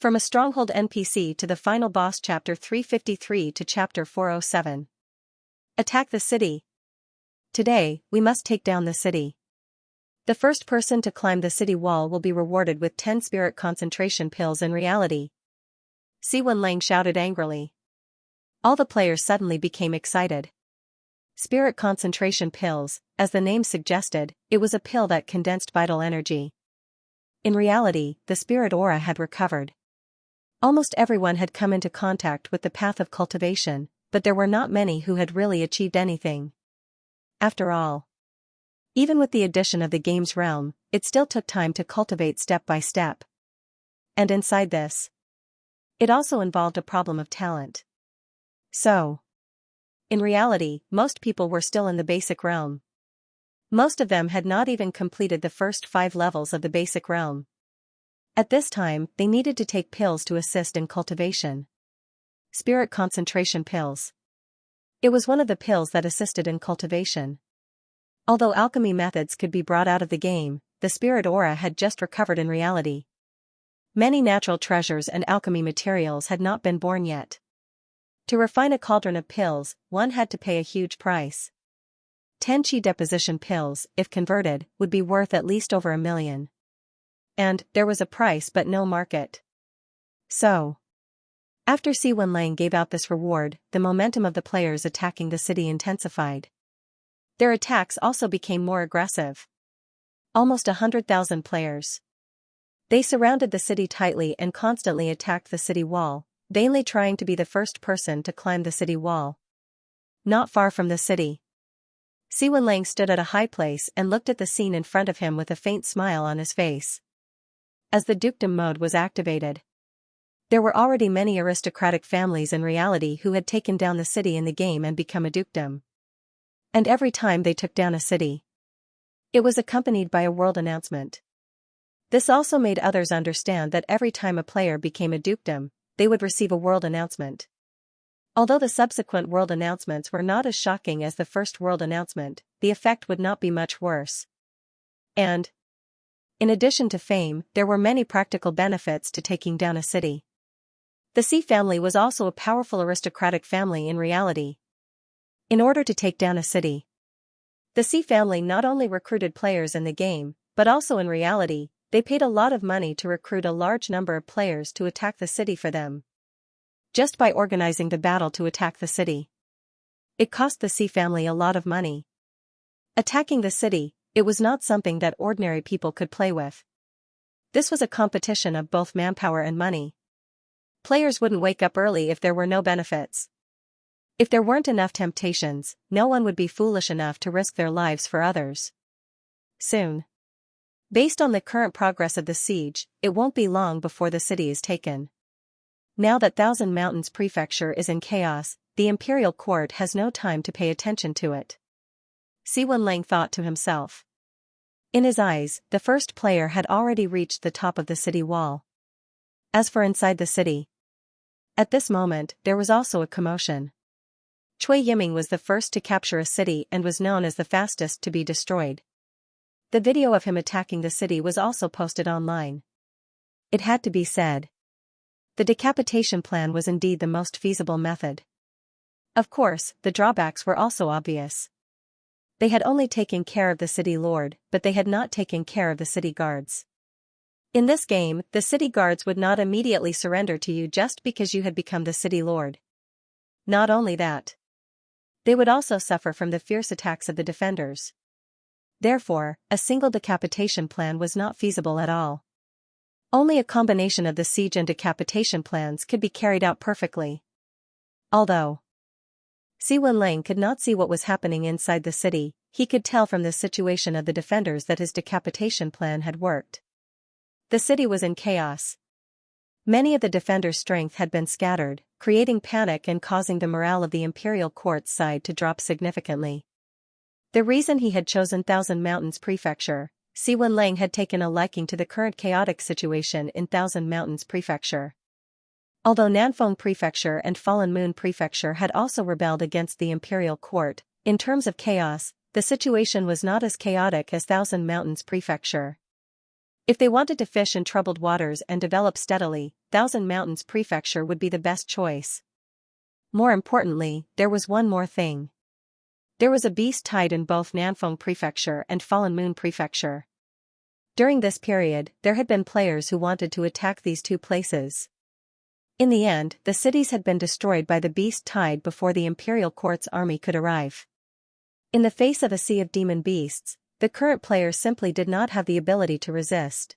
From a Stronghold NPC to the final boss chapter 353 to chapter 407. Attack the city. Today, we must take down the city. The first person to climb the city wall will be rewarded with 10 spirit concentration pills in reality. Xianxia shouted angrily. All the players suddenly became excited. Spirit concentration pills, as the name suggested, it was a pill that condensed vital energy. In reality, the spirit aura had recovered. Almost everyone had come into contact with the path of cultivation, but there were not many who had really achieved anything. After all, even with the addition of the game's realm, it still took time to cultivate step by step. And inside this, it also involved a problem of talent. So, in reality, most people were still in the basic realm. Most of them had not even completed the first 5 levels of the basic realm. At this time, they needed to take pills to assist in cultivation. Spirit concentration pills. It was one of the pills that assisted in cultivation. Although alchemy methods could be brought out of the game, the spirit aura had just recovered in reality. Many natural treasures and alchemy materials had not been born yet. To refine a cauldron of pills, one had to pay a huge price. 10 chi deposition pills, if converted, would be worth at least over 1 million. And there was a price but no market. So, after Xianxia gave out this reward, the momentum of the players attacking the city intensified. Their attacks also became more aggressive. Almost 100,000 players. They surrounded the city tightly and constantly attacked the city wall, vainly trying to be the first person to climb the city wall. Not far from the city, Xianxia stood at a high place and looked at the scene in front of him with a faint smile on his face. As the dukedom mode was activated, there were already many aristocratic families in reality who had taken down the city in the game and become a dukedom. And every time they took down a city, it was accompanied by a world announcement. This also made others understand that every time a player became a dukedom, they would receive a world announcement. Although the subsequent world announcements were not as shocking as the first world announcement, the effect would not be much worse. And, in addition to fame, there were many practical benefits to taking down a city. The Xi family was also a powerful aristocratic family in reality. In order to take down a city, the Xi family not only recruited players in the game, but also in reality, they paid a lot of money to recruit a large number of players to attack the city for them. Just by organizing the battle to attack the city, it cost the Xi family a lot of money. Attacking the city, it was not something that ordinary people could play with. This was a competition of both manpower and money. Players wouldn't wake up early if there were no benefits. If there weren't enough temptations, no one would be foolish enough to risk their lives for others. Soon, based on the current progress of the siege, it won't be long before the city is taken. Now that Thousand Mountains Prefecture is in chaos, the imperial court has no time to pay attention to it. Xianxia thought to himself. In his eyes, the first player had already reached the top of the city wall. As for inside the city, at this moment, there was also a commotion. Cui Yiming was the first to capture a city and was known as the fastest to be destroyed. The video of him attacking the city was also posted online. It had to be said. The decapitation plan was indeed the most feasible method. Of course, the drawbacks were also obvious. They had only taken care of the city lord, but they had not taken care of the city guards. In this game, the city guards would not immediately surrender to you just because you had become the city lord. Not only that, they would also suffer from the fierce attacks of the defenders. Therefore, a single decapitation plan was not feasible at all. Only a combination of the siege and decapitation plans could be carried out perfectly. Although Xianxia could not see what was happening inside the city, he could tell from the situation of the defenders that his decapitation plan had worked. The city was in chaos. Many of the defenders' strength had been scattered, creating panic and causing the morale of the imperial court's side to drop significantly. The reason he had chosen Thousand Mountains Prefecture, Xianxia had taken a liking to the current chaotic situation in Thousand Mountains Prefecture. Although Nanfeng Prefecture and Fallen Moon Prefecture had also rebelled against the imperial court, in terms of chaos, the situation was not as chaotic as Thousand Mountains Prefecture. If they wanted to fish in troubled waters and develop steadily, Thousand Mountains Prefecture would be the best choice. More importantly, there was one more thing. There was a beast tide in both Nanfeng Prefecture and Fallen Moon Prefecture. During this period, there had been players who wanted to attack these two places. In the end, the cities had been destroyed by the beast tide before the Imperial Court's army could arrive. In the face of a sea of demon beasts, the current players simply did not have the ability to resist.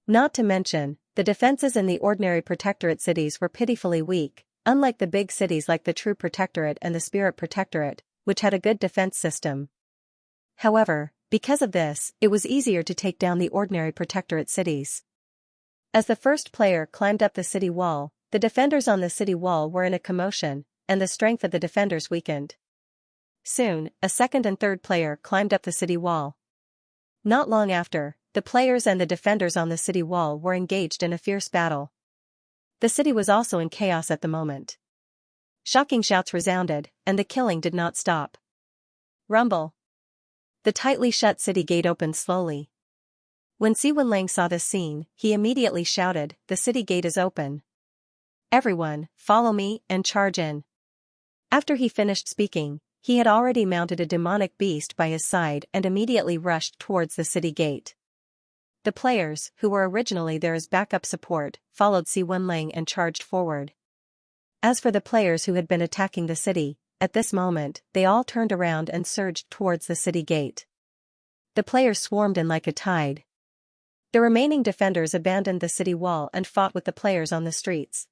Not to mention, the defenses in the ordinary Protectorate cities were pitifully weak, unlike the big cities like the True Protectorate and the Spirit Protectorate, which had a good defense system. However, because of this, it was easier to take down the ordinary Protectorate cities. As the first player climbed up the city wall, the defenders on the city wall were in a commotion, and the strength of the defenders weakened. Soon, a second and third player climbed up the city wall. Not long after, the players and the defenders on the city wall were engaged in a fierce battle. The city was also in chaos at the moment. Shocking shouts resounded, and the killing did not stop. Rumble. The tightly shut city gate opened slowly. When Si Wenlang saw this scene, he immediately shouted, "The city gate is open. Everyone, follow me and charge in." After he finished speaking, he had already mounted a demonic beast by his side and immediately rushed towards the city gate. The players, who were originally there as backup support, followed Si Wenlang and charged forward. As for the players who had been attacking the city, at this moment, they all turned around and surged towards the city gate. The players swarmed in like a tide. The remaining defenders abandoned the city wall and fought with the players on the streets.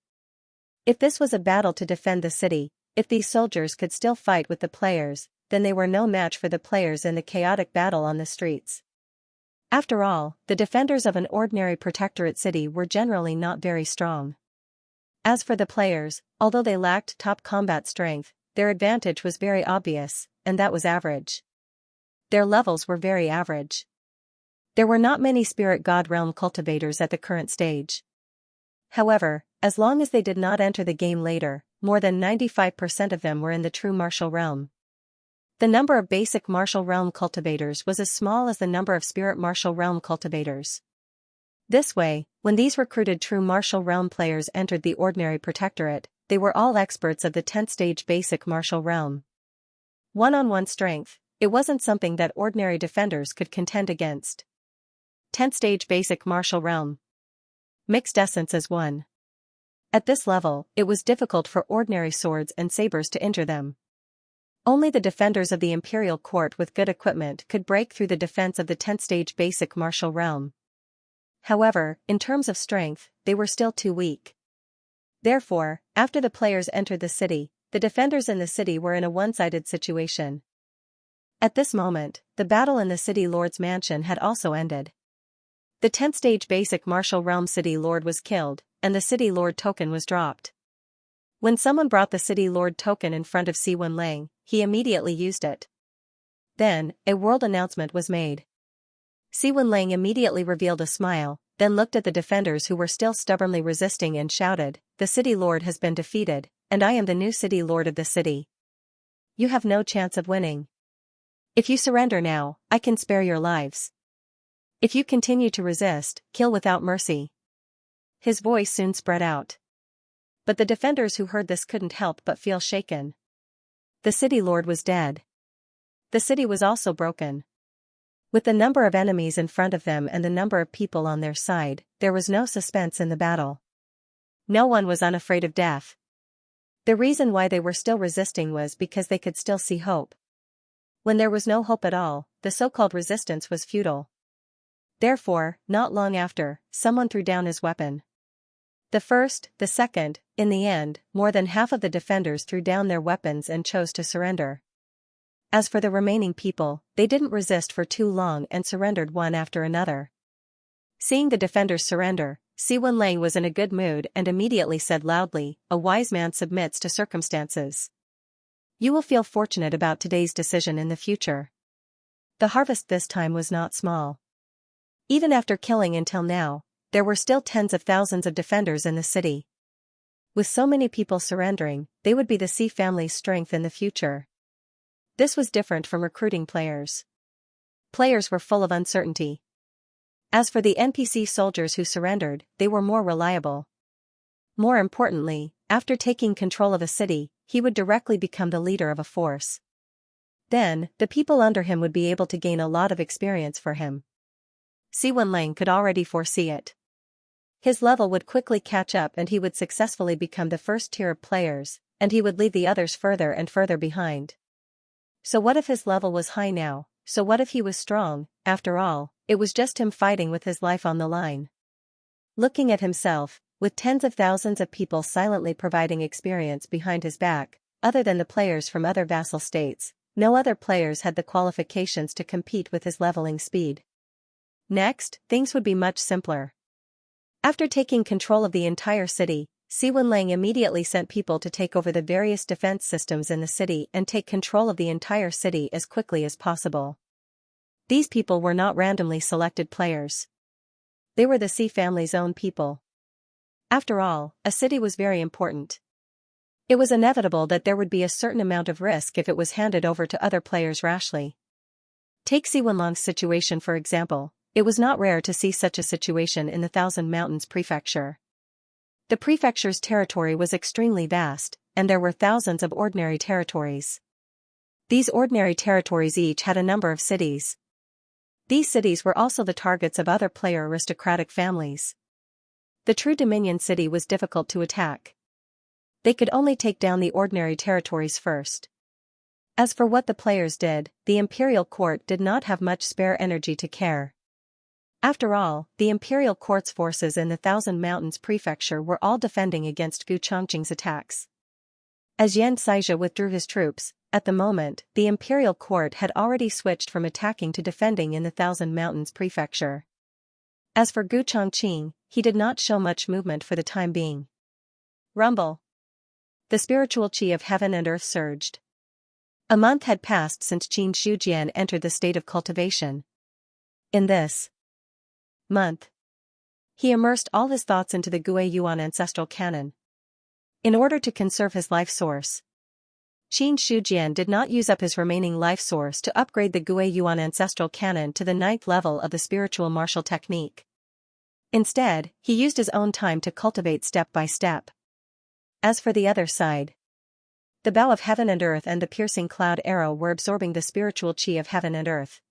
If this was a battle to defend the city, if these soldiers could still fight with the players, then they were no match for the players in the chaotic battle on the streets. After all, the defenders of an ordinary protectorate city were generally not very strong. As for the players, although they lacked top combat strength, their advantage was very obvious, and that was average. Their levels were very average. There were not many spirit god realm cultivators at the current stage. However, as long as they did not enter the game later, more than 95% of them were in the true martial realm. The number of basic martial realm cultivators was as small as the number of spirit martial realm cultivators. This way, when these recruited true martial realm players entered the ordinary protectorate, they were all experts of the 10th stage basic martial realm. One-on-one strength, it wasn't something that ordinary defenders could contend against. 10th stage basic martial realm. Mixed essence as one. At this level, it was difficult for ordinary swords and sabers to injure them. Only the defenders of the Imperial Court with good equipment could break through the defense of the 10th stage basic martial realm. However, in terms of strength, they were still too weak. Therefore, after the players entered the city, the defenders in the city were in a one-sided situation. At this moment, the battle in the City Lord's mansion had also ended. The 10th stage basic martial realm City Lord was killed, and the City Lord token was dropped. When someone brought the City Lord token in front of Si Wenlang, he immediately used it. Then, a world announcement was made. Si Wenlang immediately revealed a smile, then looked at the defenders who were still stubbornly resisting and shouted, "The City Lord has been defeated, and I am the new City Lord of the city. You have no chance of winning. If you surrender now, I can spare your lives. If you continue to resist, kill without mercy." His voice soon spread out. But the defenders who heard this couldn't help but feel shaken. The City Lord was dead. The city was also broken. With the number of enemies in front of them and the number of people on their side, there was no suspense in the battle. No one was unafraid of death. The reason why they were still resisting was because they could still see hope. When there was no hope at all, the so-called resistance was futile. Therefore, not long after, someone threw down his weapon. The first, the second, in the end, more than half of the defenders threw down their weapons and chose to surrender. As for the remaining people, they didn't resist for too long and surrendered one after another. Seeing the defenders surrender, Si Wenlang was in a good mood and immediately said loudly, "A wise man submits to circumstances. You will feel fortunate about today's decision in the future." The harvest this time was not small. Even after killing until now, there were still tens of thousands of defenders in the city. With so many people surrendering, they would be the Si family's strength in the future. This was different from recruiting players. Players were full of uncertainty. As for the NPC soldiers who surrendered, they were more reliable. More importantly, after taking control of a city, he would directly become the leader of a force. Then, the people under him would be able to gain a lot of experience for him. Si Wenlang could already foresee it. His level would quickly catch up and he would successfully become the first tier of players, and he would leave the others further and further behind. So what if his level was high now? So what if he was strong? After all, it was just him fighting with his life on the line. Looking at himself, with tens of thousands of people silently providing experience behind his back, other than the players from other vassal states, no other players had the qualifications to compete with his leveling speed. Next, things would be much simpler. After taking control of the entire city, Si Wenlang immediately sent people to take over the various defense systems in the city and take control of the entire city as quickly as possible. These people were not randomly selected players. They were the Si family's own people. After all, a city was very important. It was inevitable that there would be a certain amount of risk if it was handed over to other players rashly. Take Si Wenlang's situation for example. It was not rare to see such a situation in the Thousand Mountains Prefecture. The prefecture's territory was extremely vast, and there were thousands of ordinary territories. These ordinary territories each had a number of cities. These cities were also the targets of other player aristocratic families. The true Dominion city was difficult to attack. They could only take down the ordinary territories first. As for what the players did, the imperial court did not have much spare energy to care. After all, the imperial court's forces in the Thousand Mountains Prefecture were all defending against Gu Chongqing's attacks. As Xianxia withdrew his troops, at the moment, the imperial court had already switched from attacking to defending in the Thousand Mountains Prefecture. As for Gu Chongqing, he did not show much movement for the time being. Rumble. The spiritual qi of heaven and earth surged. A month had passed since Qin Shujian entered the state of cultivation. In this month, he immersed all his thoughts into the Gui Yuan ancestral canon. In order to conserve his life source, Qin Shujian did not use up his remaining life source to upgrade the Gui Yuan ancestral canon to the 9th level of the spiritual martial technique. Instead, he used his own time to cultivate step by step. As for the other side, the bow of heaven and earth and the piercing cloud arrow were absorbing the spiritual qi of heaven and earth.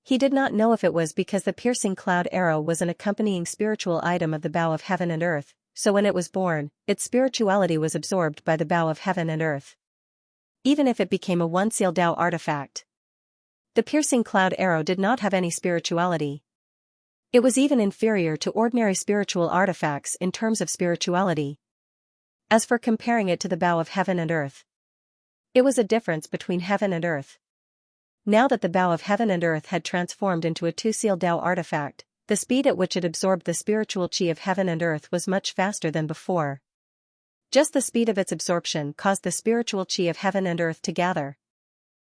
He did not know if it was because the piercing cloud arrow was an accompanying spiritual item of the bow of heaven and earth, so when it was born, its spirituality was absorbed by the bow of heaven and earth. Even if it became a one-seal Dao artifact, the piercing cloud arrow did not have any spirituality. It was even inferior to ordinary spiritual artifacts in terms of spirituality. As for comparing it to the bow of heaven and earth, it was a difference between heaven and earth. Now that the bow of heaven and earth had transformed into a two-seal Dao artifact, the speed at which it absorbed the spiritual qi of heaven and earth was much faster than before. Just the speed of its absorption caused the spiritual qi of heaven and earth to gather.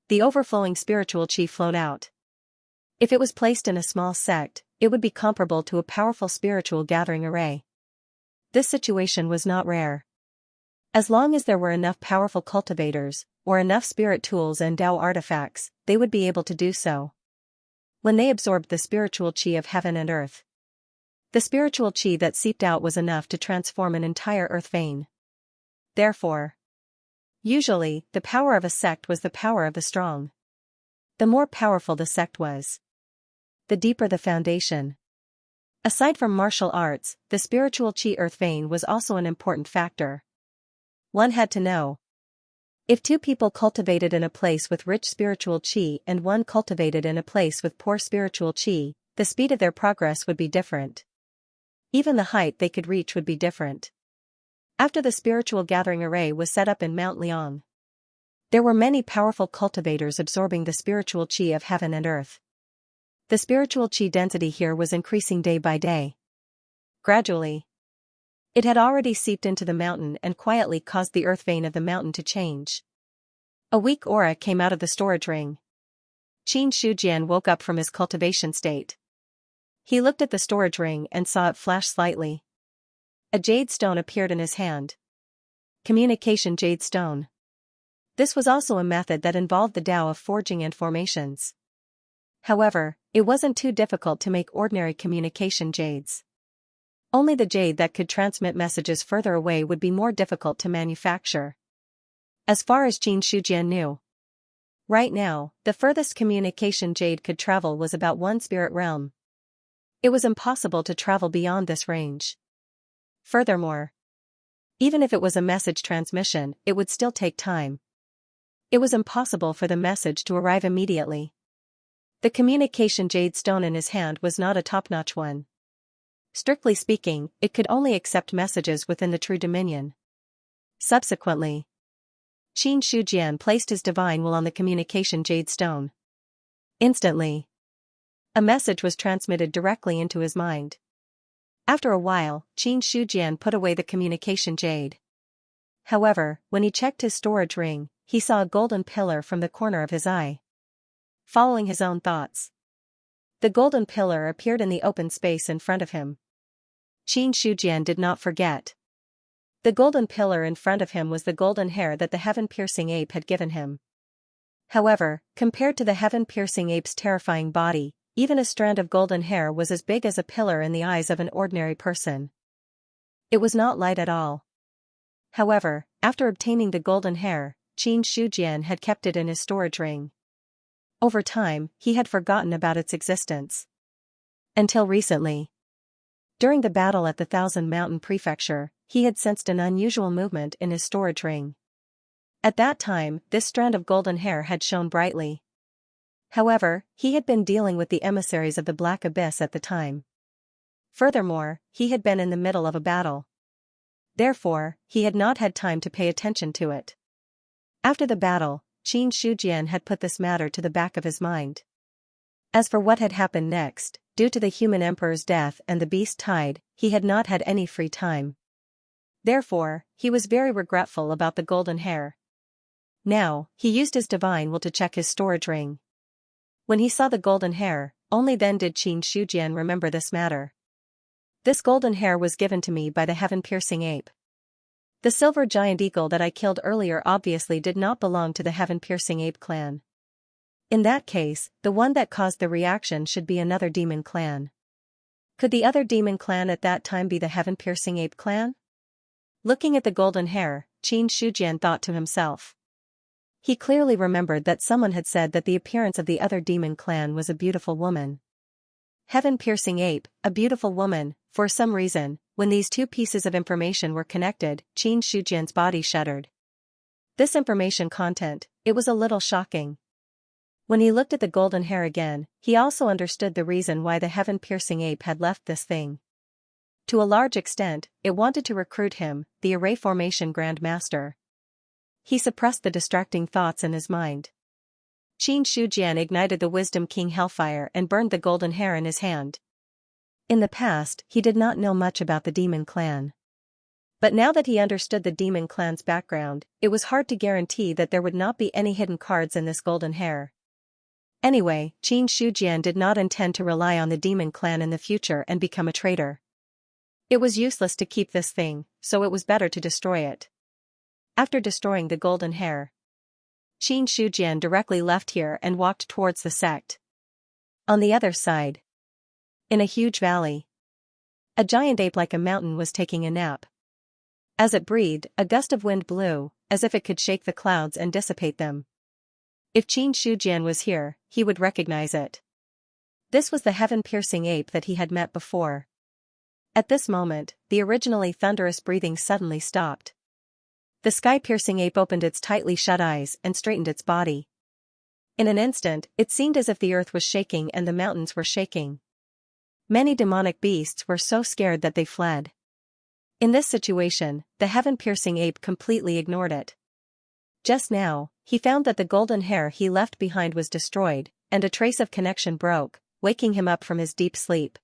The overflowing spiritual qi flowed out. If it was placed in a small sect, it would be comparable to a powerful spiritual gathering array. This situation was not rare. As long as there were enough powerful cultivators, or enough spirit tools and Dao artifacts, they would be able to do so. When they absorbed the spiritual qi of heaven and earth, the spiritual qi that seeped out was enough to transform an entire earth vein. Therefore, usually, the power of a sect was the power of the strong. The more powerful the sect was, the deeper the foundation. Aside from martial arts, the spiritual qi earth vein was also an important factor. One had to know. If two people cultivated in a place with rich spiritual qi and one cultivated in a place with poor spiritual qi, the speed of their progress would be different. Even the height they could reach would be different. After the spiritual gathering array was set up in Mount Liang, there were many powerful cultivators absorbing the spiritual qi of heaven and earth. The spiritual qi density here was increasing day by day. Gradually, it had already seeped into the mountain and quietly caused the earth vein of the mountain to change. A weak aura came out of the storage ring. Qin Shujian woke up from his cultivation state. He looked at the storage ring and saw it flash slightly. A jade stone appeared in his hand. Communication jade stone. This was also a method that involved the Dao of forging and formations. However, it wasn't too difficult to make ordinary communication jades. Only the jade that could transmit messages further away would be more difficult to manufacture. As far as Xianxia knew. Right now, the furthest communication jade could travel was about one spirit realm. It was impossible to travel beyond this range. Furthermore, even if it was a message transmission, it would still take time. It was impossible for the message to arrive immediately. The communication jade stone in his hand was not a top-notch one. Strictly speaking, it could only accept messages within the true dominion. Subsequently, Xianxia placed his divine will on the communication jade stone. Instantly, a message was transmitted directly into his mind. After a while, Xianxia put away the communication jade. However, when he checked his storage ring, he saw a golden pillar from the corner of his eye. Following his own thoughts, the golden pillar appeared in the open space in front of him. Xianxia did not forget. The golden pillar in front of him was the golden hair that the heaven-piercing ape had given him. However, compared to the heaven-piercing ape's terrifying body, even a strand of golden hair was as big as a pillar in the eyes of an ordinary person. It was not light at all. However, after obtaining the golden hair, Xianxia had kept it in his storage ring. Over time, he had forgotten about its existence. Until recently. During the battle at the Thousand Mountain Prefecture, he had sensed an unusual movement in his storage ring. At that time, this strand of golden hair had shone brightly. However, he had been dealing with the emissaries of the Black Abyss at the time. Furthermore, he had been in the middle of a battle. Therefore, he had not had time to pay attention to it. After the battle, Xianxia had put this matter to the back of his mind. As for what had happened next, due to the human emperor's death and the beast tide, he had not had any free time. Therefore, he was very regretful about the golden hair. Now, he used his divine will to check his storage ring. When he saw the golden hair, only then did Xianxia remember this matter. This golden hair was given to me by the heaven-piercing ape. The silver giant eagle that I killed earlier obviously did not belong to the heaven-piercing ape clan. In that case, the one that caused the reaction should be another demon clan. Could the other demon clan at that time be the heaven-piercing ape clan? Looking at the golden hair, Xianxia thought to himself. He clearly remembered that someone had said that the appearance of the other demon clan was a beautiful woman. Heaven-piercing ape, a beautiful woman. For some reason, when these two pieces of information were connected, Xianxia's body shuddered. This information content, it was a little shocking. When he looked at the golden hair again, he also understood the reason why the heaven-piercing ape had left this thing. To a large extent, it wanted to recruit him, the Array Formation Grand Master. He suppressed the distracting thoughts in his mind. Xianxia ignited the Wisdom King Hellfire and burned the golden hair in his hand. In the past, he did not know much about the demon clan. But now that he understood the demon clan's background, it was hard to guarantee that there would not be any hidden cards in this golden hair. Anyway, Xianxia did not intend to rely on the demon clan in the future and become a traitor. It was useless to keep this thing, so it was better to destroy it. After destroying the golden hair, Xianxia directly left here and walked towards the sect. On the other side, in a huge valley, a giant ape like a mountain was taking a nap. As it breathed, a gust of wind blew, as if it could shake the clouds and dissipate them. If Xianxia was here, he would recognize it. This was the heaven-piercing ape that he had met before. At this moment, the originally thunderous breathing suddenly stopped. The sky-piercing ape opened its tightly shut eyes and straightened its body. In an instant, it seemed as if the earth was shaking and the mountains were shaking. Many demonic beasts were so scared that they fled. In this situation, the heaven-piercing ape completely ignored it. Just now, he found that the golden hair he left behind was destroyed, and a trace of connection broke, waking him up from his deep sleep.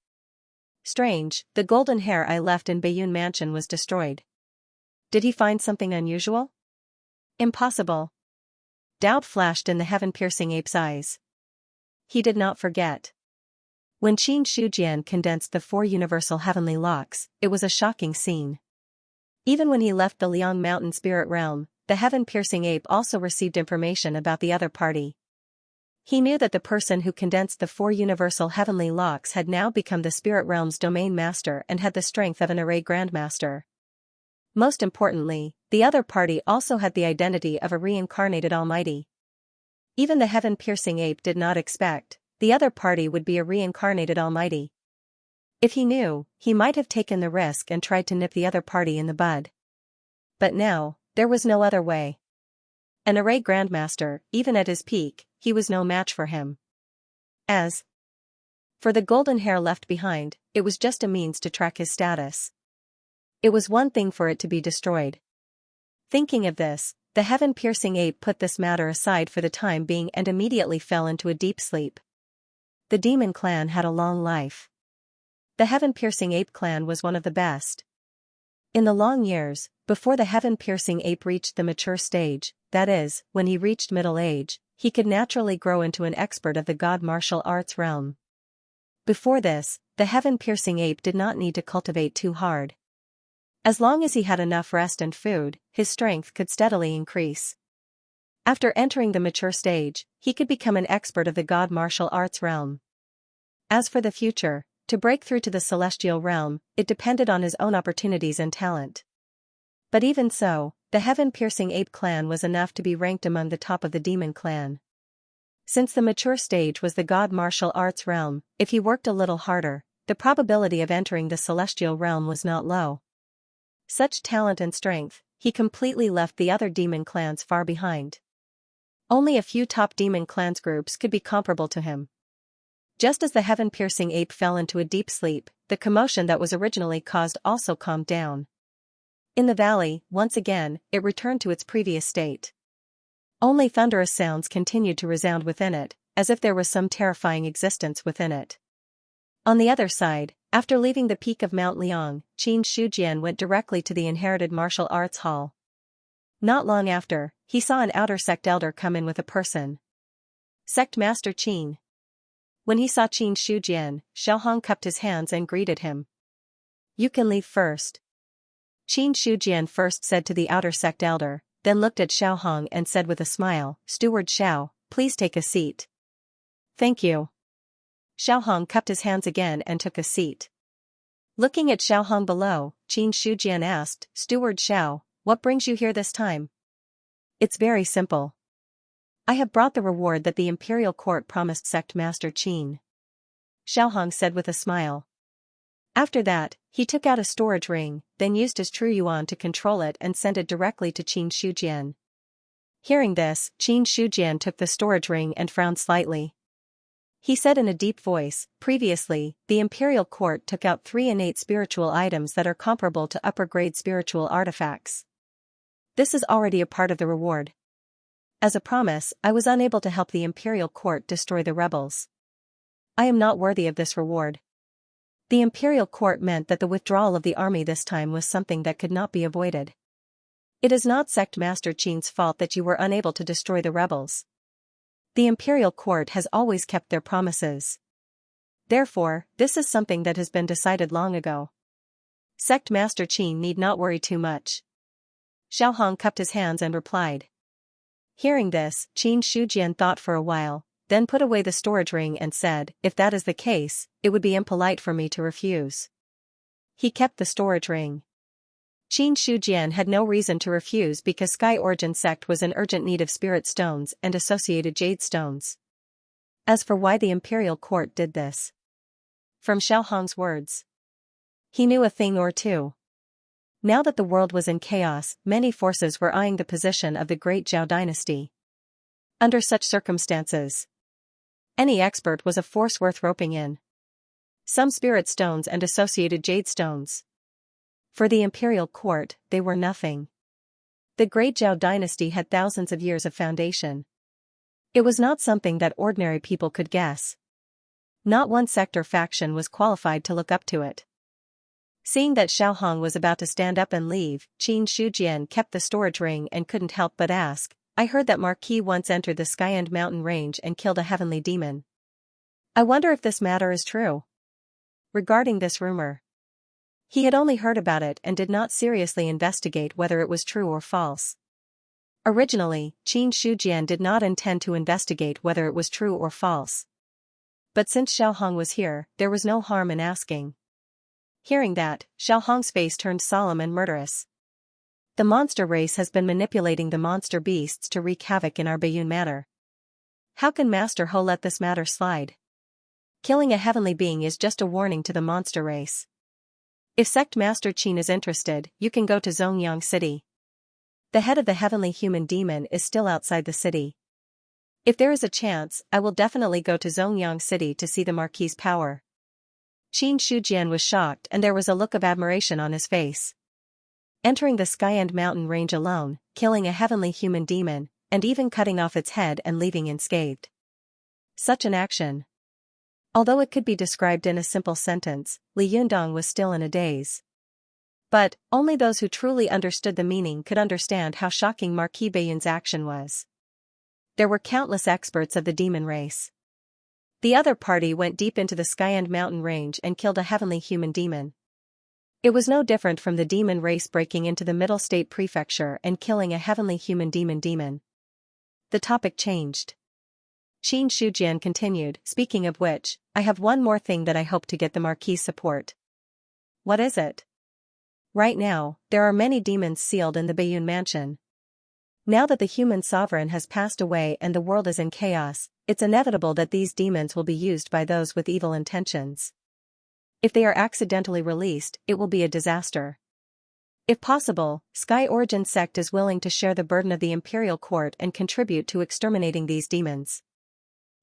Strange, the golden hair I left in Bayun Mansion was destroyed. Did he find something unusual? Impossible. Doubt flashed in the heaven-piercing ape's eyes. He did not forget. When Xianxia condensed the 4 universal heavenly locks, it was a shocking scene. Even when he left the Liang Mountain spirit realm, the heaven-piercing ape also received information about the other party. He knew that the person who condensed the 4 universal heavenly locks had now become the spirit realm's domain master and had the strength of an array grandmaster. Most importantly, the other party also had the identity of a reincarnated almighty. Even the heaven-piercing ape did not expect the other party would be a reincarnated almighty. If he knew, he might have taken the risk and tried to nip the other party in the bud. But now, there was no other way. An array grandmaster, even at his peak, he was no match for him. As for the golden hair left behind, it was just a means to track his status. It was one thing for it to be destroyed. Thinking of this, the heaven-piercing ape put this matter aside for the time being and immediately fell into a deep sleep. The demon clan had a long life. The heaven-piercing ape clan was one of the best. In the long years, before the heaven-piercing ape reached the mature stage, that is, when he reached middle age, he could naturally grow into an expert of the god martial arts realm. Before this, the heaven-piercing ape did not need to cultivate too hard. As long as he had enough rest and food, his strength could steadily increase. After entering the mature stage, he could become an expert of the god martial arts realm. As for the future, to break through to the celestial realm, it depended on his own opportunities and talent. But even so, the heaven-piercing ape clan was enough to be ranked among the top of the demon clan. Since the mature stage was the god martial arts realm, if he worked a little harder, the probability of entering the celestial realm was not low. Such talent and strength, he completely left the other demon clans far behind. Only a few top demon clans groups could be comparable to him. Just as the heaven-piercing ape fell into a deep sleep, the commotion that was originally caused also calmed down. In the valley, once again, it returned to its previous state. Only thunderous sounds continued to resound within it, as if there was some terrifying existence within it. On the other side, after leaving the peak of Mount Liang, Xianxia went directly to the inherited martial arts hall. Not long after, he saw an outer sect elder come in with a person. Sect Master Qin. When he saw Xianxia, Xiaohong cupped his hands and greeted him. You can leave first. Xianxia first said to the outer sect elder, then looked at Xiaohong and said with a smile, Steward Xiao, please take a seat. Thank you. Xiaohong cupped his hands again and took a seat. Looking at Xiaohong below, Xianxia asked, Steward Xiao, what brings you here this time? It's very simple. I have brought the reward that the imperial court promised Sect Master Qin. Xiaohong said with a smile. After that, he took out a storage ring, then used his true yuan to control it and sent it directly to Qin Shujian. Hearing this, Qin Shujian took the storage ring and frowned slightly. He said in a deep voice, previously, the imperial court took out 3 innate spiritual items that are comparable to upper-grade spiritual artifacts. This is already a part of the reward. As a promise, I was unable to help the imperial court destroy the rebels. I am not worthy of this reward. The imperial court meant that the withdrawal of the army this time was something that could not be avoided. It is not Sect Master Qin's fault that you were unable to destroy the rebels. The imperial court has always kept their promises. Therefore, this is something that has been decided long ago. Sect Master Qin need not worry too much. Xiaohong cupped his hands and replied. Hearing this, Qin Shujian thought for a while, then put away the storage ring and said, if that is the case, it would be impolite for me to refuse. He kept the storage ring. Qin Shujian had no reason to refuse because Sky Origin Sect was in urgent need of spirit stones and associated jade stones. As for why the imperial court did this, from Xiaohong's words, he knew a thing or two. Now that the world was in chaos, many forces were eyeing the position of the great Zhao dynasty. Under such circumstances, any expert was a force worth roping in. Some spirit stones and associated jade stones. For the imperial court, they were nothing. The great Zhao dynasty had thousands of years of foundation. It was not something that ordinary people could guess. Not one sect or faction was qualified to look up to it. Seeing that Xiaohong was about to stand up and leave, Qin Shujian kept the storage ring and couldn't help but ask, I heard that Marquis once entered the Skyend mountain range and killed a heavenly demon. I wonder if this matter is true. Regarding this rumor, he had only heard about it and did not seriously investigate whether it was true or false. Originally, Qin Shujian did not intend to investigate whether it was true or false. But since Xiaohong was here, there was no harm in asking. Hearing that, Xiaohong's face turned solemn and murderous. The monster race has been manipulating the monster beasts to wreak havoc in our Baiyun matter. How can Master Ho let this matter slide? Killing a heavenly being is just a warning to the monster race. If Sect Master Qin is interested, you can go to Zongyang City. The head of the heavenly human demon is still outside the city. If there is a chance, I will definitely go to Zongyang City to see the Marquis's power. Qin Shujian was shocked and there was a look of admiration on his face. Entering the Skyend mountain range alone, killing a heavenly human demon, and even cutting off its head and leaving unscathed. Such an action. Although it could be described in a simple sentence, Li Yundong was still in a daze. But, only those who truly understood the meaning could understand how shocking Marquis Baiyun's action was. There were countless experts of the demon race. The other party went deep into the Skyend mountain range and killed a heavenly human demon. It was no different from the demon race breaking into the Middle State Prefecture and killing a heavenly human demon. The topic changed. Qin Shujian continued, speaking of which, I have one more thing that I hope to get the Marquis' support. What is it? Right now, there are many demons sealed in the Baiyun mansion. Now that the human sovereign has passed away and the world is in chaos, it's inevitable that these demons will be used by those with evil intentions. If they are accidentally released, it will be a disaster. If possible, Sky Origin Sect is willing to share the burden of the Imperial Court and contribute to exterminating these demons.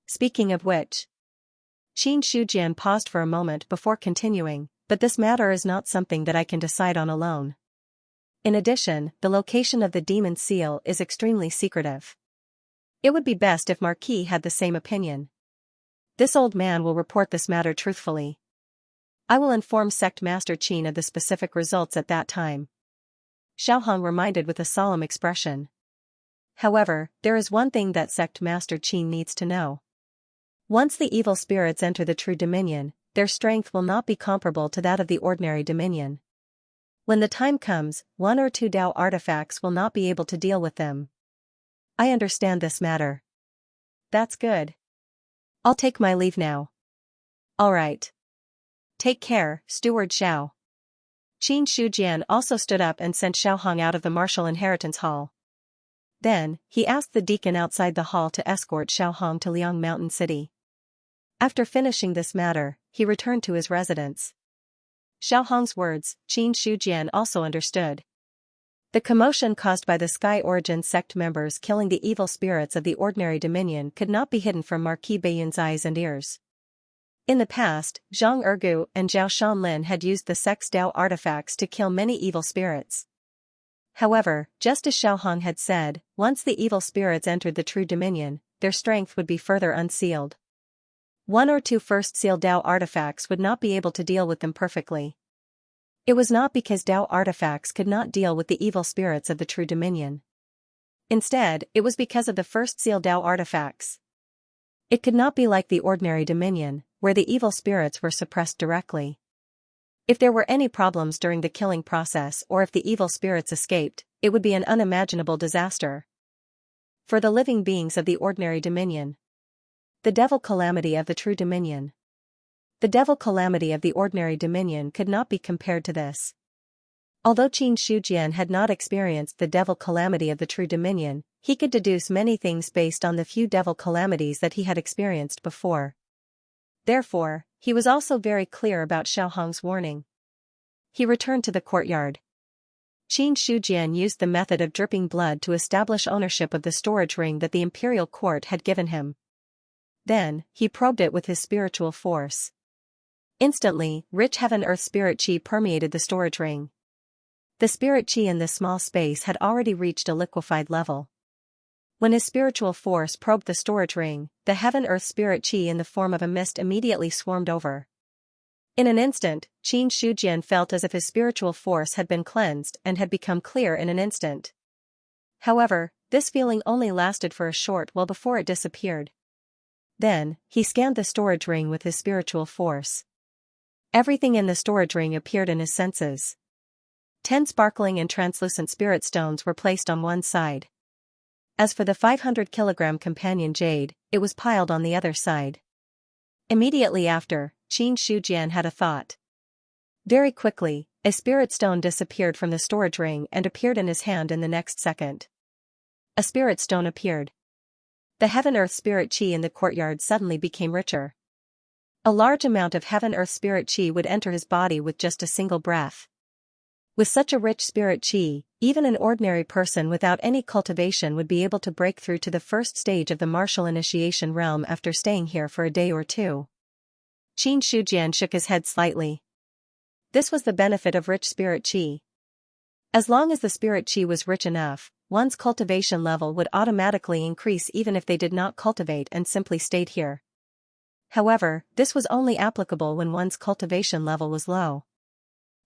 Speaking of which, Qin Shujian paused for a moment before continuing, but this matter is not something that I can decide on alone. In addition, the location of the demon seal is extremely secretive. It would be best if Marquis had the same opinion. This old man will report this matter truthfully. I will inform Sect Master Qin of the specific results at that time. Xiaohong reminded with a solemn expression. However, there is one thing that Sect Master Qin needs to know. Once the evil spirits enter the true dominion, their strength will not be comparable to that of the ordinary dominion. When the time comes, 1 or 2 Dao artifacts will not be able to deal with them. I understand this matter. That's good. I'll take my leave now. Alright. Take care, Steward Xiao. Qin Shujian also stood up and sent Xiaohong out of the martial inheritance hall. Then, he asked the deacon outside the hall to escort Xiaohong to Liang Mountain City. After finishing this matter, he returned to his residence. Xiaohong's words, Qin Shujian also understood. The commotion caused by the Sky Origin Sect members killing the evil spirits of the ordinary dominion could not be hidden from Marquis Baiyun's eyes and ears. In the past, Zhang Ergu and Zhao Shanlin had used the sect's Dao artifacts to kill many evil spirits. However, just as Xiaohong had said, once the evil spirits entered the true dominion, their strength would be further unsealed. 1 or 2 first seal Dao artifacts would not be able to deal with them perfectly. It was not because Dao artifacts could not deal with the evil spirits of the true dominion. Instead, it was because of the first seal Dao artifacts. It could not be like the ordinary dominion, where the evil spirits were suppressed directly. If there were any problems during the killing process or if the evil spirits escaped, it would be an unimaginable disaster. For the living beings of the ordinary dominion. The devil calamity of the true dominion. The devil calamity of the ordinary dominion could not be compared to this. Although Qin Shujian had not experienced the devil calamity of the true dominion, he could deduce many things based on the few devil calamities that he had experienced before. Therefore, he was also very clear about Xiaohong's warning. He returned to the courtyard. Qin Shujian used the method of dripping blood to establish ownership of the storage ring that the imperial court had given him. Then, he probed it with his spiritual force. Instantly, rich heaven-earth spirit chi permeated the storage ring. The spirit chi in this small space had already reached a liquefied level. When his spiritual force probed the storage ring, the heaven-earth spirit chi in the form of a mist immediately swarmed over. In an instant, Qin Shujian felt as if his spiritual force had been cleansed and had become clear in an instant. However, this feeling only lasted for a short while before it disappeared. Then, he scanned the storage ring with his spiritual force. Everything in the storage ring appeared in his senses. 10 sparkling and translucent spirit stones were placed on one side. As for the 500-kilogram companion jade, it was piled on the other side. Immediately after, Qin Shujian had a thought. Very quickly, a spirit stone disappeared from the storage ring and appeared in his hand in the next second. A spirit stone appeared. The heaven-earth spirit qi in the courtyard suddenly became richer. A large amount of heaven-earth spirit qi would enter his body with just a single breath. With such a rich spirit qi, even an ordinary person without any cultivation would be able to break through to the first stage of the martial initiation realm after staying here for a day or two. Qin Shujian shook his head slightly. This was the benefit of rich spirit qi. As long as the spirit qi was rich enough, one's cultivation level would automatically increase even if they did not cultivate and simply stayed here. However, this was only applicable when one's cultivation level was low.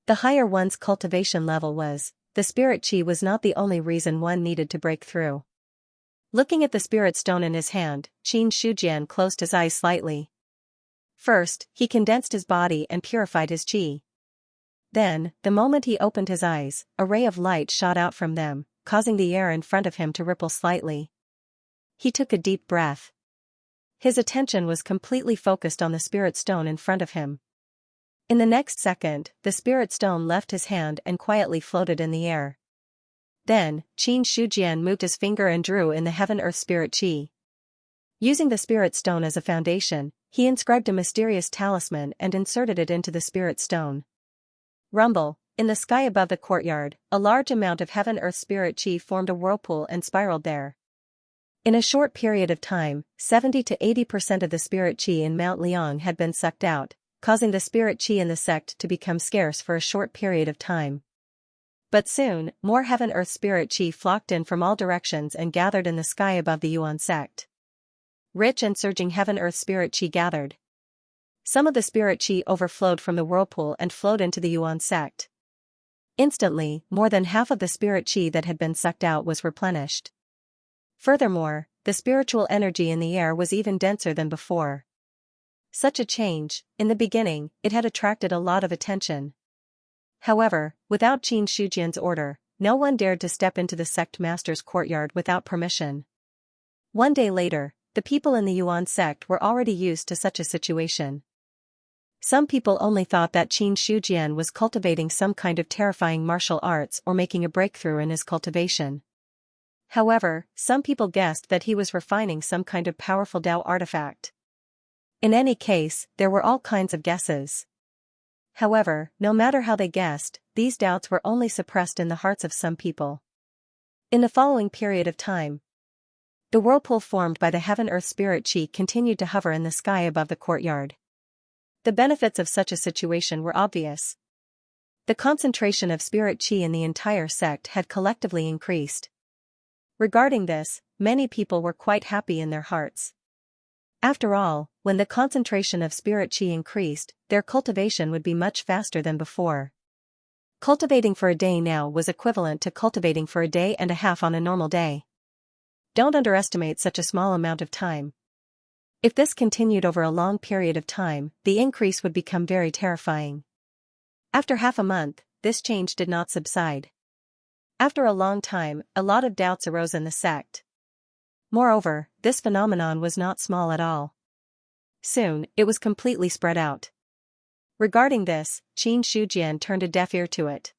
The higher one's cultivation level was, the spirit qi was not the only reason one needed to break through. Looking at the spirit stone in his hand, Qin Shujian closed his eyes slightly. First, he condensed his body and purified his qi. Then, the moment he opened his eyes, a ray of light shot out from them, causing the air in front of him to ripple slightly. He took a deep breath. His attention was completely focused on the spirit stone in front of him. In the next second, the spirit stone left his hand and quietly floated in the air. Then, Qin Shujian moved his finger and drew in the heaven-earth spirit qi. Using the spirit stone as a foundation, he inscribed a mysterious talisman and inserted it into the spirit stone. Rumble, in the sky above the courtyard, a large amount of heaven-earth spirit qi formed a whirlpool and spiraled there. In a short period of time, 70 to 80% of the spirit qi in Mount Liang had been sucked out, causing the spirit qi in the sect to become scarce for a short period of time. But soon, more heaven-earth spirit qi flocked in from all directions and gathered in the sky above the Yuan sect. Rich and surging heaven-earth spirit qi gathered. Some of the spirit qi overflowed from the whirlpool and flowed into the Yuan sect. Instantly, more than half of the spirit qi that had been sucked out was replenished. Furthermore, the spiritual energy in the air was even denser than before. Such a change, in the beginning, it had attracted a lot of attention. However, without Qin Shujian's order, no one dared to step into the sect master's courtyard without permission. One day later, the people in the Yuan sect were already used to such a situation. Some people only thought that Qin Shujian was cultivating some kind of terrifying martial arts or making a breakthrough in his cultivation. However, some people guessed that he was refining some kind of powerful Dao artifact. In any case, there were all kinds of guesses. However, no matter how they guessed, these doubts were only suppressed in the hearts of some people. In the following period of time, the whirlpool formed by the heaven-earth spirit qi continued to hover in the sky above the courtyard. The benefits of such a situation were obvious. The concentration of spirit qi in the entire sect had collectively increased. Regarding this, many people were quite happy in their hearts. After all, when the concentration of spirit qi increased, their cultivation would be much faster than before. Cultivating for a day now was equivalent to cultivating for a day and a half on a normal day. Don't underestimate such a small amount of time. If this continued over a long period of time, the increase would become very terrifying. After half a month, this change did not subside. After a long time, a lot of doubts arose in the sect. Moreover, this phenomenon was not small at all. Soon, it was completely spread out. Regarding this, Qin Shujian turned a deaf ear to it.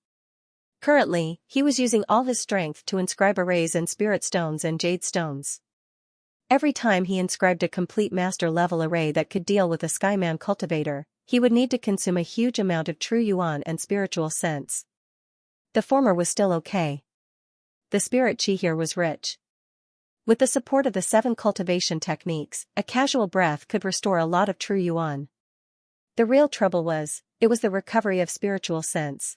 Currently, he was using all his strength to inscribe arrays in spirit stones and jade stones. Every time he inscribed a complete master-level array that could deal with a Skyman cultivator, he would need to consume a huge amount of true yuan and spiritual sense. The former was still okay. The spirit qi here was rich. With the support of the 7 cultivation techniques, a casual breath could restore a lot of true yuan. The real trouble was, it was the recovery of spiritual sense.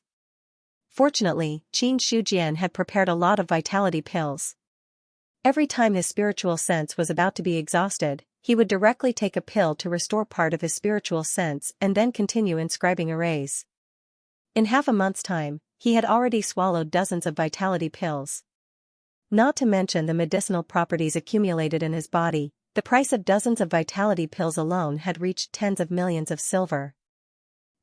Fortunately, Qin Shujian had prepared a lot of vitality pills. Every time his spiritual sense was about to be exhausted, he would directly take a pill to restore part of his spiritual sense and then continue inscribing arrays. In half a month's time, he had already swallowed dozens of vitality pills. Not to mention the medicinal properties accumulated in his body, the price of dozens of vitality pills alone had reached tens of millions of silver.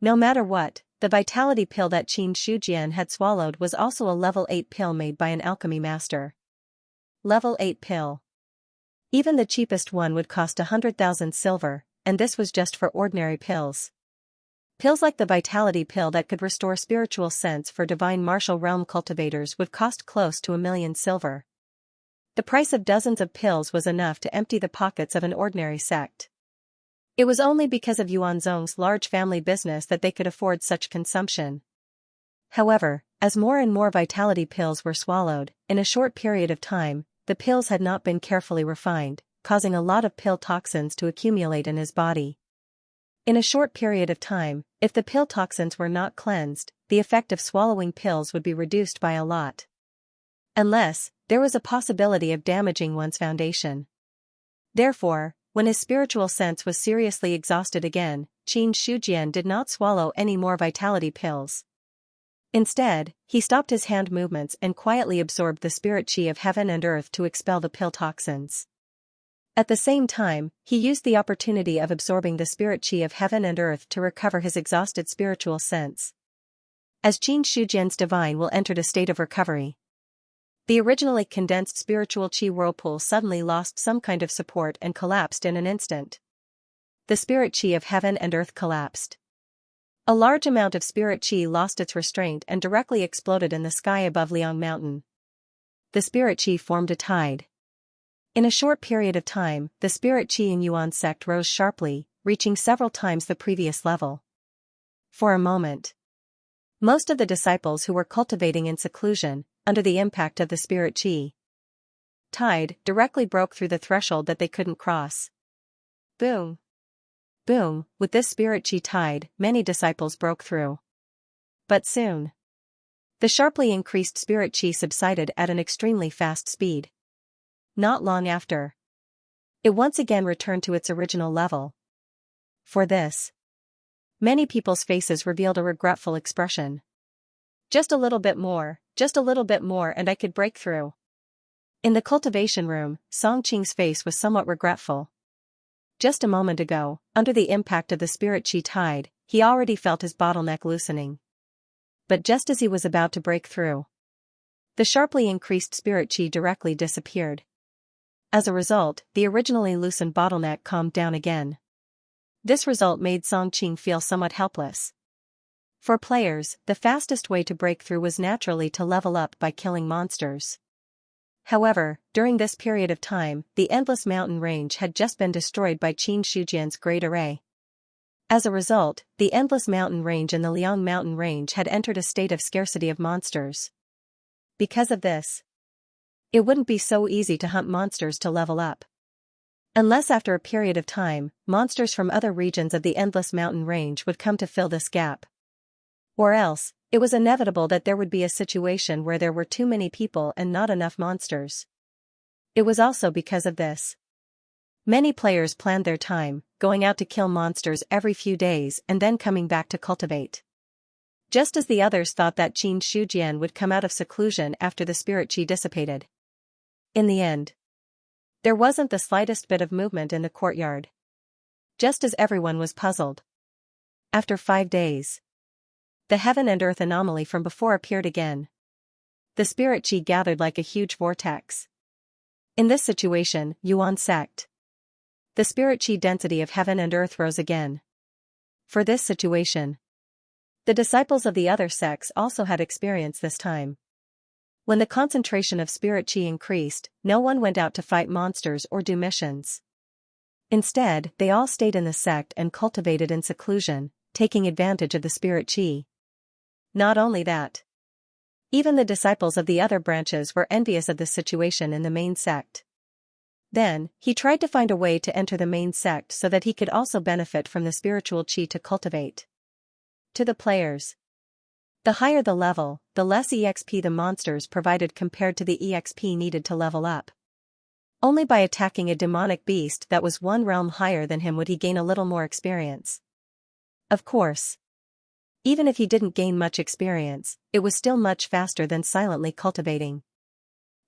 No matter what, the vitality pill that Qin Shujian had swallowed was also a level 8 pill made by an alchemy master. Level 8 pill. Even the cheapest one would cost 100,000 silver, and this was just for ordinary pills. Pills like the Vitality pill that could restore spiritual sense for divine martial realm cultivators would cost close to 1,000,000 silver. The price of dozens of pills was enough to empty the pockets of an ordinary sect. It was only because of Yuan Zhong's large family business that they could afford such consumption. However, as more and more Vitality pills were swallowed, in a short period of time, the pills had not been carefully refined, causing a lot of pill toxins to accumulate in his body. In a short period of time, if the pill toxins were not cleansed, the effect of swallowing pills would be reduced by a lot. Unless, there was a possibility of damaging one's foundation. Therefore, when his spiritual sense was seriously exhausted again, Qin Shujian did not swallow any more Vitality pills. Instead, he stopped his hand movements and quietly absorbed the spirit qi of heaven and earth to expel the pill toxins. At the same time, he used the opportunity of absorbing the spirit qi of heaven and earth to recover his exhausted spiritual sense. As Qin Shujian's divine will entered a state of recovery, the originally condensed spiritual qi whirlpool suddenly lost some kind of support and collapsed in an instant. The spirit qi of heaven and earth collapsed. A large amount of spirit qi lost its restraint and directly exploded in the sky above Liang Mountain. The spirit qi formed a tide. In a short period of time, the spirit qi in Yuan sect rose sharply, reaching several times the previous level. For a moment, most of the disciples who were cultivating in seclusion, under the impact of the spirit qi tide, directly broke through the threshold that they couldn't cross. Boom! Boom! With this spirit qi tide, many disciples broke through. But soon, the sharply increased spirit qi subsided at an extremely fast speed. Not long after, it once again returned to its original level. For this, many people's faces revealed a regretful expression. Just a little bit more and I could break through. In the cultivation room, Song Qing's face was somewhat regretful. Just a moment ago, under the impact of the spirit qi tide, he already felt his bottleneck loosening. But just as he was about to break through, the sharply increased spirit qi directly disappeared. As a result, the originally loosened bottleneck calmed down again. This result made Song Qing feel somewhat helpless. For players, the fastest way to break through was naturally to level up by killing monsters. However, during this period of time, the Endless Mountain Range had just been destroyed by Qin Shujian's Great Array. As a result, the Endless Mountain Range and the Liang Mountain Range had entered a state of scarcity of monsters. Because of this, it wouldn't be so easy to hunt monsters to level up. Unless after a period of time, monsters from other regions of the Endless Mountain Range would come to fill this gap. Or else, it was inevitable that there would be a situation where there were too many people and not enough monsters. It was also because of this. Many players planned their time, going out to kill monsters every few days and then coming back to cultivate. Just as the others thought that Qin Shujian would come out of seclusion after the spirit qi dissipated. In the end, there wasn't the slightest bit of movement in the courtyard. Just as everyone was puzzled. After 5 days, the heaven and earth anomaly from before appeared again. The spirit qi gathered like a huge vortex. In this situation, Yuan sect, the spirit qi density of heaven and earth rose again. For this situation, the disciples of the other sects also had experience this time. When the concentration of spirit qi increased, no one went out to fight monsters or do missions. Instead, they all stayed in the sect and cultivated in seclusion, taking advantage of the spirit qi. Not only that, even the disciples of the other branches were envious of this situation in the main sect. Then, he tried to find a way to enter the main sect so that he could also benefit from the spiritual qi to cultivate. To the players, the higher the level, the less EXP the monsters provided compared to the EXP needed to level up. Only by attacking a demonic beast that was one realm higher than him would he gain a little more experience. Of course, even if he didn't gain much experience, it was still much faster than silently cultivating.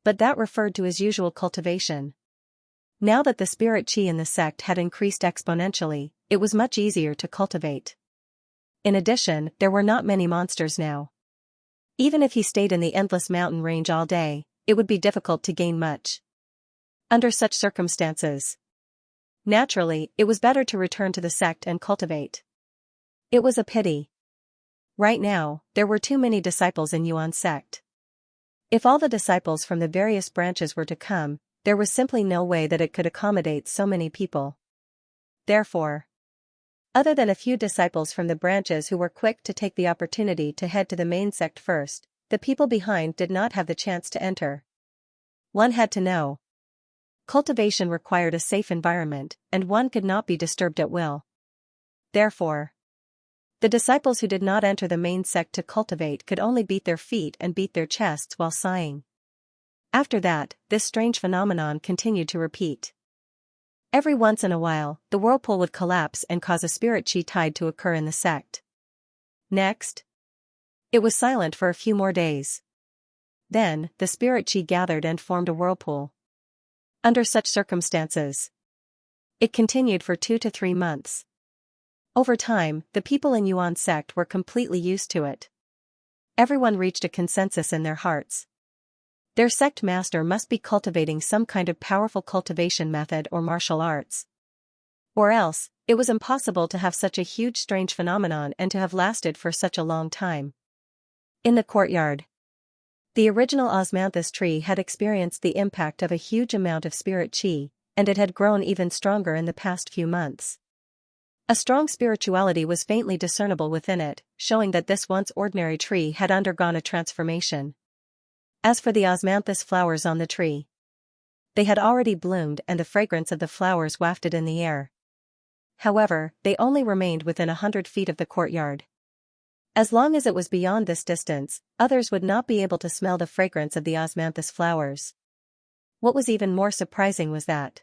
But that referred to his usual cultivation. Now that the spirit qi in the sect had increased exponentially, it was much easier to cultivate. In addition, there were not many monsters now. Even if he stayed in the Endless Mountain Range all day, it would be difficult to gain much. Under such circumstances, naturally, it was better to return to the sect and cultivate. It was a pity. Right now, there were too many disciples in Yuan's sect. If all the disciples from the various branches were to come, there was simply no way that it could accommodate so many people. Therefore, other than a few disciples from the branches who were quick to take the opportunity to head to the main sect first, the people behind did not have the chance to enter. One had to know. Cultivation required a safe environment, and one could not be disturbed at will. Therefore, the disciples who did not enter the main sect to cultivate could only beat their feet and beat their chests while sighing. After that, this strange phenomenon continued to repeat. Every once in a while, the whirlpool would collapse and cause a spirit chi tide to occur in the sect. Next, it was silent for a few more days. Then, the spirit chi gathered and formed a whirlpool. Under such circumstances, it continued for 2 to 3 months. Over time, the people in Yuan's sect were completely used to it. Everyone reached a consensus in their hearts. Their sect master must be cultivating some kind of powerful cultivation method or martial arts. Or else, it was impossible to have such a huge strange phenomenon and to have lasted for such a long time. In the courtyard, the original osmanthus tree had experienced the impact of a huge amount of spirit chi, and it had grown even stronger in the past few months. A strong spirituality was faintly discernible within it, showing that this once ordinary tree had undergone a transformation. As for the osmanthus flowers on the tree, they had already bloomed and the fragrance of the flowers wafted in the air. However, they only remained within 100 feet of the courtyard. As long as it was beyond this distance, others would not be able to smell the fragrance of the osmanthus flowers. What was even more surprising was that,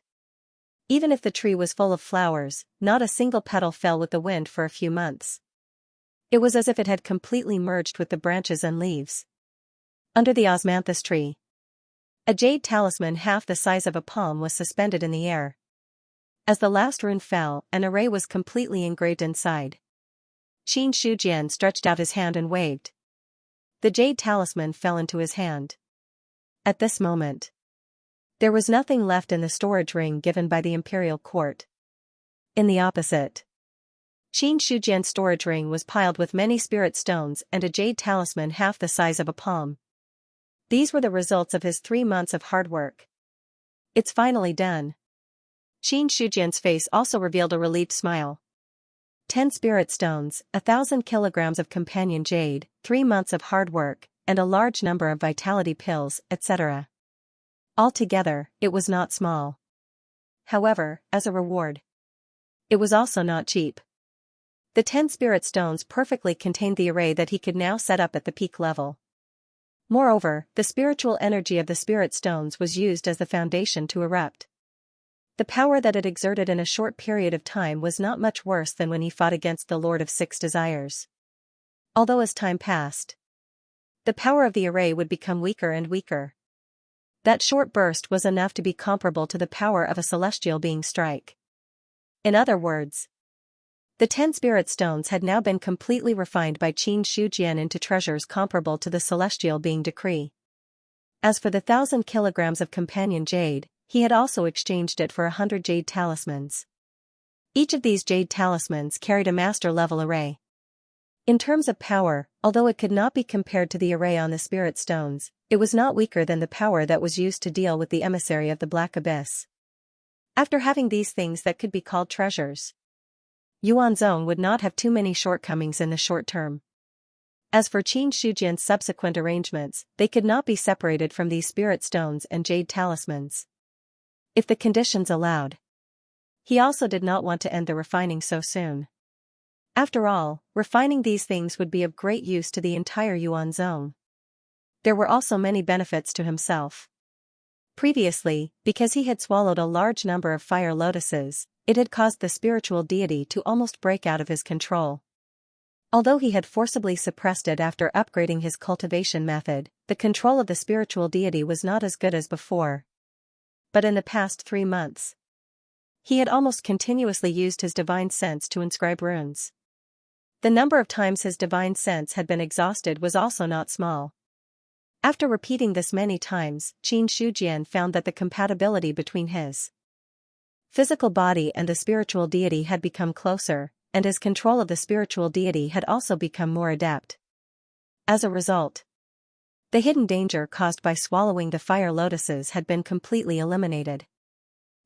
even if the tree was full of flowers, not a single petal fell with the wind for a few months. It was as if it had completely merged with the branches and leaves. Under the osmanthus tree, a jade talisman half the size of a palm was suspended in the air. As the last rune fell, an array was completely engraved inside. Xianxia stretched out his hand and waved. The jade talisman fell into his hand. At this moment, there was nothing left in the storage ring given by the imperial court. In the opposite, Xianxia's storage ring was piled with many spirit stones and a jade talisman half the size of a palm. These were the results of his 3 months of hard work. It's finally done. Xianxia's face also revealed a relieved smile. 10 spirit stones, 1,000 kilograms of companion jade, 3 months of hard work, and a large number of vitality pills, etc. Altogether, it was not small. However, as a reward, it was also not cheap. The 10 spirit stones perfectly contained the array that he could now set up at the peak level. Moreover, the spiritual energy of the spirit stones was used as the foundation to erupt. The power that it exerted in a short period of time was not much worse than when he fought against the Lord of Six Desires. Although as time passed, the power of the array would become weaker and weaker. That short burst was enough to be comparable to the power of a celestial being strike. In other words, the 10 spirit stones had now been completely refined by Xianxia into treasures comparable to the celestial being decree. As for the 1,000 kilograms of companion jade, he had also exchanged it for 100 jade talismans. Each of these jade talismans carried a master-level array. In terms of power, although it could not be compared to the array on the spirit stones, it was not weaker than the power that was used to deal with the emissary of the Black Abyss. After having these things that could be called treasures, Yuan's own would not have too many shortcomings in the short term. As for Xianxia's subsequent arrangements, they could not be separated from these spirit stones and jade talismans. If the conditions allowed, he also did not want to end the refining so soon. After all, refining these things would be of great use to the entire Yuan zone. There were also many benefits to himself. Previously, because he had swallowed a large number of fire lotuses, it had caused the spiritual deity to almost break out of his control. Although he had forcibly suppressed it after upgrading his cultivation method, the control of the spiritual deity was not as good as before. But in the past 3 months, he had almost continuously used his divine sense to inscribe runes. The number of times his divine sense had been exhausted was also not small. After repeating this many times, Qin Shujian found that the compatibility between his physical body and the spiritual deity had become closer, and his control of the spiritual deity had also become more adept. As a result, the hidden danger caused by swallowing the fire lotuses had been completely eliminated.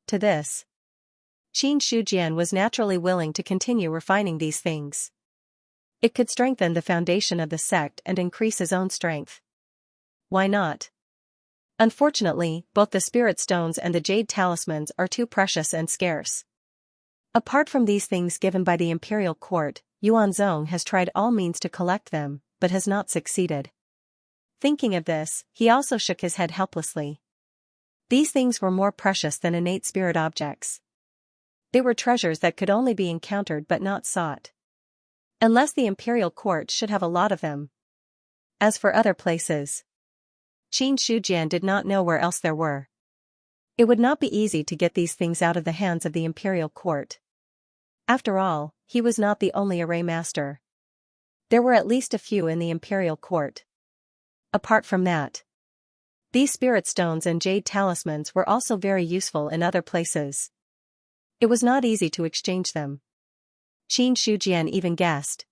To this, Qin Shujian was naturally willing to continue refining these things. It could strengthen the foundation of the sect and increase his own strength. Why not? Unfortunately, both the spirit stones and the jade talismans are too precious and scarce. Apart from these things given by the imperial court, Yuanzong has tried all means to collect them, but has not succeeded. Thinking of this, he also shook his head helplessly. These things were more precious than innate spirit objects. They were treasures that could only be encountered but not sought. Unless the imperial court should have a lot of them. As for other places, Qin Shujian did not know where else there were. It would not be easy to get these things out of the hands of the imperial court. After all, he was not the only array master. There were at least a few in the imperial court. Apart from that, these spirit stones and jade talismans were also very useful in other places. It was not easy to exchange them. Qin Shujian even guessed.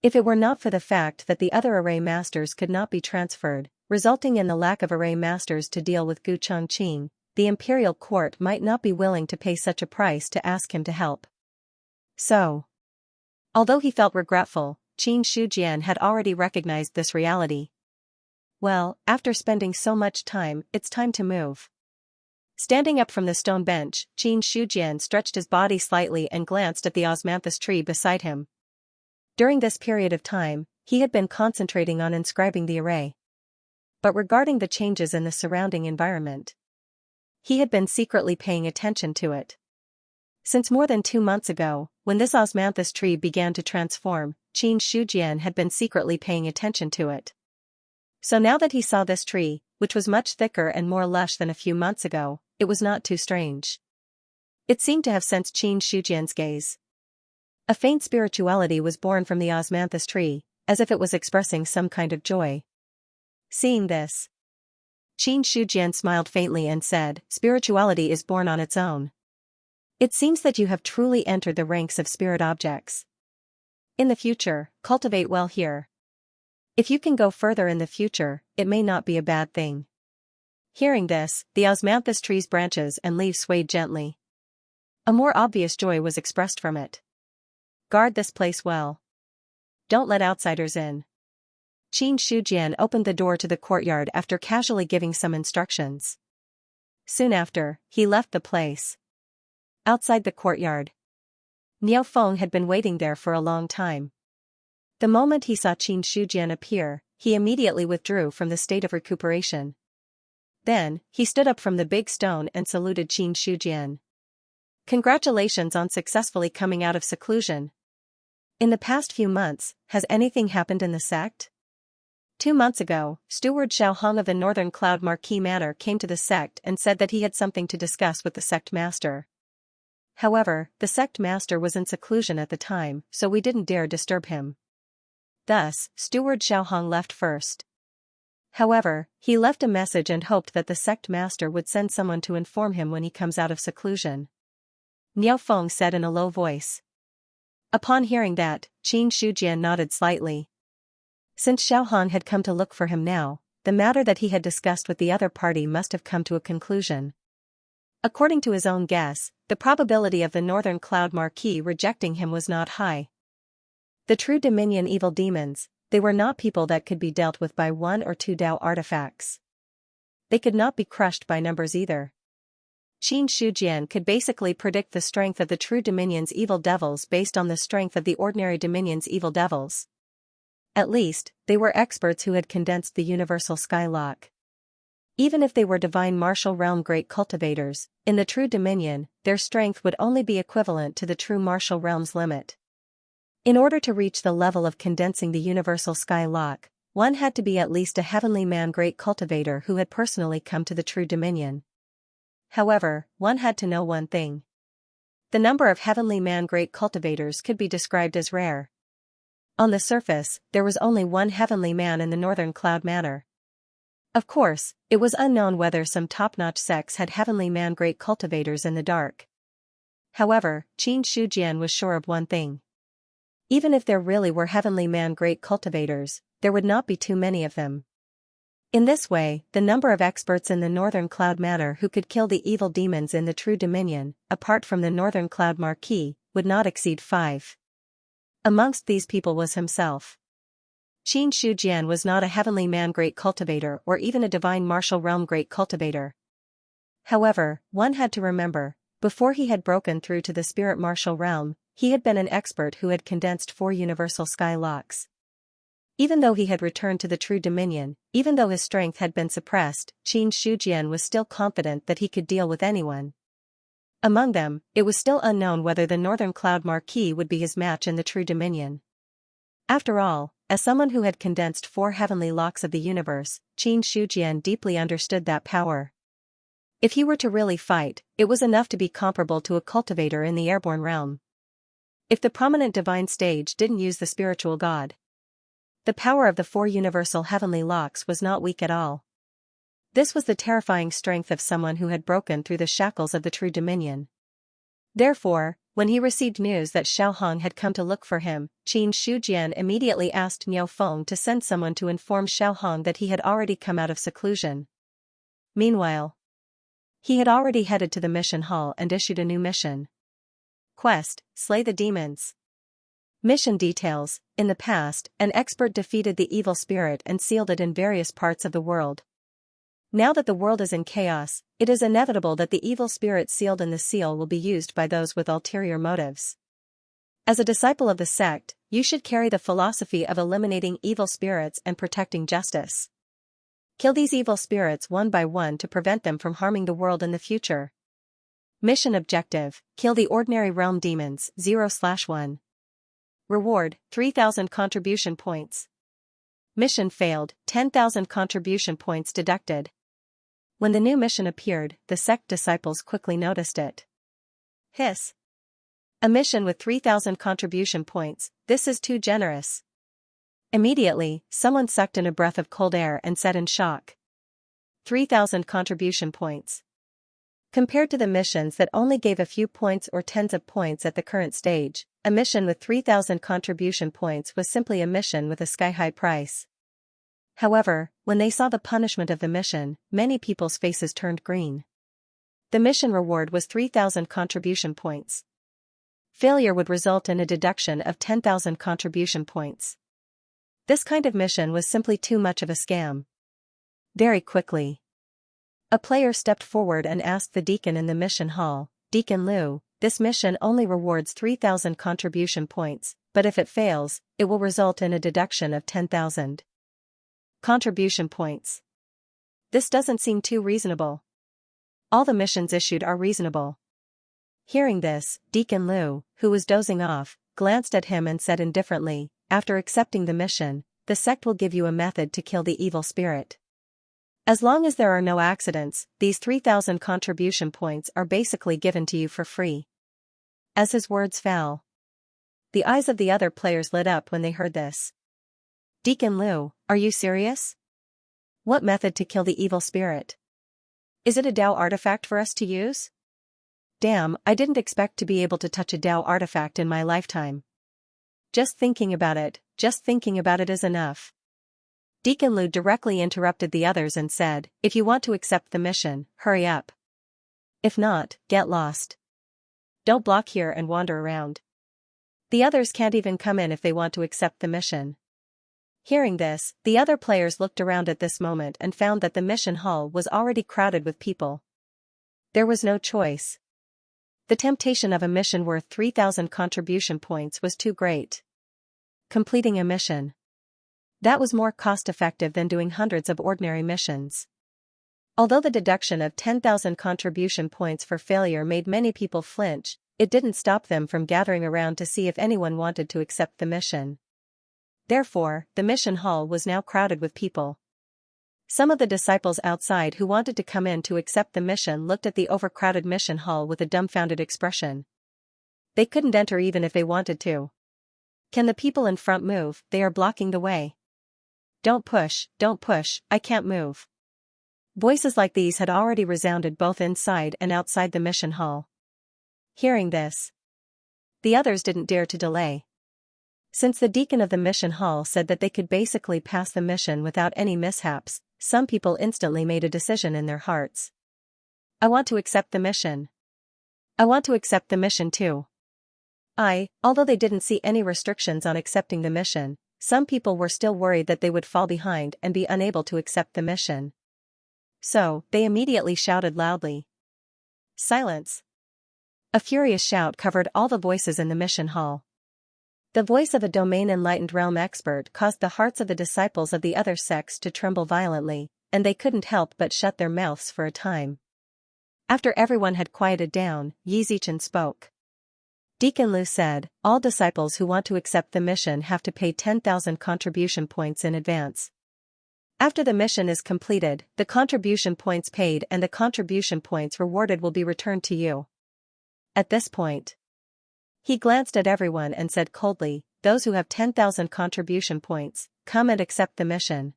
If it were not for the fact that the other array masters could not be transferred, resulting in the lack of array masters to deal with Gu Chengqing, the imperial court might not be willing to pay such a price to ask him to help. So, although he felt regretful, Qin Shujian had already recognized this reality. Well, after spending so much time, it's time to move. Standing up from the stone bench, Qin Shujian stretched his body slightly and glanced at the osmanthus tree beside him. During this period of time, he had been concentrating on inscribing the array. But regarding the changes in the surrounding environment, he had been secretly paying attention to it. Since more than 2 months ago, when this osmanthus tree began to transform, Qin Shujian had been secretly paying attention to it. So now that he saw this tree, which was much thicker and more lush than a few months ago, it was not too strange. It seemed to have sensed Qin Shujian's gaze. A faint spirituality was born from the osmanthus tree, as if it was expressing some kind of joy. Seeing this, Qin Shujian smiled faintly and said, "Spirituality is born on its own. It seems that you have truly entered the ranks of spirit objects. In the future, cultivate well here. If you can go further in the future, it may not be a bad thing." Hearing this, the osmanthus tree's branches and leaves swayed gently. A more obvious joy was expressed from it. Guard this place well. Don't let outsiders in. Qin Shujian opened the door to the courtyard after casually giving some instructions. Soon after, he left the place. Outside the courtyard, Niao Feng had been waiting there for a long time. The moment he saw Qin Shujian appear, he immediately withdrew from the state of recuperation. Then, he stood up from the big stone and saluted Qin Shujian. "Congratulations on successfully coming out of seclusion. In the past few months, has anything happened in the sect?" 2 months ago, Steward Xiaohong of the Northern Cloud Marquis Manor came to the sect and said that he had something to discuss with the sect master. However, the sect master was in seclusion at the time, so we didn't dare disturb him. Thus, Steward Xiaohong left first. However, he left a message and hoped that the sect master would send someone to inform him when he comes out of seclusion. Niao Feng said in a low voice. Upon hearing that, Qin Shujian nodded slightly. Since Xiaohong had come to look for him now, the matter that he had discussed with the other party must have come to a conclusion. According to his own guess, the probability of the Northern Cloud Marquis rejecting him was not high. The true Dominion evil demons, they were not people that could be dealt with by 1 or 2 Dao artifacts. They could not be crushed by numbers either. Qin Shujian could basically predict the strength of the true Dominion's evil devils based on the strength of the ordinary Dominion's evil devils. At least, they were experts who had condensed the universal skylock. Even if they were divine martial realm great cultivators, in the true Dominion, their strength would only be equivalent to the true martial realm's limit. In order to reach the level of condensing the universal skylock, one had to be at least a heavenly man great cultivator who had personally come to the true Dominion. However, one had to know one thing. The number of heavenly man great cultivators could be described as rare. On the surface, there was only one heavenly man in the Northern Cloud Manor. Of course, it was unknown whether some top-notch sects had heavenly man-great cultivators in the dark. However, Xianxia was sure of one thing. Even if there really were heavenly man-great cultivators, there would not be too many of them. In this way, the number of experts in the Northern Cloud Manor who could kill the evil demons in the True Dominion, apart from the Northern Cloud Marquis, would not exceed 5. Amongst these people was himself. Xianxia was not a heavenly man-great cultivator or even a divine martial realm great cultivator. However, one had to remember, before he had broken through to the spirit martial realm, he had been an expert who had condensed 4 universal sky locks. Even though he had returned to the True Dominion, even though his strength had been suppressed, Xianxia was still confident that he could deal with anyone. Among them, it was still unknown whether the Northern Cloud Marquis would be his match in the True Dominion. After all, as someone who had condensed 4 heavenly locks of the universe, Xianxia deeply understood that power. If he were to really fight, it was enough to be comparable to a cultivator in the airborne realm. If the prominent divine stage didn't use the spiritual god, the power of the 4 universal heavenly locks was not weak at all. This was the terrifying strength of someone who had broken through the shackles of the True Dominion. Therefore, when he received news that Xiaohong had come to look for him, Xianxia immediately asked Niu Feng to send someone to inform Xiaohong that he had already come out of seclusion. Meanwhile, he had already headed to the mission hall and issued a new mission. Quest: Slay the Demons. Mission details: in the past, an expert defeated the evil spirit and sealed it in various parts of the world. Now that the world is in chaos, it is inevitable that the evil spirit sealed in the seal will be used by those with ulterior motives. As a disciple of the sect, you should carry the philosophy of eliminating evil spirits and protecting justice. Kill these evil spirits one by one to prevent them from harming the world in the future. Mission objective: kill the ordinary realm demons 0/1. Reward: 3,000 contribution points. Mission failed, 10,000 contribution points deducted. When the new mission appeared, the sect disciples quickly noticed it. Hiss. A mission with 3,000 contribution points, this is too generous. Immediately, someone sucked in a breath of cold air and said in shock. 3,000 contribution points. Compared to the missions that only gave a few points or tens of points at the current stage, a mission with 3,000 contribution points was simply a mission with a sky-high price. However, when they saw the punishment of the mission, many people's faces turned green. The mission reward was 3,000 contribution points. Failure would result in a deduction of 10,000 contribution points. This kind of mission was simply too much of a scam. Very quickly, a player stepped forward and asked the deacon in the mission hall, "Deacon Liu, this mission only rewards 3,000 contribution points, but if it fails, it will result in a deduction of 10,000 contribution points. This doesn't seem too reasonable. All the missions issued are reasonable." Hearing this, Deacon Liu, who was dozing off, glanced at him and said indifferently, "After accepting the mission, the sect will give you a method to kill the evil spirit. As long as there are no accidents, these 3,000 contribution points are basically given to you for free." As his words fell, the eyes of the other players lit up when they heard this. "Deacon Liu, are you serious? What method to kill the evil spirit? Is it a Dao artifact for us to use? Damn, I didn't expect to be able to touch a Dao artifact in my lifetime. Just thinking about it is enough." Deacon Liu directly interrupted the others and said, "If you want to accept the mission, hurry up. If not, get lost. Don't block here and wander around. The others can't even come in if they want to accept the mission." Hearing this, the other players looked around at this moment and found that the mission hall was already crowded with people. There was no choice. The temptation of a mission worth 3,000 contribution points was too great. Completing a mission. That was more cost-effective than doing hundreds of ordinary missions. Although the deduction of 10,000 contribution points for failure made many people flinch, it didn't stop them from gathering around to see if anyone wanted to accept the mission. Therefore, the mission hall was now crowded with people. Some of the disciples outside who wanted to come in to accept the mission looked at the overcrowded mission hall with a dumbfounded expression. They couldn't enter even if they wanted to. "Can the people in front move? They are blocking the way. Don't push, I can't move." Voices like these had already resounded both inside and outside the mission hall. Hearing this, the others didn't dare to delay. Since the deacon of the mission hall said that they could basically pass the mission without any mishaps, some people instantly made a decision in their hearts. I want to accept the mission. I want to accept the mission too. Although they didn't see any restrictions on accepting the mission, some people were still worried that they would fall behind and be unable to accept the mission. So, they immediately shouted loudly. Silence! A furious shout covered all the voices in the mission hall. The voice of a domain-enlightened realm expert caused the hearts of the disciples of the other sects to tremble violently, and they couldn't help but shut their mouths for a time. After everyone had quieted down, Xianxia spoke. Deacon Lu said, all disciples who want to accept the mission have to pay 10,000 contribution points in advance. After the mission is completed, the contribution points paid and the contribution points rewarded will be returned to you. At this point, he glanced at everyone and said coldly, those who have 10,000 contribution points, come and accept the mission.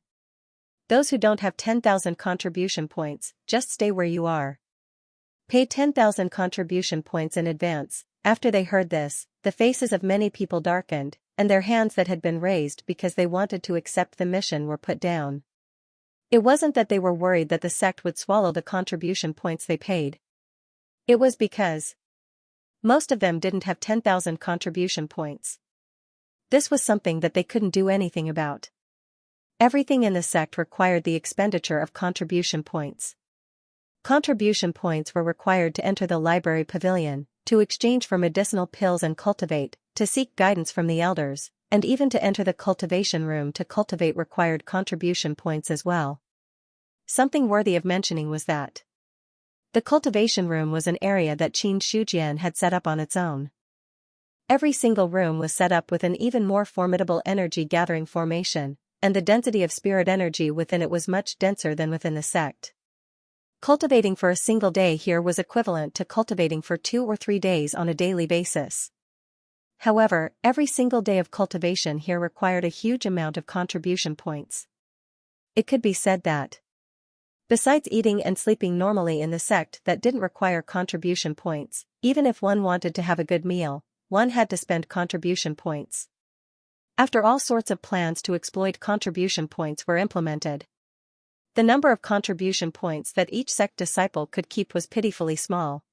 Those who don't have 10,000 contribution points, just stay where you are. Pay 10,000 contribution points in advance. After they heard this, the faces of many people darkened, and their hands that had been raised because they wanted to accept the mission were put down. It wasn't that they were worried that the sect would swallow the contribution points they paid. It was because most of them didn't have 10,000 contribution points. This was something that they couldn't do anything about. Everything in the sect required the expenditure of contribution points. Contribution points were required to enter the library pavilion, to exchange for medicinal pills and cultivate, to seek guidance from the elders, and even to enter the cultivation room to cultivate required contribution points as well. Something worthy of mentioning was that the cultivation room was an area that Xianxia had set up on its own. Every single room was set up with an even more formidable energy-gathering formation, and the density of spirit energy within it was much denser than within the sect. Cultivating for a single day here was equivalent to cultivating for 2 or 3 days on a daily basis. However, every single day of cultivation here required a huge amount of contribution points. It could be said that, besides eating and sleeping normally in the sect that didn't require contribution points, even if one wanted to have a good meal, one had to spend contribution points. After all sorts of plans to exploit contribution points were implemented, the number of contribution points that each sect disciple could keep was pitifully small.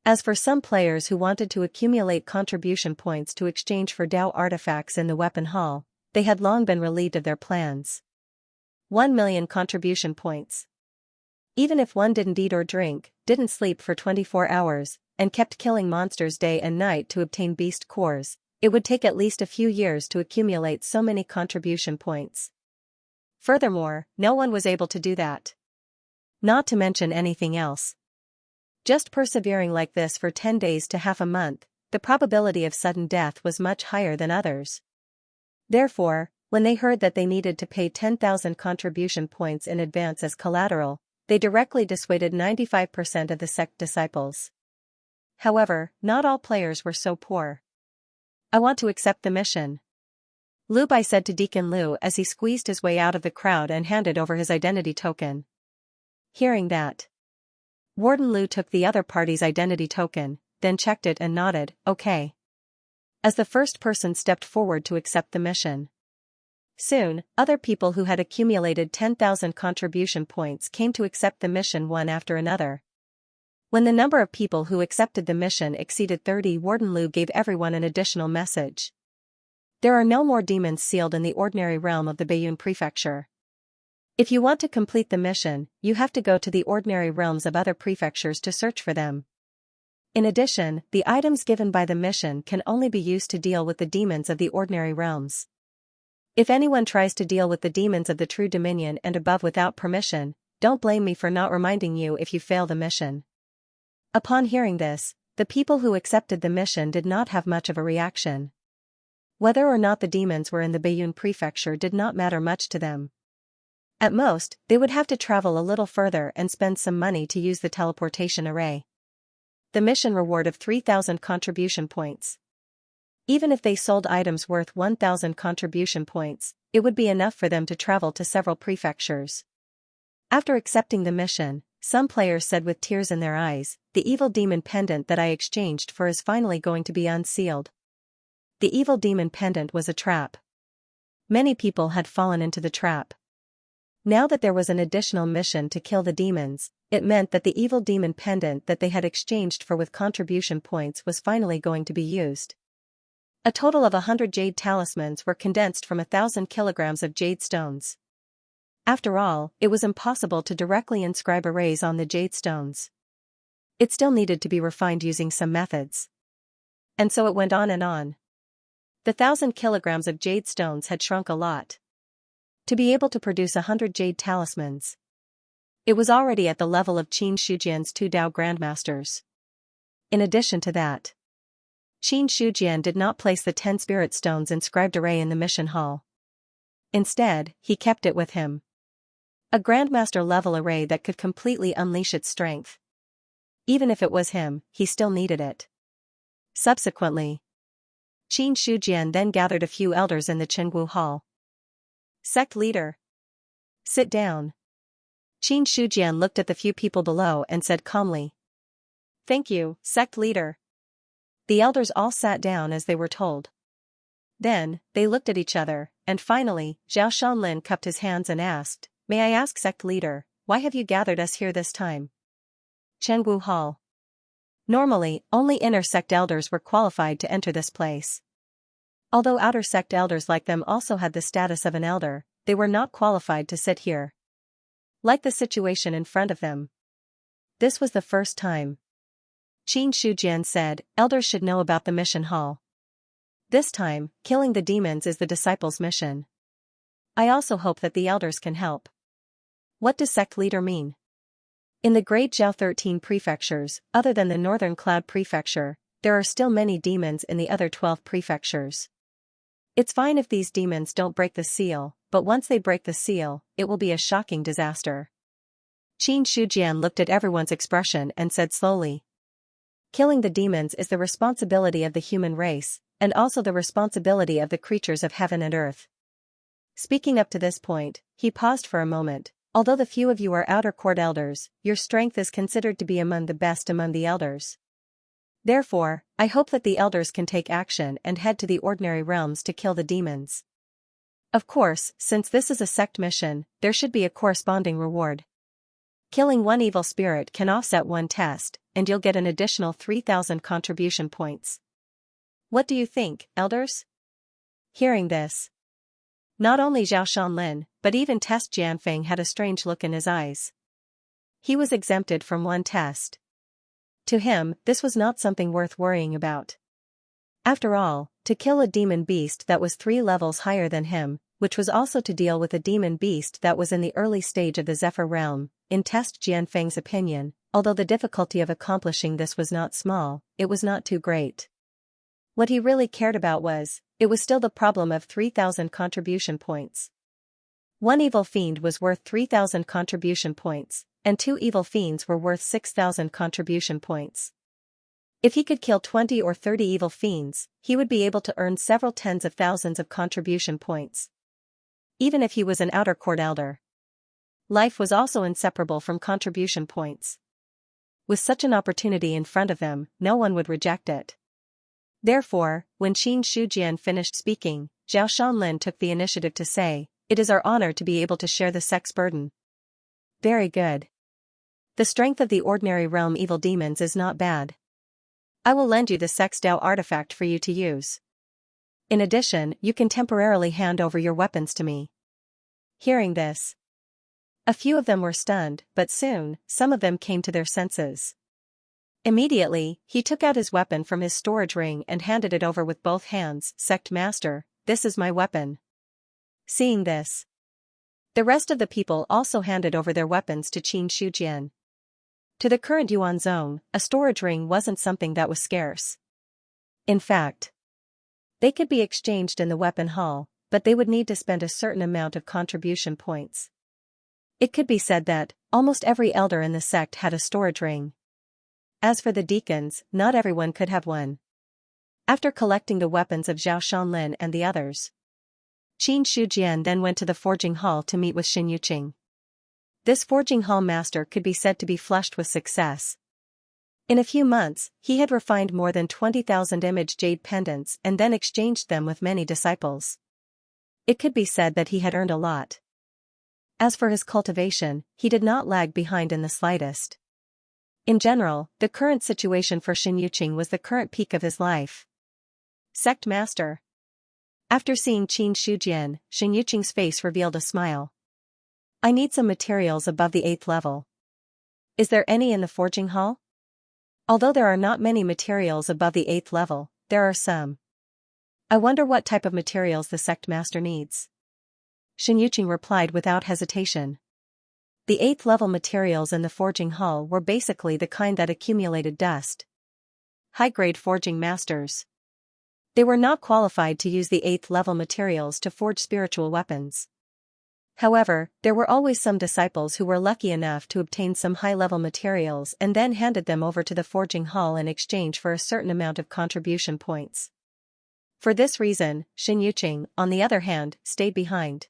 As for some players who wanted to accumulate contribution points to exchange for Dao artifacts in the weapon hall, they had long been relieved of their plans. 1 million contribution points. Even if one didn't eat or drink, didn't sleep for 24 hours, and kept killing monsters day and night to obtain beast cores, it would take at least a few years to accumulate so many contribution points. Furthermore, no one was able to do that. Not to mention anything else. Just persevering like this for 10 days to half a month, the probability of sudden death was much higher than others. Therefore, when they heard that they needed to pay 10,000 contribution points in advance as collateral, they directly dissuaded 95% of the sect disciples. However, not all players were so poor. I want to accept the mission, Lu Bai said to Deacon Lu as he squeezed his way out of the crowd and handed over his identity token. Hearing that, Warden Lu took the other party's identity token, then checked it and nodded, okay. As the first person stepped forward to accept the mission. Soon, other people who had accumulated 10,000 contribution points came to accept the mission one after another. When the number of people who accepted the mission exceeded 30, Warden Lu gave everyone an additional message. There are no more demons sealed in the ordinary realm of the Baiyun Prefecture. If you want to complete the mission, you have to go to the ordinary realms of other prefectures to search for them. In addition, the items given by the mission can only be used to deal with the demons of the ordinary realms. If anyone tries to deal with the demons of the True Dominion and above without permission, don't blame me for not reminding you if you fail the mission. Upon hearing this, the people who accepted the mission did not have much of a reaction. Whether or not the demons were in the Baiyun Prefecture did not matter much to them. At most, they would have to travel a little further and spend some money to use the teleportation array. The mission reward of 3,000 contribution points. Even if they sold items worth 1,000 contribution points, it would be enough for them to travel to several prefectures. After accepting the mission, some players said with tears in their eyes, "The evil demon pendant that I exchanged for is finally going to be unsealed." The evil demon pendant was a trap. Many people had fallen into the trap. Now that there was an additional mission to kill the demons, it meant that the evil demon pendant that they had exchanged for with contribution points was finally going to be used. A total of 100 jade talismans were condensed from 1,000 kilograms of jade stones. After all, it was impossible to directly inscribe arrays on the jade stones. It still needed to be refined using some methods. And so it went on and on. The 1,000 kilograms of jade stones had shrunk a lot. To be able to produce 100 jade talismans, it was already at the level of Xianxia's 2 Dao Grandmasters. In addition to that, Xianxia did not place the 10 spirit stones inscribed array in the mission hall. Instead, he kept it with him. A Grandmaster level array that could completely unleash its strength. Even if it was him, he still needed it. Subsequently, Xianxia then gathered a few elders in the Qingwu Hall. "Sect leader, sit down." Xianxia looked at the few people below and said calmly, "Thank you, sect leader." The elders all sat down as they were told. Then, they looked at each other, and finally, Zhao Shanlin cupped his hands and asked, "May I ask, sect leader, why have you gathered us here this time?" Qingwu Hall. Normally, only inner sect elders were qualified to enter this place. Although outer sect elders like them also had the status of an elder, they were not qualified to sit here. Like the situation in front of them. This was the first time. Xianxia said, "Elders should know about the mission hall. This time, killing the demons is the disciples' mission. I also hope that the elders can help." What does sect leader mean? In the Great Zhao 13 prefectures, other than the Northern Cloud Prefecture, there are still many demons in the other 12 prefectures. It's fine if these demons don't break the seal, but once they break the seal, it will be a shocking disaster. Xianxia looked at everyone's expression and said slowly, "Killing the demons is the responsibility of the human race, and also the responsibility of the creatures of heaven and earth." Speaking up to this point, he paused for a moment. "Although the few of you are outer court elders, your strength is considered to be among the best among the elders. Therefore, I hope that the elders can take action and head to the ordinary realms to kill the demons. Of course, since this is a sect mission, there should be a corresponding reward. Killing one evil spirit can offset one test, and you'll get an additional 3,000 contribution points. What do you think, elders?" Hearing this, not only Zhao Shanlin, but even Test Jianfeng had a strange look in his eyes. He was exempted from one test. To him, this was not something worth worrying about. After all, to kill a demon beast that was 3 levels higher than him, which was also to deal with a demon beast that was in the early stage of the Zephyr realm, in Test Jianfeng's opinion, although the difficulty of accomplishing this was not small, it was not too great. What he really cared about was, it was still the problem of 3,000 contribution points. One evil fiend was worth 3,000 contribution points, and 2 evil fiends were worth 6,000 contribution points. If he could kill 20 or 30 evil fiends, he would be able to earn several tens of thousands of contribution points. Even if he was an outer court elder. Life was also inseparable from contribution points. With such an opportunity in front of them, no one would reject it. Therefore, when Xianxia finished speaking, Zhao Shanlin took the initiative to say, "It is our honor to be able to share the sect's burden." Very good. The strength of the ordinary realm evil demons is not bad. I will lend you the sect's Dao artifact for you to use. In addition, you can temporarily hand over your weapons to me. Hearing this, a few of them were stunned, but soon, some of them came to their senses. Immediately, he took out his weapon from his storage ring and handed it over with both hands. "Sect Master, this is my weapon." Seeing this, the rest of the people also handed over their weapons to Xianxia. To the current Yuan zone, a storage ring wasn't something that was scarce. In fact, they could be exchanged in the weapon hall, but they would need to spend a certain amount of contribution points. It could be said that, almost every elder in the sect had a storage ring. As for the deacons, not everyone could have one. After collecting the weapons of Zhao Shanlin and the others, Xianxia then went to the forging hall to meet with Xin Yuqing. this forging hall master could be said to be flushed with success. In a few months, he had refined more than 20,000 image jade pendants and then exchanged them with many disciples. It could be said that he had earned a lot. As for his cultivation, he did not lag behind in the slightest. In general, the current situation for Xianxia was the current peak of his life. Sect Master. After seeing Qin Shujian, Xianxia's face revealed a smile. I need some materials above the 8th level. Is there any in the forging hall? Although there are not many materials above the 8th level, there are some. I wonder what type of materials the sect master needs. Xianxia replied without hesitation. The 8th level materials in the forging hall were basically the kind that accumulated dust. High-grade forging masters. They were not qualified to use the 8th level materials to forge spiritual weapons. However, there were always some disciples who were lucky enough to obtain some high-level materials and then handed them over to the forging hall in exchange for a certain amount of contribution points. For this reason, Xianxia, on the other hand, stayed behind.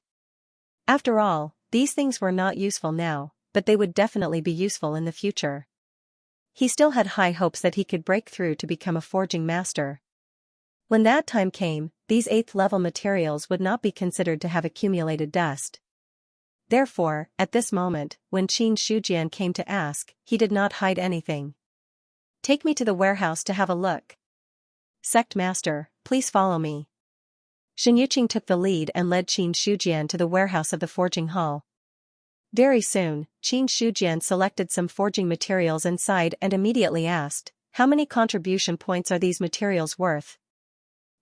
After all, these things were not useful now, but they would definitely be useful in the future. He still had high hopes that he could break through to become a forging master. When that time came, these 8th level materials would not be considered to have accumulated dust. Therefore, at this moment, when Qin Shujian came to ask, he did not hide anything. Take me to the warehouse to have a look. Sect Master, please follow me. Xianxia took the lead and led Qin Shujian to the warehouse of the forging hall. Very soon, Qin Shujian selected some forging materials inside and immediately asked, how many contribution points are these materials worth?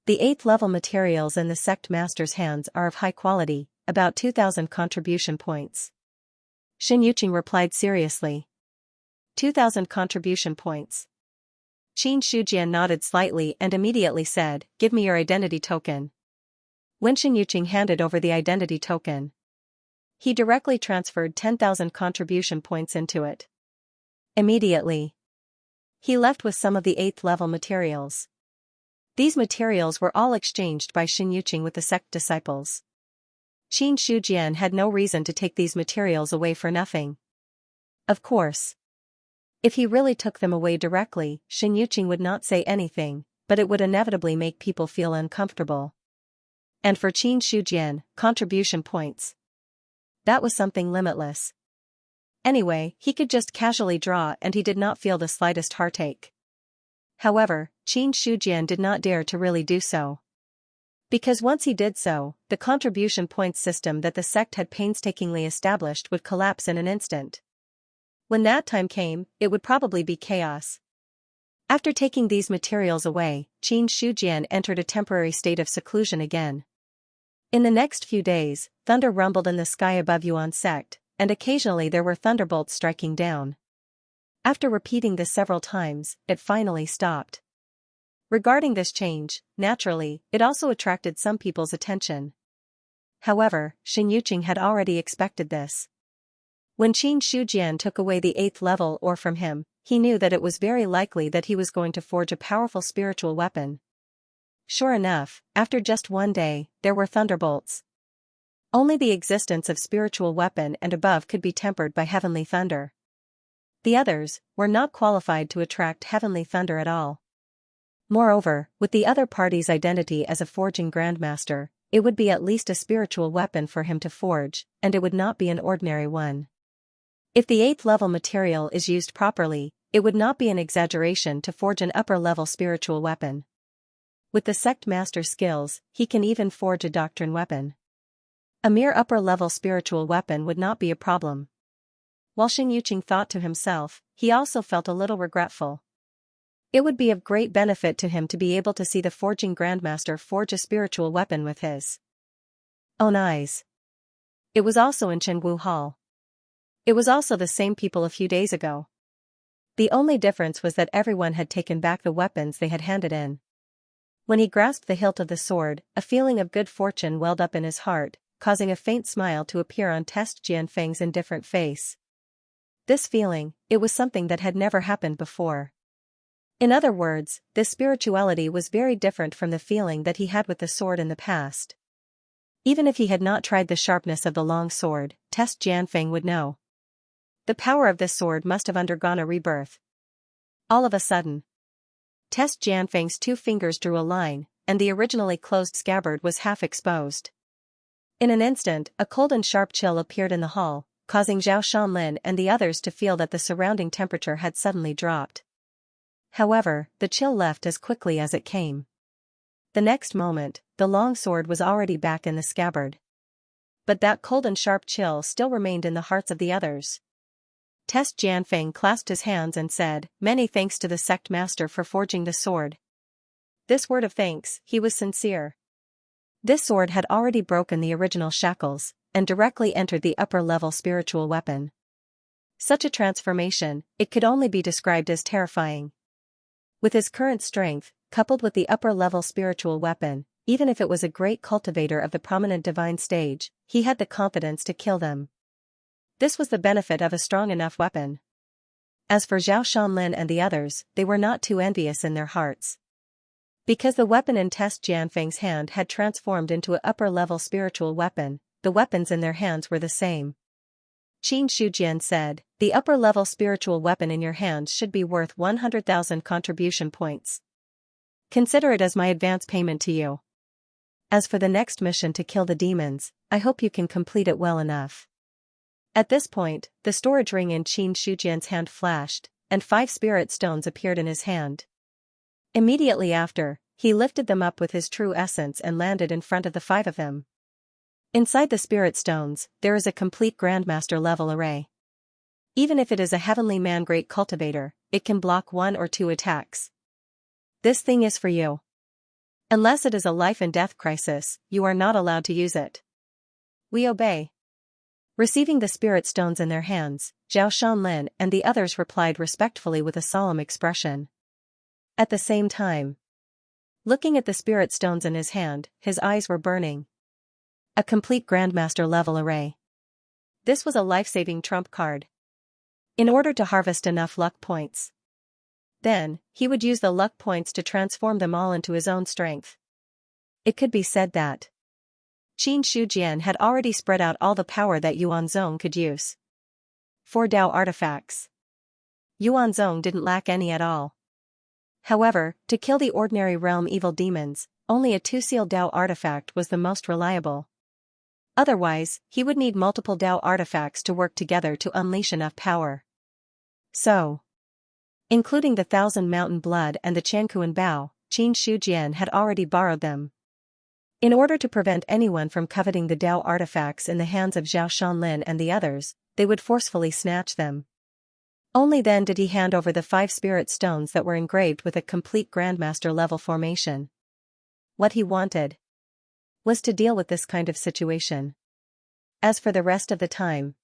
The 8th level materials in the sect master's hands are of high quality, about 2,000 contribution points. Xianxia replied seriously. 2,000 contribution points. Qin Shujian nodded slightly and immediately said, give me your identity token. When Xianxia handed over the identity token, he directly transferred 10,000 contribution points into it. Immediately, he left with some of the 8th level materials. These materials were all exchanged by Xianxia with the sect disciples. Qin Shujian had no reason to take these materials away for nothing. Of course, if he really took them away directly, Xianxia would not say anything, but it would inevitably make people feel uncomfortable. And for Qin Shujian, contribution points. That was something limitless. Anyway, he could just casually draw and he did not feel the slightest heartache. However, Qin Shujian did not dare to really do so. Because once he did so, the contribution points system that the sect had painstakingly established would collapse in an instant. When that time came, it would probably be chaos. After taking these materials away, Qin Shujian entered a temporary state of seclusion again. In the next few days, thunder rumbled in the sky above Yuan sect, and occasionally there were thunderbolts striking down. After repeating this several times, it finally stopped. Regarding this change, naturally, it also attracted some people's attention. However, Xianxia had already expected this. When Qin Shujian took away the 8th level ore from him, he knew that it was very likely that he was going to forge a powerful spiritual weapon. Sure enough, after just one day, there were thunderbolts. Only the existence of spiritual weapon and above could be tempered by heavenly thunder. The others were not qualified to attract heavenly thunder at all. Moreover, with the other party's identity as a forging grandmaster, it would be at least a spiritual weapon for him to forge, and it would not be an ordinary one. If the 8th level material is used properly, it would not be an exaggeration to forge an upper-level spiritual weapon. With the sect master's skills, he can even forge a doctrine weapon. A mere upper-level spiritual weapon would not be a problem. While Xianxia thought to himself, he also felt a little regretful. It would be of great benefit to him to be able to see the forging grandmaster forge a spiritual weapon with his own eyes. It was also in Chengwu Hall. It was also the same people a few days ago. The only difference was that everyone had taken back the weapons they had handed in. When he grasped the hilt of the sword, a feeling of good fortune welled up in his heart, causing a faint smile to appear on Test Jianfeng's indifferent face. This feeling, it was something that had never happened before. In other words, this spirituality was very different from the feeling that he had with the sword in the past. Even if he had not tried the sharpness of the long sword, Test Jianfeng would know. The power of this sword must have undergone a rebirth. All of a sudden, Test Jianfeng's 2 fingers drew a line, and the originally closed scabbard was half exposed. In an instant, a cold and sharp chill appeared in the hall, causing Zhao Shanlin and the others to feel that the surrounding temperature had suddenly dropped. However, the chill left as quickly as it came. The next moment, the long sword was already back in the scabbard. But that cold and sharp chill still remained in the hearts of the others. Test Jianfeng clasped his hands and said, "Many thanks to the sect master for forging the sword." This word of thanks, he was sincere. This sword had already broken the original shackles, and directly entered the upper-level spiritual weapon. Such a transformation, it could only be described as terrifying. With his current strength, coupled with the upper-level spiritual weapon, even if it was a great cultivator of the prominent divine stage, he had the confidence to kill them. This was the benefit of a strong enough weapon. As for Zhao Shanlin and the others, they were not too envious in their hearts. Because the weapon in Test Jianfeng's hand had transformed into an upper-level spiritual weapon, the weapons in their hands were the same. Qin Shujian said, "The upper-level spiritual weapon in your hands should be worth 100,000 contribution points. Consider it as my advance payment to you. As for the next mission to kill the demons, I hope you can complete it well enough." At this point, the storage ring in Qin Shujian's hand flashed, and 5 spirit stones appeared in his hand. Immediately after, he lifted them up with his true essence and landed in front of the 5 of them. Inside the spirit stones, there is a complete Grandmaster level array. Even if it is a heavenly man great cultivator, it can block 1 or 2 attacks. This thing is for you. Unless it is a life and death crisis, you are not allowed to use it. We obey. Receiving the spirit stones in their hands, Zhao Shanlin and the others replied respectfully with a solemn expression. At the same time, looking at the spirit stones in his hand, his eyes were burning. A complete Grandmaster level array. This was a life-saving trump card. In order to harvest enough luck points, then, he would use the luck points to transform them all into his own strength. It could be said that Qin Shujian had already spread out all the power that Yuanzong could use. 4 Dao artifacts. Yuanzong didn't lack any at all. However, to kill the ordinary realm evil demons, only a 2-seal Dao artifact was the most reliable. Otherwise, he would need multiple Dao artifacts to work together to unleash enough power. So, including the 1,000 mountain blood and the Qiankuan Bao, Qin Shujian had already borrowed them. In order to prevent anyone from coveting the Dao artifacts in the hands of Zhao Shanlin and the others, they would forcefully snatch them. Only then did he hand over the 5 spirit stones that were engraved with a complete Grandmaster level formation. What he wanted was to deal with this kind of situation. As for the rest of the time,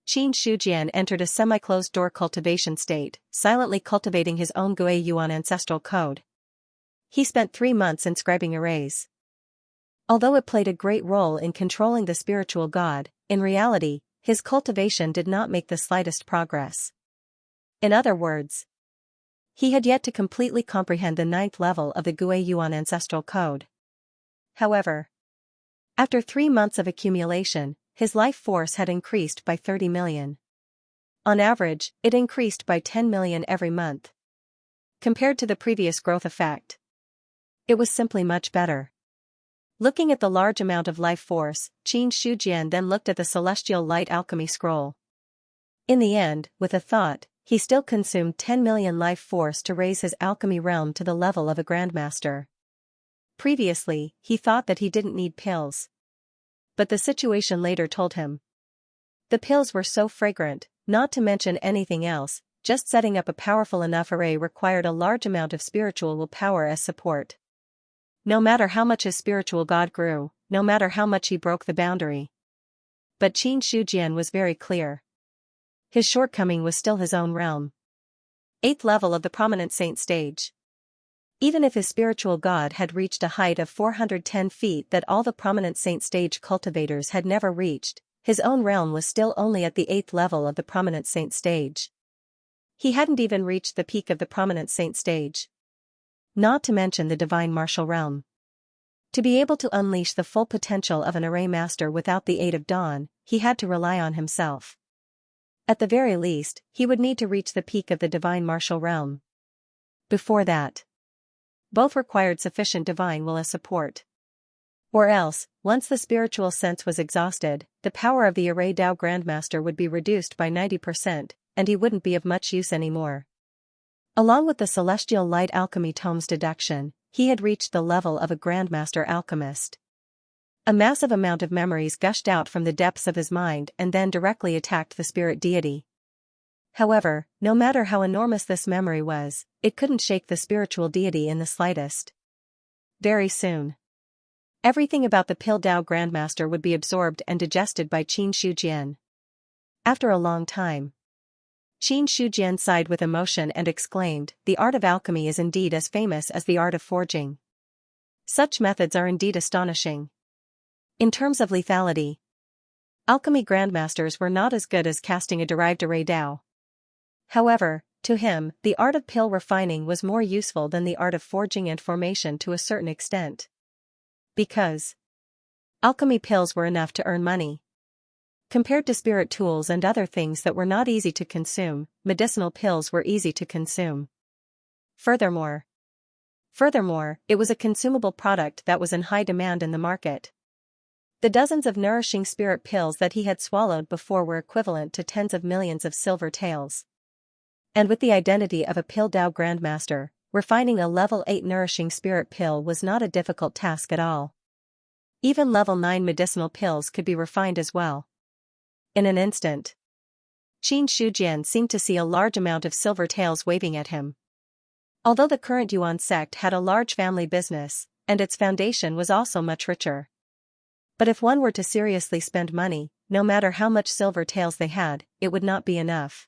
Qin Shujian entered a semi-closed door cultivation state, silently cultivating his own Gui Yuan ancestral code. He spent 3 months inscribing arrays. Although it played a great role in controlling the spiritual god, in reality, his cultivation did not make the slightest progress. In other words, he had yet to completely comprehend the 9th level of the Gui Yuan ancestral code. However, after 3 months of accumulation, his life force had increased by 30 million. On average, it increased by 10 million every month. Compared to the previous growth effect, it was simply much better. Looking at the large amount of life force, Qin Shujian then looked at the celestial light alchemy scroll. In the end, with a thought, he still consumed 10 million life force to raise his alchemy realm to the level of a Grandmaster. Previously, he thought that he didn't need pills. But the situation later told him. The pills were so fragrant, not to mention anything else, just setting up a powerful enough array required a large amount of spiritual willpower as support. No matter how much his spiritual god grew, no matter how much he broke the boundary. But Qin Shujian was very clear. His shortcoming was still his own realm. 8th level of the prominent saint stage. Even if his spiritual god had reached a height of 410 feet that all the prominent saint stage cultivators had never reached, his own realm was still only at the 8th level of the prominent saint stage. He hadn't even reached the peak of the prominent saint stage. Not to mention the divine martial realm. To be able to unleash the full potential of an array master without the aid of Dawn, he had to rely on himself. At the very least, he would need to reach the peak of the divine martial realm. Before that, both required sufficient divine will as support. Or else, once the spiritual sense was exhausted, the power of the Array Dao Grandmaster would be reduced by 90%, and he wouldn't be of much use anymore. Along with the Celestial Light Alchemy Tome's deduction, he had reached the level of a Grandmaster Alchemist. A massive amount of memories gushed out from the depths of his mind and then directly attacked the spirit deity. However, no matter how enormous this memory was, it couldn't shake the spiritual deity in the slightest. Very soon, everything about the Pill Dao Grandmaster would be absorbed and digested by Qin Shujian. After a long time, Qin Shujian sighed with emotion and exclaimed, "The art of alchemy is indeed as famous as the art of forging. Such methods are indeed astonishing. In terms of lethality, alchemy grandmasters were not as good as casting a derived Array Dao." However, to him, the art of pill refining was more useful than the art of forging and formation to a certain extent. Because alchemy pills were enough to earn money. Compared to spirit tools and other things that were not easy to consume, medicinal pills were easy to consume. Furthermore, it was a consumable product that was in high demand in the market. The dozens of nourishing spirit pills that he had swallowed before were equivalent to tens of millions of silver taels. And with the identity of a Pill Dao Grandmaster, refining a level 8 nourishing spirit pill was not a difficult task at all. Even level 9 medicinal pills could be refined as well. In an instant, Qin Shujian seemed to see a large amount of silver tails waving at him. Although the current Yuan sect had a large family business, and its foundation was also much richer. But if one were to seriously spend money, no matter how much silver taels they had, it would not be enough.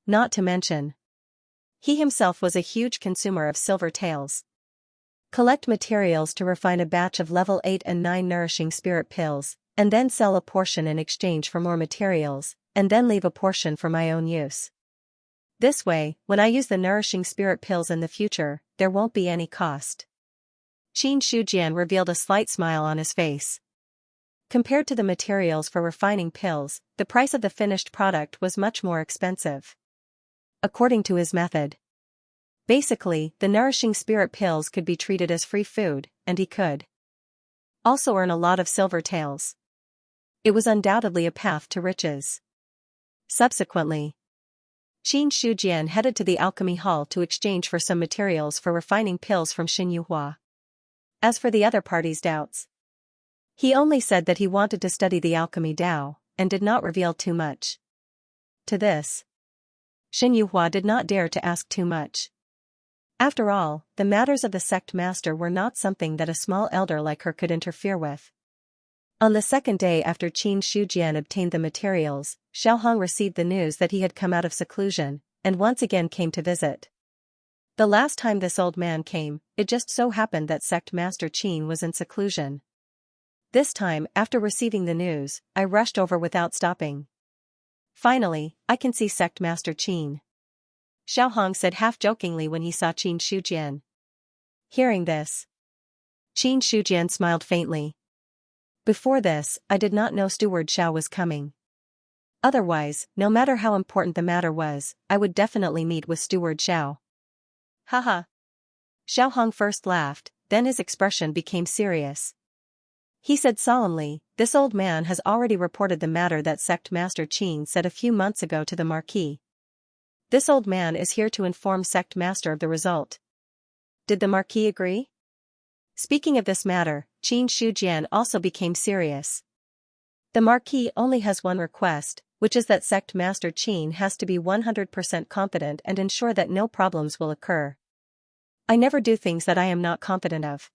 Not to mention, he himself was a huge consumer of silver taels. Collect materials to refine a batch of level 8 and 9 nourishing spirit pills, and then sell a portion in exchange for more materials, and then leave a portion for my own use. This way, when I use the nourishing spirit pills in the future, there won't be any cost. Qin Shujian revealed a slight smile on his face. Compared to the materials for refining pills, the price of the finished product was much more expensive. According to his method, basically, the nourishing spirit pills could be treated as free food, and he could also earn a lot of silver taels. It was undoubtedly a path to riches. Subsequently, Qin Shujian headed to the alchemy hall to exchange for some materials for refining pills from Xin Yuhua. As for the other party's doubts, he only said that he wanted to study the alchemy Dao, and did not reveal too much. To this, Xin Yuhua did not dare to ask too much. After all, the matters of the sect master were not something that a small elder like her could interfere with. On the second day after Qin Shujian obtained the materials, Xiaohong received the news that he had come out of seclusion, and once again came to visit. The last time this old man came, it just so happened that sect master Qin was in seclusion. This time, after receiving the news, I rushed over without stopping. Finally, I can see sect master Qin, Xiaohong said half-jokingly when he saw Qin Shujian. Hearing this, Qin Shujian smiled faintly. Before this, I did not know Steward Xiao was coming. Otherwise, no matter how important the matter was, I would definitely meet with Steward Xiao. Haha. Xiaohong first laughed, then his expression became serious. He said solemnly, "This old man has already reported the matter that sect master Qin said a few months ago to the Marquis. This old man is here to inform sect master of the result." Did the Marquis agree? Speaking of this matter, Qin Shujian also became serious. The Marquis only has one request, which is that sect master Qin has to be 100% competent and ensure that no problems will occur. I never do things that I am not confident of.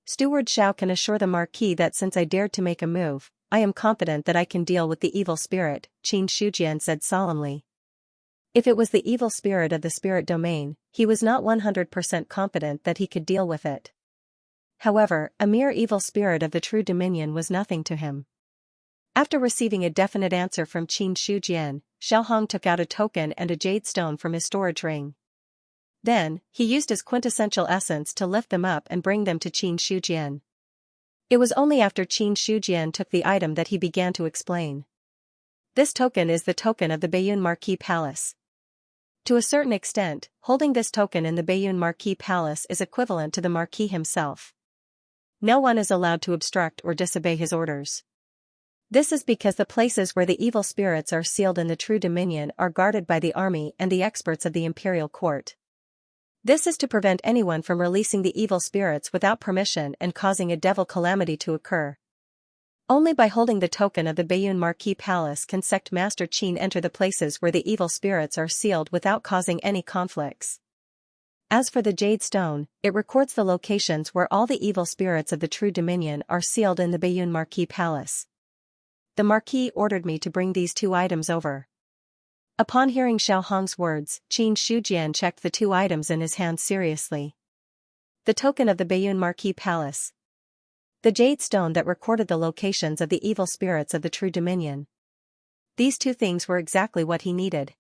Steward Xiao can assure the Marquis that since I dared to make a move, I am confident that I can deal with the evil spirit, Qin Shujian said solemnly. If it was the evil spirit of the spirit domain, he was not 100% confident that he could deal with it. However, a mere evil spirit of the true dominion was nothing to him. After receiving a definite answer from Qin Shujian, Xiaohong took out a token and a jade stone from his storage ring. Then, he used his quintessential essence to lift them up and bring them to Qin Shujian. It was only after Qin Shujian took the item that he began to explain. This token is the token of the Bayun Marquis Palace. To a certain extent, holding this token in the Bayun Marquis Palace is equivalent to the Marquis himself. No one is allowed to obstruct or disobey his orders. This is because the places where the evil spirits are sealed in the true dominion are guarded by the army and the experts of the imperial court. This is to prevent anyone from releasing the evil spirits without permission and causing a devil calamity to occur. Only by holding the token of the Bayun Marquis Palace can Sect Master Qin enter the places where the evil spirits are sealed without causing any conflicts. As for the Jade Stone, it records the locations where all the evil spirits of the true dominion are sealed in the Bayun Marquis Palace. The Marquis ordered me to bring these 2 items over. Upon hearing Xiao Hong's words, Qin Shujian checked the 2 items in his hand seriously. The token of the Bayun Marquis Palace. The Jade Stone that recorded the locations of the evil spirits of the true dominion. These 2 things were exactly what he needed.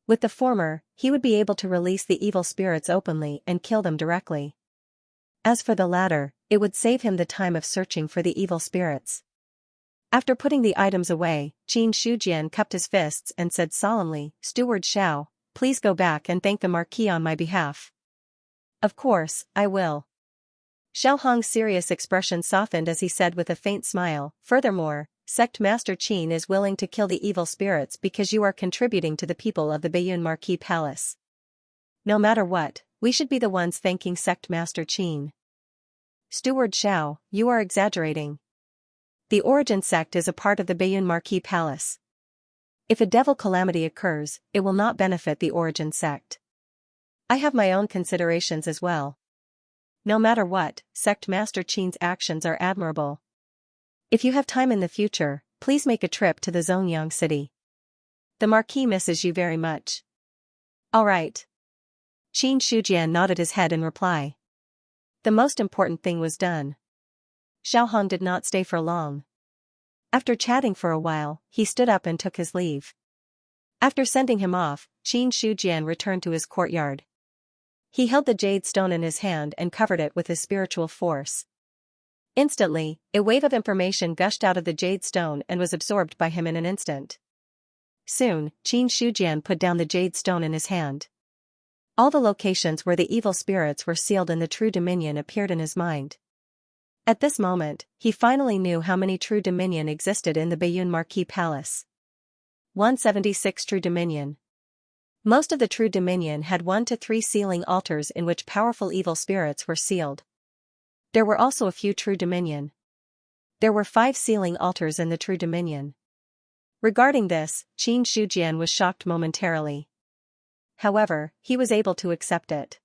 With the former, he would be able to release the evil spirits openly and kill them directly. As for the latter, it would save him the time of searching for the evil spirits. After putting the items away, Qin Shujian cupped his fists and said solemnly, "Steward Xiao, please go back and thank the Marquis on my behalf." "Of course, I will." Xiao Hong's serious expression softened as he said with a faint smile, "Furthermore, Sect Master Qin is willing to kill the evil spirits because you are contributing to the people of the Bayun Marquis Palace. No matter what, we should be the ones thanking Sect Master Qin." "Steward Xiao, you are exaggerating. The Origin Sect is a part of the Bayun Marquis Palace. If a devil calamity occurs, it will not benefit the Origin Sect. I have my own considerations as well. No matter what, Sect Master Qin's actions are admirable. If you have time in the future, please make a trip to the Zongyang city. The Marquis misses you very much." "All right." Qin Shujian nodded his head in reply. The most important thing was done. Xiao Hong did not stay for long. After chatting for a while, he stood up and took his leave. After sending him off, Qin Shujian returned to his courtyard. He held the jade stone in his hand and covered it with his spiritual force. Instantly, a wave of information gushed out of the jade stone and was absorbed by him in an instant. Soon, Qin Shujian put down the jade stone in his hand. All the locations where the evil spirits were sealed in the true dominion appeared in his mind. At this moment, he finally knew how many true dominion existed in the Bayun Marquis Palace. 176 True Dominion. Most of the true dominion had 1 to 3 sealing altars in which powerful evil spirits were sealed. There were also a few true dominion. There were 5 sealing altars in the true dominion. Regarding this, Qin Shujian was shocked momentarily. However, he was able to accept it.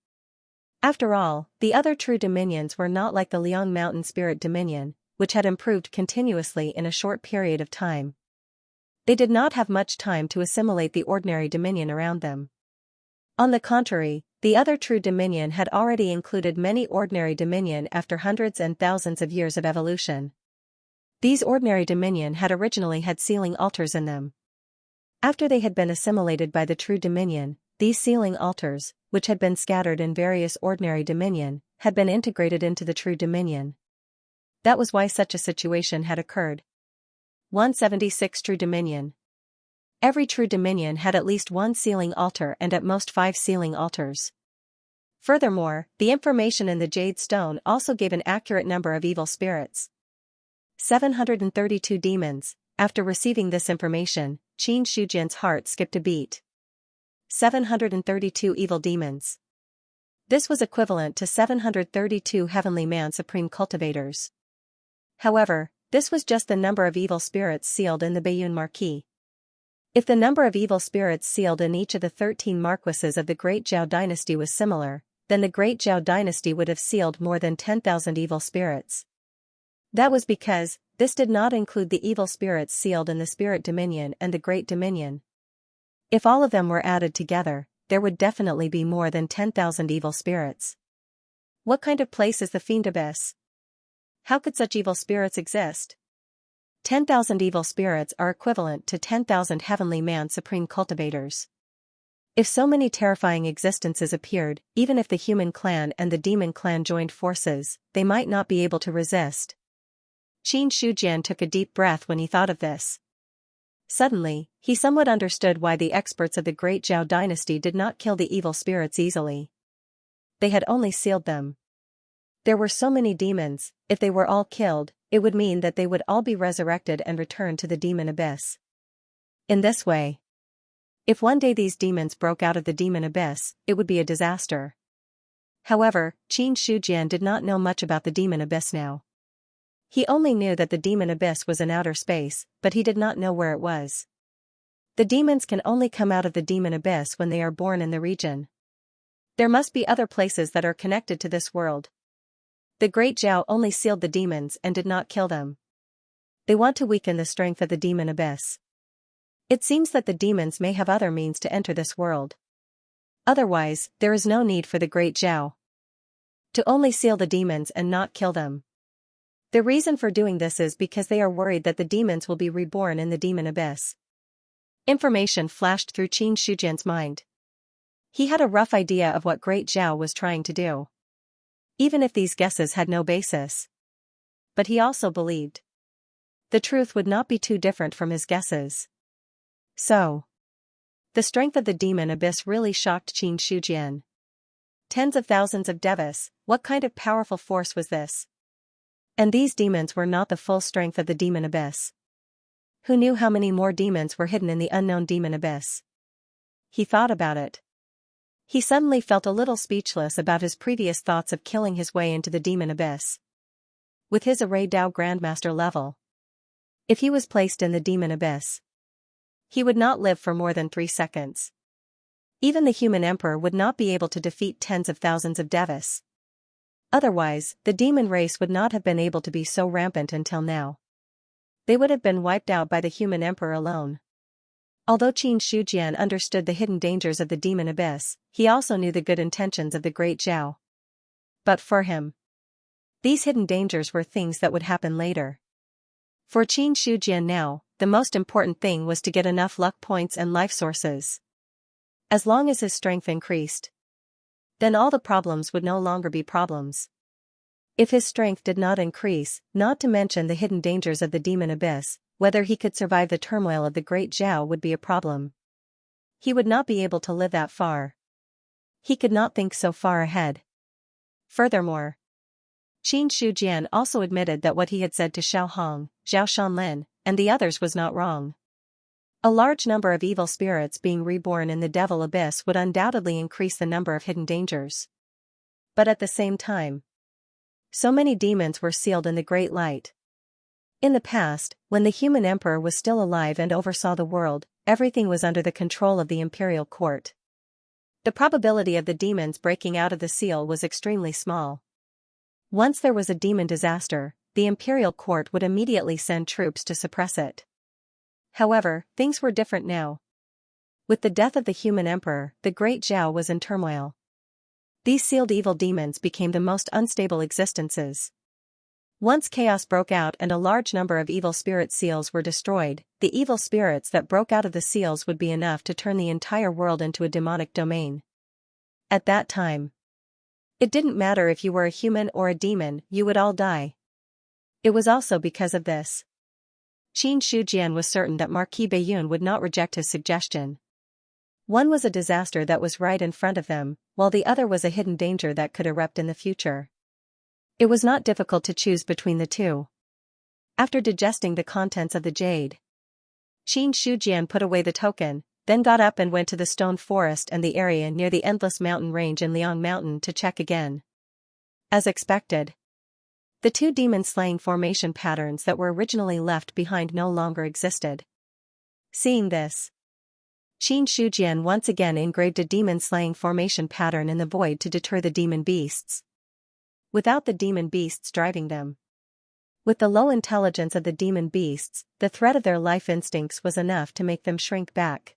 After all, the other true dominions were not like the Liang Mountain Spirit Dominion, which had improved continuously in a short period of time. They did not have much time to assimilate the ordinary dominion around them. On the contrary, the other true dominion had already included many ordinary dominion after hundreds and thousands of years of evolution. These ordinary dominion had originally had sealing altars in them. After they had been assimilated by the true dominion, these sealing altars, which had been scattered in various ordinary dominion, had been integrated into the true dominion. That was why such a situation had occurred. 176 True Dominion. Every true dominion had at least 1 sealing altar and at most 5 sealing altars. Furthermore, the information in the jade stone also gave an accurate number of evil spirits. 732 demons. After receiving this information, Qin Shujian's heart skipped a beat. 732 evil demons. This was equivalent to 732 heavenly man supreme cultivators. However, this was just the number of evil spirits sealed in the Bayun Marquis. If the number of evil spirits sealed in each of the 13 marquises of the Great Zhao dynasty was similar, then the Great Zhao dynasty would have sealed more than 10,000 evil spirits. That was because this did not include the evil spirits sealed in the Spirit Dominion and the Great Dominion. If all of them were added together, there would definitely be more than 10,000 evil spirits. What kind of place is the Fiend Abyss? How could such evil spirits exist? 10,000 evil spirits are equivalent to 10,000 heavenly man supreme cultivators. If so many terrifying existences appeared, even if the human clan and the demon clan joined forces, they might not be able to resist. Qin Shujian took a deep breath when he thought of this. Suddenly, he somewhat understood why the experts of the Great Zhao dynasty did not kill the evil spirits easily. They had only sealed them. There were so many demons, if they were all killed, it would mean that they would all be resurrected and returned to the demon abyss. In this way, if one day these demons broke out of the demon abyss, it would be a disaster. However, Qin Shujian did not know much about the demon abyss now. He only knew that the demon abyss was in outer space, but he did not know where it was. The demons can only come out of the demon abyss when they are born in the region. There must be other places that are connected to this world. The Great Zhao only sealed the demons and did not kill them. They want to weaken the strength of the demon abyss. It seems that the demons may have other means to enter this world. Otherwise, there is no need for the Great Zhao to only seal the demons and not kill them. The reason for doing this is because they are worried that the demons will be reborn in the demon abyss. Information flashed through Qin Shujian's mind. He had a rough idea of what Great Zhao was trying to do, even if these guesses had no basis. But he also believed the truth would not be too different from his guesses. So, the strength of the demon abyss really shocked Qin Shujian. Tens of thousands of devas, what kind of powerful force was this? And these demons were not the full strength of the demon abyss. Who knew how many more demons were hidden in the unknown demon abyss? He thought about it. He suddenly felt a little speechless about his previous thoughts of killing his way into the demon abyss. With his Array Dao Grandmaster level, if he was placed in the demon abyss, he would not live for more than 3 seconds. Even the human emperor would not be able to defeat tens of thousands of devas. Otherwise, the demon race would not have been able to be so rampant until now. They would have been wiped out by the human emperor alone. Although Qin Shujian understood the hidden dangers of the demon abyss, he also knew the good intentions of the Great Zhao. But for him, these hidden dangers were things that would happen later. For Qin Shujian now, the most important thing was to get enough luck points and life sources. As long as his strength increased, then all the problems would no longer be problems. If his strength did not increase, not to mention the hidden dangers of the demon abyss, whether he could survive the turmoil of the Great Zhao would be a problem. He would not be able to live that far. He could not think so far ahead. Furthermore, Qin Shujian also admitted that what he had said to Xiao Hong, Zhao Shanlin, and the others was not wrong. A large number of evil spirits being reborn in the devil abyss would undoubtedly increase the number of hidden dangers. But at the same time, so many demons were sealed in the Great Light. In the past, when the human emperor was still alive and oversaw the world, everything was under the control of the imperial court. The probability of the demons breaking out of the seal was extremely small. Once there was a demon disaster, the imperial court would immediately send troops to suppress it. However, things were different now. With the death of the human emperor, the Great Zhao was in turmoil. These sealed evil demons became the most unstable existences. Once chaos broke out and a large number of evil spirit seals were destroyed, the evil spirits that broke out of the seals would be enough to turn the entire world into a demonic domain. At that time, it didn't matter if you were a human or a demon, you would all die. It was also because of this. Qin Shujian was certain that Marquis Baiyun would not reject his suggestion. One was a disaster that was right in front of them, while the other was a hidden danger that could erupt in the future. It was not difficult to choose between the two. After digesting the contents of the jade, Qin Shujian put away the token, then got up and went to the stone forest and the area near the endless mountain range in Liang Mountain to check again. As expected, the two demon-slaying formation patterns that were originally left behind no longer existed. Seeing this, Qin Shujian once again engraved a demon-slaying formation pattern in the void to deter the demon beasts. Without the demon beasts driving them. With the low intelligence of the demon beasts, the threat of their life instincts was enough to make them shrink back.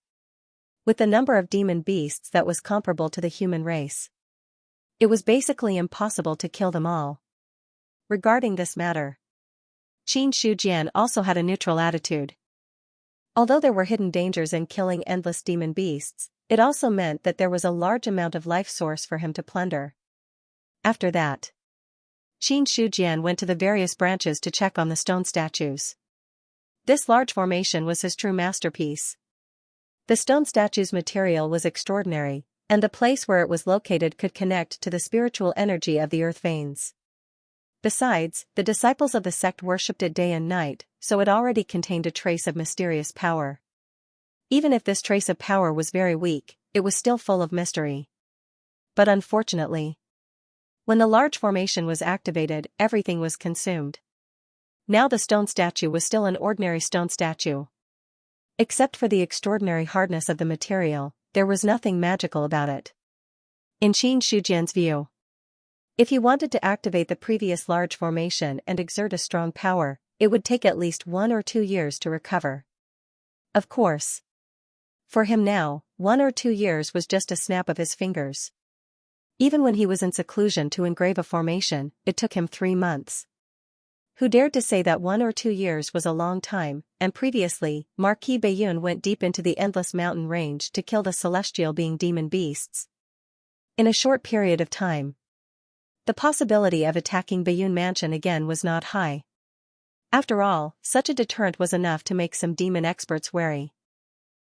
With the number of demon beasts that was comparable to the human race, it was basically impossible to kill them all. Regarding this matter, Qin Shujian also had a neutral attitude. Although there were hidden dangers in killing endless demon beasts, it also meant that there was a large amount of life source for him to plunder. After that, Qin Shujian went to the various branches to check on the stone statues. This large formation was his true masterpiece. The stone statue's material was extraordinary, and the place where it was located could connect to the spiritual energy of the earth veins. Besides, the disciples of the sect worshipped it day and night, so it already contained a trace of mysterious power. Even if this trace of power was very weak, it was still full of mystery. But unfortunately, when the large formation was activated, everything was consumed. Now the stone statue was still an ordinary stone statue. Except for the extraordinary hardness of the material, there was nothing magical about it. In Qin Shujian's view, if he wanted to activate the previous large formation and exert a strong power, it would take at least 1 or 2 years to recover. Of course, for him now, 1 or 2 years was just a snap of his fingers. Even when he was in seclusion to engrave a formation, it took him 3 months. Who dared to say that 1 or 2 years was a long time? And previously, Marquis Bayun went deep into the endless mountain range to kill the celestial being demon beasts. In a short period of time, the possibility of attacking Bayun Mansion again was not high. After all, such a deterrent was enough to make some demon experts wary.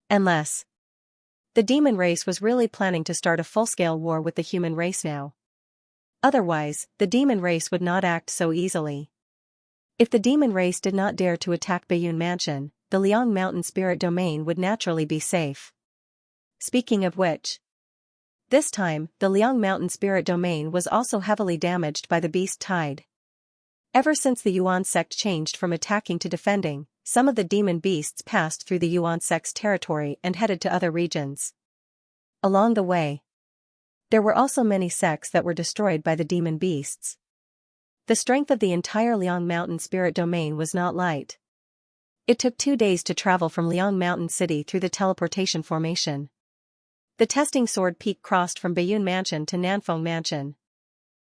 Unless the demon race was really planning to start a full-scale war with the human race now. Otherwise, the demon race would not act so easily. If the demon race did not dare to attack Bayun Mansion, the Liang Mountain Spirit Domain would naturally be safe. Speaking of which, this time, the Liang Mountain Spirit Domain was also heavily damaged by the Beast Tide. Ever since the Yuan sect changed from attacking to defending, some of the demon beasts passed through the Yuan sect's territory and headed to other regions. Along the way, there were also many sects that were destroyed by the demon beasts. The strength of the entire Liang Mountain Spirit Domain was not light. It took 2 days to travel from Liang Mountain City through the teleportation formation. The testing sword peak crossed from Bayun Mansion to Nanfeng Mansion.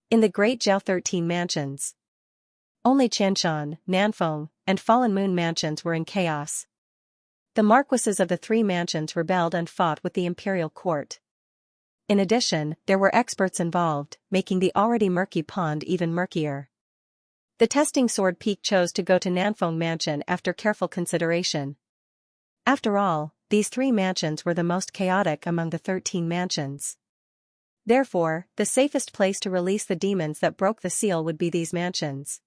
In the Great Zhao 13 mansions, only Qianshan, Nanfeng, and Fallen Moon mansions were in chaos. The marquises of the 3 mansions rebelled and fought with the imperial court. In addition, there were experts involved, making the already murky pond even murkier. The testing sword peak chose to go to Nanfeng Mansion after careful consideration. After all, these 3 mansions were the most chaotic among the 13 mansions. Therefore, the safest place to release the demons that broke the seal would be these mansions.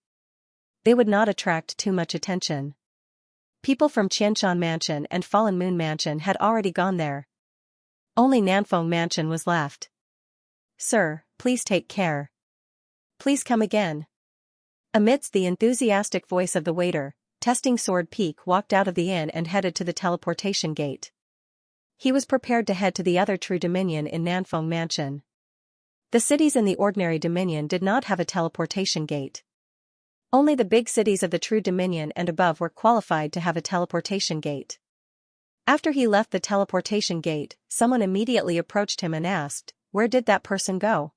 They would not attract too much attention. People from Qianshan Mansion and Fallen Moon Mansion had already gone there. Only Nanfeng Mansion was left. "Sir, please take care. Please come again." Amidst the enthusiastic voice of the waiter, Testing Sword Peak walked out of the inn and headed to the teleportation gate. He was prepared to head to the other true dominion in Nanfeng Mansion. The cities in the ordinary dominion did not have a teleportation gate. Only the big cities of the true dominion and above were qualified to have a teleportation gate. After he left the teleportation gate, someone immediately approached him and asked, "Where did that person go?"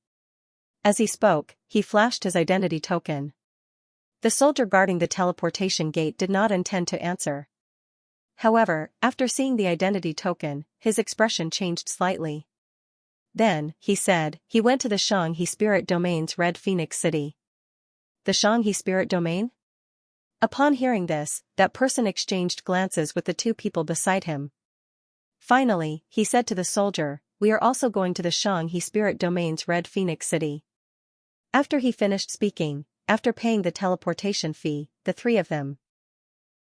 As he spoke, he flashed his identity token. The soldier guarding the teleportation gate did not intend to answer. However, after seeing the identity token, his expression changed slightly. Then, he said, he went to the Xianxia Spirit Domain's Red Phoenix City. The Xianxia Spirit Domain? Upon hearing this, that person exchanged glances with the 2 people beside him. Finally, he said to the soldier, "We are also going to the Xianxia Spirit Domain's Red Phoenix City." After he finished speaking, after paying the teleportation fee, the 3 of them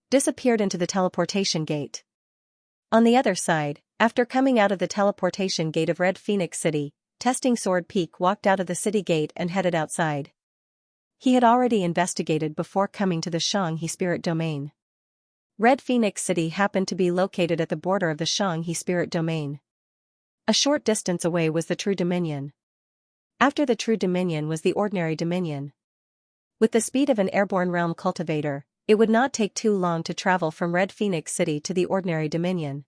disappeared into the teleportation gate. On the other side, after coming out of the teleportation gate of Red Phoenix City, Testing Sword Peak walked out of the city gate and headed outside. He had already investigated before coming to the Xianxia Spirit Domain. Red Phoenix City happened to be located at the border of the Xianxia Spirit Domain. A short distance away was the True Dominion. After the True Dominion was the Ordinary Dominion. With the speed of an airborne realm cultivator, it would not take too long to travel from Red Phoenix City to the Ordinary Dominion.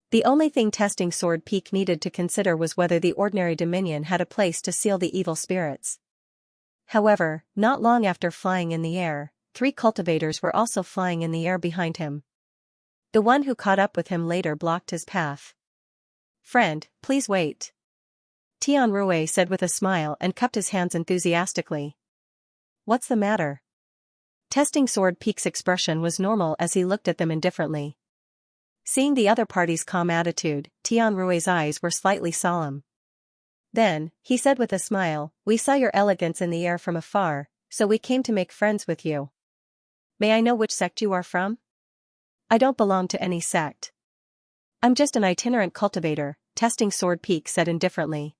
The only thing Testing Sword Peak needed to consider was whether the Ordinary Dominion had a place to seal the evil spirits. However, not long after flying in the air, 3 cultivators were also flying in the air behind him. The one who caught up with him later blocked his path. "Friend, please wait," Tianrui said with a smile and cupped his hands enthusiastically. "What's the matter?" Testing Sword Peak's expression was normal as he looked at them indifferently. Seeing the other party's calm attitude, Tianrui's eyes were slightly solemn. Then, he said with a smile, "We saw your elegance in the air from afar, so we came to make friends with you. May I know which sect you are from?" "I don't belong to any sect. I'm just an itinerant cultivator," Testing Sword Peak said indifferently.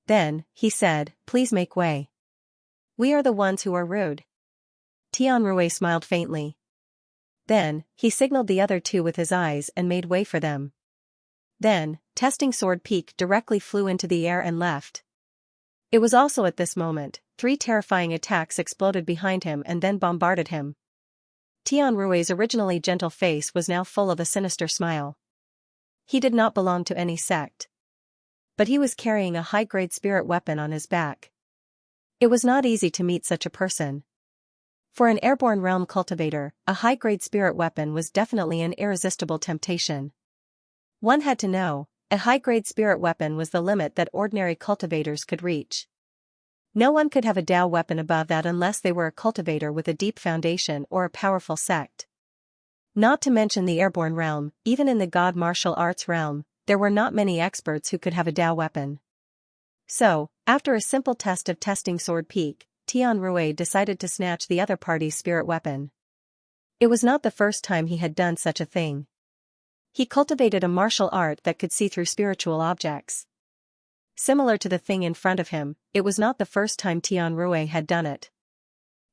Then, he said, "Please make way. We are the ones who are rude." Tianrui smiled faintly. Then, he signaled the other two with his eyes and made way for them. Then, Testing Sword Peak directly flew into the air and left. It was also at this moment, 3 terrifying attacks exploded behind him and then bombarded him. Tianrui's originally gentle face was now full of a sinister smile. He did not belong to any sect. But he was carrying a high-grade spirit weapon on his back. It was not easy to meet such a person. For an airborne realm cultivator, a high-grade spirit weapon was definitely an irresistible temptation. One had to know, a high-grade spirit weapon was the limit that ordinary cultivators could reach. No one could have a Dao weapon above that unless they were a cultivator with a deep foundation or a powerful sect. Not to mention the airborne realm, even in the god martial arts realm, there were not many experts who could have a Dao weapon. So, after a simple test of Testing Sword Peak, Tianrui decided to snatch the other party's spirit weapon. It was not the first time he had done such a thing. He cultivated a martial art that could see through spiritual objects. Similar to the thing in front of him, it was not the first time Tianrui had done it.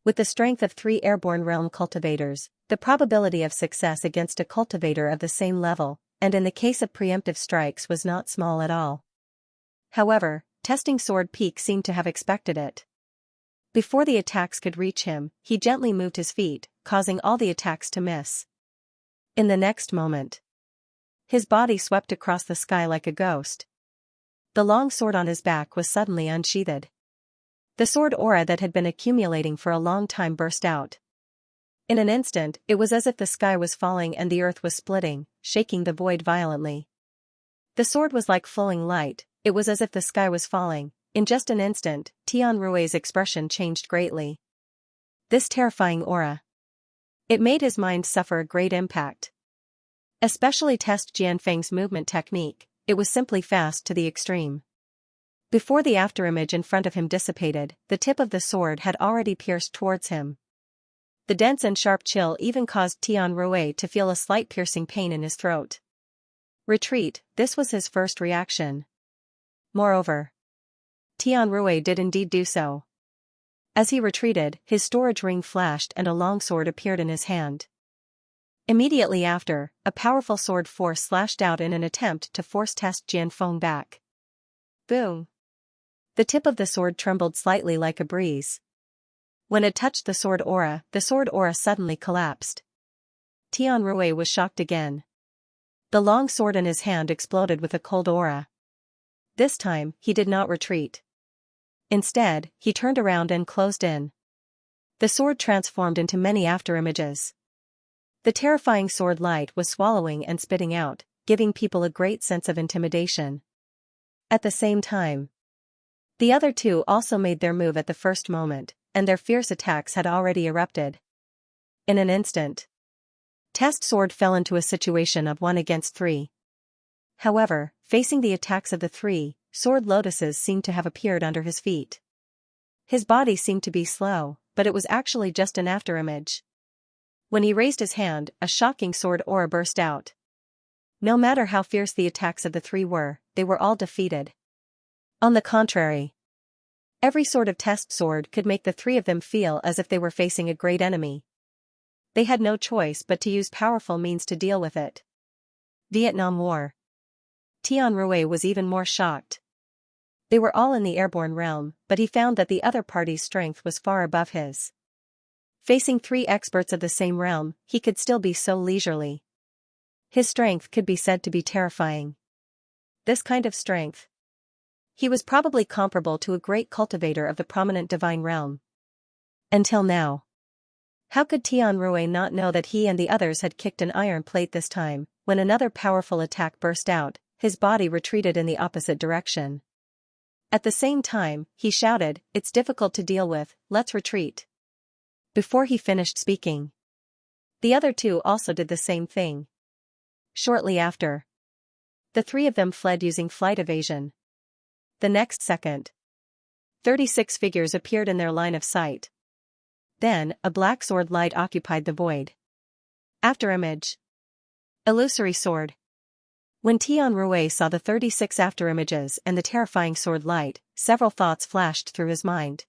With the strength of 3 airborne realm cultivators, the probability of success against a cultivator of the same level, and in the case of preemptive strikes, was not small at all. However, Testing Sword Peak seemed to have expected it. Before the attacks could reach him, he gently moved his feet, causing all the attacks to miss. In the next moment, his body swept across the sky like a ghost. The long sword on his back was suddenly unsheathed. The sword aura that had been accumulating for a long time burst out. In an instant, it was as if the sky was falling and the earth was splitting, shaking the void violently. The sword was like flowing light, it was as if the sky was falling. In just an instant, Tianrui's expression changed greatly. This terrifying aura. It made his mind suffer a great impact. Especially Test Jianfeng's movement technique, it was simply fast to the extreme. Before the afterimage in front of him dissipated, the tip of the sword had already pierced towards him. The dense and sharp chill even caused Tianrui to feel a slight piercing pain in his throat. Retreat, this was his first reaction. Moreover, Tianrui did indeed do so. As he retreated, his storage ring flashed and a long sword appeared in his hand. Immediately after, a powerful sword force slashed out in an attempt to force Test Jianfeng back. Boom! The tip of the sword trembled slightly like a breeze. When it touched the sword aura suddenly collapsed. Tianrui was shocked again. The long sword in his hand exploded with a cold aura. This time, he did not retreat. Instead, he turned around and closed in. The sword transformed into many afterimages. The terrifying sword light was swallowing and spitting out, giving people a great sense of intimidation. At the same time, the other two also made their move at the first moment, and their fierce attacks had already erupted. In an instant, Test Sword fell into a situation of 1 against 3. However, facing the attacks of the 3, sword lotuses seemed to have appeared under his feet. His body seemed to be slow, but it was actually just an afterimage. When he raised his hand, a shocking sword aura burst out. No matter how fierce the attacks of the 3 were, they were all defeated. On the contrary, every sort of test sword could make the 3 of them feel as if they were facing a great enemy. They had no choice but to use powerful means to deal with it. Vietnam War. Tianrui was even more shocked. They were all in the airborne realm, but he found that the other party's strength was far above his. Facing 3 experts of the same realm, he could still be so leisurely. His strength could be said to be terrifying. This kind of strength. He was probably comparable to a great cultivator of the prominent divine realm. Until now. How could Tianrui not know that he and the others had kicked an iron plate this time? When another powerful attack burst out, his body retreated in the opposite direction. At the same time, he shouted, "It's difficult to deal with, let's retreat." Before he finished speaking, the other two also did the same thing. Shortly after, the three of them fled using flight evasion. The next second, 36 figures appeared in their line of sight. Then, a black sword light occupied the void. Afterimage. Illusory sword. When Tianrui saw the 36 afterimages and the terrifying sword light, several thoughts flashed through his mind.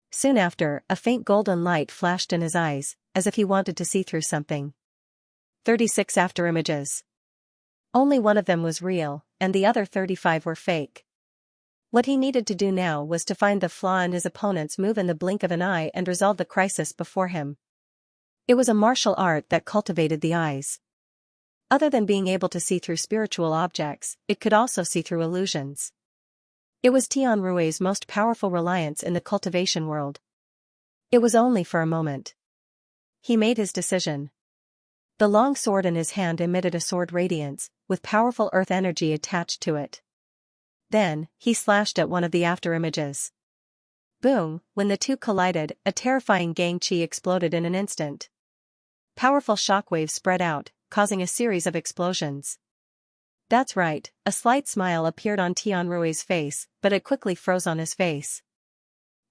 Soon after, a faint golden light flashed in his eyes, as if he wanted to see through something. 36 afterimages. Only one of them was real, and the other 35 were fake. What he needed to do now was to find the flaw in his opponent's move in the blink of an eye and resolve the crisis before him. It was a martial art that cultivated the eyes. Other than being able to see through spiritual objects, it could also see through illusions. It was Tianrui's most powerful reliance in the cultivation world. It was only for a moment. He made his decision. The long sword in his hand emitted a sword radiance, with powerful earth energy attached to it. Then, he slashed at one of the afterimages. Boom! When the two collided, a terrifying gang chi exploded in an instant. Powerful shockwaves spread out, causing a series of explosions. That's right, a slight smile appeared on Tianrui's face, but it quickly froze on his face.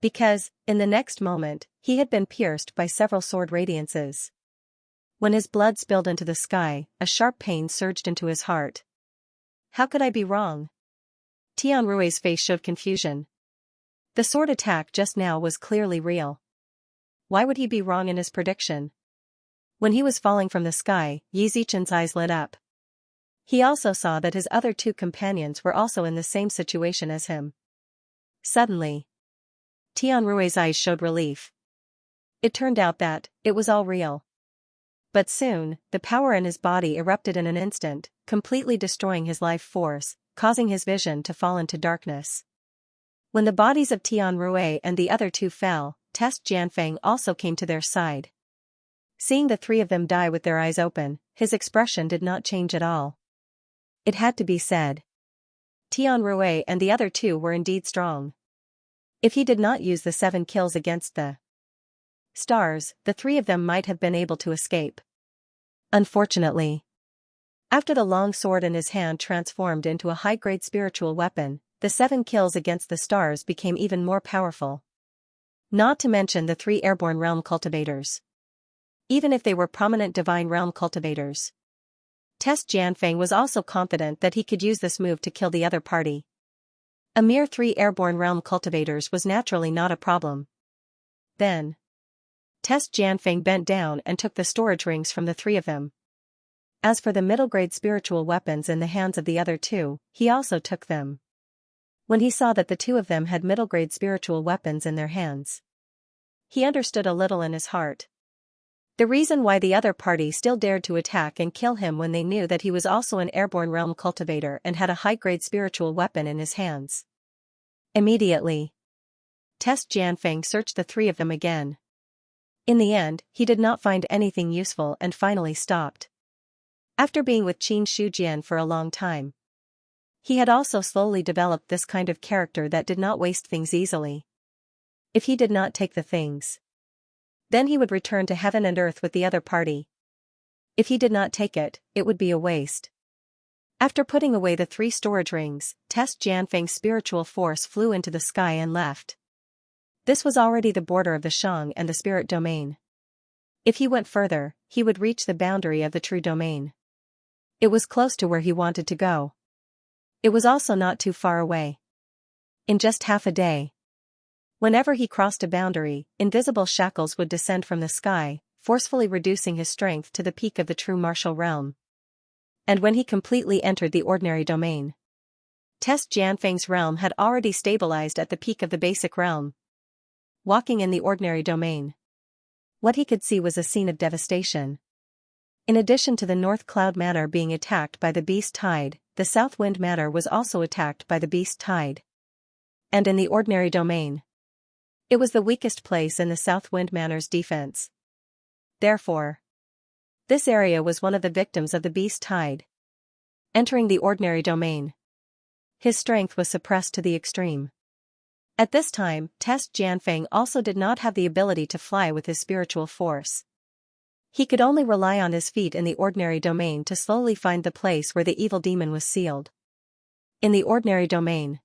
Because, in the next moment, he had been pierced by several sword radiances. When his blood spilled into the sky, a sharp pain surged into his heart. How could I be wrong? Tianrui's face showed confusion. The sword attack just now was clearly real. Why would he be wrong in his prediction? When he was falling from the sky, Yi Zichen's eyes lit up. He also saw that his other two companions were also in the same situation as him. Suddenly, Tianrui's eyes showed relief. It turned out that it was all real. But soon, the power in his body erupted in an instant, completely destroying his life force, causing his vision to fall into darkness. When the bodies of Tianrui and the other two fell, Test Jianfeng also came to their side. Seeing the three of them die with their eyes open, his expression did not change at all. It had to be said. Tianrui and the other two were indeed strong. If he did not use the 7 kills against the stars, the three of them might have been able to escape. Unfortunately, after the long sword in his hand transformed into a high-grade spiritual weapon, the 7 kills against the stars became even more powerful. Not to mention the 3 airborne realm cultivators. Even if they were prominent divine realm cultivators, Test Jianfeng was also confident that he could use this move to kill the other party. A mere 3 airborne realm cultivators was naturally not a problem. Then, Test Jianfeng bent down and took the storage rings from the 3 of them. As for the middle-grade spiritual weapons in the hands of the other two, he also took them. When he saw that the 2 of them had middle-grade spiritual weapons in their hands, he understood a little in his heart. The reason why the other party still dared to attack and kill him when they knew that he was also an airborne realm cultivator and had a high-grade spiritual weapon in his hands. Immediately, Test Jianfeng searched the 3 of them again. In the end, he did not find anything useful and finally stopped. After being with Qin Shujian for a long time, he had also slowly developed this kind of character that did not waste things easily. If he did not take the things, then he would return to heaven and earth with the other party. If he did not take it, it would be a waste. After putting away the 3 storage rings, Test Jianfeng's spiritual force flew into the sky and left. This was already the border of the Shang and the spirit domain. If he went further, he would reach the boundary of the true domain. It was close to where he wanted to go. It was also not too far away. In just half a day, whenever he crossed a boundary, invisible shackles would descend from the sky, forcefully reducing his strength to the peak of the true martial realm. And when he completely entered the ordinary domain, Test Jianfeng's realm had already stabilized at the peak of the basic realm. Walking in the ordinary domain, what he could see was a scene of devastation. In addition to the North Cloud Manor being attacked by the Beast Tide, the South Wind Manor was also attacked by the Beast Tide. And in the ordinary domain, it was the weakest place in the South Wind Manor's defense. Therefore, this area was one of the victims of the Beast Tide. Entering the ordinary domain, his strength was suppressed to the extreme. At this time, Test Jianfeng also did not have the ability to fly with his spiritual force. He could only rely on his feet in the ordinary domain to slowly find the place where the evil demon was sealed. In the ordinary domain.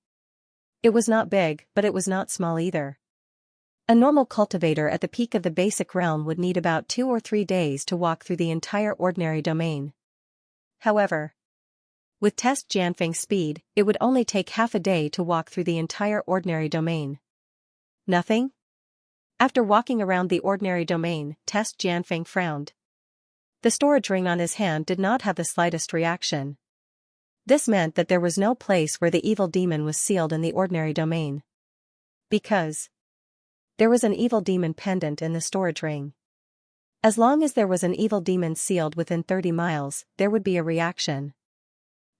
It was not big, but it was not small either. A normal cultivator at the peak of the basic realm would need about 2 or 3 days to walk through the entire ordinary domain. However, with Test Jianfeng's speed, it would only take half a day to walk through the entire ordinary domain. Nothing? After walking around the ordinary domain, Test Jianfeng frowned. The storage ring on his hand did not have the slightest reaction. This meant that there was no place where the evil demon was sealed in the ordinary domain. Because there was an evil demon pendant in the storage ring. As long as there was an evil demon sealed within 30 miles, there would be a reaction.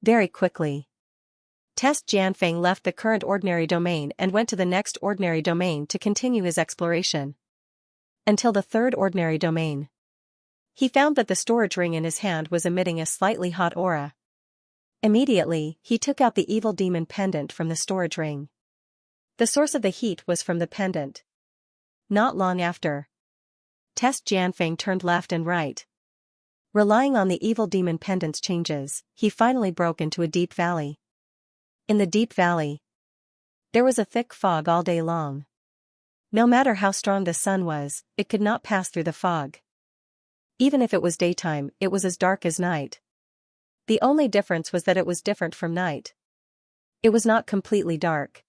Very quickly. Test Jianfeng left the current ordinary domain and went to the next ordinary domain to continue his exploration. Until the third ordinary domain. He found that the storage ring in his hand was emitting a slightly hot aura. Immediately, he took out the evil demon pendant from the storage ring. The source of the heat was from the pendant. Not long after, Test Jianfeng turned left and right. Relying on the evil demon pendant's changes, he finally broke into a deep valley. In the deep valley, there was a thick fog all day long. No matter how strong the sun was, it could not pass through the fog. Even if it was daytime, it was as dark as night. The only difference was that it was different from night. It was not completely dark.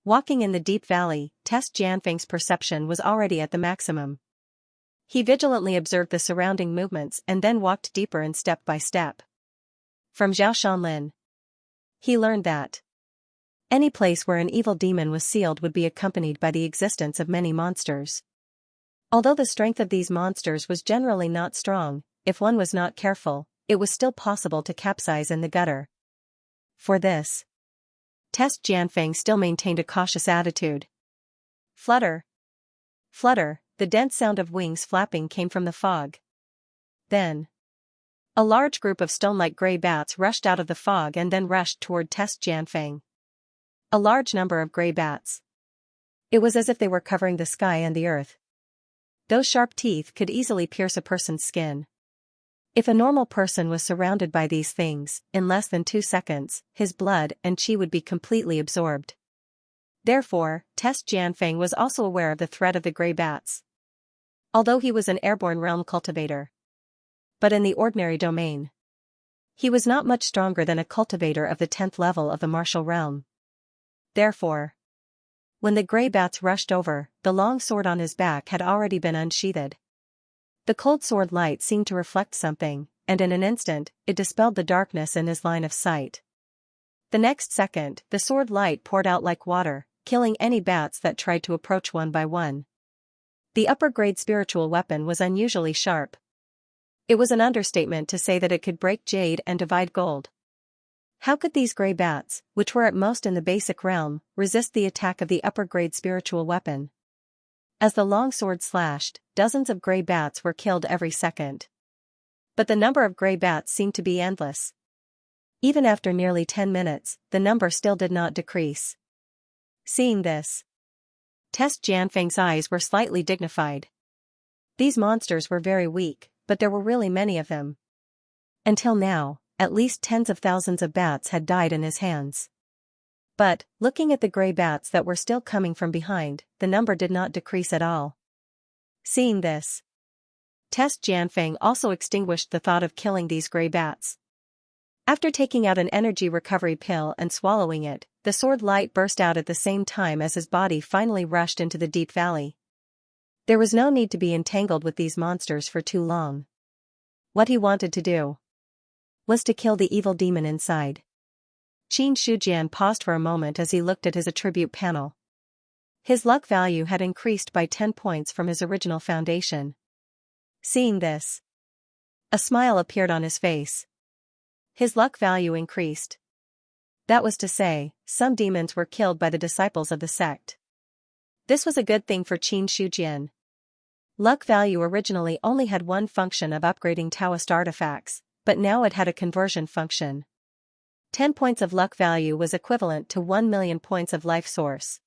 Walking in the deep valley, Test Jianfeng's perception was already at the maximum. He vigilantly observed the surrounding movements and then walked deeper in step by step. From Zhao Shanlin, he learned that any place where an evil demon was sealed would be accompanied by the existence of many monsters. Although the strength of these monsters was generally not strong, if one was not careful, it was still possible to capsize in the gutter. For this, Test Jianfeng still maintained a cautious attitude. Flutter. Flutter, the dense sound of wings flapping came from the fog. Then, a large group of stone-like gray bats rushed out of the fog and then rushed toward Test Jianfeng. A large number of gray bats. It was as if they were covering the sky and the earth. Those sharp teeth could easily pierce a person's skin. If a normal person was surrounded by these things, in less than 2 seconds, his blood and qi would be completely absorbed. Therefore, Test Jianfeng was also aware of the threat of the gray bats. Although he was an airborne realm cultivator. But in the ordinary domain, he was not much stronger than a cultivator of the 10th level of the martial realm. Therefore, when the gray bats rushed over, the long sword on his back had already been unsheathed. The cold sword light seemed to reflect something, and in an instant, it dispelled the darkness in his line of sight. The next second, the sword light poured out like water, killing any bats that tried to approach one by one. The upper-grade spiritual weapon was unusually sharp. It was an understatement to say that it could break jade and divide gold. How could these gray bats, which were at most in the basic realm, resist the attack of the upper-grade spiritual weapon? As the long sword slashed, dozens of gray bats were killed every second. But the number of gray bats seemed to be endless. Even after nearly 10 minutes, the number still did not decrease. Seeing this, Test Jianfeng's eyes were slightly dignified. These monsters were very weak, but there were really many of them. Until now, at least tens of thousands of bats had died in his hands. But, looking at the gray bats that were still coming from behind, the number did not decrease at all. Seeing this, Test Jianfeng also extinguished the thought of killing these gray bats. After taking out an energy recovery pill and swallowing it, the sword light burst out at the same time as his body finally rushed into the deep valley. There was no need to be entangled with these monsters for too long. What he wanted to do was to kill the evil demon inside. Qin Shujian paused for a moment as he looked at his attribute panel. His luck value had increased by 10 points from his original foundation. Seeing this, a smile appeared on his face. His luck value increased. That was to say, some demons were killed by the disciples of the sect. This was a good thing for Qin Shujian. Luck value originally only had one function of upgrading Taoist artifacts, but now it had a conversion function. 10 points of luck value was equivalent to 1 million points of life source.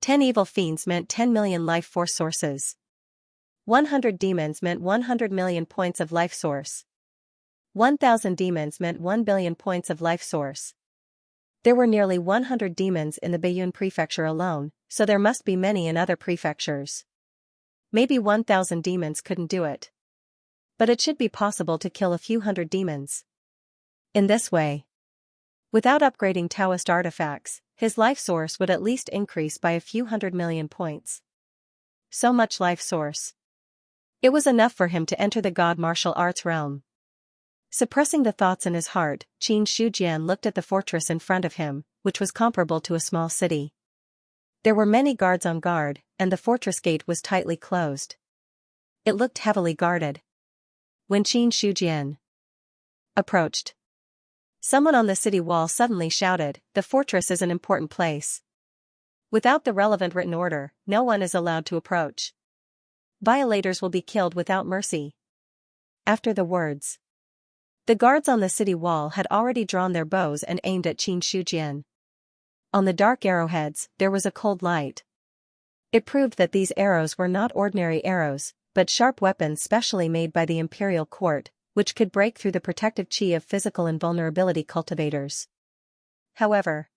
10 evil fiends meant 10 million life force sources. 100 demons meant 100 million points of life source. 1,000 demons meant 1 billion points of life source. There were nearly 100 demons in the Baiyun prefecture alone, so there must be many in other prefectures. Maybe 1,000 demons couldn't do it. But it should be possible to kill a few hundred demons. In this way, without upgrading Taoist artifacts, his life source would at least increase by a few 100 million points. So much life source. It was enough for him to enter the god martial arts realm. Suppressing the thoughts in his heart, Qin Shujian looked at the fortress in front of him, which was comparable to a small city. There were many guards on guard, and the fortress gate was tightly closed. It looked heavily guarded. When Qin Shujian approached, someone on the city wall suddenly shouted, "The fortress is an important place. Without the relevant written order, no one is allowed to approach. Violators will be killed without mercy." After the words, the guards on the city wall had already drawn their bows and aimed at Qin Shujian. On the dark arrowheads, there was a cold light. It proved that these arrows were not ordinary arrows, but sharp weapons specially made by the imperial court, which could break through the protective chi of physical invulnerability cultivators. However,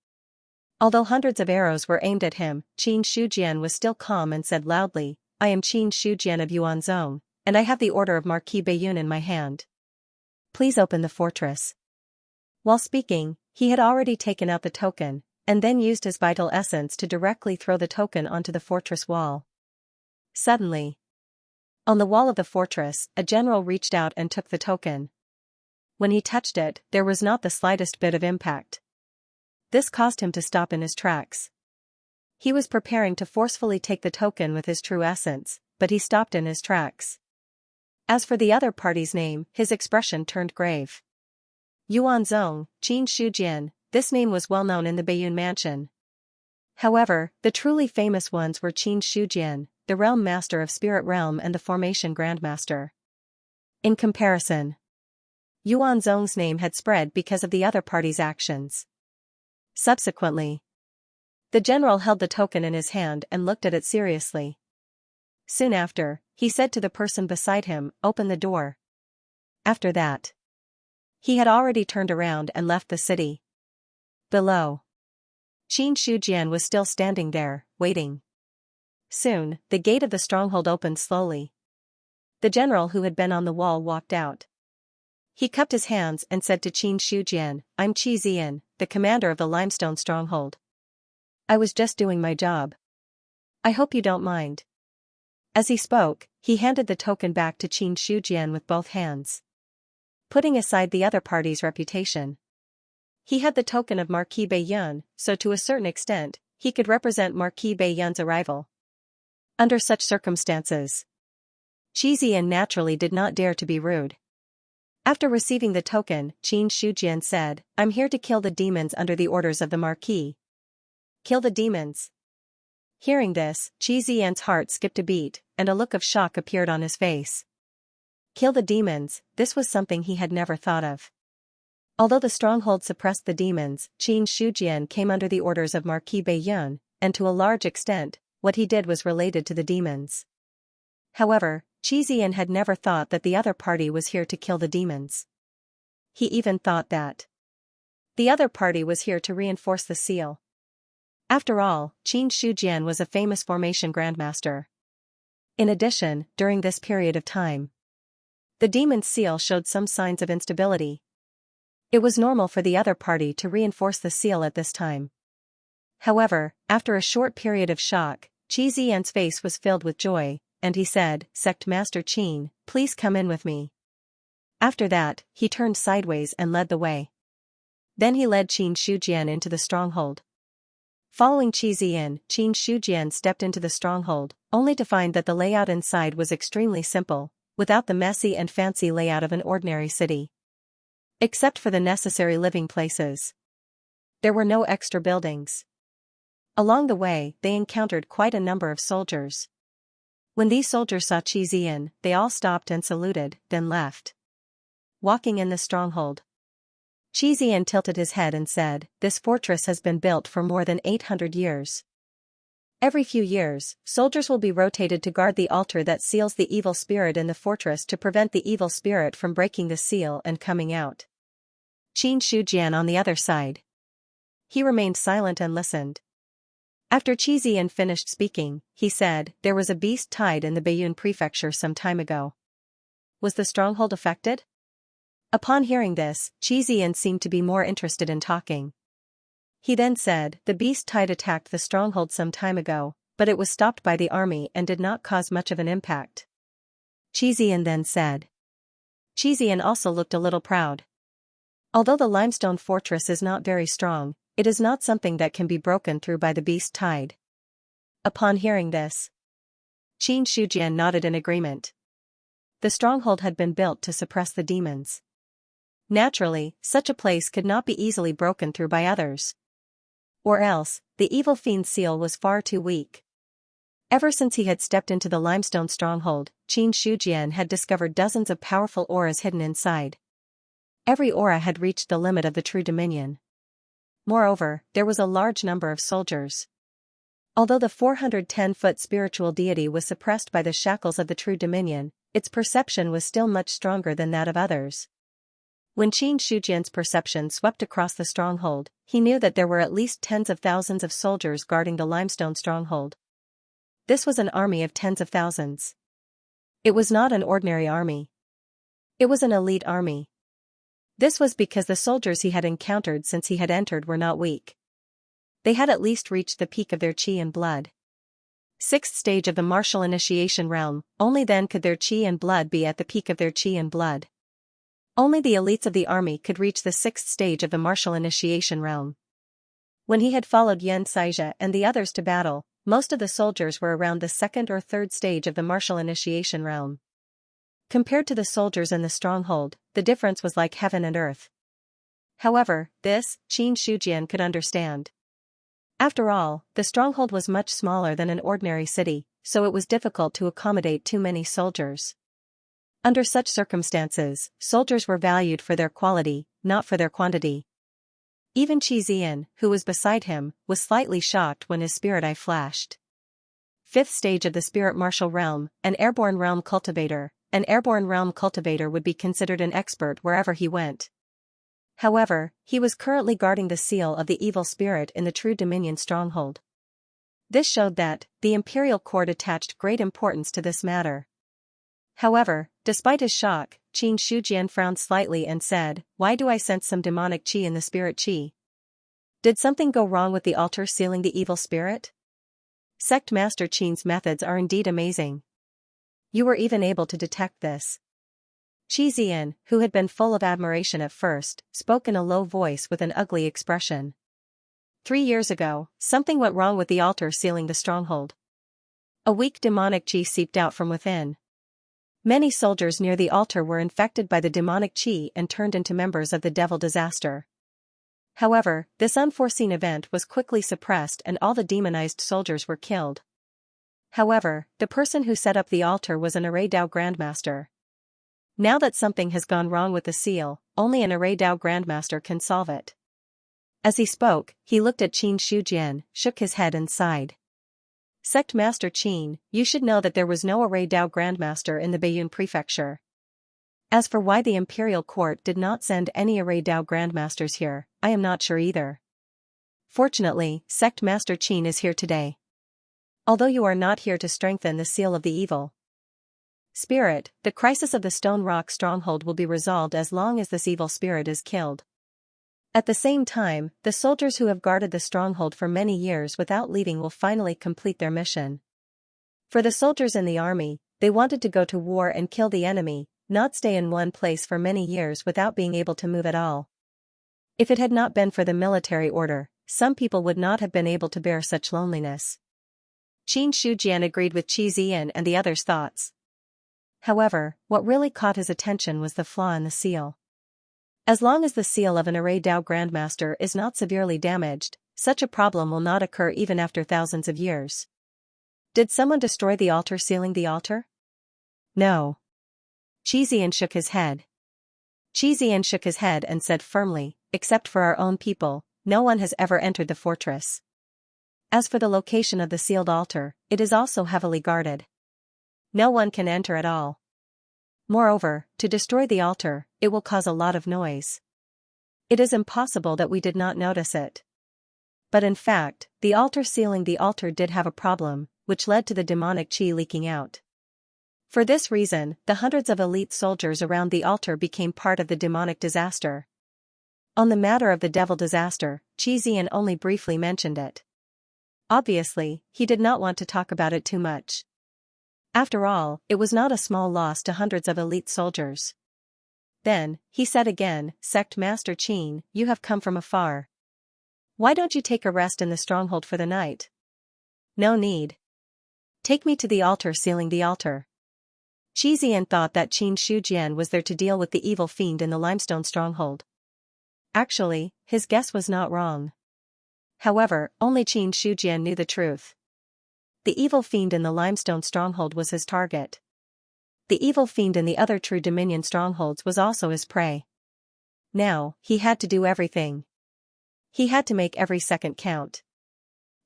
although hundreds of arrows were aimed at him, Qin Shujian was still calm and said loudly, "I am Qin Shujian of Yuanzhong, and I have the order of Marquis Baiyun in my hand. Please open the fortress." While speaking, he had already taken out the token, and then used his vital essence to directly throw the token onto the fortress wall. Suddenly, on the wall of the fortress, a general reached out and took the token. When he touched it, there was not the slightest bit of impact. This caused him to stop in his tracks. He was preparing to forcefully take the token with his true essence, but he stopped in his tracks. As for the other party's name, his expression turned grave. Yuanzhong, Qin Shujian, this name was well known in the Baiyun mansion. However, the truly famous ones were Qin Shujian, the Realm Master of Spirit Realm and the Formation Grandmaster. In comparison, Yuanzhong's name had spread because of the other party's actions. Subsequently, the general held the token in his hand and looked at it seriously. Soon after, he said to the person beside him, "Open the door." After that, he had already turned around and left the city. Below, Qin Shujian was still standing there, waiting. Soon, the gate of the stronghold opened slowly. The general who had been on the wall walked out. He cupped his hands and said to Qin Shujian, "I'm Qi Zian, the commander of the limestone stronghold. I was just doing my job. I hope you don't mind." As he spoke, he handed the token back to Qin Shujian with both hands. Putting aside the other party's reputation, he had the token of Marquis Baiyun, so to a certain extent, he could represent Marquis Baiyun's arrival. Under such circumstances, Qi Zian naturally did not dare to be rude. After receiving the token, Qin Shujian said, "I'm here to kill the demons under the orders of the Marquis." Kill the demons. Hearing this, Qi Zian's heart skipped a beat, and a look of shock appeared on his face. Kill the demons, this was something he had never thought of. Although the stronghold suppressed the demons, Qin Shujian came under the orders of Marquis Baiyun, and to a large extent, what he did was related to the demons. However, Qi Zian had never thought that the other party was here to kill the demons. He even thought that the other party was here to reinforce the seal. After all, Qin Shujian was a famous formation grandmaster. In addition, during this period of time, the demon's seal showed some signs of instability. It was normal for the other party to reinforce the seal at this time. However, after a short period of shock, Qi Zian's face was filled with joy, and he said, "Sect Master Qin, please come in with me." After that, he turned sideways and led the way. Then he led Qin Shujian into the stronghold. Following Qi Zian, Qin Shujian stepped into the stronghold, only to find that the layout inside was extremely simple, without the messy and fancy layout of an ordinary city. Except for the necessary living places, there were no extra buildings. Along the way, they encountered quite a number of soldiers. When these soldiers saw Qi Zian, they all stopped and saluted, then left. Walking in the stronghold, Qi Zian tilted his head and said, "This fortress has been built for more than 800 years. Every few years, soldiers will be rotated to guard the altar that seals the evil spirit in the fortress to prevent the evil spirit from breaking the seal and coming out. Qin Shujian on the other side. He remained silent and listened. After Qi Ziyan finished speaking, he said, "There was a beast tied in the Baiyun prefecture some time ago. Was the stronghold affected?" Upon hearing this, Qi Ziyan seemed to be more interested in talking. He then said, "The beast tied attacked the stronghold some time ago, but it was stopped by the army and did not cause much of an impact." Qi Ziyan then said. Qi Ziyan also looked a little proud. Although the limestone fortress is not very strong, it is not something that can be broken through by the beast tide. Upon hearing this, Qin Shujian nodded in agreement. The stronghold had been built to suppress the demons. Naturally, such a place could not be easily broken through by others. Or else, the evil fiend's seal was far too weak. Ever since he had stepped into the limestone stronghold, Qin Shujian had discovered dozens of powerful auras hidden inside. Every aura had reached the limit of the true dominion. Moreover, there was a large number of soldiers. Although the 410-foot spiritual deity was suppressed by the shackles of the true dominion, its perception was still much stronger than that of others. When Qin Shujian's perception swept across the stronghold, he knew that there were at least tens of thousands of soldiers guarding the limestone stronghold. This was an army of tens of thousands. It was not an ordinary army. It was an elite army. This was because the soldiers he had encountered since he had entered were not weak. They had at least reached the peak of their qi and blood. 6th stage of the martial initiation realm, only then could their qi and blood be at the peak of their qi and blood. Only the elites of the army could reach the 6th stage of the martial initiation realm. When he had followed Xianxia and the others to battle, most of the soldiers were around the 2nd or 3rd stage of the martial initiation realm. Compared to the soldiers in the stronghold, the difference was like heaven and earth. However, this, Qin Shujian could understand. After all, the stronghold was much smaller than an ordinary city, so it was difficult to accommodate too many soldiers. Under such circumstances, soldiers were valued for their quality, not for their quantity. Even Qi Ziyan, who was beside him, was slightly shocked when his spirit eye flashed. 5th stage of the spirit martial realm, an airborne realm cultivator. An airborne realm cultivator would be considered an expert wherever he went. However, he was currently guarding the seal of the evil spirit in the true dominion stronghold. This showed that the imperial court attached great importance to this matter. However, despite his shock, Qin Shujian frowned slightly and said, "Why do I sense some demonic qi in the spirit qi? Did something go wrong with the altar sealing the evil spirit?" Sect Master Qin's methods are indeed amazing. You were even able to detect this. Qi Ziyan, who had been full of admiration at first, spoke in a low voice with an ugly expression. 3 years ago, something went wrong with the altar sealing the stronghold. A weak demonic qi seeped out from within. Many soldiers near the altar were infected by the demonic qi and turned into members of the devil disaster. However, this unforeseen event was quickly suppressed and all the demonized soldiers were killed. However, the person who set up the altar was an Array Dao Grandmaster. Now that something has gone wrong with the seal, only an Array Dao Grandmaster can solve it. As he spoke, he looked at Qin Shujian, shook his head and sighed. Sect Master Qin, you should know that there was no Array Dao Grandmaster in the Baiyun prefecture. As for why the imperial court did not send any Array Dao Grandmasters here, I am not sure either. Fortunately, Sect Master Qin is here today. Although you are not here to strengthen the seal of the evil spirit, the crisis of the Stone Rock stronghold will be resolved as long as this evil spirit is killed. At the same time, the soldiers who have guarded the stronghold for many years without leaving will finally complete their mission. For the soldiers in the army, they wanted to go to war and kill the enemy, not stay in one place for many years without being able to move at all. If it had not been for the military order, some people would not have been able to bear such loneliness. Qin Shujian agreed with Qi Ziyan and the others' thoughts. However, what really caught his attention was the flaw in the seal. As long as the seal of an Array Dao Grandmaster is not severely damaged, such a problem will not occur even after thousands of years. Did someone destroy the altar sealing the altar? No. Qi Ziyan shook his head. Qi Ziyan shook his head and said firmly, except for our own people, no one has ever entered the fortress. As for the location of the sealed altar, it is also heavily guarded. No one can enter at all. Moreover, to destroy the altar, it will cause a lot of noise. It is impossible that we did not notice it. But in fact, the altar sealing the altar did have a problem, which led to the demonic qi leaking out. For this reason, the hundreds of elite soldiers around the altar became part of the demonic disaster. On the matter of the devil disaster, Xian only briefly mentioned it. Obviously, he did not want to talk about it too much. After all, it was not a small loss to hundreds of elite soldiers. Then, he said again, Sect Master Qin, you have come from afar. Why don't you take a rest in the stronghold for the night? No need. Take me to the altar sealing the altar. Xian thought that Qin Shujian was there to deal with the evil fiend in the limestone stronghold. Actually, his guess was not wrong. However, only Qin Shujian knew the truth. The evil fiend in the limestone stronghold was his target. The evil fiend in the other True Dominion strongholds was also his prey. Now, he had to do everything. He had to make every second count.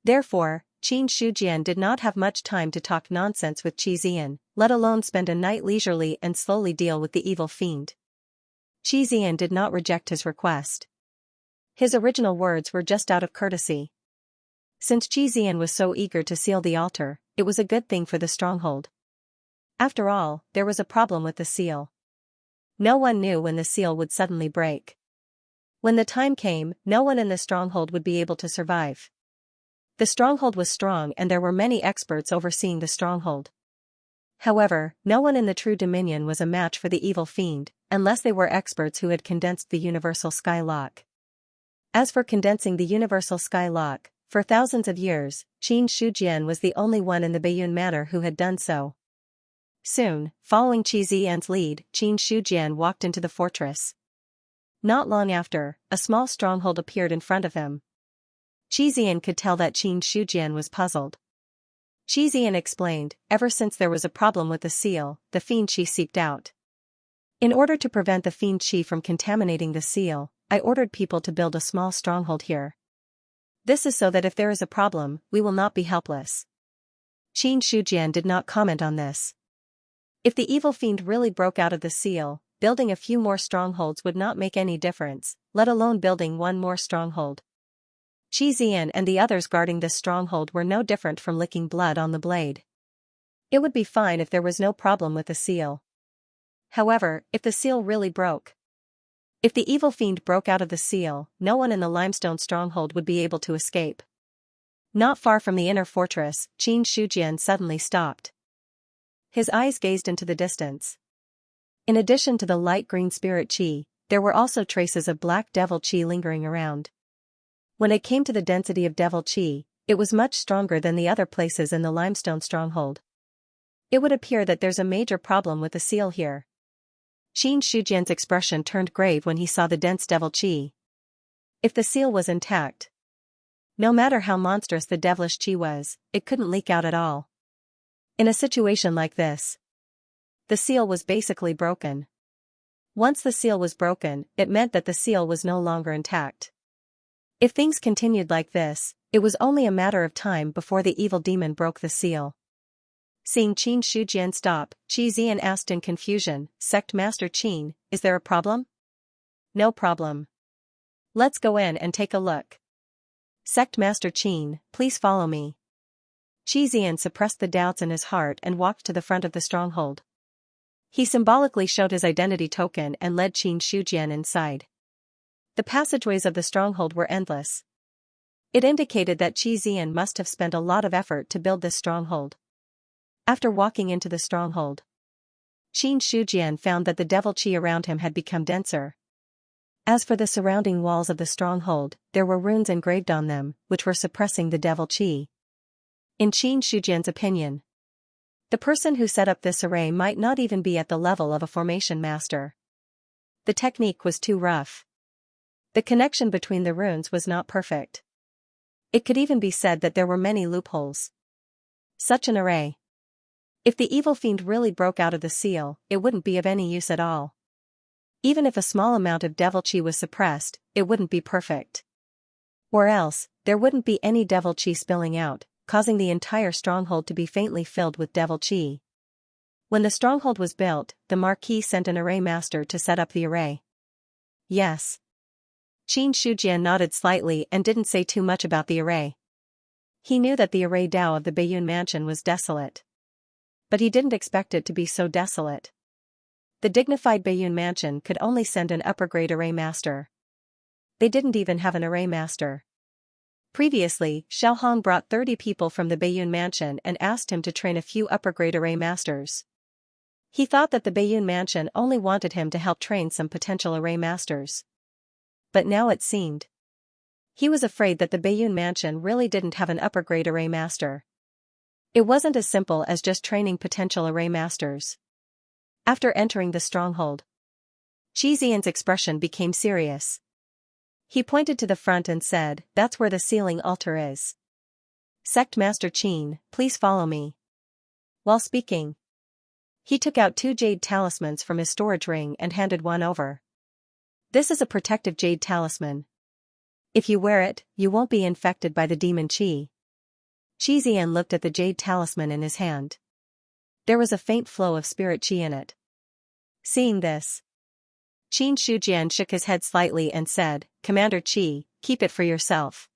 Therefore, Qin Shujian did not have much time to talk nonsense with Xian, let alone spend a night leisurely and slowly deal with the evil fiend. Xian did not reject his request. His original words were just out of courtesy. Since Xian was so eager to seal the altar, it was a good thing for the stronghold. After all, there was a problem with the seal. No one knew when the seal would suddenly break. When the time came, no one in the stronghold would be able to survive. The stronghold was strong and there were many experts overseeing the stronghold. However, no one in the True Dominion was a match for the evil fiend, unless they were experts who had condensed the universal sky lock. As for condensing the universal sky lock, for thousands of years, Qin Shujian was the only one in the Baiyun Manor who had done so. Soon, following Xian's lead, Qin Shujian walked into the fortress. Not long after, a small stronghold appeared in front of him. Xian could tell that Qin Shujian was puzzled. Xian explained, ever since there was a problem with the seal, the fiend qi seeped out. In order to prevent the fiend qi from contaminating the seal, I ordered people to build a small stronghold here. This is so that if there is a problem, we will not be helpless. Qin Shujian did not comment on this. If the evil fiend really broke out of the seal, building a few more strongholds would not make any difference, let alone building one more stronghold. Xian and the others guarding this stronghold were no different from licking blood on the blade. It would be fine if there was no problem with the seal. However, if the seal really broke. If the evil fiend broke out of the seal, no one in the limestone stronghold would be able to escape. Not far from the inner fortress, Qin Shujian suddenly stopped. His eyes gazed into the distance. In addition to the light green spirit qi, there were also traces of black devil qi lingering around. When it came to the density of devil qi, it was much stronger than the other places in the limestone stronghold. It would appear that there's a major problem with the seal here. Qin Shujian's expression turned grave when he saw the dense devil qi. If the seal was intact, no matter how monstrous the devilish qi was, it couldn't leak out at all. In a situation like this, the seal was basically broken. Once the seal was broken, it meant that the seal was no longer intact. If things continued like this, it was only a matter of time before the evil demon broke the seal. Seeing Qin Shujian stop, Xian asked in confusion, Sect Master Qin, is there a problem? No problem. Let's go in and take a look. Sect Master Qin, please follow me. Xian suppressed the doubts in his heart and walked to the front of the stronghold. He symbolically showed his identity token and led Qin Shujian inside. The passageways of the stronghold were endless. It indicated that Xian must have spent a lot of effort to build this stronghold. After walking into the stronghold, Qin Shujian found that the devil qi around him had become denser. As for the surrounding walls of the stronghold, there were runes engraved on them, which were suppressing the devil qi. In Qin Shujian's opinion, the person who set up this array might not even be at the level of a formation master. The technique was too rough. The connection between the runes was not perfect. It could even be said that there were many loopholes. Such an array. If the evil fiend really broke out of the seal, it wouldn't be of any use at all. Even if a small amount of devil qi was suppressed, it wouldn't be perfect. Or else, there wouldn't be any devil chi spilling out, causing the entire stronghold to be faintly filled with devil chi. When the stronghold was built, the Marquis sent an array master to set up the array. Yes. Qin Shujian nodded slightly and didn't say too much about the array. He knew that the array Dao of the Baiyun mansion was desolate. But he didn't expect it to be so desolate. The dignified Baiyun mansion could only send an upper-grade array master. They didn't even have an array master. Previously, Xiao Hong brought 30 people from the Baiyun mansion and asked him to train a few upper-grade array masters. He thought that the Baiyun mansion only wanted him to help train some potential array masters. But now it seemed. He was afraid that the Baiyun mansion really didn't have an upper-grade array master. It wasn't as simple as just training potential array masters. After entering the stronghold, Qi Xian's expression became serious. He pointed to the front and said, "That's where the sealing altar is. Sect Master Qin, please follow me." While speaking, he took out 2 jade talismans from his storage ring and handed one over. This is a protective jade talisman. If you wear it, you won't be infected by the demon Qi. Qi Xian looked at the jade talisman in his hand. There was a faint flow of spirit Qi in it. Seeing this, Qin Shujian shook his head slightly and said, "Commander Qi, keep it for yourself.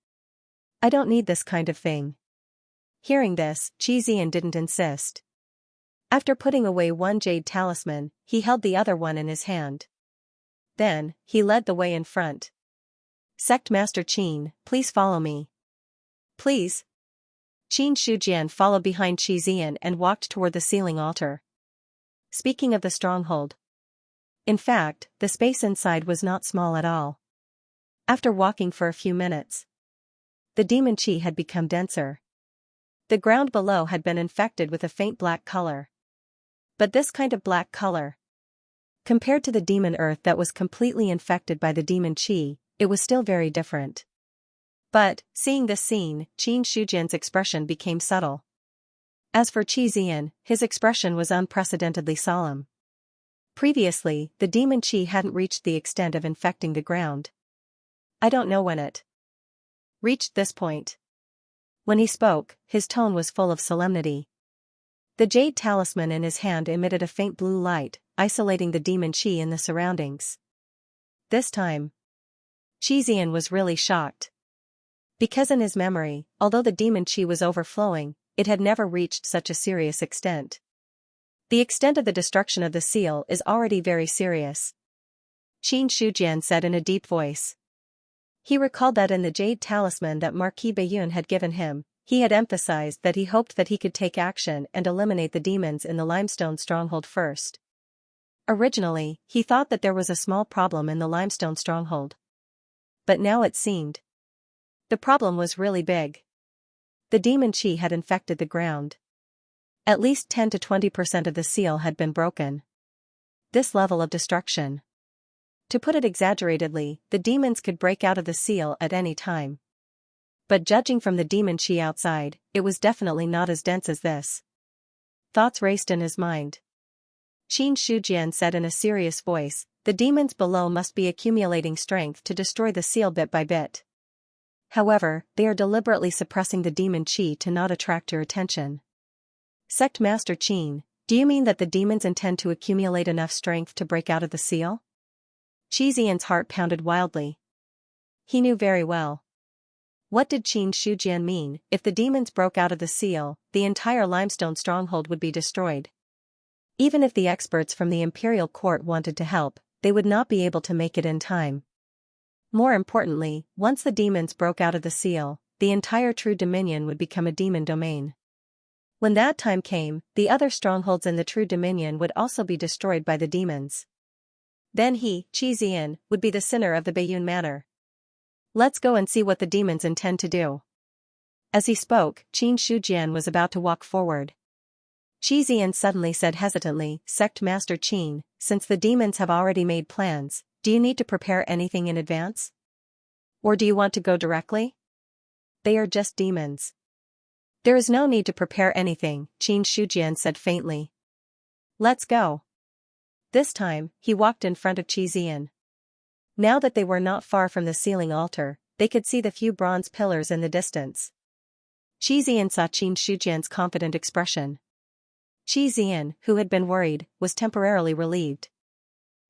I don't need this kind of thing." Hearing this, Qi Xian didn't insist. After putting away one jade talisman, he held the other one in his hand. Then, he led the way in front. "Sect Master Qin, please follow me." "Please." Qin Shujian followed behind Qi Xian and walked toward the sealing altar. Speaking of the stronghold. In fact, the space inside was not small at all. After walking for a few minutes, the demon Qi had become denser. The ground below had been infected with a faint black color. But this kind of black color, compared to the demon earth that was completely infected by the demon Qi, it was still very different. But, seeing this scene, Qin Shujian's expression became subtle. As for Qi Xian, his expression was unprecedentedly solemn. Previously, the demon Qi hadn't reached the extent of infecting the ground. I don't know when it reached this point. When he spoke, his tone was full of solemnity. The jade talisman in his hand emitted a faint blue light, isolating the demon Qi in the surroundings. This time, Qi Xian was really shocked. Because in his memory, although the demon Qi was overflowing, it had never reached such a serious extent. The extent of the destruction of the seal is already very serious, Qin Shujian said in a deep voice. He recalled that in the jade talisman that Marquis Baiyun had given him, he had emphasized that he hoped that he could take action and eliminate the demons in the limestone stronghold first. Originally, he thought that there was a small problem in the limestone stronghold. But now it seemed the problem was really big. The demon Qi had infected the ground. At least 10 to 20% of the seal had been broken. This level of destruction. To put it exaggeratedly, the demons could break out of the seal at any time. But judging from the demon Qi outside, it was definitely not as dense as this. Thoughts raced in his mind. Qin Shujian said in a serious voice, "The demons below must be accumulating strength to destroy the seal bit by bit. However, they are deliberately suppressing the demon Qi to not attract your attention." Sect Master Qin, do you mean that the demons intend to accumulate enough strength to break out of the seal? Qi Xian's heart pounded wildly. He knew very well. What did Qin Shujian mean? If the demons broke out of the seal, the entire limestone stronghold would be destroyed. Even if the experts from the imperial court wanted to help, they would not be able to make it in time. More importantly, once the demons broke out of the seal, the entire True Dominion would become a demon domain. When that time came, the other strongholds in the True Dominion would also be destroyed by the demons. Then he, Qi Xian, would be the sinner of the Baiyun Manor. Let's go and see what the demons intend to do. As he spoke, Qin Shujian was about to walk forward. Qi Xian suddenly said hesitantly, "Sect Master Qin, since the demons have already made plans, do you need to prepare anything in advance? Or do you want to go directly? They are just demons." "There is no need to prepare anything," Qin Shujian said faintly. "Let's go." This time, he walked in front of Qi Xian. Now that they were not far from the sealing altar, they could see the few bronze pillars in the distance. Xianxia saw Qin Shujian's confident expression. Xianxia, who had been worried, was temporarily relieved.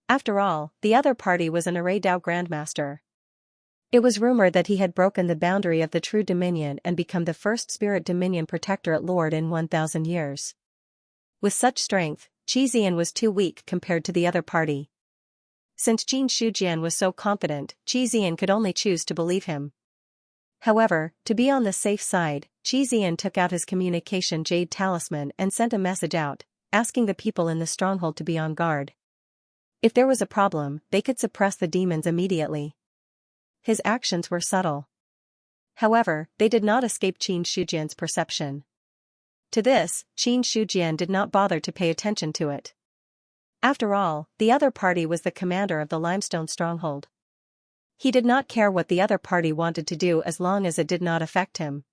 After all, the other party was an array Dao grandmaster. It was rumored that he had broken the boundary of the true dominion and become the first spirit dominion protectorate lord in 1,000 years. With such strength, Xianxia was too weak compared to the other party. Since Qin Shujian was so confident, Xianxia could only choose to believe him. However, to be on the safe side, Xianxia took out his communication jade talisman and sent a message out, asking the people in the stronghold to be on guard. If there was a problem, they could suppress the demons immediately. His actions were subtle. However, they did not escape Qin Shujian's perception. To this, Qin Shujian did not bother to pay attention to it. After all, the other party was the commander of the limestone stronghold. He did not care what the other party wanted to do as long as it did not affect him.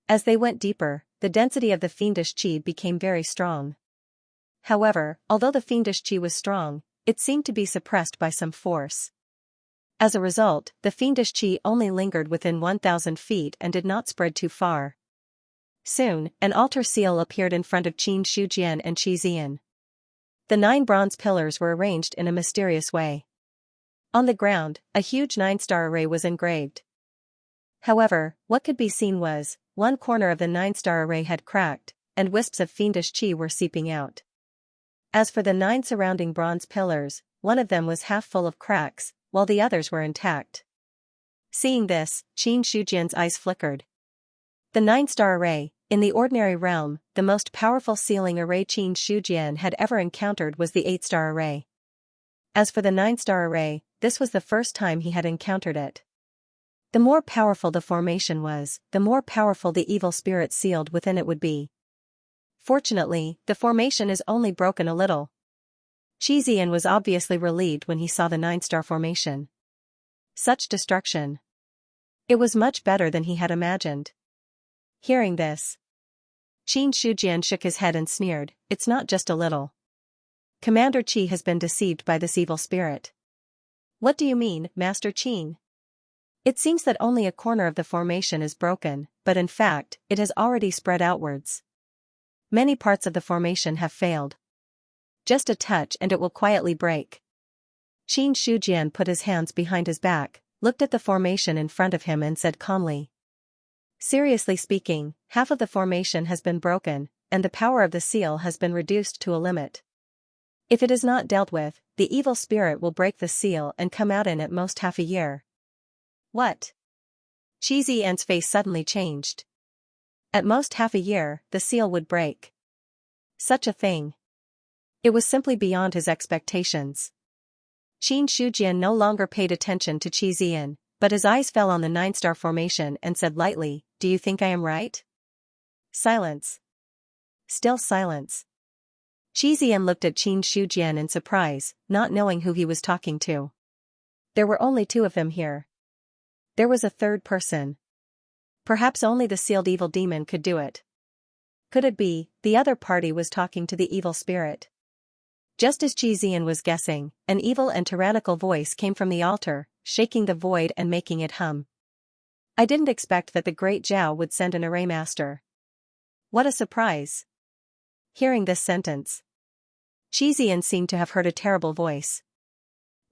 As they went deeper, the density of the fiendish qi became very strong. However, although the fiendish qi was strong, it seemed to be suppressed by some force. As a result, the fiendish qi only lingered within 1,000 feet and did not spread too far. Soon, an altar seal appeared in front of Qin Shujian and Xianxia. The 9 bronze pillars were arranged in a mysterious way. On the ground, a huge 9-star array was engraved. However, what could be seen was, one corner of the 9-star array had cracked, and wisps of fiendish qi were seeping out. As for the 9 surrounding bronze pillars, one of them was half full of cracks, while the others were intact. Seeing this, Qin Shujian's eyes flickered. The 9-star array, in the ordinary realm, the most powerful sealing array Qin Shujian had ever encountered was the 8-star array. As for the 9-star array, this was the first time he had encountered it. The more powerful the formation was, the more powerful the evil spirit sealed within it would be. Fortunately, the formation is only broken a little. Xianxia was obviously relieved when he saw the 9-star formation. Such destruction. It was much better than he had imagined. Hearing this, Qin Shujian shook his head and sneered, "It's not just a little. Commander Qi has been deceived by this evil spirit." "What do you mean, Master Qin?" "It seems that only a corner of the formation is broken, but in fact, it has already spread outwards. Many parts of the formation have failed. Just a touch and it will quietly break." Qin Shujian put his hands behind his back, looked at the formation in front of him and said calmly, "Seriously speaking, half of the formation has been broken, and the power of the seal has been reduced to a limit. If it is not dealt with, the evil spirit will break the seal and come out in at most half a year." "What?" Xianxia's face suddenly changed. At most half a year, the seal would break. Such a thing. It was simply beyond his expectations. Qin Shujian no longer paid attention to Xianxia, but his eyes fell on the 9-star formation and said lightly, "Do you think I am right?" Silence. Still silence. Xianxia looked at Qin Shujian in surprise, not knowing who he was talking to. There were only 2 of them here. There was a third person. Perhaps only the sealed evil demon could do it. Could it be, the other party was talking to the evil spirit? Just as Xianxia was guessing, an evil and tyrannical voice came from the altar, shaking the void and making it hum. "I didn't expect that the great Zhao would send an array master. What a surprise." Hearing this sentence, Xianxia seemed to have heard a terrible voice.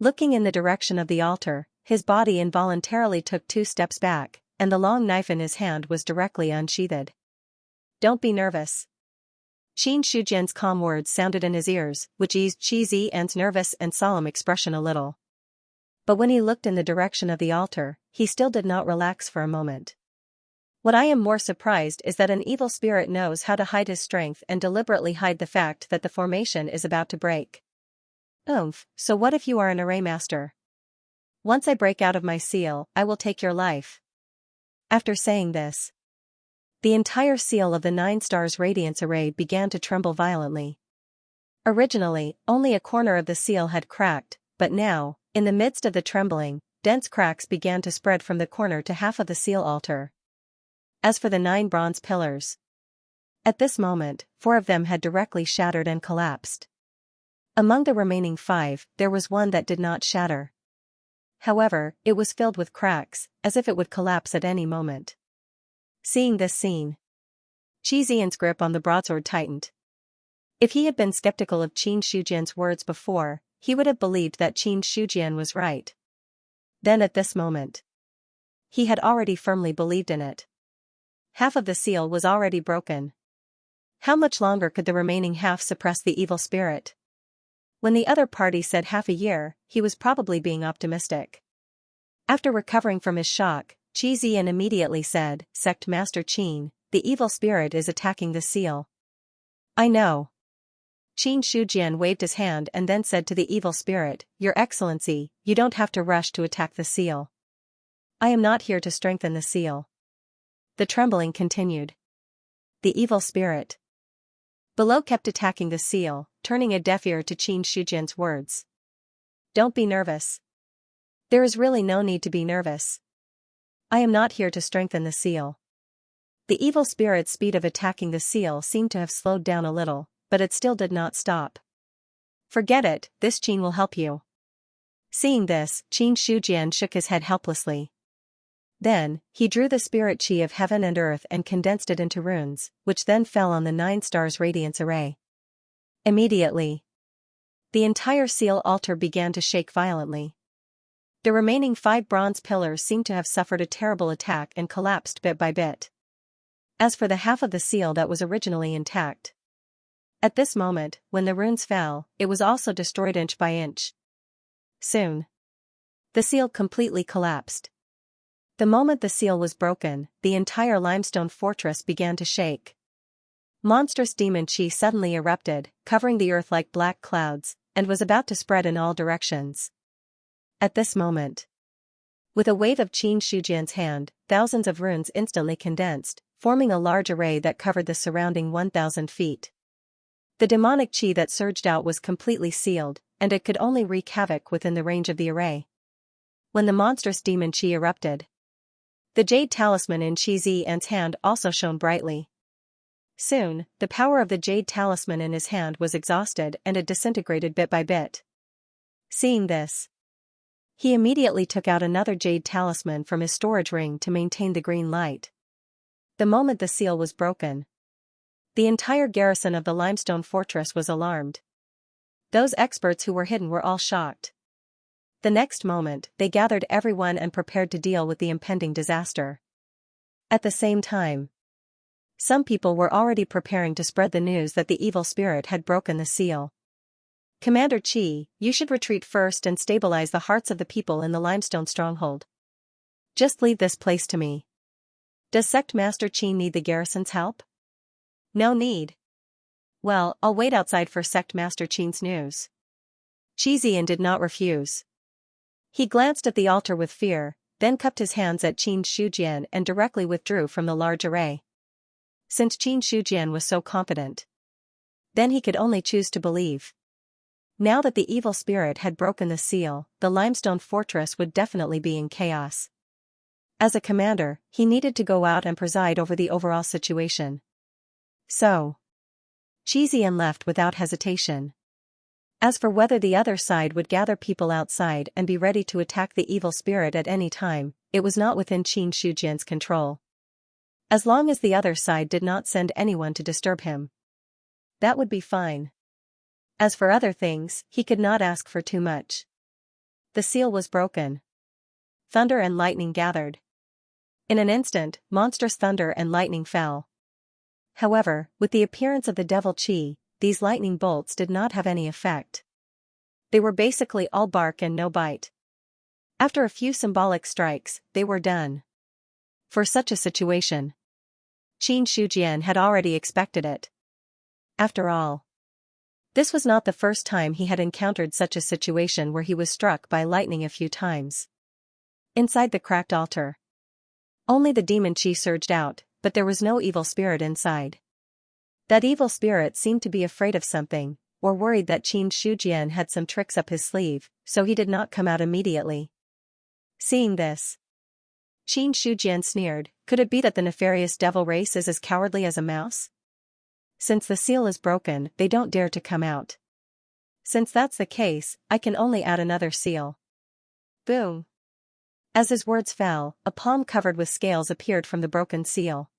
Looking in the direction of the altar, his body involuntarily took 2 steps back, and the long knife in his hand was directly unsheathed. "Don't be nervous." Qin Shujian's calm words sounded in his ears, which eased Xianxia's nervous and solemn expression a little. But when he looked in the direction of the altar, he still did not relax for a moment. "What I am more surprised is that an evil spirit knows how to hide his strength and deliberately hide the fact that the formation is about to break." So what if you are an array master? Once I break out of my seal, I will take your life." After saying this, the entire seal of the 9 stars radiance array began to tremble violently. Originally, only a corner of the seal had cracked, but now, in the midst of the trembling, dense cracks began to spread from the corner to half of the seal altar. As for the 9 bronze pillars, at this moment, 4 of them had directly shattered and collapsed. Among the remaining 5, there was one that did not shatter. However, it was filled with cracks, as if it would collapse at any moment. Seeing this scene, Xianxia's grip on the broadsword tightened. If he had been skeptical of Qin Shujian's words before, he would have believed that Qin Shujian was right. Then at this moment, he had already firmly believed in it. Half of the seal was already broken. How much longer could the remaining half suppress the evil spirit? When the other party said half a year, he was probably being optimistic. After recovering from his shock, Xianxia immediately said, "Sect Master Qin, the evil spirit is attacking the seal." "I know." Qin Shujian waved his hand and then said to the evil spirit, "Your Excellency, you don't have to rush to attack the seal. I am not here to strengthen the seal." The trembling continued. The evil spirit below kept attacking the seal, turning a deaf ear to Qin Shujian's words. "Don't be nervous. There is really no need to be nervous. I am not here to strengthen the seal." The evil spirit's speed of attacking the seal seemed to have slowed down a little, but it still did not stop. "Forget it, this Qin will help you." Seeing this, Qin Shujian shook his head helplessly. Then, he drew the spirit qi of heaven and earth and condensed it into runes, which then fell on the 9 stars radiance array. Immediately, the entire seal altar began to shake violently. The remaining 5 bronze pillars seemed to have suffered a terrible attack and collapsed bit by bit. As for the half of the seal that was originally intact, at this moment, when the runes fell, it was also destroyed inch by inch. Soon, the seal completely collapsed. The moment the seal was broken, the entire limestone fortress began to shake. Monstrous demon chi suddenly erupted, covering the earth like black clouds, and was about to spread in all directions. At this moment, with a wave of Qin Shujian's hand, thousands of runes instantly condensed, forming a large array that covered the surrounding 1,000 feet. The demonic chi that surged out was completely sealed, and it could only wreak havoc within the range of the array. When the monstrous demon chi erupted, the jade talisman in Xianxia's hand also shone brightly. Soon, the power of the jade talisman in his hand was exhausted and it disintegrated bit by bit. Seeing this, he immediately took out another jade talisman from his storage ring to maintain the green light. The moment the seal was broken, the entire garrison of the limestone fortress was alarmed. Those experts who were hidden were all shocked. The next moment, they gathered everyone and prepared to deal with the impending disaster. At the same time, some people were already preparing to spread the news that the evil spirit had broken the seal. "Commander Qi, you should retreat first and stabilize the hearts of the people in the limestone stronghold. Just leave this place to me." "Does Sect Master Qi need the garrison's help?" "No need." "Well, I'll wait outside for Sect Master Qin's news." Xianxia did not refuse. He glanced at the altar with fear, then cupped his hands at Qin Shujian and directly withdrew from the large array. Since Qin Shujian was so confident, then he could only choose to believe. Now that the evil spirit had broken the seal, the limestone fortress would definitely be in chaos. As a commander, he needed to go out and preside over the overall situation. So, Xianxia left without hesitation. As for whether the other side would gather people outside and be ready to attack the evil spirit at any time, it was not within Qin Shujian's control. As long as the other side did not send anyone to disturb him, that would be fine. As for other things, he could not ask for too much. The seal was broken. Thunder and lightning gathered. In an instant, monstrous thunder and lightning fell. However, with the appearance of the devil Qi, these lightning bolts did not have any effect. They were basically all bark and no bite. After a few symbolic strikes, they were done. For such a situation, Qin Shujian had already expected it. After all, this was not the first time he had encountered such a situation where he was struck by lightning a few times. Inside the cracked altar, only the demon Qi surged out, but there was no evil spirit inside. That evil spirit seemed to be afraid of something, or worried that Qin Shujian had some tricks up his sleeve, so he did not come out immediately. Seeing this, Qin Shujian sneered, "Could it be that the nefarious devil race is as cowardly as a mouse? Since the seal is broken, they don't dare to come out. Since that's the case, I can only add another seal." Boom! As his words fell, a palm covered with scales appeared from the broken seal.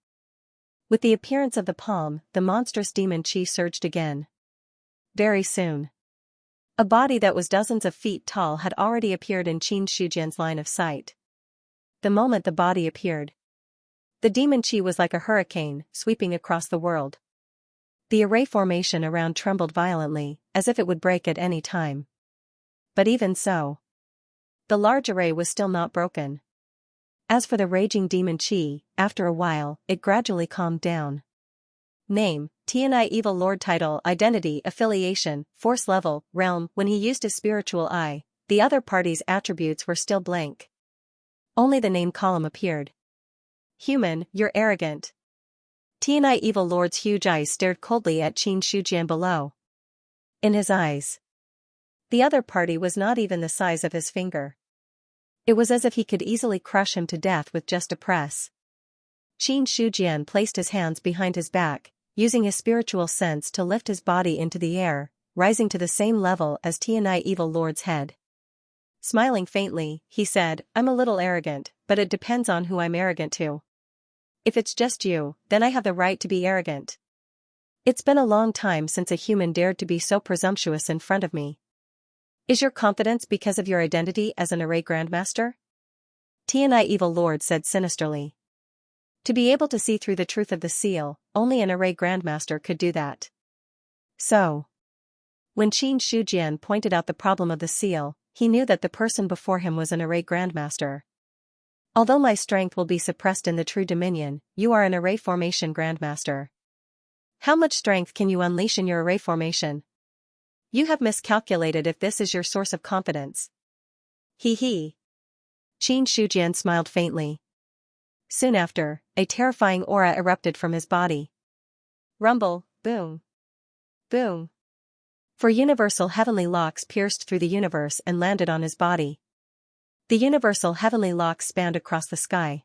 With the appearance of the palm, the monstrous demon Qi surged again. Very soon, a body that was dozens of feet tall had already appeared in Qin Shujian's line of sight. The moment the body appeared, the demon Qi was like a hurricane, sweeping across the world. The array formation around trembled violently, as if it would break at any time. But even so, the large array was still not broken. As for the raging demon Qi, after a while, it gradually calmed down. Name, Tianai Evil Lord. Title, Identity, Affiliation, Force Level, Realm. When he used his spiritual eye, the other party's attributes were still blank. Only the name column appeared. Human, you're arrogant. Tianai Evil Lord's huge eyes stared coldly at Qin Shujian below. In his eyes, the other party was not even the size of his finger. It was as if he could easily crush him to death with just a press. Qin Shujian placed his hands behind his back, using his spiritual sense to lift his body into the air, rising to the same level as Tianai Evil Lord's head. Smiling faintly, he said, I'm a little arrogant, but it depends on who I'm arrogant to. If it's just you, then I have the right to be arrogant. It's been a long time since a human dared to be so presumptuous in front of me. Is your confidence because of your identity as an array grandmaster? Tianai Evil Lord said sinisterly. To be able to see through the truth of the seal, only an array grandmaster could do that. So, when Qin Shujian pointed out the problem of the seal, he knew that the person before him was an array grandmaster. Although my strength will be suppressed in the true dominion, you are an array formation grandmaster. How much strength can you unleash in your array formation? You have miscalculated if this is your source of confidence. He. Qin Shujian smiled faintly. Soon after, a terrifying aura erupted from his body. Rumble, boom. Boom. 4 universal heavenly locks pierced through the universe and landed on his body. The universal heavenly locks spanned across the sky.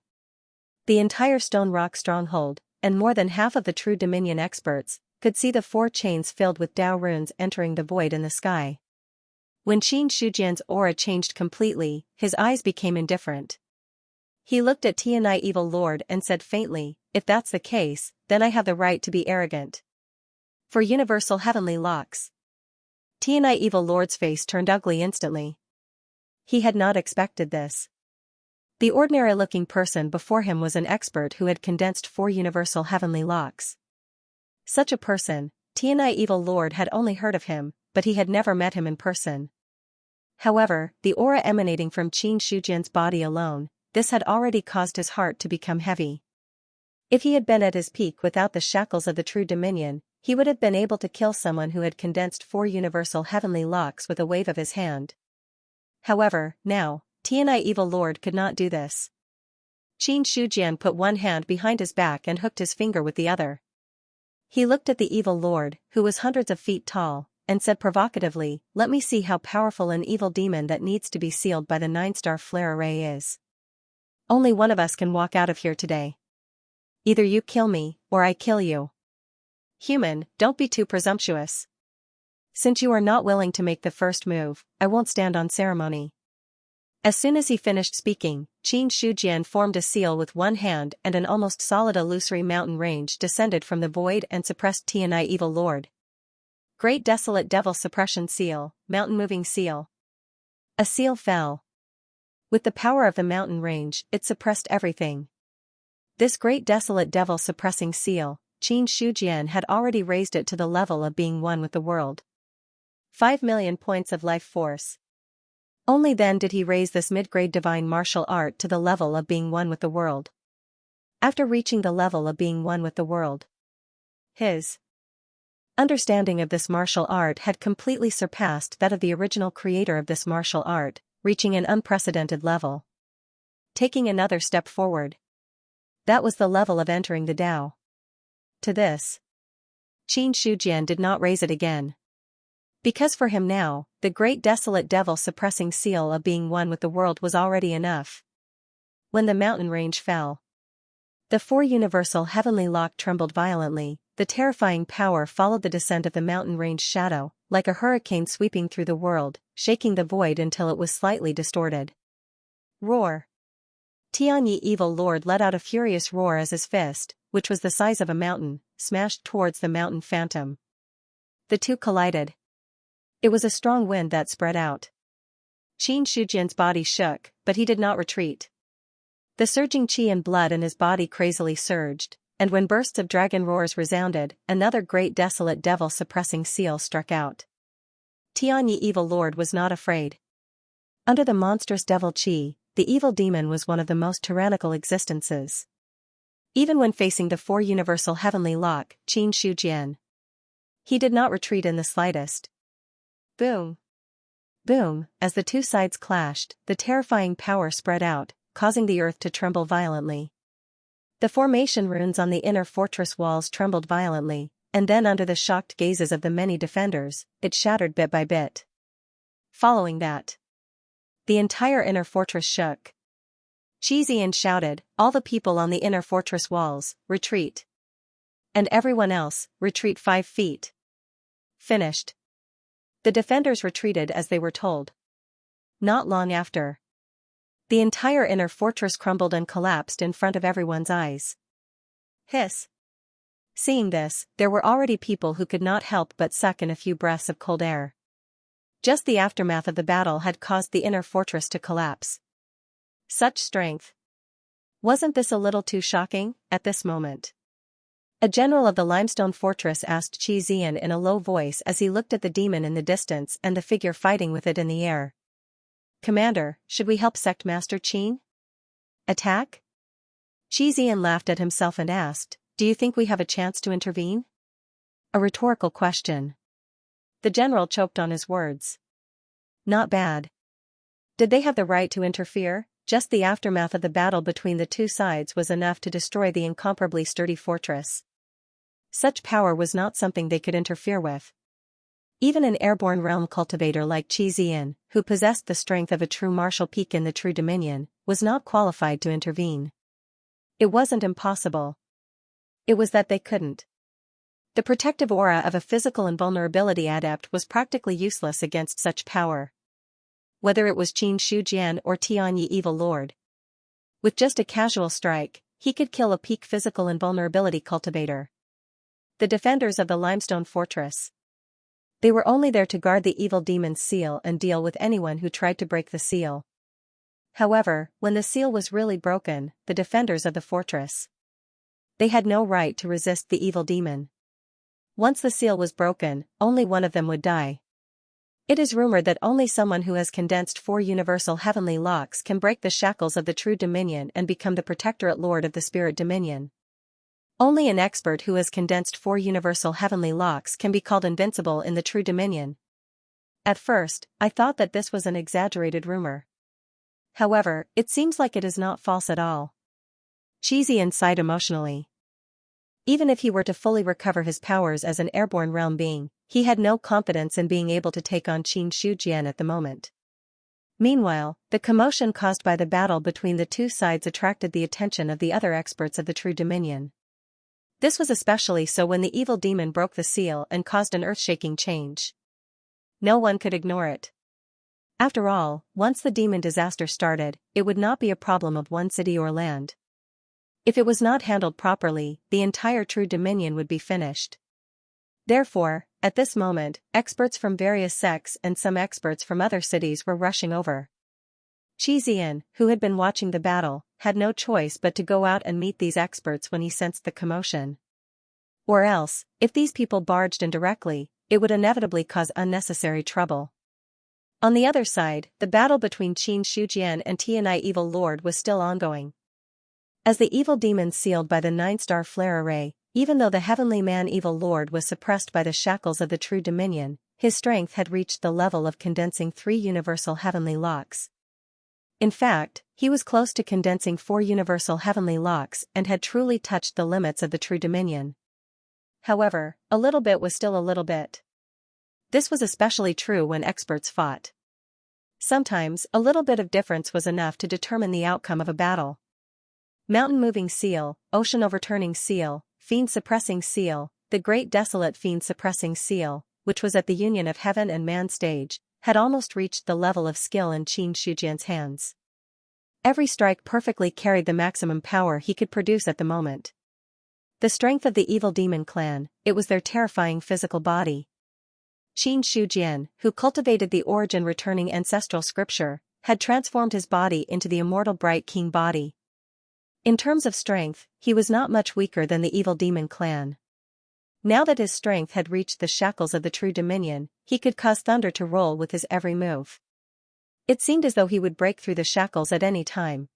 The entire stone rock stronghold, and more than half of the true dominion experts, could see the 4 chains filled with Dao runes entering the void in the sky. When Qin Shujian's aura changed completely, his eyes became indifferent. He looked at Tianai Evil Lord and said faintly, if that's the case, then I have the right to be arrogant. For universal heavenly locks. Tianai Evil Lord's face turned ugly instantly. He had not expected this. The ordinary-looking person before him was an expert who had condensed 4 universal heavenly locks. Such a person, Tianai Evil Lord had only heard of him, but he had never met him in person. However, the aura emanating from Qin Shujian's body alone, this had already caused his heart to become heavy. If he had been at his peak without the shackles of the true dominion, he would have been able to kill someone who had condensed 4 universal heavenly locks with a wave of his hand. However, now, Tianai Evil Lord could not do this. Qin Shujian put one hand behind his back and hooked his finger with the other. He looked at the Evil Lord, who was hundreds of feet tall, and said provocatively, let me see how powerful an evil demon that needs to be sealed by the 9-star flare array is. Only one of us can walk out of here today. Either you kill me, or I kill you. Human, don't be too presumptuous. Since you are not willing to make the first move, I won't stand on ceremony. As soon as he finished speaking, Qin Shujian formed a seal with one hand and an almost solid illusory mountain range descended from the void and suppressed Tianai Evil Lord. Great Desolate Devil Suppression Seal, Mountain Moving Seal. A seal fell. With the power of the mountain range, it suppressed everything. This Great Desolate Devil Suppressing Seal, Qin Shujian had already raised it to the level of being one with the world. 5 million points of life force. Only then did he raise this mid-grade divine martial art to the level of being one with the world. After reaching the level of being one with the world, his understanding of this martial art had completely surpassed that of the original creator of this martial art, reaching an unprecedented level. Taking another step forward. That was the level of entering the Tao. To this, Qin Shujian did not raise it again. Because for him now, the Great Desolate Devil Suppressing Seal of being one with the world was already enough. When the mountain range fell, the 4 universal heavenly lock trembled violently. The terrifying power followed the descent of the mountain range shadow, like a hurricane sweeping through the world, shaking the void until it was slightly distorted. Roar! Tianyi Evil Lord let out a furious roar as his fist, which was the size of a mountain, smashed towards the mountain phantom. The two collided. It was a strong wind that spread out. Qin Shujian's body shook, but he did not retreat. The surging qi and blood in his body crazily surged, and when bursts of dragon roars resounded, another great desolate devil-suppressing seal struck out. Tianyi Evil Lord was not afraid. Under the monstrous devil qi, the evil demon was one of the most tyrannical existences. Even when facing the four universal heavenly lock, Qin Shujian, he did not retreat in the slightest. Boom! Boom! As the two sides clashed, the terrifying power spread out, causing the earth to tremble violently. The formation runes on the inner fortress walls trembled violently, and then under the shocked gazes of the many defenders, it shattered bit by bit. Following that, the entire inner fortress shook. Qi Ziyan shouted, "All the people on the inner fortress walls, retreat! And everyone else, retreat 5 feet. Finished." The defenders retreated as they were told. Not long after, the entire inner fortress crumbled and collapsed in front of everyone's eyes. Hiss! Seeing this, there were already people who could not help but suck in a few breaths of cold air. Just the aftermath of the battle had caused the inner fortress to collapse. Such strength! Wasn't this a little too shocking, at this moment? A general of the limestone fortress asked Qi Ziyan in a low voice as he looked at the demon in the distance and the figure fighting with it in the air. "Commander, should we help Sect Master Qin? Attack?" Qi Ziyan laughed at himself and asked, "Do you think we have a chance to intervene?" A rhetorical question. The general choked on his words. Not bad. Did they have the right to interfere? Just the aftermath of the battle between the two sides was enough to destroy the incomparably sturdy fortress. Such power was not something they could interfere with. Even an airborne realm cultivator like Qi Ziyan, who possessed the strength of a true martial peak in the true dominion, was not qualified to intervene. It wasn't impossible. It was that they couldn't. The protective aura of a physical invulnerability adept was practically useless against such power. Whether it was Qin Shujian or Tianyi Evil Lord. With just a casual strike, he could kill a peak physical invulnerability cultivator. The defenders of the limestone fortress. They were only there to guard the evil demon's seal and deal with anyone who tried to break the seal. However, when the seal was really broken, the defenders of the fortress, they had no right to resist the evil demon. Once the seal was broken, only one of them would die. It is rumored that only someone who has condensed 4 universal heavenly locks can break the shackles of the true dominion and become the protectorate lord of the spirit dominion. Only an expert who has condensed 4 universal heavenly locks can be called invincible in the true dominion. At first, I thought that this was an exaggerated rumor. However, it seems like it is not false at all. Qi Ziyan sighed emotionally. Even if he were to fully recover his powers as an airborne realm being, he had no confidence in being able to take on Qin Shujian at the moment. Meanwhile, the commotion caused by the battle between the two sides attracted the attention of the other experts of the true dominion. This was especially so when the evil demon broke the seal and caused an earth-shaking change. No one could ignore it. After all, once the demon disaster started, it would not be a problem of one city or land. If it was not handled properly, the entire true dominion would be finished. Therefore, at this moment, experts from various sects and some experts from other cities were rushing over. Qi Ziyan, who had been watching the battle, had no choice but to go out and meet these experts when he sensed the commotion. Or else, if these people barged in directly, it would inevitably cause unnecessary trouble. On the other side, the battle between Qin Shujian and Tianyi Evil Lord was still ongoing. As the evil demon sealed by the 9-star flare array, even though the heavenly man Evil Lord was suppressed by the shackles of the true dominion, his strength had reached the level of condensing 3 universal heavenly locks. In fact, he was close to condensing 4 universal heavenly locks and had truly touched the limits of the true dominion. However, a little bit was still a little bit. This was especially true when experts fought. Sometimes, a little bit of difference was enough to determine the outcome of a battle. Mountain-moving seal, ocean-overturning seal, fiend-suppressing seal, the great desolate fiend-suppressing seal, which was at the union of heaven and man stage, had almost reached the level of skill in Qin Shujian's hands. Every strike perfectly carried the maximum power he could produce at the moment. The strength of the evil demon clan, it was their terrifying physical body. Qin Shujian, who cultivated the origin returning ancestral scripture, had transformed his body into the immortal bright king body. In terms of strength, he was not much weaker than the evil demon clan. Now that his strength had reached the shackles of the true dominion, he could cause thunder to roll with his every move. It seemed as though he would break through the shackles at any time.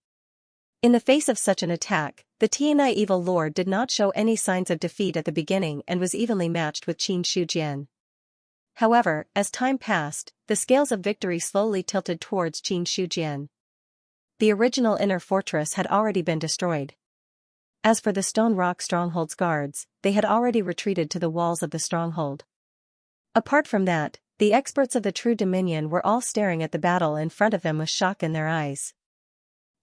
In the face of such an attack, the Tianai evil lord did not show any signs of defeat at the beginning and was evenly matched with Qin Shujian. However, as time passed, the scales of victory slowly tilted towards Qin Shujian. The original inner fortress had already been destroyed. As for the stone rock stronghold's guards, they had already retreated to the walls of the stronghold. Apart from that, the experts of the true dominion were all staring at the battle in front of them with shock in their eyes.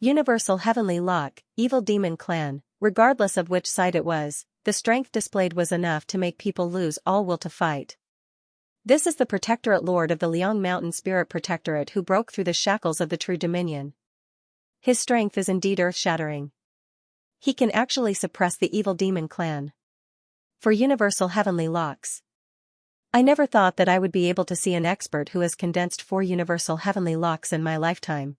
Universal Heavenly Lock, evil demon clan, regardless of which side it was, the strength displayed was enough to make people lose all will to fight. This is the Protectorate Lord of the Liang Mountain Spirit Protectorate who broke through the shackles of the true dominion. His strength is indeed earth-shattering. He can actually suppress the evil demon clan. For Universal Heavenly Locks. I never thought that I would be able to see an expert who has condensed 4 Universal Heavenly Locks in my lifetime.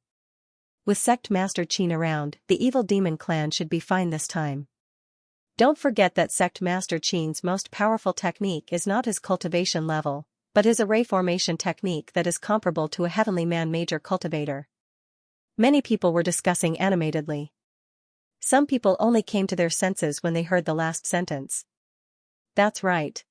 With Sect Master Qin around, the evil demon clan should be fine this time. Don't forget that Sect Master Qin's most powerful technique is not his cultivation level, but his array formation technique that is comparable to a Heavenly Man Major cultivator. Many people were discussing animatedly. Some people only came to their senses when they heard the last sentence. That's right.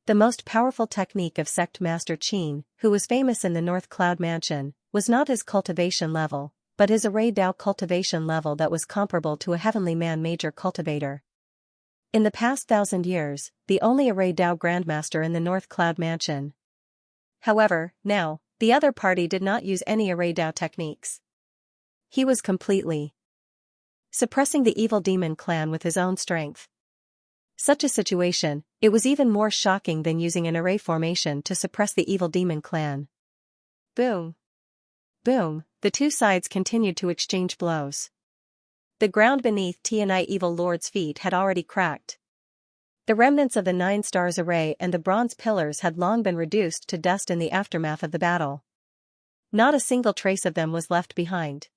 The most powerful technique of Sect Master Qin, who was famous in the North Cloud Mansion, was not his cultivation level, but his array Dao cultivation level that was comparable to a Heavenly Man Major cultivator. In the past 1,000 years, the only array Dao Grandmaster in the North Cloud Mansion. However, now, the other party did not use any array Dao techniques. He was completely suppressing the evil demon clan with his own strength. Such a situation, it was even more shocking than using an array formation to suppress the evil demon clan. Boom. Boom, the two sides continued to exchange blows. The ground beneath Tianai evil lord's feet had already cracked. The remnants of the 9 stars array and the bronze pillars had long been reduced to dust in the aftermath of the battle. Not a single trace of them was left behind.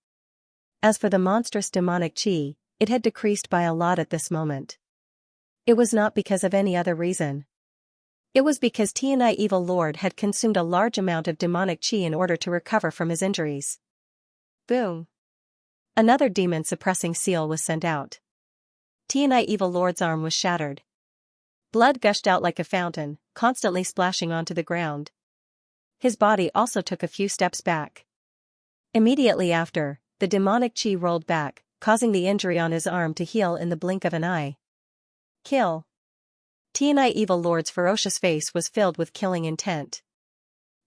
As for the monstrous demonic chi, it had decreased by a lot at this moment. It was not because of any other reason. It was because Tianai evil lord had consumed a large amount of demonic chi in order to recover from his injuries. Boom. Another demon-suppressing seal was sent out. Tianai evil lord's arm was shattered. Blood gushed out like a fountain, constantly splashing onto the ground. His body also took a few steps back. Immediately after, the demonic chi rolled back, causing the injury on his arm to heal in the blink of an eye. Kill. Tianai evil lord's ferocious face was filled with killing intent.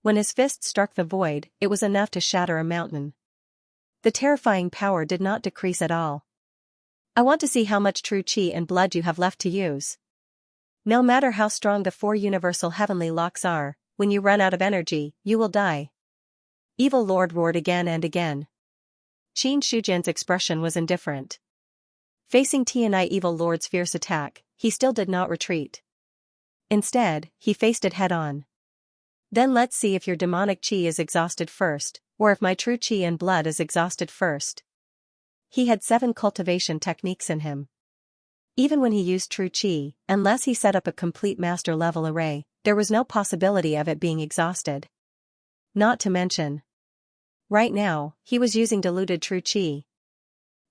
When his fist struck the void, it was enough to shatter a mountain. The terrifying power did not decrease at all. I want to see how much true chi and blood you have left to use. No matter how strong the 4 universal heavenly locks are, when you run out of energy, you will die. Evil Lord roared again and again. Qin Shujian's expression was indifferent. Facing Tianai evil lord's fierce attack, he still did not retreat. Instead, he faced it head-on. Then let's see if your demonic chi is exhausted first, or if my true chi and blood is exhausted first. He had 7 cultivation techniques in him. Even when he used true chi, unless he set up a complete master-level array, there was no possibility of it being exhausted. Not to mention, right now, he was using diluted true chi,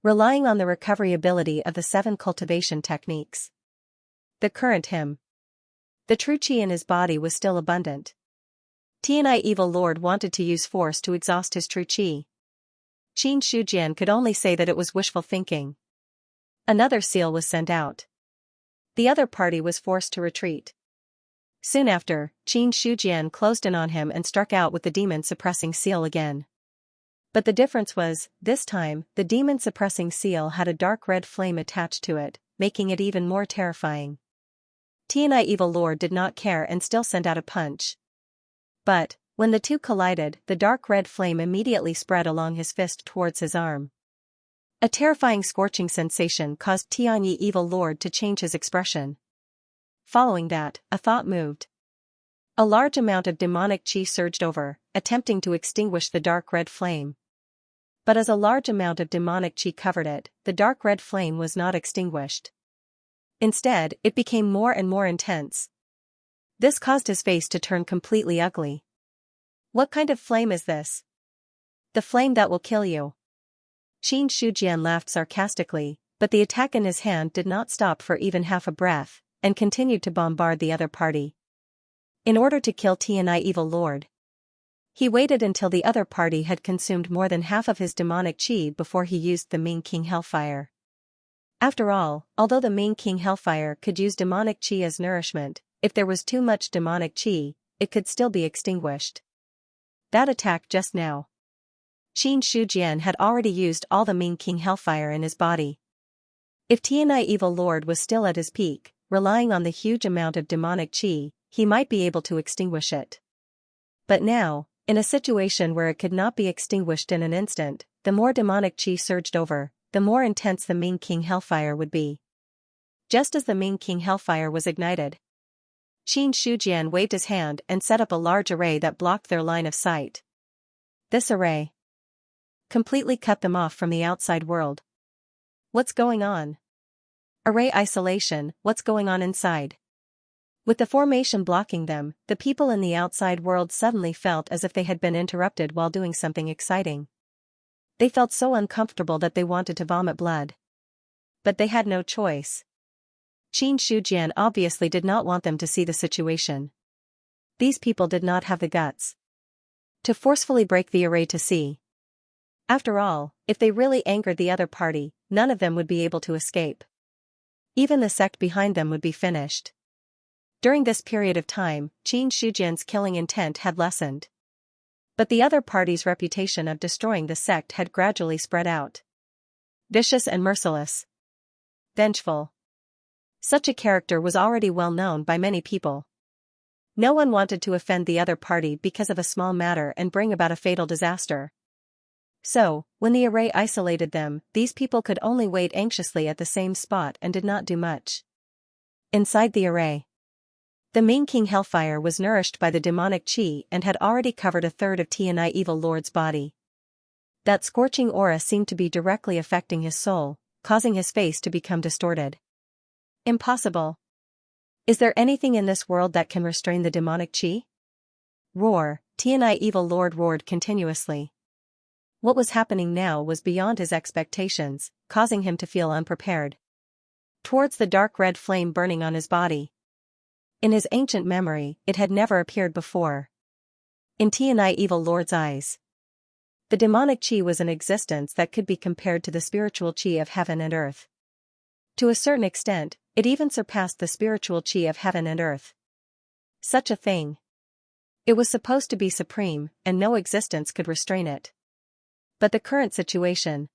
relying on the recovery ability of the 7 cultivation techniques. The current him. The true chi in his body was still abundant. Tianai evil lord wanted to use force to exhaust his true chi. Qin Shujian could only say that it was wishful thinking. Another seal was sent out. The other party was forced to retreat. Soon after, Qin Shujian closed in on him and struck out with the demon-suppressing seal again. But the difference was, this time, the demon-suppressing seal had a dark red flame attached to it, making it even more terrifying. Tianai evil lord did not care and still sent out a punch. But, When the two collided, the dark red flame immediately spread along his fist towards his arm. A terrifying scorching sensation caused Xianxia Evil Lord to change his expression. Following that, a thought moved. A large amount of demonic qi surged over, attempting to extinguish the dark red flame. But as a large amount of demonic qi covered it, the dark red flame was not extinguished. Instead, it became more and more intense. This caused his face to turn completely ugly. What kind of flame is this? The flame that will kill you. Qin Shujian laughed sarcastically, but the attack in his hand did not stop for even half a breath, and continued to bombard the other party. In order to kill Xianxia Evil Lord, he waited until the other party had consumed more than half of his demonic qi before he used the Main King Hellfire. After all, although the Main King Hellfire could use demonic qi as nourishment, if there was too much demonic qi, it could still be extinguished. That attack just now. Qin Shujian had already used all the Main King Hellfire in his body. If Xianxia Evil Lord was still at his peak, relying on the huge amount of demonic qi, he might be able to extinguish it. But now, in a situation where it could not be extinguished in an instant, the more demonic qi surged over, the more intense the Main King Hellfire would be. Just as the Main King Hellfire was ignited, Qin Shujian waved his hand and set up a large array that blocked their line of sight. This array completely cut them off from the outside world. What's going on? Array isolation, what's going on inside? With the formation blocking them, the people in the outside world suddenly felt as if they had been interrupted while doing something exciting. They felt so uncomfortable that they wanted to vomit blood. But they had no choice. Qin Shujian obviously did not want them to see the situation. These people did not have the guts to forcefully break the array to see. After all, if they really angered the other party, none of them would be able to escape. Even the sect behind them would be finished. During this period of time, Qin Shujian's killing intent had lessened. But the other party's reputation of destroying the sect had gradually spread out. Vicious and merciless. Vengeful. Such a character was already well known by many people. No one wanted to offend the other party because of a small matter and bring about a fatal disaster. So, when the array isolated them, these people could only wait anxiously at the same spot and did not do much. Inside the array, the Main King Hellfire was nourished by the demonic qi and had already covered a third of Xianxia Evil Lord's body. That scorching aura seemed to be directly affecting his soul, causing his face to become distorted. Impossible. Is there anything in this world that can restrain the demonic qi? Roar, Xianxia Evil Lord roared continuously. What was happening now was beyond his expectations, causing him to feel unprepared. Towards the dark red flame burning on his body. In his ancient memory, it had never appeared before. In Xianxia Evil Lord's eyes, the demonic qi was an existence that could be compared to the spiritual qi of heaven and earth. To a certain extent, it even surpassed the spiritual qi of heaven and earth. Such a thing. It was supposed to be supreme, and no existence could restrain it. But the current situation.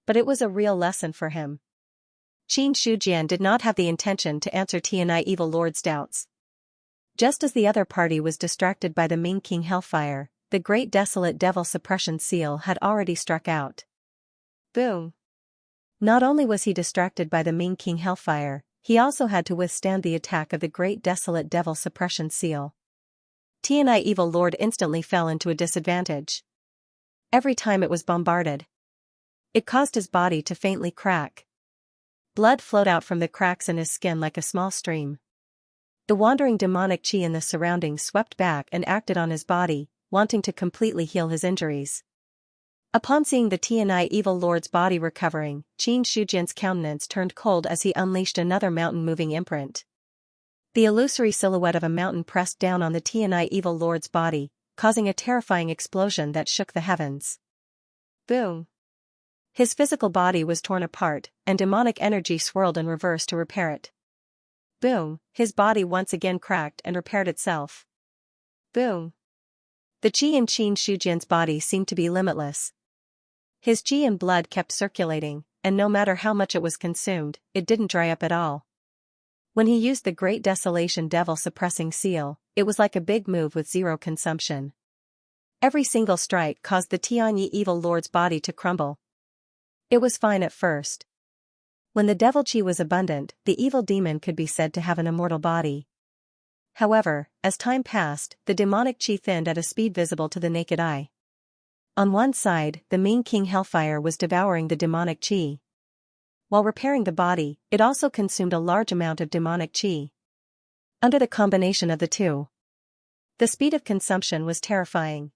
But it was a real lesson for him. Qin Shujian did not have the intention to answer Xianxia Evil Lord's doubts. Just as the other party was distracted by the Main King Hellfire, the Great Desolate Devil Suppression Seal had already struck out. Boom! Not only was he distracted by the Main King Hellfire, he also had to withstand the attack of the Great Desolate Devil Suppression Seal. Xianxia Evil Lord instantly fell into a disadvantage. Every time it was bombarded, it caused his body to faintly crack. Blood flowed out from the cracks in his skin like a small stream. The wandering demonic qi in the surroundings swept back and acted on his body, wanting to completely heal his injuries. Upon seeing the Xianxia Evil Lord's body recovering, Qin Shujian's countenance turned cold as he unleashed another mountain-moving imprint. The illusory silhouette of a mountain pressed down on the Xianxia Evil Lord's body, causing a terrifying explosion that shook the heavens. Boom! His physical body was torn apart, and demonic energy swirled in reverse to repair it. Boom! His body once again cracked and repaired itself. Boom! The qi in Qin Shujian's body seemed to be limitless. His qi and blood kept circulating, and no matter how much it was consumed, it didn't dry up at all. When he used the Great Desolation Devil Suppressing Seal, it was like a big move with zero consumption. Every single strike caused the Xianxia evil lord's body to crumble. It was fine at first. When the devil qi was abundant, the evil demon could be said to have an immortal body. However, as time passed, the demonic qi thinned at a speed visible to the naked eye. On one side, the mean king Hellfire was devouring the demonic qi. While repairing the body, it also consumed a large amount of demonic qi. Under the combination of the two, the speed of consumption was terrifying.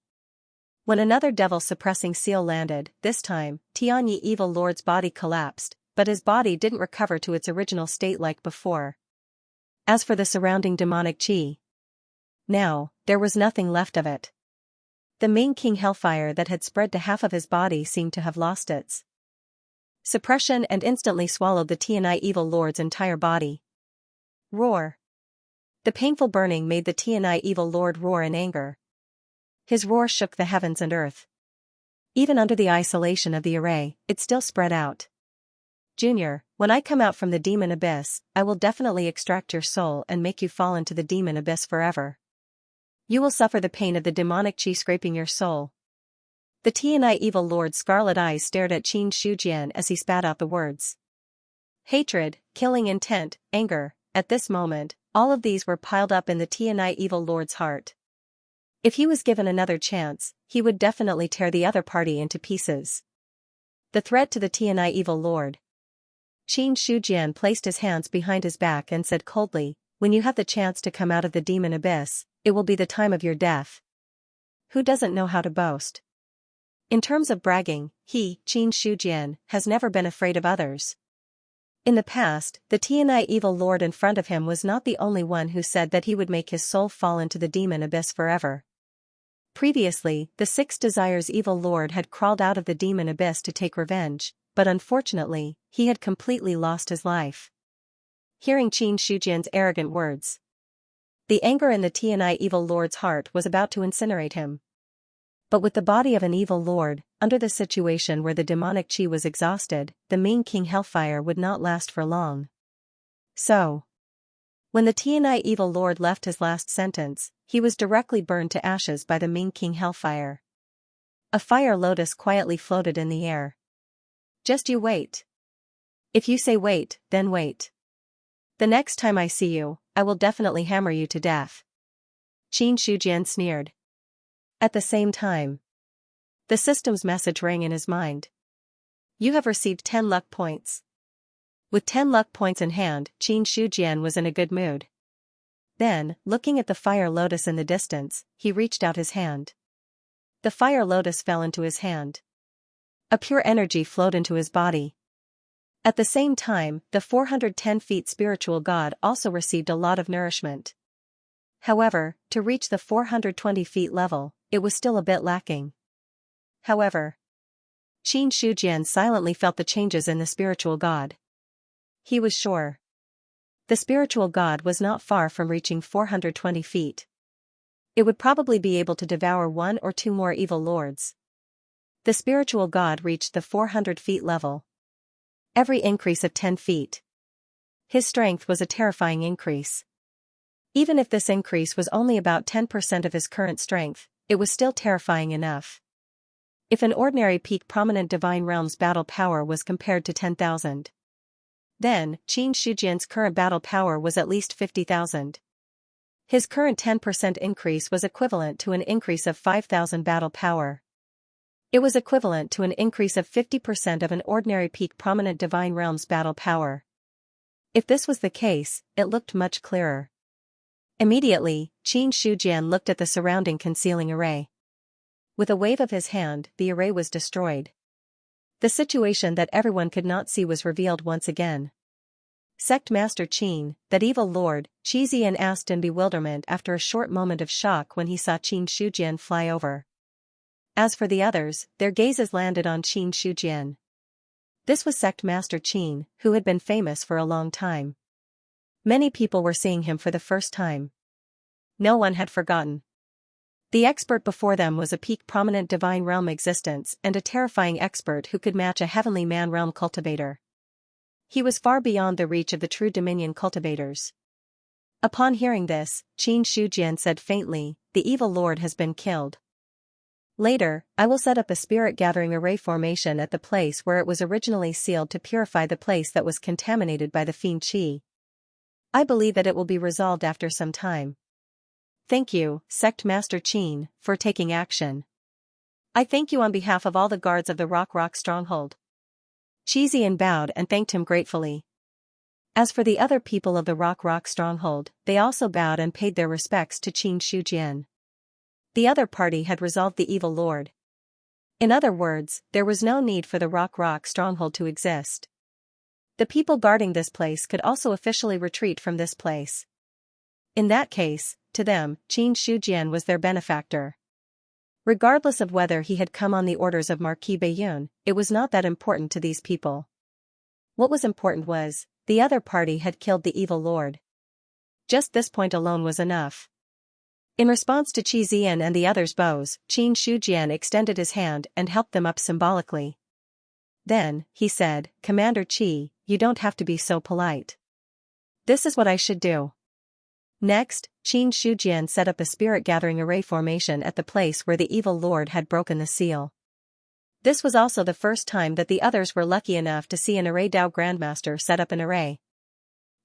When another devil-suppressing seal landed, this time, Xianxia evil lord's body collapsed, but his body didn't recover to its original state like before. As for the surrounding demonic qi, now, there was nothing left of it. The main king Hellfire that had spread to half of his body seemed to have lost its suppression and instantly swallowed the Xianxia evil lord's entire body. Roar. The painful burning made the Xianxia evil lord roar in anger. His roar shook the heavens and earth. Even under the isolation of the array, it still spread out. Junior, when I come out from the demon abyss, I will definitely extract your soul and make you fall into the demon abyss forever. You will suffer the pain of the demonic qi scraping your soul. The Xianxia evil lord's scarlet eyes stared at Xianxia as he spat out the words. Hatred, killing intent, anger, at this moment, all of these were piled up in the Xianxia evil lord's heart. If he was given another chance, he would definitely tear the other party into pieces. The threat to the Xianxia evil lord. Xianxia placed his hands behind his back and said coldly, when you have the chance to come out of the demon abyss, it will be the time of your death. Who doesn't know how to boast? In terms of bragging, he, Xianxia, has never been afraid of others. In the past, the Xianxia evil lord in front of him was not the only one who said that he would make his soul fall into the demon abyss forever. Previously, the Six Desires evil lord had crawled out of the demon abyss to take revenge, but unfortunately, he had completely lost his life. Hearing Xianxia's arrogant words, the anger in the Xianxia evil lord's heart was about to incinerate him. But with the body of an evil lord, under the situation where the demonic qi was exhausted, the mean king Hellfire would not last for long. So, when the Xianxia evil lord left his last sentence, he was directly burned to ashes by the mean king Hellfire. A fire lotus quietly floated in the air. Just you wait. If you say wait, then wait. The next time I see you, I will definitely hammer you to death. Xianxia sneered. At the same time, the system's message rang in his mind. You have received 10 luck points. With 10 luck points in hand, Xianxia was in a good mood. Then, looking at the fire lotus in the distance, he reached out his hand. The fire lotus fell into his hand. A pure energy flowed into his body. At the same time, the 410 feet spiritual god also received a lot of nourishment. However, to reach the 420 feet level, it was still a bit lacking. However, Xianxia silently felt the changes in the spiritual god. He was sure. The spiritual god was not far from reaching 420 feet. It would probably be able to devour one or two more evil lords. The spiritual god reached the 400 feet level. Every increase of 10 feet. His strength was a terrifying increase. Even if this increase was only about 10% of his current strength, it was still terrifying enough. If an ordinary peak prominent divine realm's battle power was compared to 10,000, then Xianxia's current battle power was at least 50,000. His current 10% increase was equivalent to an increase of 5,000 battle power. It was equivalent to an increase of 50% of an ordinary peak prominent divine realm's battle power. If this was the case, it looked much clearer. Immediately, Xianxia looked at the surrounding concealing array. With a wave of his hand, the array was destroyed. The situation that everyone could not see was revealed once again. Sect Master Qin, that evil lord, Xian asked in bewilderment after a short moment of shock when he saw Xianxia fly over. As for the others, their gazes landed on Xianxia. This was Sect Master Qin, who had been famous for a long time. Many people were seeing him for the first time. No one had forgotten. The expert before them was a peak prominent divine realm existence and a terrifying expert who could match a heavenly man realm cultivator. He was far beyond the reach of the true Dominion cultivators. Upon hearing this, Xianxia said faintly, "The evil lord has been killed." Later, I will set up a spirit-gathering array formation at the place where it was originally sealed to purify the place that was contaminated by the fiend Qi. I believe that it will be resolved after some time. Thank you, Sect Master Qin, for taking action. I thank you on behalf of all the guards of the Rock Stronghold. Xianxia bowed and thanked him gratefully. As for the other people of the Rock Stronghold, they also bowed and paid their respects to Qin Shujian. The other party had resolved the evil lord. In other words, there was no need for the Rock Stronghold to exist. The people guarding this place could also officially retreat from this place. In that case, to them, Qin Shujian was their benefactor. Regardless of whether he had come on the orders of Marquis Bayun, it was not that important to these people. What was important was, the other party had killed the evil lord. Just this point alone was enough. In response to Qi Zian and the others' bows, Qin Shujian extended his hand and helped them up symbolically. Then, he said, Commander Qi, you don't have to be so polite. This is what I should do. Next, Qin Shujian set up a spirit-gathering array formation at the place where the evil lord had broken the seal. This was also the first time that the others were lucky enough to see an array Dao Grandmaster set up an array.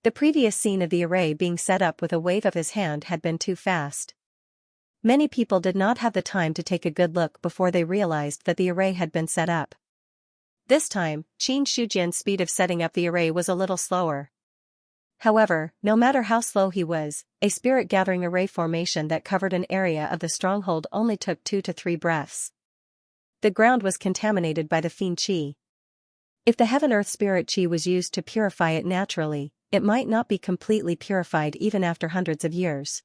The previous scene of the array being set up with a wave of his hand had been too fast. Many people did not have the time to take a good look before they realized that the array had been set up. This time, Qin Shujian's speed of setting up the array was a little slower. However, no matter how slow he was, a spirit-gathering array formation that covered an area of the stronghold only took 2 to 3 breaths. The ground was contaminated by the fiend Qi. If the heaven-earth spirit Qi was used to purify it naturally, it might not be completely purified even after hundreds of years.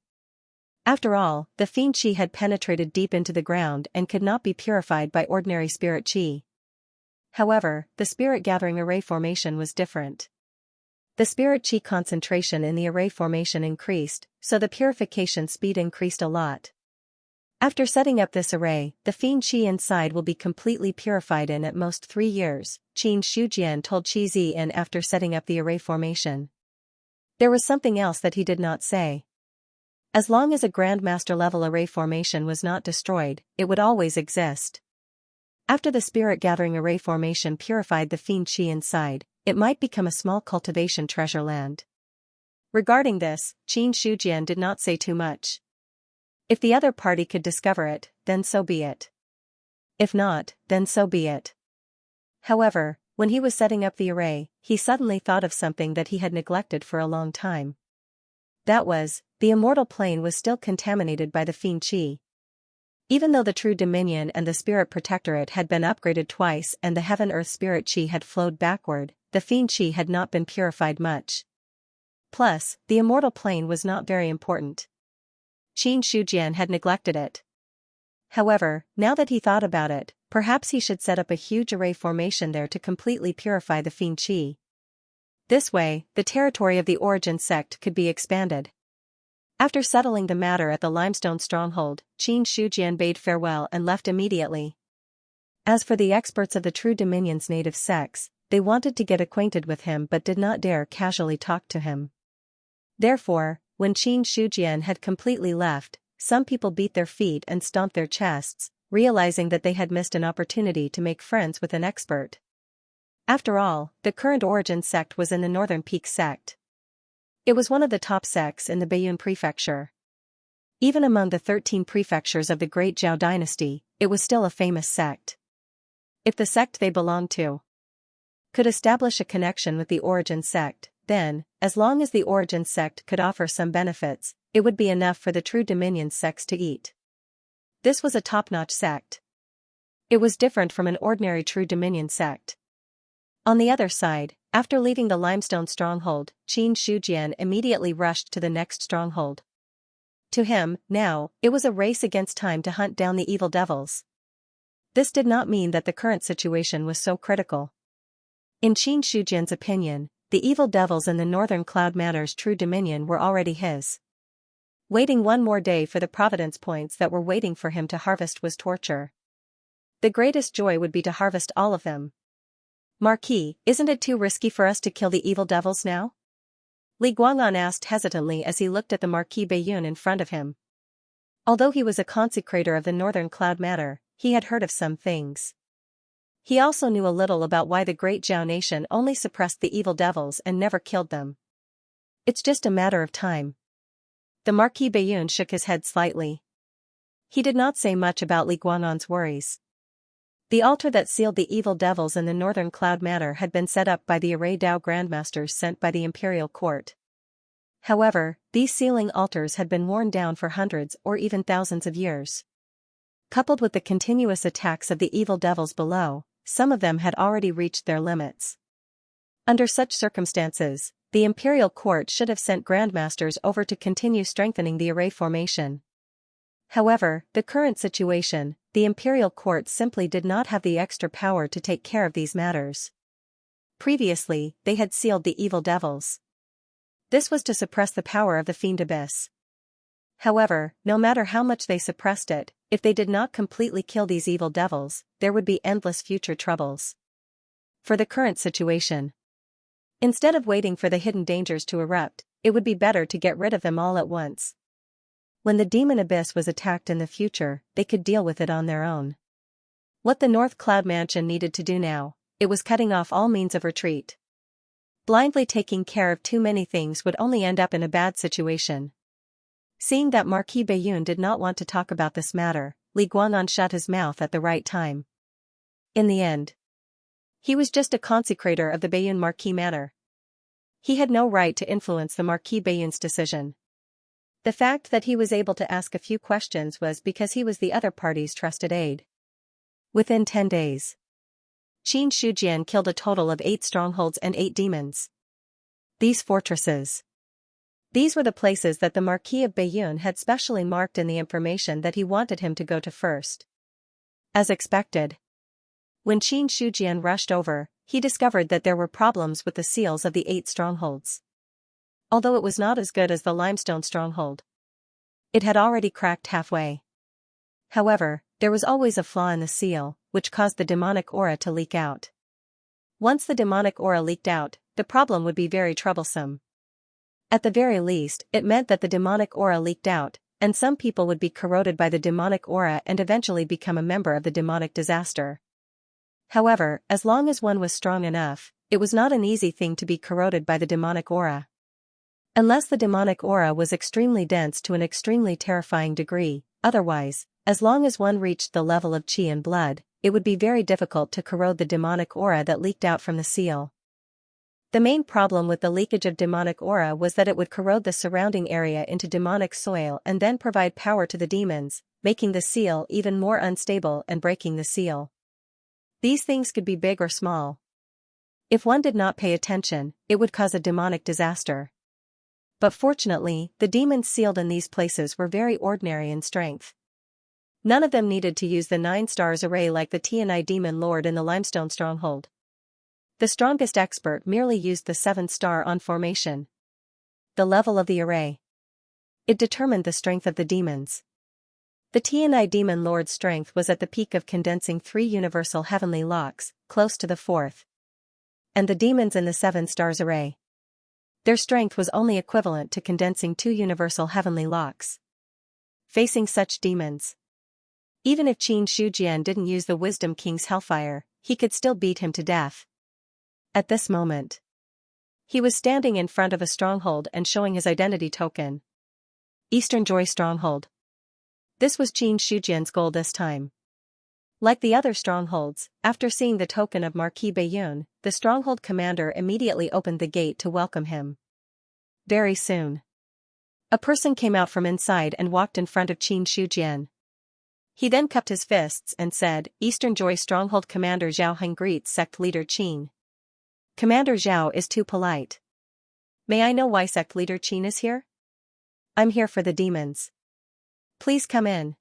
After all, the fiend Qi had penetrated deep into the ground and could not be purified by ordinary spirit Qi. However, the spirit-gathering array formation was different. The spirit Qi concentration in the array formation increased, so the purification speed increased a lot. After setting up this array, the fiend Qi inside will be completely purified in at most 3 years, Qin Shujian told Qi Zian after setting up the array formation. There was something else that he did not say. As long as a Grandmaster level array formation was not destroyed, it would always exist. After the spirit-gathering array formation purified the fiend Qi inside, it might become a small cultivation treasure land. Regarding this, Qin Shujian did not say too much. If the other party could discover it, then so be it. If not, then so be it. However, when he was setting up the array, he suddenly thought of something that he had neglected for a long time. That was, the immortal plane was still contaminated by the fiend Qi. Even though the true dominion and the spirit protectorate had been upgraded twice and the heaven-earth spirit Qi had flowed backward, the fiend Qi had not been purified much. Plus, the immortal plane was not very important. Qin Shujian had neglected it. However, now that he thought about it, perhaps he should set up a huge array formation there to completely purify the fiend Qi. This way, the territory of the origin sect could be expanded. After settling the matter at the limestone stronghold, Qin Shujian bade farewell and left immediately. As for the experts of the True Dominion's native sects, they wanted to get acquainted with him but did not dare casually talk to him. Therefore, when Qin Shujian had completely left, some people beat their feet and stomped their chests, realizing that they had missed an opportunity to make friends with an expert. After all, the current origin sect was in the Northern Peak sect. It was one of the top sects in the Bayun prefecture. Even among the 13 prefectures of the Great Zhao dynasty, it was still a famous sect. If the sect they belonged to could establish a connection with the origin sect, then, as long as the origin sect could offer some benefits, it would be enough for the True Dominion sects to eat. This was a top-notch sect. It was different from an ordinary True Dominion sect. On the other side, after leaving the limestone stronghold, Qin Shujian immediately rushed to the next stronghold. To him, now, it was a race against time to hunt down the evil devils. This did not mean that the current situation was so critical. In Qin Shujian's opinion, the evil devils in the Northern Cloud Manor's True Dominion were already his. Waiting one more day for the providence points that were waiting for him to harvest was torture. The greatest joy would be to harvest all of them. Marquis, isn't it too risky for us to kill the evil devils now? Li Guang'an asked hesitantly as he looked at the Marquis Bayun in front of him. Although he was a consecrator of the Northern Cloud Manor, he had heard of some things. He also knew a little about why the great Zhao nation only suppressed the evil devils and never killed them. It's just a matter of time. The Marquis Bayun shook his head slightly. He did not say much about Li Guanan's worries. The altar that sealed the evil devils in the northern Cloud Manor had been set up by the Array Dao grandmasters sent by the imperial court. However, these sealing altars had been worn down for hundreds or even thousands of years. Coupled with the continuous attacks of the evil devils below, some of them had already reached their limits. Under such circumstances, the imperial court should have sent grandmasters over to continue strengthening the array formation. However, the current situation, the imperial court simply did not have the extra power to take care of these matters. Previously, they had sealed the evil devils. This was to suppress the power of the fiend abyss. However, no matter how much they suppressed it, if they did not completely kill these evil devils, there would be endless future troubles. For the current situation, instead of waiting for the hidden dangers to erupt, it would be better to get rid of them all at once. When the demon abyss was attacked in the future, they could deal with it on their own. What the North Cloud Mansion needed to do now, it was cutting off all means of retreat. Blindly taking care of too many things would only end up in a bad situation. Seeing that Marquis Bayun did not want to talk about this matter, Li Guanan shut his mouth at the right time. In the end, he was just a consecrator of the Bayun Marquis Manor. He had no right to influence the Marquis Bayun's decision. The fact that he was able to ask a few questions was because he was the other party's trusted aide. Within 10 days, Qin Shujian killed a total of 8 strongholds and 8 demons. These fortresses. These were the places that the Marquis of Bayun had specially marked in the information that he wanted him to go to first. As expected, when Qin Shujian rushed over, he discovered that there were problems with the seals of the 8 strongholds. Although it was not as good as the limestone stronghold, it had already cracked halfway. However, there was always a flaw in the seal, which caused the demonic aura to leak out. Once the demonic aura leaked out, the problem would be very troublesome. At the very least, it meant that the demonic aura leaked out, and some people would be corroded by the demonic aura and eventually become a member of the demonic disaster. However, as long as one was strong enough, it was not an easy thing to be corroded by the demonic aura. Unless the demonic aura was extremely dense to an extremely terrifying degree, otherwise, as long as one reached the level of qi and blood, it would be very difficult to corrode the demonic aura that leaked out from the seal. The main problem with the leakage of demonic aura was that it would corrode the surrounding area into demonic soil and then provide power to the demons, making the seal even more unstable and breaking the seal. These things could be big or small. If one did not pay attention, it would cause a demonic disaster. But fortunately, the demons sealed in these places were very ordinary in strength. None of them needed to use the 9 stars array like the Tianai demon lord in the limestone stronghold. The strongest expert merely used the 7-star on formation. The level of the array. It determined the strength of the demons. The Tianai demon lord's strength was at the peak of condensing 3 universal heavenly locks, close to the 4th. And the demons in the 7 stars array. Their strength was only equivalent to condensing 2 universal heavenly locks. Facing such demons, even if Qin Shujian didn't use the Wisdom King's Hellfire, he could still beat him to death. At this moment, he was standing in front of a stronghold and showing his identity token. Eastern Joy Stronghold. This was Qin Shujian's goal this time. Like the other strongholds, after seeing the token of Marquis Bayun, the stronghold commander immediately opened the gate to welcome him. Very soon, a person came out from inside and walked in front of Qin Shujian. He then cupped his fists and said, "Eastern Joy Stronghold Commander Zhao Heng greets sect leader Qin. Commander Zhao is too polite. May I know why sect leader Qin is here? I'm here for the demons. Please come in."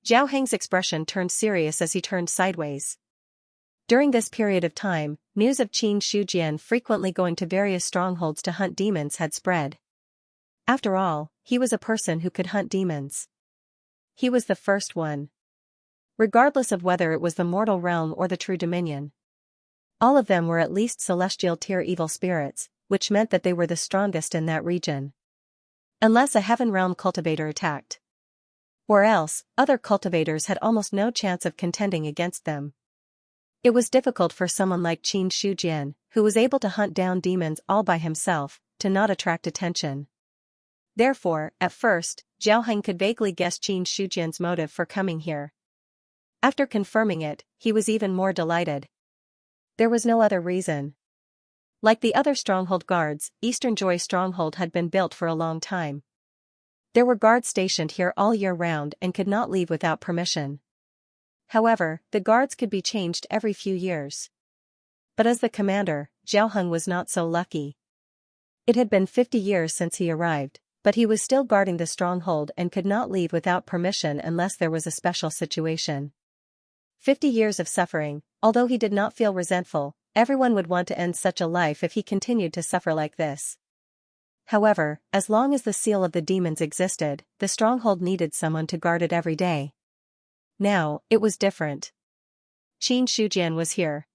Zhao Heng's expression turned serious as he turned sideways. During this period of time, news of Qin Shujian frequently going to various strongholds to hunt demons had spread. After all, he was a person who could hunt demons. He was the first one. Regardless of whether it was the mortal realm or the true dominion. All of them were at least celestial tier evil spirits, which meant that they were the strongest in that region. Unless a heaven realm cultivator attacked. Or else, other cultivators had almost no chance of contending against them. It was difficult for someone like Xianxia, who was able to hunt down demons all by himself, to not attract attention. Therefore, at first, Zhao Heng could vaguely guess Xianxia's motive for coming here. After confirming it, he was even more delighted. There was no other reason. Like the other stronghold guards, Eastern Joy Stronghold had been built for a long time. There were guards stationed here all year round and could not leave without permission. However, the guards could be changed every few years. But as the commander, Zhao Heng was not so lucky. It had been 50 years since he arrived, but he was still guarding the stronghold and could not leave without permission unless there was a special situation. 50 years of suffering. Although he did not feel resentful, everyone would want to end such a life if he continued to suffer like this. However, as long as the seal of the demons existed, the stronghold needed someone to guard it every day. Now, it was different. Xianxia was here.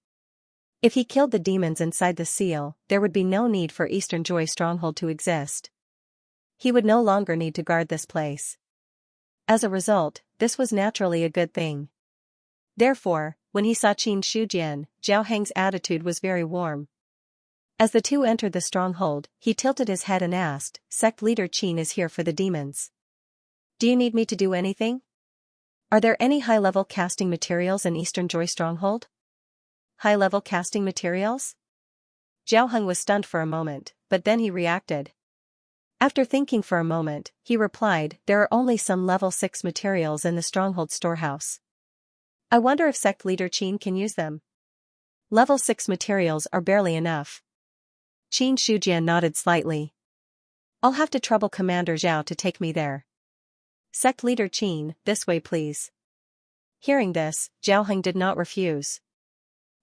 If he killed the demons inside the seal, there would be no need for Eastern Joy Stronghold to exist. He would no longer need to guard this place. As a result, this was naturally a good thing. Therefore, when he saw Xianxia, Zhao Heng's attitude was very warm. As the two entered the stronghold, he tilted his head and asked, "Sect leader Qin is here for the demons. Do you need me to do anything? Are there any high-level casting materials in Eastern Joy Stronghold?" High-level casting materials? Zhao Heng was stunned for a moment, but then he reacted. After thinking for a moment, he replied, "There are only some level 6 materials in the stronghold storehouse. I wonder if sect leader Qin can use them." Level 6 materials are barely enough. Xianxia nodded slightly. "I'll have to trouble Commander Zhao to take me there." "Sect leader Qin, this way please." Hearing this, Zhao Heng did not refuse.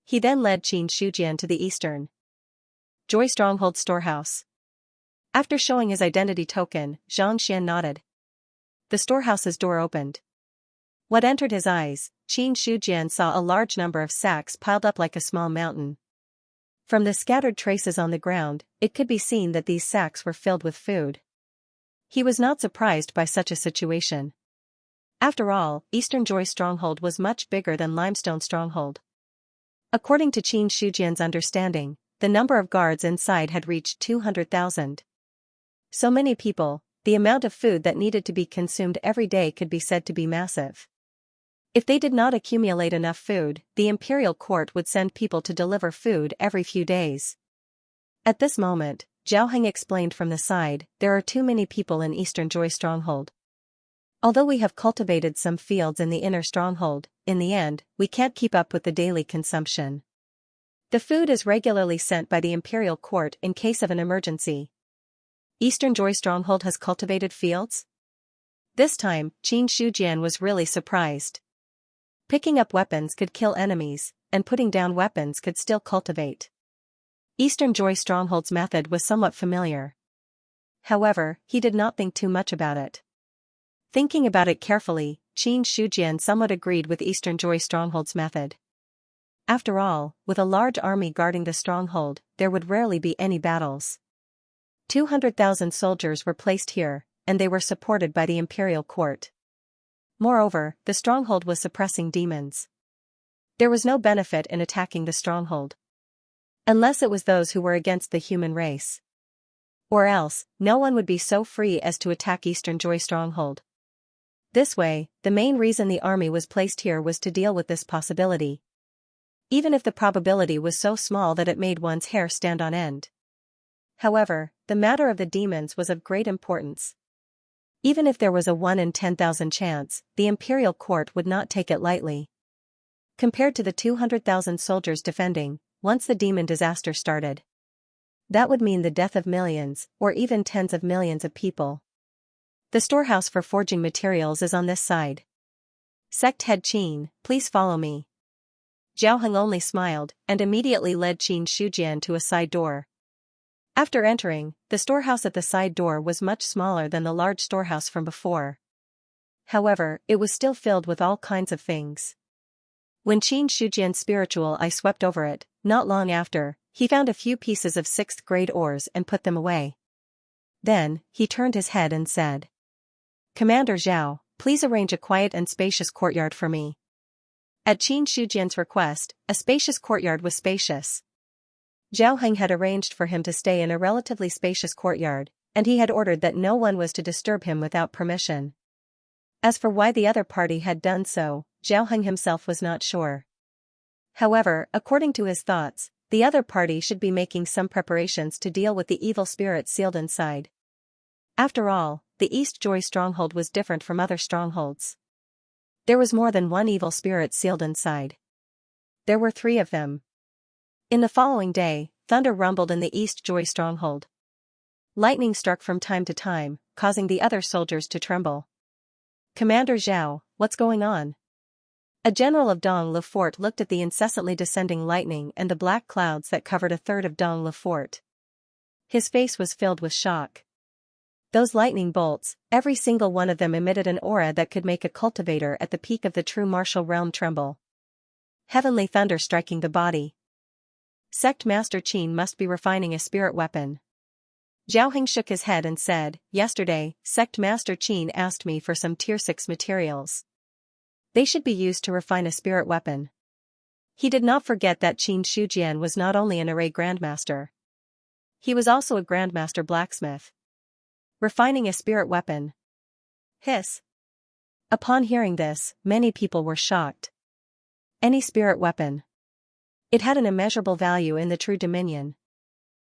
He then led Xianxia to the Eastern Joy Stronghold storehouse. After showing his identity token, Xianxia nodded. The storehouse's door opened. What entered his eyes, Xianxia saw a large number of sacks piled up like a small mountain. From the scattered traces on the ground, it could be seen that these sacks were filled with food. He was not surprised by such a situation. After all, Eastern Joy Stronghold was much bigger than Limestone Stronghold. According to Xianxia's understanding, the number of guards inside had reached 200,000. So many people, the amount of food that needed to be consumed every day could be said to be massive. If they did not accumulate enough food, the imperial court would send people to deliver food every few days. At this moment, Zhao Heng explained from the side, "There are too many people in Eastern Joy Stronghold. Although we have cultivated some fields in the inner stronghold, in the end, we can't keep up with the daily consumption. The food is regularly sent by the imperial court in case of an emergency." Eastern Joy Stronghold has cultivated fields? This time, Xianxia was really surprised. Picking up weapons could kill enemies, and putting down weapons could still cultivate. Eastern Joy Stronghold's method was somewhat familiar. However, he did not think too much about it. Thinking about it carefully, Xianxia somewhat agreed with Eastern Joy Stronghold's method. After all, with a large army guarding the stronghold, there would rarely be any battles. 200,000 soldiers were placed here, and they were supported by the imperial court. Moreover, the stronghold was suppressing demons. There was no benefit in attacking the stronghold. Unless it was those who were against the human race. Or else, no one would be so free as to attack Eastern Joy Stronghold. This way, the main reason the army was placed here was to deal with this possibility. Even if the probability was so small that it made one's hair stand on end. However, the matter of the demons was of great importance. Even if there was a 1 in 10,000 chance, the imperial court would not take it lightly. Compared to the 200,000 soldiers defending, once the demon disaster started, that would mean the death of millions, or even tens of millions of people. The storehouse for forging materials is on this side. Sect head Qin, please follow me. Zhao Heng only smiled, and immediately led Xianxia to a side door. After entering, the storehouse at the side door was much smaller than the large storehouse from before. However, it was still filled with all kinds of things. When Xianxia's spiritual eye swept over it, not long after, he found a few pieces of 6th grade ores and put them away. Then, he turned his head and said, "Commander Zhao, please arrange a quiet and spacious courtyard for me. At Qin Shujian's request, a spacious courtyard was spacious. Zhao Heng had arranged for him to stay in a relatively spacious courtyard, and he had ordered that no one was to disturb him without permission. As for why the other party had done so, Zhao Heng himself was not sure. However, according to his thoughts, the other party should be making some preparations to deal with the evil spirit sealed inside. After all, the East Joy Stronghold was different from other strongholds. There was more than one evil spirit sealed inside. There were 3 of them. In the following day, thunder rumbled in the East Joy Stronghold. Lightning struck from time to time, causing the other soldiers to tremble. "Commander Zhao, what's going on?" A general of Dong Le Fort looked at the incessantly descending lightning and the black clouds that covered a third of Dong Le Fort. His face was filled with shock. Those lightning bolts, every single one of them emitted an aura that could make a cultivator at the peak of the true martial realm tremble. Heavenly thunder striking the body. Sect Master Qin must be refining a spirit weapon. Zhao Heng shook his head and said, "Yesterday, Sect Master Qin asked me for some Tier 6 materials. They should be used to refine a spirit weapon." He did not forget that Qin Shujian was not only an array grandmaster. He was also a grandmaster blacksmith. Refining a spirit weapon. Hiss. Upon hearing this, many people were shocked. Any spirit weapon. It had an immeasurable value in the true dominion.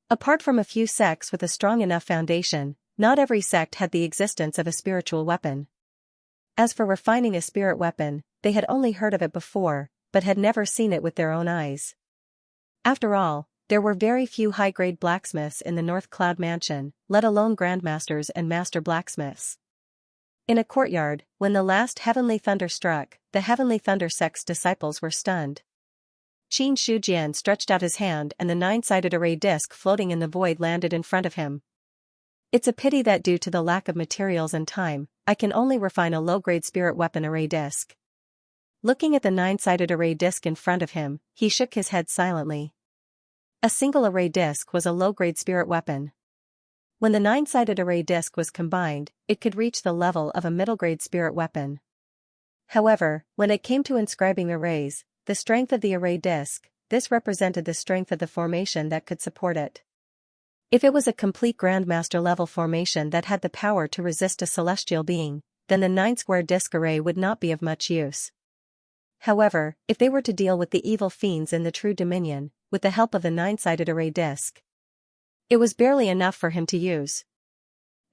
Apart from a few sects with a strong enough foundation, not every sect had the existence of a spiritual weapon. As for refining a spirit weapon, they had only heard of it before, but had never seen it with their own eyes. After all, there were very few high-grade blacksmiths in the North Cloud Mansion, let alone grandmasters and master blacksmiths. In a courtyard, when the last heavenly thunder struck, the heavenly thunder sect's disciples were stunned. Qin Shujian stretched out his hand and the 9-sided array disc floating in the void landed in front of him. It's a pity that due to the lack of materials and time, I can only refine a low-grade spirit weapon array disc. Looking at the 9-sided array disc in front of him, he shook his head silently. A single array disc was a low-grade spirit weapon. When the 9-sided array disc was combined, it could reach the level of a middle-grade spirit weapon. However, when it came to inscribing arrays, the strength of the array disc, this represented the strength of the formation that could support it. If it was a complete Grandmaster level formation that had the power to resist a celestial being, then the 9-square disc array would not be of much use. However, if they were to deal with the evil fiends in the true dominion, with the help of the 9-sided array disc, it was barely enough for him to use.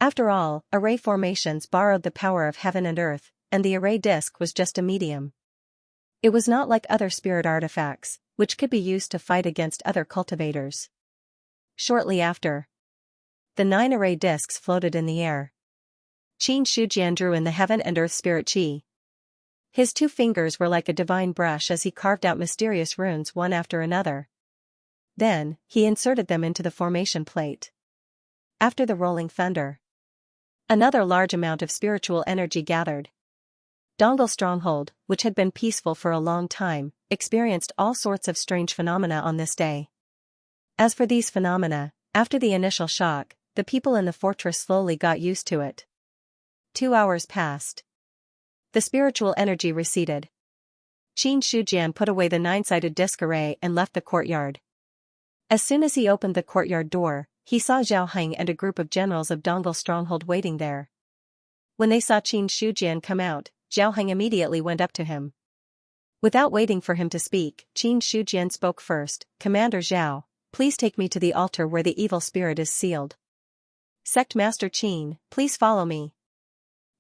After all, array formations borrowed the power of heaven and earth, and the array disc was just a medium. It was not like other spirit artifacts, which could be used to fight against other cultivators. Shortly after, the 9 array discs floated in the air. Qin Shujian drew in the heaven and earth spirit qi. His 2 fingers were like a divine brush as he carved out mysterious runes one after another. Then, he inserted them into the formation plate. After the rolling thunder, another large amount of spiritual energy gathered. Dongle Stronghold, which had been peaceful for a long time, experienced all sorts of strange phenomena on this day. As for these phenomena, after the initial shock, the people in the fortress slowly got used to it. 2 hours passed. The spiritual energy receded. Qin Shujian put away the 9-sided disc array and left the courtyard. As soon as he opened the courtyard door, he saw Zhao Heng and a group of generals of Dongle Stronghold waiting there. When they saw Qin Shujian come out, Zhao Heng immediately went up to him. Without waiting for him to speak, Qin Shujian spoke first. "Commander Zhao, please take me to the altar where the evil spirit is sealed." "Sect Master Qin, please follow me."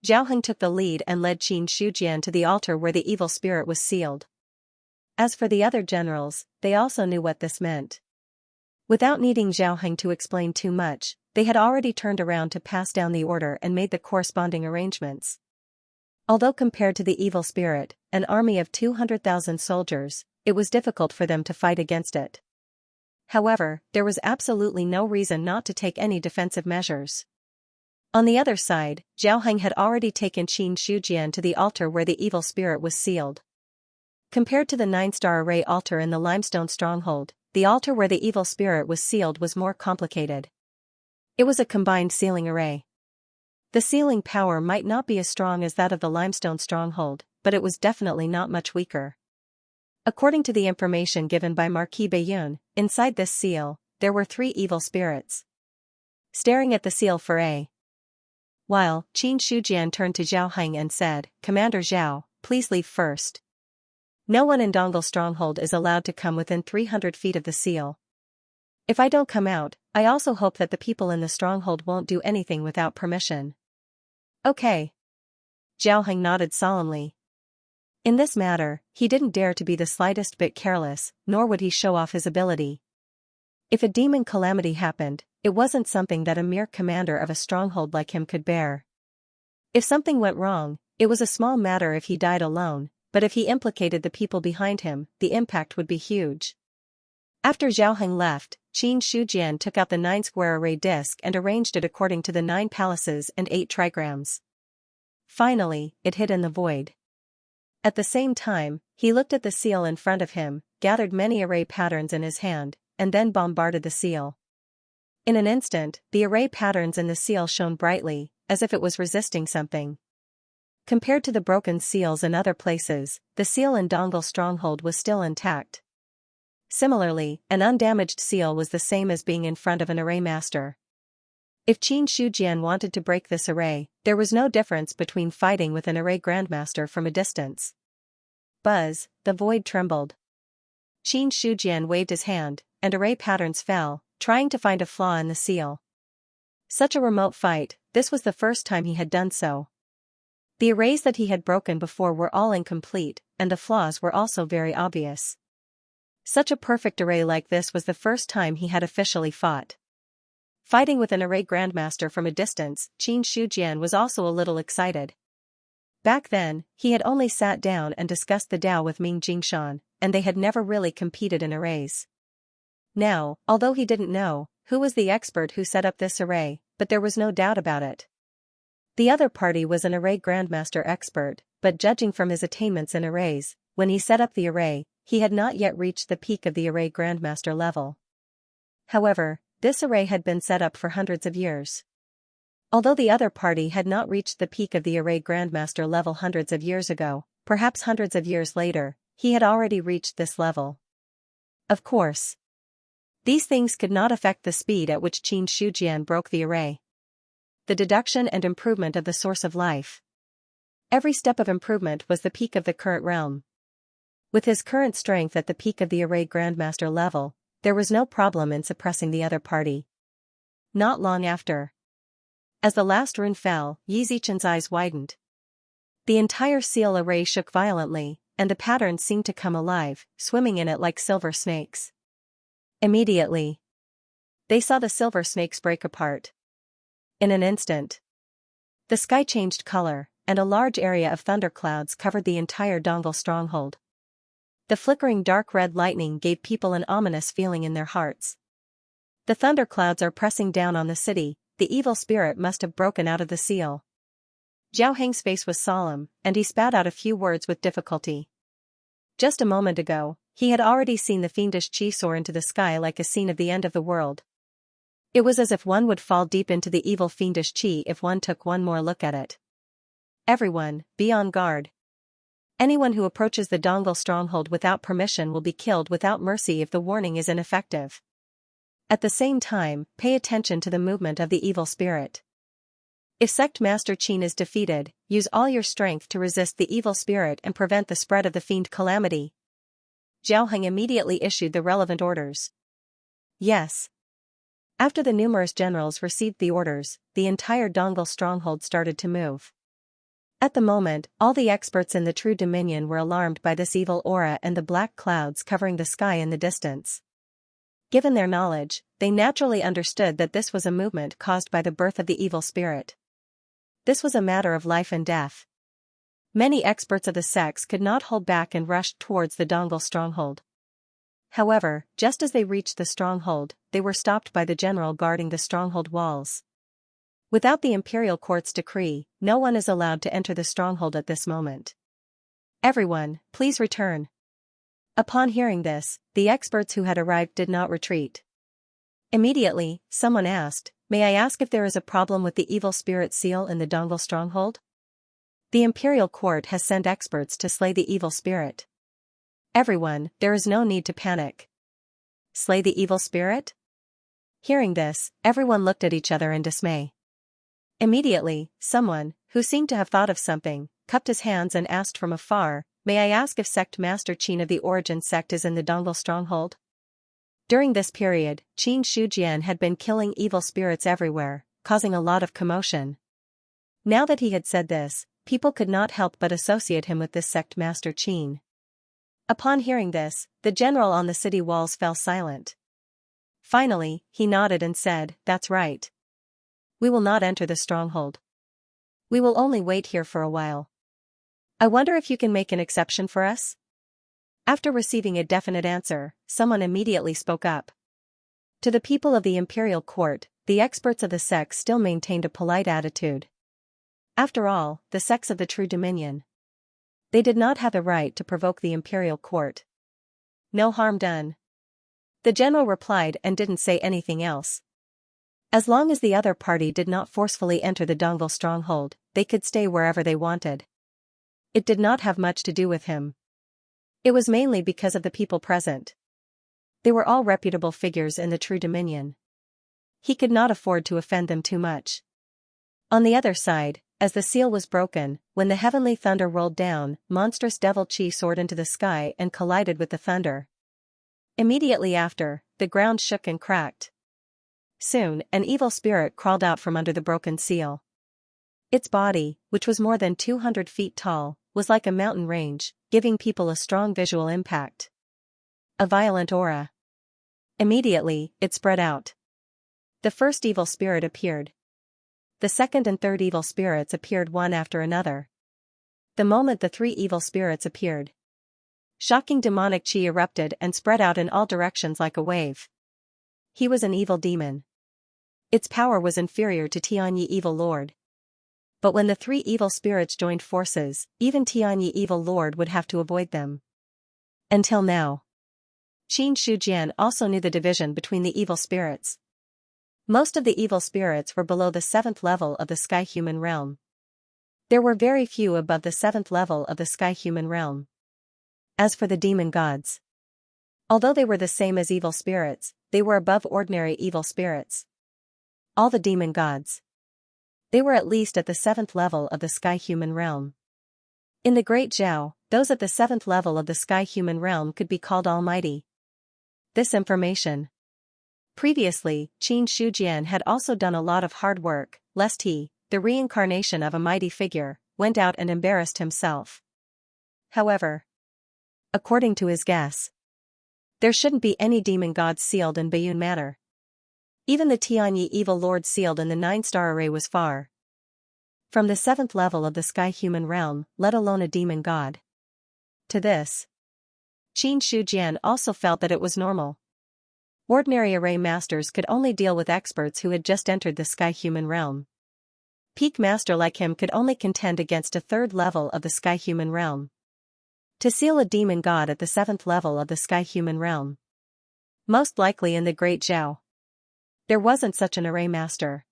Zhao Heng took the lead and led Qin Shujian to the altar where the evil spirit was sealed. As for the other generals, they also knew what this meant. Without needing Zhao Heng to explain too much, they had already turned around to pass down the order and made the corresponding arrangements. Although compared to the evil spirit, an army of 200,000 soldiers, it was difficult for them to fight against it. However, there was absolutely no reason not to take any defensive measures. On the other side, Zhao Heng had already taken Qin Shujian to the altar where the evil spirit was sealed. Compared to the 9-star array altar in the limestone stronghold, the altar where the evil spirit was sealed was more complicated. It was a combined sealing array. The sealing power might not be as strong as that of the limestone stronghold, but it was definitely not much weaker. According to the information given by Marquis Bayun, inside this seal, there were 3 evil spirits. Staring at the seal for a while, Qin Shujian turned to Zhao Heng and said, "Commander Zhao, please leave first. No one in Dongul Stronghold is allowed to come within 300 feet of the seal. If I don't come out, I also hope that the people in the stronghold won't do anything without permission." "Okay." Zhao Heng nodded solemnly. In this matter, he didn't dare to be the slightest bit careless, nor would he show off his ability. If a demon calamity happened, it wasn't something that a mere commander of a stronghold like him could bear. If something went wrong, it was a small matter if he died alone, but if he implicated the people behind him, the impact would be huge. After Zhao Heng left, Qin Shujian took out the 9-square array disc and arranged it according to the 9 palaces and 8 trigrams. Finally, it hid in the void. At the same time, he looked at the seal in front of him, gathered many array patterns in his hand, and then bombarded the seal. In an instant, the array patterns in the seal shone brightly, as if it was resisting something. Compared to the broken seals in other places, the seal in Dongul Stronghold was still intact. Similarly, an undamaged seal was the same as being in front of an array master. If Qin Shujian wanted to break this array, there was no difference between fighting with an array grandmaster from a distance. Buzz, the void trembled. Qin Shujian waved his hand, and array patterns fell, trying to find a flaw in the seal. Such a remote fight, this was the first time he had done so. The arrays that he had broken before were all incomplete, and the flaws were also very obvious. Such a perfect array like this was the first time he had officially fought. Fighting with an array grandmaster from a distance, Qin Shujian was also a little excited. Back then, he had only sat down and discussed the Dao with Ming Jingshan, and they had never really competed in arrays. Now, although he didn't know who was the expert who set up this array, but there was no doubt about it. The other party was an array grandmaster expert, but judging from his attainments in arrays, when he set up the array, he had not yet reached the peak of the array grandmaster level. However, this array had been set up for hundreds of years. Although the other party had not reached the peak of the array grandmaster level hundreds of years ago, perhaps hundreds of years later, he had already reached this level. Of course, these things could not affect the speed at which Qin Shujian broke the array. The deduction and improvement of the source of life. Every step of improvement was the peak of the current realm. With his current strength at the peak of the array grandmaster level, there was no problem in suppressing the other party. Not long after. As the last rune fell, Yi Zichen's eyes widened. The entire seal array shook violently, and the patterns seemed to come alive, swimming in it like silver snakes. Immediately, they saw the silver snakes break apart. In an instant, the sky changed color, and a large area of thunderclouds covered the entire Dongul Stronghold. The flickering dark red lightning gave people an ominous feeling in their hearts. The thunderclouds are pressing down on the city, the evil spirit must have broken out of the seal. Zhao Heng's face was solemn, and he spat out a few words with difficulty. Just a moment ago, he had already seen the fiendish qi soar into the sky like a scene of the end of the world. It was as if one would fall deep into the evil fiendish qi if one took one more look at it. Everyone, be on guard. Anyone who approaches the Dongul Stronghold without permission will be killed without mercy if the warning is ineffective. At the same time, pay attention to the movement of the evil spirit. If Sect Master Qin is defeated, use all your strength to resist the evil spirit and prevent the spread of the fiend calamity. Zhao Heng immediately issued the relevant orders. Yes. After the numerous generals received the orders, the entire Dongul Stronghold started to move. At the moment, all the experts in the True Dominion were alarmed by this evil aura and the black clouds covering the sky in the distance. Given their knowledge, they naturally understood that this was a movement caused by the birth of the evil spirit. This was a matter of life and death. Many experts of the sects could not hold back and rushed towards the Dongul Stronghold. However, just as they reached the stronghold, they were stopped by the general guarding the stronghold walls. Without the imperial court's decree, no one is allowed to enter the stronghold at this moment. Everyone, please return. Upon hearing this, the experts who had arrived did not retreat. Immediately, someone asked, may I ask if there is a problem with the evil spirit seal in the Dongle Stronghold? The Imperial Court has sent experts to slay the evil spirit. Everyone, there is no need to panic. Slay the evil spirit? Hearing this, everyone looked at each other in dismay. Immediately, someone, who seemed to have thought of something, cupped his hands and asked from afar, may I ask if Sect Master Qin of the Origin Sect is in the Dongle Stronghold? During this period, Qin Shujian had been killing evil spirits everywhere, causing a lot of commotion. Now that he had said this, people could not help but associate him with this Sect Master Qin. Upon hearing this, the general on the city walls fell silent. Finally, he nodded and said, "That's right. We will not enter the stronghold. We will only wait here for a while. I wonder if you can make an exception for us?" After receiving a definite answer, someone immediately spoke up. To the people of the Imperial Court, the experts of the sects still maintained a polite attitude. After all, the sects of the true dominion. They did not have the right to provoke the Imperial Court. No harm done. The general replied and didn't say anything else. As long as the other party did not forcefully enter the Dongle Stronghold, they could stay wherever they wanted. It did not have much to do with him. It was mainly because of the people present. They were all reputable figures in the true dominion. He could not afford to offend them too much. On the other side, as the seal was broken, when the heavenly thunder rolled down, monstrous devil chi soared into the sky and collided with the thunder. Immediately after, the ground shook and cracked. Soon, an evil spirit crawled out from under the broken seal. Its body, which was more than 200 feet tall, was like a mountain range, giving people a strong visual impact. A violent aura. Immediately, it spread out. The first evil spirit appeared. The second and third evil spirits appeared one after another. The moment the three evil spirits appeared, shocking demonic chi erupted and spread out in all directions like a wave. He was an evil demon. Its power was inferior to Tianyi Evil Lord. But when the three evil spirits joined forces, even Tianyi Evil Lord would have to avoid them. Until now. Qin Shujian also knew the division between the evil spirits. Most of the evil spirits were below the 7th level of the Sky Human Realm. There were very few above the 7th level of the Sky Human Realm. As for the demon gods, although they were the same as evil spirits, they were above ordinary evil spirits. All the demon gods, they were at least at the 7th level of the Sky Human Realm. In the Great Zhao, those at the 7th level of the Sky Human Realm could be called almighty. This information. Previously, Qin Shujian had also done a lot of hard work, lest he, the reincarnation of a mighty figure, went out and embarrassed himself. However, according to his guess, there shouldn't be any demon gods sealed in Bayun Manor. Even the Tianyi Evil Lord sealed in the 9-star array was far from the 7th level of the Sky Human Realm, let alone a demon god. To this, Qin Shujian also felt that it was normal. Ordinary array masters could only deal with experts who had just entered the Sky Human Realm. Peak master like him could only contend against a 3rd level of the Sky Human Realm. To seal a demon god at the 7th level of the Sky Human Realm, most likely in the Great Zhao, there wasn't such an array master.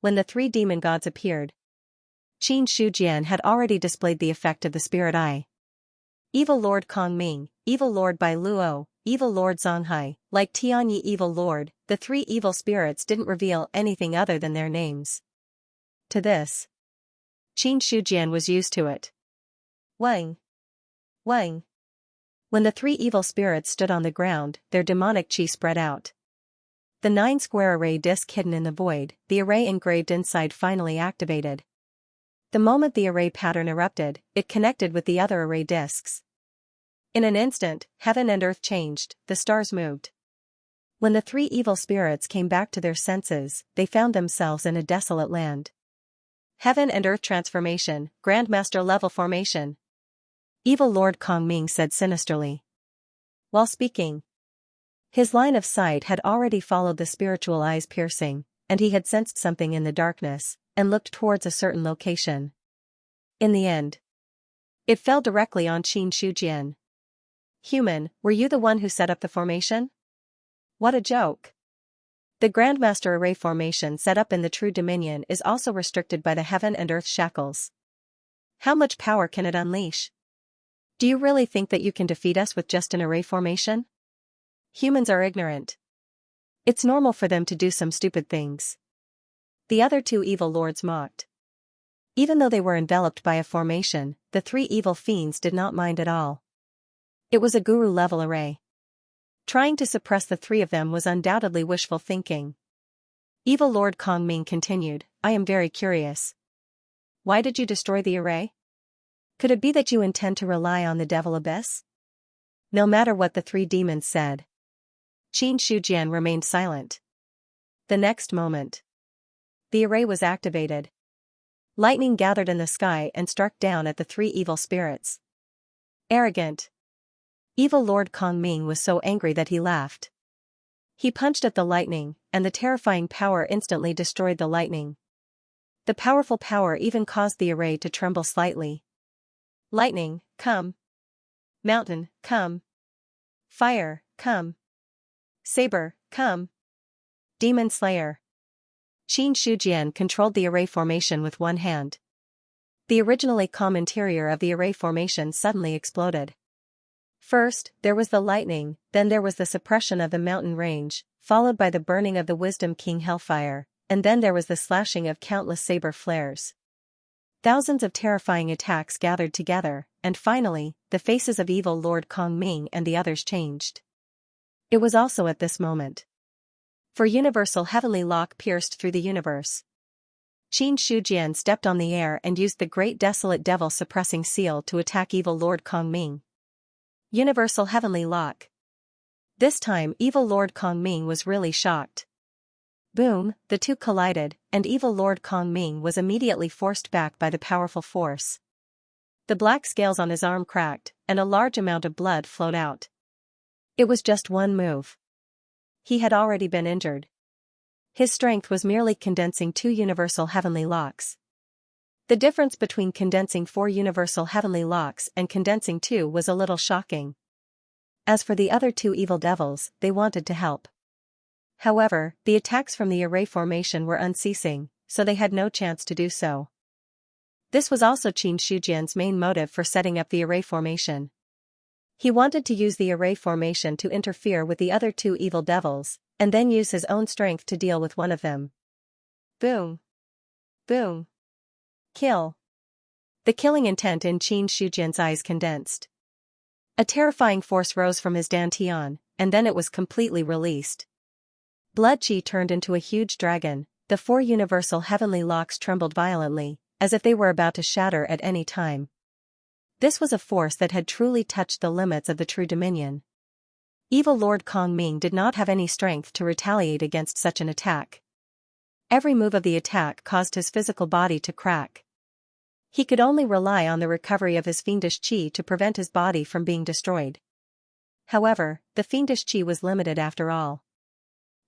When the 3 demon gods appeared, Qin Shujian had already displayed the effect of the spirit eye. Evil Lord Kongming, Evil Lord Bai Luo, Evil Lord Zonghai, like Tianyi Evil Lord, the 3 evil spirits didn't reveal anything other than their names. To this, Qin Shujian was used to it. Wang. Wang. When the 3 evil spirits stood on the ground, their demonic chi spread out. The 9-square array disc hidden in the void, the array engraved inside finally activated. The moment the array pattern erupted, it connected with the other array discs. In an instant, heaven and earth changed, the stars moved. When the 3 evil spirits came back to their senses, they found themselves in a desolate land. Heaven and earth transformation, Grandmaster level formation. Evil Lord Kongming said sinisterly. While speaking, his line of sight had already followed the spiritual eye's piercing, and he had sensed something in the darkness, and looked towards a certain location. In the end, it fell directly on Qin Shujian. Human, were you the one who set up the formation? What a joke. The Grandmaster array formation set up in the True Dominion is also restricted by the heaven and earth shackles. How much power can it unleash? Do you really think that you can defeat us with just an array formation? Humans are ignorant. It's normal for them to do some stupid things. The other two evil lords mocked. Even though they were enveloped by a formation, the three evil fiends did not mind at all. It was a guru-level array. Trying to suppress the three of them was undoubtedly wishful thinking. Evil Lord Kong Ming continued, I am very curious. Why did you destroy the array? Could it be that you intend to rely on the Devil Abyss? No matter what the three demons said, Qin Shujian remained silent. The next moment, the array was activated. Lightning gathered in the sky and struck down at the three evil spirits. Arrogant. Evil Lord Kong Ming was so angry that he laughed. He punched at the lightning, and the terrifying power instantly destroyed the lightning. The powerful power even caused the array to tremble slightly. Lightning, come. Mountain, come. Fire, come. Saber, come. Demon Slayer. Qin Shujian controlled the array formation with one hand. The originally calm interior of the array formation suddenly exploded. First, there was the lightning, then there was the suppression of the mountain range, followed by the burning of the Wisdom King Hellfire, and then there was the slashing of countless saber flares. Thousands of terrifying attacks gathered together, and finally, the faces of evil Lord Kong Ming and the others changed. It was also at this moment. For universal heavenly lock pierced through the universe. Qin Shujian stepped on the air and used the great desolate devil suppressing seal to attack evil Lord Kong Ming. Universal heavenly lock. This time evil Lord Kong Ming was really shocked. Boom, the two collided, and evil Lord Kong Ming was immediately forced back by the powerful force. The black scales on his arm cracked, and a large amount of blood flowed out. It was just one move. He had already been injured. His strength was merely condensing 2 universal heavenly locks. The difference between condensing 4 universal heavenly locks and condensing 2 was a little shocking. As for the other 2 evil devils, they wanted to help. However, the attacks from the array formation were unceasing, so they had no chance to do so. This was also Qin Shujian's main motive for setting up the array formation. He wanted to use the array formation to interfere with the other 2 evil devils, and then use his own strength to deal with one of them. Boom. Boom. Kill. The killing intent in Qin Shujian's eyes condensed. A terrifying force rose from his dantian, and then it was completely released. Blood Qi turned into a huge dragon, the 4 universal heavenly locks trembled violently, as if they were about to shatter at any time. This was a force that had truly touched the limits of the True Dominion. Evil Lord Kong Ming did not have any strength to retaliate against such an attack. Every move of the attack caused his physical body to crack. He could only rely on the recovery of his fiendish qi to prevent his body from being destroyed. However, the fiendish qi was limited after all.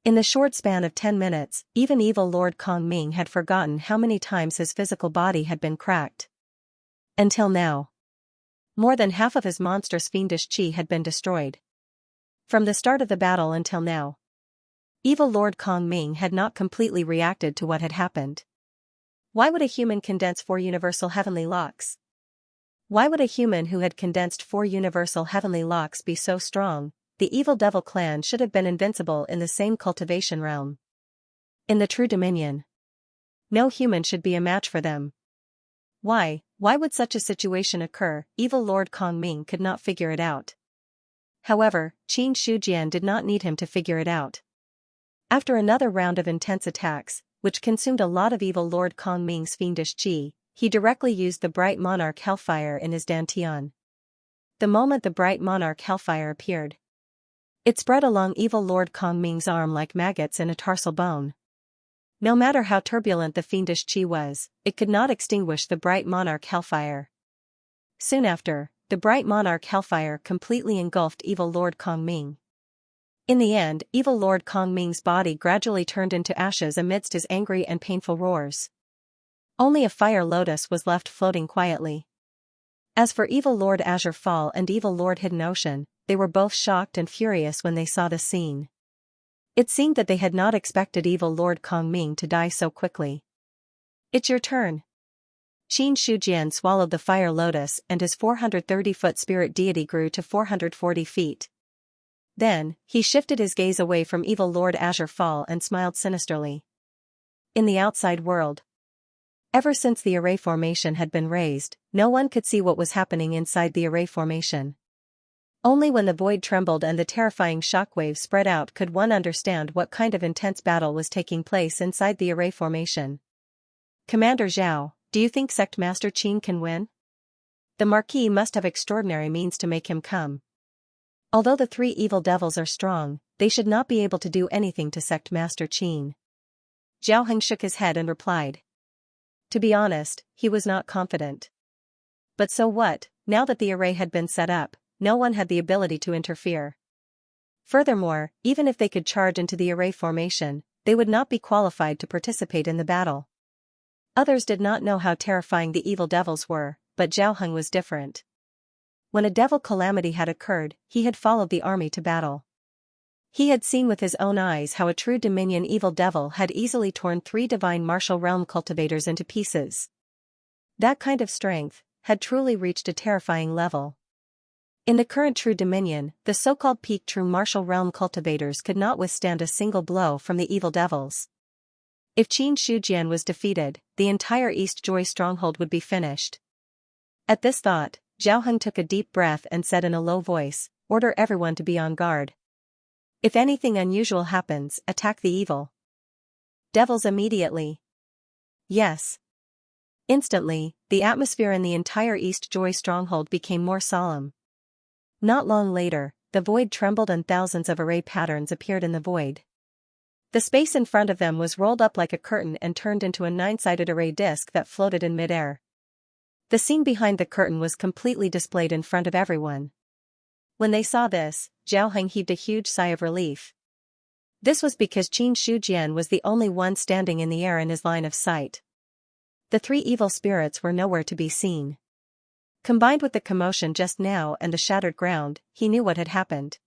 In the short span of 10 minutes, even evil Lord Kong Ming had forgotten how many times his physical body had been cracked. Until now, more than half of his monstrous fiendish qi had been destroyed. From the start of the battle until now, evil Lord Kong Ming had not completely reacted to what had happened. Why would a human condense 4 universal heavenly locks? Why would a human who had condensed 4 universal heavenly locks be so strong? The evil devil clan should have been invincible in the same cultivation realm. In the True Dominion, no human should be a match for them. Why would such a situation occur? Evil Lord Kong Ming could not figure it out. However, Qin Shujian did not need him to figure it out. After another round of intense attacks, which consumed a lot of evil Lord Kong Ming's fiendish qi, he directly used the bright monarch hellfire in his dantian. The moment the bright monarch hellfire appeared, it spread along evil Lord Kong Ming's arm like maggots in a tarsal bone. No matter how turbulent the fiendish qi was, it could not extinguish the bright monarch hellfire. Soon after, the bright monarch hellfire completely engulfed evil Lord Kong Ming. In the end, evil Lord Kong Ming's body gradually turned into ashes amidst his angry and painful roars. Only a fire lotus was left floating quietly. As for evil Lord Azure Fall and evil Lord Hidden Ocean, they were both shocked and furious when they saw the scene. It seemed that they had not expected evil Lord Kongming to die so quickly. It's your turn. Qin Shujian swallowed the fire lotus and his 430-foot spirit deity grew to 440 feet. Then, he shifted his gaze away from evil Lord Azure Fall and smiled sinisterly. In the outside world. Ever since the array formation had been raised, no one could see what was happening inside the array formation. Only when the void trembled and the terrifying shockwaves spread out could one understand what kind of intense battle was taking place inside the array formation. Commander Zhao, do you think Sect Master Qin can win? The Marquis must have extraordinary means to make him come. Although the three evil devils are strong, they should not be able to do anything to Sect Master Qin. Zhao Heng shook his head and replied. To be honest, he was not confident. But so what, now that the array had been set up, no one had the ability to interfere. Furthermore, even if they could charge into the array formation, they would not be qualified to participate in the battle. Others did not know how terrifying the evil devils were, but Zhao Heng was different. When a devil calamity had occurred, he had followed the army to battle. He had seen with his own eyes how a true Dominion evil devil had easily torn 3 divine martial realm cultivators into pieces. That kind of strength had truly reached a terrifying level. In the current True Dominion, the so-called peak True Martial Realm cultivators could not withstand a single blow from the evil devils. If Qin Shujian was defeated, the entire East Joy Stronghold would be finished. At this thought, Zhao Heng took a deep breath and said in a low voice, "Order everyone to be on guard. If anything unusual happens, attack the evil devils immediately." Yes. Instantly, the atmosphere in the entire East Joy Stronghold became more solemn. Not long later, the void trembled and thousands of array patterns appeared in the void. The space in front of them was rolled up like a curtain and turned into a 9-sided array disc that floated in midair. The scene behind the curtain was completely displayed in front of everyone. When they saw this, Zhao Heng heaved a huge sigh of relief. This was because Qin Shujian was the only one standing in the air in his line of sight. The 3 evil spirits were nowhere to be seen. Combined with the commotion just now and the shattered ground, he knew what had happened.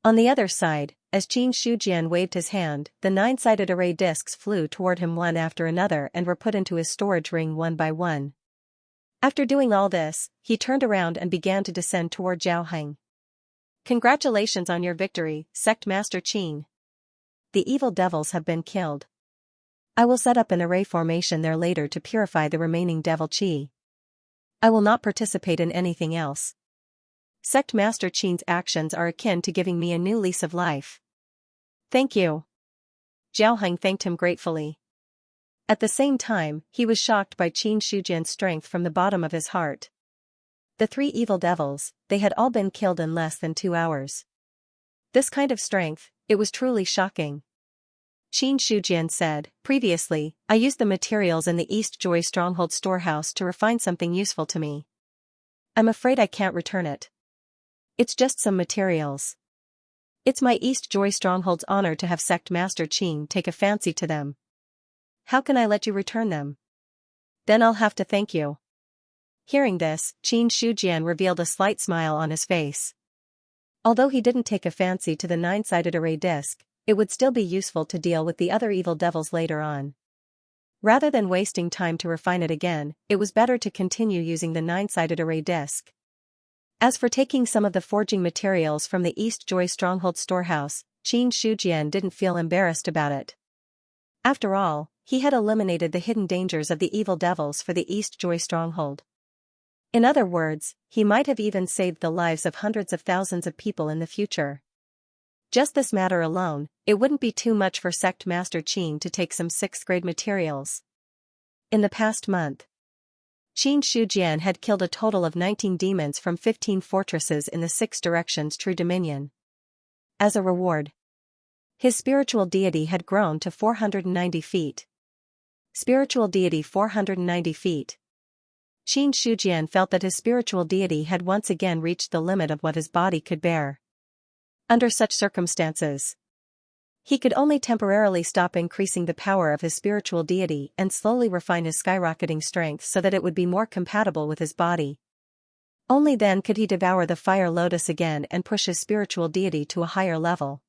On the other side, as Qin Shujian waved his hand, the 9-sided array discs flew toward him one after another and were put into his storage ring one by one. After doing all this, he turned around and began to descend toward Zhao Heng. Congratulations on your victory, Sect Master Qin. The evil devils have been killed. I will set up an array formation there later to purify the remaining devil chi. I will not participate in anything else. Sect Master Qin's actions are akin to giving me a new lease of life. Thank you. Zhao Heng thanked him gratefully. At the same time, he was shocked by Qin Shujian's strength from the bottom of his heart. The 3 evil devils, they had all been killed in less than 2 hours. This kind of strength, it was truly shocking. Qin Shujian said, "Previously, I used the materials in the East Joy Stronghold storehouse to refine something useful to me. I'm afraid I can't return it. It's just some materials. It's my East Joy Stronghold's honor to have Sect Master Qin take a fancy to them. How can I let you return them? Then I'll have to thank you." Hearing this, Qin Shujian revealed a slight smile on his face. Although he didn't take a fancy to the 9-sided array disc, it would still be useful to deal with the other evil devils later on. Rather than wasting time to refine it again, it was better to continue using the 9-sided array disc. As for taking some of the forging materials from the East Joy Stronghold storehouse, Qin Shujian didn't feel embarrassed about it. After all, he had eliminated the hidden dangers of the evil devils for the East Joy Stronghold. In other words, he might have even saved the lives of hundreds of thousands of people in the future. Just this matter alone, it wouldn't be too much for Sect Master Qin to take some 6th-grade materials. In the past month, Qin Shujian had killed a total of 19 demons from 15 fortresses in the 6 directions True Dominion. As a reward, his spiritual deity had grown to 490 feet. Spiritual deity 490 feet. Qin Shujian felt that his spiritual deity had once again reached the limit of what his body could bear. Under such circumstances, he could only temporarily stop increasing the power of his spiritual deity and slowly refine his skyrocketing strength so that it would be more compatible with his body. Only then could he devour the fire lotus again and push his spiritual deity to a higher level.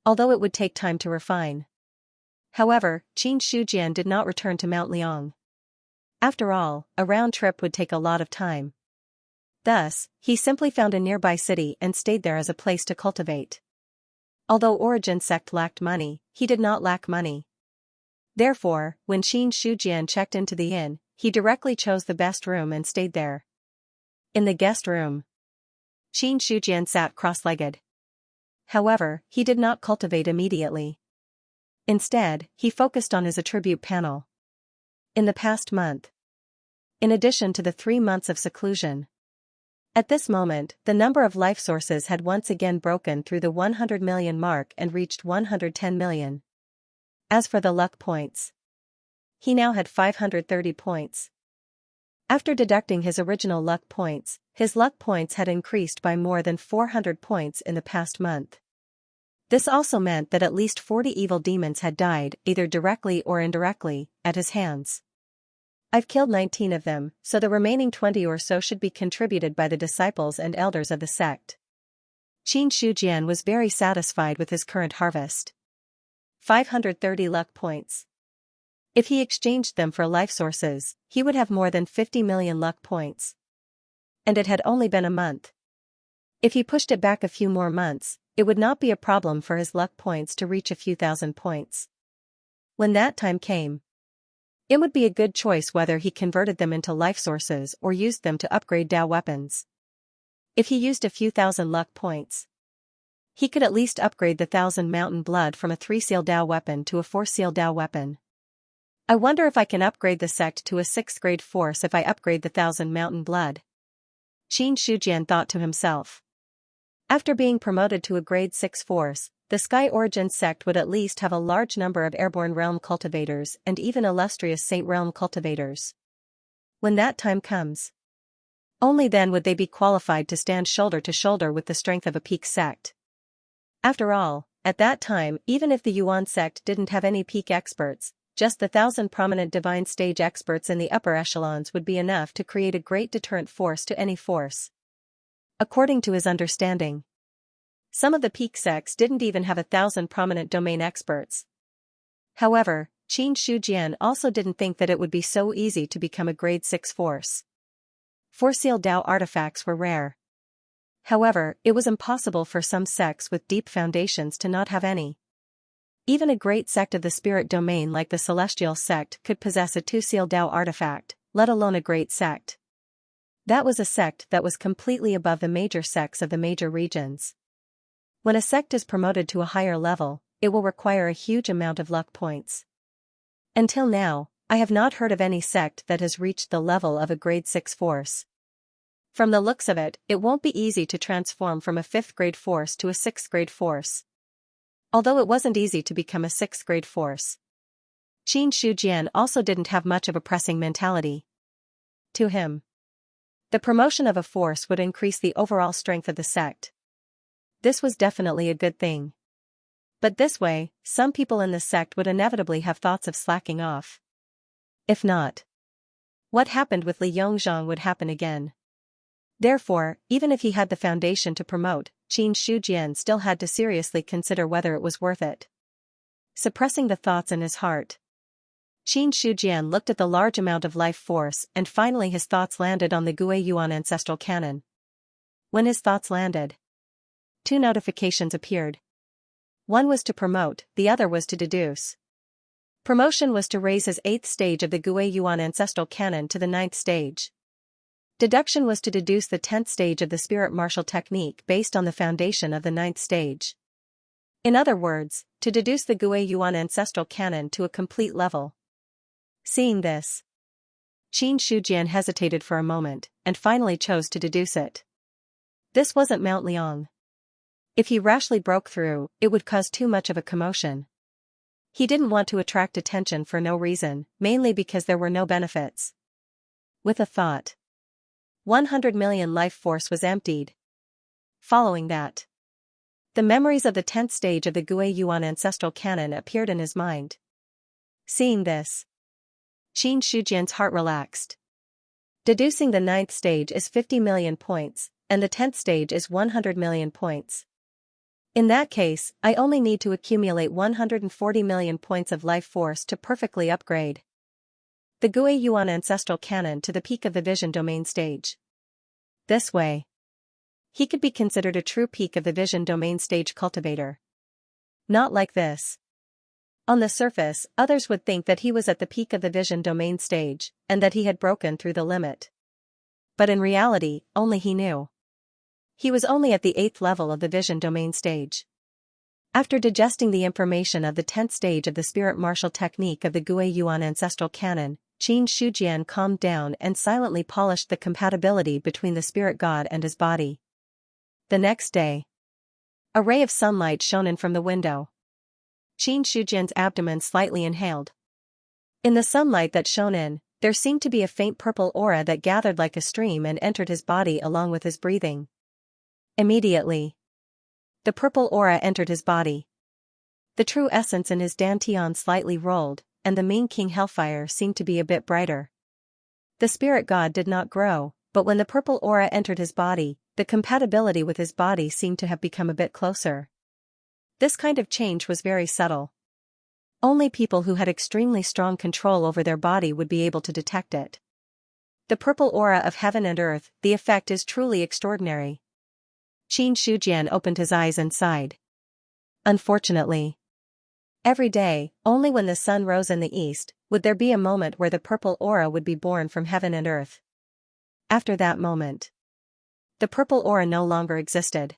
although it would take time to refine. However, Qin Shujian did not return to Mount Liang. After all, a round trip would take a lot of time. Thus, he simply found a nearby city and stayed there as a place to cultivate. Although Origin Sect lacked money, he did not lack money. Therefore, when Qin Shujian checked into the inn, he directly chose the best room and stayed there. In the guest room, Qin Shujian sat cross-legged. However, he did not cultivate immediately. Instead, he focused on his attribute panel. In the past month, in addition to the 3 months of seclusion, at this moment, the number of life sources had once again broken through the 100 million mark and reached 110 million. As for the luck points, he now had 530 points. After deducting his original luck points, his luck points had increased by more than 400 points in the past month. This also meant that at least 40 evil demons had died, either directly or indirectly, at his hands. I've killed 19 of them, so the remaining 20 or so should be contributed by the disciples and elders of the sect. Qin Shujian was very satisfied with his current harvest. 530 luck points. If he exchanged them for life sources, he would have more than 50 million luck points. And it had only been a month. If he pushed it back a few more months, it would not be a problem for his luck points to reach a few thousand points. When that time came, it would be a good choice whether he converted them into life sources or used them to upgrade Dao weapons. If he used a few thousand luck points, he could at least upgrade the 1000 Mountain Blood from a 3-seal Dao weapon to a 4-seal Dao weapon. I wonder if I can upgrade the sect to a 6th grade force if I upgrade the 1000 Mountain Blood. Qin Shujian thought to himself. After being promoted to a grade 6 force, the Sky Origin sect would at least have a large number of airborne realm cultivators and even illustrious Saint realm cultivators. When that time comes, only then would they be qualified to stand shoulder to shoulder with the strength of a peak sect. After all, at that time, even if the Yuan sect didn't have any peak experts, just the 1000 prominent divine stage experts in the upper echelons would be enough to create a great deterrent force to any force. According to his understanding, some of the peak sects didn't even have 1000 prominent domain experts. However, Qin Shujian also didn't think that it would be so easy to become a grade 6 force. 4-seal Dao artifacts were rare. However, it was impossible for some sects with deep foundations to not have any. Even a great sect of the spirit domain like the Celestial sect could possess a 2-seal Dao artifact, let alone a great sect. That was a sect that was completely above the major sects of the major regions. When a sect is promoted to a higher level, it will require a huge amount of luck points. Until now, I have not heard of any sect that has reached the level of a grade 6 force. From the looks of it, it won't be easy to transform from a 5th grade force to a 6th grade force. Although it wasn't easy to become a 6th grade force, Qin Shujian also didn't have much of a pressing mentality. To him, the promotion of a force would increase the overall strength of the sect. This was definitely a good thing. But this way, some people in the sect would inevitably have thoughts of slacking off. If not, what happened with Li Yongzhang would happen again. Therefore, even if he had the foundation to promote, Qin Shujian still had to seriously consider whether it was worth it. Suppressing the thoughts in his heart, Qin Shujian looked at the large amount of life force and finally his thoughts landed on the Gui Yuan ancestral canon. When his thoughts landed, 2 notifications appeared. One was to promote, the other was to deduce. Promotion was to raise his 8th stage of the Gui Yuan ancestral canon to the 9th stage. Deduction was to deduce the 10th stage of the spirit martial technique based on the foundation of the 9th stage. In other words, to deduce the Gui Yuan ancestral canon to a complete level. Seeing this, Qin Shujian hesitated for a moment, and finally chose to deduce it. This wasn't Mount Liang. If he rashly broke through, it would cause too much of a commotion. He didn't want to attract attention for no reason, mainly because there were no benefits. With a thought, 100 million life force was emptied. Following that, the memories of the 10th stage of the Gui Yuan ancestral canon appeared in his mind. Seeing this, Qin Shujian's heart relaxed. Deducing the 9th stage is 50 million points, and the 10th stage is 100 million points. In that case, I only need to accumulate 140 million points of life force to perfectly upgrade the Gui Yuan ancestral canon to the peak of the vision domain stage. This way, he could be considered a true peak of the vision domain stage cultivator. Not like this. On the surface, others would think that he was at the peak of the vision domain stage, and that he had broken through the limit. But in reality, only he knew. He was only at the 8th level of the vision domain stage. After digesting the information of the 10th stage of the spirit martial technique of the Gui Yuan ancestral canon, Qin Shujian calmed down and silently polished the compatibility between the spirit god and his body. The next day, a ray of sunlight shone in from the window. Qin Shujian's abdomen slightly inhaled. In the sunlight that shone in, there seemed to be a faint purple aura that gathered like a stream and entered his body along with his breathing. Immediately, the purple aura entered his body. The true essence in his dantian slightly rolled, and the Ming King Hellfire seemed to be a bit brighter. The spirit god did not grow, but when the purple aura entered his body, the compatibility with his body seemed to have become a bit closer. This kind of change was very subtle. Only people who had extremely strong control over their body would be able to detect it. The purple aura of heaven and earth, the effect is truly extraordinary. Qin Shujian opened his eyes and sighed. Unfortunately, every day, only when the sun rose in the east, would there be a moment where the purple aura would be born from heaven and earth. After that moment, the purple aura no longer existed.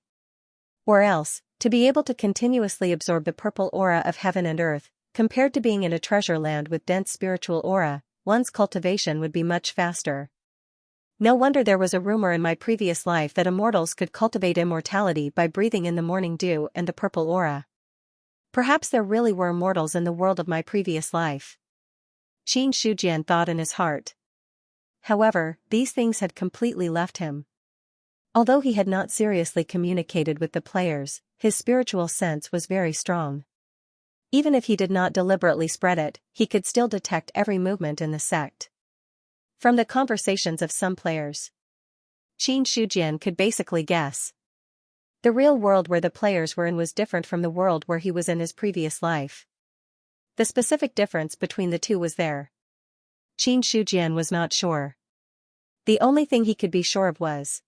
Or else, to be able to continuously absorb the purple aura of heaven and earth, compared to being in a treasure land with dense spiritual aura, one's cultivation would be much faster. No wonder there was a rumor in my previous life that immortals could cultivate immortality by breathing in the morning dew and the purple aura. Perhaps there really were immortals in the world of my previous life. Qin Shujian thought in his heart. However, these things had completely left him. Although he had not seriously communicated with the players, his spiritual sense was very strong. Even if he did not deliberately spread it, he could still detect every movement in the sect. From the conversations of some players, Qin Shujian could basically guess. The real world where the players were in was different from the world where he was in his previous life. The specific difference between the two was there. Qin Shujian was not sure. The only thing he could be sure of was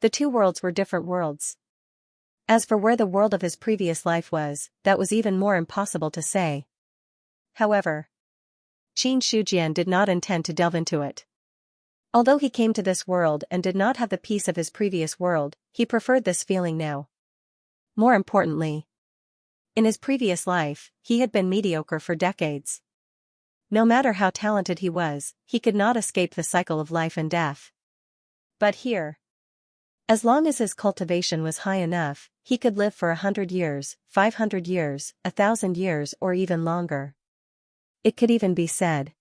the two worlds were different worlds. As for where the world of his previous life was, that was even more impossible to say. However, Qin Shujian did not intend to delve into it. Although he came to this world and did not have the peace of his previous world, he preferred this feeling now. More importantly, in his previous life, he had been mediocre for decades. No matter how talented he was, he could not escape the cycle of life and death. But here, as long as his cultivation was high enough, he could live for 100 years, 500 years, 1,000 years or even longer. It could even be said.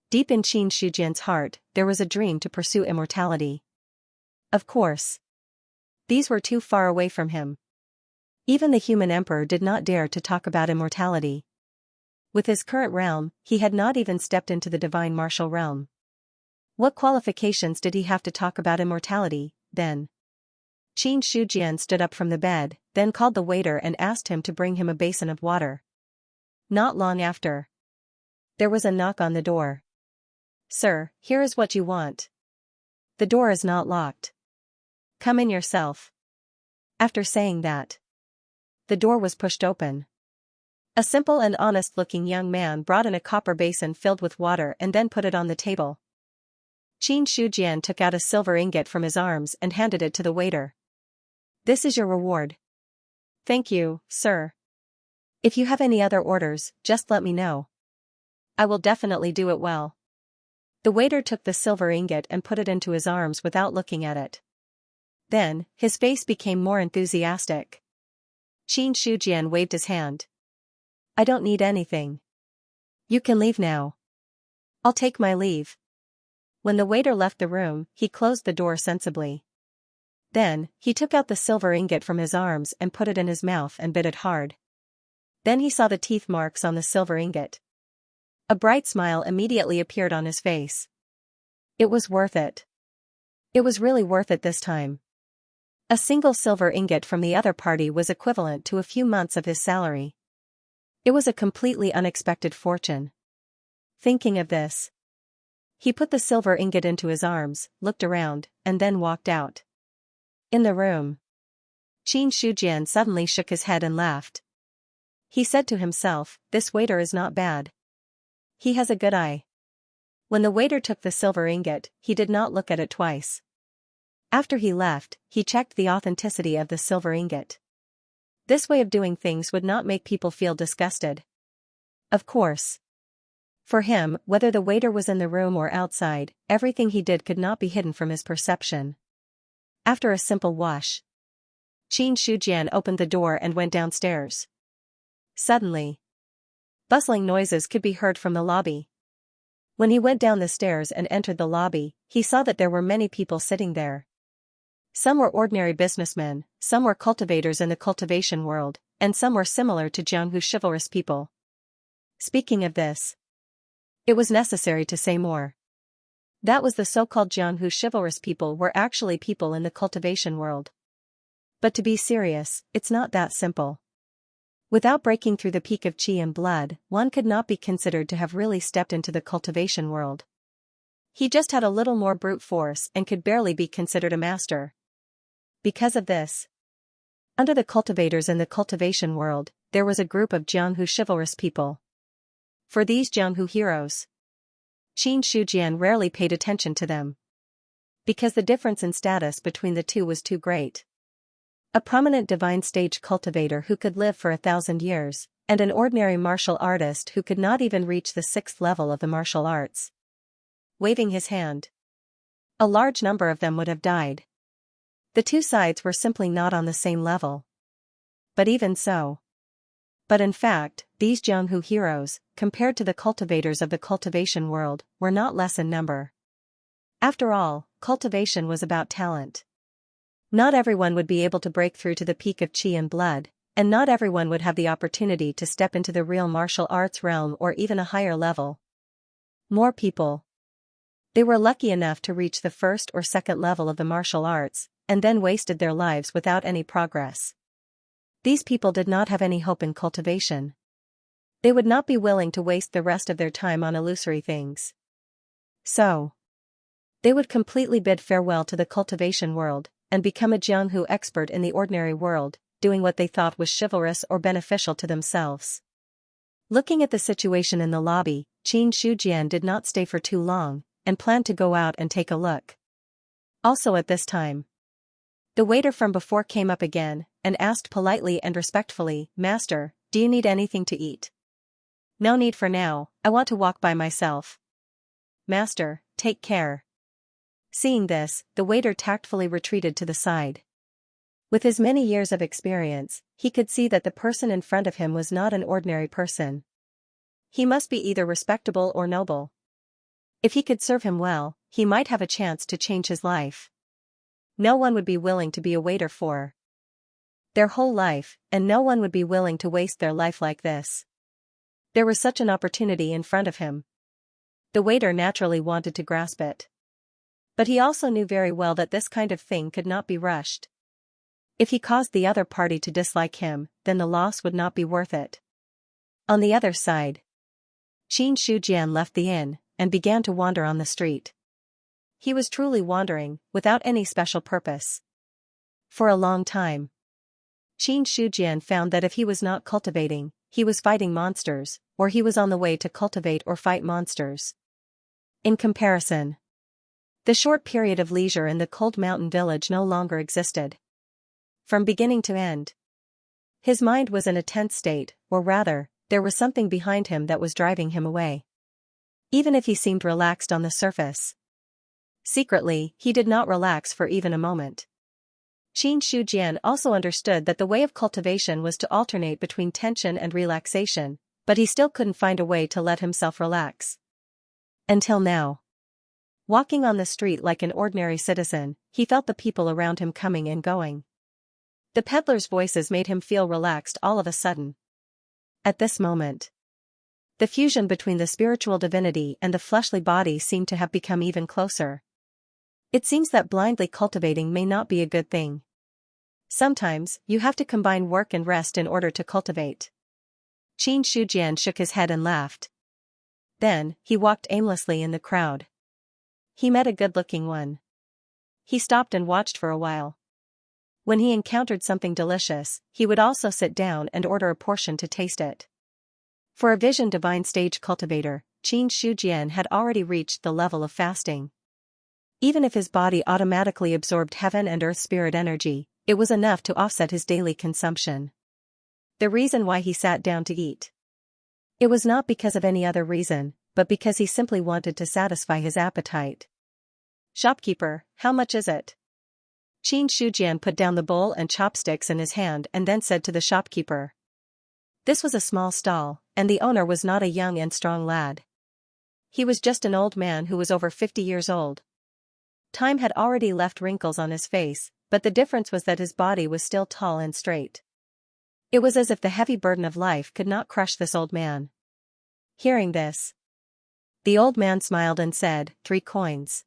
Deep in Qin Shujian's heart, there was a dream to pursue immortality. Of course, these were too far away from him. Even the human emperor did not dare to talk about immortality. With his current realm, he had not even stepped into the divine martial realm. What qualifications did he have to talk about immortality, then? Qin Shujian stood up from the bed, then called the waiter and asked him to bring him a basin of water. Not long after, there was a knock on the door. "Sir, here is what you want. The door is not locked. Come in yourself." After saying that, the door was pushed open. A simple and honest-looking young man brought in a copper basin filled with water and then put it on the table. Qin Shujian took out a silver ingot from his arms and handed it to the waiter. "This is your reward." "Thank you, sir. If you have any other orders, just let me know. I will definitely do it well." The waiter took the silver ingot and put it into his arms without looking at it. Then, his face became more enthusiastic. Qin Shujian waved his hand. "I don't need anything. You can leave now." "I'll take my leave." When the waiter left the room, he closed the door sensibly. Then, he took out the silver ingot from his arms and put it in his mouth and bit it hard. Then he saw the teeth marks on the silver ingot. A bright smile immediately appeared on his face. It was worth it. It was really worth it this time. A single silver ingot from the other party was equivalent to a few months of his salary. It was a completely unexpected fortune. Thinking of this, he put the silver ingot into his arms, looked around, and then walked out. In the room, Xianxia suddenly shook his head and laughed. He said to himself, "This waiter is not bad. He has a good eye." When the waiter took the silver ingot, he did not look at it twice. After he left, he checked the authenticity of the silver ingot. This way of doing things would not make people feel disgusted. Of course. For him, whether the waiter was in the room or outside, everything he did could not be hidden from his perception. After a simple wash, Xianxia opened the door and went downstairs. Suddenly, bustling noises could be heard from the lobby. When he went down the stairs and entered the lobby, he saw that there were many people sitting there. Some were ordinary businessmen, some were cultivators in the cultivation world, and some were similar to Jianghu chivalrous people. Speaking of this, it was necessary to say more. That was the so-called Jianghu chivalrous people were actually people in the cultivation world. But to be serious, it's not that simple. Without breaking through the peak of qi and blood, one could not be considered to have really stepped into the cultivation world. He just had a little more brute force and could barely be considered a master. Because of this, under the cultivators in the cultivation world, there was a group of Jianghu chivalrous people. For these Jianghu heroes, Xianxia rarely paid attention to them, because the difference in status between the two was too great. A prominent divine stage cultivator who could live for 1,000 years, and an ordinary martial artist who could not even reach the 6th level of the martial arts. Waving his hand, a large number of them would have died. The two sides were simply not on the same level. But even so. But in fact, these Jianghu heroes, compared to the cultivators of the cultivation world, were not less in number. After all, cultivation was about talent. Not everyone would be able to break through to the peak of qi and blood, and not everyone would have the opportunity to step into the real martial arts realm or even a higher level. More people. They were lucky enough to reach the 1st or 2nd level of the martial arts, and then wasted their lives without any progress. These people did not have any hope in cultivation. They would not be willing to waste the rest of their time on illusory things. So, they would completely bid farewell to the cultivation world, and become a Jianghu expert in the ordinary world, doing what they thought was chivalrous or beneficial to themselves. Looking at the situation in the lobby, Xianxia did not stay for too long, and planned to go out and take a look. Also at this time, the waiter from before came up again, and asked politely and respectfully, "Master, do you need anything to eat?" "No need for now, I want to walk by myself." "Master, take care." Seeing this, the waiter tactfully retreated to the side. With his many years of experience, he could see that the person in front of him was not an ordinary person. He must be either respectable or noble. If he could serve him well, he might have a chance to change his life. No one would be willing to be a waiter for their whole life, and no one would be willing to waste their life like this. There was such an opportunity in front of him. The waiter naturally wanted to grasp it. But he also knew very well that this kind of thing could not be rushed. If he caused the other party to dislike him, then the loss would not be worth it. On the other side, Xianxia left the inn, and began to wander on the street. He was truly wandering, without any special purpose. For a long time, Xianxia found that if he was not cultivating, he was fighting monsters, or he was on the way to cultivate or fight monsters. In comparison, the short period of leisure in the cold mountain village no longer existed. From beginning to end, his mind was in a tense state, or rather, there was something behind him that was driving him away. Even if he seemed relaxed on the surface, secretly, he did not relax for even a moment. Xianxia also understood that the way of cultivation was to alternate between tension and relaxation, but he still couldn't find a way to let himself relax. Until now. Walking on the street like an ordinary citizen, he felt the people around him coming and going. The peddlers' voices made him feel relaxed all of a sudden. At this moment, the fusion between the spiritual divinity and the fleshly body seemed to have become even closer. It seems that blindly cultivating may not be a good thing. Sometimes, you have to combine work and rest in order to cultivate. Qin Shujian shook his head and laughed. Then, he walked aimlessly in the crowd. He met a good-looking one. He stopped and watched for a while. When he encountered something delicious, he would also sit down and order a portion to taste it. For a vision divine stage cultivator, Qin Shujian had already reached the level of fasting. Even if his body automatically absorbed heaven and earth spirit energy, it was enough to offset his daily consumption. The reason why he sat down to eat. It was not because of any other reason, but because he simply wanted to satisfy his appetite. "Shopkeeper, how much is it?" Qin Shujian put down the bowl and chopsticks in his hand and then said to the shopkeeper. This was a small stall, and the owner was not a young and strong lad. He was just an old man who was over 50 years old. Time had already left wrinkles on his face, but the difference was that his body was still tall and straight. It was as if the heavy burden of life could not crush this old man. Hearing this, the old man smiled and said, 3 coins.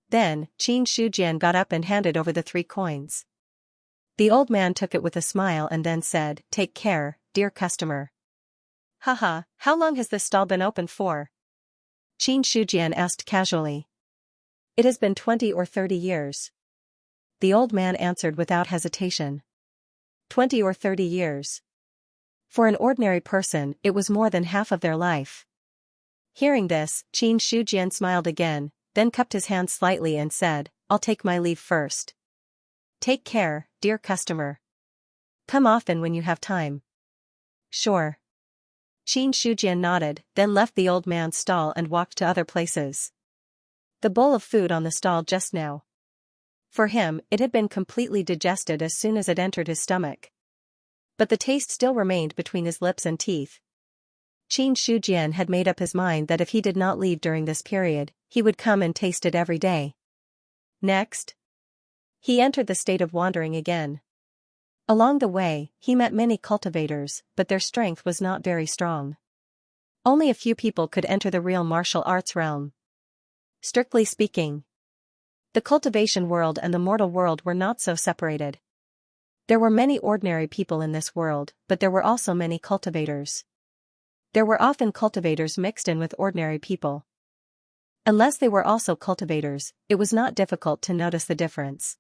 Then, Qin Shujian got up and handed over the 3 coins. The old man took it with a smile and then said, "Take care, dear customer." "Haha, how long has this stall been open for?" Qin Shujian asked casually. "It has been 20 or 30 years. The old man answered without hesitation. 20 or 30 years. For an ordinary person, it was more than half of their life. Hearing this, Qin Shujian smiled again, then cupped his hands slightly and said, "I'll take my leave first. Take care, dear customer. Come often when you have time." "Sure." Qin Shujian nodded, then left the old man's stall and walked to other places. The bowl of food on the stall just now. For him, it had been completely digested as soon as it entered his stomach. But the taste still remained between his lips and teeth. Qin Shujian had made up his mind that if he did not leave during this period, he would come and taste it every day. Next, he entered the state of wandering again. Along the way, he met many cultivators, but their strength was not very strong. Only a few people could enter the real martial arts realm. Strictly speaking, the cultivation world and the mortal world were not so separated. There were many ordinary people in this world, but there were also many cultivators. There were often cultivators mixed in with ordinary people. Unless they were also cultivators, it was not difficult to notice the difference.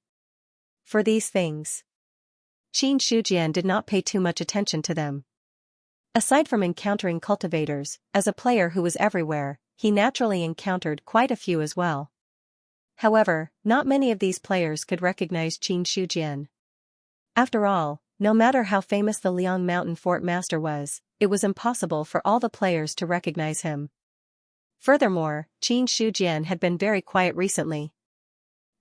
For these things, Qin Shujian did not pay too much attention to them. Aside from encountering cultivators, as a player who was everywhere, he naturally encountered quite a few as well. However, not many of these players could recognize Qin Shujian. After all, no matter how famous the Liang Mountain Fort Master was, it was impossible for all the players to recognize him. Furthermore, Qin Shujian had been very quiet recently.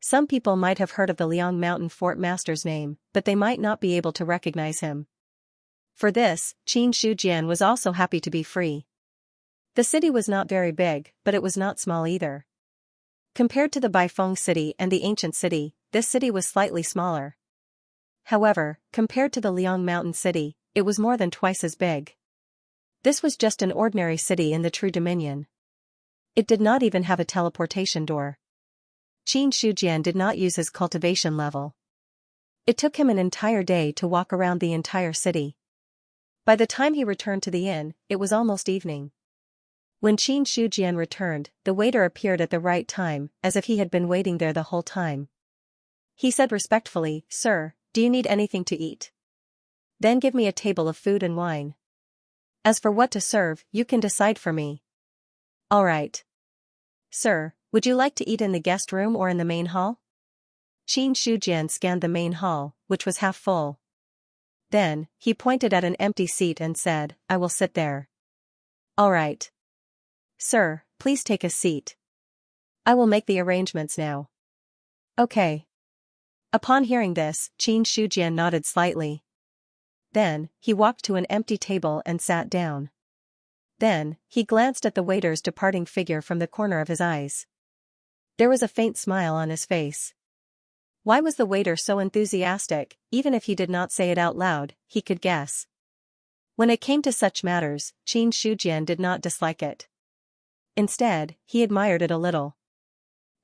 Some people might have heard of the Liang Mountain Fort Master's name, but they might not be able to recognize him. For this, Qin Shujian was also happy to be free. The city was not very big, but it was not small either. Compared to the Baifeng city and the ancient city, this city was slightly smaller. However, compared to the Liang Mountain city, it was more than twice as big. This was just an ordinary city in the True Dominion. It did not even have a teleportation door. Qin Shujian did not use his cultivation level. It took him an entire day to walk around the entire city. By the time he returned to the inn, it was almost evening. When Qin Shujian returned, the waiter appeared at the right time, as if he had been waiting there the whole time. He said respectfully, "Sir, do you need anything to eat? Then give me a table of food and wine. As for what to serve, you can decide for me." "All right. Sir, would you like to eat in the guest room or in the main hall?" Qin Shujian scanned the main hall, which was half full. Then, he pointed at an empty seat and said, "I will sit there." "All right. Sir, please take a seat. I will make the arrangements now." "Okay." Upon hearing this, Qin Shujian nodded slightly. Then, he walked to an empty table and sat down. Then, he glanced at the waiter's departing figure from the corner of his eyes. There was a faint smile on his face. Why was the waiter so enthusiastic? Even if he did not say it out loud, he could guess. When it came to such matters, Qin Shujian did not dislike it. Instead, he admired it a little.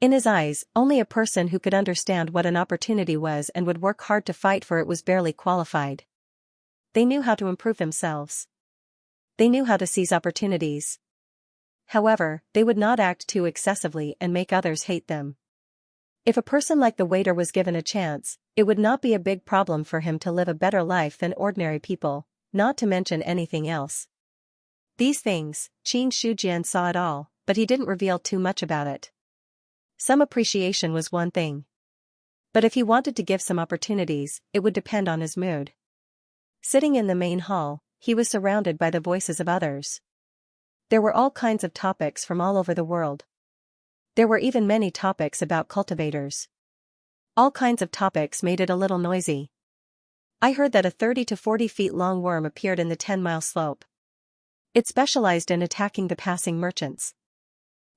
In his eyes, only a person who could understand what an opportunity was and would work hard to fight for it was barely qualified. They knew how to improve themselves. They knew how to seize opportunities. However, they would not act too excessively and make others hate them. If a person like the waiter was given a chance, it would not be a big problem for him to live a better life than ordinary people, not to mention anything else. These things, Qin Shujian saw it all, but he didn't reveal too much about it. Some appreciation was one thing. But if he wanted to give some opportunities, it would depend on his mood. Sitting in the main hall, he was surrounded by the voices of others. There were all kinds of topics from all over the world. There were even many topics about cultivators. All kinds of topics made it a little noisy. I heard that a 30 to 40 feet long worm appeared in the 10-mile slope. It specialized in attacking the passing merchants.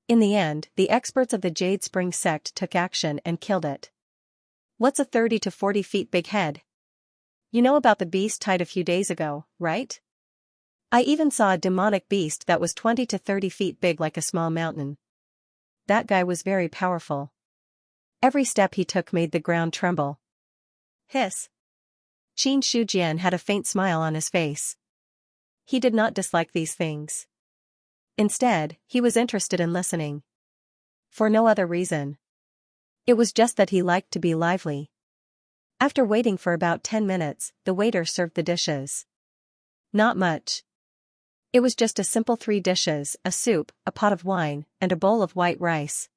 In the end, the experts of the Jade Spring sect took action and killed it. What's a 30 to 40 feet big head? You know about the beast tied a few days ago, right? I even saw a demonic beast that was 20 to 30 feet big like a small mountain. That guy was very powerful. Every step he took made the ground tremble. Hiss. Qin Shujian had a faint smile on his face. He did not dislike these things. Instead, he was interested in listening. For no other reason. It was just that he liked to be lively. After waiting for about 10 minutes, the waiter served the dishes. Not much. It was just a simple 3 dishes, a soup, a pot of wine, and a bowl of white rice.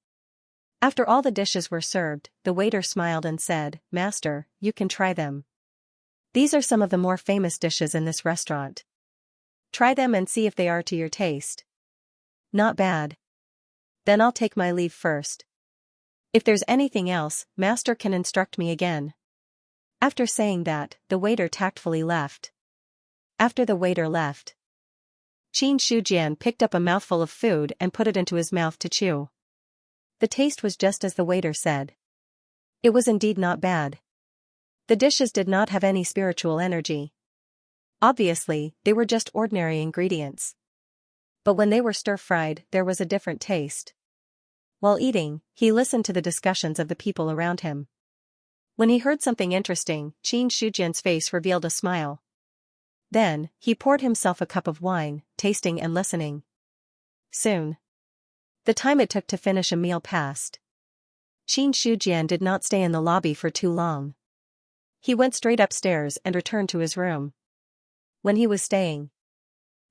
After all the dishes were served, the waiter smiled and said, "Master, you can try them. These are some of the more famous dishes in this restaurant. Try them and see if they are to your taste." Not bad. Then I'll take my leave first. If there's anything else, Master can instruct me again. After saying that, the waiter tactfully left. After the waiter left, Qin Shujian picked up a mouthful of food and put it into his mouth to chew. The taste was just as the waiter said. It was indeed not bad. The dishes did not have any spiritual energy. Obviously, they were just ordinary ingredients. But when they were stir-fried, there was a different taste. While eating, he listened to the discussions of the people around him. When he heard something interesting, Qin Shujian's face revealed a smile. Then, he poured himself a cup of wine, tasting and listening. Soon, the time it took to finish a meal passed. Qin Shujian did not stay in the lobby for too long. He went straight upstairs and returned to his room. When he was staying,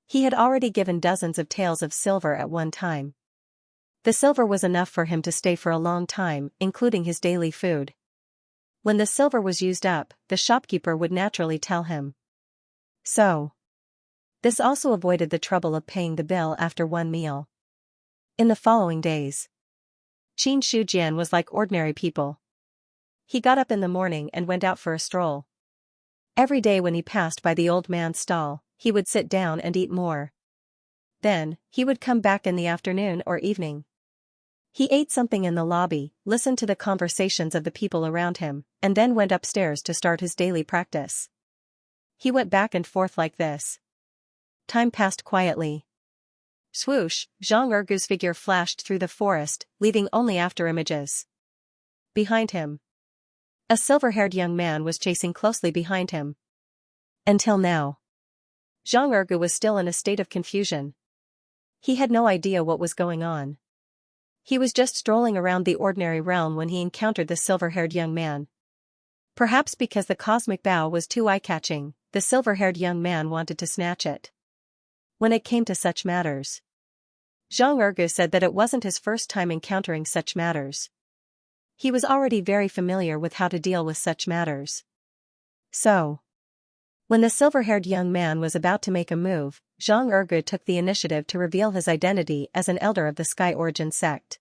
he had already given dozens of taels of silver at one time. The silver was enough for him to stay for a long time, including his daily food. When the silver was used up, the shopkeeper would naturally tell him. So, this also avoided the trouble of paying the bill after one meal. In the following days, Qin Shujian was like ordinary people. He got up in the morning and went out for a stroll. Every day when he passed by the old man's stall, he would sit down and eat more. Then, he would come back in the afternoon or evening. He ate something in the lobby, listened to the conversations of the people around him, and then went upstairs to start his daily practice. He went back and forth like this. Time passed quietly. Swoosh, Zhang Ergu's figure flashed through the forest, leaving only after images. Behind him, a silver-haired young man was chasing closely behind him. Until now, Zhang Ergu was still in a state of confusion. He had no idea what was going on. He was just strolling around the ordinary realm when he encountered the silver-haired young man. Perhaps because the cosmic bow was too eye-catching, the silver-haired young man wanted to snatch it. When it came to such matters, Zhang Ergu said that it wasn't his first time encountering such matters. He was already very familiar with how to deal with such matters. So, when the silver-haired young man was about to make a move, Zhang Ergu took the initiative to reveal his identity as an elder of the Sky Origin sect.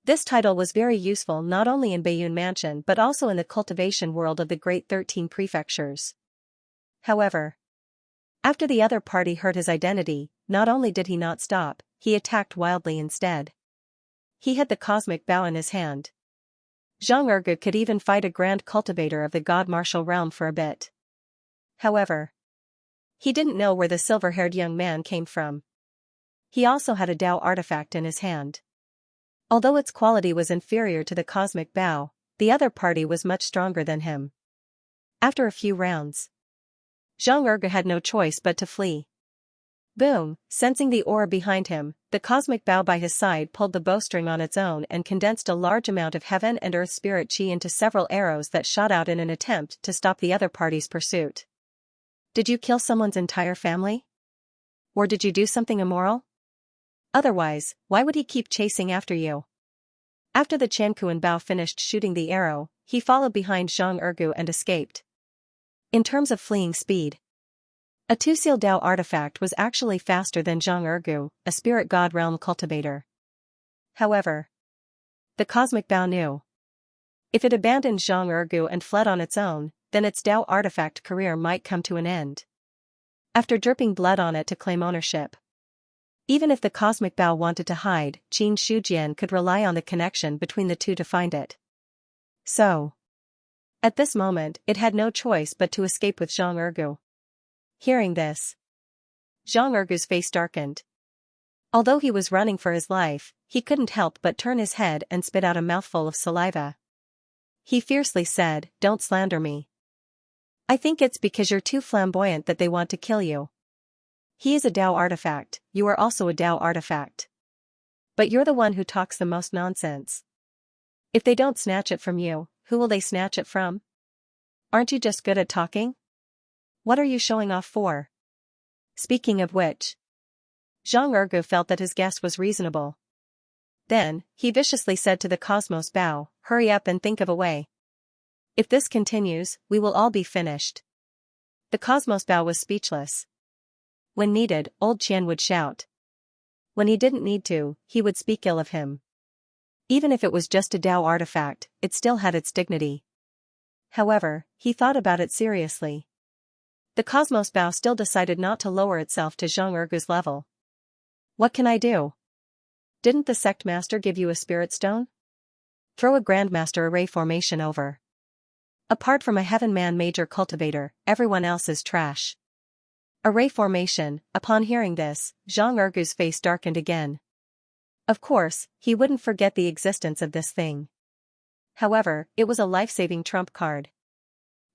This title was very useful not only in Baiyun Mansion but also in the cultivation world of the Great 13 Prefectures. However, after the other party heard his identity, not only did he not stop, he attacked wildly instead. He had the cosmic bow in his hand. Zhang Ergu could even fight a grand cultivator of the god martial realm for a bit. However, he didn't know where the silver-haired young man came from. He also had a Dao artifact in his hand. Although its quality was inferior to the cosmic bow, the other party was much stronger than him. After a few rounds, Xianxia had no choice but to flee. Boom! Sensing the aura behind him, the cosmic bow by his side pulled the bowstring on its own and condensed a large amount of heaven and earth spirit chi into several arrows that shot out in an attempt to stop the other party's pursuit. Did you kill someone's entire family? Or did you do something immoral? Otherwise, why would he keep chasing after you? After the Qianquan Bao finished shooting the arrow, he followed behind Xianxia and escaped. In terms of fleeing speed, a two-seal Dao artifact was actually faster than Xianxia, a spirit god realm cultivator. However, the cosmic Bao knew, if it abandoned Xianxia and fled on its own, then its Dao artifact career might come to an end. After dripping blood on it to claim ownership, even if the cosmic Bao wanted to hide, Qin Shujian could rely on the connection between the two to find it. So, at this moment, it had no choice but to escape with Xianxia. Hearing this, Xianxia's face darkened. Although he was running for his life, he couldn't help but turn his head and spit out a mouthful of saliva. He fiercely said, "Don't slander me. I think it's because you're too flamboyant that they want to kill you. He is a Dao artifact, you are also a Dao artifact. But you're the one who talks the most nonsense. If they don't snatch it from you, who will they snatch it from? Aren't you just good at talking? What are you showing off for?" Speaking of which, Xianxia felt that his guess was reasonable. Then, he viciously said to the Cosmos Bao, "Hurry up and think of a way. If this continues, we will all be finished." The Cosmos Bao was speechless. When needed, old Qian would shout. When he didn't need to, he would speak ill of him. Even if it was just a Dao artifact, it still had its dignity. However, he thought about it seriously. The Cosmos Bao still decided not to lower itself to Xianxia's level. "What can I do? Didn't the sect master give you a spirit stone? Throw a Grandmaster array formation over. Apart from a Heaven Man major cultivator, everyone else is trash." Array formation. Upon hearing this, Xianxia's face darkened again. Of course, he wouldn't forget the existence of this thing. However, it was a life-saving trump card.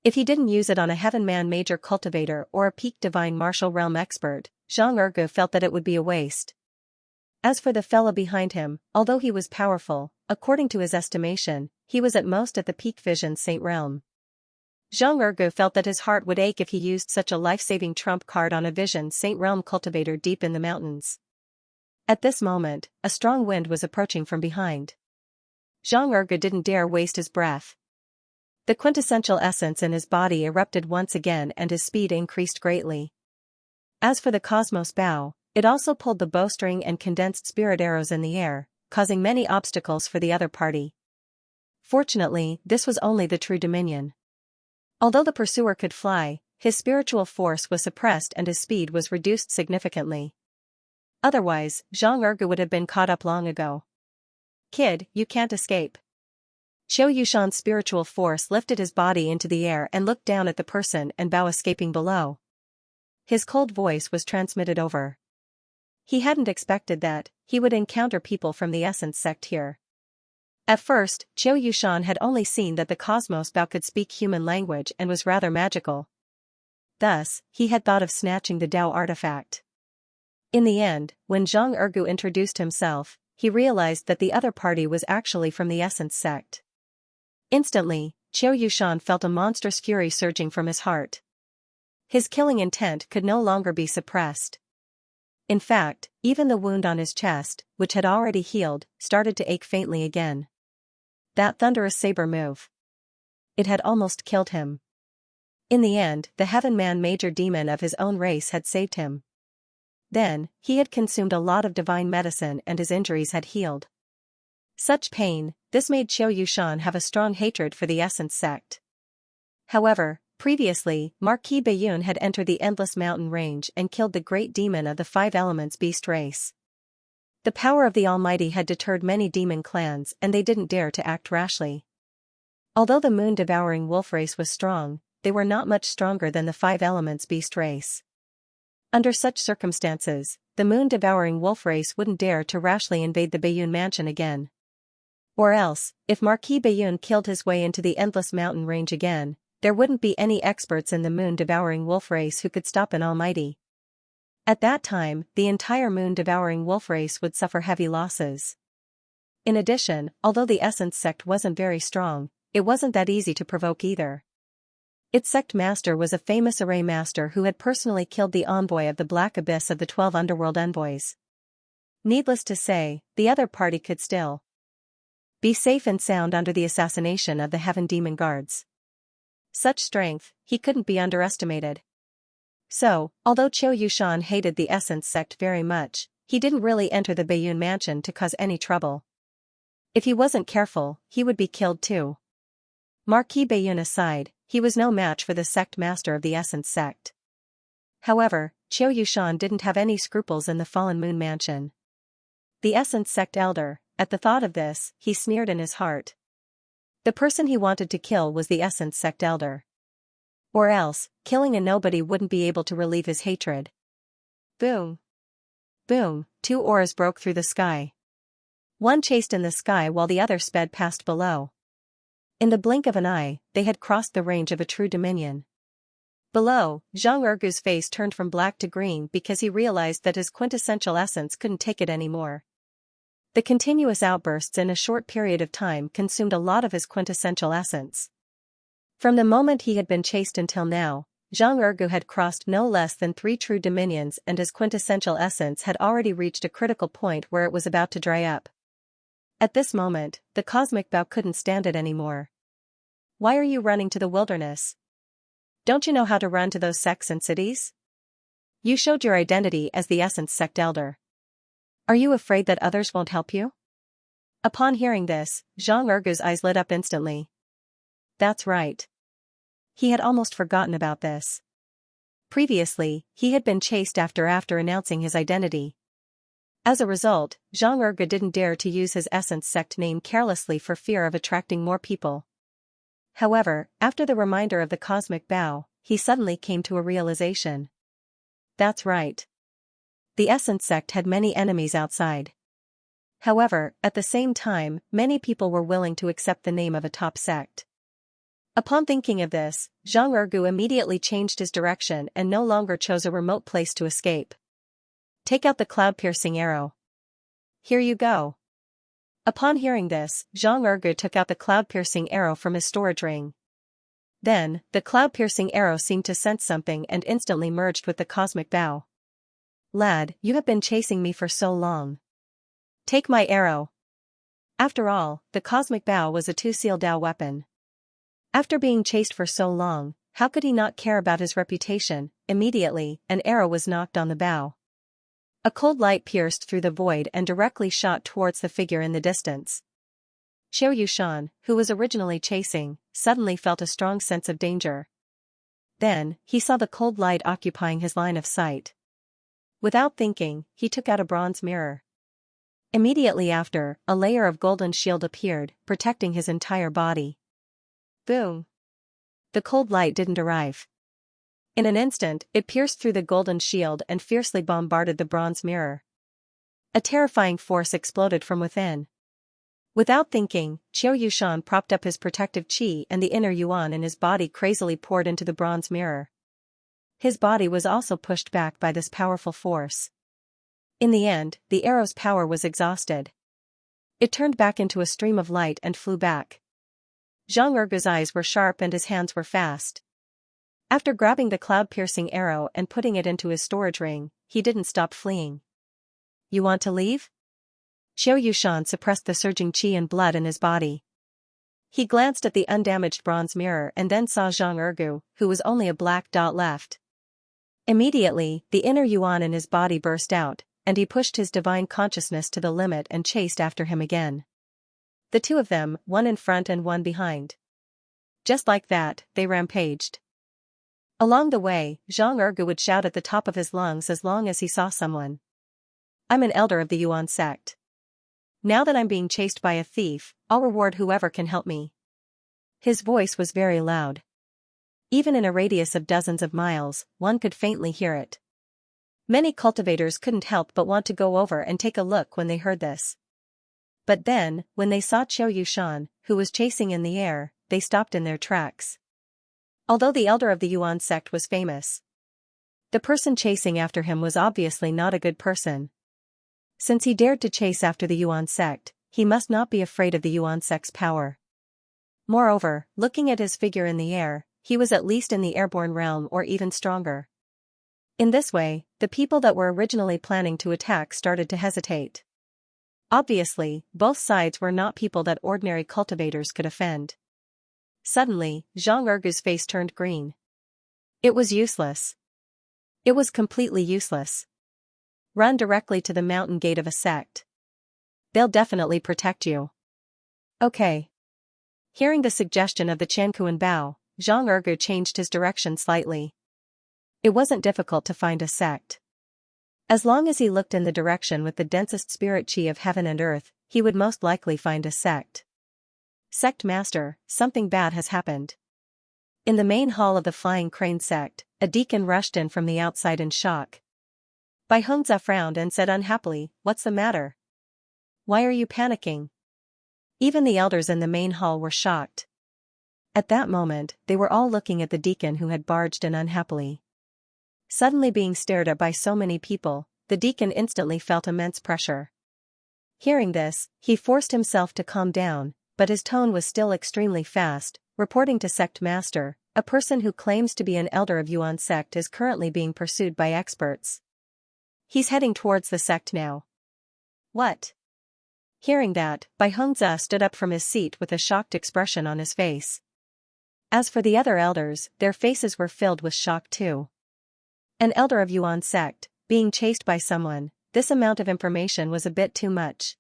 If he didn't use it on a Heaven Man major cultivator or a peak divine martial realm expert, Xianxia felt that it would be a waste. As for the fella behind him, although he was powerful, according to his estimation, he was at most at the peak vision saint realm. Xianxia felt that his heart would ache if he used such a life-saving trump card on a vision saint realm cultivator deep in the mountains. At this moment, a strong wind was approaching from behind. Xianxia didn't dare waste his breath. The quintessential essence in his body erupted once again and his speed increased greatly. As for the Cosmos Bao, it also pulled the bowstring and condensed spirit arrows in the air, causing many obstacles for the other party. Fortunately, this was only the true dominion. Although the pursuer could fly, his spiritual force was suppressed and his speed was reduced significantly. Otherwise, Xianxia would have been caught up long ago. "Kid, you can't escape." Qiu Yushan's spiritual force lifted his body into the air and looked down at the person and Bao escaping below. His cold voice was transmitted over. He hadn't expected that he would encounter people from the Essence sect here. At first, Qiu Yushan had only seen that the Cosmos Bao could speak human language and was rather magical. Thus, he had thought of snatching the Dao artifact. In the end, when Xianxia introduced himself, he realized that the other party was actually from the Essence sect. Instantly, Qiu Yushan felt a monstrous fury surging from his heart. His killing intent could no longer be suppressed. In fact, even the wound on his chest, which had already healed, started to ache faintly again. That thunderous saber move. It had almost killed him. In the end, the Heaven Man major demon of his own race had saved him. Then, he had consumed a lot of divine medicine and his injuries had healed. Such pain, this made Qiu Yushan have a strong hatred for the Essence sect. However, previously, Marquis Bayun had entered the Endless Mountain range and killed the great demon of the Five Elements beast race. The power of the Almighty had deterred many demon clans and they didn't dare to act rashly. Although the moon-devouring wolf race was strong, they were not much stronger than the Five Elements beast race. Under such circumstances, the moon-devouring wolf race wouldn't dare to rashly invade the Bayun mansion again. Or else, if Marquis Bayun killed his way into the endless mountain range again, there wouldn't be any experts in the moon-devouring wolf race who could stop an almighty. At that time, the entire moon-devouring wolf race would suffer heavy losses. In addition, although the Essence sect wasn't very strong, it wasn't that easy to provoke either. Its sect master was a famous array master who had personally killed the envoy of the Black Abyss of the 12 Underworld Envoys. Needless to say, the other party could still be safe and sound under the assassination of the Heaven Demon Guards. Such strength, he couldn't be underestimated. So, although Qiu Yushan hated the Essence sect very much, he didn't really enter the Bayun mansion to cause any trouble. If he wasn't careful, he would be killed too. Marquis Bayun aside, he was no match for the sect master of the Essence sect. However, Qiu Yushan didn't have any scruples in the Fallen Moon mansion. The Essence sect elder, at the thought of this, he sneered in his heart. The person he wanted to kill was the Essence sect elder. Or else, killing a nobody wouldn't be able to relieve his hatred. Boom. Boom, two auras broke through the sky. One chased in the sky while the other sped past below. In the blink of an eye, they had crossed the range of a true dominion. Below, Zhang Ergu's face turned from black to green because he realized that his quintessential essence couldn't take it anymore. The continuous outbursts in a short period of time consumed a lot of his quintessential essence. From the moment he had been chased until now, Zhang Ergu had crossed no less than 3 true dominions and his quintessential essence had already reached a critical point where it was about to dry up. At this moment, the cosmic bow couldn't stand it anymore. Why are you running to the wilderness? Don't you know how to run to those sects and cities? You showed your identity as the Essence sect elder. Are you afraid that others won't help you? Upon hearing this, Zhang Ergu's eyes lit up instantly. That's right. He had almost forgotten about this. Previously, he had been chased after announcing his identity. As a result, Zhang Ergu didn't dare to use his Essence sect name carelessly for fear of attracting more people. However, after the reminder of the cosmic bow, he suddenly came to a realization. That's right. The Essence sect had many enemies outside. However, at the same time, many people were willing to accept the name of a top sect. Upon thinking of this, Zhang Ergu immediately changed his direction and no longer chose a remote place to escape. Take out the cloud-piercing arrow. Here you go. Upon hearing this, Zhang Ergu took out the cloud-piercing arrow from his storage ring. Then, the cloud-piercing arrow seemed to sense something and instantly merged with the cosmic bow. Lad, you have been chasing me for so long. Take my arrow. After all, the cosmic bow was a two-seal Dao weapon. After being chased for so long, how could he not care about his reputation? Immediately, an arrow was knocked on the bow. A cold light pierced through the void and directly shot towards the figure in the distance. Qiu Yushan, who was originally chasing, suddenly felt a strong sense of danger. Then, he saw the cold light occupying his line of sight. Without thinking, he took out a bronze mirror. Immediately after, a layer of golden shield appeared, protecting his entire body. Boom! The cold light didn't arrive. In an instant, it pierced through the golden shield and fiercely bombarded the bronze mirror. A terrifying force exploded from within. Without thinking, Qiu Yushan propped up his protective qi and the inner yuan in his body crazily poured into the bronze mirror. His body was also pushed back by this powerful force. In the end, the arrow's power was exhausted. It turned back into a stream of light and flew back. Zhang Ergu's eyes were sharp and his hands were fast. After grabbing the cloud-piercing arrow and putting it into his storage ring, he didn't stop fleeing. You want to leave? Qiu Yushan suppressed the surging qi and blood in his body. He glanced at the undamaged bronze mirror and then saw Zhang Ergu, who was only a black dot left. Immediately, the inner yuan in his body burst out, and he pushed his divine consciousness to the limit and chased after him again. The two of them, one in front and one behind. Just like that, they rampaged. Along the way, Zhang Ergu would shout at the top of his lungs as long as he saw someone. I'm an elder of the Yuan sect. Now that I'm being chased by a thief, I'll reward whoever can help me. His voice was very loud. Even in a radius of dozens of miles, one could faintly hear it. Many cultivators couldn't help but want to go over and take a look when they heard this. But then, when they saw Qiu Yushan, who was chasing in the air, they stopped in their tracks. Although the elder of the Yuan sect was famous, the person chasing after him was obviously not a good person. Since he dared to chase after the Yuan sect, he must not be afraid of the Yuan sect's power. Moreover, looking at his figure in the air, he was at least in the airborne realm or even stronger. In this way, the people that were originally planning to attack started to hesitate. Obviously, both sides were not people that ordinary cultivators could offend. Suddenly, Zhang Ergu's face turned green. It was useless. It was completely useless. Run directly to the mountain gate of a sect. They'll definitely protect you. Okay. Hearing the suggestion of the Chankuan Bao, Zhang Ergu changed his direction slightly. It wasn't difficult to find a sect. As long as he looked in the direction with the densest spirit chi of heaven and earth, he would most likely find a sect. Sect Master, something bad has happened. In the main hall of the Flying Crane sect, a deacon rushed in from the outside in shock. Bai Hongzhe frowned and said unhappily, "What's the matter? Why are you panicking?" Even the elders in the main hall were shocked. At that moment, they were all looking at the deacon who had barged in unhappily. Suddenly being stared at by so many people, the deacon instantly felt immense pressure. Hearing this, he forced himself to calm down, but his tone was still extremely fast, reporting to Sect Master, a person who claims to be an elder of Yuan sect is currently being pursued by experts. He's heading towards the sect now. What? Hearing that, Bai Hongzhe stood up from his seat with a shocked expression on his face. As for the other elders, their faces were filled with shock too. An elder of Yuan sect, being chased by someone, this amount of information was a bit too much.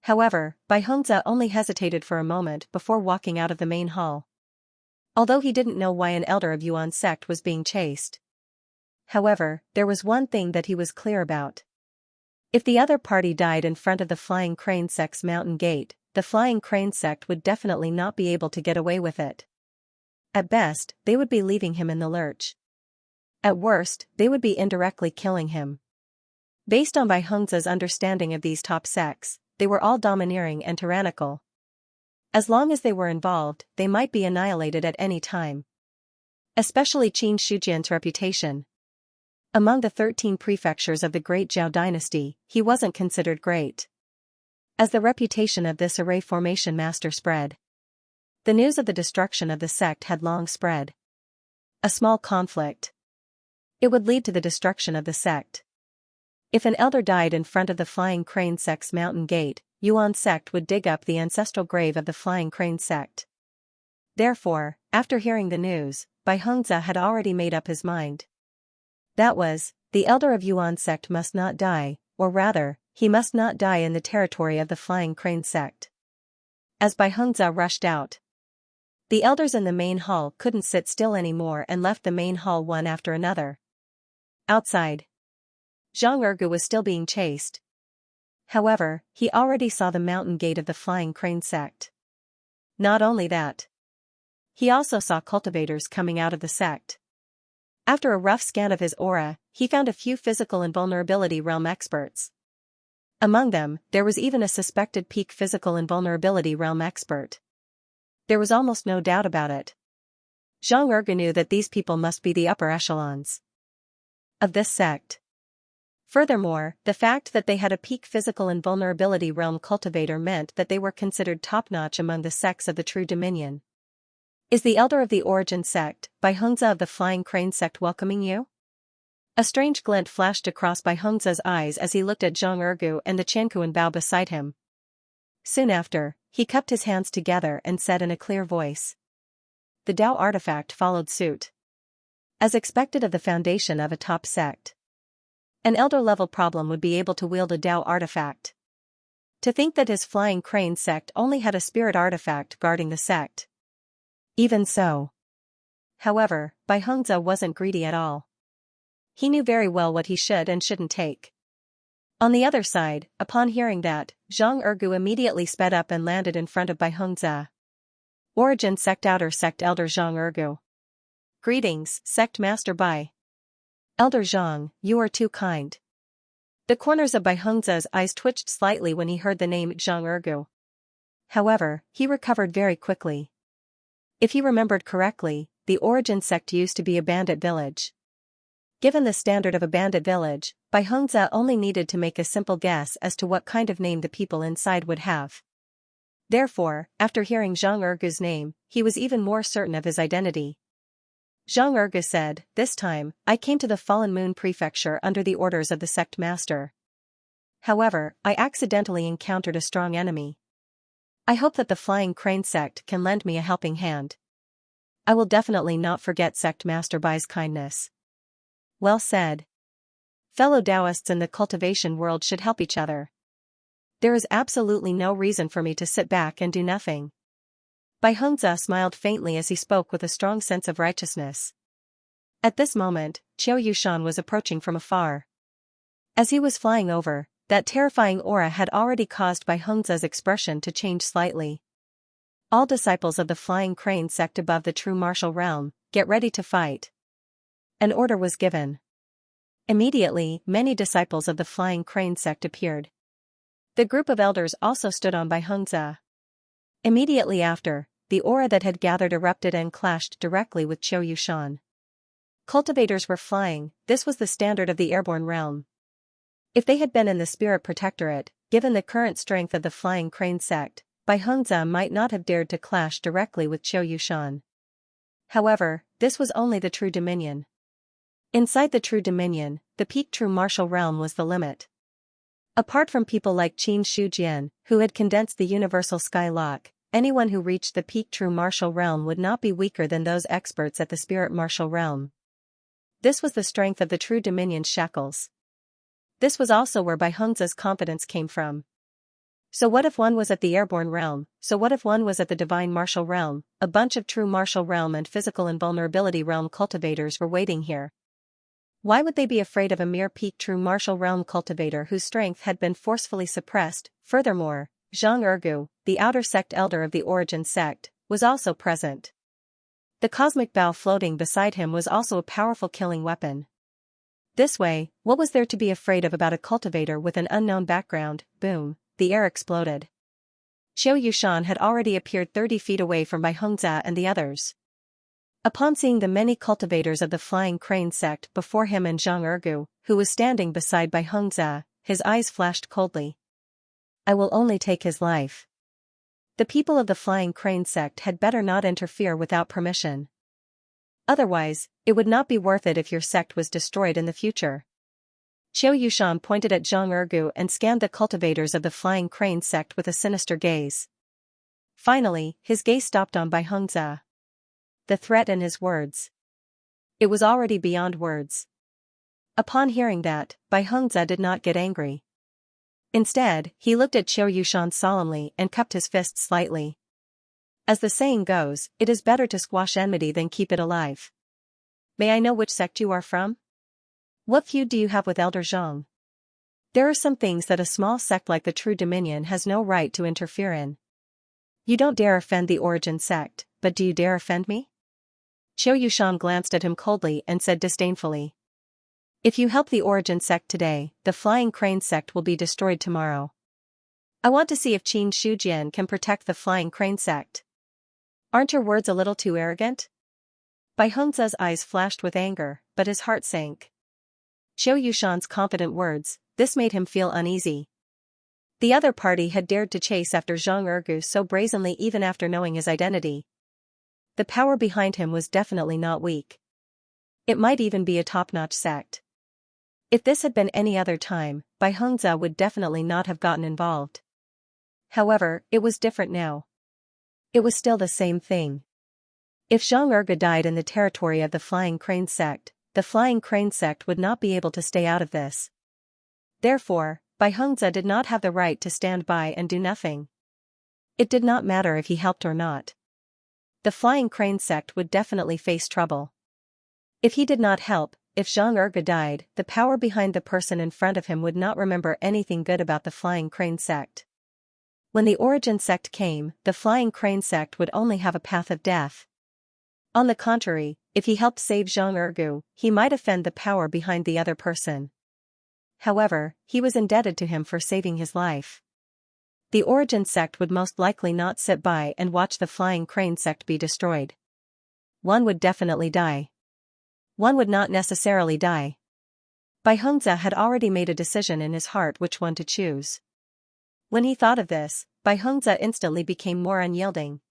However, Bai Hongzhe only hesitated for a moment before walking out of the main hall. Although he didn't know why an elder of Yuan sect was being chased. However, there was one thing that he was clear about. If the other party died in front of the Flying Crane sect's mountain gate, the Flying Crane sect would definitely not be able to get away with it. At best, they would be leaving him in the lurch. At worst, they would be indirectly killing him. Based on Bai Hongzhe's understanding of these top sects, they were all domineering and tyrannical. As long as they were involved, they might be annihilated at any time. Especially Qin Shujian's reputation. Among the 13 prefectures of the Great Zhao dynasty, he wasn't considered great. As the reputation of this array formation master spread, the news of the destruction of the sect had long spread. A small conflict. It would lead to the destruction of the sect. If an elder died in front of the Flying Crane sect's mountain gate, Yuan sect would dig up the ancestral grave of the Flying Crane sect. Therefore, after hearing the news, Bai Hongzhe had already made up his mind. That was, the elder of Yuan sect must not die, or rather, he must not die in the territory of the Flying Crane sect. As Bai Hongzhe rushed out, the elders in the main hall couldn't sit still anymore and left the main hall one after another. Outside, Zhang Ergu was still being chased. However, he already saw the mountain gate of the Flying Crane sect. Not only that, he also saw cultivators coming out of the sect. After a rough scan of his aura, he found a few physical invulnerability realm experts. Among them, there was even a suspected peak physical invulnerability realm expert. There was almost no doubt about it. Zhang Ergu knew that these people must be the upper echelons of this sect. Furthermore, the fact that they had a peak physical invulnerability realm cultivator meant that they were considered top-notch among the sects of the True Dominion. Is the elder of the Origin sect, Bai Hongzhe of the Flying Crane sect, welcoming you? A strange glint flashed across Bai Hongzhe's eyes as he looked at Zhang Ergu and the Chankuan Bao beside him. Soon after, he cupped his hands together and said in a clear voice. The Dao artifact followed suit. As expected of the foundation of a top sect, an elder-level problem would be able to wield a Dao artifact. To think that his Flying Crane sect only had a spirit artifact guarding the sect. Even so. However, Bai Hongzhe wasn't greedy at all. He knew very well what he should and shouldn't take. On the other side, upon hearing that, Zhang Ergu immediately sped up and landed in front of Bai Hongzhe. Origin sect outer sect elder Zhang Ergu. Greetings, sect master Bai. Elder Zhang, you are too kind. The corners of Bai Hengze's eyes twitched slightly when he heard the name Zhang Ergu. However, he recovered very quickly. If he remembered correctly, the origin sect used to be a bandit village. Given the standard of a bandit village, Bai Hengze only needed to make a simple guess as to what kind of name the people inside would have. Therefore, after hearing Zhang Ergu's name, he was even more certain of his identity. Zhang Ergu said, "This time, I came to the Fallen Moon Prefecture under the orders of the sect master. However, I accidentally encountered a strong enemy. I hope that the Flying Crane sect can lend me a helping hand. I will definitely not forget Sect Master Bai's kindness." Well said. Fellow Taoists in the cultivation world should help each other. There is absolutely no reason for me to sit back and do nothing. Bai Hengze smiled faintly as he spoke with a strong sense of righteousness. At this moment, Qiu Yushan was approaching from afar. As he was flying over, that terrifying aura had already caused Bai Hengze's expression to change slightly. All disciples of the Flying Crane sect above the true martial realm, get ready to fight. An order was given. Immediately, many disciples of the Flying Crane sect appeared. The group of elders also stood on Bai Hengze. Immediately after, the aura that had gathered erupted and clashed directly with Qiu Yushan. Cultivators were flying, this was the standard of the airborne realm. If they had been in the Spirit Protectorate, given the current strength of the Flying Crane sect, Bai Hengze might not have dared to clash directly with Qiu Yushan. However, this was only the True Dominion. Inside the True Dominion, the peak True Martial Realm was the limit. Apart from people like Qin Shujian, who had condensed the Universal Sky Lock, anyone who reached the peak True Martial Realm would not be weaker than those experts at the Spirit Martial Realm. This was the strength of the True Dominion's shackles. This was also where Bai Hengze's confidence came from. So what if one was at the Airborne Realm, so what if one was at the Divine Martial Realm, a bunch of True Martial Realm and Physical Invulnerability Realm cultivators were waiting here. Why would they be afraid of a mere peak True Martial Realm cultivator whose strength had been forcefully suppressed? Furthermore, Zhang Ergu, the outer sect elder of the Origin sect, was also present. The cosmic bow floating beside him was also a powerful killing weapon. This way, what was there to be afraid of about a cultivator with an unknown background? Boom, the air exploded. Qiu Yushan had already appeared 30 feet away from Bai Hengze and the others. Upon seeing the many cultivators of the Flying Crane sect before him and Zhang Ergu, who was standing beside Bai Hengze, his eyes flashed coldly. "I will only take his life. The people of the Flying Crane sect had better not interfere without permission. Otherwise, it would not be worth it if your sect was destroyed in the future." Qiu Yushan pointed at Zhang Ergu and scanned the cultivators of the Flying Crane sect with a sinister gaze. Finally, his gaze stopped on Bai Hengze. The threat in his words. It was already beyond words. Upon hearing that, Bai Hengze did not get angry. Instead, he looked at Qiu Yushan solemnly and cupped his fist slightly. As the saying goes, it is better to squash enmity than keep it alive. "May I know which sect you are from? What feud do you have with Elder Zhang? There are some things that a small sect like the True Dominion has no right to interfere in. You don't dare offend the Origin sect, but do you dare offend me?" Qiu Yushan glanced at him coldly and said disdainfully. "If you help the Origin sect today, the Flying Crane sect will be destroyed tomorrow. I want to see if Qin Shujian can protect the Flying Crane sect. Aren't your words a little too arrogant?" Bai Hengze's eyes flashed with anger, but his heart sank. Qiu Yushan's confident words, this made him feel uneasy. The other party had dared to chase after Zhang Ergu so brazenly even after knowing his identity. The power behind him was definitely not weak. It might even be a top-notch sect. If this had been any other time, Bai Hengze would definitely not have gotten involved. However, it was different now. It was still the same thing. If Zhang Ergu died in the territory of the Flying Crane sect, the Flying Crane sect would not be able to stay out of this. Therefore, Bai Hengze did not have the right to stand by and do nothing. It did not matter if he helped or not. The Flying Crane sect would definitely face trouble. If he did not help, if Zhang Ergu died, the power behind the person in front of him would not remember anything good about the Flying Crane sect. When the Origin sect came, the Flying Crane sect would only have a path of death. On the contrary, if he helped save Zhang Ergu, he might offend the power behind the other person. However, he was indebted to him for saving his life. The Origin sect would most likely not sit by and watch the Flying Crane sect be destroyed. One would definitely die. One would not necessarily die. Bai Hongzhe had already made a decision in his heart which one to choose. When he thought of this, Bai Hongzhe instantly became more unyielding.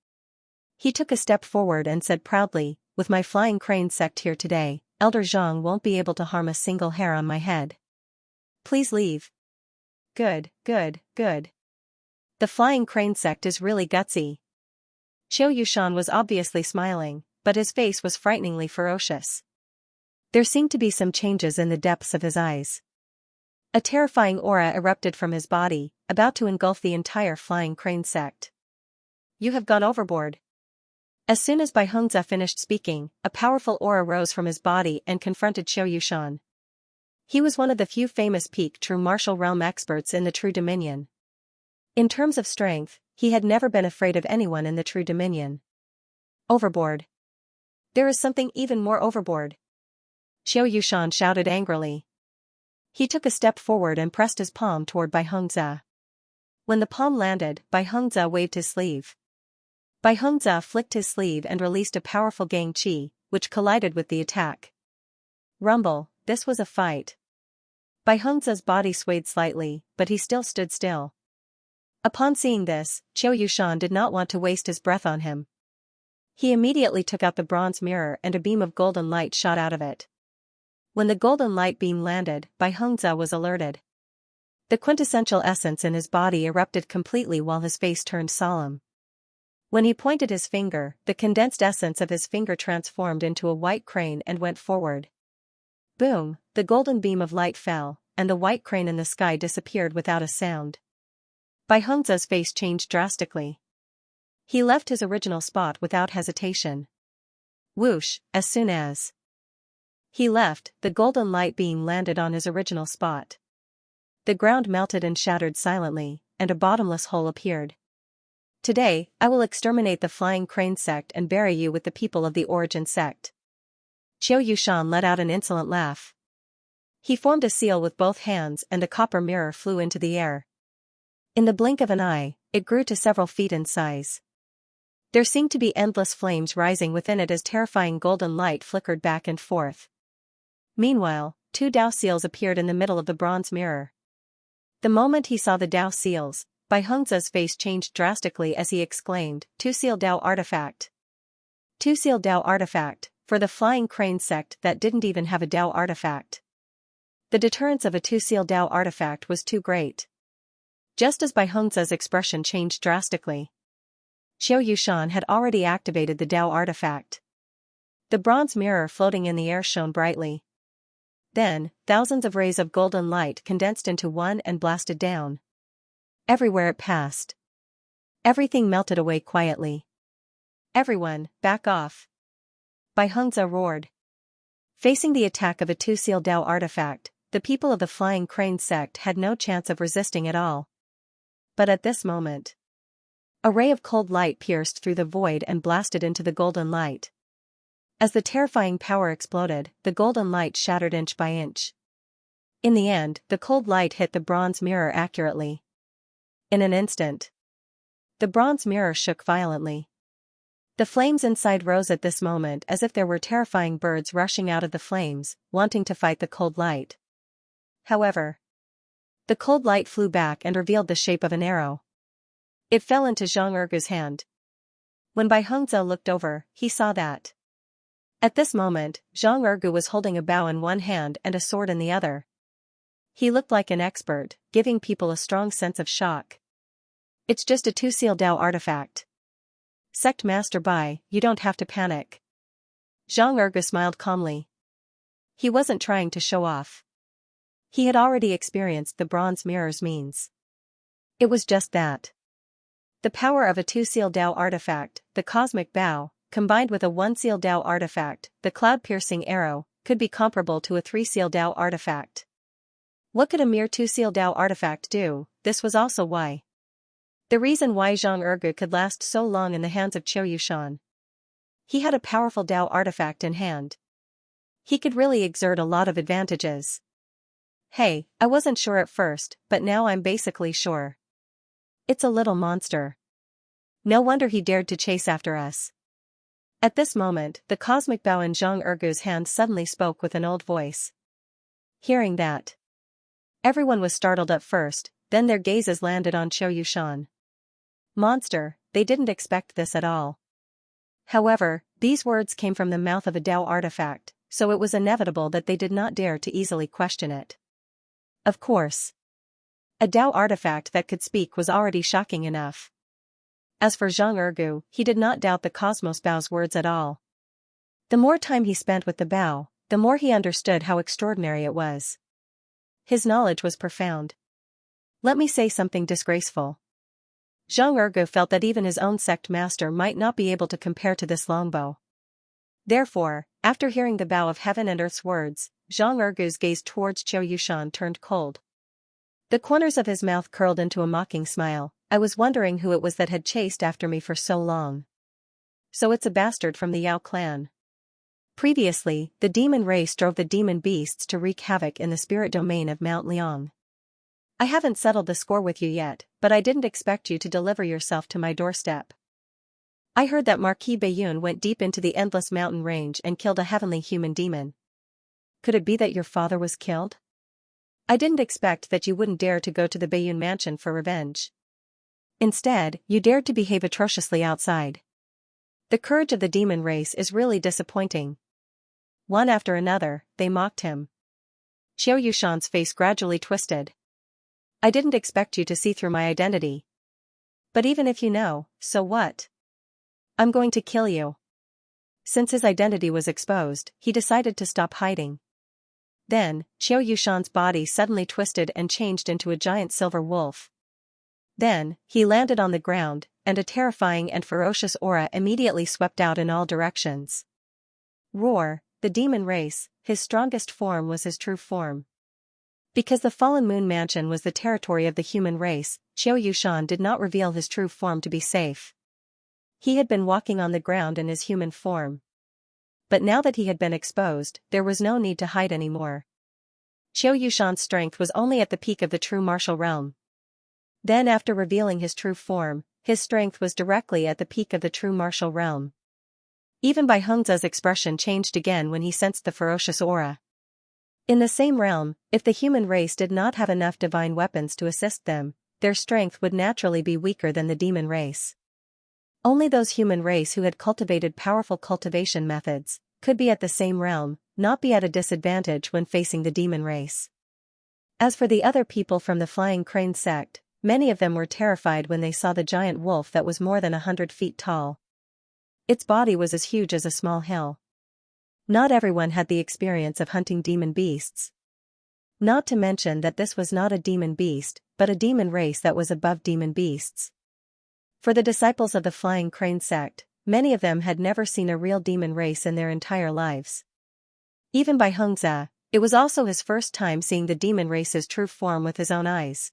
He took a step forward and said proudly, "With my Flying Crane sect here today, Elder Zhang won't be able to harm a single hair on my head. Please leave." Good, good, good. The Flying Crane sect is really gutsy. Qiu Yushan was obviously smiling, but his face was frighteningly ferocious. There seemed to be some changes in the depths of his eyes. A terrifying aura erupted from his body, about to engulf the entire Flying Crane sect. "You have gone overboard." As soon as Bai Hongzhe finished speaking, a powerful aura rose from his body and confronted Qiu Yushan. He was one of the few famous peak true martial realm experts in the True Dominion. In terms of strength, he had never been afraid of anyone in the True Dominion. Overboard. There is something even more overboard. Qiu Yushan shouted angrily. He took a step forward and pressed his palm toward Bai Hongzhe. When the palm landed, Bai Hongzhe waved his sleeve. Bai Hongzhe flicked his sleeve and released a powerful gang qi, which collided with the attack. Rumble, this was a fight. Bai Hongzhe's body swayed slightly, but he still stood still. Upon seeing this, Qiu Yushan did not want to waste his breath on him. He immediately took out the bronze mirror and a beam of golden light shot out of it. When the golden light beam landed, Bai Hongzhe was alerted. The quintessential essence in his body erupted completely while his face turned solemn. When he pointed his finger, the condensed essence of his finger transformed into a white crane and went forward. Boom, the golden beam of light fell, and the white crane in the sky disappeared without a sound. Bai Hongzhe's face changed drastically. He left his original spot without hesitation. Whoosh, as soon as he left, the golden light beam landed on his original spot. The ground melted and shattered silently, and a bottomless hole appeared. "Today, I will exterminate the Flying Crane sect and bury you with the people of the Origin sect." Qiu Yushan let out an insolent laugh. He formed a seal with both hands and a copper mirror flew into the air. In the blink of an eye, it grew to several feet in size. There seemed to be endless flames rising within it as terrifying golden light flickered back and forth. Meanwhile, 2 Dao seals appeared in the middle of the bronze mirror. The moment he saw the Dao seals, Bai Hongzhe's face changed drastically as he exclaimed, "Two-seal Dao artifact." Two-seal Dao artifact, for the Flying Crane sect that didn't even have a Dao artifact. The deterrence of a two-seal Dao artifact was too great. Just as Bai Hongzhe's expression changed drastically, Qiu Yushan had already activated the Dao artifact. The bronze mirror floating in the air shone brightly. Then, thousands of rays of golden light condensed into one and blasted down. Everywhere it passed. Everything melted away quietly. "Everyone, back off!" Bai Hongzhe roared. Facing the attack of a two-seal Dao artifact, the people of the Flying Crane sect had no chance of resisting at all. But at this moment, a ray of cold light pierced through the void and blasted into the golden light. As the terrifying power exploded, the golden light shattered inch by inch. In the end, the cold light hit the bronze mirror accurately. In an instant, the bronze mirror shook violently. The flames inside rose at this moment as if there were terrifying birds rushing out of the flames, wanting to fight the cold light. However, the cold light flew back and revealed the shape of an arrow. It fell into Zhang Ergu's hand. When Bai Hongzhe looked over, he saw that. At this moment, Zhang Ergu was holding a bow in one hand and a sword in the other. He looked like an expert, giving people a strong sense of shock. "It's just a two-seal Dao artifact. Sect Master Bai, you don't have to panic." Zhang Ergu smiled calmly. He wasn't trying to show off. He had already experienced the bronze mirror's means. It was just that. The power of a two-seal Dao artifact, the cosmic bow, combined with a one-seal Dao artifact, the cloud-piercing arrow, could be comparable to a three-seal Dao artifact. What could a mere two-seal Dao artifact do? This was also why. The reason why Zhang Ergu could last so long in the hands of Qiu Yushan. He had a powerful Dao artifact in hand. He could really exert a lot of advantages. Hey, I wasn't sure at first, but now I'm basically sure. It's a little monster. No wonder he dared to chase after us. At this moment, the cosmic bow in Zhang Ergu's hand suddenly spoke with an old voice. Hearing that, everyone was startled at first, then their gazes landed on Qiu Yushan. Monster, they didn't expect this at all. However, these words came from the mouth of a Dao artifact, so it was inevitable that they did not dare to easily question it. Of course. A Dao artifact that could speak was already shocking enough. As for Zhang Ergu, he did not doubt the Cosmos Bao's words at all. The more time he spent with the Bao, the more he understood how extraordinary it was. His knowledge was profound. Let me say something disgraceful. Zhang Ergu felt that even his own sect master might not be able to compare to this longbow. Therefore, after hearing the Bao of heaven and earth's words, Zhang Ergu's gaze towards Qiu Yushan turned cold. The corners of his mouth curled into a mocking smile. I was wondering who it was that had chased after me for so long. So it's a bastard from the Yao clan. Previously, the demon race drove the demon beasts to wreak havoc in the spirit domain of Mount Liang. I haven't settled the score with you yet, but I didn't expect you to deliver yourself to my doorstep. I heard that Marquis Bayun went deep into the endless mountain range and killed a heavenly human demon. Could it be that your father was killed? I didn't expect that you wouldn't dare to go to the Bayun mansion for revenge. Instead, you dared to behave atrociously outside. The courage of the demon race is really disappointing. One after another, they mocked him. Qiu Yushan's face gradually twisted. I didn't expect you to see through my identity. But even if you know, so what? I'm going to kill you. Since his identity was exposed, he decided to stop hiding. Then, Qiu Yushan's body suddenly twisted and changed into a giant silver wolf. Then, he landed on the ground, and a terrifying and ferocious aura immediately swept out in all directions. Roar, the demon race, his strongest form was his true form. Because the Fallen Moon Mansion was the territory of the human race, Qiu Yushan did not reveal his true form to be safe. He had been walking on the ground in his human form. But now that he had been exposed, there was no need to hide anymore. Qiu Yushan's strength was only at the peak of the true martial realm. Then after revealing his true form, his strength was directly at the peak of the true martial realm. Even Bai Hengze's expression changed again when he sensed the ferocious aura. In the same realm, if the human race did not have enough divine weapons to assist them, their strength would naturally be weaker than the demon race. Only those human race who had cultivated powerful cultivation methods could be at the same realm, not be at a disadvantage when facing the demon race. As for the other people from the Flying Crane sect, many of them were terrified when they saw the giant wolf that was more than 100 feet tall. Its body was as huge as a small hill. Not everyone had the experience of hunting demon beasts. Not to mention that this was not a demon beast, but a demon race that was above demon beasts. For the disciples of the Flying Crane sect, many of them had never seen a real demon race in their entire lives. Even Bai Hengze, it was also his first time seeing the demon race's true form with his own eyes.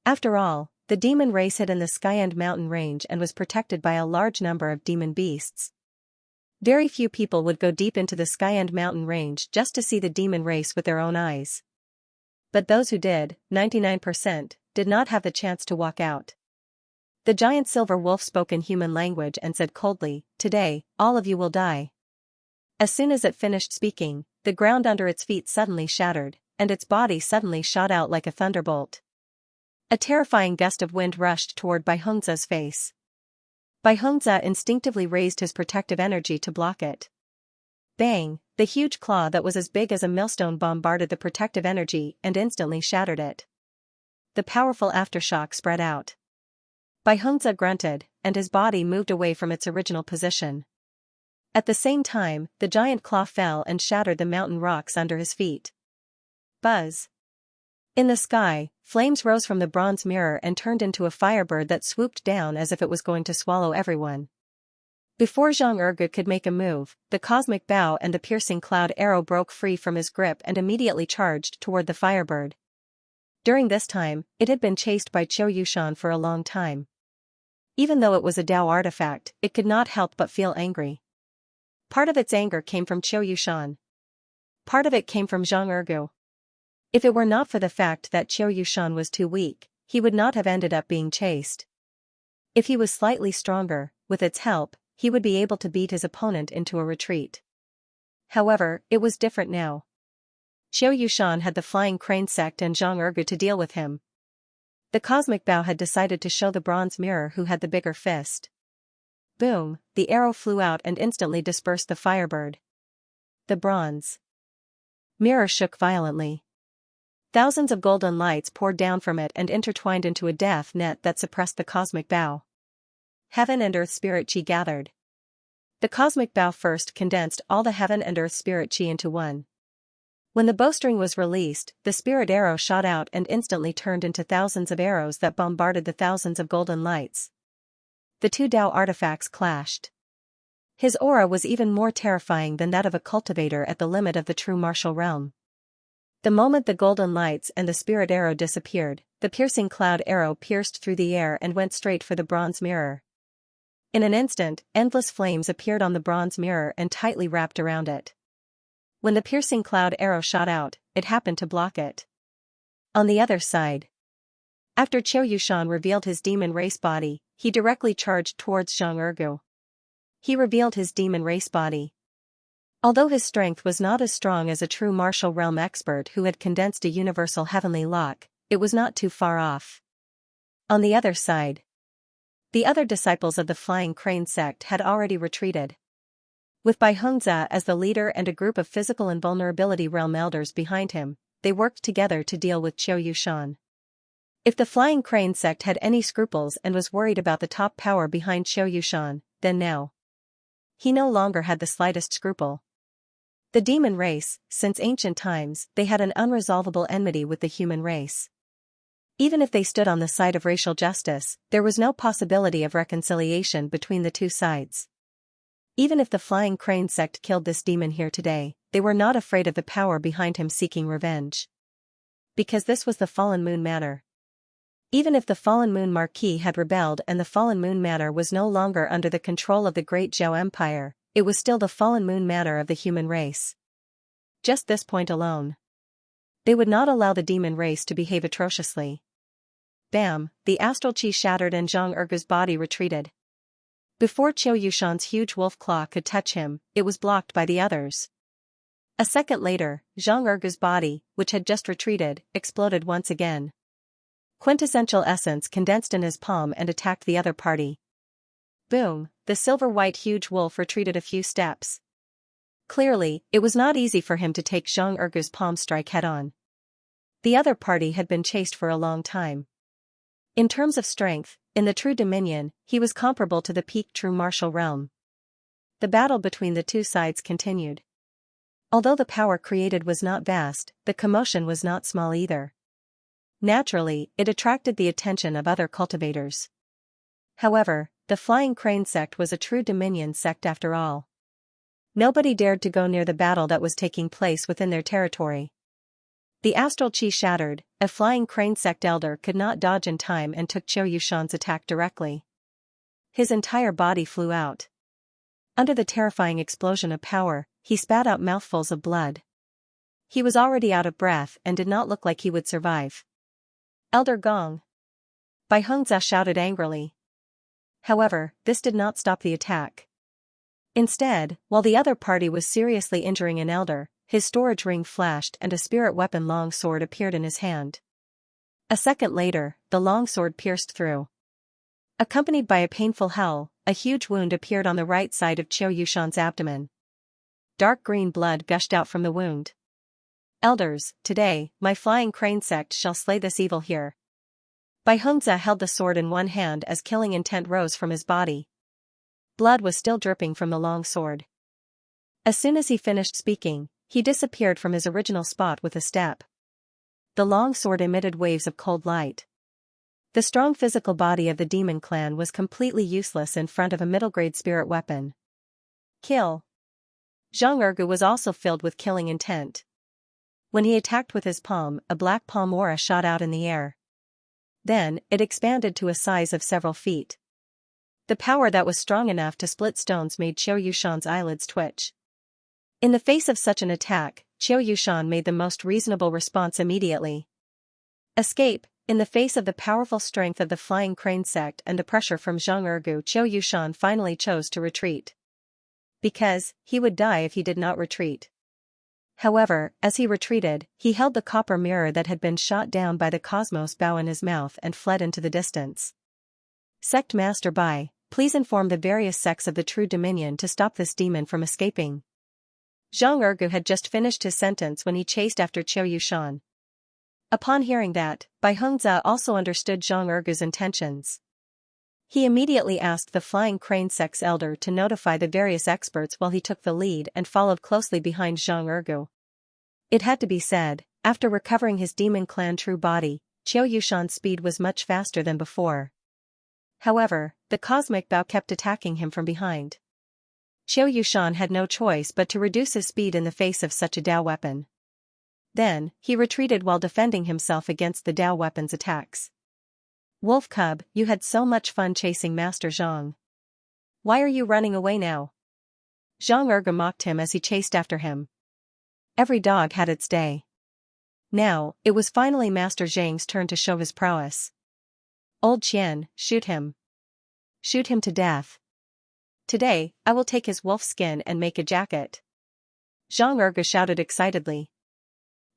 After all, the demon race hid in the Skyend mountain range and was protected by a large number of demon beasts. Very few people would go deep into the Skyend mountain range just to see the demon race with their own eyes. But those who did, 99%, did not have the chance to walk out. The giant silver wolf spoke in human language and said coldly, "Today, all of you will die." As soon as it finished speaking, the ground under its feet suddenly shattered, and its body suddenly shot out like a thunderbolt. A terrifying gust of wind rushed toward Bai Hengze's face. Bai Hengze instinctively raised his protective energy to block it. Bang! The huge claw that was as big as a millstone bombarded the protective energy and instantly shattered it. The powerful aftershock spread out. Bai Hengze grunted, and his body moved away from its original position. At the same time, the giant claw fell and shattered the mountain rocks under his feet. Buzz! In the sky, flames rose from the bronze mirror and turned into a firebird that swooped down as if it was going to swallow everyone. Before Zhang Ergu could make a move, the cosmic bow and the piercing cloud arrow broke free from his grip and immediately charged toward the firebird. During this time, it had been chased by Qiu Yushan for a long time. Even though it was a Dao artifact, it could not help but feel angry. Part of its anger came from Qiu Yushan. Part of it came from Zhang Ergu. If it were not for the fact that Qiu Yushan was too weak, he would not have ended up being chased. If he was slightly stronger, with its help, he would be able to beat his opponent into a retreat. However, it was different now. Qiu Yushan had the Flying Crane sect and Zhang Ergu to deal with him. The Cosmic Bow had decided to show the Bronze Mirror who had the bigger fist. Boom, the arrow flew out and instantly dispersed the Firebird. The Bronze Mirror shook violently. Thousands of golden lights poured down from it and intertwined into a death net that suppressed the Cosmic Bow. Heaven and Earth Spirit Chi gathered. The Cosmic Bow first condensed all the Heaven and Earth Spirit Chi into one. When the bowstring was released, the Spirit Arrow shot out and instantly turned into thousands of arrows that bombarded the thousands of golden lights. The two Tao artifacts clashed. His aura was even more terrifying than that of a cultivator at the limit of the true martial realm. The moment the golden lights and the Spirit Arrow disappeared, the piercing cloud arrow pierced through the air and went straight for the Bronze Mirror. In an instant, endless flames appeared on the Bronze Mirror and tightly wrapped around it. When the piercing cloud arrow shot out, it happened to block it. On the other side, after Qiu Yushan revealed his demon race body, he directly charged towards Zhang Ergu. He revealed his demon race body. Although his strength was not as strong as a true martial realm expert who had condensed a universal heavenly lock, it was not too far off. On the other side, the other disciples of the Flying Crane sect had already retreated. With Bai Hongzhi as the leader and a group of physical invulnerability realm elders behind him, they worked together to deal with Qiu Yushan. If the Flying Crane sect had any scruples and was worried about the top power behind Qiu Yushan, then now he no longer had the slightest scruple. The demon race, since ancient times, they had an unresolvable enmity with the human race. Even if they stood on the side of racial justice, there was no possibility of reconciliation between the two sides. Even if the Flying Crane sect killed this demon here today, they were not afraid of the power behind him seeking revenge. Because this was the Fallen Moon matter. Even if the Fallen Moon Marquis had rebelled and the Fallen Moon matter was no longer under the control of the Great Zhou Empire, it was still the Fallen Moon matter of the human race. Just this point alone. They would not allow the demon race to behave atrociously. Bam, the astral chi shattered and Zhang Ergu's body retreated. Before Qiu Yushan's huge wolf claw could touch him, it was blocked by the others. A second later, Zhang Ergu's body, which had just retreated, exploded once again. Quintessential essence condensed in his palm and attacked the other party. Boom, the silver-white huge wolf retreated a few steps. Clearly, it was not easy for him to take Zhang Ergu's palm strike head-on. The other party had been chased for a long time. In terms of strength, in the true dominion, he was comparable to the peak true martial realm. The battle between the two sides continued. Although the power created was not vast, the commotion was not small either. Naturally, it attracted the attention of other cultivators. However, the Flying Crane sect was a true dominion sect after all. Nobody dared to go near the battle that was taking place within their territory. The astral chi shattered, a Flying Crane sect elder could not dodge in time and took Qiu Yushan's attack directly. His entire body flew out. Under the terrifying explosion of power, he spat out mouthfuls of blood. He was already out of breath and did not look like he would survive. Elder Gong! Bai Hongzhi shouted angrily. However, this did not stop the attack. Instead, while the other party was seriously injuring an elder, his storage ring flashed and a spirit weapon longsword appeared in his hand. A second later, the longsword pierced through. Accompanied by a painful howl, a huge wound appeared on the right side of Qiu Yushan's abdomen. Dark green blood gushed out from the wound. Elders, today, my Flying Crane sect shall slay this evil here. Bai Hongzhi held the sword in one hand as killing intent rose from his body. Blood was still dripping from the long sword. As soon as he finished speaking, he disappeared from his original spot with a step. The long sword emitted waves of cold light. The strong physical body of the demon clan was completely useless in front of a middle-grade spirit weapon. Kill. Zhang Ergu was also filled with killing intent. When he attacked with his palm, a black palm aura shot out in the air. Then, it expanded to a size of several feet. The power that was strong enough to split stones made Qiu Yushan's eyelids twitch. In the face of such an attack, Qiu Yushan made the most reasonable response immediately. Escape. In the face of the powerful strength of the Flying Crane sect and the pressure from Zhang Ergu, Qiu Yushan finally chose to retreat. Because, he would die if he did not retreat. However, as he retreated, he held the copper mirror that had been shot down by the Cosmos bow in his mouth and fled into the distance. Sect Master Bai, please inform the various sects of the True Dominion to stop this demon from escaping. Zhang Ergu had just finished his sentence when he chased after Qiu Yushan. Upon hearing that, Bai Hongzhe also understood Zhang Ergu's intentions. He immediately asked the Flying Crane sect's elder to notify the various experts while he took the lead and followed closely behind Zhang Ergu. It had to be said, after recovering his demon clan true body, Qiu Yushan's speed was much faster than before. However, the cosmic bow kept attacking him from behind. Qiu Yushan had no choice but to reduce his speed in the face of such a Dao weapon. Then, he retreated while defending himself against the Dao weapon's attacks. Wolf Cub, you had so much fun chasing Master Zhang. Why are you running away now? Zhang Ergu mocked him as he chased after him. Every dog had its day. Now, it was finally Master Zhang's turn to show his prowess. Old Qian, shoot him. Shoot him to death. Today, I will take his wolf skin and make a jacket. Zhang Ergu shouted excitedly.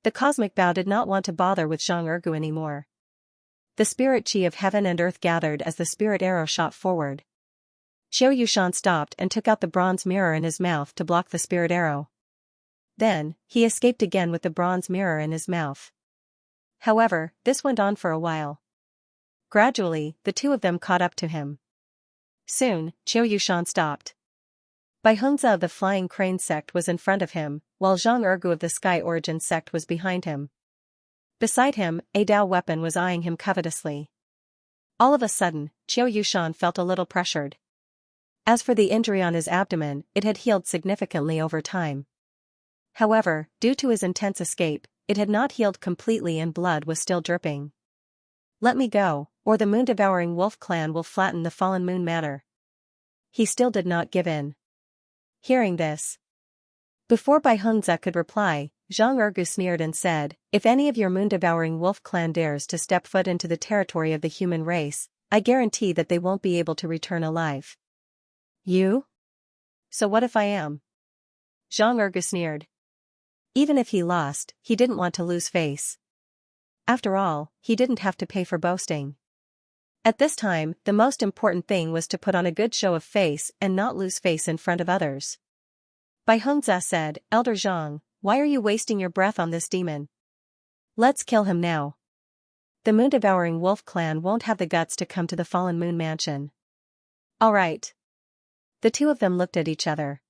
The cosmic bow did not want to bother with Zhang Ergu anymore. The spirit chi of heaven and earth gathered as the spirit arrow shot forward. Qiu Yushan stopped and took out the bronze mirror in his mouth to block the spirit arrow. Then, he escaped again with the bronze mirror in his mouth. However, this went on for a while. Gradually, the two of them caught up to him. Soon, Qiu Yushan stopped. Bai Hongzhe of the Flying Crane sect was in front of him, while Zhang Ergu of the Sky Origin sect was behind him. Beside him, a Dao weapon was eyeing him covetously. All of a sudden, Qiu Yushan felt a little pressured. As for the injury on his abdomen, it had healed significantly over time. However, due to his intense escape, it had not healed completely and blood was still dripping. Let me go, or the moon-devouring wolf clan will flatten the fallen moon matter. He still did not give in. Hearing this, before Bai Hongzhe could reply, Zhang Ergu sneered and said, if any of your moon-devouring wolf clan dares to step foot into the territory of the human race, I guarantee that they won't be able to return alive. You? So what if I am? Zhang Ergu sneered. Even if he lost, he didn't want to lose face. After all, he didn't have to pay for boasting. At this time, the most important thing was to put on a good show of face and not lose face in front of others. Bai Hongzhe said, Elder Zhang, why are you wasting your breath on this demon? Let's kill him now. The moon-devouring wolf clan won't have the guts to come to the fallen moon mansion. All right. The two of them looked at each other.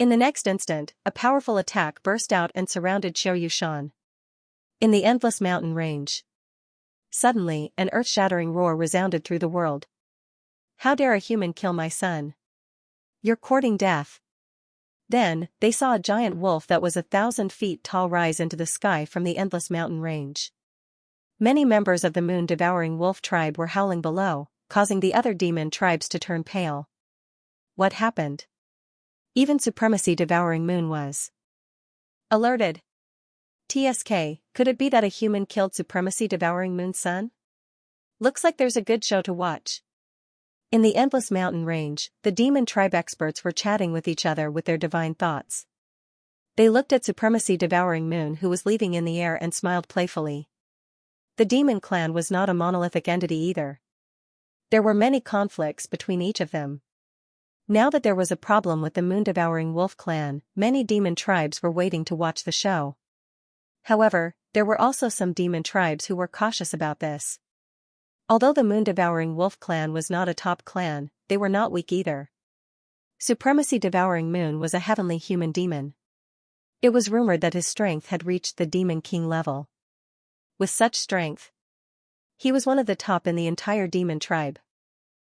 In the next instant, a powerful attack burst out and surrounded Qiu Yushan. In the endless mountain range. Suddenly, an earth-shattering roar resounded through the world. How dare a human kill my son? You're courting death. Then, they saw a giant wolf that was 1,000 feet tall rise into the sky from the endless mountain range. Many members of the moon-devouring wolf tribe were howling below, causing the other demon tribes to turn pale. What happened? Even Supremacy-devouring moon was alerted. TSK, could it be that a human killed Supremacy-devouring moon's son? Looks like there's a good show to watch. In the endless mountain range, the demon tribe experts were chatting with each other with their divine thoughts. They looked at Supremacy-devouring moon who was leaving in the air and smiled playfully. The demon clan was not a monolithic entity either. There were many conflicts between each of them. Now that there was a problem with the moon-devouring wolf clan, many demon tribes were waiting to watch the show. However, there were also some demon tribes who were cautious about this. Although the moon-devouring wolf clan was not a top clan, they were not weak either. Supremacy-devouring moon was a heavenly human demon. It was rumored that his strength had reached the demon king level. With such strength, he was one of the top in the entire demon tribe.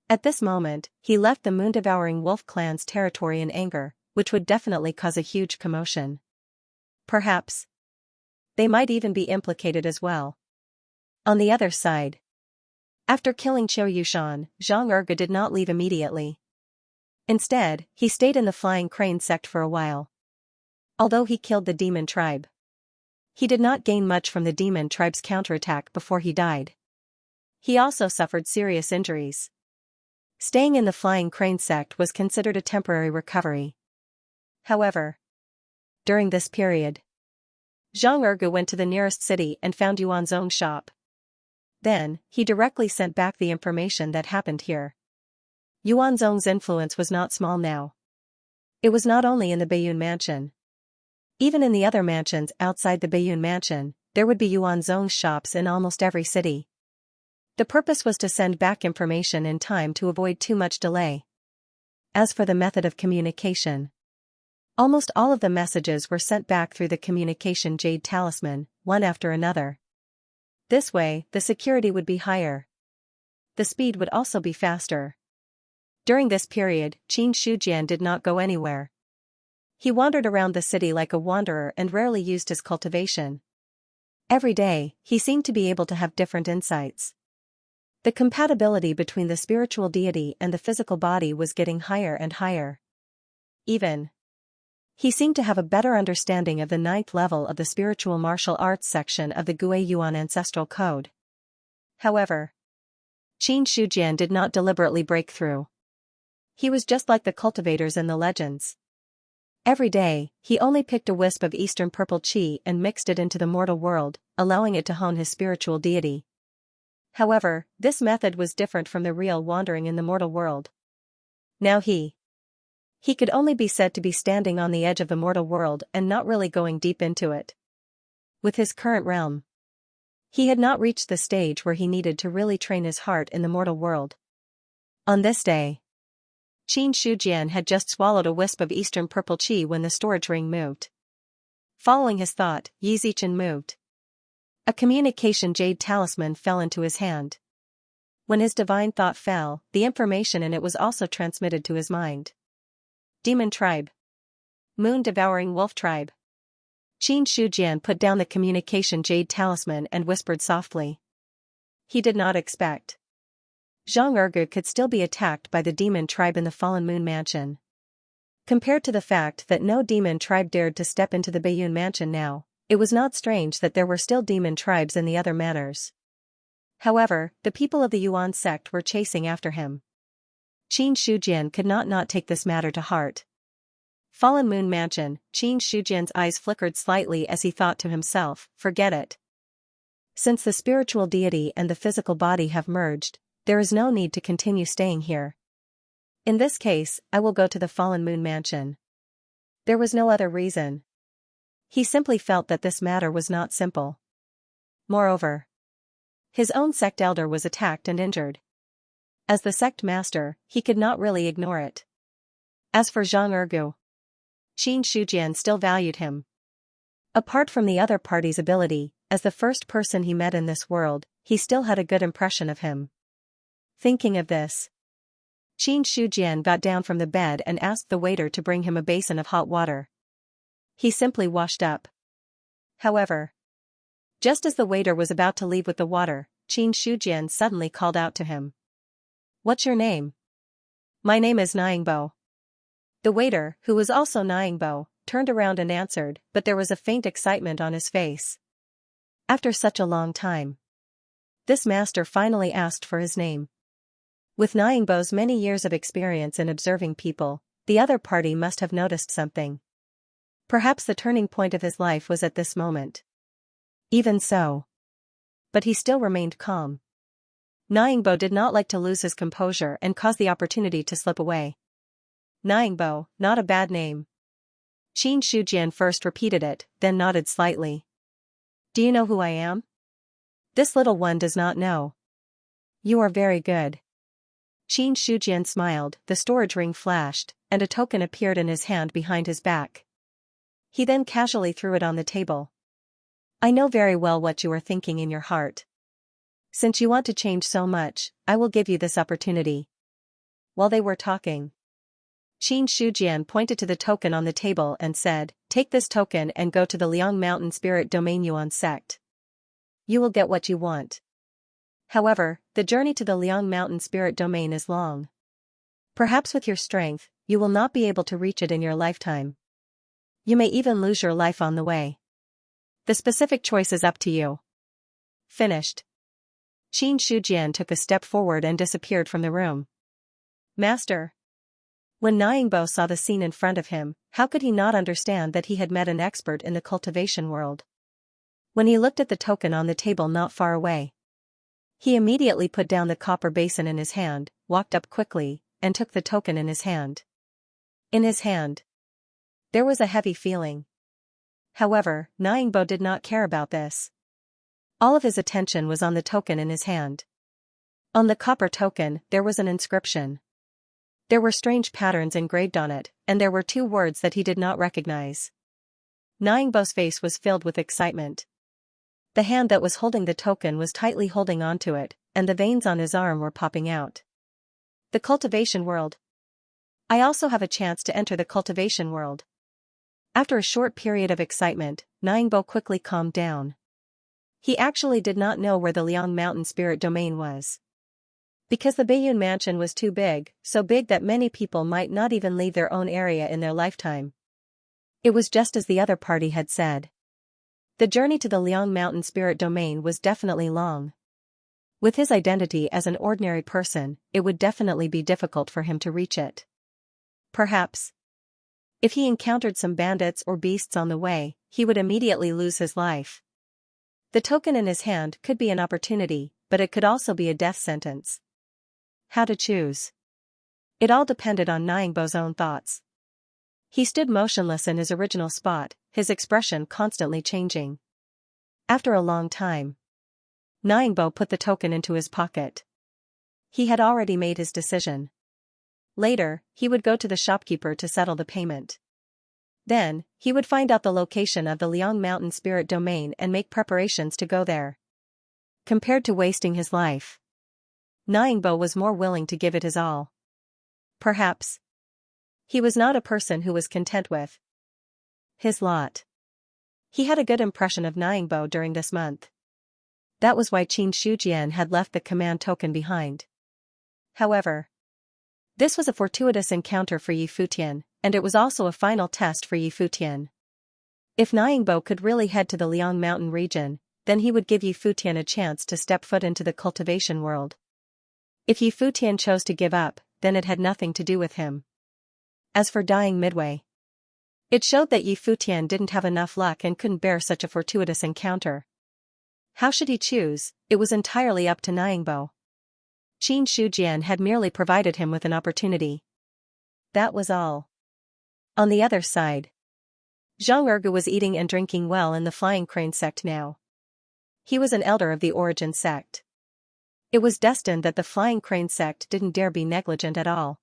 At this moment, he left the moon-devouring wolf clan's territory in anger, which would definitely cause a huge commotion. Perhaps they might even be implicated as well. On the other side, after killing Qiu Yushan, Zhang Ergu did not leave immediately. Instead, he stayed in the Flying Crane sect for a while. Although he killed the demon tribe, he did not gain much from the demon tribe's counterattack before he died. He also suffered serious injuries. Staying in the Flying Crane sect was considered a temporary recovery. However, during this period, Zhang Ergu went to the nearest city and found Yuanzong's shop. Then, he directly sent back the information that happened here. Yuanzong's influence was not small now. It was not only in the Baiyun mansion. Even in the other mansions outside the Baiyun mansion, there would be Yuanzong's shops in almost every city. The purpose was to send back information in time to avoid too much delay. As for the method of communication, almost all of the messages were sent back through the communication jade talisman, one after another. This way, the security would be higher. The speed would also be faster. During this period, Qin Shujian did not go anywhere. He wandered around the city like a wanderer and rarely used his cultivation. Every day, he seemed to be able to have different insights. The compatibility between the spiritual deity and the physical body was getting higher and higher. He seemed to have a better understanding of the 9th level of the spiritual martial arts section of the Gui Yuan ancestral code. However, Qin Shujian did not deliberately break through. He was just like the cultivators in the legends. Every day, he only picked a wisp of Eastern purple qi and mixed it into the mortal world, allowing it to hone his spiritual deity. However, this method was different from the real wandering in the mortal world. Now he could only be said to be standing on the edge of the mortal world and not really going deep into it. With his current realm, he had not reached the stage where he needed to really train his heart in the mortal world. On this day, Qin Shujian had just swallowed a wisp of Eastern purple qi when the storage ring moved. Following his thought, Yi Zichen moved. A communication jade talisman fell into his hand. When his divine thought fell, the information in it was also transmitted to his mind. Demon tribe. Moon-devouring wolf tribe. Qin Shujian put down the communication jade talisman and whispered softly. He did not expect Zhang Ergu could still be attacked by the demon tribe in the Fallen Moon Mansion. Compared to the fact that no demon tribe dared to step into the Baiyun Mansion now, it was not strange that there were still demon tribes in the other manors. However, the people of the Yuan sect were chasing after him. Qin Shujian could not take this matter to heart. Fallen Moon Mansion, Qin Shujian's eyes flickered slightly as he thought to himself, forget it. Since the spiritual deity and the physical body have merged, there is no need to continue staying here. In this case, I will go to the Fallen Moon Mansion. There was no other reason. He simply felt that this matter was not simple. Moreover, his own sect elder was attacked and injured. As the sect master, he could not really ignore it. As for Zhang Ergu, Qin Shujian still valued him. Apart from the other party's ability, as the first person he met in this world, he still had a good impression of him. Thinking of this, Qin Shujian got down from the bed and asked the waiter to bring him a basin of hot water. He simply washed up. However, just as the waiter was about to leave with the water, Qin Shujian suddenly called out to him. What's your name? My name is Niangbo. The waiter, who was also Niangbo, turned around and answered, but there was a faint excitement on his face. After such a long time, this master finally asked for his name. With Niangbo's many years of experience in observing people, the other party must have noticed something. Perhaps the turning point of his life was at this moment. Even so. But he still remained calm. Niangbo did not like to lose his composure and cause the opportunity to slip away. Niangbo, not a bad name. Qin Shujian first repeated it, then nodded slightly. Do you know who I am? This little one does not know. You are very good. Qin Shujian smiled, the storage ring flashed, and a token appeared in his hand behind his back. He then casually threw it on the table. I know very well what you are thinking in your heart. Since you want to change so much, I will give you this opportunity. While they were talking, Qin Shujian pointed to the token on the table and said, take this token and go to the Liang Mountain Spirit Domain Yuan sect. You will get what you want. However, the journey to the Liang Mountain Spirit Domain is long. Perhaps with your strength, you will not be able to reach it in your lifetime. You may even lose your life on the way. The specific choice is up to you. Finished. Xianxia took a step forward and disappeared from the room. Master. When Ningbo saw the scene in front of him, how could he not understand that he had met an expert in the cultivation world? When he looked at the token on the table not far away, he immediately put down the copper basin in his hand, walked up quickly, and took the token in his hand. In his hand, there was a heavy feeling. However, Ningbo did not care about this. All of his attention was on the token in his hand. On the copper token, there was an inscription. There were strange patterns engraved on it, and there were two words that he did not recognize. Ningbo's face was filled with excitement. The hand that was holding the token was tightly holding onto it, and the veins on his arm were popping out. The cultivation world. I also have a chance to enter the cultivation world. After a short period of excitement, Ningbo quickly calmed down. He actually did not know where the Liang Mountain Spirit Domain was. Because the Baiyun Mansion was too big, so big that many people might not even leave their own area in their lifetime. It was just as the other party had said. The journey to the Liang Mountain Spirit Domain was definitely long. With his identity as an ordinary person, it would definitely be difficult for him to reach it. Perhaps, if he encountered some bandits or beasts on the way, he would immediately lose his life. The token in his hand could be an opportunity, but it could also be a death sentence. How to choose? It all depended on Ningbo's own thoughts. He stood motionless in his original spot, his expression constantly changing. After a long time, Ningbo put the token into his pocket. He had already made his decision. Later, he would go to the shopkeeper to settle the payment. Then, he would find out the location of the Liang Mountain Spirit Domain and make preparations to go there. Compared to wasting his life, Ningbo was more willing to give it his all. Perhaps he was not a person who was content with his lot. He had a good impression of Ningbo during this month. That was why Qin Shujian had left the command token behind. However, this was a fortuitous encounter for Yi Futian, and it was also a final test for Yi Futian. If Ningbo could really head to the Liang Mountain region, then he would give Yi Futian a chance to step foot into the cultivation world. If Yi Futian chose to give up, then it had nothing to do with him. As for dying midway, it showed that Yi Futian didn't have enough luck and couldn't bear such a fortuitous encounter. How should he choose? It was entirely up to Ningbo. Qin Shujian had merely provided him with an opportunity. That was all. On the other side, Zhang Ergu was eating and drinking well in the Flying Crane sect now. He was an elder of the Origin sect. It was destined that the Flying Crane sect didn't dare be negligent at all.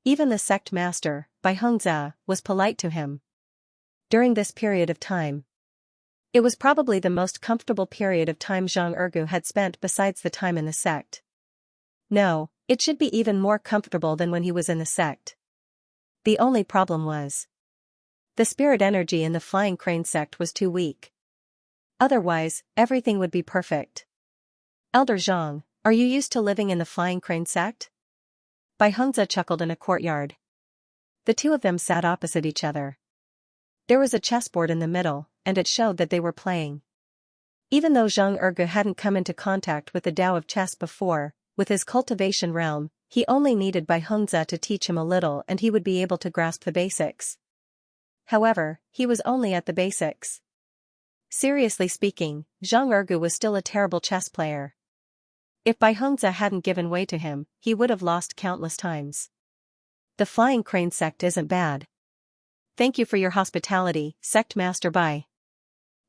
Even the sect master, Bai Hengzi, was polite to him. During this period of time, it was probably the most comfortable period of time Zhang Ergu had spent besides the time in the sect. No, it should be even more comfortable than when he was in the sect. The only problem was the spirit energy in the Flying Crane sect was too weak. Otherwise, everything would be perfect. Elder Zhang, are you used to living in the Flying Crane sect? Bai Hengzi chuckled in a courtyard. The two of them sat opposite each other. There was a chessboard in the middle, and it showed that they were playing. Even though Zhang Ergu hadn't come into contact with the Tao of chess before, with his cultivation realm, he only needed Bai Hengzi to teach him a little and he would be able to grasp the basics. However, he was only at the basics. Seriously speaking, Zhang Ergu was still a terrible chess player. If Bai Hengzi hadn't given way to him, he would have lost countless times. The Flying Crane sect isn't bad. Thank you for your hospitality, Sect Master Bai.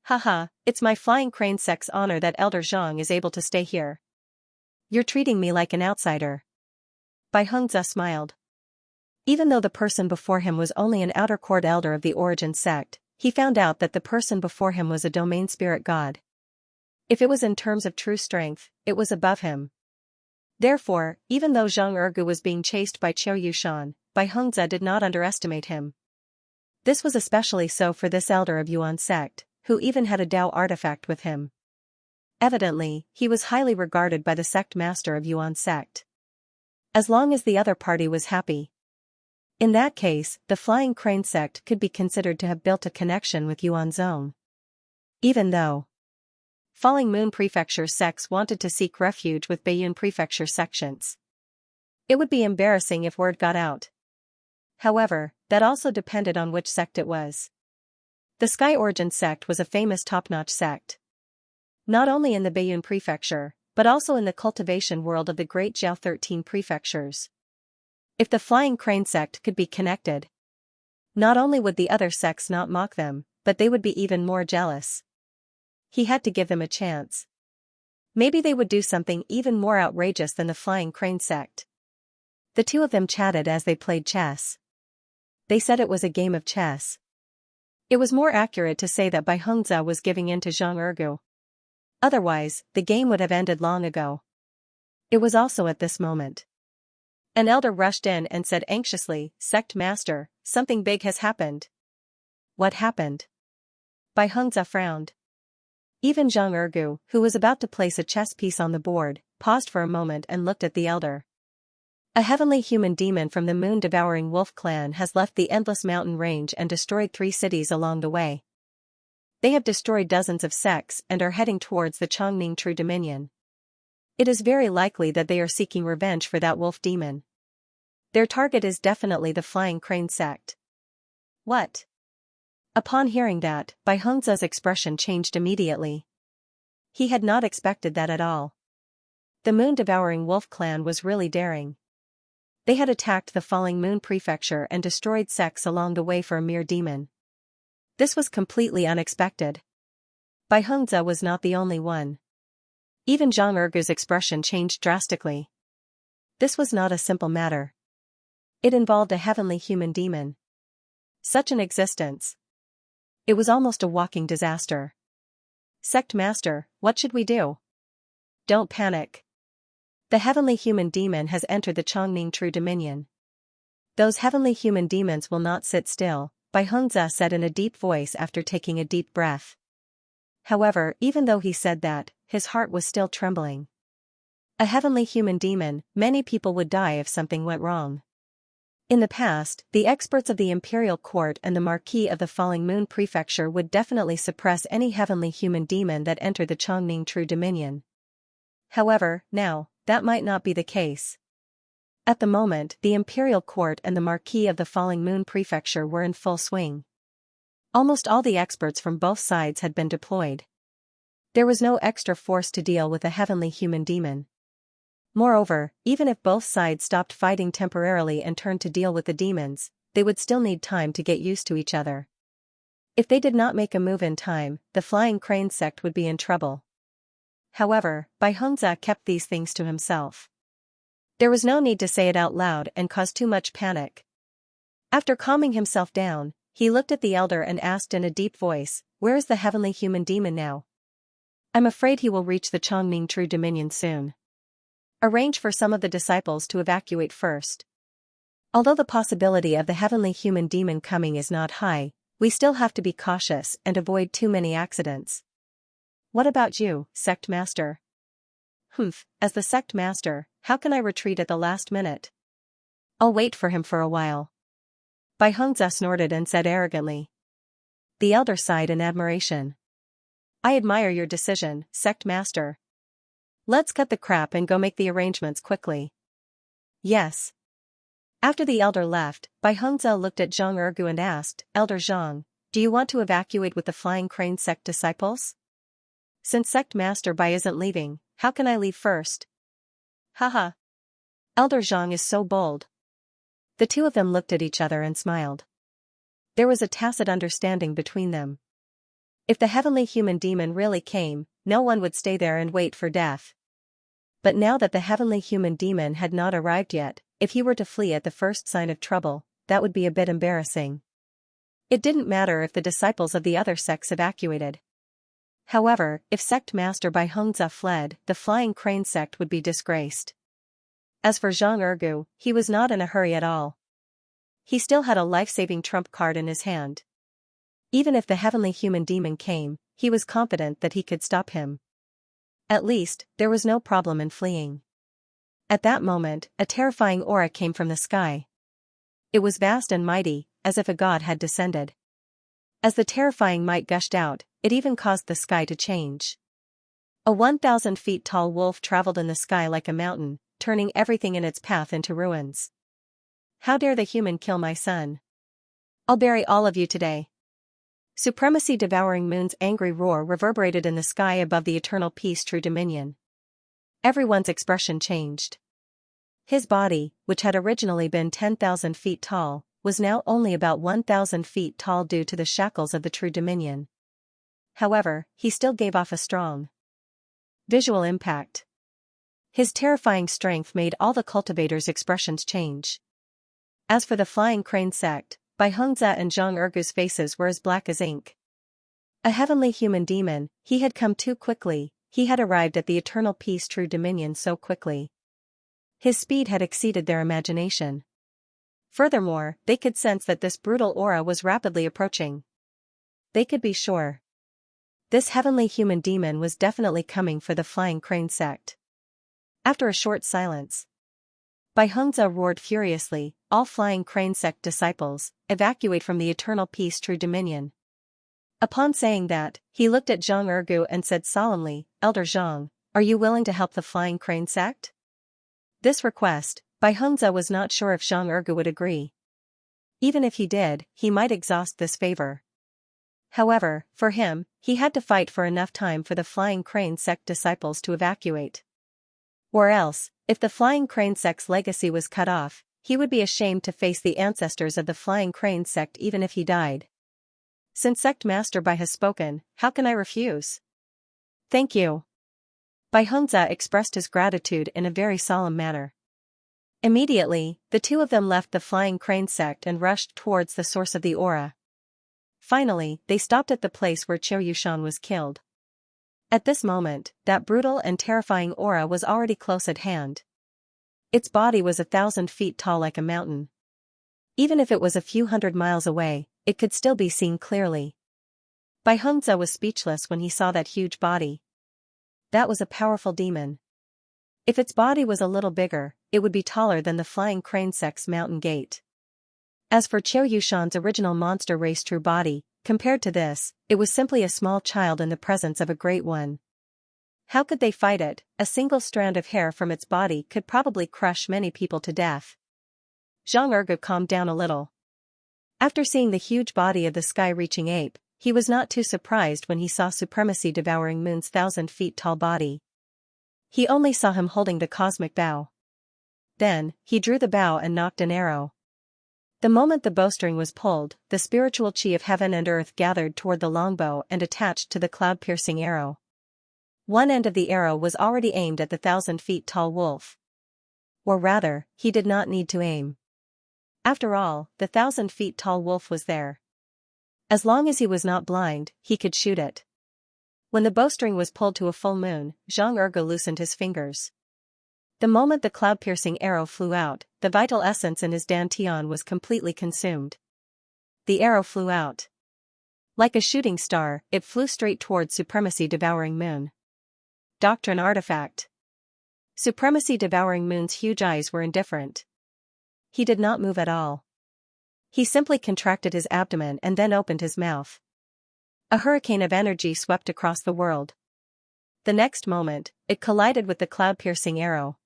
Haha, it's my Flying Crane sect's honor that Elder Zhang is able to stay here. You're treating me like an outsider. Bai Hengzi smiled. Even though the person before him was only an outer court elder of the Origin sect, he found out that the person before him was a domain spirit god. If it was in terms of true strength, it was above him. Therefore, even though Zhang Ergu was being chased by Qiu Yushan, Bai Hengzi did not underestimate him. This was especially so for this elder of Yuan sect, who even had a Tao artifact with him. Evidently, he was highly regarded by the sect master of Yuan sect. As long as the other party was happy, In that case, the Flying Crane sect could be considered to have built a connection with Yuanzhong. Even though Falling Moon Prefecture sects wanted to seek refuge with Baiyun Prefecture sections, it would be embarrassing if word got out. However, that also depended on which sect it was. The Sky Origin sect was a famous top-notch sect, not only in the Baiyun Prefecture, but also in the cultivation world of the Great Jiao 13 prefectures. If the Flying Crane sect could be connected, not only would the other sects not mock them, but they would be even more jealous. He had to give them a chance. Maybe they would do something even more outrageous than the Flying Crane sect. The two of them chatted as they played chess. They said it was a game of chess. It was more accurate to say that Bai Hongzhe was giving in to Zhang Ergu. Otherwise, the game would have ended long ago. It was also at this moment. An elder rushed in and said anxiously, "Sect Master, something big has happened." What happened? Bai Hongzhe frowned. Even Zhang Ergu, who was about to place a chess piece on the board, paused for a moment and looked at the elder. A heavenly human demon from the moon-devouring wolf clan has left the endless mountain range and destroyed 3 cities along the way. They have destroyed dozens of sects and are heading towards the Chongning True Dominion. It is very likely that they are seeking revenge for that wolf demon. Their target is definitely the Flying Crane sect. What? Upon hearing that, Bai Hongzhe's expression changed immediately. He had not expected that at all. The moon-devouring wolf clan was really daring. They had attacked the Falling Moon Prefecture and destroyed sects along the way for a mere demon. This was completely unexpected. Bai Hongzhe was not the only one. Even Zhang Ergu's expression changed drastically. This was not a simple matter. It involved a heavenly human demon. Such an existence. It was almost a walking disaster. Sect Master, what should we do? Don't panic. The heavenly human demon has entered the Chongning True Dominion. Those heavenly human demons will not sit still, Bai Hongzhe said in a deep voice after taking a deep breath. However, even though he said that, his heart was still trembling. A heavenly human demon, many people would die if something went wrong. In the past, the experts of the Imperial Court and the Marquis of the Falling Moon Prefecture would definitely suppress any heavenly human demon that entered the Chongning True Dominion. However, now, that might not be the case. At the moment, the Imperial Court and the Marquis of the Falling Moon Prefecture were in full swing. Almost all the experts from both sides had been deployed. There was no extra force to deal with a heavenly human demon. Moreover, even if both sides stopped fighting temporarily and turned to deal with the demons, they would still need time to get used to each other. If they did not make a move in time, the Flying Crane sect would be in trouble. However, Bai Hongzhe kept these things to himself. There was no need to say it out loud and cause too much panic. After calming himself down, he looked at the elder and asked in a deep voice, "Where is the heavenly human demon now?" "I'm afraid he will reach the Chongning True Dominion soon. Arrange for some of the disciples to evacuate first. Although the possibility of the heavenly human demon coming is not high, we still have to be cautious and avoid too many accidents." "What about you, Sect Master?" "Humph, as the Sect Master, how can I retreat at the last minute? I'll wait for him for a while." Bai Hongzhe snorted and said arrogantly. The elder sighed in admiration. "I admire your decision, Sect Master. Let's cut the crap and go make the arrangements quickly." "Yes." After the elder left, Bai Hongzhe looked at Zhang Ergu and asked, "Elder Zhang, do you want to evacuate with the Flying Crane sect disciples? Since Sect Master Bai isn't leaving, how can I leave first?" "Haha. Elder Zhang is so bold." The two of them looked at each other and smiled. There was a tacit understanding between them. If the heavenly human demon really came, no one would stay there and wait for death. But now that the heavenly human demon had not arrived yet, if he were to flee at the first sign of trouble, that would be a bit embarrassing. It didn't matter if the disciples of the other sects evacuated. However, if Sect Master Bai Hongzhe fled, the Flying Crane sect would be disgraced. As for Zhang Ergu, he was not in a hurry at all. He still had a life-saving trump card in his hand. Even if the heavenly human demon came, he was confident that he could stop him. At least, there was no problem in fleeing. At that moment, a terrifying aura came from the sky. It was vast and mighty, as if a god had descended. As the terrifying might gushed out, it even caused the sky to change. A 1,000 feet tall wolf traveled in the sky like a mountain, turning everything in its path into ruins. How dare the human kill my son? I'll bury all of you today. Supremacy devouring moon's angry roar reverberated in the sky above the eternal peace true dominion. Everyone's expression changed. His body, which had originally been 10,000 feet tall, was now only about 1,000 feet tall due to the shackles of the true dominion. However, he still gave off a strong visual impact. His terrifying strength made all the cultivators' expressions change. As for the flying crane sect, Bai Hengzhe and Zhang Ergu's faces were as black as ink. A heavenly human demon, he had come too quickly, he had arrived at the eternal peace true dominion so quickly. His speed had exceeded their imagination. Furthermore, they could sense that this brutal aura was rapidly approaching. They could be sure. This heavenly human demon was definitely coming for the flying crane sect. After a short silence, Bai Hengzhe roared furiously, "All flying crane sect disciples, evacuate from the eternal peace true dominion." Upon saying that, he looked at Zhang Ergu and said solemnly, "Elder Zhang, are you willing to help the flying crane sect?" This request, Bai Hengzhe was not sure if Zhang Ergu would agree. Even if he did, he might exhaust this favor. However, for him, he had to fight for enough time for the flying crane sect disciples to evacuate. Or else, if the flying crane sect's legacy was cut off, he would be ashamed to face the ancestors of the flying crane sect even if he died. Since sect master Bai has spoken, how can I refuse? Thank you. Bai Hengzhe expressed his gratitude in a very solemn manner. Immediately, the two of them left the flying crane sect and rushed towards the source of the aura. Finally, they stopped at the place where Qiu Yushan was killed. At this moment, that brutal and terrifying aura was already close at hand. Its body was 1,000 feet tall like a mountain. Even if it was a few hundred miles away, it could still be seen clearly. Bai Hengzhe was speechless when he saw that huge body. That was a powerful demon. If its body was a little bigger, it would be taller than the flying crane sect's mountain gate. As for Qiu Yushan's original monster race true body, compared to this, it was simply a small child in the presence of a great one. How could they fight it? A single strand of hair from its body could probably crush many people to death. Zhang Ergu calmed down a little. After seeing the huge body of the sky-reaching ape, he was not too surprised when he saw Supremacy devouring Moon's 1,000 feet tall body. He only saw him holding the cosmic bow. Then, he drew the bow and nocked an arrow. The moment the bowstring was pulled, the spiritual chi of heaven and earth gathered toward the longbow and attached to the cloud-piercing arrow. One end of the arrow was already aimed at the 1,000 feet tall wolf. Or rather, he did not need to aim. After all, the 1,000 feet tall wolf was there. As long as he was not blind, he could shoot it. When the bowstring was pulled to a full moon, Zhang Ergu loosened his fingers. The moment the cloud-piercing arrow flew out, the vital essence in his dantian was completely consumed. The arrow flew out. Like a shooting star, it flew straight towards Supremacy devouring Moon. Doctrine artifact. Supremacy devouring Moon's huge eyes were indifferent. He did not move at all. He simply contracted his abdomen and then opened his mouth. A hurricane of energy swept across the world. The next moment, it collided with the cloud-piercing arrow.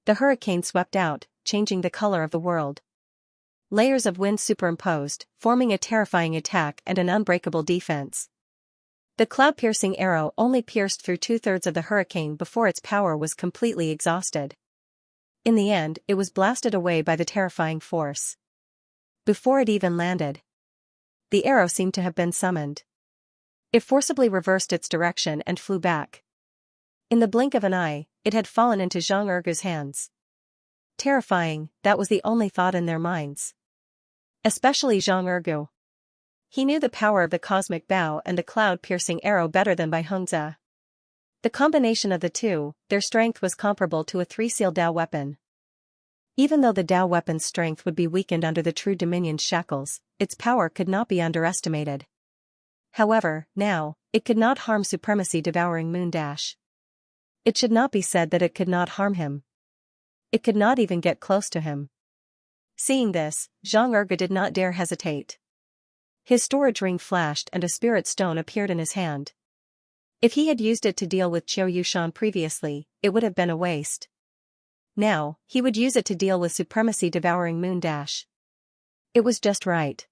The hurricane swept out, changing the color of the world. Layers of wind superimposed, forming a terrifying attack and an unbreakable defense. The cloud-piercing arrow only pierced through 2/3 of the hurricane before its power was completely exhausted. In the end, it was blasted away by the terrifying force. Before it even landed, the arrow seemed to have been summoned. It forcibly reversed its direction and flew back. In the blink of an eye, it had fallen into Zhang Ergu's hands. Terrifying, that was the only thought in their minds. Especially Zhang Ergu. He knew the power of the cosmic bow and the cloud-piercing arrow better than Bai Hengzhe. The combination of the two, their strength was comparable to a 3-seal Dao weapon. Even though the Dao weapon's strength would be weakened under the True Dominion's shackles, its power could not be underestimated. However, now, it could not harm Supremacy devouring Moon Dash. It should not be said that it could not harm him. It could not even get close to him. Seeing this, Zhang Erge did not dare hesitate. His storage ring flashed and a spirit stone appeared in his hand. If he had used it to deal with Qiu Yushan previously, it would have been a waste. Now, he would use it to deal with Supremacy Devouring Moon Dash. It was just right.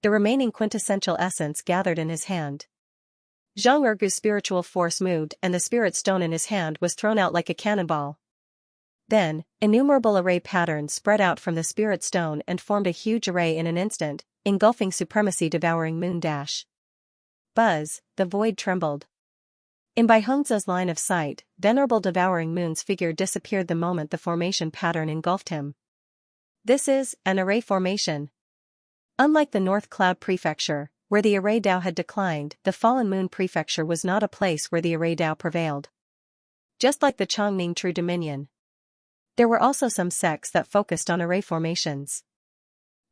The remaining quintessential essence gathered in his hand. Zhang Ergu's spiritual force moved and the spirit stone in his hand was thrown out like a cannonball. Then, innumerable array patterns spread out from the spirit stone and formed a huge array in an instant, engulfing Supremacy Devouring Moon Dash. Buzz, the void trembled. In Bai Hongzhe's line of sight, Venerable Devouring Moon's figure disappeared the moment the formation pattern engulfed him. This is an array formation. Unlike the North Cloud Prefecture, where the array Dao had declined, the Fallen Moon Prefecture was not a place where the array Dao prevailed. Just like the Chongming True Dominion. There were also some sects that focused on array formations.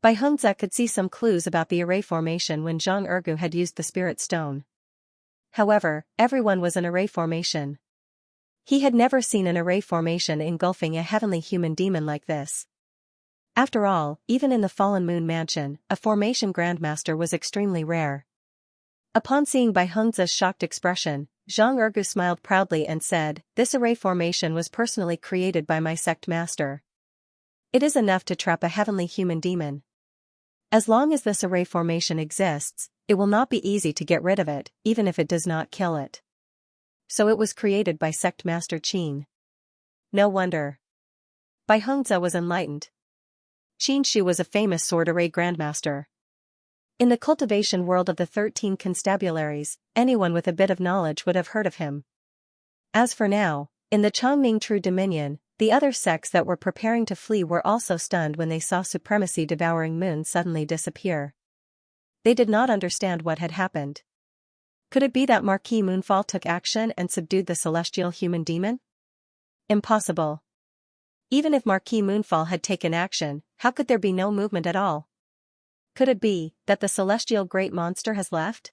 Bai Hongzhe could see some clues about the array formation when Zhang Ergu had used the spirit stone. However, everyone was an array formation. He had never seen an array formation engulfing a heavenly human demon like this. After all, even in the Fallen Moon Mansion, a formation grandmaster was extremely rare. Upon seeing Bai Hongzhe's shocked expression, Zhang Ergu smiled proudly and said, "This array formation was personally created by my sect master. It is enough to trap a heavenly human demon. As long as this array formation exists, it will not be easy to get rid of it, even if it does not kill it. So it was created by sect master Qin." No wonder. Bai Hongzhe was enlightened. Qin Shi was a famous sword array grandmaster. In the cultivation world of the 13 constabularies, anyone with a bit of knowledge would have heard of him. As for now, in the Chongming True Dominion, the other sects that were preparing to flee were also stunned when they saw Supremacy Devouring Moon suddenly disappear. They did not understand what had happened. Could it be that Marquis Moonfall took action and subdued the celestial human demon? Impossible. Even if Marquis Moonfall had taken action, how could there be no movement at all? Could it be that the celestial great monster has left?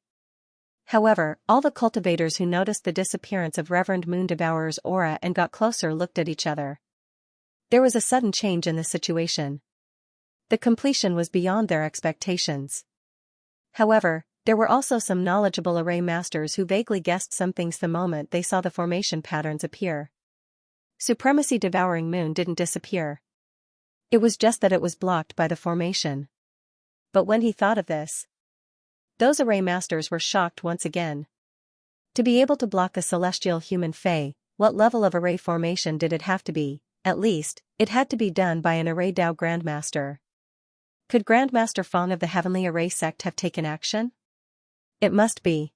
However, all the cultivators who noticed the disappearance of Reverend Moon Devourer's aura and got closer looked at each other. There was a sudden change in the situation. The completion was beyond their expectations. However, there were also some knowledgeable array masters who vaguely guessed some things the moment they saw the formation patterns appear. Supremacy Devouring Moon didn't disappear. It was just that it was blocked by the formation. But when he thought of this, those array masters were shocked once again. To be able to block a celestial human fae, what level of array formation did it have to be? At least, it had to be done by an array Dao Grandmaster. Could Grandmaster Feng of the Heavenly Array Sect have taken action? It must be.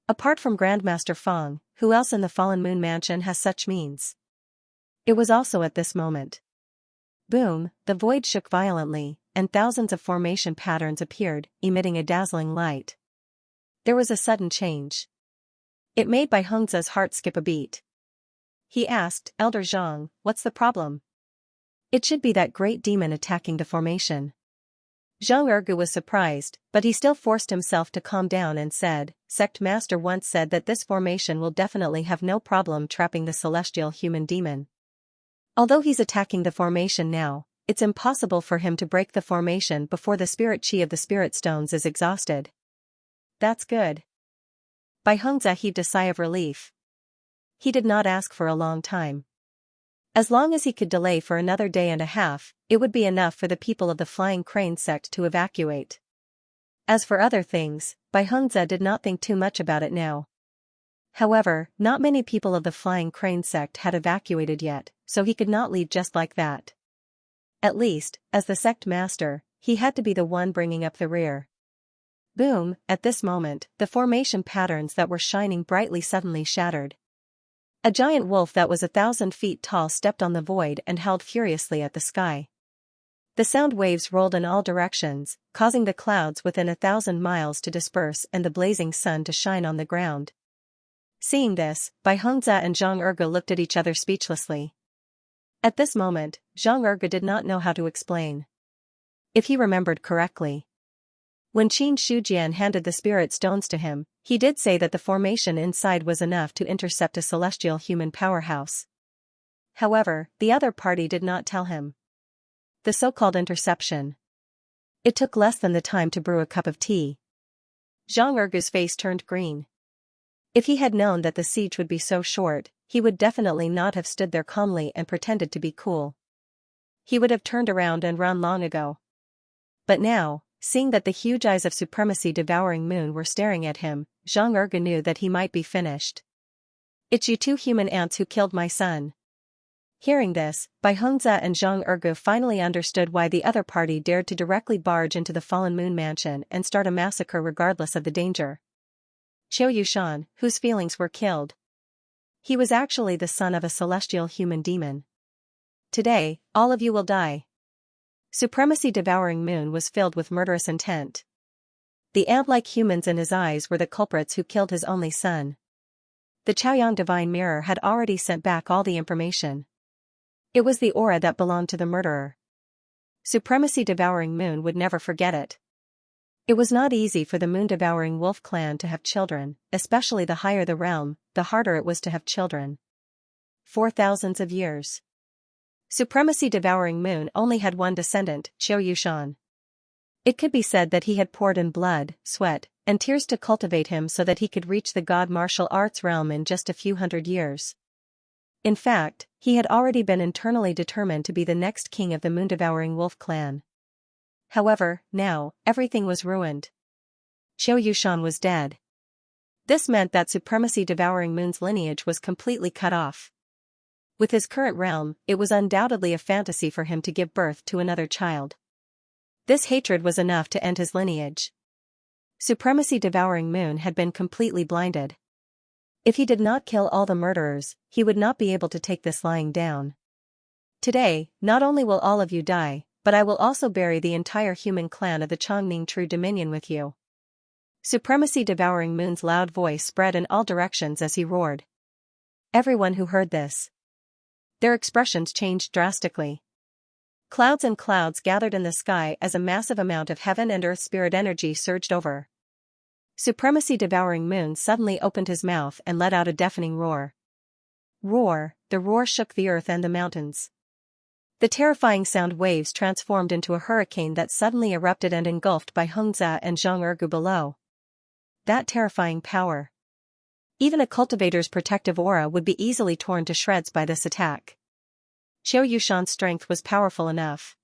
Apart from Grandmaster Feng, who else in the Fallen Moon Mansion has such means? It was also at this moment. Boom, the void shook violently, and thousands of formation patterns appeared, emitting a dazzling light. There was a sudden change. It made Bai Hongzhe's heart skip a beat. He asked, "Elder Zhang, what's the problem?" "It should be that great demon attacking the formation." Zhang Ergu was surprised, but he still forced himself to calm down and said, "Sect Master once said that this formation will definitely have no problem trapping the celestial human demon. Although he's attacking the formation now, it's impossible for him to break the formation before the spirit chi of the spirit stones is exhausted." "That's good." Bai Hongzhe heaved a sigh of relief. He did not ask for a long time. As long as he could delay for another day and a half, it would be enough for the people of the Flying Crane sect to evacuate. As for other things, Bai Hongzhe did not think too much about it now. However, not many people of the Flying Crane sect had evacuated yet, so he could not leave just like that. At least, as the sect master, he had to be the one bringing up the rear. Boom, at this moment, the formation patterns that were shining brightly suddenly shattered. A giant wolf that was 1,000 feet tall stepped on the void and howled furiously at the sky. The sound waves rolled in all directions, causing the clouds within 1,000 miles to disperse and the blazing sun to shine on the ground. Seeing this, Bai Hongzhe and Zhang Erge looked at each other speechlessly. At this moment, Zhang Erge did not know how to explain. If he remembered correctly, when Qin Shujian handed the spirit stones to him, he did say that the formation inside was enough to intercept a celestial human powerhouse. However, the other party did not tell him. the so-called interception. It took less than the time to brew a cup of tea. Zhang Ergu's face turned green. If he had known that the siege would be so short, he would definitely not have stood there calmly and pretended to be cool. He would have turned around and run long ago. But now, seeing that the huge eyes of supremacy-devouring moon were staring at him, Zhang Ergu knew that he might be finished. "It's you two human ants who killed my son." Hearing this, Bai Hongzhe and Zhang Ergu finally understood why the other party dared to directly barge into the fallen moon mansion and start a massacre regardless of the danger. Qiu Yushan, whose feelings were killed. He was actually the son of a celestial human demon. "Today, all of you will die." Supremacy-devouring moon was filled with murderous intent. The ant-like humans in his eyes were the culprits who killed his only son. The Chaoyang Divine Mirror had already sent back all the information. It was the aura that belonged to the murderer. Supremacy-devouring moon would never forget it. It was not easy for the moon-devouring wolf clan to have children, especially the higher the realm, the harder it was to have children. For thousands of years. Supremacy-devouring moon only had one descendant, Qiu Yushan. It could be said that he had poured in blood, sweat, and tears to cultivate him so that he could reach the god martial arts realm in just a few hundred years. In fact, he had already been internally determined to be the next king of the moon-devouring wolf clan. However, now, everything was ruined. Qiu Yushan was dead. This meant that supremacy-devouring moon's lineage was completely cut off. With his current realm, it was undoubtedly a fantasy for him to give birth to another child. This hatred was enough to end his lineage. Supremacy-devouring moon had been completely blinded. If he did not kill all the murderers, he would not be able to take this lying down. "Today, not only will all of you die, but I will also bury the entire human clan of the Chongming True Dominion with you." Supremacy-devouring moon's loud voice spread in all directions as he roared. Everyone who heard this, their expressions changed drastically. Clouds and clouds gathered in the sky as a massive amount of heaven and earth spirit energy surged over. Supremacy-devouring moon suddenly opened his mouth and let out a deafening roar. The roar shook the earth and the mountains. The terrifying sound waves transformed into a hurricane that suddenly erupted and engulfed Bai Hongzhe and Zhang Ergu below. That terrifying power. Even a cultivator's protective aura would be easily torn to shreds by this attack. Qiu Yushan's strength was powerful enough.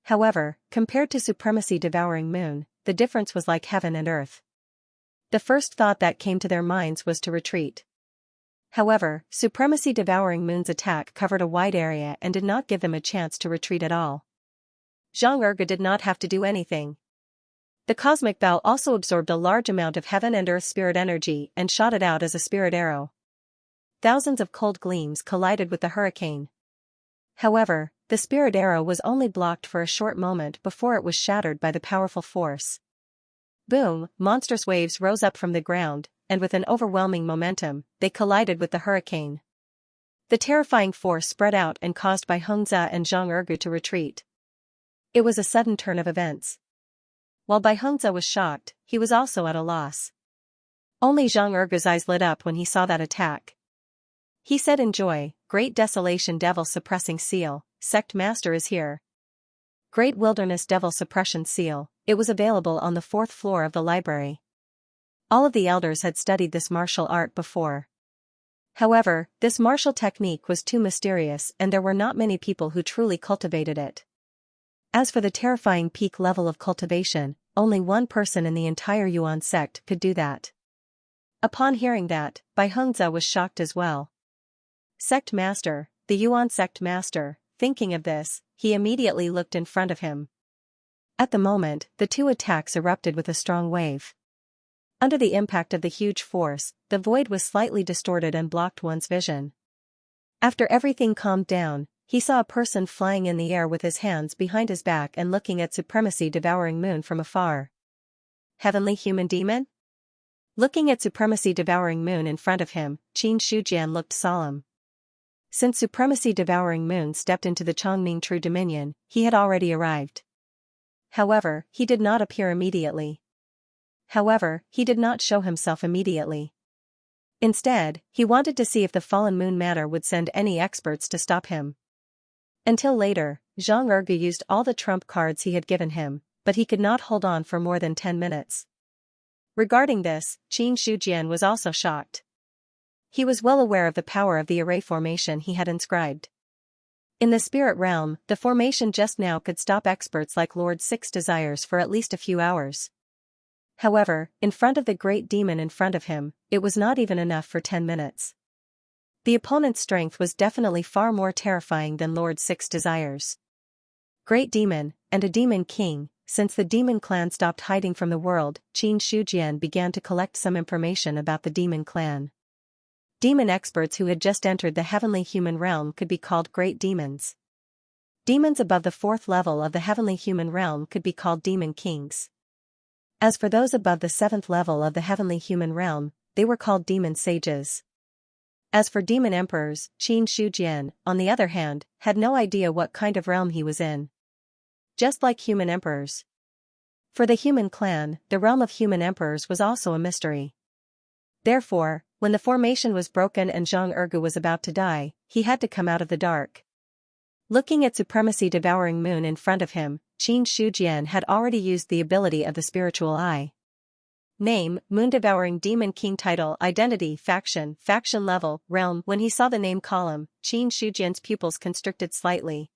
However, compared to supremacy-devouring moon, the difference was like heaven and earth. The first thought that came to their minds was to retreat. However, supremacy-devouring moon's attack covered a wide area and did not give them a chance to retreat at all. Zhang Ergu did not have to do anything. The cosmic bow also absorbed a large amount of heaven and earth spirit energy and shot it out as a spirit arrow. Thousands of cold gleams collided with the hurricane. However, the spirit arrow was only blocked for a short moment before it was shattered by the powerful force. Boom, monstrous waves rose up from the ground, and with an overwhelming momentum, they collided with the hurricane. The terrifying force spread out and caused Bai Hongzhe and Zhang Ergu to retreat. It was a sudden turn of events. While Bai Hongzhe was shocked, he was also at a loss. Only Zhang Ergu's eyes lit up when he saw that attack. He said in joy, "Great Desolation Devil Suppressing Seal, Sect Master is here." Great Wilderness Devil Suppression Seal, it was available on the 4th floor of the library. All of the elders had studied this martial art before. However, this martial technique was too mysterious and there were not many people who truly cultivated it. As for the terrifying peak level of cultivation, only one person in the entire Yuan sect could do that. Upon hearing that, Bai Hongzhe was shocked as well. Sect Master, the Yuan sect master, thinking of this, he immediately looked in front of him. At the moment, the two attacks erupted with a strong wave. Under the impact of the huge force, the void was slightly distorted and blocked one's vision. After everything calmed down, he saw a person flying in the air with his hands behind his back and looking at supremacy-devouring moon from afar. Heavenly human demon? Looking at supremacy-devouring moon in front of him, Qin Shujian looked solemn. Since supremacy-devouring moon stepped into the Chongming True Dominion, he had already arrived. However, he did not appear immediately. He did not show himself immediately. Instead, he wanted to see if the fallen moon matter would send any experts to stop him. Until later, Zhang Ergu used all the trump cards he had given him, but he could not hold on for more than 10 minutes. Regarding this, Qin Shujian was also shocked. He was well aware of the power of the array formation he had inscribed. In the spirit realm, the formation just now could stop experts like Lord Six Desires for at least a few hours. However, in front of the great demon in front of him, it was not even enough for 10 minutes. The opponent's strength was definitely far more terrifying than Lord Six Desires. Great demon, and a demon king. Since the demon clan stopped hiding from the world, Qin Shujian began to collect some information about the demon clan. Demon experts who had just entered the heavenly human realm could be called great demons. Demons above the 4th level of the heavenly human realm could be called demon kings. As for those above the 7th level of the heavenly human realm, they were called demon sages. As for demon emperors, Qin Shujian, on the other hand, had no idea what kind of realm he was in. Just like human emperors. For the human clan, the realm of human emperors was also a mystery. Therefore, when the formation was broken and Zhang Ergu was about to die, he had to come out of the dark. Looking at supremacy devouring moon in front of him, Qin Shujian had already used the ability of the spiritual eye. Name, Moon Devouring Demon King. Title, Identity, Faction level, Realm. When he saw the name column, Qin Shujian's pupils constricted slightly.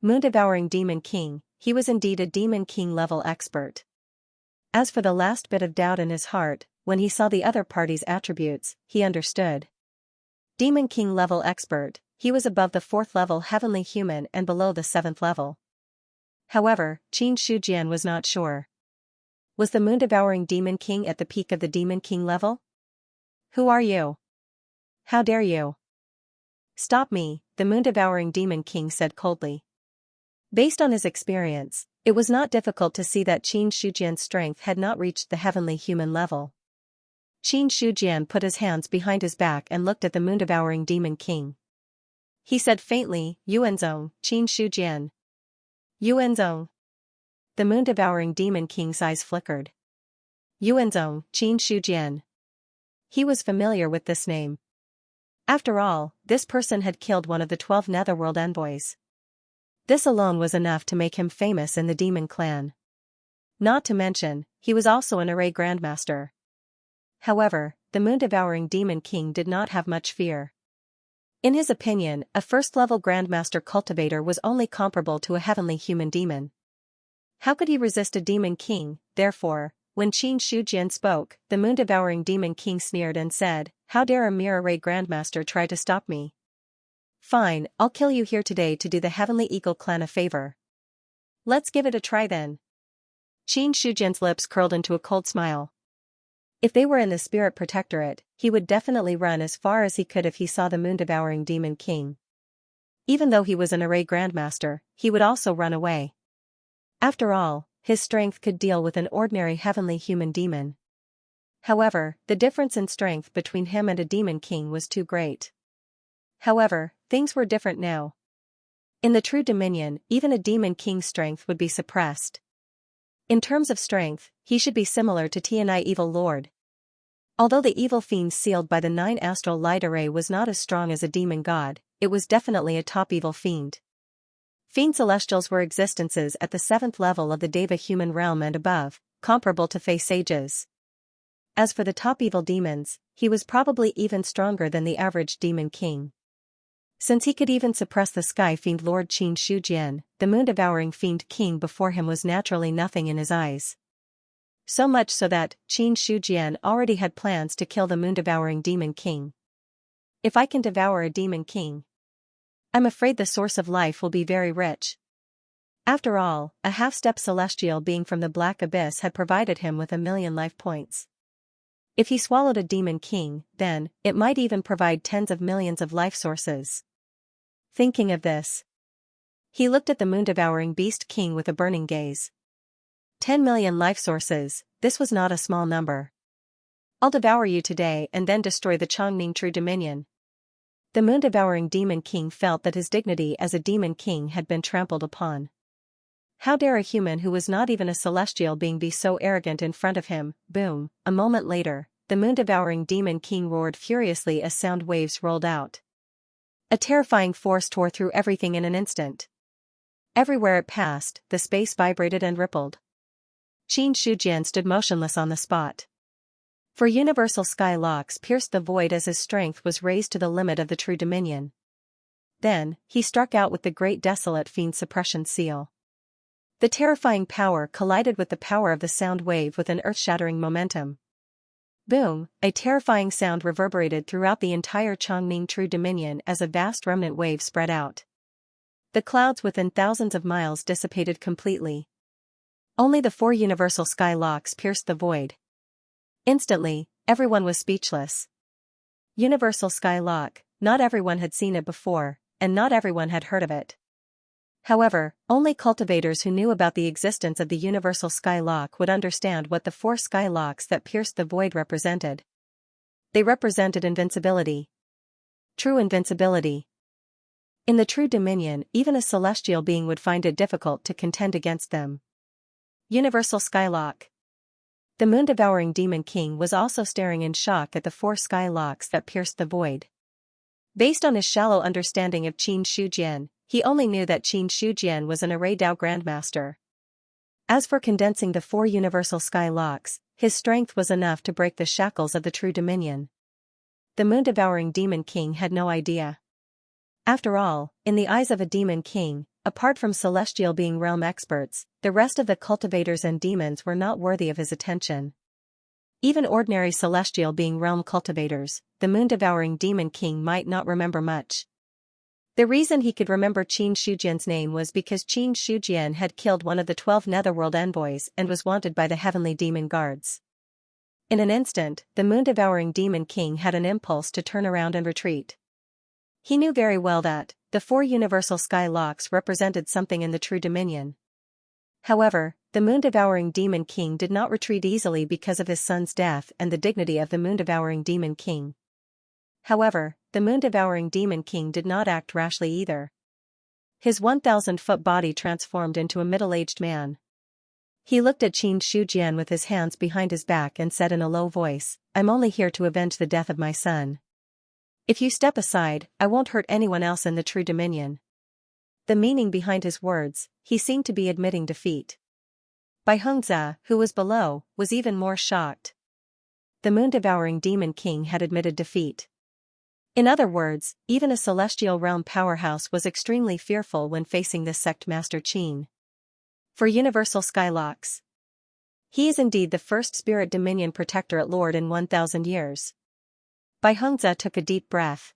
Moon Devouring Demon King, he was indeed a Demon King level expert. As for the last bit of doubt in his heart, when he saw the other party's attributes, he understood. Demon King level expert, he was above the 4th level heavenly human and below the 7th level. However, Qin Shujian was not sure. Was the Moon Devouring Demon King at the peak of the Demon King level? Who are you? How dare you? Stop me, the Moon Devouring Demon King said coldly. Based on his experience, it was not difficult to see that Qin Shujian's strength had not reached the heavenly human level. Qin Shujian put his hands behind his back and looked at the moon-devouring demon king. He said faintly, Yuanzong, Qin Shujian. Yuanzong. The moon-devouring demon king's eyes flickered. Yuanzong, Qin Shujian. He was familiar with this name. After all, this person had killed one of the 12 Netherworld envoys. This alone was enough to make him famous in the demon clan. Not to mention, he was also an array grandmaster. However, the moon-devouring demon king did not have much fear. In his opinion, a first-level grandmaster cultivator was only comparable to a heavenly human demon. How could he resist a demon king? Therefore, when Qin Shujian spoke, the moon-devouring demon king sneered and said, "How dare a mere array grandmaster try to stop me? Fine, I'll kill you here today to do the Heavenly Eagle clan a favor. Let's give it a try then." Qin Shujian's lips curled into a cold smile. If they were in the Spirit Protectorate, he would definitely run as far as he could if he saw the moon-devouring demon king. Even though he was an array grandmaster, he would also run away. After all, his strength could deal with an ordinary heavenly human demon. However, the difference in strength between him and a demon king was too great. However, things were different now. In the true dominion, even a demon king's strength would be suppressed. In terms of strength, he should be similar to Tianai Evil Lord. Although the evil fiend sealed by the 9 astral light array was not as strong as a demon god, it was definitely a top evil fiend. Fiend celestials were existences at the 7th level of the Deva human realm and above, comparable to Fey sages. As for the top evil demons, he was probably even stronger than the average demon king. Since he could even suppress the sky fiend Lord Qin Shujian, the moon-devouring fiend king before him was naturally nothing in his eyes. So much so that Qin Shujian already had plans to kill the moon-devouring demon king. If I can devour a demon king, I'm afraid the source of life will be very rich. After all, a half-step celestial being from the black abyss had provided him with 1,000,000 life points. If he swallowed a demon king, then, it might even provide tens of millions of life sources. Thinking of this, he looked at the moon-devouring beast king with a burning gaze. 10 million life sources, this was not a small number. I'll devour you today and then destroy the Chongning True Dominion. The moon-devouring demon king felt that his dignity as a demon king had been trampled upon. How dare a human who was not even a celestial being be so arrogant in front of him? Boom, a moment later, the moon-devouring demon king roared furiously as sound waves rolled out. A terrifying force tore through everything in an instant. Everywhere it passed, the space vibrated and rippled. Qin Shujian stood motionless on the spot. For universal sky locks pierced the void as his strength was raised to the limit of the true dominion. Then, he struck out with the great desolate fiend suppression seal. The terrifying power collided with the power of the sound wave with an earth-shattering momentum. Boom, a terrifying sound reverberated throughout the entire Chongming True Dominion as a vast remnant wave spread out. The clouds within thousands of miles dissipated completely. Only the 4 universal sky locks pierced the void. Instantly, everyone was speechless. Universal sky lock, not everyone had seen it before, and not everyone had heard of it. However, only cultivators who knew about the existence of the universal sky lock would understand what the 4 sky locks that pierced the void represented. They represented invincibility. True invincibility. In the true dominion, even a celestial being would find it difficult to contend against them. Universal sky lock. The moon-devouring demon king was also staring in shock at the 4 sky locks that pierced the void. Based on his shallow understanding of Qin Shujian, he only knew that Qin Shujian was an Array Dao grandmaster. As for condensing the 4 universal sky locks, his strength was enough to break the shackles of the true dominion. The moon-devouring demon king had no idea. After all, in the eyes of a demon king, apart from celestial being realm experts, the rest of the cultivators and demons were not worthy of his attention. Even ordinary celestial being realm cultivators, the moon-devouring demon king might not remember much. The reason he could remember Qin Shujian's name was because Qin Shujian had killed one of the 12 netherworld envoys and was wanted by the heavenly demon guards. In an instant, the moon-devouring demon king had an impulse to turn around and retreat. He knew very well that the 4 universal sky locks represented something in the true dominion. However, the moon-devouring demon king did not retreat easily because of his son's death and the dignity of the moon-devouring demon king. However, the moon-devouring demon king did not act rashly either. His 1,000-foot body transformed into a middle-aged man. He looked at Qin Shujian with his hands behind his back and said in a low voice, "I'm only here to avenge the death of my son. If you step aside, I won't hurt anyone else in the true dominion." The meaning behind his words, he seemed to be admitting defeat. Bai Hongzhe, who was below, was even more shocked. The moon-devouring demon king had admitted defeat. In other words, even a celestial realm powerhouse was extremely fearful when facing this sect master Qin. For universal sky locks. He is indeed the first spirit dominion protectorate lord in 1,000 years. Bai Hongzhe took a deep breath.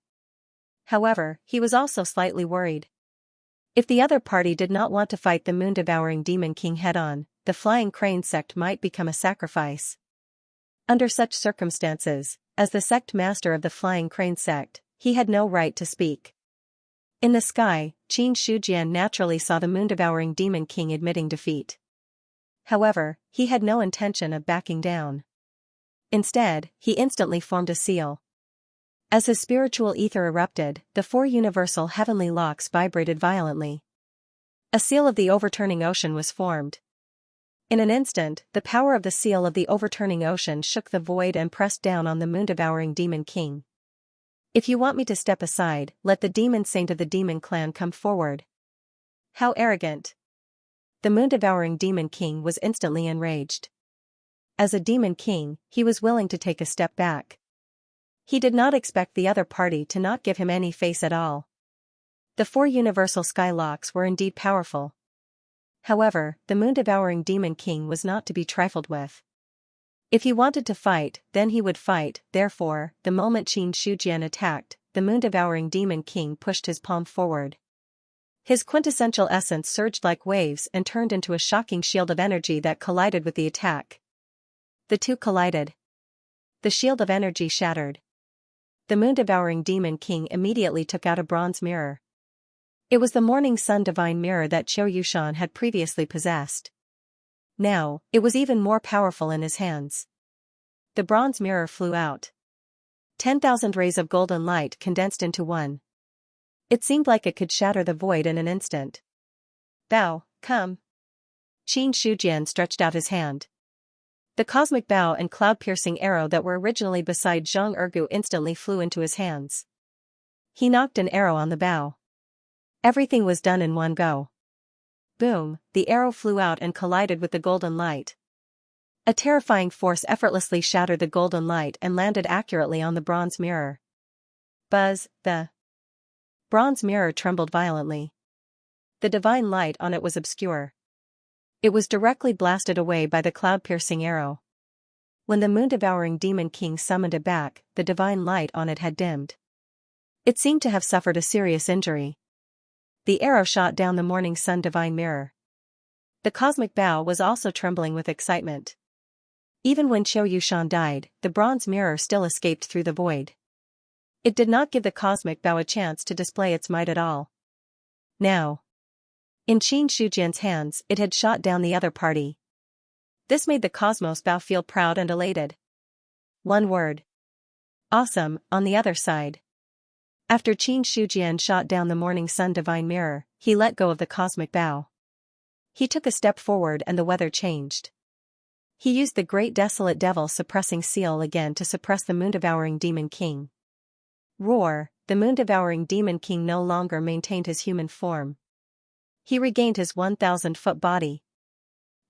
However, he was also slightly worried. If the other party did not want to fight the moon-devouring demon king head-on, the flying crane sect might become a sacrifice. Under such circumstances, as the sect master of the flying crane sect, he had no right to speak. In the sky, Qin Shujian naturally saw the moon-devouring demon king admitting defeat. However, he had no intention of backing down. Instead, he instantly formed a seal. As his spiritual ether erupted, the 4 universal heavenly locks vibrated violently. A seal of the overturning ocean was formed. In an instant, the power of the seal of the overturning ocean shook the void and pressed down on the moon-devouring demon king. "If you want me to step aside, let the demon saint of the demon clan come forward." How arrogant! The moon-devouring demon king was instantly enraged. As a demon king, he was willing to take a step back. He did not expect the other party to not give him any face at all. The 4 universal sky locks were indeed powerful. However, the moon-devouring demon king was not to be trifled with. If he wanted to fight, then he would fight. Therefore, the moment Qin Shujian attacked, the moon-devouring demon king pushed his palm forward. His quintessential essence surged like waves and turned into a shocking shield of energy that collided with the attack. The two collided. The shield of energy shattered. The moon-devouring demon king immediately took out a bronze mirror. It was the morning sun divine mirror that Qiu Yushan had previously possessed. Now, it was even more powerful in his hands. The bronze mirror flew out. 10,000 rays of golden light condensed into one. It seemed like it could shatter the void in an instant. "Bow, come." Qin Shujian stretched out his hand. The cosmic bow and cloud-piercing arrow that were originally beside Zhang Ergu instantly flew into his hands. He knocked an arrow on the bow. Everything was done in one go. Boom, the arrow flew out and collided with the golden light. A terrifying force effortlessly shattered the golden light and landed accurately on the bronze mirror. Buzz, the bronze mirror trembled violently. The divine light on it was obscure. It was directly blasted away by the cloud-piercing arrow. When the moon-devouring demon king summoned it back, the divine light on it had dimmed. It seemed to have suffered a serious injury. The arrow shot down the morning sun divine mirror. The cosmic bow was also trembling with excitement. Even when Qiu Yushan died, the bronze mirror still escaped through the void. It did not give the cosmic bow a chance to display its might at all. Now, in Qin Shujian's hands, it had shot down the other party. This made the cosmos bow feel proud and elated. One word. Awesome, on the other side. After Qin Shujian shot down the morning sun divine mirror, he let go of the cosmic bow. He took a step forward and the weather changed. He used the great desolate devil suppressing seal again to suppress the moon-devouring demon king. Roar, the moon-devouring demon king no longer maintained his human form. He regained his 1,000-foot body.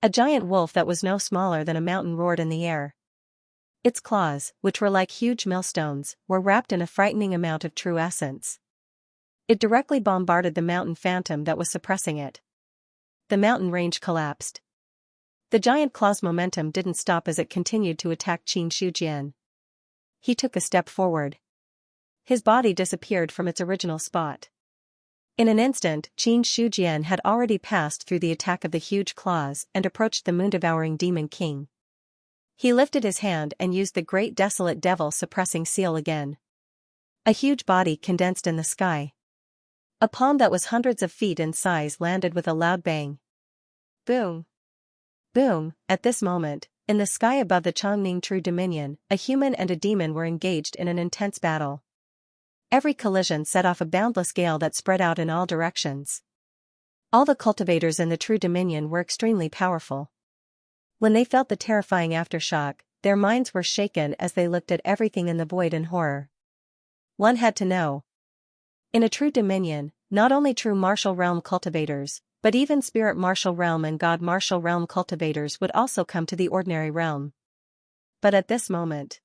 A giant wolf that was no smaller than a mountain roared in the air. Its claws, which were like huge millstones, were wrapped in a frightening amount of true essence. It directly bombarded the mountain phantom that was suppressing it. The mountain range collapsed. The giant claw's momentum didn't stop as it continued to attack Qin Shujian. He took a step forward. His body disappeared from its original spot. In an instant, Qin Shujian had already passed through the attack of the huge claws and approached the moon-devouring demon king. He lifted his hand and used the great desolate devil suppressing seal again. A huge body condensed in the sky. A palm that was hundreds of feet in size landed with a loud bang. Boom. Boom, at this moment, in the sky above the Chongning True Dominion, a human and a demon were engaged in an intense battle. Every collision set off a boundless gale that spread out in all directions. All the cultivators in the True Dominion were extremely powerful. When they felt the terrifying aftershock, their minds were shaken as they looked at everything in the void in horror. One had to know. In a True Dominion, not only true martial realm cultivators, but even spirit martial realm and god martial realm cultivators would also come to the ordinary realm. But at this moment,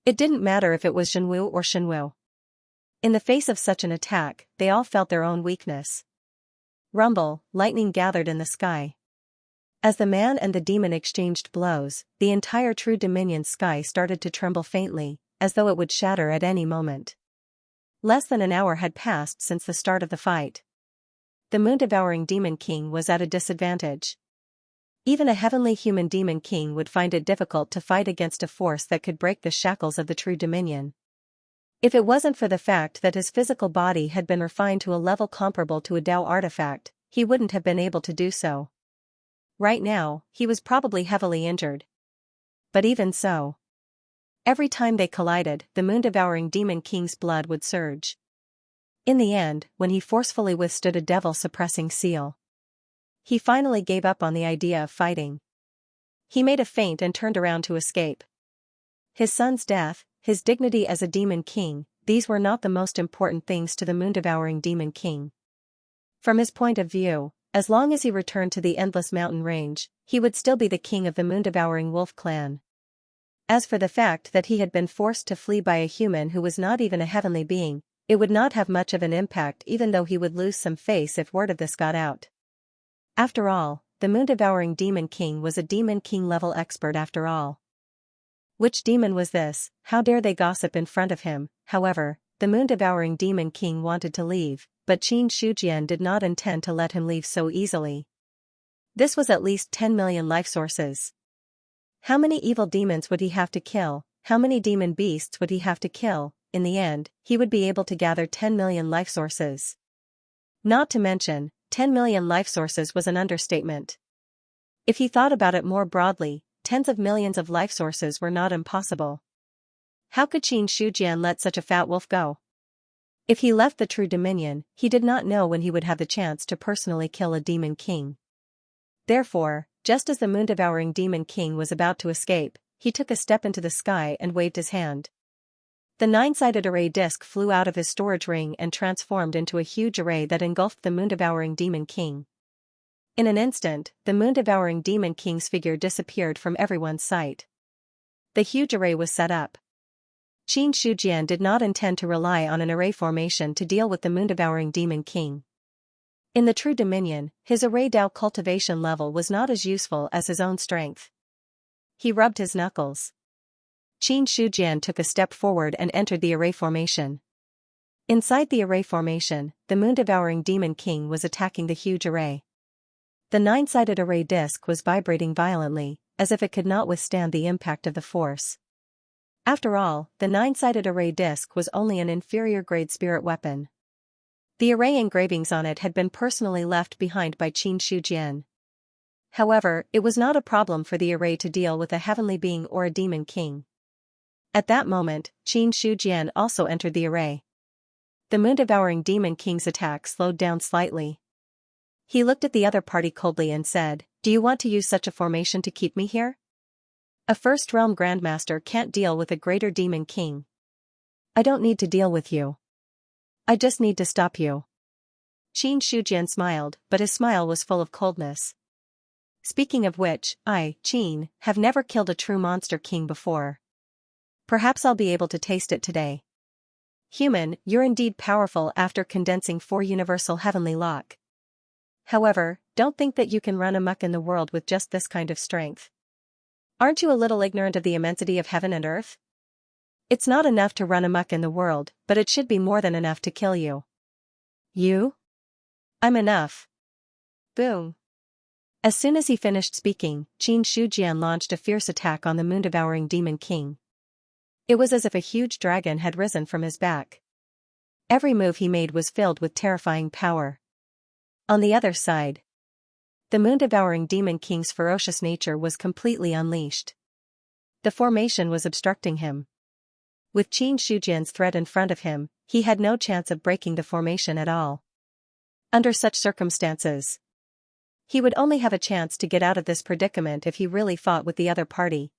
it didn't matter if it was Zhenwu or Shenwu. In the face of such an attack, they all felt their own weakness. Rumble, lightning gathered in the sky. As the man and the demon exchanged blows, the entire True Dominion sky started to tremble faintly, as though it would shatter at any moment. Less than an hour had passed since the start of the fight. The moon-devouring demon king was at a disadvantage. Even a heavenly human demon king would find it difficult to fight against a force that could break the shackles of the True Dominion. If it wasn't for the fact that his physical body had been refined to a level comparable to a Dao artifact, he wouldn't have been able to do so. Right now, he was probably heavily injured. But even so, every time they collided, the moon-devouring demon king's blood would surge. In the end, when he forcefully withstood a devil-suppressing seal, he finally gave up on the idea of fighting. He made a feint and turned around to escape. His son's death, his dignity as a demon king, these were not the most important things to the moon-devouring demon king. From his point of view, as long as he returned to the endless mountain range, he would still be the king of the moon-devouring wolf clan. As for the fact that he had been forced to flee by a human who was not even a heavenly being, it would not have much of an impact even though he would lose some face if word of this got out. After all, the moon-devouring demon king was a demon king level expert after all. Which demon was this? How dare they gossip in front of him? However, the moon-devouring demon king wanted to leave, but Qin Shujian did not intend to let him leave so easily. This was at least 10 million life sources. How many evil demons would he have to kill? How many demon beasts would he have to kill? In the end, he would be able to gather 10 million life sources. Not to mention, 10 million life sources was an understatement. If he thought about it more broadly, tens of millions of life sources were not impossible. How could Qin Shujian let such a fat wolf go? If he left the True Dominion, he did not know when he would have the chance to personally kill a demon king. Therefore, just as the moon-devouring demon king was about to escape, he took a step into the sky and waved his hand. The 9-sided array disc flew out of his storage ring and transformed into a huge array that engulfed the moon-devouring demon king. In an instant, the moon-devouring demon king's figure disappeared from everyone's sight. The huge array was set up. Xianxia did not intend to rely on an array formation to deal with the moon-devouring demon king. In the true dominion, his array Dao cultivation level was not as useful as his own strength. He rubbed his knuckles. Xianxia took a step forward and entered the array formation. Inside the array formation, the moon-devouring demon king was attacking the huge array. The 9-sided array disc was vibrating violently, as if it could not withstand the impact of the force. After all, the 9-sided array disc was only an inferior-grade spirit weapon. The array engravings on it had been personally left behind by Xianxia. However, it was not a problem for the array to deal with a heavenly being or a demon king. At that moment, Xianxia also entered the array. The moon-devouring demon king's attack slowed down slightly. He looked at the other party coldly and said, "Do you want to use such a formation to keep me here? A first-realm grandmaster can't deal with a greater demon king. I don't need to deal with you. I just need to stop you." Xianxia smiled, but his smile was full of coldness. "Speaking of which, I, Qin, have never killed a true monster king before. Perhaps I'll be able to taste it today. Human, you're indeed powerful after condensing 4 universal heavenly lock. However, don't think that you can run amok in the world with just this kind of strength. Aren't you a little ignorant of the immensity of heaven and earth? It's not enough to run amok in the world, but it should be more than enough to kill you." "You? I'm enough." Boom. As soon as he finished speaking, Xianxia launched a fierce attack on the moon-devouring demon king. It was as if a huge dragon had risen from his back. Every move he made was filled with terrifying power. On the other side, the moon-devouring demon king's ferocious nature was completely unleashed. The formation was obstructing him. With Xianxia's threat in front of him, he had no chance of breaking the formation at all. Under such circumstances, he would only have a chance to get out of this predicament if he really fought with the other party.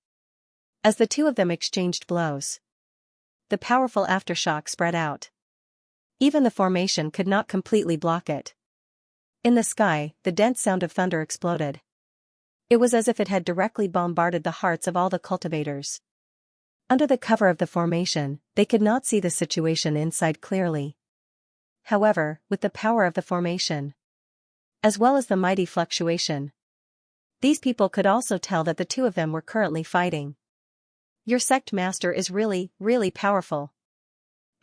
As the two of them exchanged blows, the powerful aftershock spread out. Even the formation could not completely block it. In the sky, the dense sound of thunder exploded. It was as if it had directly bombarded the hearts of all the cultivators. Under the cover of the formation, they could not see the situation inside clearly. However, with the power of the formation, as well as the mighty fluctuation, these people could also tell that the two of them were currently fighting. "Your sect master is really, really powerful."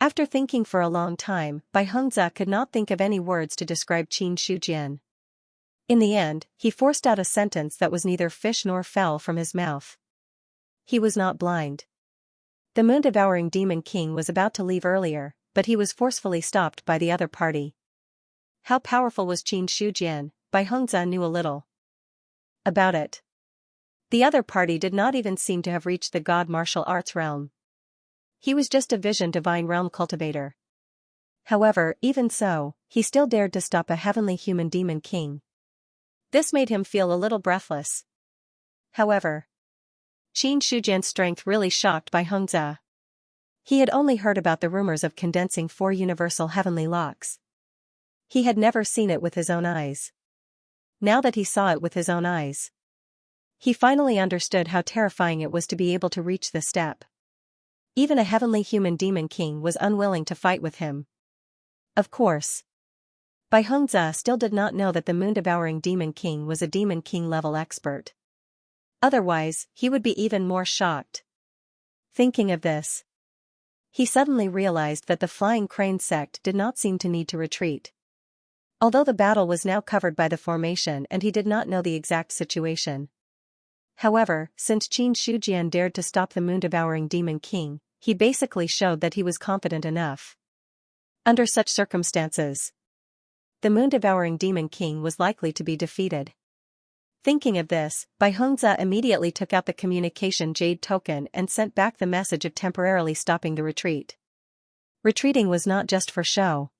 After thinking for a long time, Bai Hengzi could not think of any words to describe Xianxia. In the end, he forced out a sentence that was neither fish nor fowl from his mouth. He was not blind. The moon-devouring demon king was about to leave earlier, but he was forcefully stopped by the other party. How powerful was Xianxia? Bai Hengzi knew a little about it. The other party did not even seem to have reached the god martial arts realm. He was just a vision divine realm cultivator. However, even so, he still dared to stop a heavenly human demon king. This made him feel a little breathless. However, Xianxia's strength really shocked Bai Hengzi. He had only heard about the rumors of condensing 4 universal heavenly locks. He had never seen it with his own eyes. Now that he saw it with his own eyes, he finally understood how terrifying it was to be able to reach this step. Even a heavenly human demon king was unwilling to fight with him. Of course, Bai Hengzi still did not know that the moon-devouring demon king was a demon king level expert. Otherwise, he would be even more shocked. Thinking of this, he suddenly realized that the Flying Crane sect did not seem to need to retreat. Although the battle was now covered by the formation and he did not know the exact situation. However, since Xianxia dared to stop the moon-devouring demon king, he basically showed that he was confident enough. Under such circumstances, the moon-devouring demon king was likely to be defeated. Thinking of this, Bai Hengzi immediately took out the communication jade token and sent back the message of temporarily stopping the retreat. Retreating was not just for show.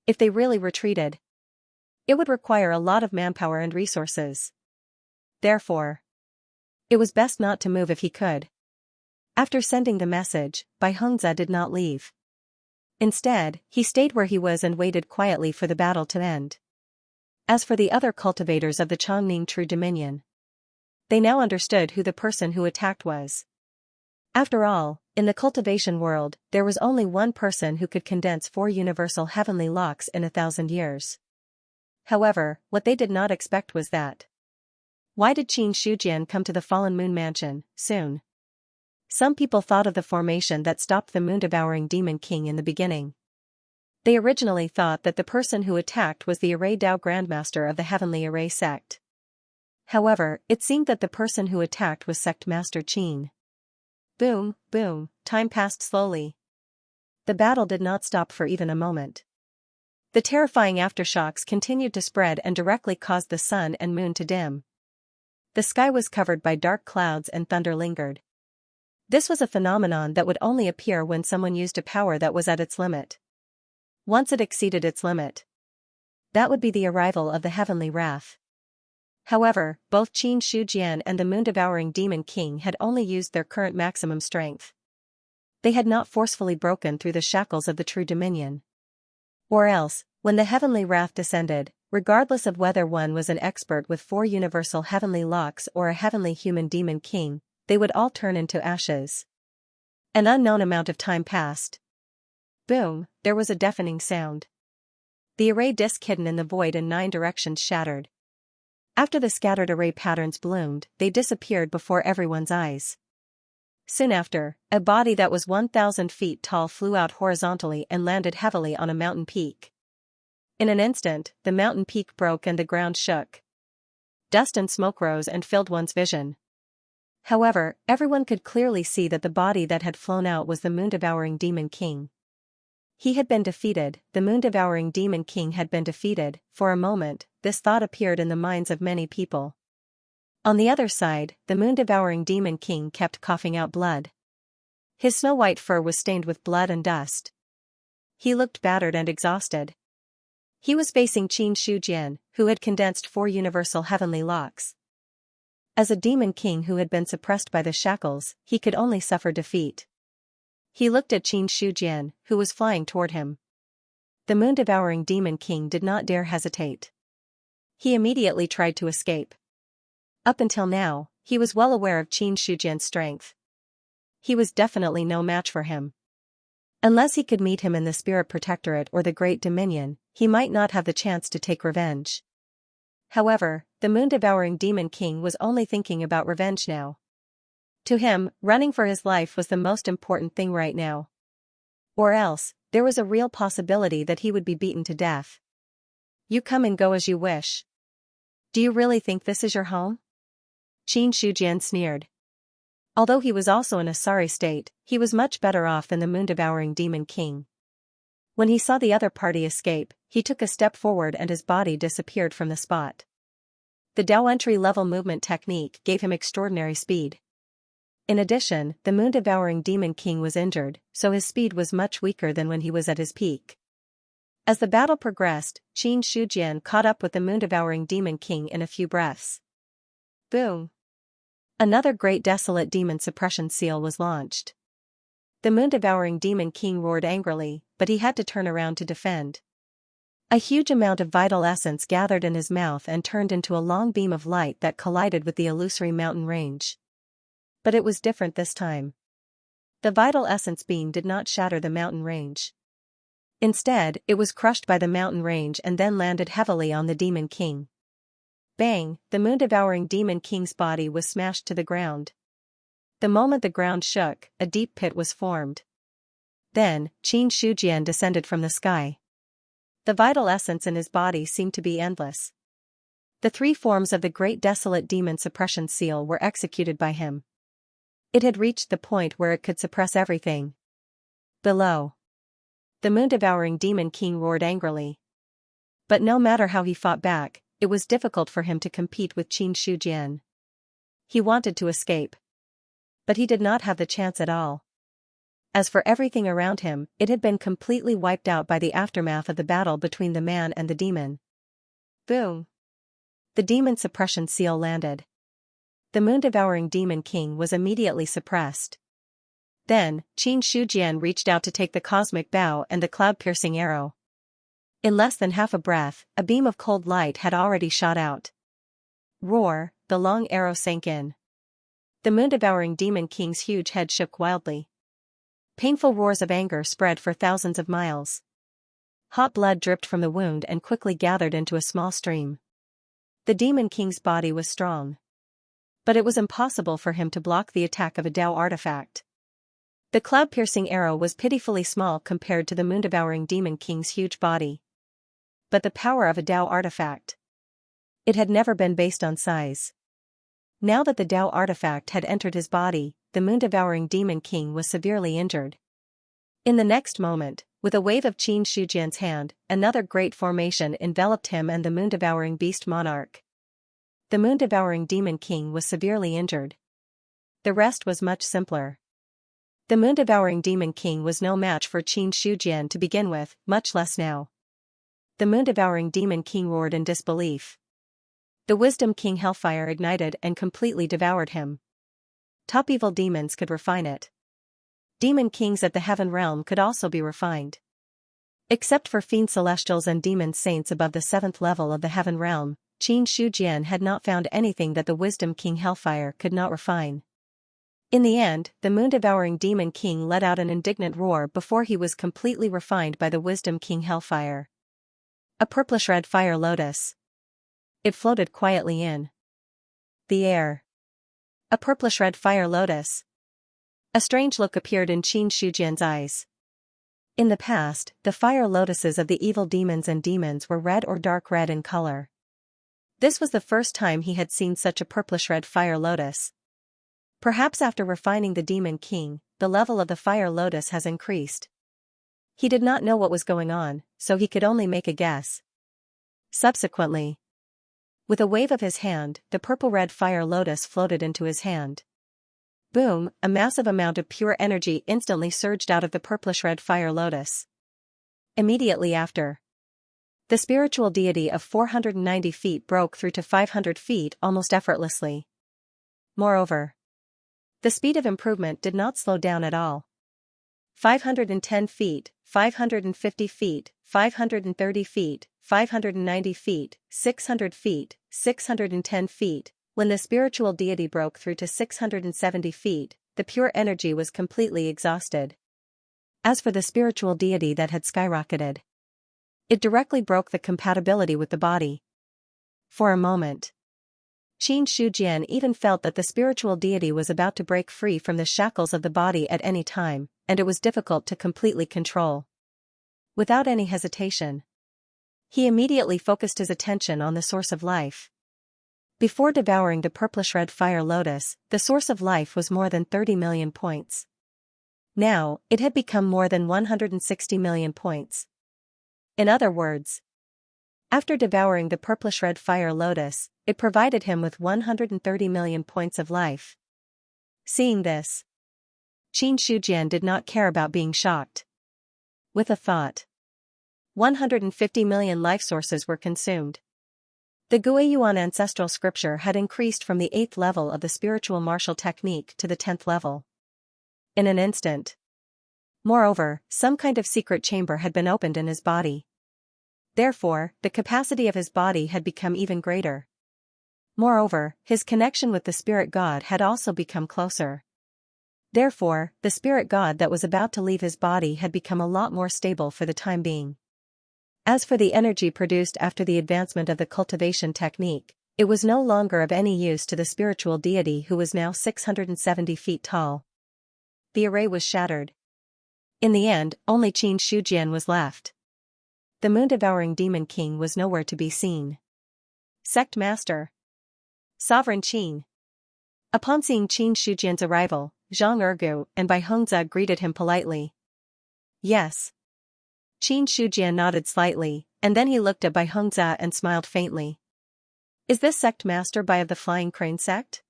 If they really retreated, it would require a lot of manpower and resources. Therefore, it was best not to move if he could. After sending the message, Bai Hengzi did not leave. Instead, he stayed where he was and waited quietly for the battle to end. As for the other cultivators of the Chongning True Dominion, they now understood who the person who attacked was. After all, in the cultivation world, there was only one person who could condense 4 universal heavenly locks in 1,000 years. However, what they did not expect was that. Why did Qin Shujian come to the Fallen Moon Mansion soon? Some people thought of the formation that stopped the moon-devouring Demon King in the beginning. They originally thought that the person who attacked was the Array Dao Grandmaster of the Heavenly Array sect. However, it seemed that the person who attacked was Sect Master Qin. Boom, boom, time passed slowly. The battle did not stop for even a moment. The terrifying aftershocks continued to spread and directly caused the sun and moon to dim. The sky was covered by dark clouds and thunder lingered. This was a phenomenon that would only appear when someone used a power that was at its limit. Once it exceeded its limit, that would be the arrival of the heavenly wrath. However, both Qin Shujian and the moon-devouring Demon King had only used their current maximum strength. They had not forcefully broken through the shackles of the True Dominion. Or else, when the heavenly wrath descended, regardless of whether one was an expert with 4 universal heavenly locks or a heavenly human Demon King, they would all turn into ashes. An unknown amount of time passed. Boom, there was a deafening sound. The array disk hidden in the void in 9 directions shattered. After the scattered array patterns bloomed, they disappeared before everyone's eyes. Soon after, a body that was 1,000 feet tall flew out horizontally and landed heavily on a mountain peak. In an instant, the mountain peak broke and the ground shook. Dust and smoke rose and filled one's vision. However, everyone could clearly see that the body that had flown out was the moon-devouring Demon King. He had been defeated, the moon-devouring Demon King had been defeated. For a moment, this thought appeared in the minds of many people. On the other side, the moon-devouring Demon King kept coughing out blood. His snow-white fur was stained with blood and dust. He looked battered and exhausted. He was facing Qin Shujian, who had condensed 4 universal heavenly locks. As a Demon King who had been suppressed by the shackles, he could only suffer defeat. He looked at Qin Shujian, who was flying toward him. The moon-devouring Demon King did not dare hesitate. He immediately tried to escape. Up until now, he was well aware of Qin Shujian's strength. He was definitely no match for him. Unless he could meet him in the Spirit Protectorate or the Great Dominion, he might not have the chance to take revenge. However, the moon-devouring Demon King was only thinking about revenge now. To him, running for his life was the most important thing right now. Or else, there was a real possibility that he would be beaten to death. You come and go as you wish. Do you really think this is your home? Qin Shujian sneered. Although he was also in a sorry state, he was much better off than the moon-devouring Demon King. When he saw the other party escape, he took a step forward and his body disappeared from the spot. The Dao entry-level movement technique gave him extraordinary speed. In addition, the moon-devouring Demon King was injured, so his speed was much weaker than when he was at his peak. As the battle progressed, Qin Shujian caught up with the moon-devouring Demon King in a few breaths. Boom! Another great desolate demon suppression seal was launched. The moon-devouring Demon King roared angrily, but he had to turn around to defend. A huge amount of vital essence gathered in his mouth and turned into a long beam of light that collided with the illusory mountain range. But it was different this time. The vital essence beam did not shatter the mountain range. Instead, it was crushed by the mountain range and then landed heavily on the Demon King. Bang! The moon-devouring Demon King's body was smashed to the ground. The moment the ground shook, a deep pit was formed. Then, Qin Shujian descended from the sky. The vital essence in his body seemed to be endless. The 3 forms of the Great Desolate Demon Suppression Seal were executed by him. It had reached the point where it could suppress everything. Below. The moon-devouring Demon King roared angrily. But no matter how he fought back, it was difficult for him to compete with Qin Shujian. He wanted to escape. But he did not have the chance at all. As for everything around him, it had been completely wiped out by the aftermath of the battle between the man and the demon. Boom! The demon suppression seal landed. The moon-devouring Demon King was immediately suppressed. Then, Qin Shujian reached out to take the cosmic bow and the cloud-piercing arrow. In less than half a breath, a beam of cold light had already shot out. Roar, the long arrow sank in. The moon-devouring demon king's huge head shook wildly. Painful roars of anger spread for thousands of miles. Hot blood dripped from the wound and quickly gathered into a small stream. The demon king's body was strong. But it was impossible for him to block the attack of a Tao artifact. The cloud-piercing arrow was pitifully small compared to the moon-devouring demon king's huge body. But the power of a Tao artifact. It had never been based on size. Now that the Tao artifact had entered his body, the moon-devouring demon king was severely injured. In the next moment, with a wave of Qin Shujian's hand, another great formation enveloped him and the moon-devouring beast monarch. The moon-devouring demon king was severely injured. The rest was much simpler. The moon-devouring demon king was no match for Qin Shujian to begin with, much less now. The moon-devouring demon king roared in disbelief. The wisdom king hellfire ignited and completely devoured him. Top evil demons could refine it. Demon kings at the heaven realm could also be refined. Except for fiend celestials and demon saints above the 7th level of the heaven realm, Qin Shujian had not found anything that the wisdom king hellfire could not refine. In the end, the moon-devouring demon king let out an indignant roar before he was completely refined by the wisdom king hellfire. A purplish-red fire lotus. It floated quietly in the air. A purplish-red fire lotus. A strange look appeared in Qin Shujian's eyes. In the past, the fire lotuses of the evil demons and demons were red or dark red in color. This was the first time he had seen such a purplish-red fire lotus. Perhaps after refining the demon king, the level of the fire lotus has increased. He did not know what was going on, so he could only make a guess. Subsequently, with a wave of his hand, the purple-red fire lotus floated into his hand. Boom, a massive amount of pure energy instantly surged out of the purplish-red fire lotus. Immediately after, the spiritual deity of 490 feet broke through to 500 feet almost effortlessly. Moreover, the speed of improvement did not slow down at all. 510 feet, 550 feet, 530 feet, 590 feet, 600 feet, 610 feet. When the spiritual deity broke through to 670 feet, the pure energy was completely exhausted. As for the spiritual deity that had skyrocketed, it directly broke the compatibility with the body. For a moment, Qin Shujian even felt that the spiritual deity was about to break free from the shackles of the body at any time, and it was difficult to completely control. Without any hesitation, he immediately focused his attention on the source of life. Before devouring the purplish-red fire lotus, the source of life was more than 30 million points. Now, it had become more than 160 million points. In other words, after devouring the purplish-red fire lotus, it provided him with 130 million points of life. Seeing this, Qin Shujian did not care about being shocked. With a thought, 150 million life sources were consumed. The Guiyuan ancestral scripture had increased from the 8th level of the spiritual martial technique to the 10th level. In an instant. Moreover, some kind of secret chamber had been opened in his body. Therefore, the capacity of his body had become even greater. Moreover, his connection with the spirit god had also become closer. Therefore, the spirit god that was about to leave his body had become a lot more stable for the time being. As for the energy produced after the advancement of the cultivation technique, it was no longer of any use to the spiritual deity who was now 670 feet tall. The array was shattered. In the end, only Qin Shujian was left. The moon-devouring demon king was nowhere to be seen. Sect Master. Sovereign Qin. Upon seeing Qin Shujian's arrival, Zhang Ergu and Bai Hongzhe greeted him politely. Yes. Qin Shujian nodded slightly, and then he looked at Bai Hongzhe and smiled faintly. Is this Sect Master Bai of the Flying Crane Sect?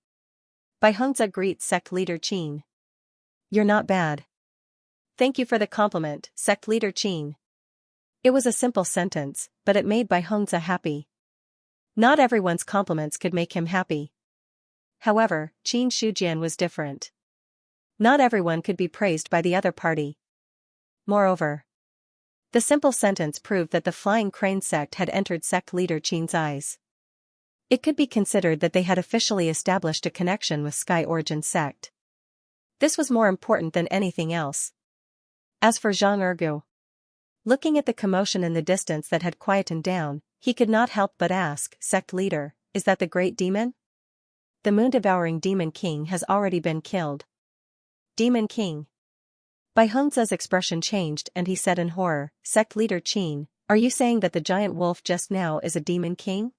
Bai Hongzhe greets Sect Leader Qin. You're not bad. Thank you for the compliment, Sect Leader Qin. It was a simple sentence, but it made Bai Hongzhe happy. Not everyone's compliments could make him happy. However, Qin Shujian was different. Not everyone could be praised by the other party. Moreover, The simple sentence proved that the Flying Crane sect had entered sect leader Qin's eyes. It could be considered that they had officially established a connection with Sky Origin sect. This was more important than anything else. As for Zhang Ergu, looking at the commotion in the distance that had quietened down, he could not help but ask, "Sect leader, is that the great demon? The moon-devouring demon king has already been killed." Demon king? Bai Hengze's expression changed and he said in horror, "Sect leader Qin, are you saying that the giant wolf just now is a demon king?"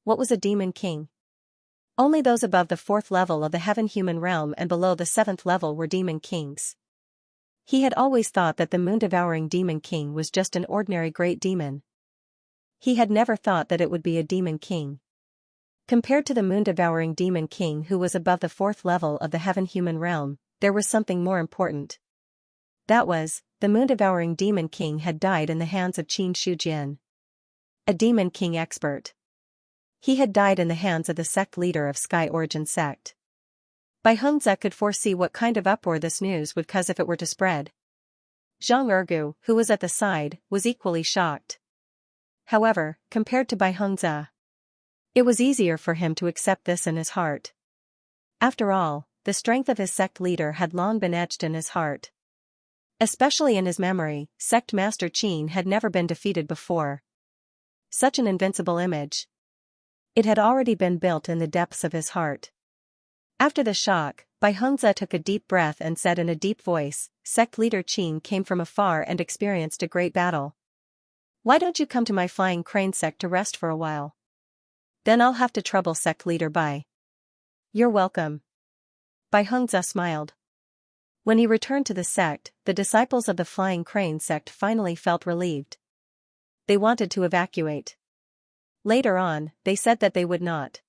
What was a demon king? Only those above the 4th level of the heaven-human realm and below the 7th level were demon kings. He had always thought that the moon-devouring demon king was just an ordinary great demon. He had never thought that it would be a demon king. Compared to the moon-devouring demon king who was above the 4th level of the heaven-human realm, there was something more important. That was, the moon-devouring demon king had died in the hands of Qin Shujian, a demon king expert. He had died in the hands of the sect leader of Sky Origin sect. Bai Hengze could foresee what kind of uproar this news would cause if it were to spread. Zhang Ergu, who was at the side, was equally shocked. However, compared to Bai Hengze, it was easier for him to accept this in his heart. After all, the strength of his sect leader had long been etched in his heart. Especially in his memory, sect master Qin had never been defeated before. Such an invincible image. It had already been built in the depths of his heart. After the shock, Bai Hengze took a deep breath and said in a deep voice, "Sect leader Qin came from afar and experienced a great battle. Why don't you come to my Flying Crane sect to rest for a while? Then I'll have to trouble sect leader Bai." "You're welcome." Bai Hengze smiled. When he returned to the sect, the disciples of the Flying Crane sect finally felt relieved. They wanted to evacuate. Later on, they said that they would not.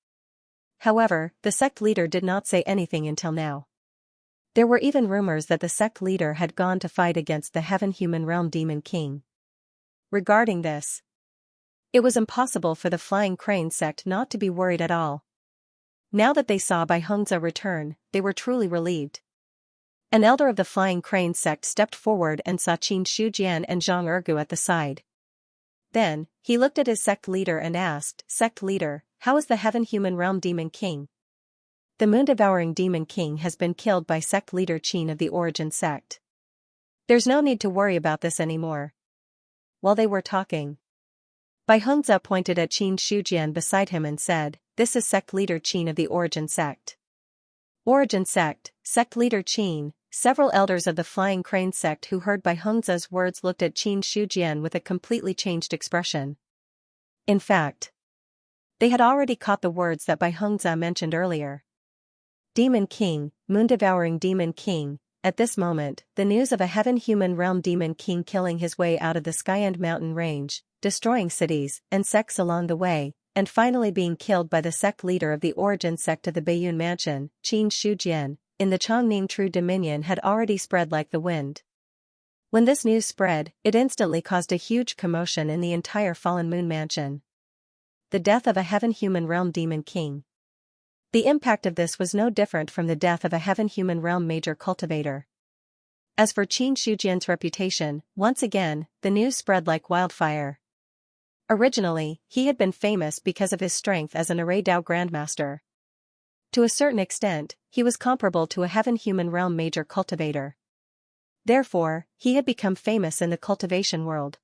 However, the sect leader did not say anything until now. There were even rumors that the sect leader had gone to fight against the heaven-human realm demon king. Regarding this, it was impossible for the Flying Crane sect not to be worried at all. Now that they saw Bai Hengze return, they were truly relieved. An elder of the Flying Crane sect stepped forward and saw Qin Shujian and Zhang Ergu at the side. Then, he looked at his sect leader and asked, "Sect leader, how is the heaven-human realm demon king?" "The moon-devouring demon king has been killed by sect leader Qin of the Origin sect. There's no need to worry about this anymore." While they were talking, Bai Hengze pointed at Qin Shujian beside him and said, "This is sect leader Qin of the Origin sect." Origin sect, sect leader Qin. Several elders of the Flying Crane sect who heard Bai Hengze's words looked at Qin Shujian with a completely changed expression. In fact, they had already caught the words that Bai Hengze mentioned earlier. Demon King, moon-devouring demon king. At this moment, the news of a heaven-human realm demon king killing his way out of the Skyend mountain range, destroying cities and sects along the way, and finally being killed by the sect leader of the Origin sect of the Baiyun Mansion, Qin Shujian, in the Chongning True Dominion had already spread like the wind. When this news spread, it instantly caused a huge commotion in the entire Fallen Moon Mansion. The death of a heaven-human realm demon king. The impact of this was no different from the death of a heaven-human realm major cultivator. As for Qin Shujian's reputation, once again, the news spread like wildfire. Originally, he had been famous because of his strength as an Array Dao Grandmaster. To a certain extent, he was comparable to a heaven-human realm major cultivator. Therefore, he had become famous in the cultivation world.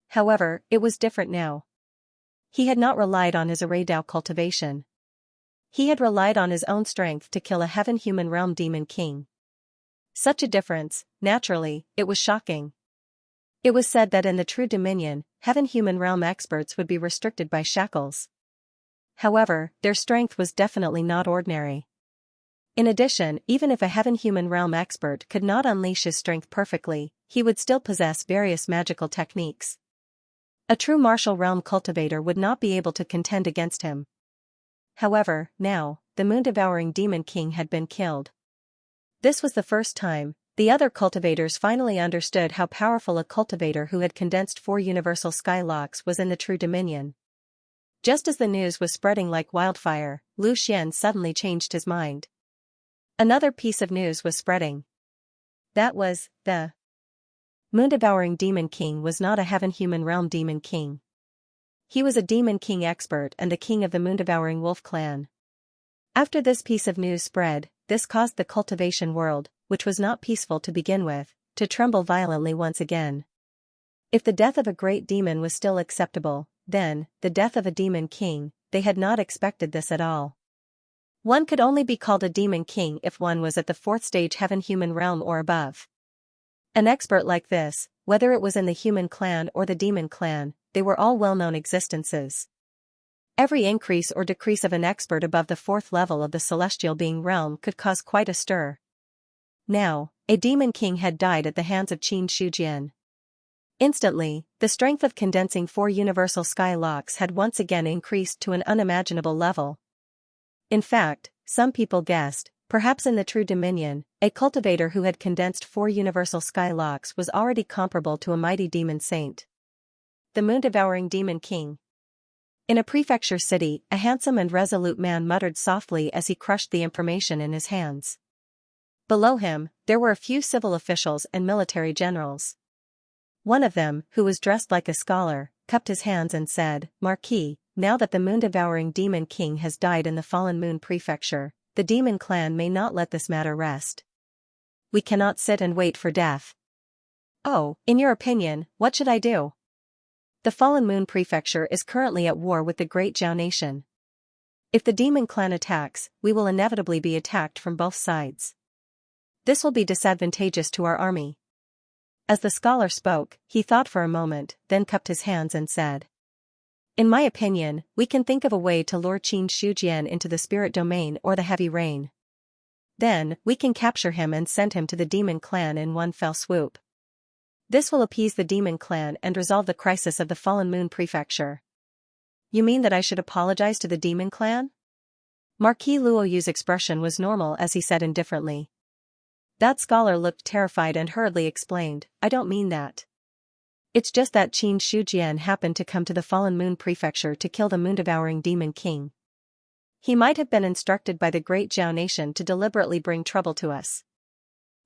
However, it was different now. He had not relied on his Array Dao cultivation. He had relied on his own strength to kill a heaven-human realm demon king. Such a difference, naturally, it was shocking. It was said that in the True Dominion, heaven-human realm experts would be restricted by shackles. However, their strength was definitely not ordinary. In addition, even if a heaven-human realm expert could not unleash his strength perfectly, he would still possess various magical techniques. A true martial realm cultivator would not be able to contend against him. However, now, the moon-devouring demon king had been killed. This was the first time the other cultivators finally understood how powerful a cultivator who had condensed 4 universal skylocks was in the True Dominion. Just as the news was spreading like wildfire, Lu Xian suddenly changed his mind. Another piece of news was spreading. That was, the Moon-devouring demon king was not a heaven-human realm demon king. He was a demon king expert and the king of the moon-devouring wolf clan. After this piece of news spread, this caused the cultivation world, which was not peaceful to begin with, to tremble violently once again. If the death of a great demon was still acceptable, then, the death of a demon king, they had not expected this at all. One could only be called a demon king if one was at the fourth stage heaven-human realm or above. An expert like this, whether it was in the human clan or the demon clan, they were all well-known existences. Every increase or decrease of an expert above the fourth level of the celestial being realm could cause quite a stir. Now, a demon king had died at the hands of Xianxia. Instantly, the strength of condensing 4 universal sky locks had once again increased to an unimaginable level. In fact, some people guessed, perhaps in the true dominion, a cultivator who had condensed 4 universal sky locks was already comparable to a mighty demon saint. The moon-devouring demon king. In a prefecture city, a handsome and resolute man muttered softly as he crushed the information in his hands. Below him, there were a few civil officials and military generals. One of them, who was dressed like a scholar, cupped his hands and said, "Marquis, now that the moon-devouring demon king has died in the fallen moon prefecture, the demon clan may not let this matter rest. We cannot sit and wait for death." "Oh, in your opinion, what should I do?" "The fallen moon prefecture is currently at war with the great Zhao nation. If the demon clan attacks, we will inevitably be attacked from both sides. This will be disadvantageous to our army." As the scholar spoke, he thought for a moment, then cupped his hands and said, "In my opinion, we can think of a way to lure Qin Shujian into the spirit domain or the heavy rain. Then, we can capture him and send him to the demon clan in one fell swoop. This will appease the demon clan and resolve the crisis of the fallen moon prefecture." "You mean that I should apologize to the demon clan?" Marquis Luoyu's expression was normal as he said indifferently. That scholar looked terrified and hurriedly explained, "I don't mean that. It's just that Qin Shujian happened to come to the fallen moon prefecture to kill the moon-devouring demon king. He might have been instructed by the great Zhao nation to deliberately bring trouble to us.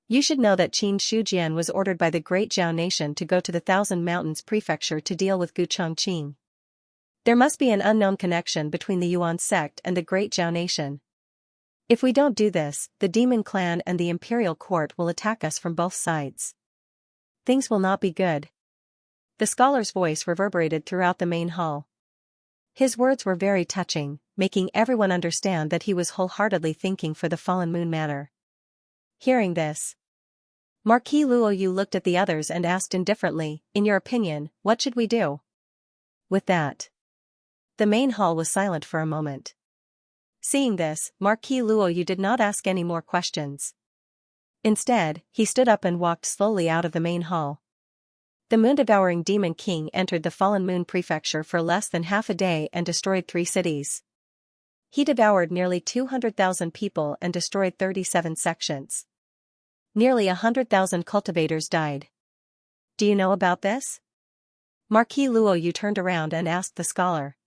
You should know that Qin Shujian was ordered by the great Zhao nation to go to the Thousand Mountains prefecture to deal with Gucheng Qing. There must be an unknown connection between the Yuan sect and the great Zhao nation. If we don't do this, the demon clan and the imperial court will attack us from both sides. Things will not be good." The scholar's voice reverberated throughout the main hall. His words were very touching, making everyone understand that he was wholeheartedly thinking for the fallen moon matter. Hearing this, Marquis Luoyu looked at the others and asked indifferently, "In your opinion, what should we do?" With that, the main hall was silent for a moment. Seeing this, Marquis Luoyu did not ask any more questions. Instead, he stood up and walked slowly out of the main hall. The moon-devouring demon king entered the fallen moon prefecture for less than half a day and destroyed 3 cities. He devoured nearly 200,000 people and destroyed 37 sections. Nearly 100,000 cultivators died. "Do you know about this?" Marquis Luoyu turned around and asked the scholar.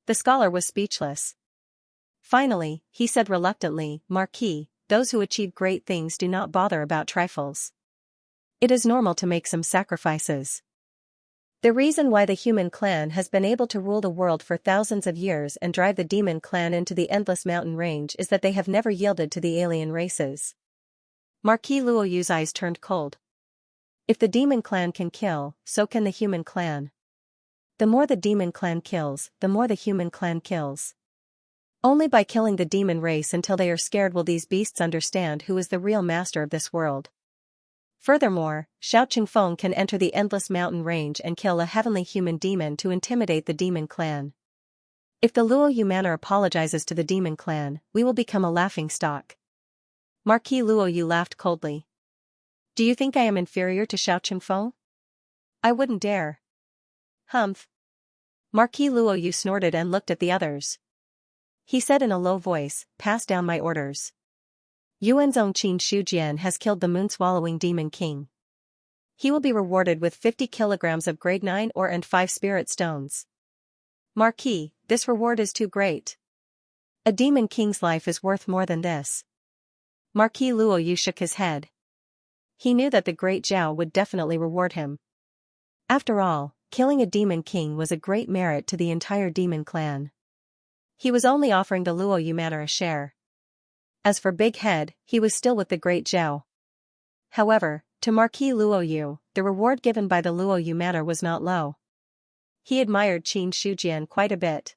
The scholar was speechless. Finally, he said reluctantly, "Marquis, those who achieve great things do not bother about trifles. It is normal to make some sacrifices. The reason why the human clan has been able to rule the world for thousands of years and drive the demon clan into the endless mountain range is that they have never yielded to the alien races." Marquis Luoyu's eyes turned cold. If the demon clan can kill, so can the human clan. The more the demon clan kills, the more the human clan kills. Only by killing the demon race until they are scared will these beasts understand who is the real master of this world. Furthermore, Xiao Qingfeng can enter the endless mountain range and kill a heavenly human demon to intimidate the demon clan. If the Luoyu manor apologizes to the demon clan, we will become a laughingstock. Marquis Luoyu laughed coldly. "Do you think I am inferior to Xiao Qingfeng? I wouldn't dare." "Humph." Marquis Luoyu snorted and looked at the others. He said in a low voice, "Pass down my orders. Yuanzong Qin Shujian has killed the moon-swallowing demon king. He will be rewarded with 50 kilograms of grade 9 ore and 5 spirit stones." "Marquis, this reward is too great. A demon king's life is worth more than this." Marquis Luoyu shook his head. He knew that the Great Zhao would definitely reward him. After all, killing a demon king was a great merit to the entire demon clan. He was only offering the Luoyu manor a share. As for Big Head, he was still with the Great Zhao. However, to Marquis Luoyu, the reward given by the Luoyu manor was not low. He admired Qin Shujian quite a bit.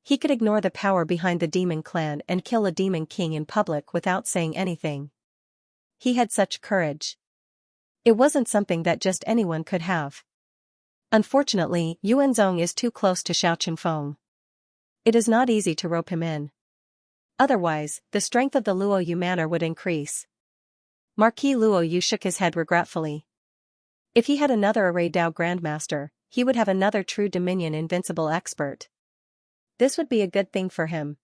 He could ignore the power behind the demon clan and kill a demon king in public without saying anything. He had such courage. It wasn't something that just anyone could have. Unfortunately, Yuanzong is too close to Xiaoqinfeng. It is not easy to rope him in. Otherwise, the strength of the Luoyu manor would increase. Marquis Luoyu shook his head regretfully. If he had another Array Dao Grandmaster, he would have another True Dominion Invincible expert. This would be a good thing for him.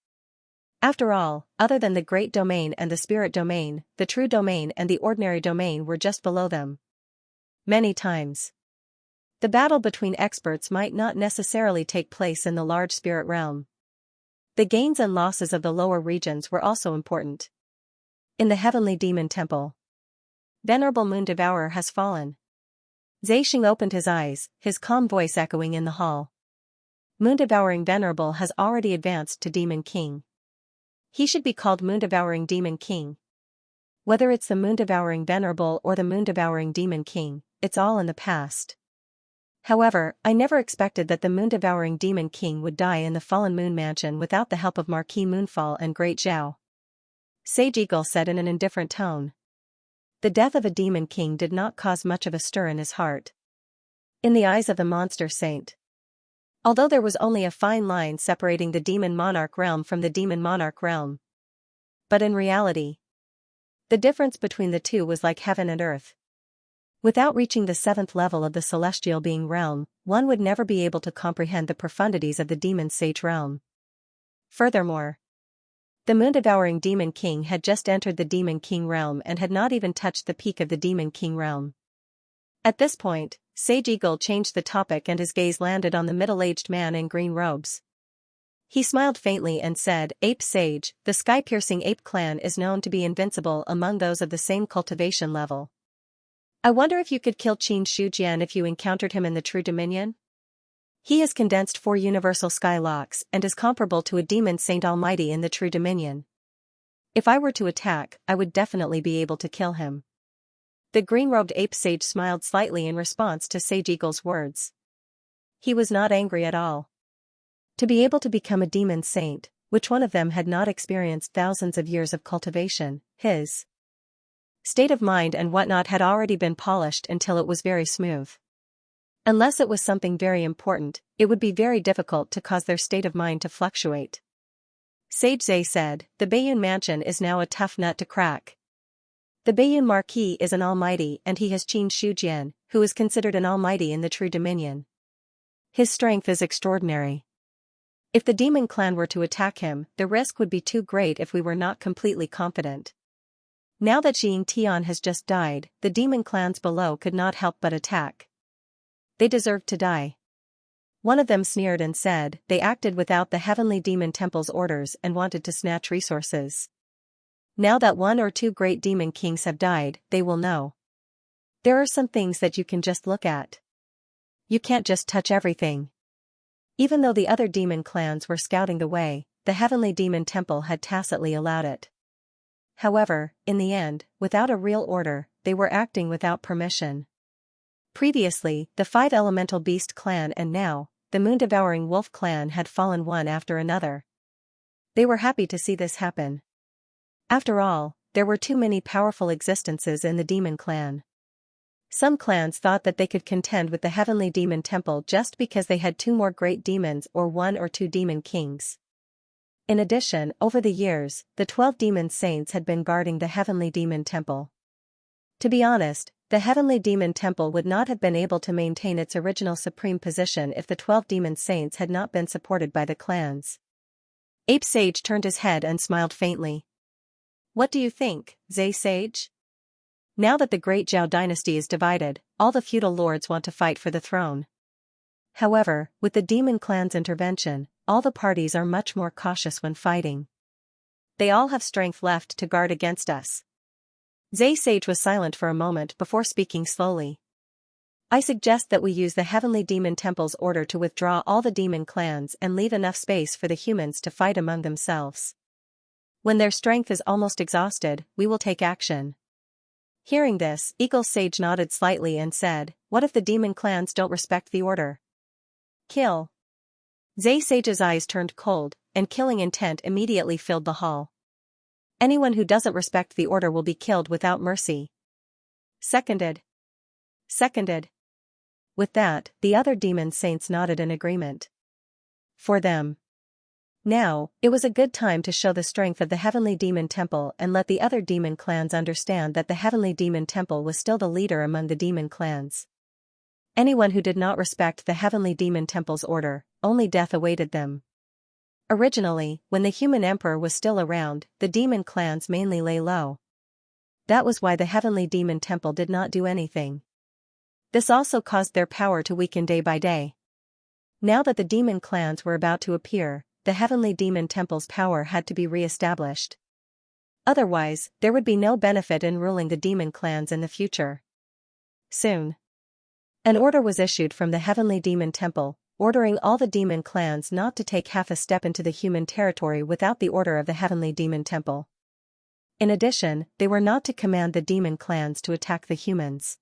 After all, other than the Great Domain and the Spirit Domain, the True Domain and the Ordinary Domain were just below them. Many times. The battle between experts might not necessarily take place in the large spirit realm. The gains and losses of the lower regions were also important. In the Heavenly Demon Temple, Venerable Moon Devourer has fallen. Zexing opened his eyes, his calm voice echoing in the hall. Moon Devouring Venerable has already advanced to Demon King. He should be called Moon Devouring Demon King. Whether it's the Moon Devouring Venerable or the Moon Devouring Demon King, it's all in the past. However, I never expected that the Moon Devouring Demon King would die in the Fallen Moon Mansion without the help of Marquis Moonfall and Great Zhao. Sage Eagle said in an indifferent tone. The death of a demon king did not cause much of a stir in his heart. In the eyes of the monster saint. Although there was only a fine line separating the demon monarch realm from the demon monarch realm. But in reality, the difference between the two was like heaven and earth. Without reaching the 7th level of the celestial being realm, one would never be able to comprehend the profundities of the demon sage realm. Furthermore, the moon-devouring demon king had just entered the demon king realm and had not even touched the peak of the demon king realm. At this point, Sage Eagle changed the topic and his gaze landed on the middle-aged man in green robes. He smiled faintly and said, Ape Sage, the sky-piercing ape clan is known to be invincible among those of the same cultivation level. I wonder if you could kill Qin Shujian if you encountered him in the True Dominion? He has condensed 4 universal sky locks and is comparable to a demon saint almighty in the True Dominion. If I were to attack, I would definitely be able to kill him. The green-robed ape sage smiled slightly in response to Sage Eagle's words. He was not angry at all. To be able to become a demon saint, which one of them had not experienced thousands of years of cultivation, his state of mind and whatnot had already been polished until it was very smooth. Unless it was something very important, it would be very difficult to cause their state of mind to fluctuate. Sage Zay said, the Baiyun Mansion is now a tough nut to crack. The Baiyun Marquis is an almighty and he has Qin Shujian, who is considered an almighty in the True Dominion. His strength is extraordinary. If the demon clan were to attack him, the risk would be too great if we were not completely confident. Now that Jing Tian has just died, the demon clans below could not help but attack. They deserved to die. One of them sneered and said, they acted without the Heavenly Demon Temple's orders and wanted to snatch resources. Now that 1 or 2 great demon kings have died, they will know. There are some things that you can just look at. You can't just touch everything. Even though the other demon clans were scouting the way, the Heavenly Demon Temple had tacitly allowed it. However, in the end, without a real order, they were acting without permission. Previously, the 5 Elemental Beast clan and now, the Moon-Devouring Wolf clan had fallen one after another. They were happy to see this happen. After all, there were too many powerful existences in the demon clan. Some clans thought that they could contend with the Heavenly Demon Temple just because they had 2 more great demons or 1 or 2 demon kings. In addition, over the years, the 12 demon saints had been guarding the Heavenly Demon Temple. To be honest, the Heavenly Demon Temple would not have been able to maintain its original supreme position if the 12 demon saints had not been supported by the clans. Ape Sage turned his head and smiled faintly. What do you think, Zay Sage? Now that the Great Zhao dynasty is divided, all the feudal lords want to fight for the throne. However, with the demon clan's intervention, all the parties are much more cautious when fighting. They all have strength left to guard against us. Zay Sage was silent for a moment before speaking slowly. I suggest that we use the Heavenly Demon Temple's order to withdraw all the demon clans and leave enough space for the humans to fight among themselves. When their strength is almost exhausted, we will take action. Hearing this, Eagle Sage nodded slightly and said, what if the demon clans don't respect the order? Kill. Zay Sage's eyes turned cold, and killing intent immediately filled the hall. Anyone who doesn't respect the order will be killed without mercy. Seconded. Seconded. With that, the other demon saints nodded in agreement. For them. Now, it was a good time to show the strength of the Heavenly Demon Temple and let the other demon clans understand that the Heavenly Demon Temple was still the leader among the demon clans. Anyone who did not respect the Heavenly Demon Temple's order, only death awaited them. Originally, when the human emperor was still around, the demon clans mainly lay low. That was why the Heavenly Demon Temple did not do anything. This also caused their power to weaken day by day. Now that the demon clans were about to appear, the Heavenly Demon Temple's power had to be re-established. Otherwise, there would be no benefit in ruling the demon clans in the future. Soon. An order was issued from the Heavenly Demon Temple, ordering all the demon clans not to take half a step into the human territory without the order of the Heavenly Demon Temple. In addition, they were not to command the demon clans to attack the humans.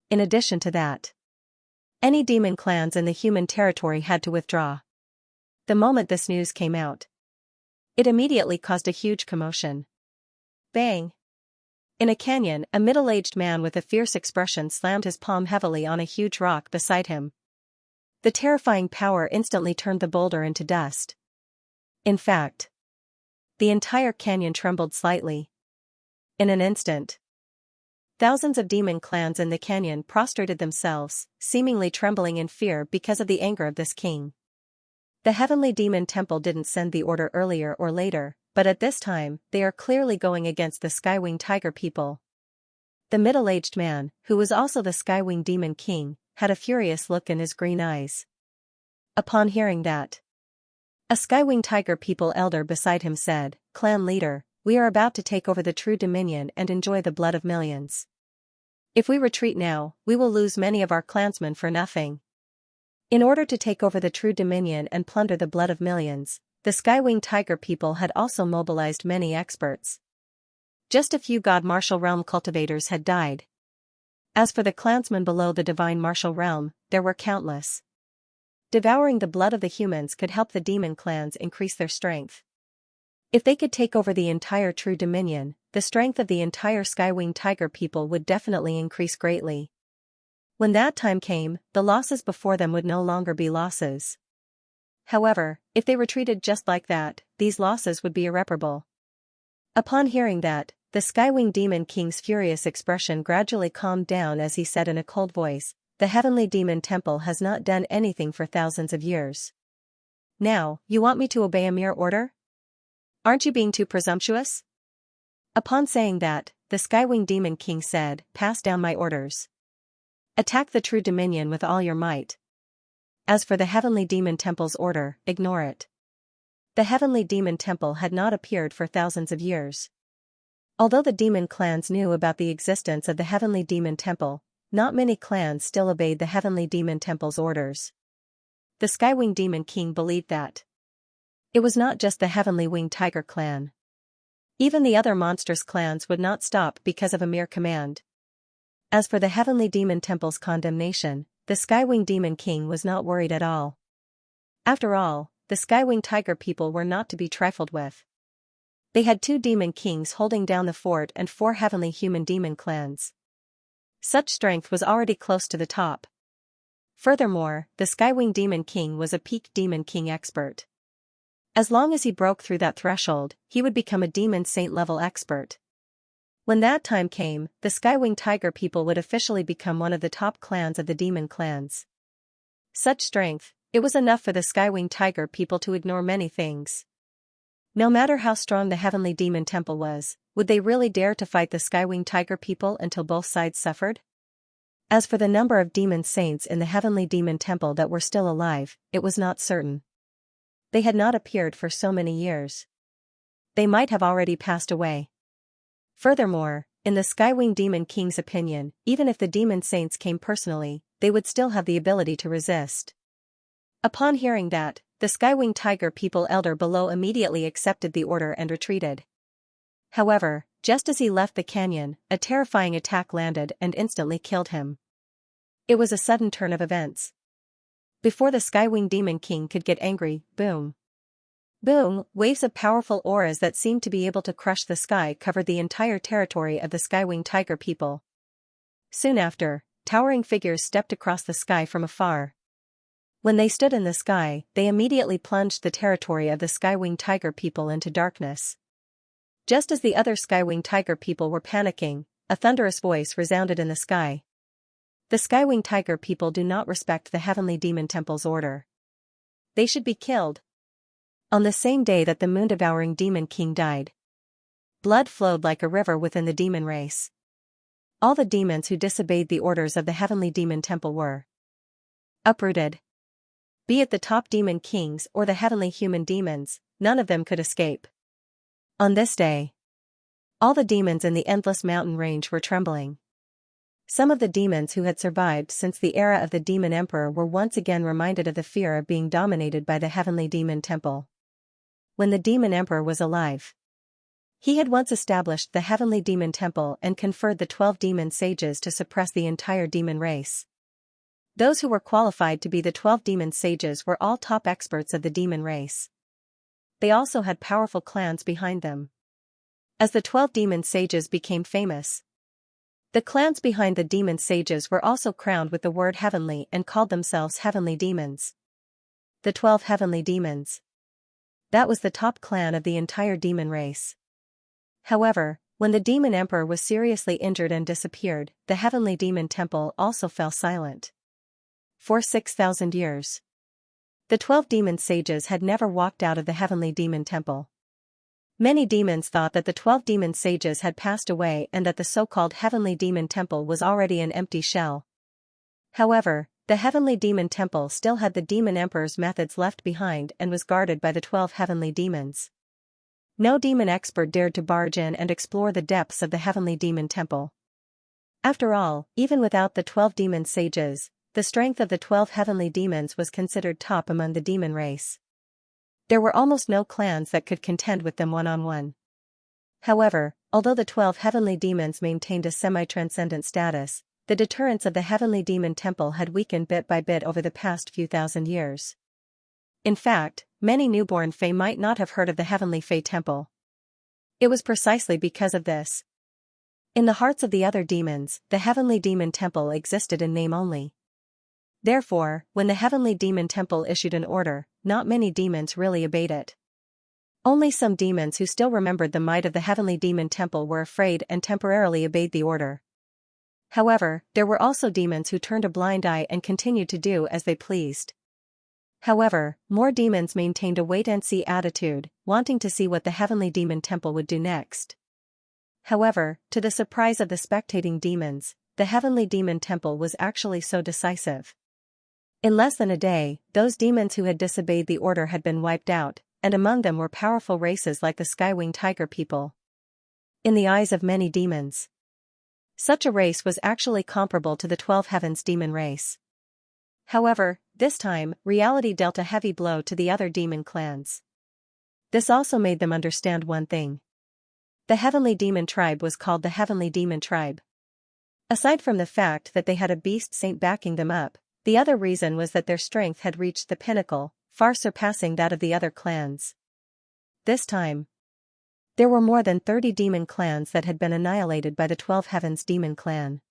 In addition to that, any demon clans in the human territory had to withdraw. The moment this news came out, it immediately caused a huge commotion. Bang! In a canyon, a middle-aged man with a fierce expression slammed his palm heavily on a huge rock beside him. The terrifying power instantly turned the boulder into dust. In fact, the entire canyon trembled slightly. In an instant, thousands of demon clans in the canyon prostrated themselves, seemingly trembling in fear because of the anger of this king. The Heavenly Demon Temple didn't send the order earlier or later, but at this time, they are clearly going against the Skywing Tiger people. The middle-aged man, who was also the Skywing Demon King, had a furious look in his green eyes. Upon hearing that, a Skywing Tiger people elder beside him said, Clan leader, we are about to take over the true dominion and enjoy the blood of millions. If we retreat now, we will lose many of our clansmen for nothing. In order to take over the true dominion and plunder the blood of millions, the Skywing Tiger people had also mobilized many experts. Just a few God Martial Realm cultivators had died. As for the clansmen below the Divine Martial Realm, there were countless. Devouring the blood of the humans could help the demon clans increase their strength. If they could take over the entire true dominion, the strength of the entire Skywing Tiger people would definitely increase greatly. When that time came, the losses before them would no longer be losses. However, if they retreated just like that, these losses would be irreparable. Upon hearing that, the Skywing Demon King's furious expression gradually calmed down as he said in a cold voice, the Heavenly Demon Temple has not done anything for thousands of years. Now, you want me to obey a mere order? Aren't you being too presumptuous? Upon saying that, the Skywing Demon King said, pass down my orders. Attack the true dominion with all your might. As for the Heavenly Demon Temple's order, ignore it. The Heavenly Demon Temple had not appeared for thousands of years. Although the demon clans knew about the existence of the Heavenly Demon Temple, not many clans still obeyed the Heavenly Demon Temple's orders. The Skywing Demon King believed that it was not just the Heavenly Winged Tiger clan. Even the other monstrous clans would not stop because of a mere command. As for the Heavenly Demon Temple's condemnation, the Skywing Demon King was not worried at all. After all, the Skywing Tiger people were not to be trifled with. They had 2 demon kings holding down the fort and 4 heavenly human demon clans. Such strength was already close to the top. Furthermore, the Skywing Demon King was a peak Demon King expert. As long as he broke through that threshold, he would become a Demon Saint level expert. When that time came, the Skywing Tiger people would officially become one of the top clans of the demon clans. Such strength, it was enough for the Skywing Tiger people to ignore many things. No matter how strong the Heavenly Demon Temple was, would they really dare to fight the Skywing Tiger people until both sides suffered? As for the number of demon saints in the Heavenly Demon Temple that were still alive, it was not certain. They had not appeared for so many years. They might have already passed away. Furthermore, in the Skywing Demon King's opinion, even if the demon saints came personally, they would still have the ability to resist. Upon hearing that, the Skywing Tiger people elder below immediately accepted the order and retreated. However, just as he left the canyon, a terrifying attack landed and instantly killed him. It was a sudden turn of events. Before the Skywing Demon King could get angry, boom. Boom, waves of powerful auras that seemed to be able to crush the sky covered the entire territory of the Skywing Tiger people. Soon after, towering figures stepped across the sky from afar. When they stood in the sky, they immediately plunged the territory of the Skywing Tiger people into darkness. Just as the other Skywing Tiger people were panicking, a thunderous voice resounded in the sky. The Skywing Tiger people do not respect the Heavenly Demon Temple's order. They should be killed. On the same day that the moon-devouring Demon King died, blood flowed like a river within the demon race. All the demons who disobeyed the orders of the Heavenly Demon Temple were uprooted. Be it the top demon kings or the heavenly human demons, none of them could escape. On this day, all the demons in the endless mountain range were trembling. Some of the demons who had survived since the era of the Demon Emperor were once again reminded of the fear of being dominated by the Heavenly Demon Temple. When the Demon Emperor was alive, he had once established the Heavenly Demon Temple and conferred the 12 demon sages to suppress the entire demon race. Those who were qualified to be the 12 demon sages were all top experts of the demon race. They also had powerful clans behind them. As the 12 demon sages became famous, the clans behind the demon sages were also crowned with the word heavenly and called themselves heavenly demons. The 12 heavenly demons. That was the top clan of the entire demon race. However, when the Demon Emperor was seriously injured and disappeared, the Heavenly Demon Temple also fell silent. For 6,000 years, the 12 demon sages had never walked out of the Heavenly Demon Temple. Many demons thought that the 12 demon sages had passed away and that the so-called Heavenly Demon Temple was already an empty shell. However, the Heavenly Demon Temple still had the Demon Emperor's methods left behind and was guarded by the 12 heavenly demons. No demon expert dared to barge in and explore the depths of the Heavenly Demon Temple. After all, even without the 12 demon sages, the strength of the 12 heavenly demons was considered top among the demon race. There were almost no clans that could contend with them one-on-one. However, although the 12 heavenly demons maintained a semi-transcendent status, the deterrence of the Heavenly Demon Temple had weakened bit by bit over the past few thousand years. In fact, many newborn Fae might not have heard of the Heavenly Fae Temple. It was precisely because of this. In the hearts of the other demons, the Heavenly Demon Temple existed in name only. Therefore, when the Heavenly Demon Temple issued an order, not many demons really obeyed it. Only some demons who still remembered the might of the Heavenly Demon Temple were afraid and temporarily obeyed the order. However, there were also demons who turned a blind eye and continued to do as they pleased. However, more demons maintained a wait-and-see attitude, wanting to see what the Heavenly Demon Temple would do next. However, to the surprise of the spectating demons, the Heavenly Demon Temple was actually so decisive. In less than a day, those demons who had disobeyed the order had been wiped out, and among them were powerful races like the Skywing Tiger people. In the eyes of many demons, such a race was actually comparable to the 12 Heavens demon race. However, this time, reality dealt a heavy blow to the other demon clans. This also made them understand one thing. The Heavenly Demon Tribe was called the Heavenly Demon Tribe. Aside from the fact that they had a beast saint backing them up, the other reason was that their strength had reached the pinnacle, far surpassing that of the other clans. This time, there were more than 30 demon clans that had been annihilated by the 12 Heavens Demon Clan.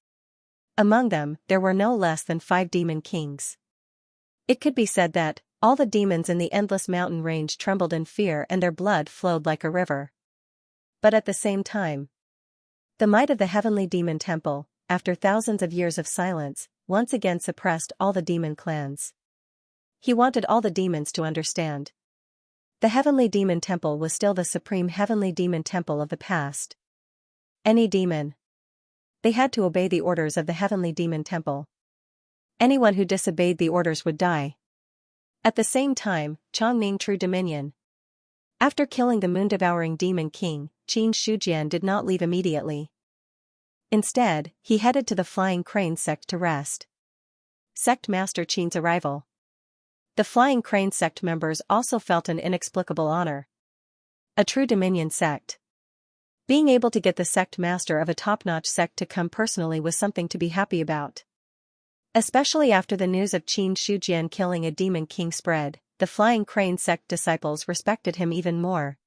Among them, there were no less than 5 demon kings. It could be said that all the demons in the endless mountain range trembled in fear and their blood flowed like a river. But at the same time, the might of the Heavenly Demon Temple, after thousands of years of silence, once again suppressed all the demon clans. He wanted all the demons to understand. The Heavenly Demon Temple was still the supreme Heavenly Demon Temple of the past. Any demon. They had to obey the orders of the Heavenly Demon Temple. Anyone who disobeyed the orders would die. At the same time, Chongming True Dominion. After killing the moon-devouring Demon King, Qin Shujian did not leave immediately. Instead, he headed to the Flying Crane sect to rest. Sect Master Qin's arrival. The Flying Crane sect members also felt an inexplicable honor. A true Dominion sect. Being able to get the sect master of a top-notch sect to come personally was something to be happy about. Especially after the news of Qin Shujian killing a demon king spread, the Flying Crane sect disciples respected him even more.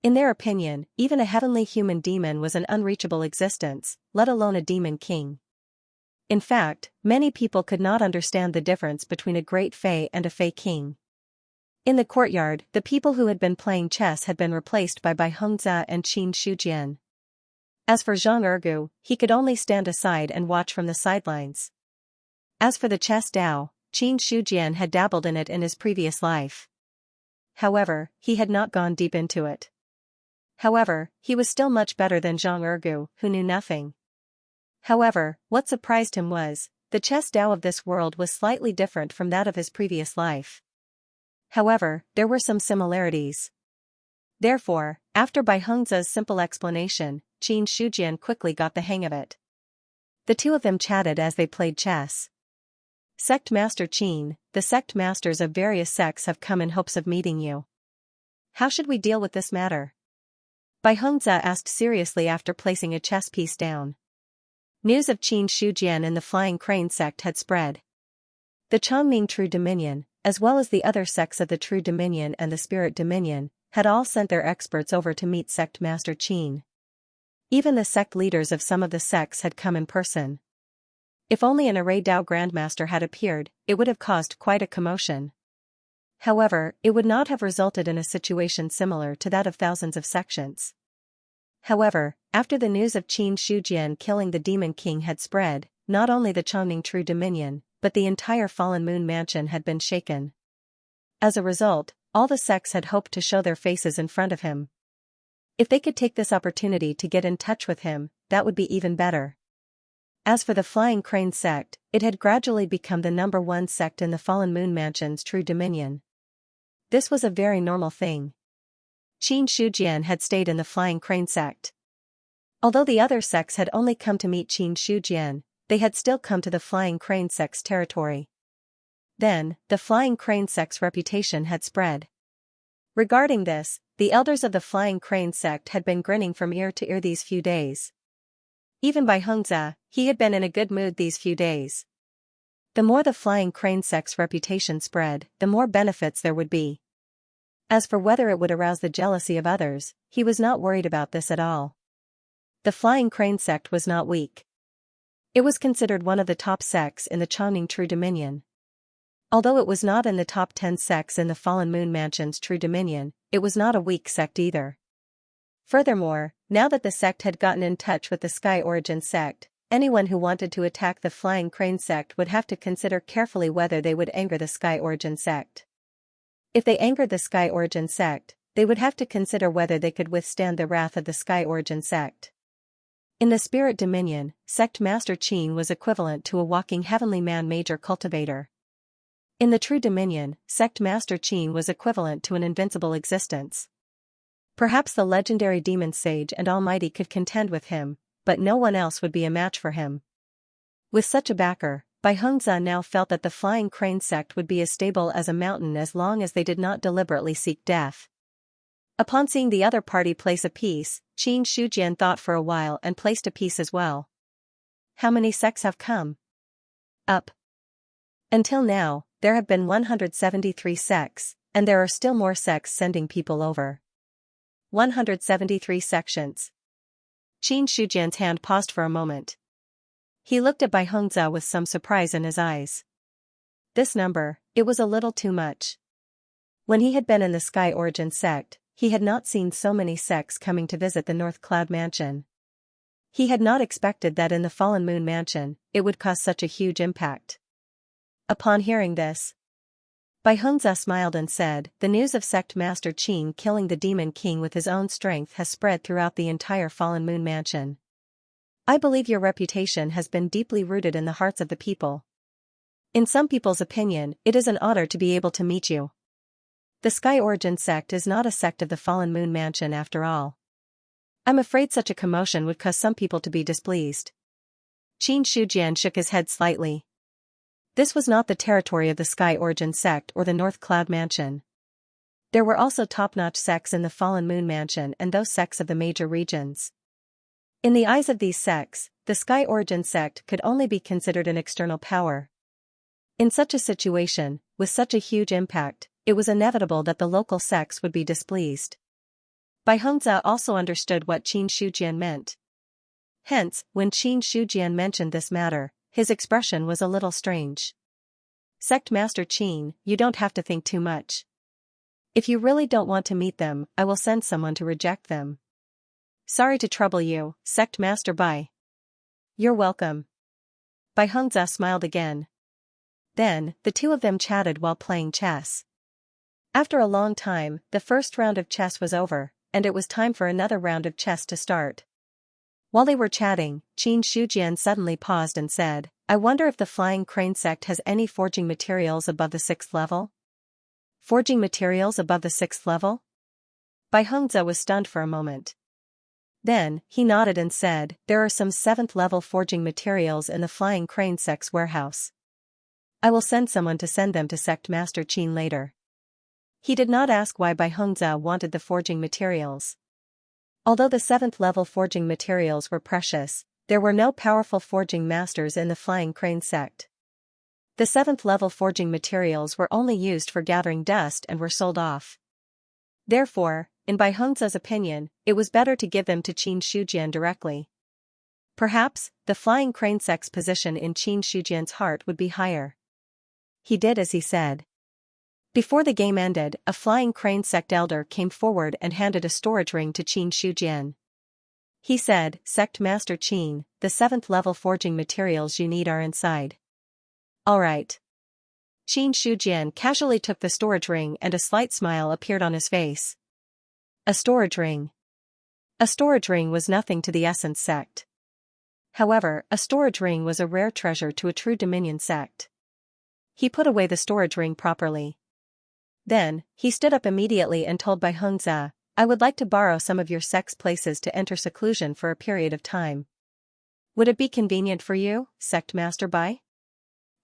In their opinion, even a heavenly human demon was an unreachable existence, let alone a demon king. In fact, many people could not understand the difference between a great fae and a fae king. In the courtyard, the people who had been playing chess had been replaced by Bai Hongzhe and Qin Shujian. As for Zhang Ergu, he could only stand aside and watch from the sidelines. As for the chess Dao, Qin Shujian had dabbled in it in his previous life. However, he had not gone deep into it. However, he was still much better than Zhang Ergu, who knew nothing. However, what surprised him was, the chess Dao of this world was slightly different from that of his previous life. However, there were some similarities. Therefore, after Bai Hongzhe's simple explanation, Qin Shujian quickly got the hang of it. The two of them chatted as they played chess. Sect Master Qin, the sect masters of various sects have come in hopes of meeting you. How should we deal with this matter? Bai Hongzhe asked seriously after placing a chess piece down. News of Qin Shujian in the Flying Crane sect had spread. The Chongming True Dominion, as well as the other sects of the True Dominion and the Spirit Dominion, had all sent their experts over to meet Sect Master Qin. Even the sect leaders of some of the sects had come in person. If only an Array Dao Grandmaster had appeared, it would have caused quite a commotion. However, it would not have resulted in a situation similar to that of thousands of sections. However, after the news of Qin Shujian killing the Demon King had spread, not only the Chongming True Dominion, but the entire Fallen Moon Mansion had been shaken. As a result, all the sects had hoped to show their faces in front of him. If they could take this opportunity to get in touch with him, that would be even better. As for the Flying Crane sect, it had gradually become the #1 sect in the Fallen Moon Mansion's True Dominion. This was a very normal thing. Qin Shujian had stayed in the Flying Crane sect. Although the other sects had only come to meet Qin Shujian, they had still come to the Flying Crane sect's territory. Then, the Flying Crane sect's reputation had spread. Regarding this, the elders of the Flying Crane sect had been grinning from ear to ear these few days. Even Bai Hongzhe, he had been in a good mood these few days. The more the Flying Crane sect's reputation spread, the more benefits there would be. As for whether it would arouse the jealousy of others, he was not worried about this at all. The Flying Crane sect was not weak. It was considered one of the top sects in the Chongming True Dominion. Although it was not in the top 10 sects in the Fallen Moon Mansion's True Dominion, it was not a weak sect either. Furthermore, now that the sect had gotten in touch with the Sky Origin sect, anyone who wanted to attack the Flying Crane sect would have to consider carefully whether they would anger the Sky Origin sect. If they angered the Sky Origin sect, they would have to consider whether they could withstand the wrath of the Sky Origin sect. In the Spirit Dominion, Sect Master Qin was equivalent to a walking heavenly man major cultivator. In the True Dominion, Sect Master Qin was equivalent to an invincible existence. Perhaps the legendary Demon Sage and Almighty could contend with him, but no one else would be a match for him. With such a backer, Bai Hongzhe now felt that the Flying Crane sect would be as stable as a mountain as long as they did not deliberately seek death. Upon seeing the other party place a piece, Qin Shujian thought for a while and placed a piece as well. How many sects have come? Up. Until now, there have been 173 sects, and there are still more sects sending people over. 173 sections. Qin Shujian's hand paused for a moment. He looked at Bai Hongzhe with some surprise in his eyes. This number, it was a little too much. When he had been in the Sky Origin sect, he had not seen so many sects coming to visit the North Cloud Mansion. He had not expected that in the Fallen Moon Mansion, it would cause such a huge impact. Upon hearing this, Bai Hongzhe smiled and said, "The news of Sect Master Qin killing the Demon King with his own strength has spread throughout the entire Fallen Moon Mansion. I believe your reputation has been deeply rooted in the hearts of the people. In some people's opinion, it is an honor to be able to meet you. The Sky Origin sect is not a sect of the Fallen Moon Mansion after all. I'm afraid such a commotion would cause some people to be displeased. Qin Shujian shook his head slightly. This was not the territory of the Sky Origin sect or the North Cloud Mansion. There were also top-notch sects in the Fallen Moon Mansion and those sects of the major regions. In the eyes of these sects, the Sky Origin sect could only be considered an external power. In such a situation, with such a huge impact, it was inevitable that the local sects would be displeased. Bai Hongzhe also understood what Qin Shujian meant. Hence, when Qin Shujian mentioned this matter, his expression was a little strange. Sect Master Qin, you don't have to think too much. If you really don't want to meet them, I will send someone to reject them. Sorry to trouble you, Sect Master Bai. You're welcome. Bai Hongzhe smiled again. Then, the two of them chatted while playing chess. After a long time, the first round of chess was over, and it was time for another round of chess to start. While they were chatting, Qin Shujian suddenly paused and said, I wonder if the Flying Crane sect has any forging materials above the 6th level? Forging materials above the 6th level? Bai Hongzhe was stunned for a moment. Then, he nodded and said, there are some 7th level forging materials in the Flying Crane sect's warehouse. I will send someone to send them to Sect Master Qin later. He did not ask why Bai Hongzhe wanted the forging materials. Although the 7th level forging materials were precious, there were no powerful forging masters in the Flying Crane sect. The 7th level forging materials were only used for gathering dust and were sold off. Therefore, in Bai Hongzhe's opinion, it was better to give them to Qin Shujian directly. Perhaps, the Flying Crane sect's position in Qin Shujian's heart would be higher. He did as he said. Before the game ended, a Flying Crane sect elder came forward and handed a storage ring to Qin Shujian. He said, Sect Master Qin, the 7th level forging materials you need are inside. Alright. Qin Shujian casually took the storage ring and a slight smile appeared on his face. A storage ring. A storage ring was nothing to the Essence sect. However, a storage ring was a rare treasure to a true Dominion sect. He put away the storage ring properly. Then, he stood up immediately and told Bai Hongzhe, I would like to borrow some of your sect's places to enter seclusion for a period of time. Would it be convenient for you, Sect Master Bai?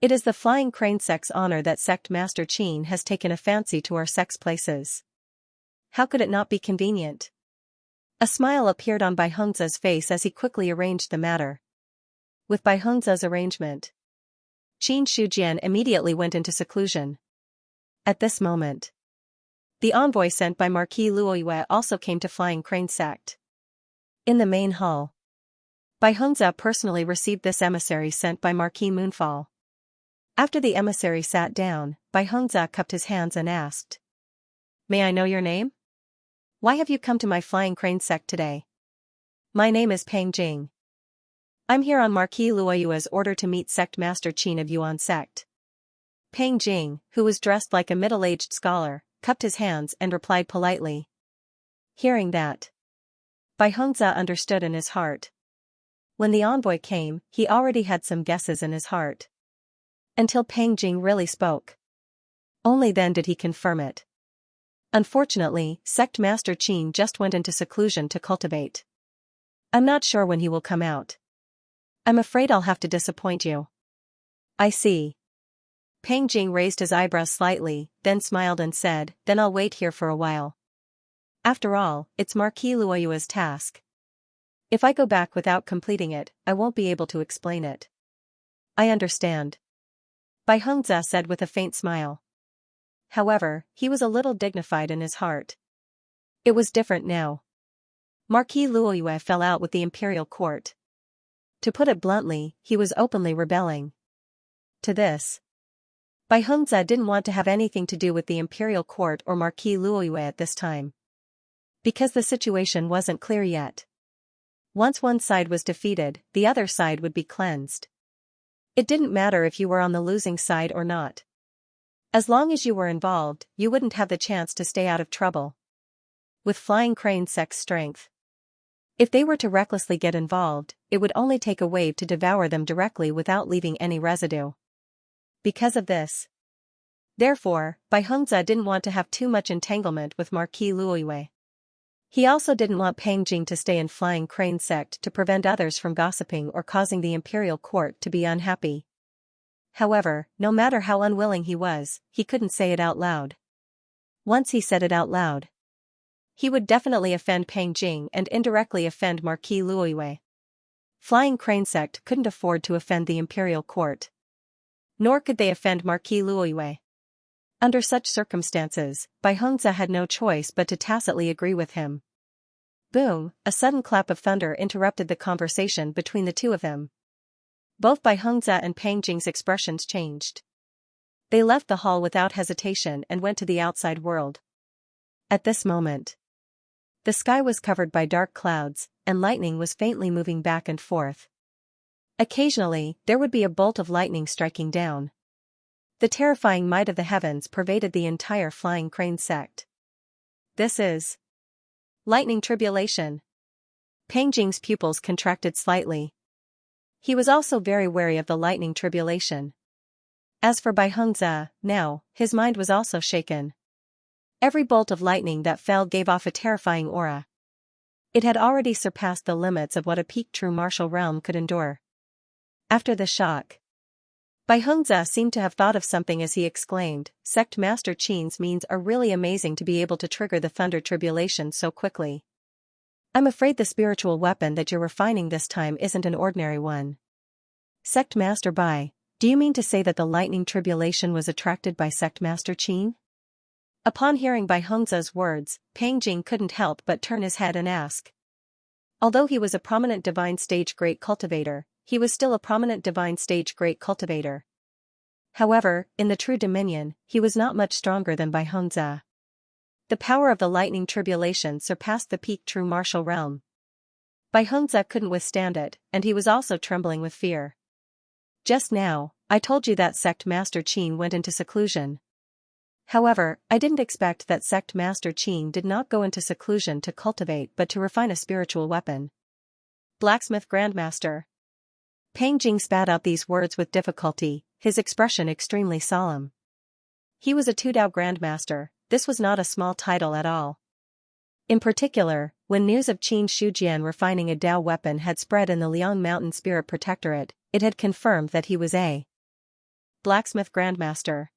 It is the Flying Crane sect's honor that Sect Master Qin has taken a fancy to our sect's places. How could it not be convenient? A smile appeared on Bai Hongzhe's face as he quickly arranged the matter. With Bai Hongzhe's arrangement, Qin Shujian immediately went into seclusion. At this moment, the envoy sent by Marquis Luoyue also came to Flying Crane sect. In the main hall, Bai Hongzhe personally received this emissary sent by Marquis Moonfall. After the emissary sat down, Bai Hongzhe cupped his hands and asked, May I know your name? Why have you come to my Flying Crane sect today? My name is Peng Jing. I'm here on Marquis Luoyue's order to meet Sect Master Qin of Yuan sect. Peng Jing, who was dressed like a middle-aged scholar, cupped his hands and replied politely. Hearing that, Bai Hongzhe understood in his heart. When the envoy came, he already had some guesses in his heart. Until Peng Jing really spoke. Only then did he confirm it. Unfortunately, Sect Master Qin just went into seclusion to cultivate. I'm not sure when he will come out. I'm afraid I'll have to disappoint you. I see. Peng Jing raised his eyebrows slightly, then smiled and said, Then I'll wait here for a while. After all, it's Marquis Luoyue's task. If I go back without completing it, I won't be able to explain it. I understand. Bai Hongzhe said with a faint smile. However, he was a little dignified in his heart. It was different now. Marquis Luoyue fell out with the imperial court. To put it bluntly, he was openly rebelling. To this, Bai Hongzhe didn't want to have anything to do with the imperial court or Marquis Luoyue at this time. Because the situation wasn't clear yet. Once one side was defeated, the other side would be cleansed. It didn't matter if you were on the losing side or not. As long as you were involved, you wouldn't have the chance to stay out of trouble. With Flying Crane sect's strength, if they were to recklessly get involved, it would only take a wave to devour them directly without leaving any residue. Because of this. Therefore, Bai Hongzhe didn't want to have too much entanglement with Marquis Luoyue. He also didn't want Pang Jing to stay in Flying Crane sect to prevent others from gossiping or causing the imperial court to be unhappy. However, no matter how unwilling he was, he couldn't say it out loud. Once he said it out loud, he would definitely offend Pang Jing and indirectly offend Marquis Luoyue. Flying Crane sect couldn't afford to offend the imperial court. Nor could they offend Marquis Luoyue. Under such circumstances, Bai Hongzhe had no choice but to tacitly agree with him. Boom, a sudden clap of thunder interrupted the conversation between the two of them. Both Bai Hongzhe and Pang Jing's expressions changed. They left the hall without hesitation and went to the outside world. At this moment, the sky was covered by dark clouds, and lightning was faintly moving back and forth. Occasionally, there would be a bolt of lightning striking down. The terrifying might of the heavens pervaded the entire Flying Crane sect. This is lightning tribulation. Pang Jing's pupils contracted slightly. He was also very wary of the lightning tribulation. As for Bai Hongzhe, now, his mind was also shaken. Every bolt of lightning that fell gave off a terrifying aura. It had already surpassed the limits of what a peak true martial realm could endure. After the shock, Bai Hongzhe seemed to have thought of something as he exclaimed, "Sect Master Qin's means are really amazing to be able to trigger the thunder tribulation so quickly. I'm afraid the spiritual weapon that you're refining this time isn't an ordinary one." Sect Master Bai, do you mean to say that the lightning tribulation was attracted by Sect Master Qin? Upon hearing Bai Hongzhe's words, Pang Jing couldn't help but turn his head and ask. Although he was a prominent divine stage great cultivator, he was still a prominent divine stage great cultivator. However, in the true dominion, he was not much stronger than Bai Hongzhe. The power of the lightning tribulation surpassed the peak true martial realm. Bai Hongzhe couldn't withstand it, and he was also trembling with fear. Just now, I told you that Sect Master Qin went into seclusion. However, I didn't expect that Sect Master Qin did not go into seclusion to cultivate but to refine a spiritual weapon. Blacksmith Grandmaster. Pang Jing spat out these words with difficulty, his expression extremely solemn. He was a Tudao Grandmaster. This was not a small title at all. In particular, when news of Qin Shujian refining a Dao weapon had spread in the Liang Mountain Spirit Protectorate, it had confirmed that he was a Blacksmith Grandmaster.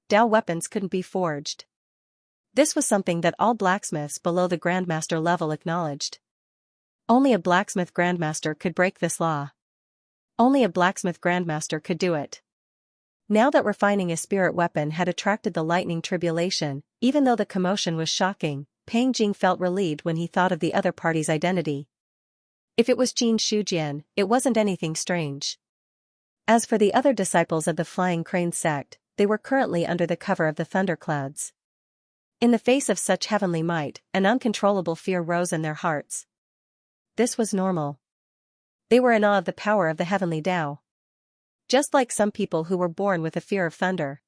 Dao weapons couldn't be forged. This was something that all blacksmiths below the Grandmaster level acknowledged. Only a Blacksmith Grandmaster could break this law. Only a Blacksmith Grandmaster could do it. Now that refining a spirit weapon had attracted the lightning tribulation, even though the commotion was shocking, Pang Jing felt relieved when he thought of the other party's identity. If it was Qin Shujian, it wasn't anything strange. As for the other disciples of the Flying Crane sect, they were currently under the cover of the thunderclouds. In the face of such heavenly might, an uncontrollable fear rose in their hearts. This was normal. They were in awe of the power of the heavenly Tao. Just like some people who were born with a fear of thunder.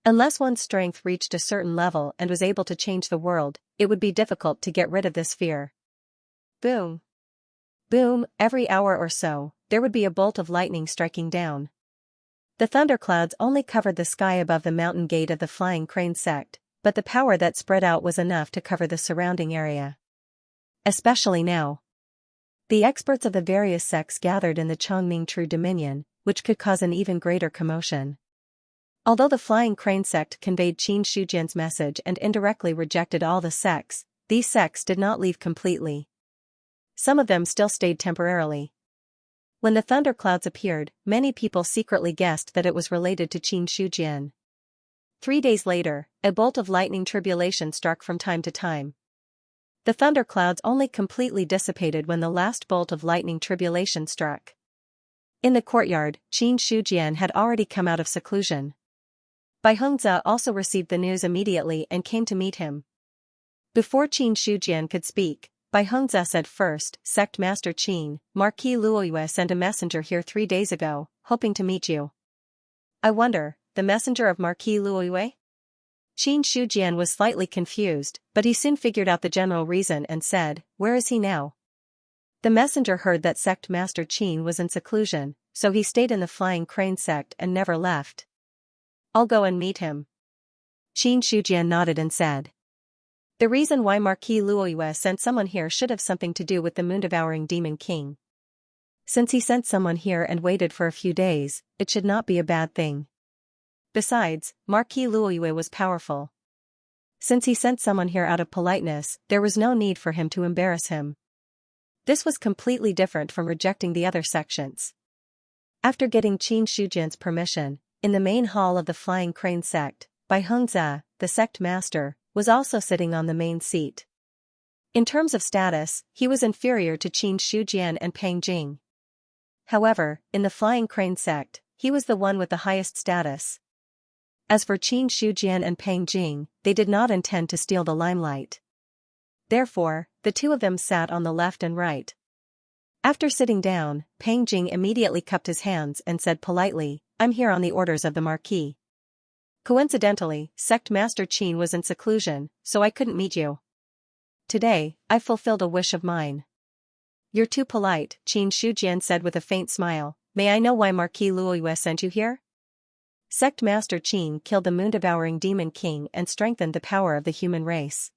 Unless one's strength reached a certain level and was able to change the world, it would be difficult to get rid of this fear. Boom. Boom, every hour or so, there would be a bolt of lightning striking down. The thunderclouds only covered the sky above the mountain gate of the Flying Crane sect, but the power that spread out was enough to cover the surrounding area. Especially now. The experts of the various sects gathered in the Chongming True Dominion, which could cause an even greater commotion. Although the Flying Crane sect conveyed Qin Shujian's message and indirectly rejected all the sects, these sects did not leave completely. Some of them still stayed temporarily. When the thunderclouds appeared, many people secretly guessed that it was related to Qin Shujian. 3 days later, a bolt of lightning tribulation struck from time to time. The thunderclouds only completely dissipated when the last bolt of lightning tribulation struck. In the courtyard, Qin Shujian had already come out of seclusion. Bai Hongzhe also received the news immediately and came to meet him. Before Qin Shujian could speak, Bai Hongzhe said first, "Sect Master Qin, Marquis Luoyue sent a messenger here 3 days ago, hoping to meet you." "I wonder, the messenger of Marquis Luoyue?" Qin Shujian was slightly confused, but he soon figured out the general reason and said, "Where is he now?" The messenger heard that Sect Master Qin was in seclusion, so he stayed in the Flying Crane sect and never left. "I'll go and meet him." Qin Shujian nodded and said, The reason why Marquis Luoyue sent someone here should have something to do with the moon-devouring demon king. Since he sent someone here and waited for a few days, it should not be a bad thing. Besides, Marquis Luoyue was powerful. Since he sent someone here out of politeness, there was no need for him to embarrass him. This was completely different from rejecting the other sections. After getting Qin Shujian's permission, in the main hall of the Flying Crane sect, Bai Hengzi, the sect master, was also sitting on the main seat. In terms of status, he was inferior to Qin Shujian and Pang Jing. However, in the Flying Crane sect, he was the one with the highest status. As for Qin Shujian and Pang Jing, they did not intend to steal the limelight. Therefore, the two of them sat on the left and right. After sitting down, Pang Jing immediately cupped his hands and said politely, "I'm here on the orders of the Marquis. Coincidentally, Sect Master Qin was in seclusion, so I couldn't meet you. Today, I fulfilled a wish of mine." "You're too polite," Qin Shujian said with a faint smile. "May I know why Marquis Luoyue sent you here?" Sect Master Qin killed the moon-devouring demon king and strengthened the power of the human race.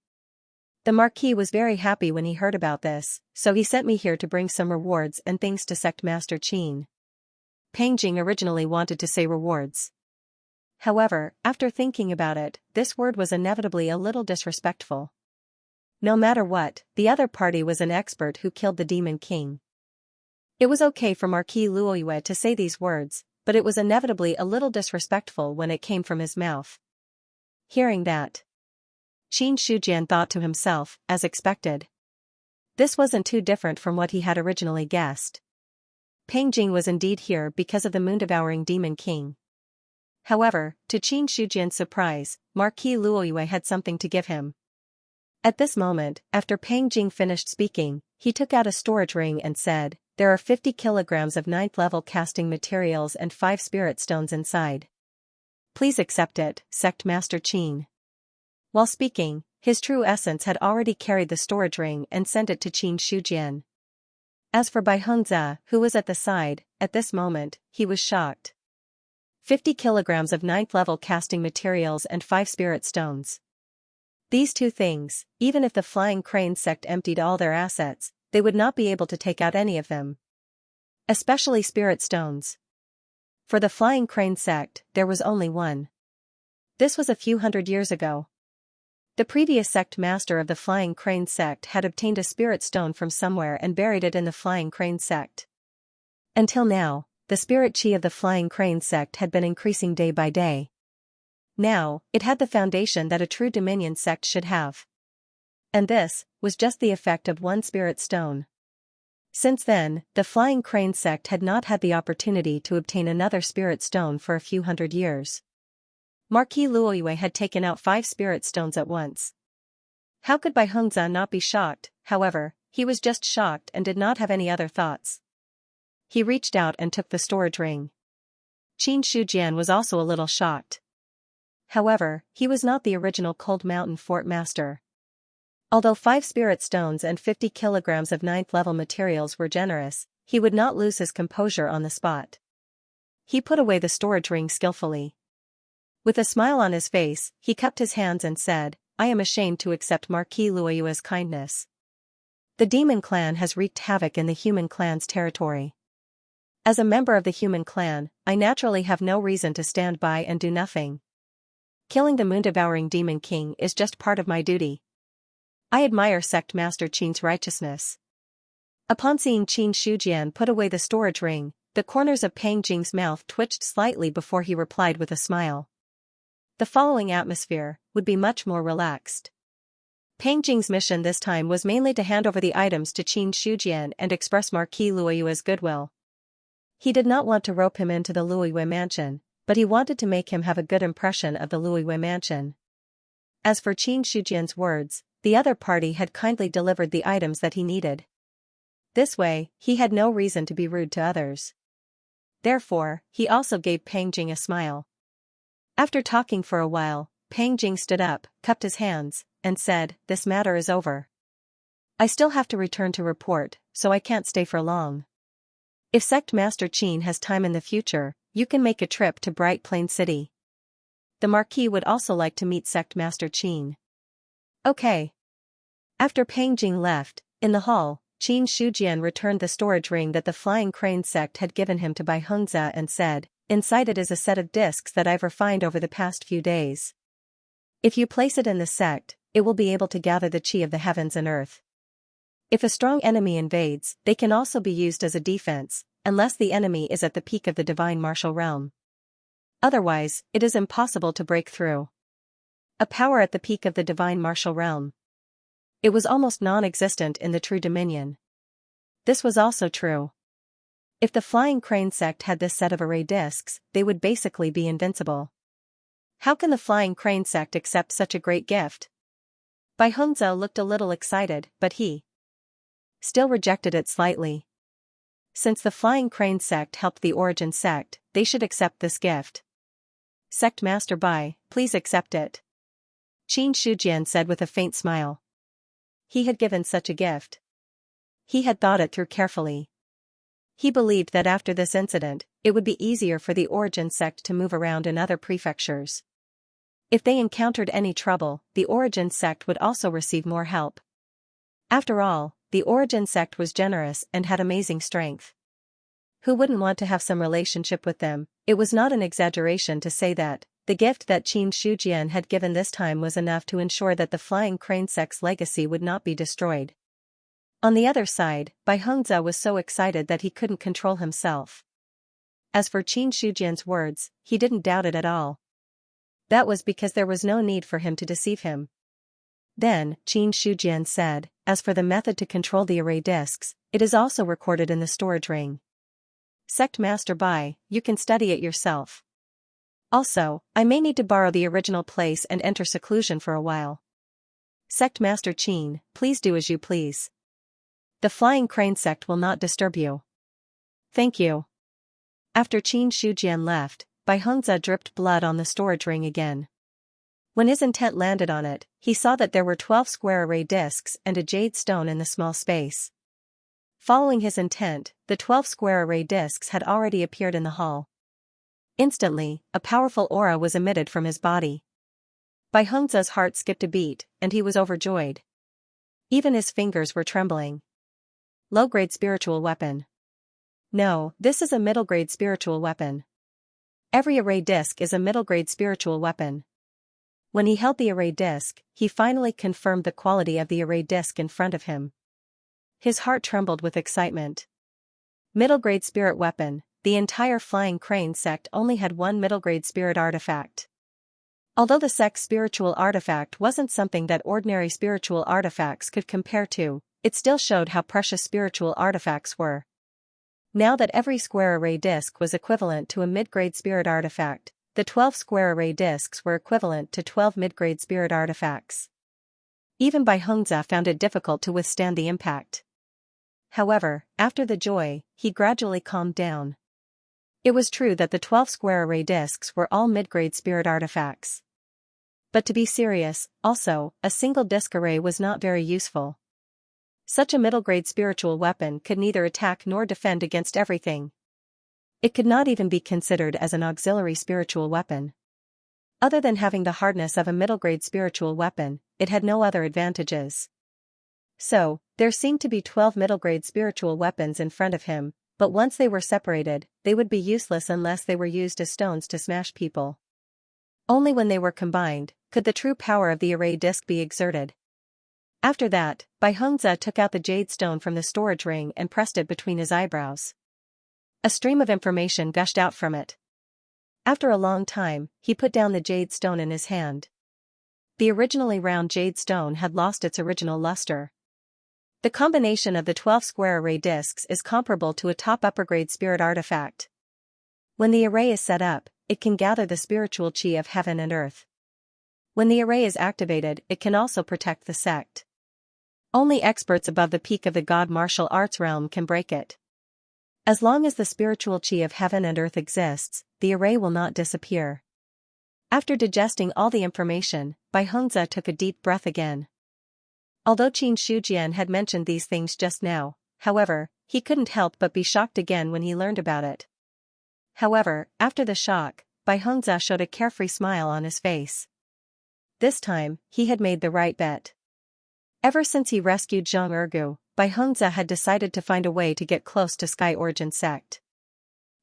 The Marquis was very happy when he heard about this, so he sent me here to bring some rewards and things to Sect Master Qin. Pang Jing originally wanted to say rewards. However, after thinking about it, this word was inevitably a little disrespectful. No matter what, the other party was an expert who killed the demon king. It was okay for Marquis Luoyue to say these words, but it was inevitably a little disrespectful when it came from his mouth. Hearing that, Qin Shujian thought to himself, as expected. This wasn't too different from what he had originally guessed. Pang Jing was indeed here because of the moon-devouring demon king. However, to Qin Shujian's surprise, Marquis Luoyue had something to give him. At this moment, after Pang Jing finished speaking, he took out a storage ring and said, "There are 50 kilograms of 9th level casting materials and 5 spirit stones inside. Please accept it, Sect Master Qin." While speaking, his true essence had already carried the storage ring and sent it to Qin Shujian. As for Bai Hengzi, who was at the side, at this moment, he was shocked. 50 kilograms of 9th level casting materials and 5 spirit stones. These two things, even if the Flying Crane sect emptied all their assets, they would not be able to take out any of them. Especially spirit stones. For the Flying Crane sect, there was only one. This was a few hundred years ago. The previous sect master of the Flying Crane sect had obtained a spirit stone from somewhere and buried it in the Flying Crane sect. Until now, the spirit chi of the Flying Crane sect had been increasing day by day. Now, it had the foundation that a true Dominion sect should have. And this was just the effect of one spirit stone. Since then, the Flying Crane sect had not had the opportunity to obtain another spirit stone for a few hundred years. Marquis Luoyue had taken out 5 spirit stones at once. How could Bai Hengzi not be shocked? However, he was just shocked and did not have any other thoughts. He reached out and took the storage ring. Qin Shujian was also a little shocked. However, he was not the original Cold Mountain Fort master. Although 5 spirit stones and 50 kilograms of 9th level materials were generous, he would not lose his composure on the spot. He put away the storage ring skillfully. With a smile on his face, he cupped his hands and said, "I am ashamed to accept Marquis Luoyue's kindness. The demon clan has wreaked havoc in the human clan's territory. As a member of the human clan, I naturally have no reason to stand by and do nothing. Killing the moon-devouring demon king is just part of my duty. I admire Sect Master Qin's righteousness." Upon seeing Qin Shujian put away the storage ring, the corners of Pang Jing's mouth twitched slightly before he replied with a smile. The following atmosphere would be much more relaxed. Pang Jing's mission this time was mainly to hand over the items to Qin Shujian and express Marquis Luoyue's goodwill. He did not want to rope him into the Luoyue mansion, but he wanted to make him have a good impression of the Luoyue mansion. As for Qin Shujian's words, the other party had kindly delivered the items that he needed. This way, he had no reason to be rude to others. Therefore, he also gave Pang Jing a smile. After talking for a while, Pang Jing stood up, cupped his hands, and said, "This matter is over. I still have to return to report, so I can't stay for long. If Sect Master Qin has time in the future, you can make a trip to Bright Plain City. The Marquis would also like to meet Sect Master Qin." Okay. After Pang Jing left, in the hall, Qin Shujian returned the storage ring that the Flying Crane sect had given him to Bai Hengzi and said, "Inside it is a set of discs that I've refined over the past few days. If you place it in the sect, it will be able to gather the qi of the heavens and earth. If a strong enemy invades, they can also be used as a defense, unless the enemy is at the peak of the divine martial realm. Otherwise, it is impossible to break through. A power at the peak of the divine martial realm. It was almost non-existent in the true dominion. This was also true. If the Flying Crane sect had this set of array discs, they would basically be invincible. How can the Flying Crane sect accept such a great gift?" Bai Hengzi looked a little excited, but he still rejected it slightly. Since the Flying Crane sect helped the Origin sect, they should accept this gift. "Sect Master Bai, please accept it," Qin Shujian said with a faint smile. He had given such a gift. He had thought it through carefully. He believed that after this incident, it would be easier for the Origin sect to move around in other prefectures. If they encountered any trouble, the Origin sect would also receive more help. After all, the Origin sect was generous and had amazing strength. Who wouldn't want to have some relationship with them? It was not an exaggeration to say that the gift that Qin Shujian had given this time was enough to ensure that the Flying Crane sect's legacy would not be destroyed. On the other side, Bai Hengzi was so excited that he couldn't control himself. As for Qin Shujian's words, he didn't doubt it at all. That was because there was no need for him to deceive him. Then, Qin Shujian said, "As for the method to control the array discs, it is also recorded in the storage ring. Sect Master Bai, you can study it yourself. Also, I may need to borrow the original place and enter seclusion for a while. Sect Master Qin, please do as you please. The Flying Crane sect will not disturb you." "Thank you." After Qin Shujian left, Bai Hengzi dripped blood on the storage ring again. When his intent landed on it, he saw that there were 12 square array discs and a jade stone in the small space. Following his intent, the 12 square array discs had already appeared in the hall. Instantly, a powerful aura was emitted from his body. Bai Hengzi's heart skipped a beat, and he was overjoyed. Even his fingers were trembling. Low-grade spiritual weapon. No, this is a middle-grade spiritual weapon. Every array disc is a middle-grade spiritual weapon. When he held the array disc, he finally confirmed the quality of the array disc in front of him. His heart trembled with excitement. Middle-grade spirit weapon. The entire Flying Crane sect only had one middle-grade spirit artifact. Although the sect's spiritual artifact wasn't something that ordinary spiritual artifacts could compare to, it still showed how precious spiritual artifacts were. Now that every square array disc was equivalent to a mid-grade spirit artifact, the 12 square array discs were equivalent to 12 mid-grade spirit artifacts. Even Bai Hengzi found it difficult to withstand the impact. However, after the joy, he gradually calmed down. It was true that the 12 square array discs were all mid-grade spirit artifacts. But to be serious, also, a single disc array was not very useful. Such a middle-grade spiritual weapon could neither attack nor defend against everything. It could not even be considered as an auxiliary spiritual weapon. Other than having the hardness of a middle-grade spiritual weapon, it had no other advantages. So, there seemed to be 12 middle-grade spiritual weapons in front of him, but once they were separated, they would be useless unless they were used as stones to smash people. Only when they were combined, could the true power of the array disc be exerted. After that, Bai Hengzi took out the jade stone from the storage ring and pressed it between his eyebrows. A stream of information gushed out from it. After a long time, he put down the jade stone in his hand. The originally round jade stone had lost its original luster. The combination of the 12 square array discs is comparable to a top upper-grade spirit artifact. When the array is set up, it can gather the spiritual qi of heaven and earth. When the array is activated, it can also protect the sect. Only experts above the peak of the god martial arts realm can break it. As long as the spiritual qi of heaven and earth exists, the array will not disappear. After digesting all the information, Bai Hengzi took a deep breath again. Although Qin Shujian had mentioned these things just now, however, he couldn't help but be shocked again when he learned about it. However, after the shock, Bai Hengzi showed a carefree smile on his face. This time, he had made the right bet. Ever since he rescued Zhang Ergu, Bai Hongzhe had decided to find a way to get close to Sky Origin sect.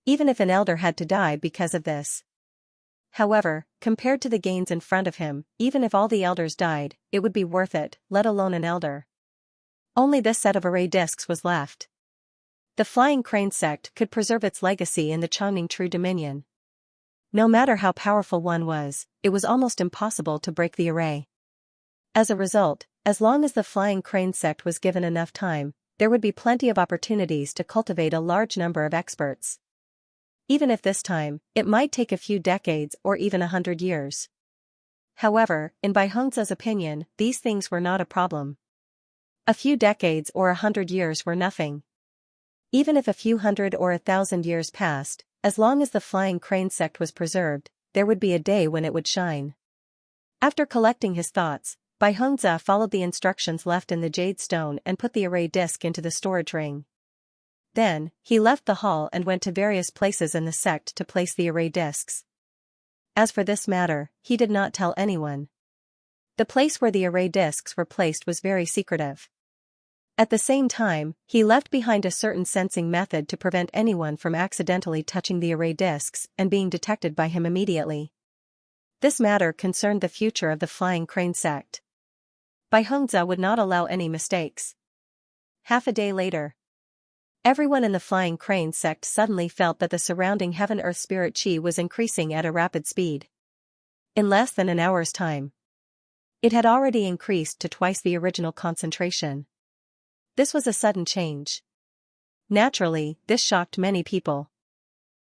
Even if an elder had to die because of this. However, compared to the gains in front of him, even if all the elders died, it would be worth it, let alone an elder. Only this set of array discs was left. The Flying Crane sect could preserve its legacy in the Chongning True Dominion. No matter how powerful one was, it was almost impossible to break the array. As a result, as long as the Flying Crane sect was given enough time, there would be plenty of opportunities to cultivate a large number of experts. Even if this time, it might take a few decades or even 100 years. However, in Bai Hongzhe's opinion, these things were not a problem. A few decades or 100 years were nothing. Even if a few hundred or 1,000 years passed, as long as the Flying Crane sect was preserved, there would be a day when it would shine. After collecting his thoughts, Bai Hongzhe followed the instructions left in the jade stone and put the array disc into the storage ring. Then, he left the hall and went to various places in the sect to place the array discs. As for this matter, he did not tell anyone. The place where the array discs were placed was very secretive. At the same time, he left behind a certain sensing method to prevent anyone from accidentally touching the array discs and being detected by him immediately. This matter concerned the future of the Flying Crane sect. Bai Hongzhe would not allow any mistakes. Half a day later, everyone in the Flying Crane sect suddenly felt that the surrounding heaven-earth spirit chi was increasing at a rapid speed. In less than an hour's time, it had already increased to twice the original concentration. This was a sudden change. Naturally, this shocked many people.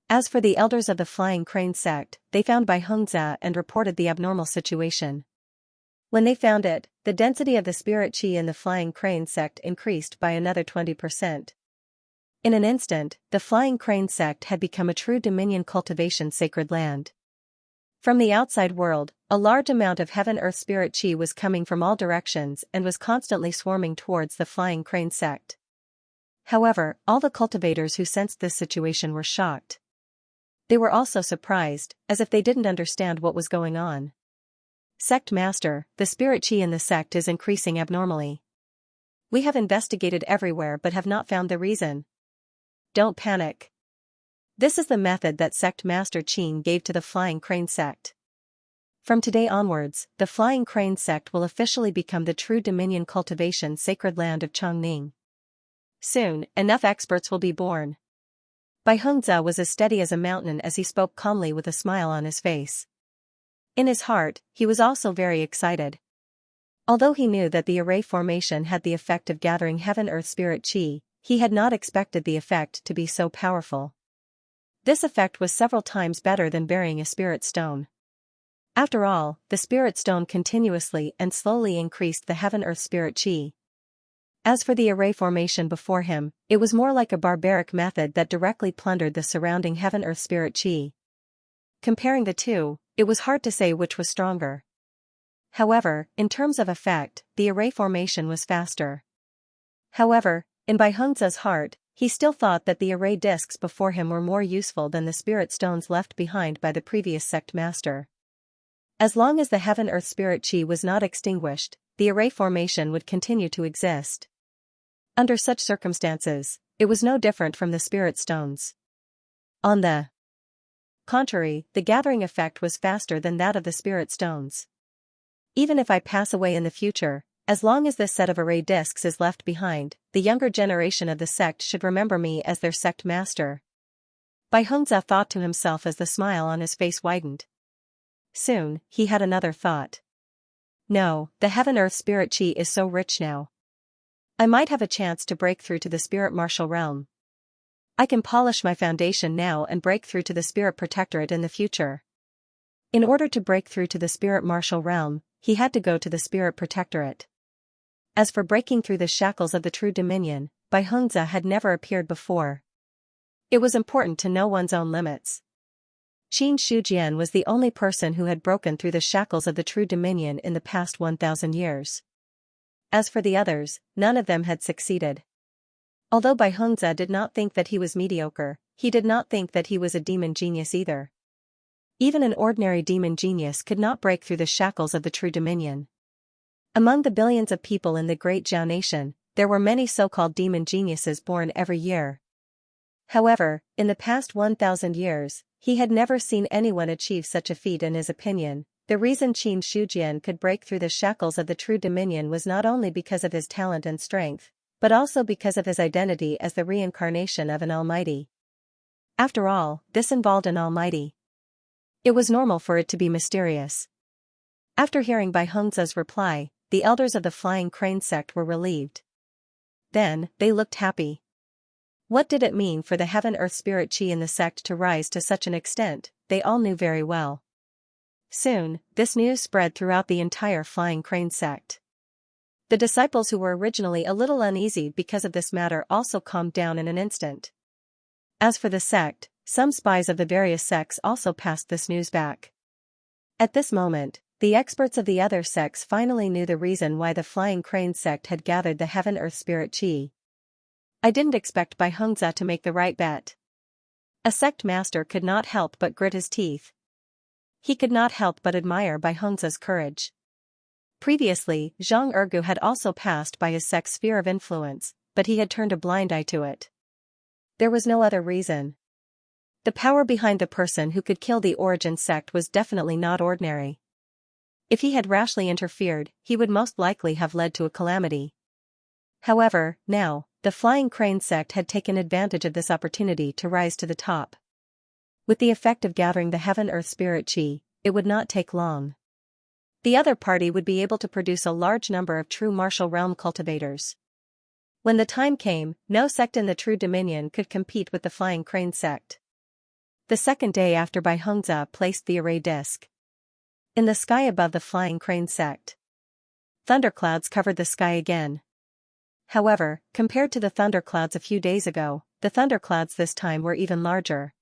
As for the elders of the Flying Crane sect, they found Bai Hongzhe and reported the abnormal situation. When they found it, the density of the spirit chi in the Flying Crane sect increased by another 20%. In an instant, the Flying Crane sect had become a true Dominion cultivation sacred land. From the outside world, a large amount of heaven-earth spirit chi was coming from all directions and was constantly swarming towards the Flying Crane sect. However, all the cultivators who sensed this situation were shocked. They were also surprised, as if they didn't understand what was going on. Sect Master, the spirit chi in the sect is increasing abnormally. We have investigated everywhere but have not found the reason. Don't panic. This is the method that Sect Master Qin gave to the Flying Crane sect. From today onwards, the Flying Crane sect will officially become the true Dominion cultivation sacred land of Chongning. Soon, enough experts will be born. Bai Hongzhe was as steady as a mountain as he spoke calmly with a smile on his face. In his heart, he was also very excited. Although he knew that the array formation had the effect of gathering heaven-earth spirit chi, he had not expected the effect to be so powerful. This effect was several times better than burying a spirit stone. After all, the spirit stone continuously and slowly increased the heaven-earth spirit chi. As for the array formation before him, it was more like a barbaric method that directly plundered the surrounding heaven-earth spirit chi. Comparing the two, it was hard to say which was stronger. However, in terms of effect, the array formation was faster. However, in Bai Hongzhe's heart, he still thought that the array discs before him were more useful than the spirit stones left behind by the previous sect master. As long as the heaven-earth spirit chi was not extinguished, the array formation would continue to exist. Under such circumstances, it was no different from the spirit stones. On the contrary, the gathering effect was faster than that of the spirit stones. Even if I pass away in the future, as long as this set of array discs is left behind, the younger generation of the sect should remember me as their sect master. Bai Hongzhe thought to himself as the smile on his face widened. Soon, he had another thought. No, the heaven-earth spirit chi is so rich now. I might have a chance to break through to the spirit martial realm. I can polish my foundation now and break through to the spirit protectorate in the future. In order to break through to the spirit martial realm, he had to go to the spirit protectorate. As for breaking through the shackles of the true dominion, Bai Hongzhe had never appeared before. It was important to know one's own limits. Qin Shujian was the only person who had broken through the shackles of the true dominion in the past 1,000 years. As for the others, none of them had succeeded. Although Bai Hongzhe did not think that he was mediocre, he did not think that he was a demon genius either. Even an ordinary demon genius could not break through the shackles of the true dominion. Among the billions of people in the Great Zhao Nation, there were many so-called demon geniuses born every year. However, in the past 1,000 years, he had never seen anyone achieve such a feat. In his opinion, the reason Qin Shujian could break through the shackles of the true dominion was not only because of his talent and strength, but also because of his identity as the reincarnation of an almighty. After all, this involved an almighty. It was normal for it to be mysterious. After hearing Bai Hongzhe's reply, the elders of the Flying Crane sect were relieved. Then, they looked happy. What did it mean for the heaven-earth spirit chi in the sect to rise to such an extent? They all knew very well. Soon, this news spread throughout the entire Flying Crane sect. The disciples who were originally a little uneasy because of this matter also calmed down in an instant. As for the sect, some spies of the various sects also passed this news back. At this moment, the experts of the other sects finally knew the reason why the Flying Crane sect had gathered the heaven-earth spirit chi. I didn't expect Bai Hongzhe to make the right bet. A sect master could not help but grit his teeth. He could not help but admire Bai Hongzhe's courage. Previously, Zhang Ergu had also passed by his sect's sphere of influence, but he had turned a blind eye to it. There was no other reason. The power behind the person who could kill the Origin sect was definitely not ordinary. If he had rashly interfered, he would most likely have led to a calamity. However, now, the Flying Crane sect had taken advantage of this opportunity to rise to the top. With the effect of gathering the heaven-earth spirit chi, it would not take long. The other party would be able to produce a large number of true martial realm cultivators. When the time came, no sect in the true dominion could compete with the Flying Crane sect. The second day after Bai Hongzhe placed the array disc in the sky above the Flying Crane sect, thunderclouds covered the sky again. However, compared to the thunderclouds a few days ago, the thunderclouds this time were even larger.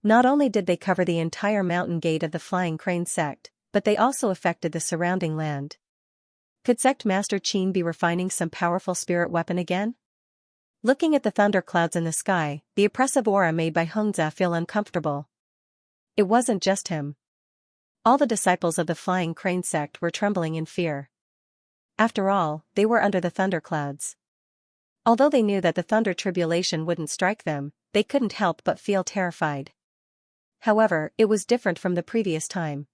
Not only did they cover the entire mountain gate of the Flying Crane sect, but they also affected the surrounding land. Could Sect Master Qin be refining some powerful spirit weapon again? Looking at the thunderclouds in the sky, the oppressive aura made Bai Hongzhe feel uncomfortable. It wasn't just him. All the disciples of the Flying Crane sect were trembling in fear. After all, they were under the thunderclouds. Although they knew that the thunder tribulation wouldn't strike them, they couldn't help but feel terrified. However, it was different from the previous time.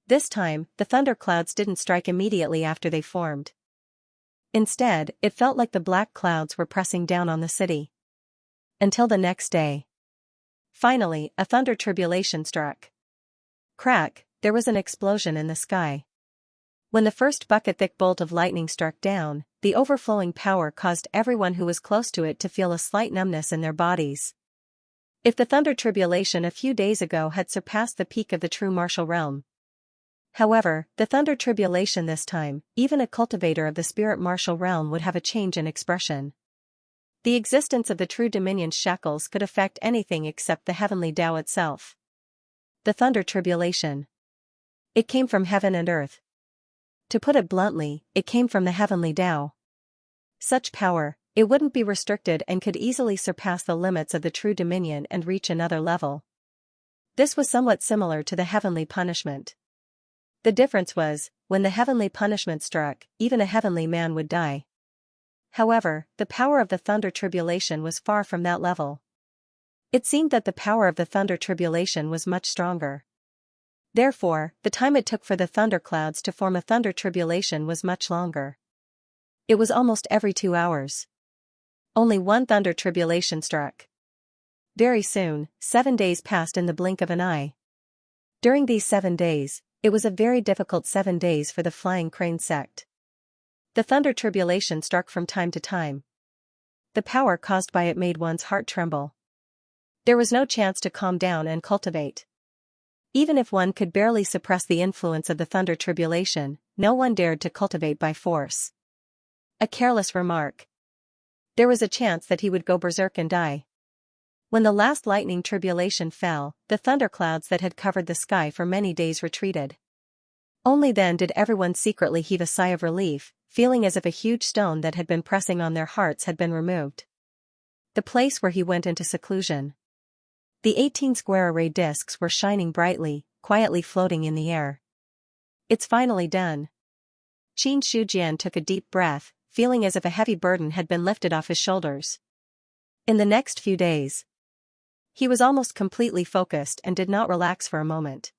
This time, the thunderclouds didn't strike immediately after they formed. Instead, it felt like the black clouds were pressing down on the city. Until the next day. Finally, a thunder tribulation struck. Crack, there was an explosion in the sky. When the first bucket-thick bolt of lightning struck down, the overflowing power caused everyone who was close to it to feel a slight numbness in their bodies. If the thunder tribulation a few days ago had surpassed the peak of the true martial realm. However, the thunder tribulation this time, even a cultivator of the spirit martial realm would have a change in expression. The existence of the true dominion's shackles could affect anything except the heavenly Tao itself. The thunder tribulation. It came from heaven and earth. To put it bluntly, it came from the heavenly Tao. Such power, it wouldn't be restricted and could easily surpass the limits of the true dominion and reach another level. This was somewhat similar to the heavenly punishment. The difference was, when the heavenly punishment struck, even a heavenly man would die. However, the power of the thunder tribulation was far from that level. It seemed that the power of the thunder tribulation was much stronger. Therefore, the time it took for the thunderclouds to form a thunder tribulation was much longer. It was almost every 2 hours. Only one thunder tribulation struck. Very soon, 7 days passed in the blink of an eye. During these 7 days, it was a very difficult 7 days for the Flying Crane sect. The thunder tribulation struck from time to time. The power caused by it made one's heart tremble. There was no chance to calm down and cultivate. Even if one could barely suppress the influence of the thunder tribulation, no one dared to cultivate by force. A careless remark. There was a chance that he would go berserk and die. When the last lightning tribulation fell, the thunderclouds that had covered the sky for many days retreated. Only then did everyone secretly heave a sigh of relief, feeling as if a huge stone that had been pressing on their hearts had been removed. The place where he went into seclusion. The 18 square array discs were shining brightly, quietly floating in the air. It's finally done. Qin Shujian took a deep breath, feeling as if a heavy burden had been lifted off his shoulders. In the next few days, he was almost completely focused and did not relax for a moment.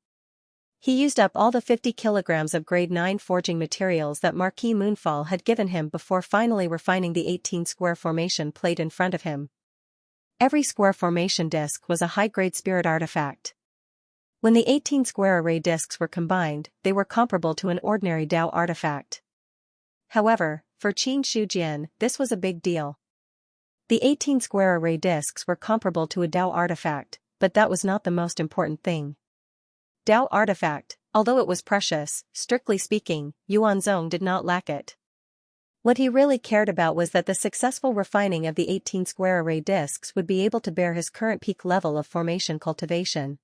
He used up all the 50 kilograms of grade 9 forging materials that Marquis Moonfall had given him before finally refining the 18-square formation plate in front of him. Every square formation disc was a high-grade spirit artifact. When the 18-square array discs were combined, they were comparable to an ordinary Dao artifact. However, for Qin Shujian, this was a big deal. The 18-square array discs were comparable to a Dao artifact, but that was not the most important thing. Dao artifact, although it was precious, strictly speaking, Yuanzong did not lack it. What he really cared about was that the successful refining of the 18-square array discs would be able to bear his current peak level of formation cultivation.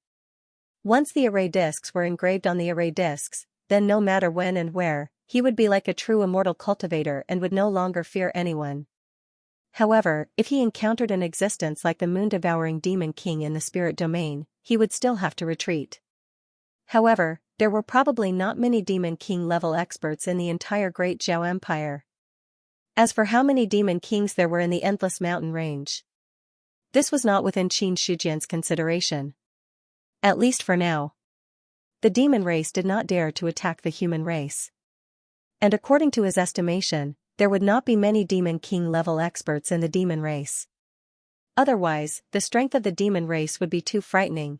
Once the array discs were engraved on the array discs, then no matter when and where, he would be like a true immortal cultivator and would no longer fear anyone. However, if he encountered an existence like the moon-devouring demon king in the spirit domain, he would still have to retreat. However, there were probably not many Demon King level experts in the entire Great Zhao Empire. As for how many Demon Kings there were in the Endless Mountain Range, this was not within Qin Shujian's consideration. At least for now. The demon race did not dare to attack the human race. And according to his estimation, there would not be many Demon King level experts in the demon race. Otherwise, the strength of the demon race would be too frightening.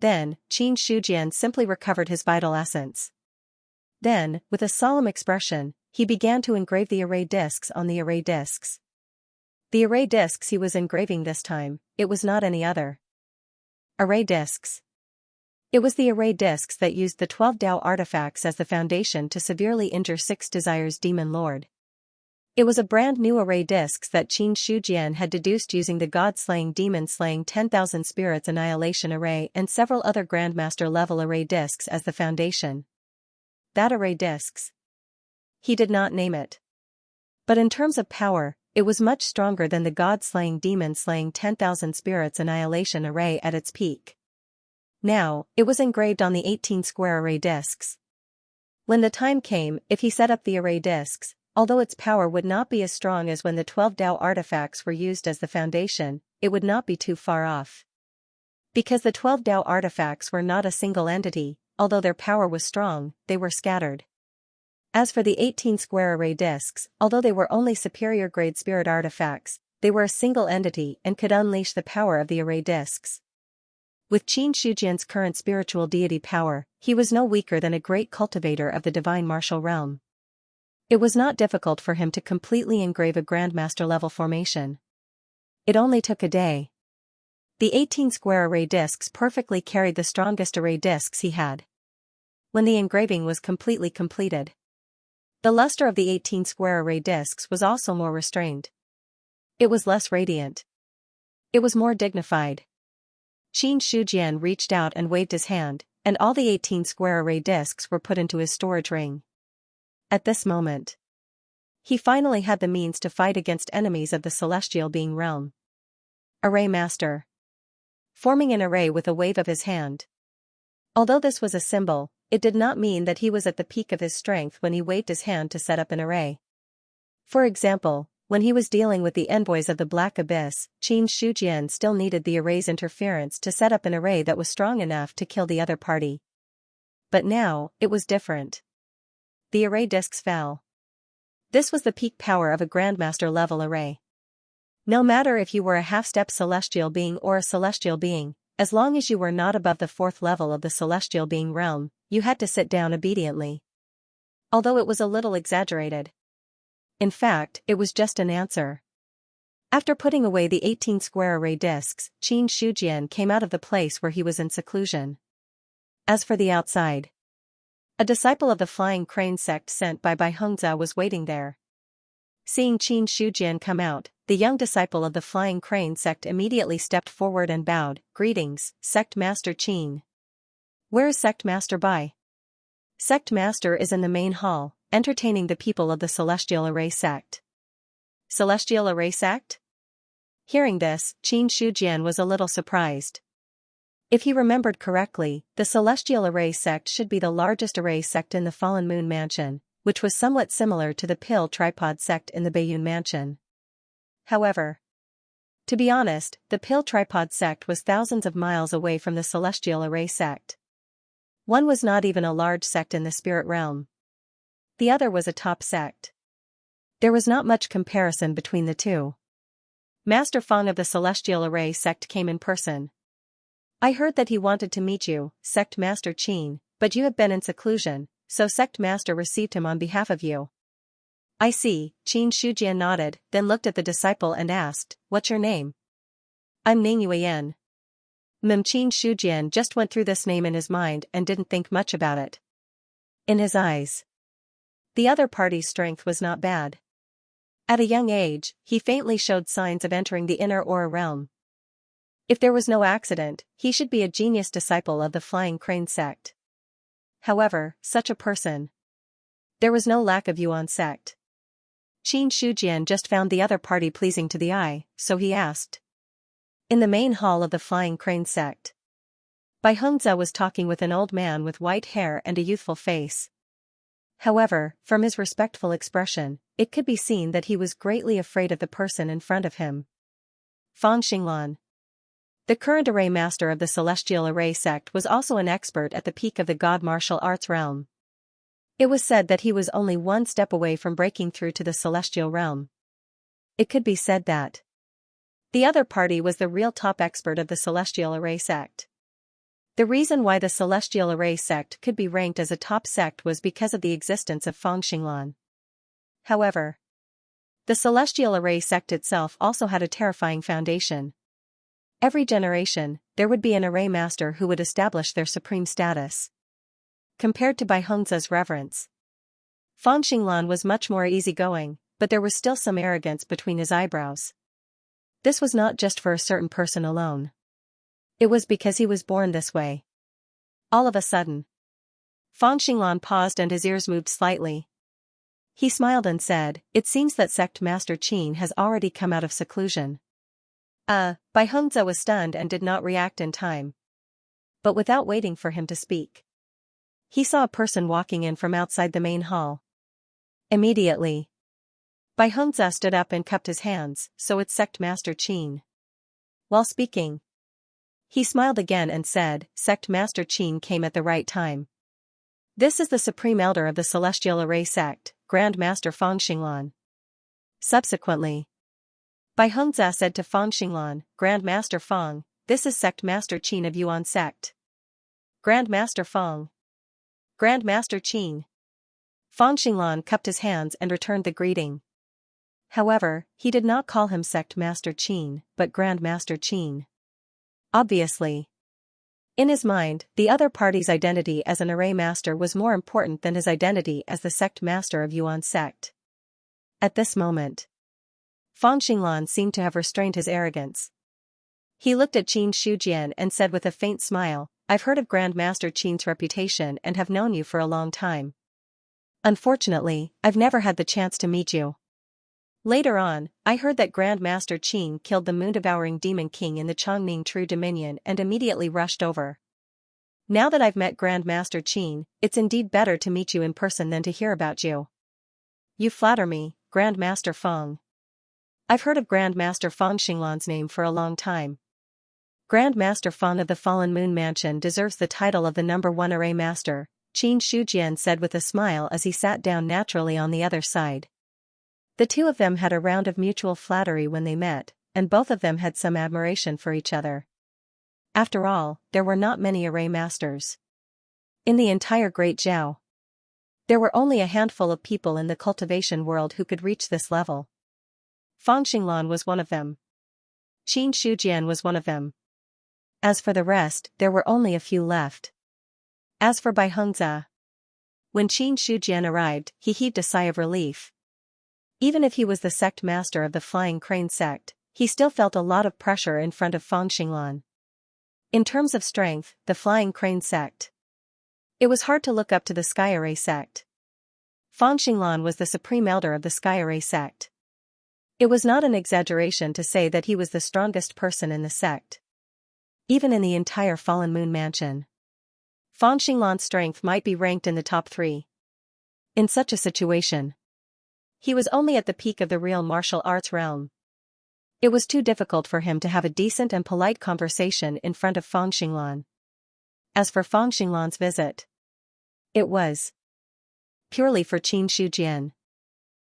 Then, Qin Shujian simply recovered his vital essence. Then, with a solemn expression, he began to engrave the array discs on the array discs. The array discs he was engraving this time, it was not any other. Array discs. It was the array discs that used the 12 Dao artifacts as the foundation to severely injure Six Desires Demon Lord. It was a brand new array discs that Qin Shujian had deduced using the God-slaying demon-slaying 10,000 spirits annihilation array and several other Grandmaster level array discs as the foundation. That array discs. He did not name it. But in terms of power, it was much stronger than the God-slaying demon-slaying 10,000 spirits annihilation array at its peak. Now, it was engraved on the 18-square array discs. When the time came, if he set up the array discs, although its power would not be as strong as when the 12 Dao artifacts were used as the foundation, it would not be too far off. Because the 12 Dao artifacts were not a single entity, although their power was strong, they were scattered. As for the 18-square array discs, although they were only superior grade spirit artifacts, they were a single entity and could unleash the power of the array discs. With Qin Shujian's current spiritual deity power, he was no weaker than a great cultivator of the divine martial realm. It was not difficult for him to completely engrave a Grandmaster level formation. It only took a day. The 18-square array discs perfectly carried the strongest array discs he had. When the engraving was completely completed, the luster of the 18-square array discs was also more restrained. It was less radiant. It was more dignified. Qin Shujian reached out and waved his hand, and all the 18-square array discs were put into his storage ring. At this moment, he finally had the means to fight against enemies of the celestial being realm. Array Master. Forming an array with a wave of his hand. Although this was a symbol, it did not mean that he was at the peak of his strength when he waved his hand to set up an array. For example, when he was dealing with the envoys of the Black Abyss, Qin Shujian still needed the array's interference to set up an array that was strong enough to kill the other party. But now, it was different. The array discs fell. This was the peak power of a Grandmaster level array. No matter if you were a half-step celestial being or a celestial being, as long as you were not above the 4th level of the celestial being realm, you had to sit down obediently. Although it was a little exaggerated. In fact, it was just an answer. After putting away the 18-square array discs, Qin Shujian came out of the place where he was in seclusion. As for the outside, a disciple of the Flying Crane sect sent by Bai Hongzhou was waiting there. Seeing Qin Shujian come out, the young disciple of the Flying Crane sect immediately stepped forward and bowed. "Greetings, Sect Master Qin." "Where is Sect Master Bai?" "Sect Master is in the main hall, entertaining the people of the Celestial Array sect." "Celestial Array sect?" Hearing this, Qin Shujian was a little surprised. If he remembered correctly, the Celestial Array sect should be the largest array sect in the Fallen Moon Mansion, which was somewhat similar to the pill tripod sect in the Bayun mansion. However, to be honest, the pill tripod sect was thousands of miles away from the celestial array sect. One was not even a large sect in the spirit realm. The other was a top sect. There was not much comparison between the two. Master Feng of the celestial array sect came in person. I heard that he wanted to meet you, Sect Master Qin, but you have been in seclusion, so Sect Master received him on behalf of you. I see, Qin Shujian nodded, then looked at the disciple and asked, what's your name? I'm Ning Yuan. Qin Shujian just went through this name in his mind and didn't think much about it. In his eyes, the other party's strength was not bad. At a young age, he faintly showed signs of entering the inner aura realm. If there was no accident, he should be a genius disciple of the Flying Crane sect. However, such a person. There was no lack of Yuan sect. Qin Shujian just found the other party pleasing to the eye, so he asked. In the main hall of the Flying Crane sect, Bai Hongzhe was talking with an old man with white hair and a youthful face. However, from his respectful expression, it could be seen that he was greatly afraid of the person in front of him. Fang Xinglan, the current array master of the celestial array sect, was also an expert at the peak of the god martial arts realm. It was said that he was only one step away from breaking through to the celestial realm. It could be said that the other party was the real top expert of the celestial array sect. The reason why the celestial array sect could be ranked as a top sect was because of the existence of Fang Xinglan. However, the celestial array sect itself also had a terrifying foundation. Every generation, there would be an array master who would establish their supreme status. Compared to Bai Hongzhe's reverence, Fang Xinglan was much more easygoing, but there was still some arrogance between his eyebrows. This was not just for a certain person alone. It was because he was born this way. All of a sudden, Fang Xinglan paused and his ears moved slightly. He smiled and said, it seems that Sect Master Qin has already come out of seclusion. Bai Hongzhe was stunned and did not react in time. But without waiting for him to speak, he saw a person walking in from outside the main hall. Immediately, Bai Hongzhe stood up and cupped his hands, so it's Sect Master Qin. While speaking, he smiled again and said, Sect Master Qin came at the right time. This is the Supreme Elder of the Celestial Array Sect, Grand Master Fang Xinglan. Subsequently, Bai Hongzhe said to Fang Xinglan, Grand Master Fang, this is Sect Master Qin of Yuan Sect. Grand Master Fang. Grand Master Qin. Fang Xinglan cupped his hands and returned the greeting. However, he did not call him Sect Master Qin, but Grand Master Qin. Obviously, in his mind, the other party's identity as an array master was more important than his identity as the sect master of Yuan sect. At this moment, Fang Xinglan seemed to have restrained his arrogance. He looked at Qin Shujian and said with a faint smile, I've heard of Grand Master Qin's reputation and have known you for a long time. Unfortunately, I've never had the chance to meet you. Later on, I heard that Grand Master Qin killed the moon-devouring demon king in the Chongning True Dominion and immediately rushed over. Now that I've met Grand Master Qin, it's indeed better to meet you in person than to hear about you. You flatter me, Grand Master Feng. I've heard of Grand Master Fang Xinglan's name for a long time. Grand Master Feng of the Fallen Moon Mansion deserves the title of the #1 array master, Qin Shujian said with a smile as he sat down naturally on the other side. The two of them had a round of mutual flattery when they met, and both of them had some admiration for each other. After all, there were not many array masters in the entire Great Zhao. There were only a handful of people in the cultivation world who could reach this level. Fang Xinglan was one of them. Qin Shujian was one of them. As for the rest, there were only a few left. As for Bai Hongzhe, when Qin Shujian arrived, he heaved a sigh of relief. Even if he was the sect master of the Flying Crane sect, he still felt a lot of pressure in front of Fang Xinglan. In terms of strength, the Flying Crane sect. It was hard to look up to the Sky Array sect. Fang Xinglan was the supreme elder of the Sky Array sect. It was not an exaggeration to say that he was the strongest person in the sect. Even in the entire Fallen Moon Mansion, Fang Xinglan's strength might be ranked in the top 3. In such a situation, he was only at the peak of the real martial arts realm. It was too difficult for him to have a decent and polite conversation in front of Feng Xinglan. As for Feng Xinglan's visit, it was purely for Qin Shujian.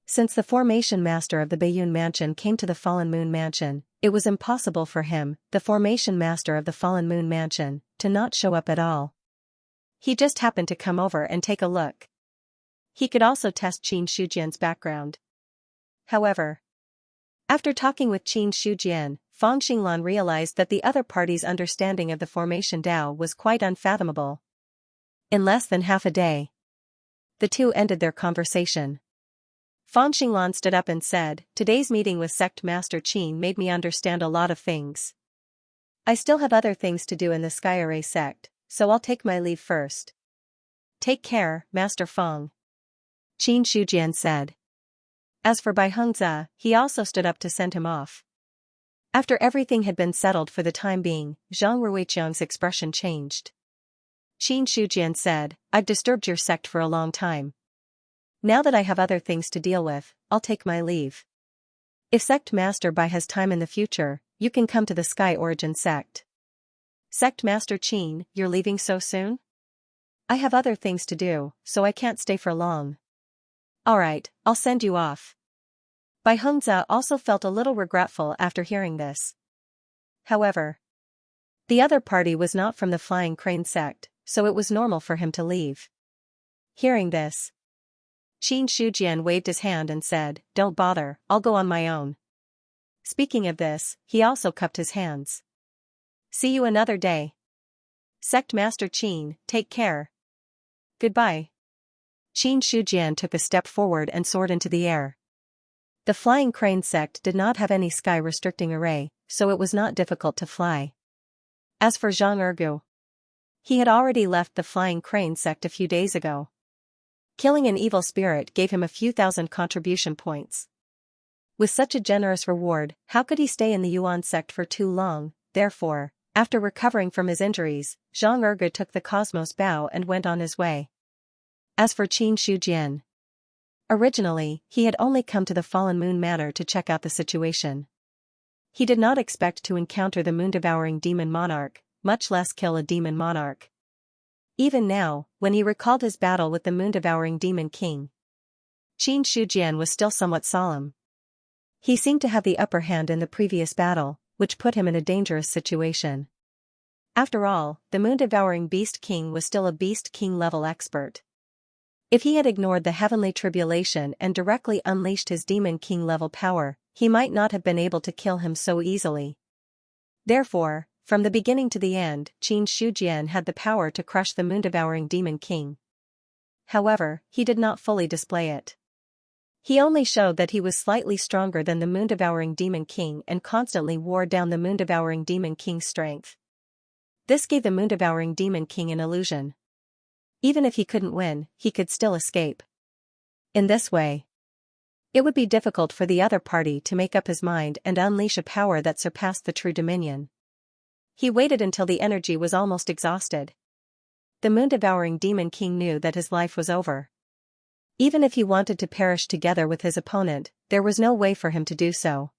Since the formation master of the Baiyun Mansion came to the Fallen Moon Mansion, it was impossible for him, the formation master of the Fallen Moon Mansion, to not show up at all. He just happened to come over and take a look. He could also test Qin Shujian's background. However, after talking with Qin Shujian, Feng Xinglan realized that the other party's understanding of the formation Dao was quite unfathomable. In less than half a day, the two ended their conversation. Feng Xinglan stood up and said, "Today's meeting with Sect Master Qin made me understand a lot of things. I still have other things to do in the Sky Array sect, so I'll take my leave first." "Take care, Master Feng," Qin Shujian said. As for Bai Hengzi, he also stood up to send him off. After everything had been settled for the time being, Zhang Ruiqiang's expression changed. Qin Shujian said, "I've disturbed your sect for a long time. Now that I have other things to deal with, I'll take my leave. If Sect Master Bai has time in the future, you can come to the Sky Origin sect." "Sect Master Qin, you're leaving so soon?" "I have other things to do, so I can't stay for long." "Alright, I'll send you off." Bai Hengzi also felt a little regretful after hearing this. However, the other party was not from the Flying Crane sect, so it was normal for him to leave. Hearing this, Qin Shujian waved his hand and said, "Don't bother, I'll go on my own." Speaking of this, he also cupped his hands. "See you another day. Sect Master Qin, take care. Goodbye." Qin Shujian took a step forward and soared into the air. The Flying Crane sect did not have any sky restricting array, so it was not difficult to fly. As for Zhang Ergu, he had already left the Flying Crane sect a few days ago. Killing an evil spirit gave him a few thousand contribution points. With such a generous reward, how could he stay in the Yuan sect for too long? Therefore, after recovering from his injuries, Zhang Ergu took the Cosmos Bow and went on his way. As for Qin Shujian, originally, he had only come to the Fallen Moon Manor to check out the situation. He did not expect to encounter the moon-devouring demon monarch, much less kill a demon monarch. Even now, when he recalled his battle with the moon-devouring demon king, Qin Shujian was still somewhat solemn. He seemed to have the upper hand in the previous battle, which put him in a dangerous situation. After all, the moon-devouring beast king was still a beast king-level expert. If he had ignored the heavenly tribulation and directly unleashed his demon king-level power, he might not have been able to kill him so easily. Therefore, from the beginning to the end, Qin Shujian had the power to crush the moon-devouring demon king. However, he did not fully display it. He only showed that he was slightly stronger than the moon-devouring demon king and constantly wore down the moon-devouring demon king's strength. This gave the moon-devouring demon king an illusion. Even if he couldn't win, he could still escape. In this way, it would be difficult for the other party to make up his mind and unleash a power that surpassed the true dominion. He waited until the energy was almost exhausted. The moon-devouring demon king knew that his life was over. Even if he wanted to perish together with his opponent, there was no way for him to do so.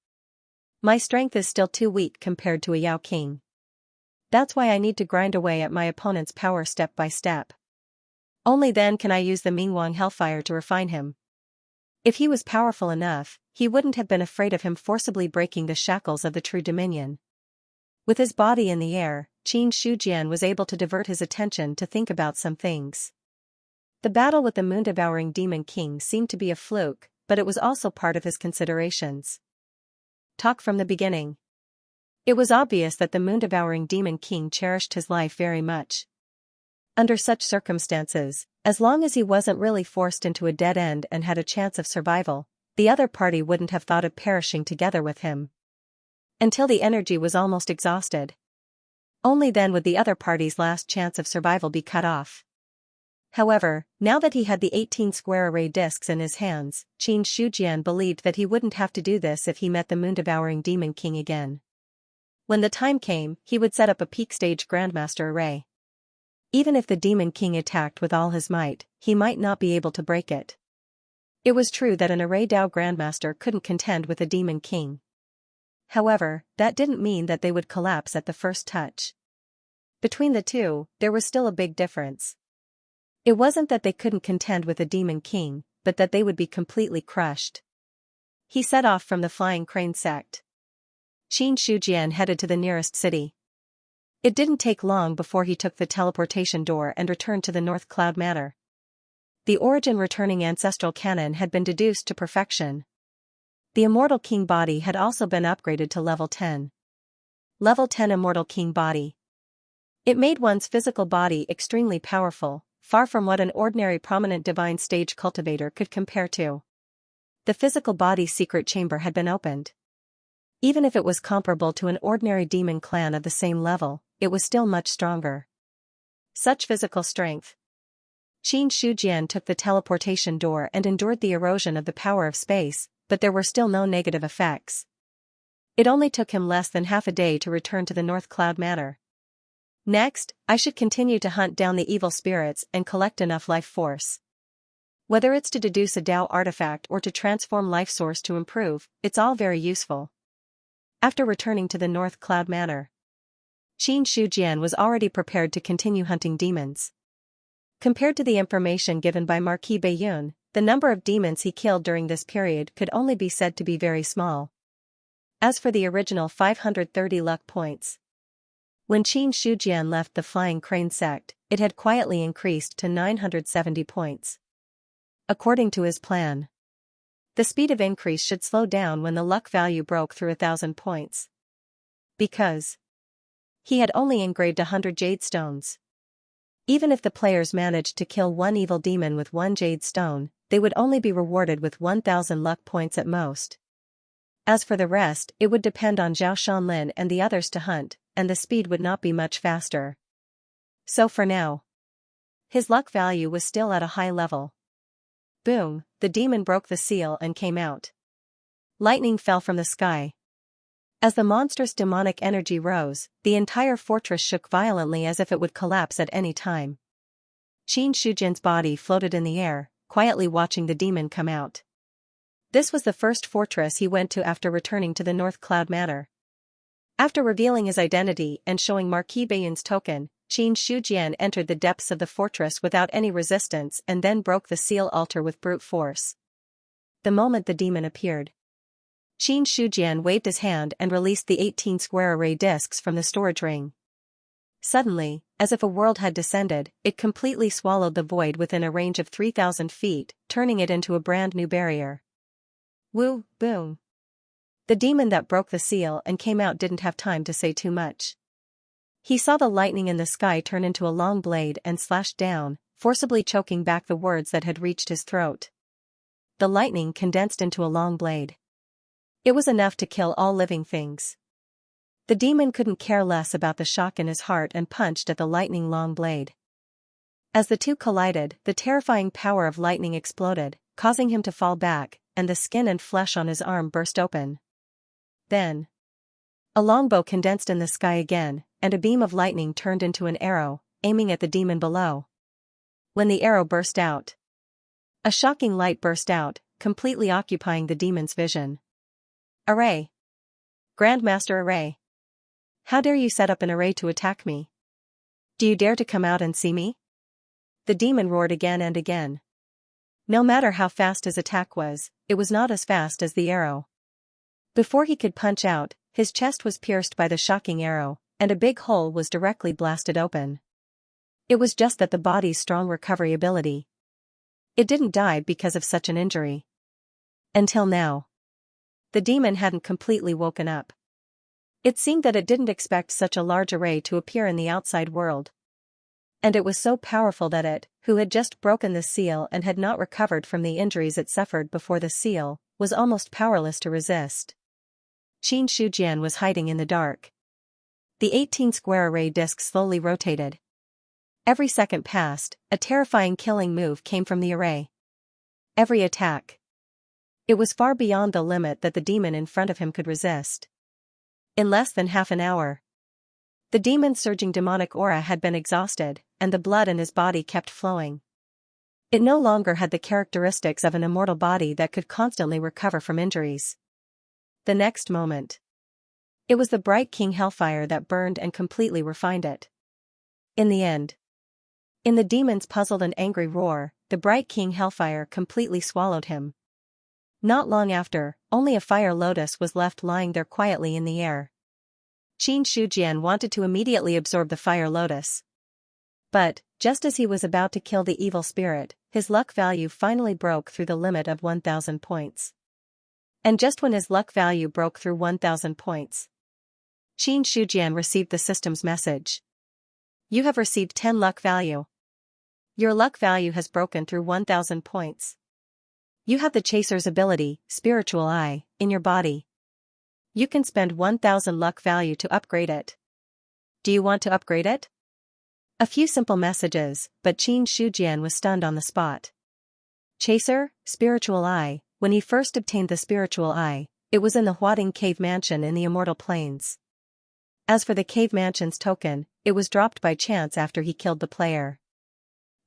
"My strength is still too weak compared to a Yao king. That's why I need to grind away at my opponent's power step by step. Only then can I use the Mingwang Hellfire to refine him." If he was powerful enough, he wouldn't have been afraid of him forcibly breaking the shackles of the true dominion. With his body in the air, Qin Shujian was able to divert his attention to think about some things. The battle with the moon-devouring demon king seemed to be a fluke, but it was also part of his considerations. Talk from the beginning. It was obvious that the moon-devouring demon king cherished his life very much. Under such circumstances, as long as he wasn't really forced into a dead end and had a chance of survival, the other party wouldn't have thought of perishing together with him. Until the energy was almost exhausted. Only then would the other party's last chance of survival be cut off. However, now that he had the 18 square array discs in his hands, Qin Shujian believed that he wouldn't have to do this if he met the moon-devouring demon king again. When the time came, he would set up a peak stage grandmaster array. Even if the Demon King attacked with all his might, he might not be able to break it. It was true that an Array Dao Grandmaster couldn't contend with a Demon King. However, that didn't mean that they would collapse at the first touch. Between the two, there was still a big difference. It wasn't that they couldn't contend with a Demon King, but that they would be completely crushed. He set off from the Flying Crane sect. Xianxia headed to the nearest city. It didn't take long before he took the teleportation door and returned to the North Cloud Manor. The origin returning ancestral canon had been deduced to perfection. The Immortal King body had also been upgraded to level 10. Level 10 Immortal King body. It made one's physical body extremely powerful, far from what an ordinary prominent divine stage cultivator could compare to. The physical body's secret chamber had been opened. Even if it was comparable to an ordinary demon clan of the same level, it was still much stronger. Such physical strength. Xianxia took the teleportation door and endured the erosion of the power of space, but there were still no negative effects. It only took him less than half a day to return to the North Cloud Manor. Next, I should continue to hunt down the evil spirits and collect enough life force. Whether it's to deduce a Dao artifact or to transform life source to improve, it's all very useful. After returning to the North Cloud Manor, Xianxia was already prepared to continue hunting demons. Compared to the information given by Marquis Bayun, the number of demons he killed during this period could only be said to be very small. As for the original 530 luck points, when Xianxia left the Flying Crane sect, it had quietly increased to 970 points. According to his plan, the speed of increase should slow down when the luck value broke through 1,000 points. Because he had only engraved 100 jade stones. Even if the players managed to kill one evil demon with one jade stone, they would only be rewarded with 1,000 luck points at most. As for the rest, it would depend on Zhao Shanlin and the others to hunt, and the speed would not be much faster. So for now, his luck value was still at a high level. Boom, the demon broke the seal and came out. Lightning fell from the sky. As the monstrous demonic energy rose, the entire fortress shook violently as if it would collapse at any time. Xianxia's body floated in the air, quietly watching the demon come out. This was the first fortress he went to after returning to the North Cloud Manor. After revealing his identity and showing Marquis Bayun's token, Xianxia entered the depths of the fortress without any resistance and then broke the seal altar with brute force. The moment the demon appeared, Xianxia waved his hand and released the 18 square array discs from the storage ring. Suddenly, as if a world had descended, it completely swallowed the void within a range of 3,000 feet, turning it into a brand new barrier. Woo, boom. The demon that broke the seal and came out didn't have time to say too much. He saw the lightning in the sky turn into a long blade and slashed down, forcibly choking back the words that had reached his throat. The lightning condensed into a long blade. It was enough to kill all living things. The demon couldn't care less about the shock in his heart and punched at the lightning long blade. As the two collided, the terrifying power of lightning exploded, causing him to fall back, and the skin and flesh on his arm burst open. Then, a longbow condensed in the sky again, and a beam of lightning turned into an arrow, aiming at the demon below. When the arrow burst out, a shocking light burst out, completely occupying the demon's vision. Array! Grandmaster Array! How dare you set up an array to attack me? Do you dare to come out and see me? The demon roared again and again. No matter how fast his attack was, it was not as fast as the arrow. Before he could punch out, his chest was pierced by the shocking arrow, and a big hole was directly blasted open. It was just that the body's strong recovery ability. It didn't die because of such an injury. Until now, the demon hadn't completely woken up. It seemed that it didn't expect such a large array to appear in the outside world. And it was so powerful that it, who had just broken the seal and had not recovered from the injuries it suffered before the seal, was almost powerless to resist. Xianxia was hiding in the dark. The 18 square array disc slowly rotated. Every second passed, a terrifying killing move came from the array. Every attack. It was far beyond the limit that the demon in front of him could resist. In less than half an hour, the demon's surging demonic aura had been exhausted, and the blood in his body kept flowing. It no longer had the characteristics of an immortal body that could constantly recover from injuries. The next moment, it was the bright king hellfire that burned and completely refined it. In the end, in the demon's puzzled and angry roar, the bright king hellfire completely swallowed him. Not long after, only a fire lotus was left lying there quietly in the air. Qin Shujian wanted to immediately absorb the fire lotus. But, just as he was about to kill the evil spirit, his luck value finally broke through the limit of 1,000 points. And just when his luck value broke through 1,000 points, Qin Shujian received the system's message. You have received 10 luck value. Your luck value has broken through 1,000 points. You have the Chaser's ability, Spiritual Eye, in your body. You can spend 1,000 luck value to upgrade it. Do you want to upgrade it? A few simple messages, but Qin Shujian was stunned on the spot. Chaser, Spiritual Eye. When he first obtained the Spiritual Eye, it was in the Huading Cave Mansion in the Immortal Plains. As for the Cave Mansion's token, it was dropped by chance after he killed the player.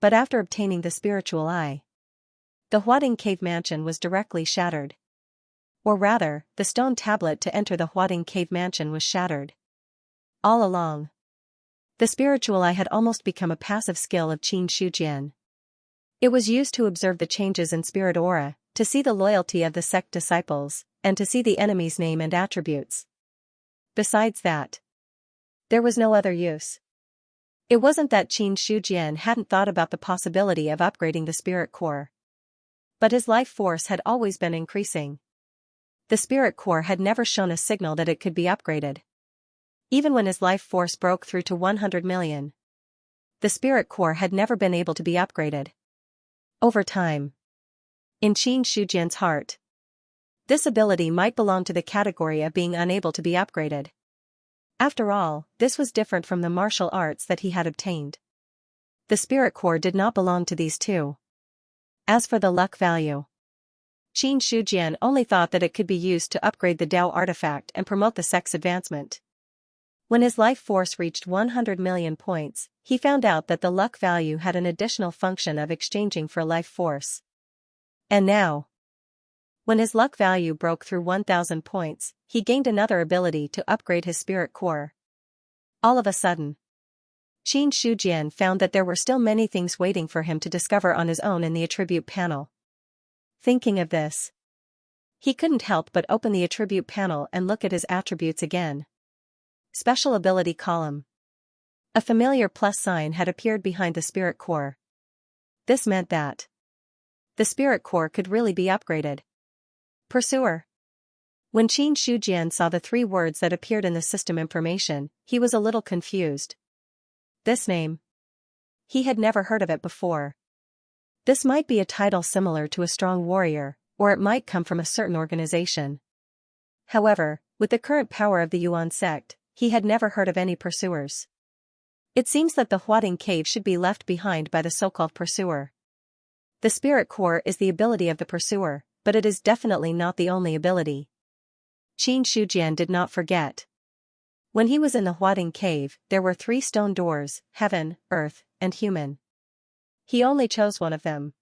But after obtaining the Spiritual Eye, the Huading Cave Mansion was directly shattered. Or rather, the stone tablet to enter the Huading Cave Mansion was shattered. All along, the Spiritual Eye had almost become a passive skill of Qin Shujian. It was used to observe the changes in spirit aura, to see the loyalty of the sect disciples, and to see the enemy's name and attributes. Besides that, there was no other use. It wasn't that Qin Shujian hadn't thought about the possibility of upgrading the spirit core. But his life force had always been increasing. The spirit core had never shown a signal that it could be upgraded. Even when his life force broke through to 100 million, the spirit core had never been able to be upgraded. Over time, in Qin Shujian's heart, this ability might belong to the category of being unable to be upgraded. After all, this was different from the martial arts that he had obtained. The spirit core did not belong to these two. As for the luck value, Qin Shujian only thought that it could be used to upgrade the Dao artifact and promote the sect's advancement. When his life force reached 100 million points, he found out that the luck value had an additional function of exchanging for life force. And now, when his luck value broke through 1,000 points, he gained another ability to upgrade his spirit core. All of a sudden, Qin Shujian found that there were still many things waiting for him to discover on his own in the attribute panel. Thinking of this, he couldn't help but open the attribute panel and look at his attributes again. Special ability column. A familiar plus sign had appeared behind the spirit core. This meant that the spirit core could really be upgraded. Pursuer. When Qin Shujian saw the 3 words that appeared in the system information, he was a little confused. This name, he had never heard of it before. This might be a title similar to a strong warrior, or it might come from a certain organization. However, with the current power of the Yuan sect, he had never heard of any pursuers. It seems that the Huading Cave should be left behind by the so-called pursuer. The spirit core is the ability of the pursuer, but it is definitely not the only ability. Qin Shujian did not forget. When he was in the Huading Cave, there were 3 stone doors, heaven, earth, and human. He only chose one of them.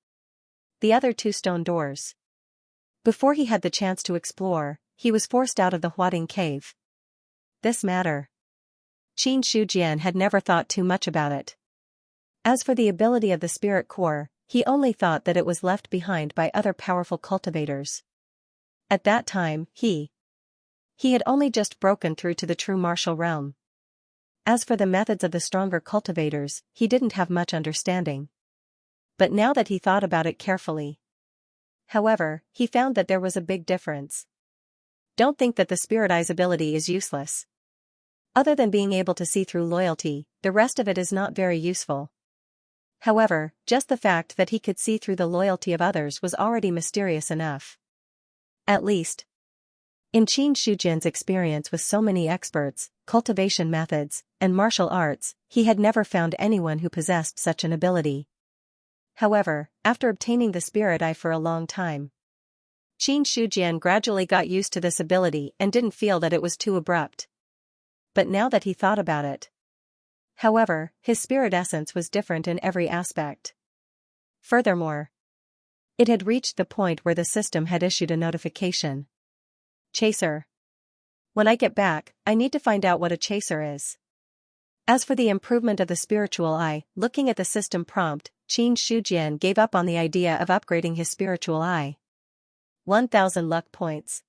The other 2 stone doors. Before he had the chance to explore, he was forced out of the Huading Cave. This matter, Qin Shujian had never thought too much about it. As for the ability of the spirit core, he only thought that it was left behind by other powerful cultivators. At that time, he had only just broken through to the true martial realm. As for the methods of the stronger cultivators, he didn't have much understanding. But now that he thought about it carefully, however, he found that there was a big difference. Don't think that the Spirit Eye's ability is useless. Other than being able to see through loyalty, the rest of it is not very useful. However, just the fact that he could see through the loyalty of others was already mysterious enough. At least, in Qin Shujian's experience with so many experts, cultivation methods, and martial arts, he had never found anyone who possessed such an ability. However, after obtaining the Spirit Eye for a long time, Qin Shujian gradually got used to this ability and didn't feel that it was too abrupt. But now that he thought about it, However, his spirit essence was different in every aspect. Furthermore, it had reached the point where the system had issued a notification. Chaser. When I get back, I need to find out what a chaser is. As for the improvement of the spiritual eye, looking at the system prompt, Qin Shujian gave up on the idea of upgrading his spiritual eye. 1,000 luck points.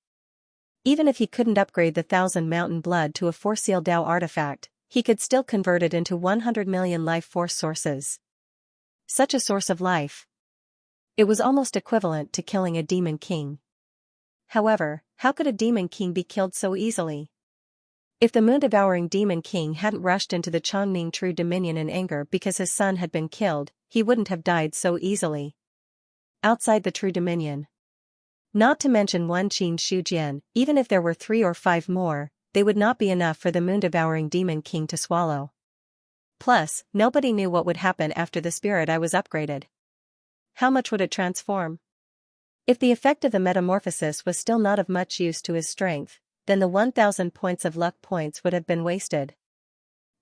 Even if he couldn't upgrade the 1,000 mountain blood to a 4-seal Dao artifact, he could still convert it into 100 million life force sources. Such a source of life. It was almost equivalent to killing a demon king. However, how could a demon king be killed so easily? If the moon-devouring demon king hadn't rushed into the Chongming True Dominion in anger because his son had been killed, he wouldn't have died so easily. Outside the True Dominion. Not to mention one Qin Shujian, even if there were 3 or 5 more, they would not be enough for the moon-devouring demon king to swallow. Plus, nobody knew what would happen after the spirit eye was upgraded. How much would it transform? If the effect of the metamorphosis was still not of much use to his strength, then the 1,000 points of luck points would have been wasted.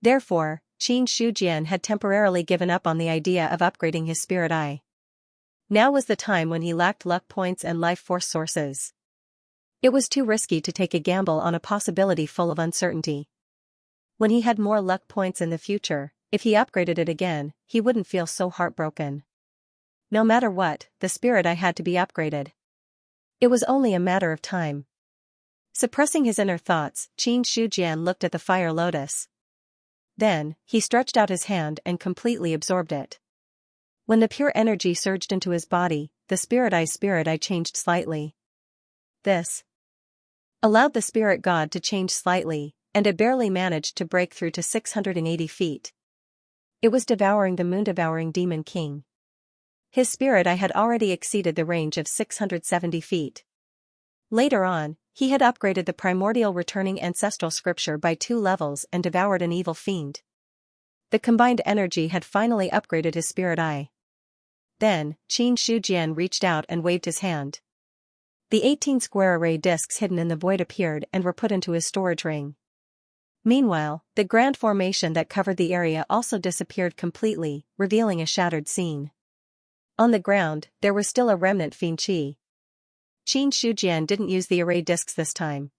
Therefore, Qin Shujian had temporarily given up on the idea of upgrading his spirit eye. Now was the time when he lacked luck points and life force sources. It was too risky to take a gamble on a possibility full of uncertainty. When he had more luck points in the future, if he upgraded it again, he wouldn't feel so heartbroken. No matter what, the spirit eye had to be upgraded. It was only a matter of time. Suppressing his inner thoughts, Qin Shujian looked at the fire lotus. Then, he stretched out his hand and completely absorbed it. When the pure energy surged into his body, the spirit eye changed slightly. This allowed the spirit god to change slightly, and it barely managed to break through to 680 feet. It was devouring the moon-devouring demon king. His spirit eye had already exceeded the range of 670 feet. Later on, he had upgraded the primordial returning ancestral scripture by 2 levels and devoured an evil fiend. The combined energy had finally upgraded his spirit eye. Then, Qin Shujian reached out and waved his hand. The 18 square array discs hidden in the void appeared and were put into his storage ring. Meanwhile, the grand formation that covered the area also disappeared completely, revealing a shattered scene. On the ground, there was still a remnant fiend chi. Qin Shujian didn't use the array discs this time.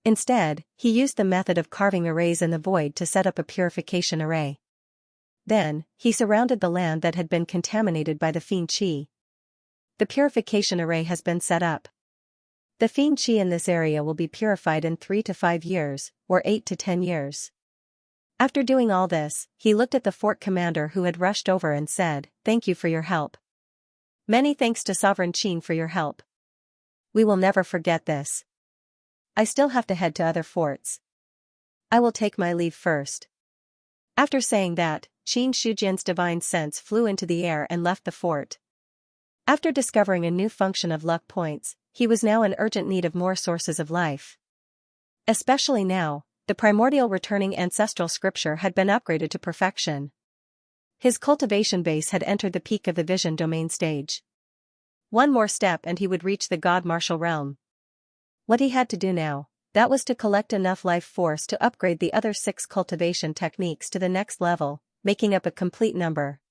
Instead, he used the method of carving arrays in the void to set up a purification array. Then, he surrounded the land that had been contaminated by the fiend chi. The purification array has been set up. The fiend chi in this area will be purified in 3 to 5 years, or 8 to 10 years. After doing all this, he looked at the fort commander who had rushed over and said, "Thank you for your help. Many thanks to Sovereign Qin for your help. We will never forget this. I still have to head to other forts. I will take my leave first." After saying that, Qin Shujian's divine sense flew into the air and left the fort. After discovering a new function of luck points, he was now in urgent need of more sources of life. Especially now, the primordial returning ancestral scripture had been upgraded to perfection. His cultivation base had entered the peak of the vision domain stage. One more step and he would reach the god martial realm. What he had to do now, that was to collect enough life force to upgrade the other 6 cultivation techniques to the next level, making up a complete number.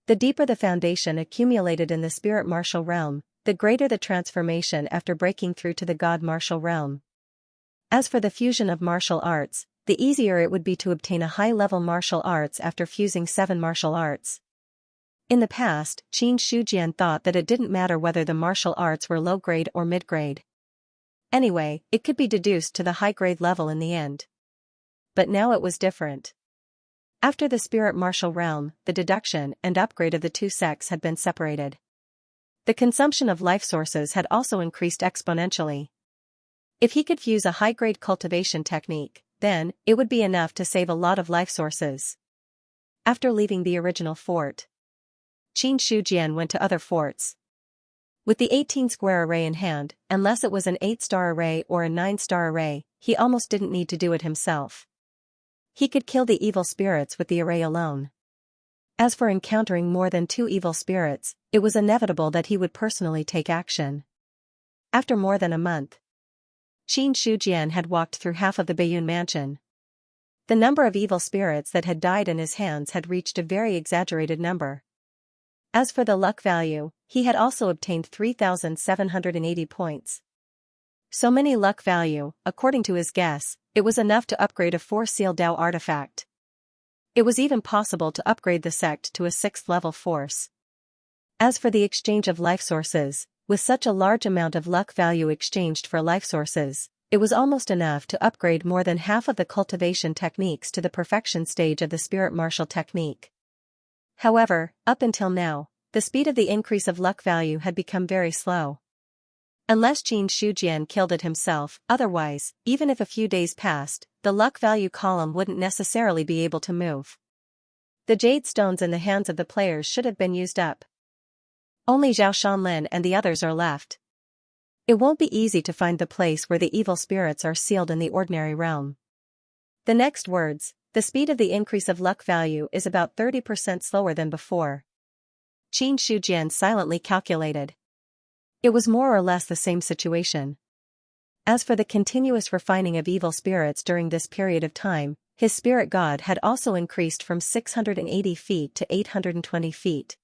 The deeper the foundation accumulated in the spirit martial realm, the greater the transformation after breaking through to the god martial realm. As for the fusion of martial arts, the easier it would be to obtain a high-level martial arts after fusing 7 martial arts. In the past, Qin Shujian thought that it didn't matter whether the martial arts were low-grade or mid-grade. Anyway, it could be deduced to the high-grade level in the end. But now it was different. After the spirit martial realm, the deduction and upgrade of the 2 sects had been separated. The consumption of life sources had also increased exponentially. If he could fuse a high-grade cultivation technique, then, it would be enough to save a lot of life sources. After leaving the original fort, Qin Shujian went to other forts. With the 18 square array in hand, unless it was an 8-star array or a 9-star array, he almost didn't need to do it himself. He could kill the evil spirits with the array alone. As for encountering more than 2 evil spirits, it was inevitable that he would personally take action. After more than a month, Qin Shujian had walked through half of the Bayun mansion. The number of evil spirits that had died in his hands had reached a very exaggerated number. As for the luck value, he had also obtained 3,780 points. So many luck value, according to his guess, it was enough to upgrade a 4-seal Dao artifact. It was even possible to upgrade the sect to a 6th level force. As for the exchange of life sources, with such a large amount of luck value exchanged for life sources, it was almost enough to upgrade more than half of the cultivation techniques to the perfection stage of the spirit martial technique. However, up until now, the speed of the increase of luck value had become very slow. Unless Xianxia killed it himself, otherwise, even if a few days passed, the luck value column wouldn't necessarily be able to move. The jade stones in the hands of the players should have been used up. Only Zhao Shanlin and the others are left. It won't be easy to find the place where the evil spirits are sealed in the ordinary realm. The next words, the speed of the increase of luck value is about 30% slower than before. Qin Shujian silently calculated. It was more or less the same situation. As for the continuous refining of evil spirits during this period of time, his spirit god had also increased from 680 feet to 820 feet.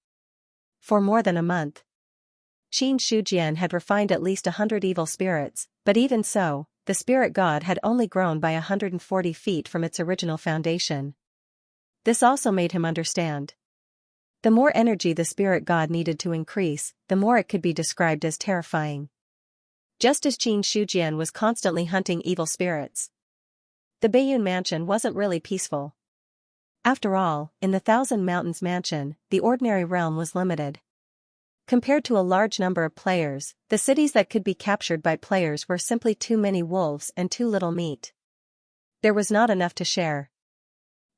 For more than a month, Qin Shujian had refined at least 100 evil spirits, but even so, the spirit god had only grown by 140 feet from its original foundation. This also made him understand. The more energy the spirit god needed to increase, the more it could be described as terrifying. Just as Qin Shujian was constantly hunting evil spirits, the Baiyun mansion wasn't really peaceful. After all, in the Thousand Mountains mansion, the ordinary realm was limited. Compared to a large number of players, the cities that could be captured by players were simply too many wolves and too little meat. There was not enough to share.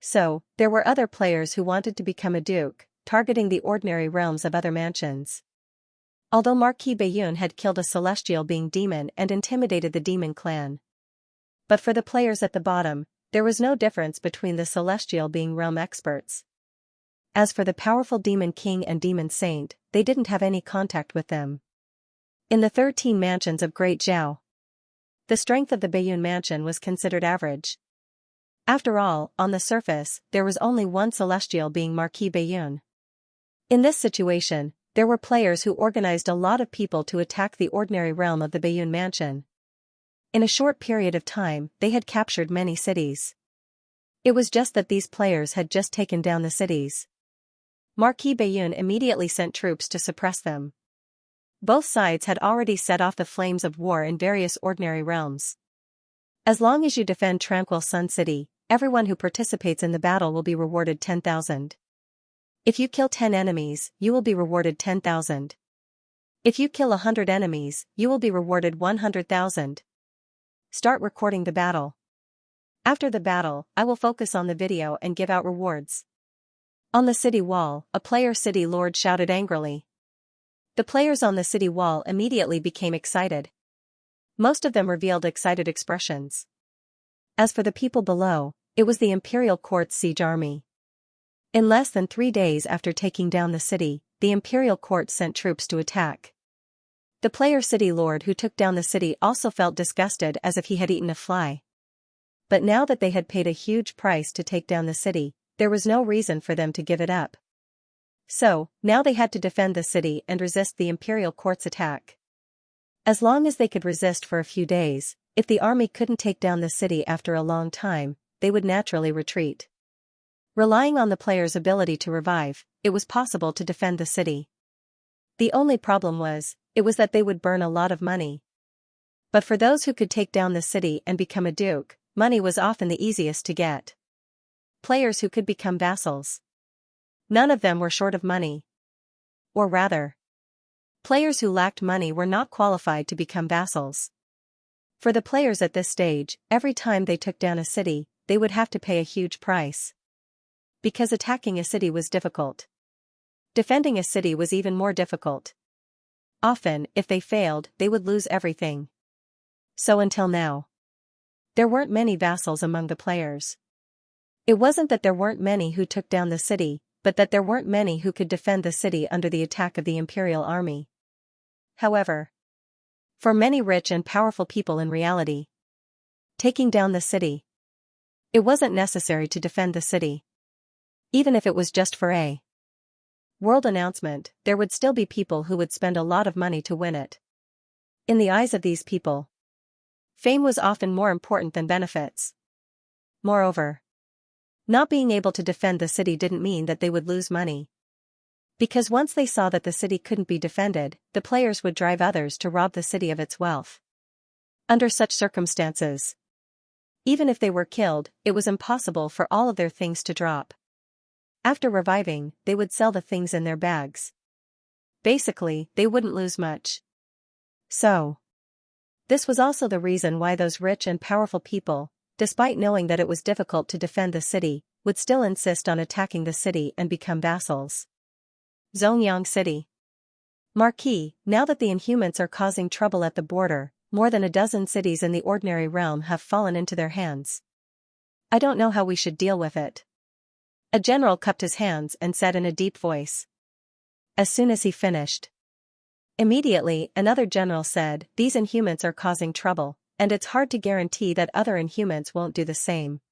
So, there were other players who wanted to become a duke, targeting the ordinary realms of other mansions. Although Marquis Baiyun had killed a celestial being demon and intimidated the demon clan. But for the players at the bottom, there was no difference between the celestial being realm experts. As for the powerful demon king and demon saint, they didn't have any contact with them. In the 13 mansions of Great Zhao, the strength of the Baiyun mansion was considered average. After all, on the surface, there was only one celestial being Marquis Baiyun. In this situation, there were players who organized a lot of people to attack the ordinary realm of the Baiyun mansion. In a short period of time, they had captured many cities. It was just that these players had just taken down the cities. Marquis Baiyun immediately sent troops to suppress them. Both sides had already set off the flames of war in various ordinary realms. As long as you defend Tranquil Sun City, everyone who participates in the battle will be rewarded 10,000. If you kill 10 enemies, you will be rewarded 10,000. If you kill 100 enemies, you will be rewarded 100,000. Start recording the battle. After the battle, I will focus on the video and give out rewards. On the city wall, a player city lord shouted angrily. The players on the city wall immediately became excited. Most of them revealed excited expressions. As for the people below, it was the Imperial Court's siege army. In less than 3 days after taking down the city, the Imperial Court sent troops to attack. The player city lord who took down the city also felt disgusted as if he had eaten a fly. But now that they had paid a huge price to take down the city, there was no reason for them to give it up. So, now they had to defend the city and resist the Imperial Court's attack. As long as they could resist for a few days, if the army couldn't take down the city after a long time, they would naturally retreat. Relying on the player's ability to revive, it was possible to defend the city. The only problem was, it was that they would burn a lot of money. But for those who could take down the city and become a duke, money was often the easiest to get. Players who could become vassals. None of them were short of money. Or rather, players who lacked money were not qualified to become vassals. For the players at this stage, every time they took down a city, they would have to pay a huge price. Because attacking a city was difficult. Defending a city was even more difficult. Often, if they failed, they would lose everything. So until now, there weren't many vassals among the players. It wasn't that there weren't many who took down the city, but that there weren't many who could defend the city under the attack of the Imperial army. However, for many rich and powerful people in reality, taking down the city It wasn't necessary to defend the city. Even if it was just for a world announcement, there would still be people who would spend a lot of money to win it. In the eyes of these people, fame was often more important than benefits. Moreover, not being able to defend the city didn't mean that they would lose money. Because once they saw that the city couldn't be defended, the players would drive others to rob the city of its wealth. Under such circumstances, even if they were killed, it was impossible for all of their things to drop. After reviving, they would sell the things in their bags. Basically, they wouldn't lose much. So, this was also the reason why those rich and powerful people, despite knowing that it was difficult to defend the city, would still insist on attacking the city and become vassals. Zhongyang City. Marquis, now that the Inhumans are causing trouble at the border, more than a dozen cities in the ordinary realm have fallen into their hands. I don't know how we should deal with it. A general cupped his hands and said in a deep voice. As soon as he finished, immediately another general said, these Inhumans are causing trouble, and it's hard to guarantee that other Inhumans won't do the same.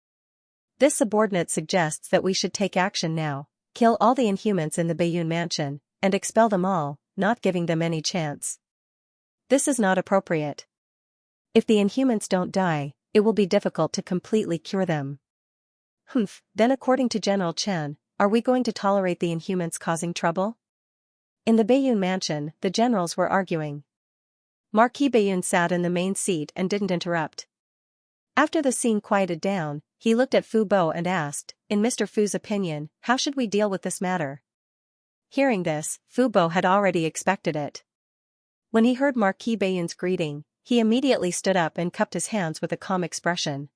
This subordinate suggests that we should take action now, kill all the Inhumans in the Bayun mansion, and expel them all, not giving them any chance. This is not appropriate. If the Inhumans don't die, it will be difficult to completely cure them. Then according to General Chen, are we going to tolerate the Inhumans causing trouble? In the Bayun mansion, the generals were arguing. Marquis Bayun sat in the main seat and didn't interrupt. After the scene quieted down, he looked at Fu Bo and asked, in Mr. Fu's opinion, how should we deal with this matter? Hearing this, Fu Bo had already expected it. When he heard Marquis Bayun's greeting, he immediately stood up and cupped his hands with a calm expression.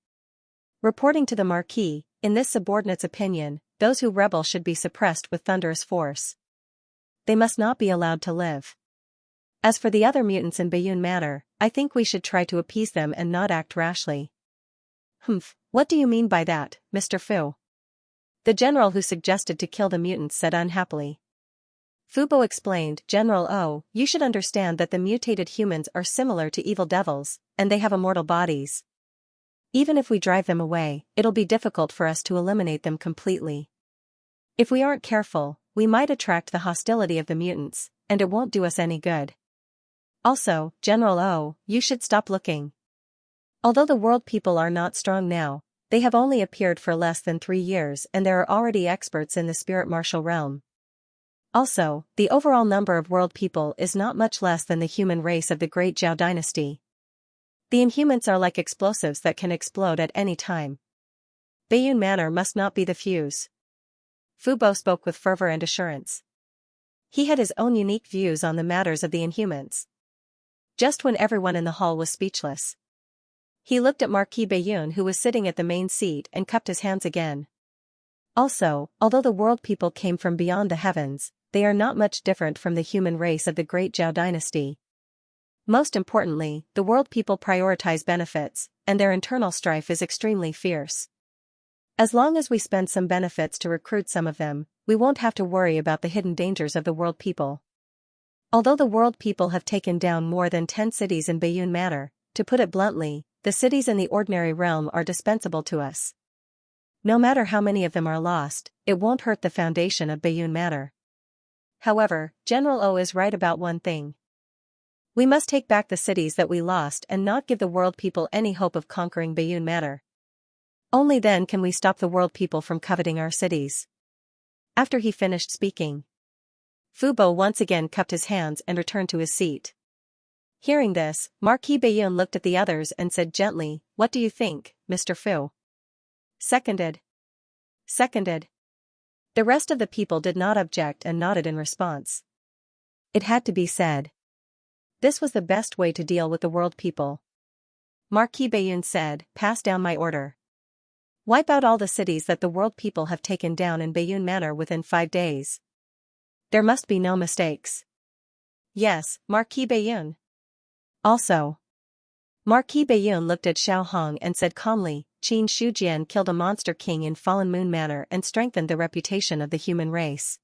Reporting to the Marquis, in this subordinate's opinion, those who rebel should be suppressed with thunderous force. They must not be allowed to live. As for the other mutants in Bayun Manor, I think we should try to appease them and not act rashly. What do you mean by that, Mr. Fu? The general who suggested to kill the mutants said unhappily. Fu Bo explained, General O, you should understand that the mutated humans are similar to evil devils, and they have immortal bodies. Even if we drive them away, it'll be difficult for us to eliminate them completely. If we aren't careful, we might attract the hostility of the mutants, and it won't do us any good. Also, General O, you should stop looking. Although the world people are not strong now, they have only appeared for less than 3 years and there are already experts in the spirit martial realm. Also, the overall number of world people is not much less than the human race of the Great Zhao dynasty. The Inhumans are like explosives that can explode at any time. Bayun Manor must not be the fuse. Fu Bo spoke with fervor and assurance. He had his own unique views on the matters of the Inhumans. Just when everyone in the hall was speechless, he looked at Marquis Bayun who was sitting at the main seat and cupped his hands again. Also, although the world people came from beyond the heavens, they are not much different from the human race of the Great Zhao dynasty. Most importantly, the world people prioritize benefits, and their internal strife is extremely fierce. As long as we spend some benefits to recruit some of them, we won't have to worry about the hidden dangers of the world people. Although the world people have taken down more than 10 cities in Bayun Manor, to put it bluntly, the cities in the ordinary realm are dispensable to us. No matter how many of them are lost, it won't hurt the foundation of Bayun Manor. However, General O is right about one thing. We must take back the cities that we lost and not give the world people any hope of conquering Bayun Manor. Only then can we stop the world people from coveting our cities. After he finished speaking, Fu Bo once again cupped his hands and returned to his seat. Hearing this, Marquis Bayun looked at the others and said gently, what do you think, Mr. Fu? Seconded. Seconded. The rest of the people did not object and nodded in response. It had to be said. This was the best way to deal with the world people. Marquis Bayun said, pass down my order. Wipe out all the cities that the world people have taken down in Bayun Manor within 5 days. There must be no mistakes. Yes, Marquis Bayun. Also, Marquis Bayun looked at Xiao Hong and said calmly, Qin Shujian killed a monster king in Fallen Moon Manor and strengthened the reputation of the human race.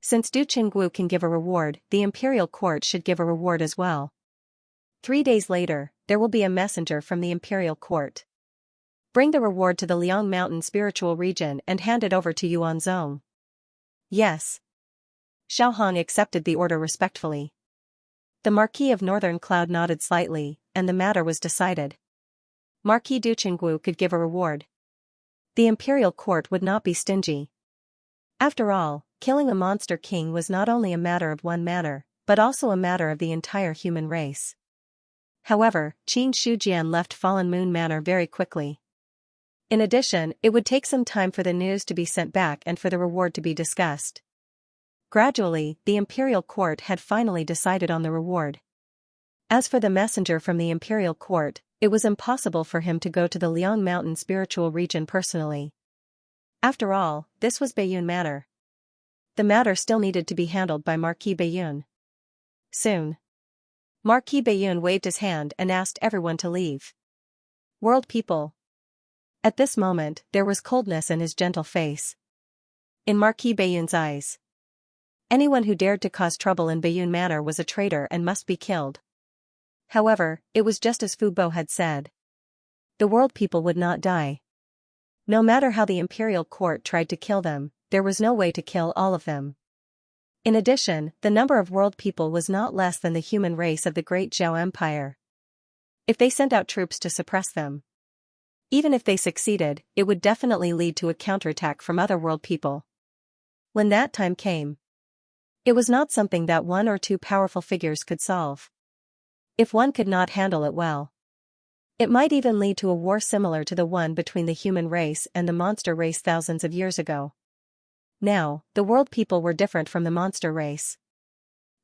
Since Du Qinggu can give a reward, the imperial court should give a reward as well. 3 days later, there will be a messenger from the imperial court, Bring the reward to the Liang Mountain spiritual region and hand it over to Yuanzong. Yes. Xiao Hong accepted the order respectfully. The Marquis of Northern Cloud nodded slightly, and the matter was decided. Marquis Du Qinggu could give a reward. The imperial court would not be stingy. After all, killing a monster king was not only a matter of one manor, but also a matter of the entire human race. However, Qin Shujian left Fallen Moon Manor very quickly. In addition, it would take some time for the news to be sent back and for the reward to be discussed. Gradually, the imperial court had finally decided on the reward. As for the messenger from the imperial court, it was impossible for him to go to the Liang Mountain spiritual region personally. After all, this was Baiyun Manor. The matter still needed to be handled by Marquis Baiyun. Soon. Marquis Baiyun waved his hand and asked everyone to leave. World people. At this moment, there was coldness in his gentle face. In Marquis Baiyun's eyes. Anyone who dared to cause trouble in Baiyun Manor was a traitor and must be killed. However, it was just as Fu Bo had said. The world people would not die. No matter how the imperial court tried to kill them, there was no way to kill all of them. In addition, the number of world people was not less than the human race of the Great Zhao Empire. If they sent out troops to suppress them, even if they succeeded, it would definitely lead to a counterattack from other world people. When that time came, it was not something that one or two powerful figures could solve. If one could not handle it well, it might even lead to a war similar to the one between the human race and the monster race thousands of years ago. Now, the world people were different from the monster race.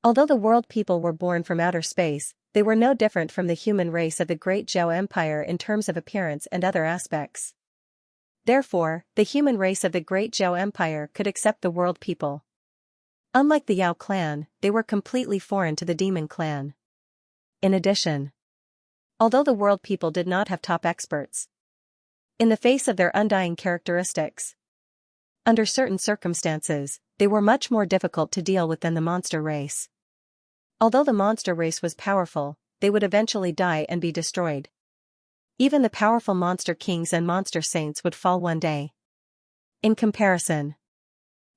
Although the world people were born from outer space, they were no different from the human race of the Great Zhao Empire in terms of appearance and other aspects. Therefore, the human race of the Great Zhao Empire could accept the world people. Unlike the Yao clan, they were completely foreign to the demon clan. In addition, although the world people did not have top experts, in the face of their undying characteristics, under certain circumstances, they were much more difficult to deal with than the monster race. Although the monster race was powerful, they would eventually die and be destroyed. Even the powerful monster kings and monster saints would fall one day. In comparison,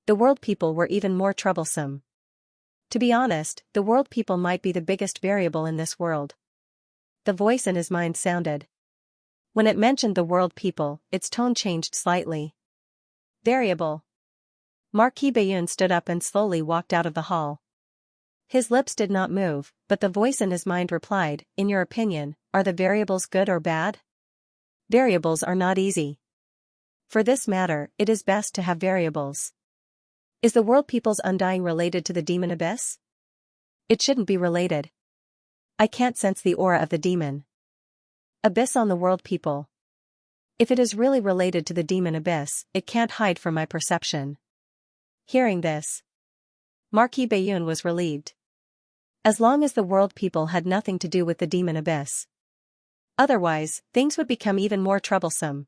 the world people were even more troublesome. To be honest, the world people might be the biggest variable in this world. The voice in his mind sounded. When it mentioned the world people, its tone changed slightly. Variable. Marquis Baiyun stood up and slowly walked out of the hall. His lips did not move, but the voice in his mind replied, "In your opinion, are the variables good or bad? Variables are not easy. For this matter, it is best to have variables. Is the world people's undying related to the demon abyss? It shouldn't be related. I can't sense the aura of the demon abyss on the world people. If it is really related to the demon abyss, it can't hide from my perception." Hearing this, Marquis Baiyun was relieved. As long as the world people had nothing to do with the demon abyss. Otherwise, things would become even more troublesome.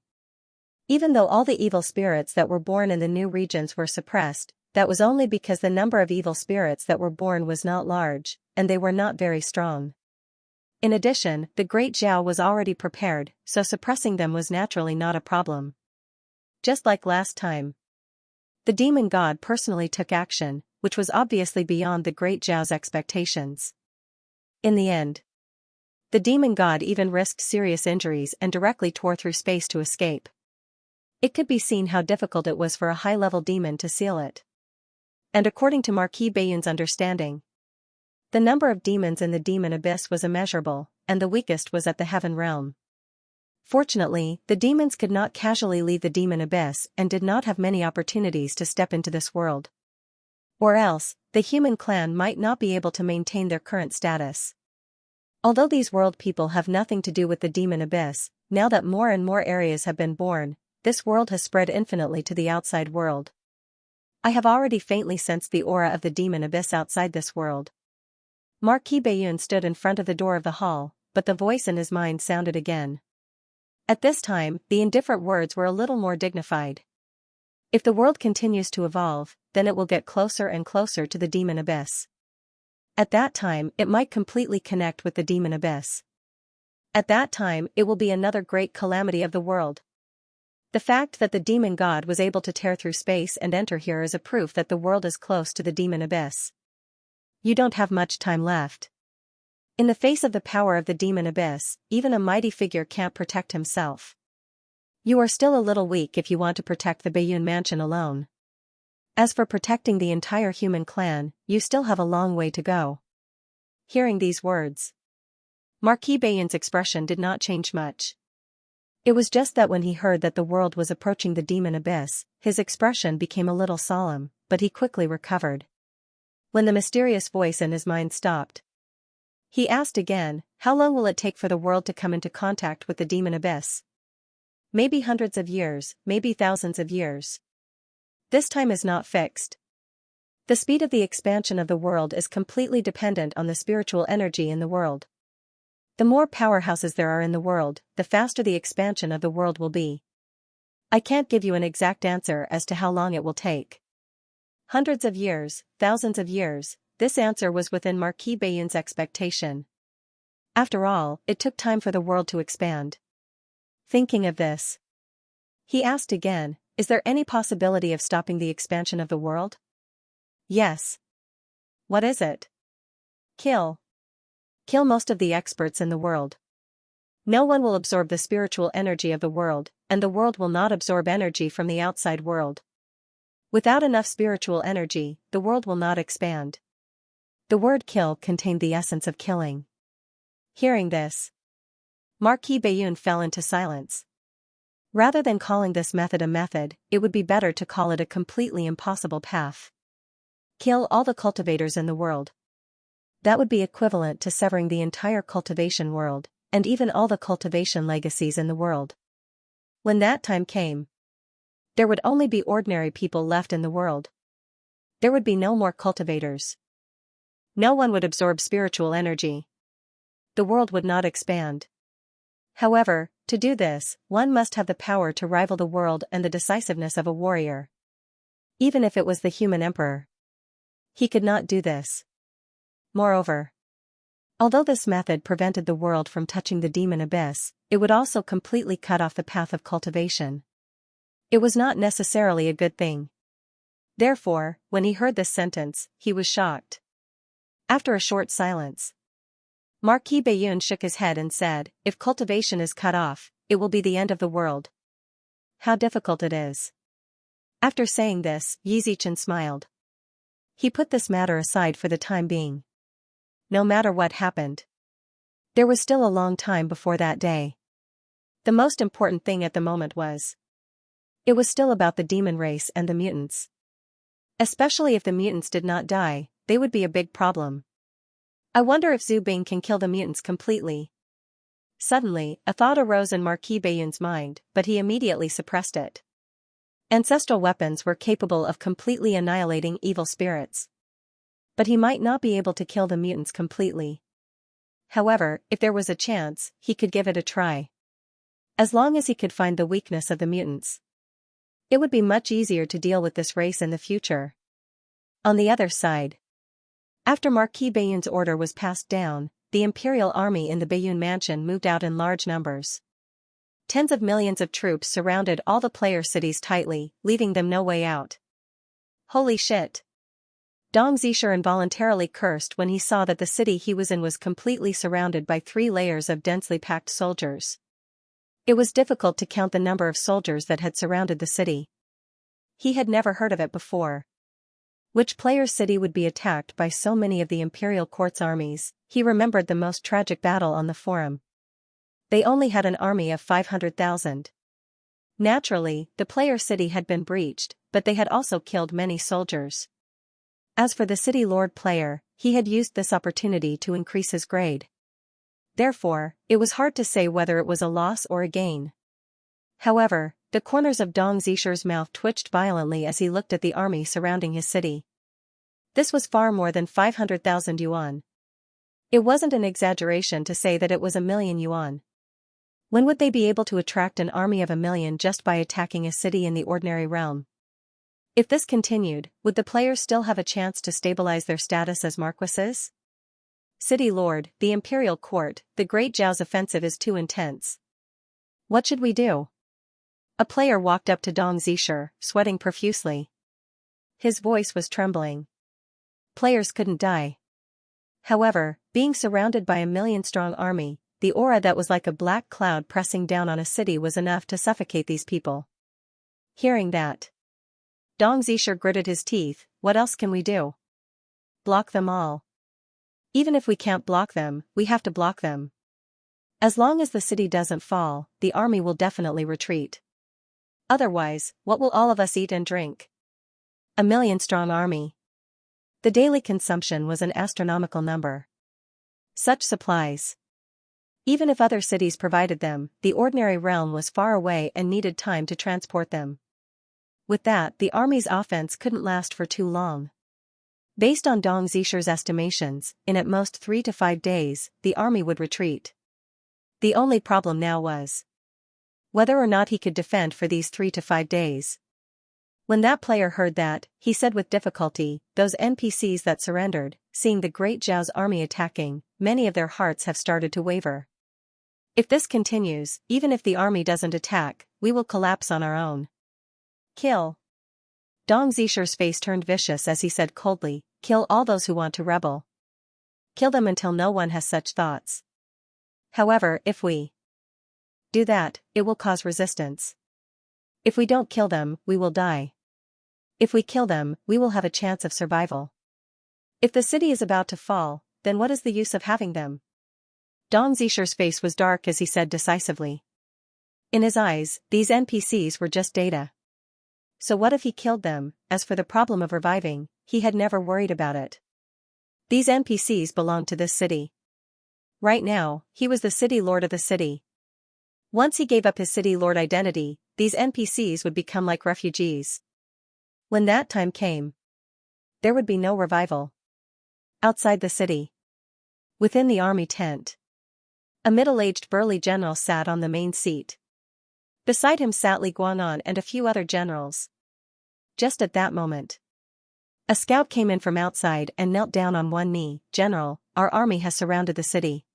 Even though all the evil spirits that were born in the new regions were suppressed, that was only because the number of evil spirits that were born was not large, and they were not very strong. In addition, the Great Zhao was already prepared, so suppressing them was naturally not a problem. Just like last time, the demon god personally took action, which was obviously beyond the Great Zhao's expectations. In the end, the demon god even risked serious injuries and directly tore through space to escape. It could be seen how difficult it was for a high-level demon to seal it. And according to Marquis Baiyun's understanding, the number of demons in the demon abyss was immeasurable, and the weakest was at the heaven realm. Fortunately, the demons could not casually leave the demon abyss and did not have many opportunities to step into this world. Or else, the human clan might not be able to maintain their current status. Although these world people have nothing to do with the demon abyss, now that more and more areas have been born, this world has spread infinitely to the outside world. I have already faintly sensed the aura of the demon abyss outside this world. Marquis Baiyun stood in front of the door of the hall, but the voice in his mind sounded again. At this time, the indifferent words were a little more dignified. If the world continues to evolve, then it will get closer and closer to the demon abyss. At that time, it might completely connect with the demon abyss. At that time, it will be another great calamity of the world. The fact that the demon god was able to tear through space and enter here is a proof that the world is close to the demon abyss. You don't have much time left. In the face of the power of the demon abyss, even a mighty figure can't protect himself. You are still a little weak if you want to protect the Bayun mansion alone. As for protecting the entire human clan, you still have a long way to go. Hearing these words, Marquis Bayun's expression did not change much. It was just that when he heard that the world was approaching the demon abyss, his expression became a little solemn, but he quickly recovered. When the mysterious voice in his mind stopped, he asked again, how long will it take for the world to come into contact with the demon abyss? Maybe hundreds of years, maybe thousands of years. This time is not fixed. The speed of the expansion of the world is completely dependent on the spiritual energy in the world. The more powerhouses there are in the world, the faster the expansion of the world will be. I can't give you an exact answer as to how long it will take. Hundreds of years, thousands of years, this answer was within Marquis Bayun's expectation. After all, it took time for the world to expand. Thinking of this, he asked again, is there any possibility of stopping the expansion of the world? Yes. What is it? Kill. Kill most of the experts in the world. No one will absorb the spiritual energy of the world, and the world will not absorb energy from the outside world. Without enough spiritual energy, the world will not expand. The word kill contained the essence of killing. Hearing this, Marquis Bayun fell into silence. Rather than calling this method a method, it would be better to call it a completely impossible path. Kill all the cultivators in the world. That would be equivalent to severing the entire cultivation world, and even all the cultivation legacies in the world. When that time came, there would only be ordinary people left in the world. There would be no more cultivators. No one would absorb spiritual energy. The world would not expand. However, to do this, one must have the power to rival the world and the decisiveness of a warrior. Even if it was the human emperor, he could not do this. Moreover, although this method prevented the world from touching the demon abyss, it would also completely cut off the path of cultivation. It was not necessarily a good thing. Therefore, when he heard this sentence, he was shocked. After a short silence, Marquis Bayun shook his head and said, if cultivation is cut off, it will be the end of the world. How difficult it is. After saying this, Xianxia smiled. He put this matter aside for the time being. No matter what happened, there was still a long time before that day. The most important thing at the moment was, it was still about the demon race and the mutants. Especially if the mutants did not die, they would be a big problem. I wonder if Zhu Bing can kill the mutants completely. Suddenly, a thought arose in Marquis Bayun's mind, but he immediately suppressed it. Ancestral weapons were capable of completely annihilating evil spirits. But he might not be able to kill the mutants completely. However, if there was a chance, he could give it a try. As long as he could find the weakness of the mutants, it would be much easier to deal with this race in the future. On the other side, after Marquis Bayun's order was passed down, the Imperial army in the Bayun mansion moved out in large numbers. Tens of millions of troops surrounded all the player cities tightly, leaving them no way out. Holy shit! Dong Zisher involuntarily cursed when he saw that the city he was in was completely surrounded by 3 layers of densely packed soldiers. It was difficult to count the number of soldiers that had surrounded the city. He had never heard of it before. Which player's city would be attacked by so many of the Imperial Court's armies? He remembered the most tragic battle on the forum. They only had an army of 500,000. Naturally, the player city had been breached, but they had also killed many soldiers. As for the city lord player, he had used this opportunity to increase his grade. Therefore, it was hard to say whether it was a loss or a gain. However, the corners of Dong Zisher's mouth twitched violently as he looked at the army surrounding his city. This was far more than 500,000 yuan. It wasn't an exaggeration to say that it was 1,000,000 yuan. When would they be able to attract an army of 1,000,000 just by attacking a city in the ordinary realm? If this continued, would the players still have a chance to stabilize their status as marquises? City Lord, the Imperial Court, the Great Zhao's offensive is too intense. What should we do? A player walked up to Dong Zisher, sweating profusely. His voice was trembling. Players couldn't die. However, being surrounded by a million-strong army, the aura that was like a black cloud pressing down on a city was enough to suffocate these people. Hearing that, Dong Zisher gritted his teeth. What else can we do? Block them all. Even if we can't block them, we have to block them. As long as the city doesn't fall, the army will definitely retreat. Otherwise, what will all of us eat and drink? A million-strong army. The daily consumption was an astronomical number. Such supplies. Even if other cities provided them, the ordinary realm was far away and needed time to transport them. With that, the army's offense couldn't last for too long. Based on Dong Zisher's estimations, in at most 3 to 5 days, the army would retreat. The only problem now was whether or not he could defend for these 3 to 5 days. When that player heard that, he said with difficulty, those NPCs that surrendered, seeing the great Zhao's army attacking, many of their hearts have started to waver. If this continues, even if the army doesn't attack, we will collapse on our own. Kill. Dong Zisher's face turned vicious as he said coldly, kill all those who want to rebel. Kill them until no one has such thoughts. However, if we do that, it will cause resistance. If we don't kill them, we will die. If we kill them, we will have a chance of survival. If the city is about to fall, then what is the use of having them? Dong Zisher's face was dark as he said decisively. In his eyes, these NPCs were just data. So what if he killed them? As for the problem of reviving, he had never worried about it. These NPCs belonged to this city. Right now, he was the city lord of the city. Once he gave up his city lord identity, these NPCs would become like refugees. When that time came, there would be no revival. Outside the city. Within the army tent. A middle-aged burly general sat on the main seat. Beside him sat Li Guang'an and a few other generals. Just at that moment, a scout came in from outside and knelt down on one knee. General, our army has surrounded the city.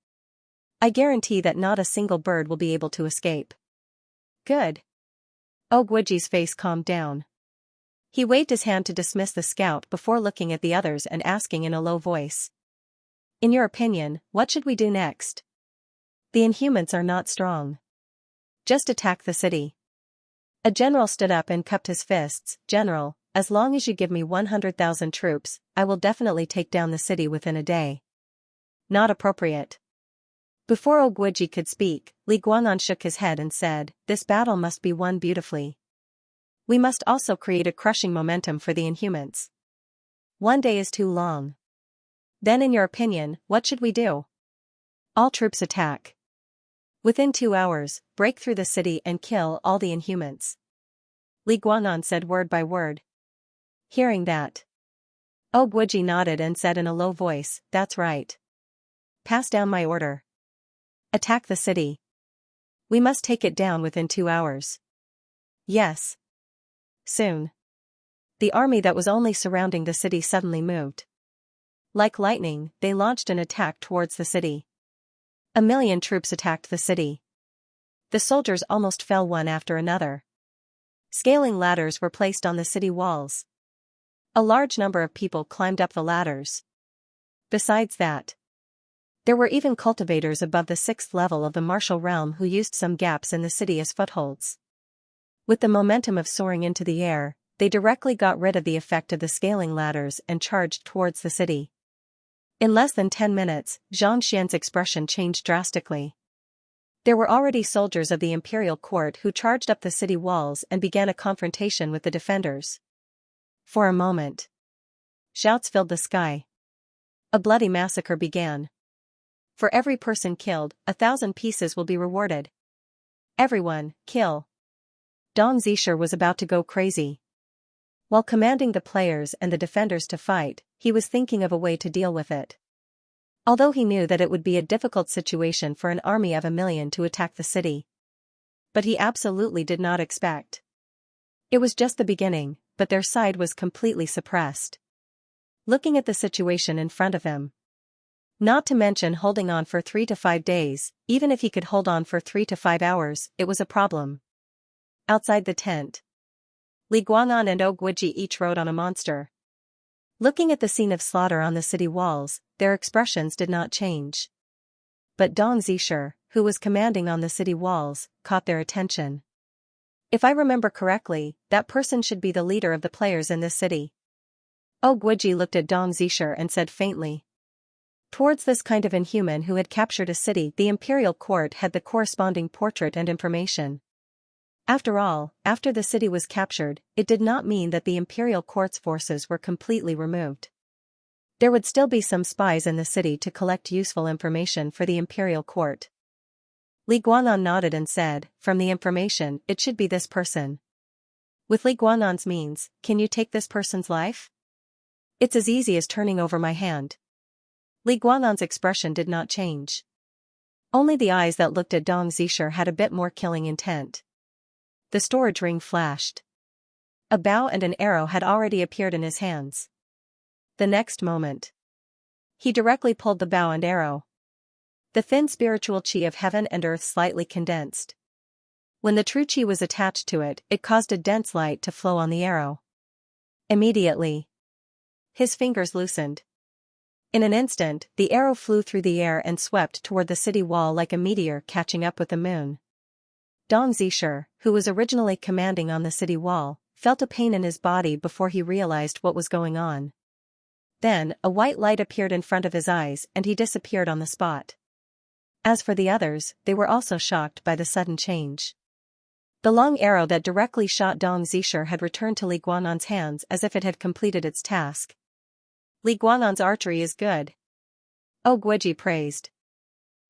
I guarantee that not a single bird will be able to escape. Good. Guiji's face calmed down. He waved his hand to dismiss the scout before looking at the others and asking in a low voice. In your opinion, what should we do next? The Inhumans are not strong. Just attack the city. A general stood up and cupped his fists. General, as long as you give me 100,000 troops, I will definitely take down the city within a day. Not appropriate. Before Guiji could speak, Li Guang'an shook his head and said, this battle must be won beautifully. We must also create a crushing momentum for the Inhumans. 1 day is too long. Then in your opinion, what should we do? All troops attack. Within 2 hours, break through the city and kill all the Inhumans. Li Guang'an said word by word. Hearing that, Guiji nodded and said in a low voice, that's right. Pass down my order. Attack the city. We must take it down within 2 hours. Yes. Soon. The army that was only surrounding the city suddenly moved. Like lightning, they launched an attack towards the city. 1 million troops attacked the city. The soldiers almost fell one after another. Scaling ladders were placed on the city walls. A large number of people climbed up the ladders. Besides that, there were even cultivators above the 6th level of the martial realm who used some gaps in the city as footholds. With the momentum of soaring into the air, they directly got rid of the effect of the scaling ladders and charged towards the city. In less than 10 minutes, Xianxia's expression changed drastically. There were already soldiers of the imperial court who charged up the city walls and began a confrontation with the defenders. For a moment, shouts filled the sky. A bloody massacre began. For every person killed, 1,000 pieces will be rewarded. Everyone, kill. Dong Zisher was about to go crazy. While commanding the players and the defenders to fight, he was thinking of a way to deal with it. Although he knew that it would be a difficult situation for an army of 1 million to attack the city. But he absolutely did not expect. It was just the beginning, but their side was completely suppressed. Looking at the situation in front of him. Not to mention holding on for 3 to 5 days, even if he could hold on for 3 to 5 hours, it was a problem. Outside the tent, Li Guang'an and Guiji each rode on a monster. Looking at the scene of slaughter on the city walls, their expressions did not change. But Dong Zisher, who was commanding on the city walls, caught their attention. If I remember correctly, that person should be the leader of the players in this city. Guiji looked at Dong Zisher and said faintly. Towards this kind of inhuman who had captured a city, the imperial court had the corresponding portrait and information. After all, after the city was captured, it did not mean that the imperial court's forces were completely removed. There would still be some spies in the city to collect useful information for the imperial court. Li Guang'an nodded and said, from the information, it should be this person. With Li Guang'an's means, can you take this person's life? It's as easy as turning over my hand. Li Guang'an's expression did not change. Only the eyes that looked at Dong Zisher had a bit more killing intent. The storage ring flashed. A bow and an arrow had already appeared in his hands. The next moment, he directly pulled the bow and arrow. The thin spiritual chi of heaven and earth slightly condensed. When the true chi was attached to it, it caused a dense light to flow on the arrow. Immediately, his fingers loosened. In an instant, the arrow flew through the air and swept toward the city wall like a meteor catching up with the moon. Dong Zisher, who was originally commanding on the city wall, felt a pain in his body before he realized what was going on. Then, a white light appeared in front of his eyes and he disappeared on the spot. As for the others, they were also shocked by the sudden change. The long arrow that directly shot Dong Zisher had returned to Li Guang'an's hands as if it had completed its task. Li Guang'an's archery is good. Guiji praised.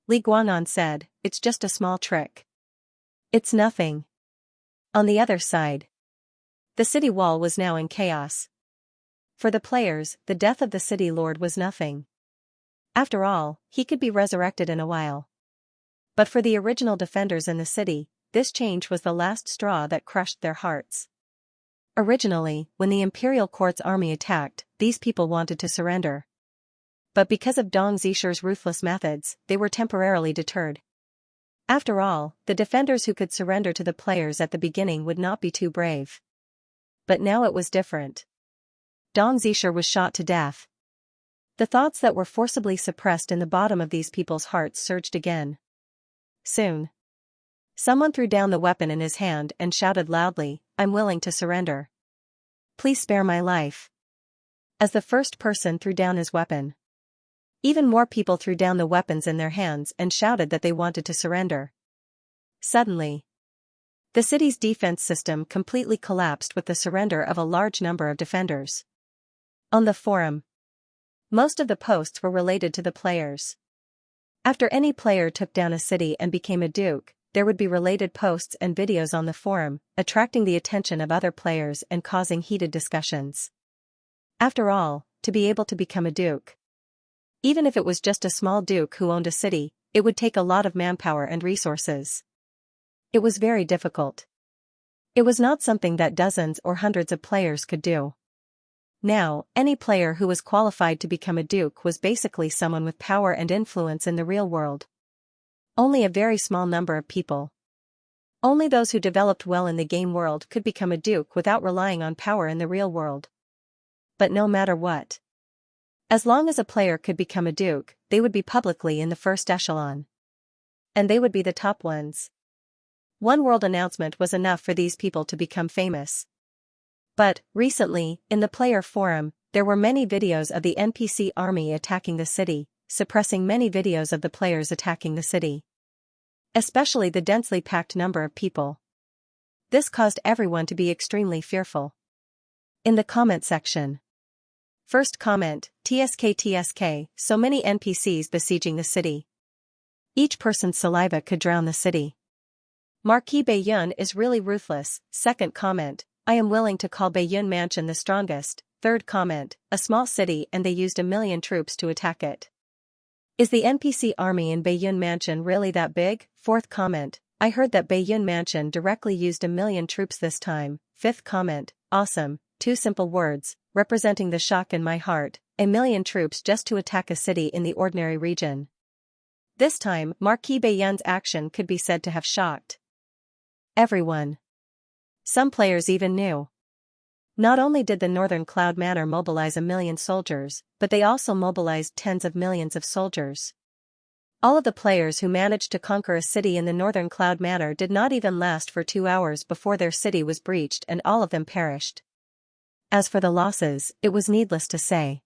Li Guang'an said, it's just a small trick. It's nothing. On the other side, the city wall was now in chaos. For the players, the death of the city lord was nothing. After all, he could be resurrected in a while. But for the original defenders in the city, this change was the last straw that crushed their hearts. Originally, when the imperial court's army attacked, these people wanted to surrender. But because of Dong Zisher's ruthless methods, they were temporarily deterred. After all, the defenders who could surrender to the players at the beginning would not be too brave. But now it was different. Dong Zisher was shot to death. The thoughts that were forcibly suppressed in the bottom of these people's hearts surged again. Soon, someone threw down the weapon in his hand and shouted loudly, I'm willing to surrender. Please spare my life. As the first person threw down his weapon, even more people threw down the weapons in their hands and shouted that they wanted to surrender. Suddenly, the city's defense system completely collapsed with the surrender of a large number of defenders. On the forum, most of the posts were related to the players. After any player took down a city and became a duke, there would be related posts and videos on the forum, attracting the attention of other players and causing heated discussions. After all, to be able to become a duke, even if it was just a small duke who owned a city, it would take a lot of manpower and resources. It was very difficult. It was not something that dozens or hundreds of players could do. Now, any player who was qualified to become a duke was basically someone with power and influence in the real world. Only a very small number of people. Only those who developed well in the game world could become a duke without relying on power in the real world. But no matter what, as long as a player could become a duke, they would be publicly in the first echelon. And they would be the top ones. One world announcement was enough for these people to become famous. But, recently, in the player forum, there were many videos of the NPC army attacking the city, suppressing many videos of the players attacking the city. Especially the densely packed number of people. This caused everyone to be extremely fearful. In the comment section. First comment, TSK, so many NPCs besieging the city. Each person's saliva could drown the city. Marquis Baiyun is really ruthless. Second comment, I am willing to call Baiyun Mansion the strongest. Third comment, a small city and they used 1 million troops to attack it. Is the NPC army in Baiyun Mansion really that big? Fourth comment, I heard that Baiyun Mansion directly used 1 million troops this time. Fifth comment, awesome, 2 simple words, representing the shock in my heart, 1 million troops just to attack a city in the ordinary region. This time, Marquis Baiyun's action could be said to have shocked everyone. Some players even knew. Not only did the Northern Cloud Manor mobilize 1 million soldiers, but they also mobilized tens of millions of soldiers. All of the players who managed to conquer a city in the Northern Cloud Manor did not even last for 2 hours before their city was breached and all of them perished. As for the losses, it was needless to say.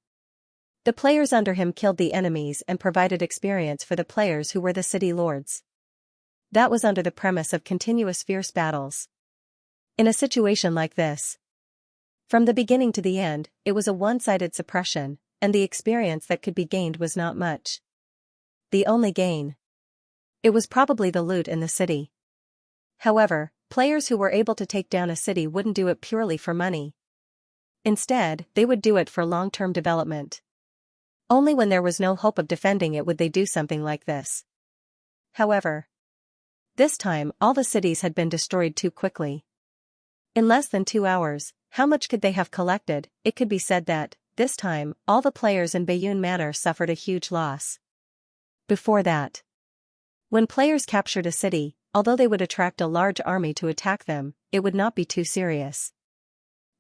The players under him killed the enemies and provided experience for the players who were the city lords. That was under the premise of continuous fierce battles. In a situation like this, from the beginning to the end, it was a one-sided suppression, and the experience that could be gained was not much. The only gain. It was probably the loot in the city. However, players who were able to take down a city wouldn't do it purely for money. Instead, they would do it for long-term development. Only when there was no hope of defending it would they do something like this. However, this time all the cities had been destroyed too quickly. In less than 2 hours, how much could they have collected? It could be said that, this time, all the players in Bayun Manor suffered a huge loss. Before that, when players captured a city, although they would attract a large army to attack them, it would not be too serious.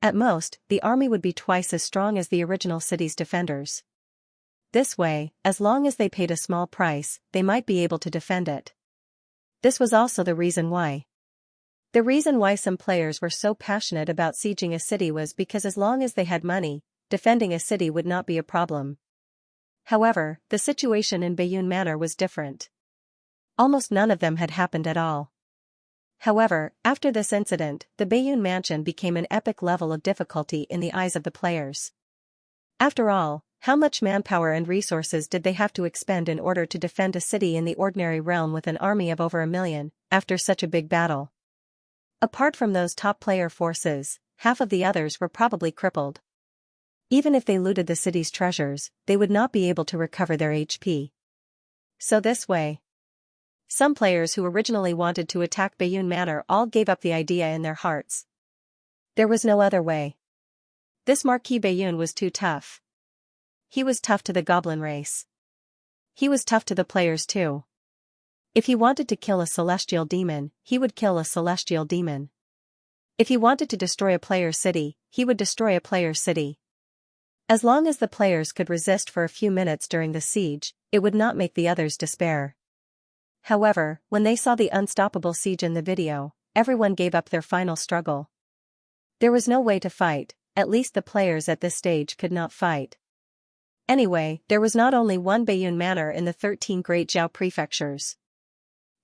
At most, the army would be twice as strong as the original city's defenders. This way, as long as they paid a small price, they might be able to defend it. This was also the reason why. The reason why some players were so passionate about sieging a city was because as long as they had money, defending a city would not be a problem. However, the situation in Bayun Manor was different. Almost none of them had happened at all. However, after this incident, the Bayun Mansion became an epic level of difficulty in the eyes of the players. After all, how much manpower and resources did they have to expend in order to defend a city in the ordinary realm with an army of over 1 million, after such a big battle? Apart from those top player forces, half of the others were probably crippled. Even if they looted the city's treasures, they would not be able to recover their HP. So this way, some players who originally wanted to attack Bayun Manor all gave up the idea in their hearts. There was no other way. This Marquis Bayun was too tough. He was tough to the goblin race. He was tough to the players too. If he wanted to kill a celestial demon, he would kill a celestial demon. If he wanted to destroy a player's city, he would destroy a player's city. As long as the players could resist for a few minutes during the siege, it would not make the others despair. However, when they saw the unstoppable siege in the video, everyone gave up their final struggle. There was no way to fight, at least the players at this stage could not fight. Anyway, there was not only one Bayun Manor in the 13 Great Zhao prefectures.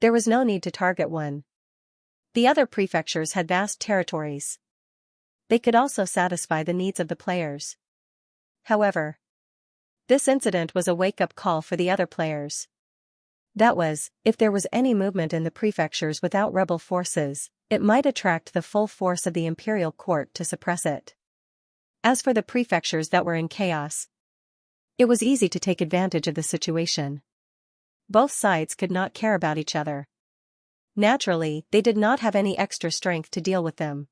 There was no need to target one. The other prefectures had vast territories. They could also satisfy the needs of the players. However, this incident was a wake-up call for the other players. That was, if there was any movement in the prefectures without rebel forces, it might attract the full force of the imperial court to suppress it. As for the prefectures that were in chaos, it was easy to take advantage of the situation. Both sides could not care about each other. Naturally, they did not have any extra strength to deal with them.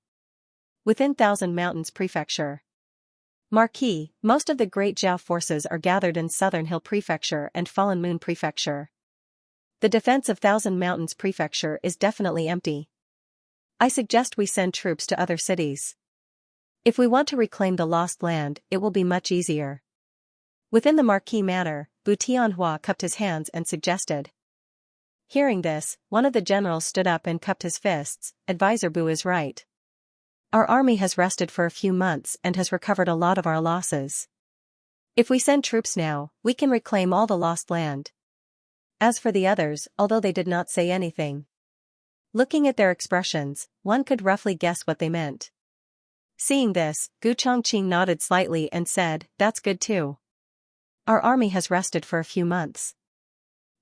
Within Thousand Mountains Prefecture, Marquis, most of the Great Zhao forces are gathered in Southern Hill Prefecture and Fallen Moon Prefecture. The defense of Thousand Mountains Prefecture is definitely empty. I suggest we send troops to other cities. If we want to reclaim the lost land, it will be much easier. Within the Marquis Manor, Bu Tianhua cupped his hands and suggested. Hearing this, one of the generals stood up and cupped his fists. Advisor Bu is right. Our army has rested for a few months and has recovered a lot of our losses. If we send troops now, we can reclaim all the lost land. As for the others, although they did not say anything, looking at their expressions, one could roughly guess what they meant. Seeing this, Gu Chongqing nodded slightly and said, "That's good too. Our army has rested for a few months.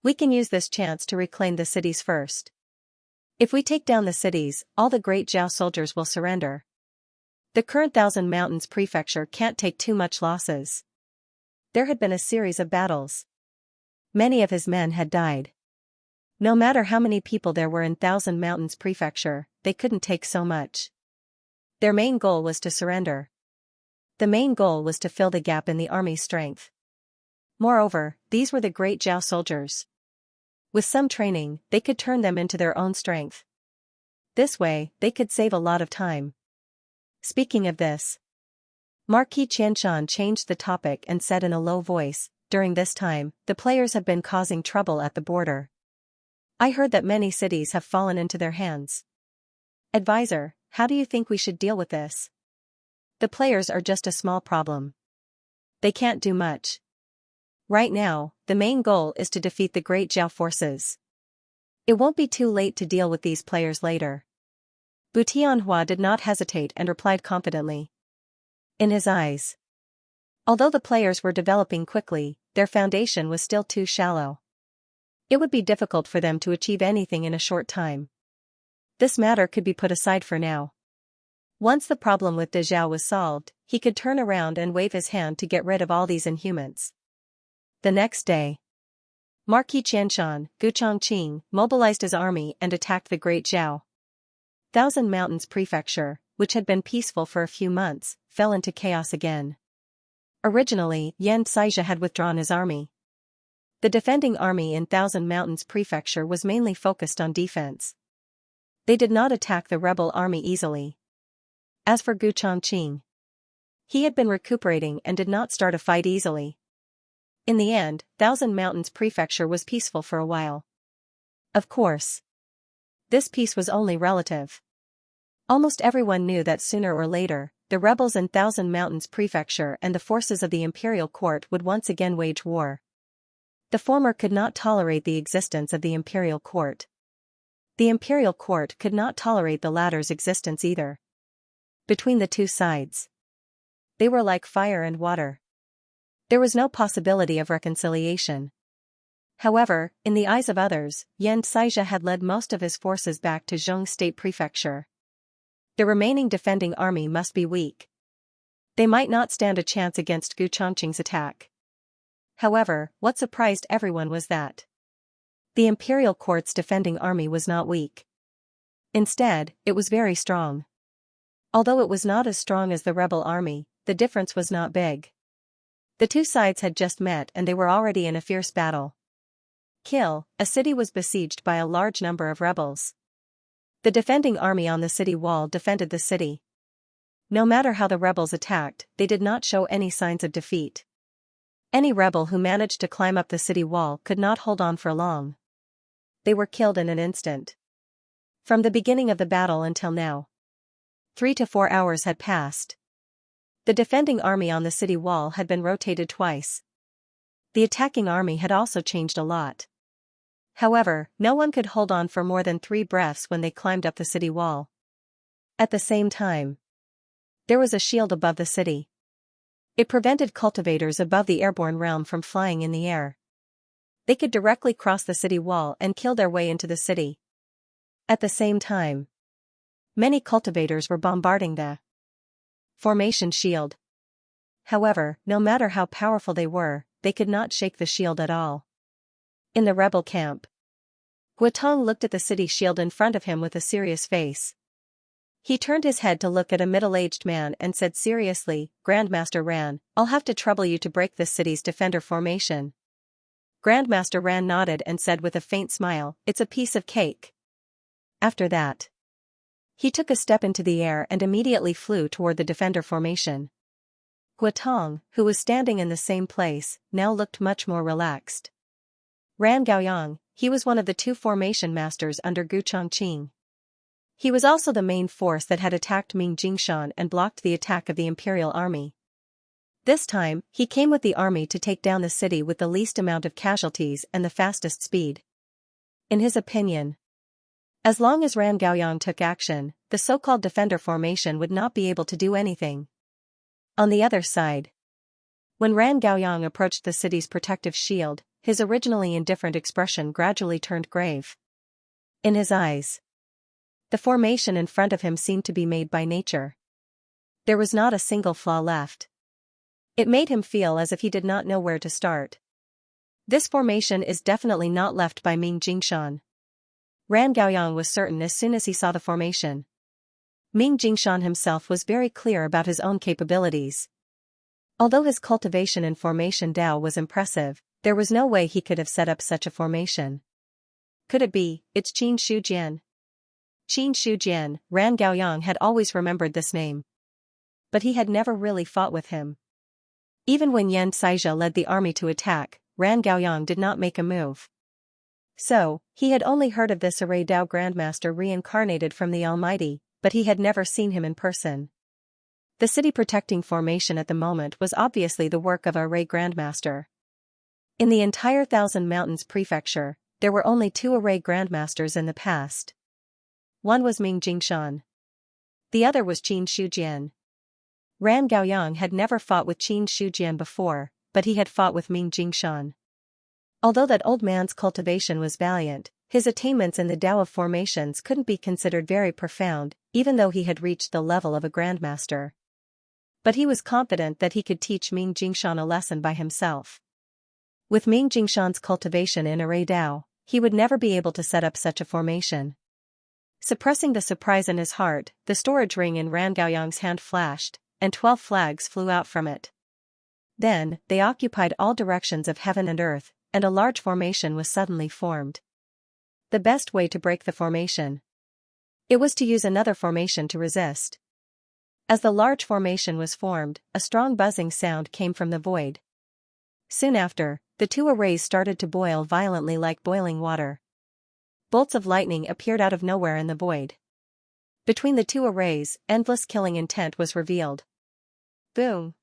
We can use this chance to reclaim the cities first. If we take down the cities, all the Great Zhao soldiers will surrender. The current Thousand Mountains Prefecture can't take too much losses." There had been a series of battles. Many of his men had died. No matter how many people there were in Thousand Mountains Prefecture, they couldn't take so much. Their main goal was to surrender. The main goal was to fill the gap in the army's strength. Moreover, these were the Great Zhao soldiers. With some training, they could turn them into their own strength. This way, they could save a lot of time. Speaking of this, Marquis Qianshan changed the topic and said in a low voice, during this time, the players have been causing trouble at the border. I heard that many cities have fallen into their hands. Advisor, how do you think we should deal with this? The players are just a small problem. They can't do much. Right now, the main goal is to defeat the Great Zhao forces. It won't be too late to deal with these players later. Bu Tianhua did not hesitate and replied confidently. In his eyes, although the players were developing quickly, their foundation was still too shallow. It would be difficult for them to achieve anything in a short time. This matter could be put aside for now. Once the problem with De Zhao was solved, he could turn around and wave his hand to get rid of all these inhumans. The next day, Marquis Qianshan, Gu Chongqing, mobilized his army and attacked the Great Zhao. Thousand Mountains Prefecture, which had been peaceful for a few months, fell into chaos again. Originally, Xianxia had withdrawn his army. The defending army in Thousand Mountains Prefecture was mainly focused on defense. They did not attack the rebel army easily. As for Gu Chongqing, he had been recuperating and did not start a fight easily. In the end, Thousand Mountains Prefecture was peaceful for a while. Of course, this peace was only relative. Almost everyone knew that sooner or later, the rebels in Thousand Mountains Prefecture and the forces of the imperial court would once again wage war. The former could not tolerate the existence of the imperial court. The imperial court could not tolerate the latter's existence either. Between the two sides, they were like fire and water. There was no possibility of reconciliation. However, in the eyes of others, Xianxia had led most of his forces back to Zhong State Prefecture. The remaining defending army must be weak. They might not stand a chance against Gu Chongqing's attack. However, what surprised everyone was that the imperial court's defending army was not weak. Instead, it was very strong. Although it was not as strong as the rebel army, the difference was not big. The two sides had just met and they were already in a fierce battle. A city was besieged by a large number of rebels. The defending army on the city wall defended the city. No matter how the rebels attacked, they did not show any signs of defeat. Any rebel who managed to climb up the city wall could not hold on for long. They were killed in an instant. From the beginning of the battle until now, 3 to 4 hours had passed. The defending army on the city wall had been rotated twice. The attacking army had also changed a lot. However, no one could hold on for more than 3 breaths when they climbed up the city wall. At the same time, there was a shield above the city. It prevented cultivators above the airborne realm from flying in the air. They could directly cross the city wall and kill their way into the city. At the same time, many cultivators were bombarding the formation shield. However, no matter how powerful they were, they could not shake the shield at all. In the rebel camp, Guotong looked at the city shield in front of him with a serious face. He turned his head to look at a middle-aged man and said seriously, Grandmaster Ran, I'll have to trouble you to break this city's defender formation. Grandmaster Ran nodded and said with a faint smile, it's a piece of cake. After that, he took a step into the air and immediately flew toward the defender formation. Guotong, who was standing in the same place, now looked much more relaxed. Ran Gaoyang, he was one of the 2 formation masters under Gu Chongqing. He was also the main force that had attacked Ming Jingshan and blocked the attack of the imperial army. This time, he came with the army to take down the city with the least amount of casualties and the fastest speed. In his opinion, as long as Ran Gaoyang took action, the so-called defender formation would not be able to do anything. On the other side, when Ran Gaoyang approached the city's protective shield, his originally indifferent expression gradually turned grave. In his eyes, the formation in front of him seemed to be made by nature. There was not a single flaw left. It made him feel as if he did not know where to start. This formation is definitely not left by Ming Jingshan. Ran Gaoyang was certain as soon as he saw the formation. Ming Jingshan himself was very clear about his own capabilities. Although his cultivation and formation Dao was impressive, there was no way he could have set up such a formation. Could it be, it's Qin Shujian? Qin Shujian, Ran Gaoyang had always remembered this name. But he had never really fought with him. Even when Yan Caizhe led the army to attack, Ran Gaoyang did not make a move. So, he had only heard of this Array Dao Grandmaster reincarnated from the Almighty, but he had never seen him in person. The city protecting formation at the moment was obviously the work of Array Grandmaster. In the entire Thousand Mountains prefecture, there were only 2 Array Grandmasters in the past. One was Ming Jingshan. The other was Qin Shujian. Ran Gaoyang had never fought with Qin Shujian before, but he had fought with Ming Jingshan. Although that old man's cultivation was valiant, his attainments in the Tao of formations couldn't be considered very profound, even though he had reached the level of a grandmaster. But he was confident that he could teach Ming Jingshan a lesson by himself. With Ming Jingshan's cultivation in Array Dao, he would never be able to set up such a formation. Suppressing the surprise in his heart, the storage ring in Ran Gaoyang's hand flashed, and 12 flags flew out from it. Then, they occupied all directions of heaven and earth, and a large formation was suddenly formed. The best way to break the formation. It was to use another formation to resist. As the large formation was formed, a strong buzzing sound came from the void. Soon after, the 2 arrays started to boil violently like boiling water. Bolts of lightning appeared out of nowhere in the void. Between the 2 arrays, endless killing intent was revealed. Boom!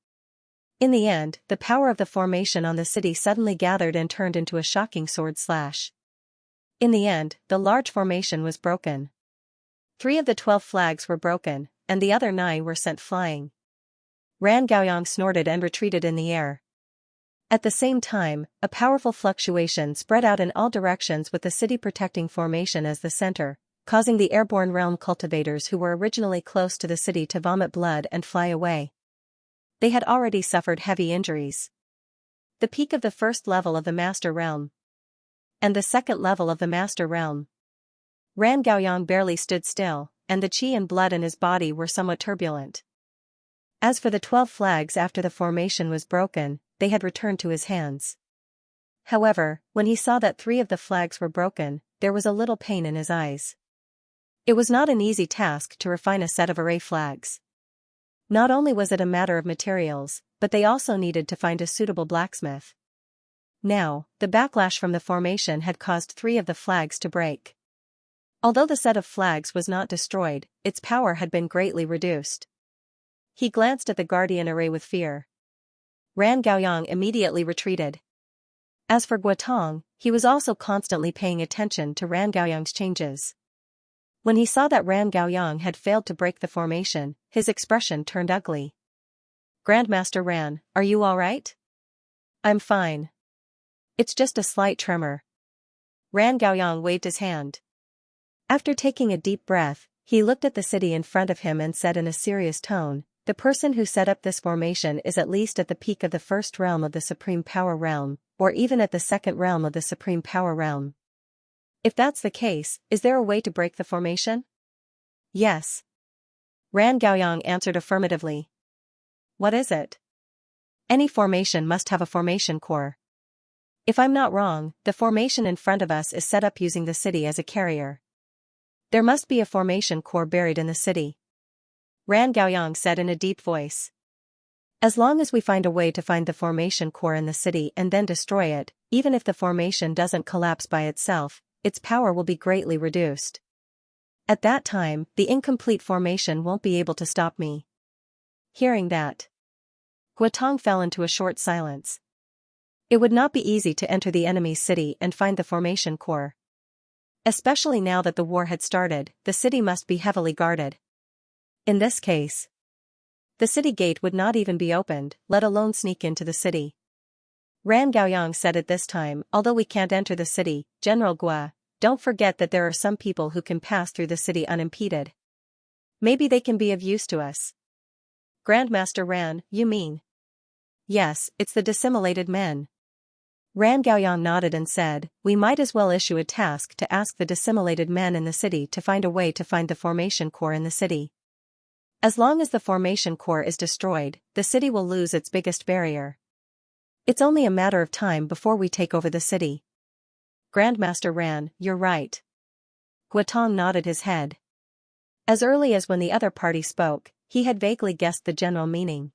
In the end, the power of the formation on the city suddenly gathered and turned into a shocking sword slash. In the end, the large formation was broken. 3 of the 12 flags were broken, and the other 9 were sent flying. Ran Gaoyang snorted and retreated in the air. At the same time, a powerful fluctuation spread out in all directions with the city protecting formation as the center, causing the airborne realm cultivators who were originally close to the city to vomit blood and fly away. They had already suffered heavy injuries. The peak of the first level of the Master Realm. And the second level of the Master Realm. Ran Gaoyang barely stood still, and the qi and blood in his body were somewhat turbulent. As for the 12 flags after the formation was broken, they had returned to his hands. However, when he saw that 3 of the flags were broken, there was a little pain in his eyes. It was not an easy task to refine a set of array flags. Not only was it a matter of materials, but they also needed to find a suitable blacksmith. Now, the backlash from the formation had caused 3 of the flags to break. Although the set of flags was not destroyed, its power had been greatly reduced. He glanced at the guardian array with fear. Ran Gaoyang immediately retreated. As for Guotong, he was also constantly paying attention to Ran Gaoyang's changes. When he saw that Ran Gaoyang had failed to break the formation, his expression turned ugly. "Grandmaster Ran, are you all right?" "I'm fine. It's just a slight tremor." Ran Gaoyang waved his hand. After taking a deep breath, he looked at the city in front of him and said in a serious tone, "The person who set up this formation is at least at the peak of the first realm of the Supreme Power Realm, or even at the second realm of the Supreme Power Realm. If that's the case, is there a way to break the formation?" "Yes." Ran Gaoyang answered affirmatively. "What is it?" "Any formation must have a formation core. If I'm not wrong, the formation in front of us is set up using the city as a carrier. There must be a formation core buried in the city," Ran Gaoyang said in a deep voice. "As long as we find a way to find the formation core in the city and then destroy it, even if the formation doesn't collapse by itself, its power will be greatly reduced. At that time, the incomplete formation won't be able to stop me." Hearing that, Guotong fell into a short silence. It would not be easy to enter the enemy's city and find the formation core. Especially now that the war had started, the city must be heavily guarded. In this case, the city gate would not even be opened, let alone sneak into the city. Ran Gaoyang said at this time, "Although we can't enter the city, General Gua, don't forget that there are some people who can pass through the city unimpeded. Maybe they can be of use to us." "Grandmaster Ran, you mean?" "Yes, it's the dissimulated men." Ran Gaoyang nodded and said, "We might as well issue a task to ask the dissimulated men in the city to find a way to find the formation core in the city. As long as the formation core is destroyed, the city will lose its biggest barrier. It's only a matter of time before we take over the city." "Grandmaster Ran, you're right." Guotong nodded his head. As early as when the other party spoke, he had vaguely guessed the general meaning.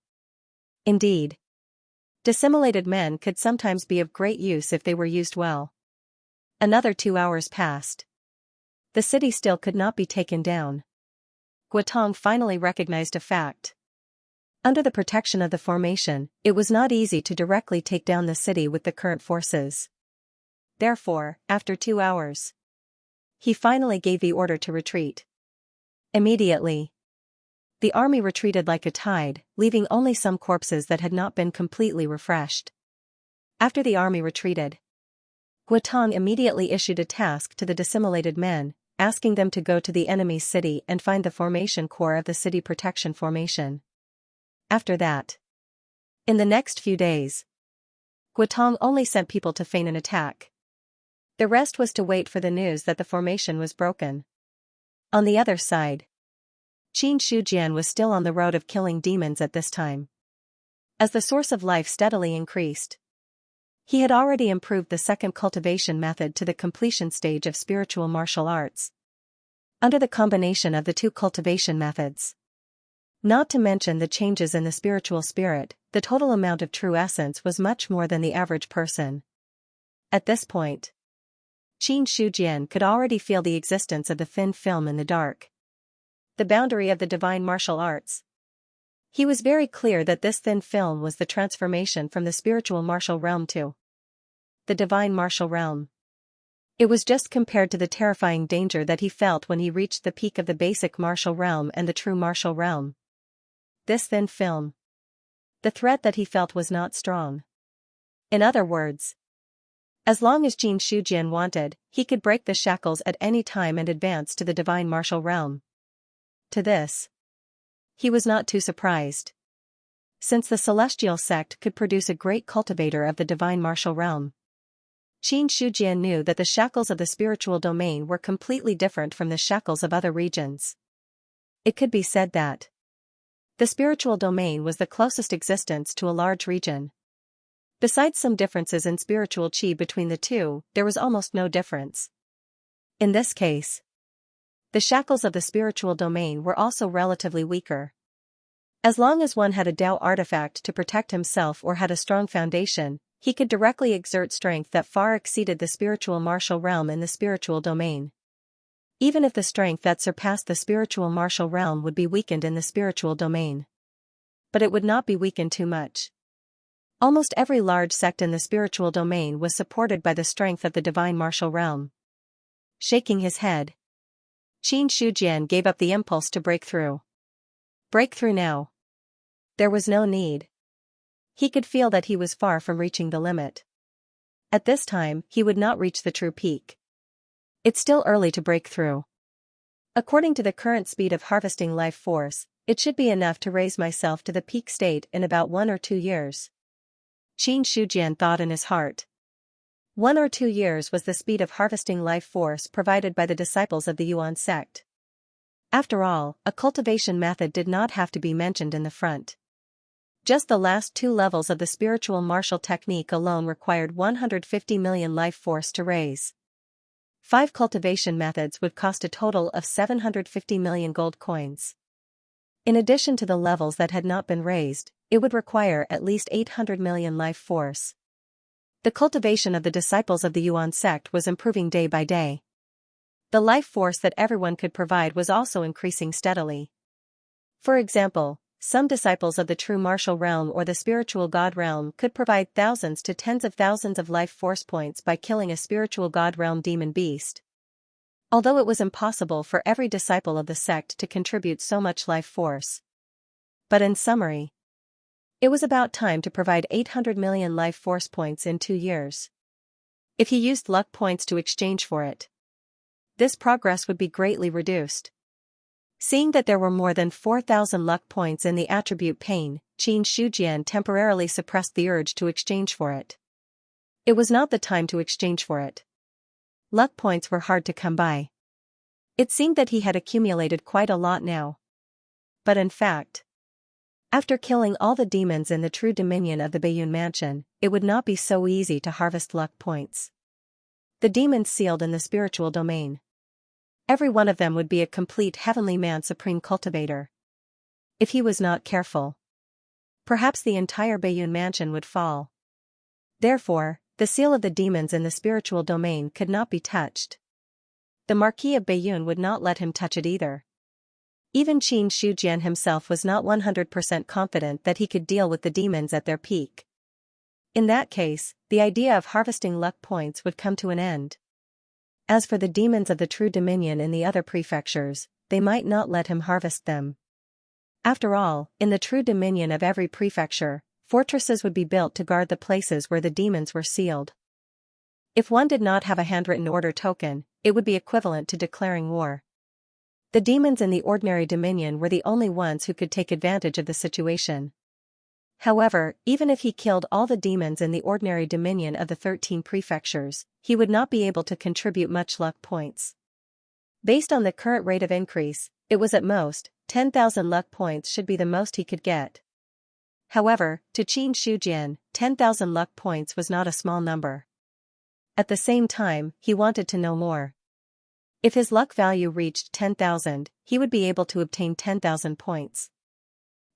Indeed, dissimulated men could sometimes be of great use if they were used well. Another 2 hours passed. The city still could not be taken down. Guotong finally recognized a fact. Under the protection of the formation, it was not easy to directly take down the city with the current forces. Therefore, after 2 hours, he finally gave the order to retreat. Immediately, the army retreated like a tide, leaving only some corpses that had not been completely refreshed. After the army retreated, Guotong immediately issued a task to the dissimulated men, asking them to go to the enemy's city and find the formation core of the city protection formation. After that, in the next few days, Guotong only sent people to feign an attack. The rest was to wait for the news that the formation was broken. On the other side, Xianxia was still on the road of killing demons at this time. As the source of life steadily increased, he had already improved the second cultivation method to the completion stage of spiritual martial arts. Under the combination of the two cultivation methods, not to mention the changes in the spiritual spirit, the total amount of true essence was much more than the average person. At this point, Xianxia could already feel the existence of the thin film in the dark. The boundary of the divine martial arts. He was very clear that this thin film was the transformation from the spiritual martial realm to the divine martial realm. It was just compared to the terrifying danger that he felt when he reached the peak of the basic martial realm and the true martial realm. This thin film. The threat that he felt was not strong. In other words, as long as Xianxia wanted, he could break the shackles at any time and advance to the divine martial realm. To this, he was not too surprised. Since the celestial sect could produce a great cultivator of the divine martial realm, Xianxia knew that the shackles of the spiritual domain were completely different from the shackles of other regions. It could be said that the spiritual domain was the closest existence to a large region. Besides some differences in spiritual chi between the two, there was almost no difference. In this case, the shackles of the spiritual domain were also relatively weaker. As long as one had a Tao artifact to protect himself or had a strong foundation, he could directly exert strength that far exceeded the spiritual martial realm in the spiritual domain. Even if the strength that surpassed the spiritual martial realm would be weakened in the spiritual domain. But it would not be weakened too much. Almost every large sect in the spiritual domain was supported by the strength of the divine martial realm. Shaking his head, Xianxia gave up the impulse to break through. Break through now. There was no need. He could feel that he was far from reaching the limit. At this time, he would not reach the true peak. It's still early to break through. According to the current speed of harvesting life force, it should be enough to raise myself to the peak state in about 1 or 2 years. Xianxia thought in his heart. 1 or 2 years was the speed of harvesting life force provided by the disciples of the Yuan sect. After all, a cultivation method did not have to be mentioned in the front. Just the last 2 levels of the spiritual martial technique alone required 150 million life force to raise. 5 cultivation methods would cost a total of 750 million gold coins. In addition to the levels that had not been raised, it would require at least 800 million life force. The cultivation of the disciples of the Yuan sect was improving day by day. The life force that everyone could provide was also increasing steadily. For example, some disciples of the true martial realm or the spiritual god realm could provide thousands to tens of thousands of life force points by killing a spiritual god realm demon beast. Although it was impossible for every disciple of the sect to contribute so much life force. But in summary, it was about time to provide 800 million life force points in 2 years. If he used luck points to exchange for it, this progress would be greatly reduced. Seeing that there were more than 4,000 luck points in the attribute pain, Xianxia temporarily suppressed the urge to exchange for it. It was not the time to exchange for it. Luck points were hard to come by. It seemed that he had accumulated quite a lot now. But in fact, after killing all the demons in the true dominion of the Baiyun Mansion, it would not be so easy to harvest luck points. The demons sealed in the spiritual domain. Every one of them would be a complete heavenly man supreme cultivator. If he was not careful, perhaps the entire Bayun mansion would fall. Therefore, the seal of the demons in the spiritual domain could not be touched. The Marquis of Bayun would not let him touch it either. Even Qin Shujian himself was not 100% confident that he could deal with the demons at their peak. In that case, the idea of harvesting luck points would come to an end. As for the demons of the true dominion in the other prefectures, they might not let him harvest them. After all, in the true dominion of every prefecture, fortresses would be built to guard the places where the demons were sealed. If one did not have a handwritten order token, it would be equivalent to declaring war. The demons in the ordinary dominion were the only ones who could take advantage of the situation. However, even if he killed all the demons in the ordinary dominion of the 13 prefectures, he would not be able to contribute much luck points. Based on the current rate of increase, it was at most, 10,000 luck points should be the most he could get. However, to Qin Shujian, 10,000 luck points was not a small number. At the same time, he wanted to know more. If his luck value reached 10,000, he would be able to obtain 10,000 points.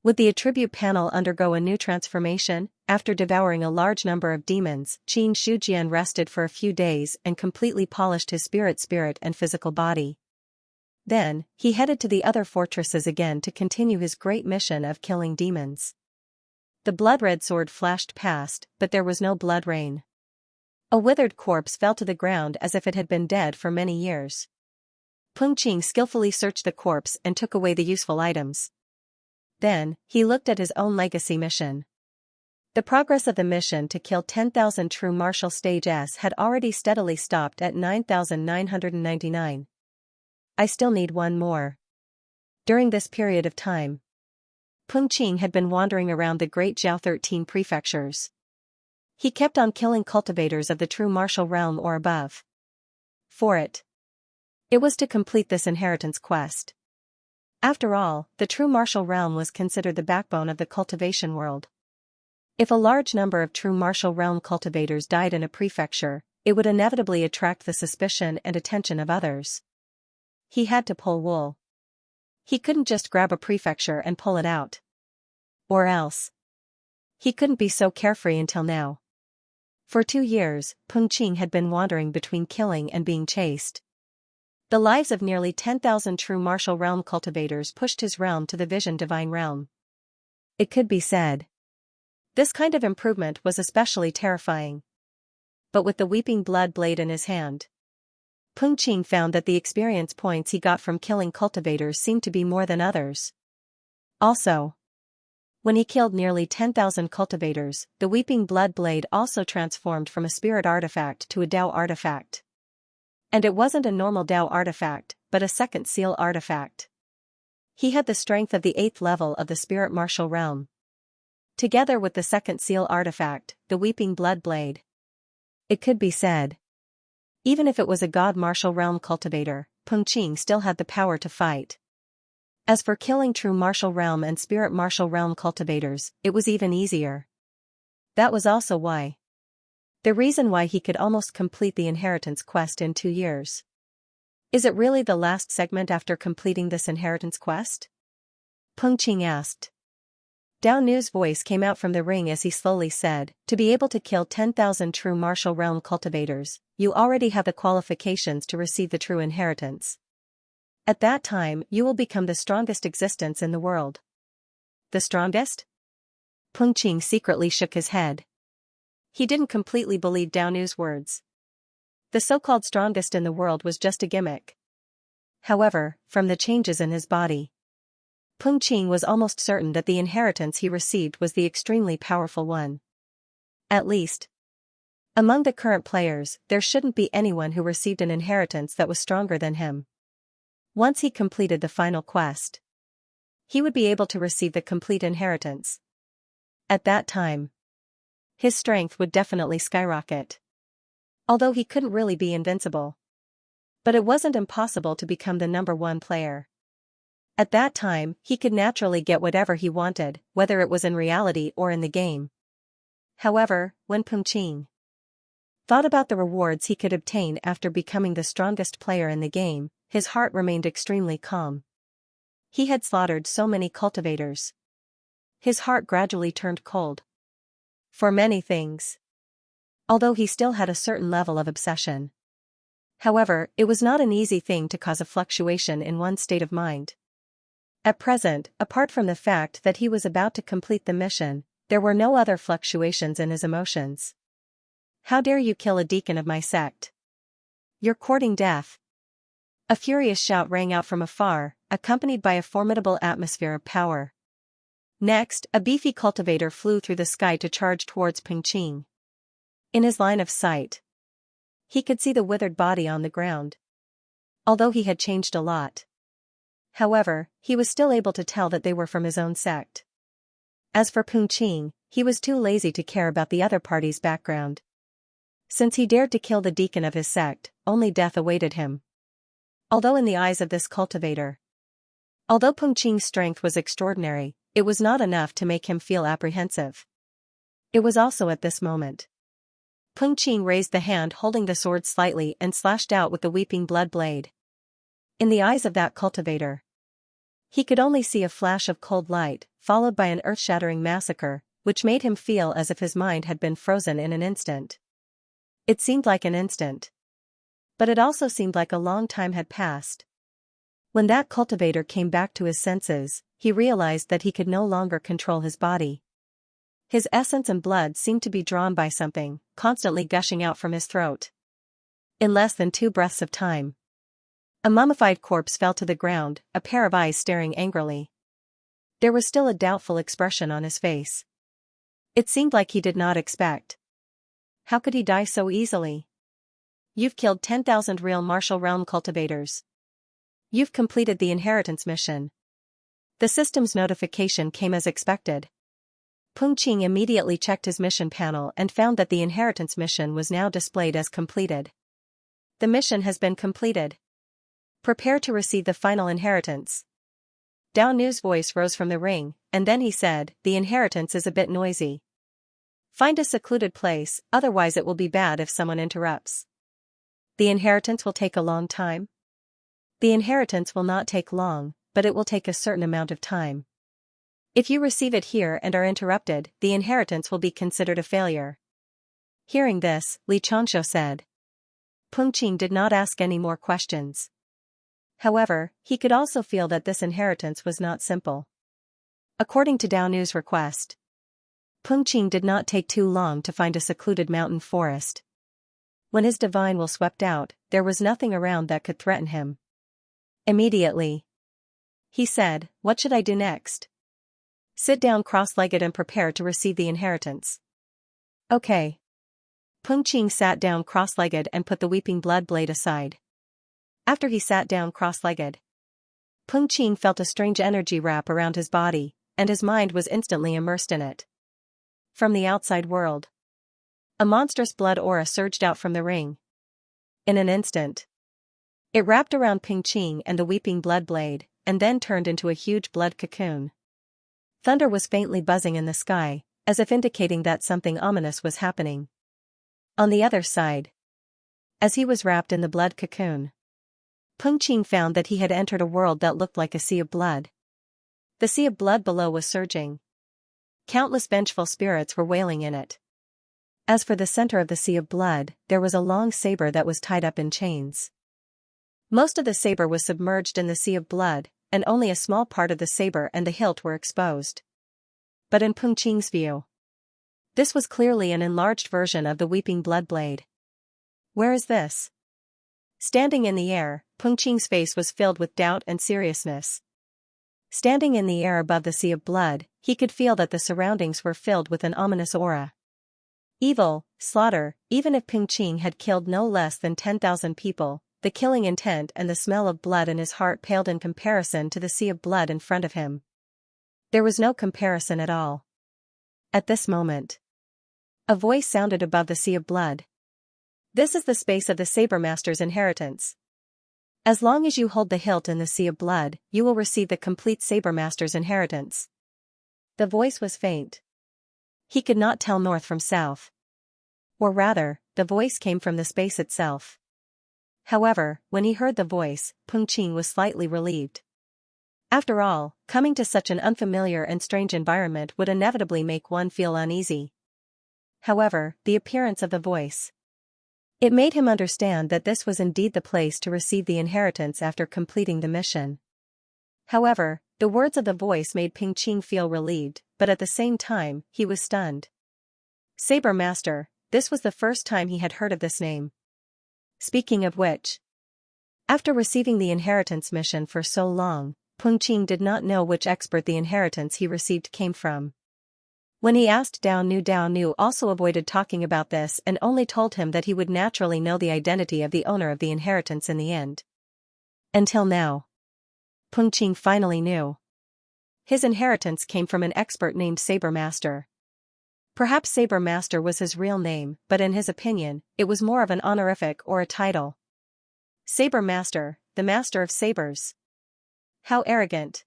Would the attribute panel undergo a new transformation? After devouring a large number of demons, Qin Shujian rested for a few days and completely polished his spirit and physical body. Then, he headed to the other fortresses again to continue his great mission of killing demons. The blood-red sword flashed past, but there was no blood rain. A withered corpse fell to the ground as if it had been dead for many years. Peng Qing skillfully searched the corpse and took away the useful items. Then, he looked at his own legacy mission. The progress of the mission to kill 10,000 true martial stage S had already steadily stopped at 9,999. I still need one more. During this period of time, Peng Qing had been wandering around the great Zhao 13 prefectures. He kept on killing cultivators of the true martial realm or above. It was to complete this inheritance quest. After all, the true martial realm was considered the backbone of the cultivation world. If a large number of true martial realm cultivators died in a prefecture, it would inevitably attract the suspicion and attention of others. He had to pull wool. He couldn't just grab a prefecture and pull it out. Or else. He couldn't be so carefree until now. For 2 years, Peng Qing had been wandering between killing and being chased. The lives of nearly 10,000 true martial realm cultivators pushed his realm to the vision divine realm. It could be said. This kind of improvement was especially terrifying. But with the weeping blood blade in his hand, Peng Qing found that the experience points he got from killing cultivators seemed to be more than others. Also, when he killed nearly 10,000 cultivators, the weeping blood blade also transformed from a spirit artifact to a Dao artifact. And it wasn't a normal Dao artifact, but a second seal artifact. He had the strength of the 8th level of the spirit martial realm. Together with the second seal artifact, the weeping blood blade. It could be said. Even if it was a god martial realm cultivator, Peng Qing still had the power to fight. As for killing true martial realm and spirit martial realm cultivators, it was even easier. That was also why. The reason why he could almost complete the inheritance quest in 2 years. Is it really the last segment after completing this inheritance quest? Peng Qing asked. Dao Nu's voice came out from the ring as he slowly said, to be able to kill 10,000 true martial realm cultivators, you already have the qualifications to receive the true inheritance. At that time, you will become the strongest existence in the world. The strongest? Peng Qing secretly shook his head. He didn't completely believe Dao Nu's words. The so-called strongest in the world was just a gimmick. However, from the changes in his body, Peng Qing was almost certain that the inheritance he received was the extremely powerful one. At least, among the current players, there shouldn't be anyone who received an inheritance that was stronger than him. Once he completed the final quest, he would be able to receive the complete inheritance. At that time, his strength would definitely skyrocket. Although he couldn't really be invincible. But it wasn't impossible to become the #1 player. At that time, he could naturally get whatever he wanted, whether it was in reality or in the game. However, when Peng Qing thought about the rewards he could obtain after becoming the strongest player in the game, his heart remained extremely calm. He had slaughtered so many cultivators. His heart gradually turned cold. For many things. Although he still had a certain level of obsession. However, it was not an easy thing to cause a fluctuation in one's state of mind. At present, apart from the fact that he was about to complete the mission, there were no other fluctuations in his emotions. How dare you kill a deacon of my sect? You're courting death. A furious shout rang out from afar, accompanied by a formidable atmosphere of power. Next, a beefy cultivator flew through the sky to charge towards Peng Qing. In his line of sight, he could see the withered body on the ground. Although he had changed a lot. However, he was still able to tell that they were from his own sect. As for Peng Qing, he was too lazy to care about the other party's background. Since he dared to kill the deacon of his sect, only death awaited him. Although in the eyes of this cultivator, although Peng Qing's strength was extraordinary, it was not enough to make him feel apprehensive. It was also at this moment. Peng Qing raised the hand holding the sword slightly and slashed out with the weeping blood blade. In the eyes of that cultivator, he could only see a flash of cold light, followed by an earth-shattering massacre, which made him feel as if his mind had been frozen in an instant. It seemed like an instant. But it also seemed like a long time had passed. When that cultivator came back to his senses, he realized that he could no longer control his body. His essence and blood seemed to be drawn by something, constantly gushing out from his throat. In less than 2 breaths of time, a mummified corpse fell to the ground, a pair of eyes staring angrily. There was still a doubtful expression on his face. It seemed like he did not expect. How could he die so easily? You've killed 10,000 real martial realm cultivators. You've completed the inheritance mission. The system's notification came as expected. Peng Qing immediately checked his mission panel and found that the inheritance mission was now displayed as completed. The mission has been completed. Prepare to receive the final inheritance. Dao Nu's voice rose from the ring, and then he said, the inheritance is a bit noisy. Find a secluded place, otherwise it will be bad if someone interrupts. The inheritance will take a long time? The inheritance will not take long, but it will take a certain amount of time. If you receive it here and are interrupted, the inheritance will be considered a failure. Hearing this, Xianxia said. Peng Qing did not ask any more questions. However, he could also feel that this inheritance was not simple. According to Dao Nu's request, Peng Qing did not take too long to find a secluded mountain forest. When his divine will swept out, there was nothing around that could threaten him. Immediately, he said, what should I do next? Sit down cross-legged and prepare to receive the inheritance. Okay. Peng Qing sat down cross-legged and put the weeping blood blade aside. After he sat down cross-legged, Peng Qing felt a strange energy wrap around his body, and his mind was instantly immersed in it. From the outside world, a monstrous blood aura surged out from the ring. In an instant, it wrapped around Peng Qing and the weeping blood blade, and then turned into a huge blood cocoon. Thunder was faintly buzzing in the sky, as if indicating that something ominous was happening. On the other side, as he was wrapped in the blood cocoon, Peng Qing found that he had entered a world that looked like a sea of blood. The sea of blood below was surging. Countless vengeful spirits were wailing in it. As for the center of the sea of blood, there was a long saber that was tied up in chains. Most of the saber was submerged in the sea of blood, and only a small part of the saber and the hilt were exposed. But in Peng Qing's view, this was clearly an enlarged version of the weeping blood blade. Where is this? Standing in the air, Peng Qing's face was filled with doubt and seriousness. Standing in the air above the sea of blood, he could feel that the surroundings were filled with an ominous aura. Evil, slaughter. Even if Peng Qing had killed no less than 10,000 people, the killing intent and the smell of blood in his heart paled in comparison to the sea of blood in front of him. There was no comparison at all. At this moment, a voice sounded above the sea of blood. This is the space of the Sabermaster's inheritance. As long as you hold the hilt in the sea of blood, you will receive the complete Sabermaster's inheritance. The voice was faint. He could not tell north from south. Or rather, the voice came from the space itself. However, when he heard the voice, Peng Qing was slightly relieved. After all, coming to such an unfamiliar and strange environment would inevitably make one feel uneasy. However, the appearance of the voice. It made him understand that this was indeed the place to receive the inheritance after completing the mission. However, the words of the voice made Peng Qing feel relieved, but at the same time, he was stunned. Saber Master, this was the first time he had heard of this name. Speaking of which, after receiving the inheritance mission for so long, Peng Qing did not know which expert the inheritance he received came from. When he asked Dao Nu also avoided talking about this and only told him that he would naturally know the identity of the owner of the inheritance in the end. Until now, Peng Qing finally knew. His inheritance came from an expert named Saber Master. Perhaps Saber Master was his real name, but in his opinion, it was more of an honorific or a title. Saber Master, the master of sabers. How arrogant.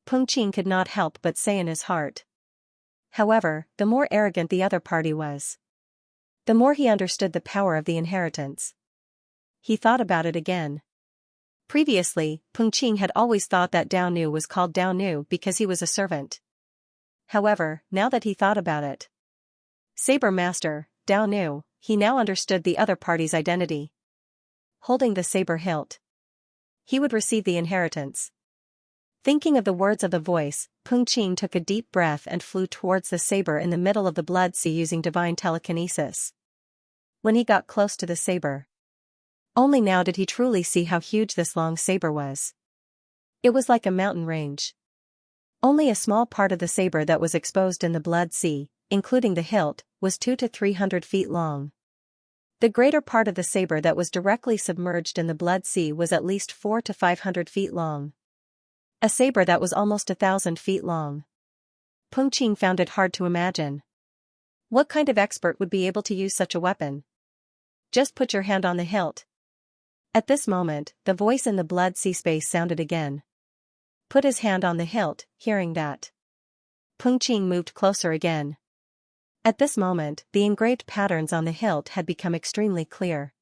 Peng Qing could not help but say in his heart. However, the more arrogant the other party was, the more he understood the power of the inheritance. He thought about it again. Previously, Peng Qing had always thought that Dao Nu was called Dao Nu because he was a servant. However, now that he thought about it, Saber Master, Dao Nu, he now understood the other party's identity. Holding the saber hilt, he would receive the inheritance. Thinking of the words of the voice, Peng Qing took a deep breath and flew towards the saber in the middle of the blood sea using divine telekinesis. When he got close to the saber, only now did he truly see how huge this long saber was. It was like a mountain range. Only a small part of the saber that was exposed in the blood sea, including the hilt, was 200 to 300 feet long. The greater part of the saber that was directly submerged in the blood sea was at least 400 to 500 feet long. A saber that was almost 1,000 feet long. Peng Qing found it hard to imagine. What kind of expert would be able to use such a weapon? Just put your hand on the hilt. At this moment, the voice in the blood sea space sounded again. Put his hand on the hilt, hearing that. Peng Qing moved closer again. At this moment, the engraved patterns on the hilt had become extremely clear.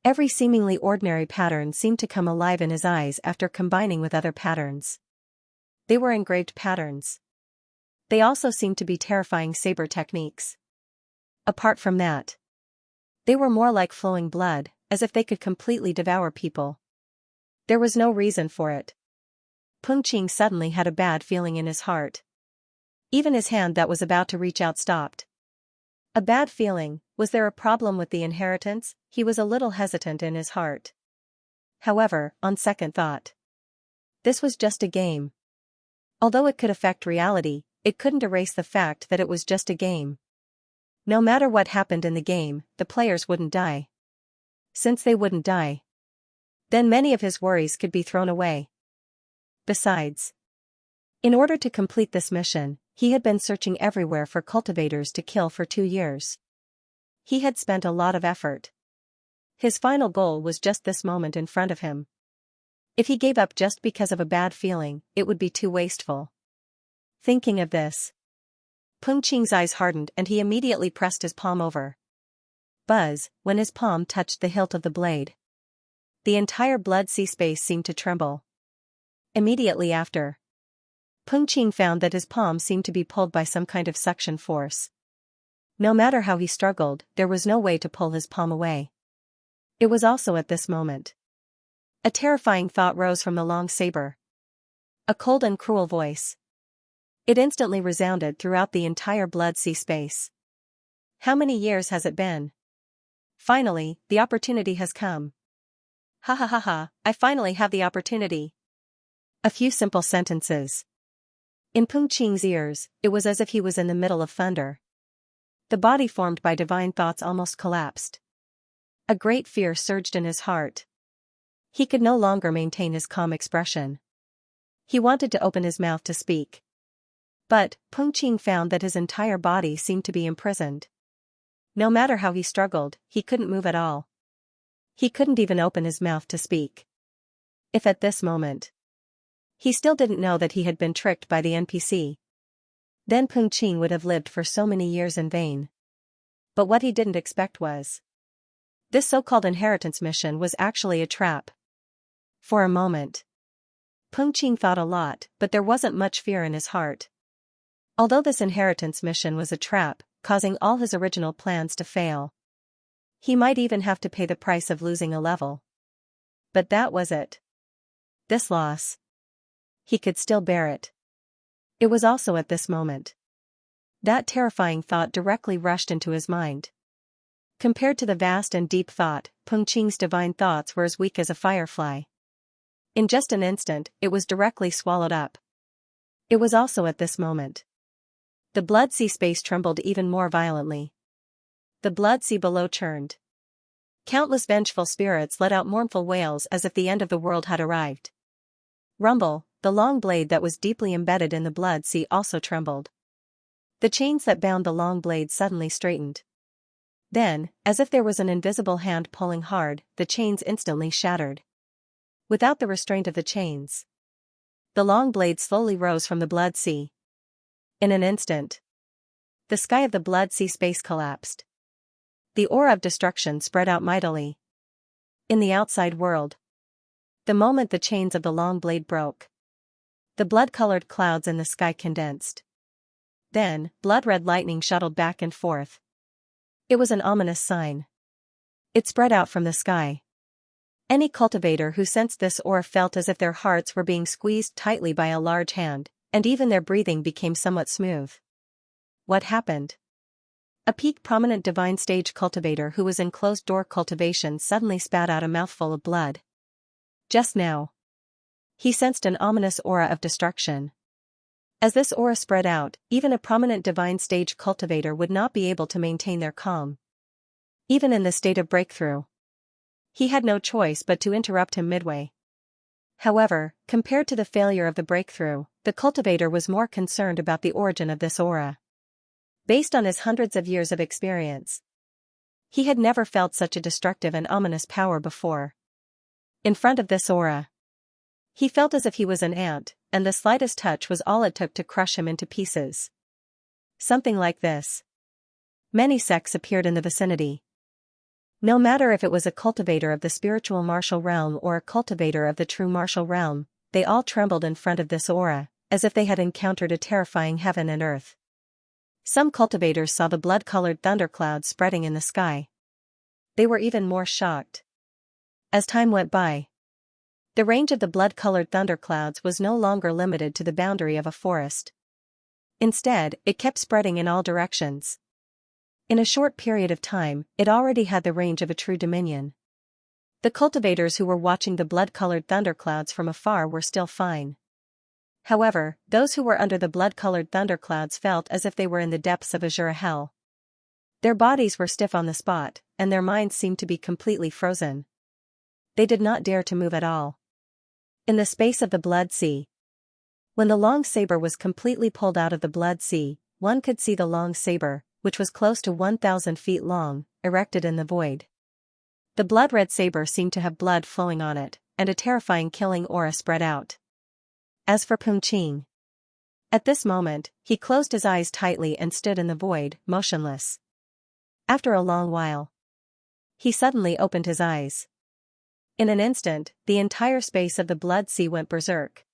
Every seemingly ordinary pattern seemed to come alive in his eyes after combining with other patterns. They were engraved patterns. They also seemed to be terrifying saber techniques. Apart from that, they were more like flowing blood, as if they could completely devour people. There was no reason for it. Peng Qing suddenly had a bad feeling in his heart. Even his hand that was about to reach out stopped. A bad feeling. Was there a problem with the inheritance? He was a little hesitant in his heart. However, on second thought, this was just a game. Although it could affect reality, it couldn't erase the fact that it was just a game. No matter what happened in the game, the players wouldn't die. Since they wouldn't die, then many of his worries could be thrown away. Besides, in order to complete this mission, he had been searching everywhere for cultivators to kill for 2 years. He had spent a lot of effort. His final goal was just this moment in front of him. If he gave up just because of a bad feeling, it would be too wasteful. Thinking of this, Peng Qing's eyes hardened and he immediately pressed his palm over. Buzz, when his palm touched the hilt of the blade, the entire blood sea space seemed to tremble. Immediately after, Peng Qing found that his palm seemed to be pulled by some kind of suction force. No matter how he struggled, there was no way to pull his palm away. It was also at this moment. A terrifying thought rose from the long saber. A cold and cruel voice. It instantly resounded throughout the entire blood sea space. How many years has it been? Finally, the opportunity has come. Ha ha ha ha, I finally have the opportunity. A few simple sentences. In Peng Qing's ears, it was as if he was in the middle of thunder. The body formed by divine thoughts almost collapsed. A great fear surged in his heart. He could no longer maintain his calm expression. He wanted to open his mouth to speak. But, Peng Qing found that his entire body seemed to be imprisoned. No matter how he struggled, he couldn't move at all. He couldn't even open his mouth to speak. If at this moment, he still didn't know that he had been tricked by the NPC, then Peng Qing would have lived for so many years in vain. But what he didn't expect was This so-called inheritance mission was actually a trap. For a moment, Peng Qing thought a lot, but there wasn't much fear in his heart. Although this inheritance mission was a trap, causing all his original plans to fail. He might even have to pay the price of losing a level. But that was it. This loss. He could still bear it. It was also at this moment that terrifying thought directly rushed into his mind. Compared to the vast and deep thought, Peng Qing's divine thoughts were as weak as a firefly. In just an instant, it was directly swallowed up. It was also at this moment the blood sea space trembled even more violently. The blood sea below churned. Countless vengeful spirits let out mournful wails as if the end of the world had arrived. Rumble, the long blade that was deeply embedded in the blood sea also trembled. The chains that bound the long blade suddenly straightened. Then, as if there was an invisible hand pulling hard, the chains instantly shattered. Without the restraint of the chains, the long blade slowly rose from the blood sea. In an instant, the sky of the blood sea space collapsed. The aura of destruction spread out mightily. In the outside world, the moment the chains of the long blade broke, the blood-colored clouds in the sky condensed. Then, blood-red lightning shuttled back and forth. It was an ominous sign. It spread out from the sky. Any cultivator who sensed this aura felt as if their hearts were being squeezed tightly by a large hand, and even their breathing became somewhat smooth. What happened? A peak prominent divine stage cultivator who was in closed-door cultivation suddenly spat out a mouthful of blood. Just now, he sensed an ominous aura of destruction. As this aura spread out, even a prominent divine stage cultivator would not be able to maintain their calm. Even in this state of breakthrough, he had no choice but to interrupt him midway. However, compared to the failure of the breakthrough, the cultivator was more concerned about the origin of this aura. Based on his hundreds of years of experience, he had never felt such a destructive and ominous power before. In front of this aura, he felt as if he was an ant, and the slightest touch was all it took to crush him into pieces. Something like this. Many sects appeared in the vicinity. No matter if it was a cultivator of the spiritual martial realm or a cultivator of the true martial realm, they all trembled in front of this aura, as if they had encountered a terrifying heaven and earth. Some cultivators saw the blood-colored thunderclouds spreading in the sky. They were even more shocked. As time went by, the range of the blood-colored thunderclouds was no longer limited to the boundary of a forest. Instead, it kept spreading in all directions. In a short period of time, it already had the range of a true dominion. The cultivators who were watching the blood-colored thunderclouds from afar were still fine. However, those who were under the blood-colored thunderclouds felt as if they were in the depths of azure hell. Their bodies were stiff on the spot, and their minds seemed to be completely frozen. They did not dare to move at all. In the space of the blood sea, when the long saber was completely pulled out of the blood sea, one could see the long saber, which was close to 1,000 feet long, erected in the void. The blood-red saber seemed to have blood flowing on it, and a terrifying killing aura spread out. As for Peng Qing, at this moment, he closed his eyes tightly and stood in the void, motionless. After a long while, he suddenly opened his eyes. In an instant, the entire space of the blood sea went berserk.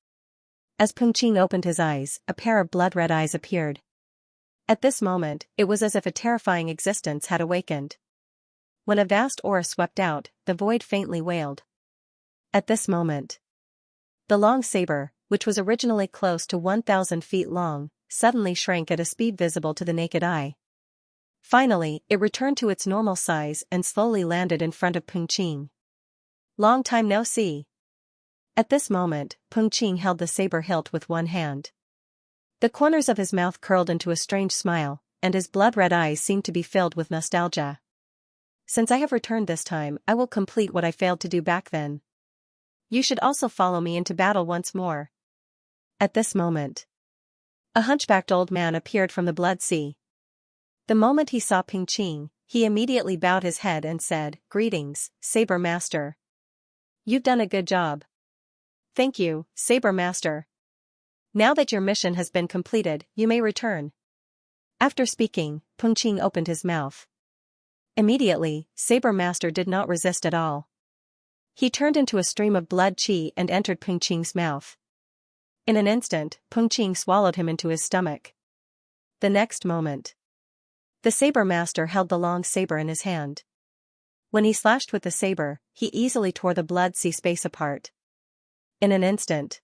As Peng Qing opened his eyes, a pair of blood-red eyes appeared. At this moment, it was as if a terrifying existence had awakened. When a vast aura swept out, the void faintly wailed. At this moment, the long saber, which was originally close to 1,000 feet long, suddenly shrank at a speed visible to the naked eye. Finally, it returned to its normal size and slowly landed in front of Peng Qing. Long time no see. At this moment, Peng Qing held the saber hilt with one hand. The corners of his mouth curled into a strange smile, and his blood-red eyes seemed to be filled with nostalgia. Since I have returned this time, I will complete what I failed to do back then. You should also follow me into battle once more. At this moment, a hunchbacked old man appeared from the blood sea. The moment he saw Peng Qing, he immediately bowed his head and said, "Greetings, Saber Master. You've done a good job." "Thank you, Saber Master. Now that your mission has been completed, you may return." After speaking, Peng Qing opened his mouth. Immediately, Saber Master did not resist at all. He turned into a stream of blood qi and entered Peng Qing's mouth. In an instant, Peng Qing swallowed him into his stomach. The next moment, the Saber Master held the long saber in his hand. When he slashed with the saber, he easily tore the blood sea space apart. In an instant,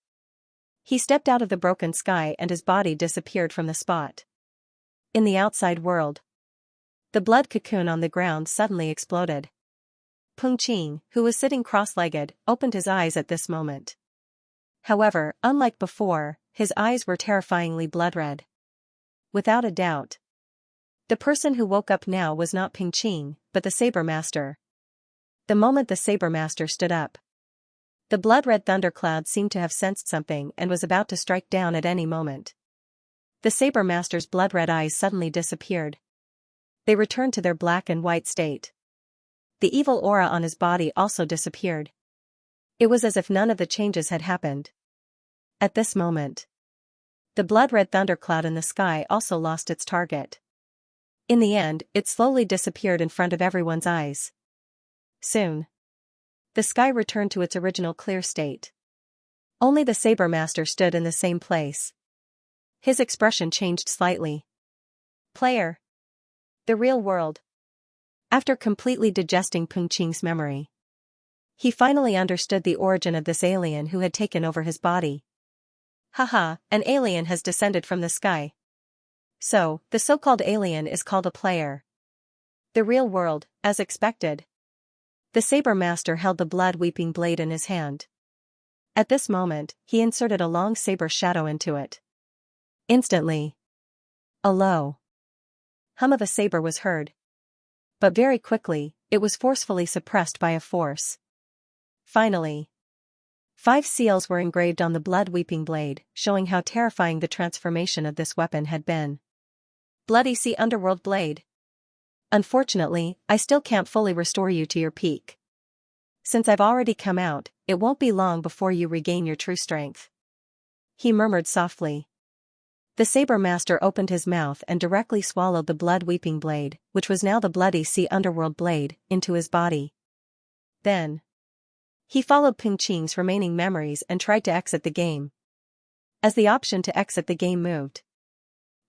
he stepped out of the broken sky and his body disappeared from the spot. In the outside world, the blood cocoon on the ground suddenly exploded. Peng Qing, who was sitting cross-legged, opened his eyes at this moment. However, unlike before, his eyes were terrifyingly blood-red. Without a doubt, the person who woke up now was not Peng Qing, but the Saber Master. The moment the Saber Master stood up, the blood-red thundercloud seemed to have sensed something and was about to strike down at any moment. The Saber Master's blood-red eyes suddenly disappeared. They returned to their black and white state. The evil aura on his body also disappeared. It was as if none of the changes had happened. At this moment, the blood-red thundercloud in the sky also lost its target. In the end, it slowly disappeared in front of everyone's eyes. Soon, the sky returned to its original clear state. Only the Saber Master stood in the same place. His expression changed slightly. Player. The real world. After completely digesting Peng Qing's memory, he finally understood the origin of this alien who had taken over his body. Haha, an alien has descended from the sky. So, the so-called alien is called a player. The real world, as expected. The Saber Master held the blood-weeping blade in his hand. At this moment, he inserted a long saber shadow into it. Instantly, a low hum of a saber was heard. But very quickly, it was forcefully suppressed by a force. Finally, 5 seals were engraved on the blood-weeping blade, showing how terrifying the transformation of this weapon had been. Bloody Sea Underworld Blade. Unfortunately, I still can't fully restore you to your peak. Since I've already come out, it won't be long before you regain your true strength. He murmured softly. The Saber Master opened his mouth and directly swallowed the blood-weeping blade, which was now the Bloody Sea Underworld Blade, into his body. Then, he followed Peng Qing's remaining memories and tried to exit the game. As the option to exit the game moved,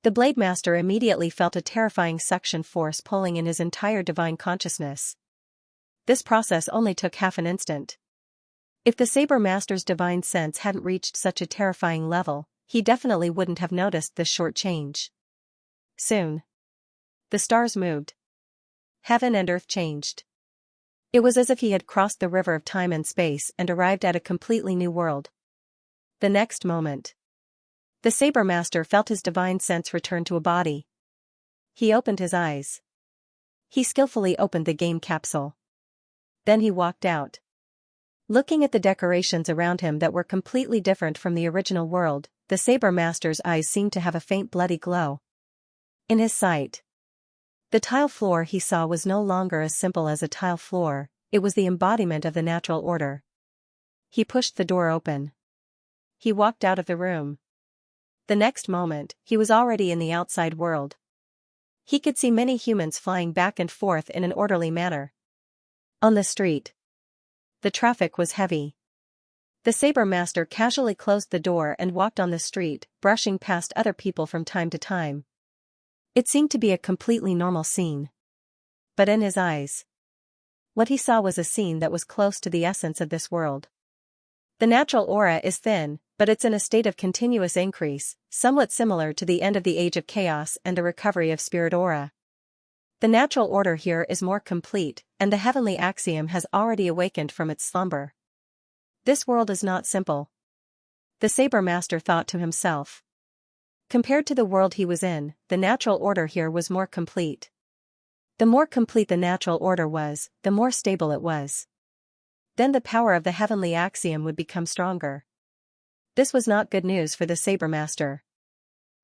the Blade Master immediately felt a terrifying suction force pulling in his entire divine consciousness. This process only took half an instant. If the Saber Master's divine sense hadn't reached such a terrifying level, he definitely wouldn't have noticed this short change. Soon, the stars moved. Heaven and earth changed. It was as if he had crossed the river of time and space and arrived at a completely new world. The next moment, the Saber Master felt his divine sense return to a body. He opened his eyes. He skillfully opened the game capsule. Then he walked out. Looking at the decorations around him that were completely different from the original world, the Saber Master's eyes seemed to have a faint bloody glow. In his sight, the tile floor he saw was no longer as simple as a tile floor, it was the embodiment of the natural order. He pushed the door open. He walked out of the room. The next moment, he was already in the outside world. He could see many humans flying back and forth in an orderly manner. On the street, the traffic was heavy. The Saber Master casually closed the door and walked on the street, brushing past other people from time to time. It seemed to be a completely normal scene. But in his eyes, what he saw was a scene that was close to the essence of this world. The natural aura is thin, but it's in a state of continuous increase, somewhat similar to the end of the Age of Chaos and the recovery of Spirit Aura. The natural order here is more complete, and the heavenly axiom has already awakened from its slumber. This world is not simple, the Saber Master thought to himself. Compared to the world he was in, the natural order here was more complete. The more complete the natural order was, the more stable it was. Then the power of the heavenly axiom would become stronger. This was not good news for the Saber Master.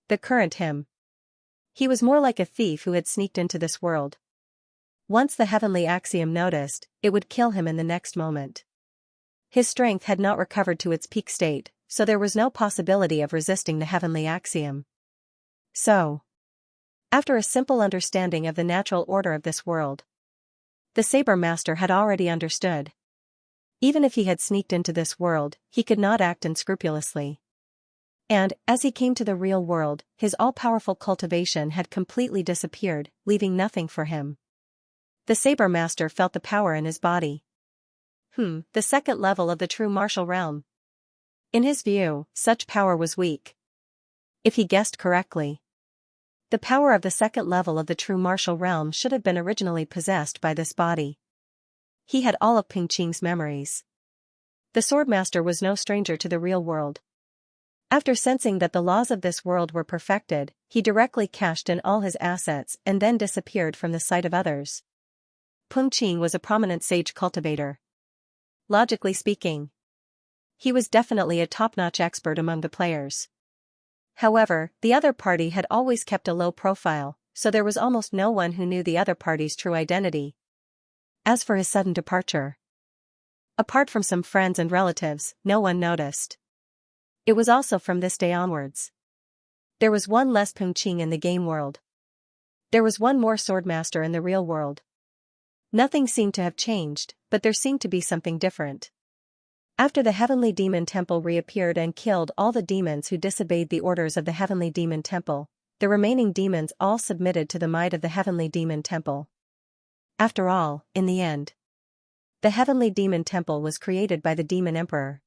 The current him. He was more like a thief who had sneaked into this world. Once the heavenly axiom noticed, it would kill him in the next moment. His strength had not recovered to its peak state, so there was no possibility of resisting the heavenly axiom. So, after a simple understanding of the natural order of this world, The Saber Master had already understood. Even if he had sneaked into this world, he could not act unscrupulously. And, as he came to the real world, his all-powerful cultivation had completely disappeared, leaving nothing for him. The Saber Master felt the power in his body. The second level of the true martial realm. In his view, such power was weak. If he guessed correctly, the power of the second level of the true martial realm should have been originally possessed by this body. He had all of Ping Qing's memories. The Swordmaster was no stranger to the real world. After sensing that the laws of this world were perfected, he directly cashed in all his assets and then disappeared from the sight of others. Ping Qing was a prominent sage cultivator. Logically speaking, he was definitely a top-notch expert among the players. However, the other party had always kept a low profile, so there was almost no one who knew the other party's true identity. As for his sudden departure, apart from some friends and relatives, no one noticed. It was also from this day onwards. There was one less Ping Qing in the game world. There was one more Swordmaster in the real world. Nothing seemed to have changed, but there seemed to be something different. After the Heavenly Demon Temple reappeared and killed all the demons who disobeyed the orders of the Heavenly Demon Temple, the remaining demons all submitted to the might of the Heavenly Demon Temple. After all, in the end, the Heavenly Demon Temple was created by the Demon Emperor.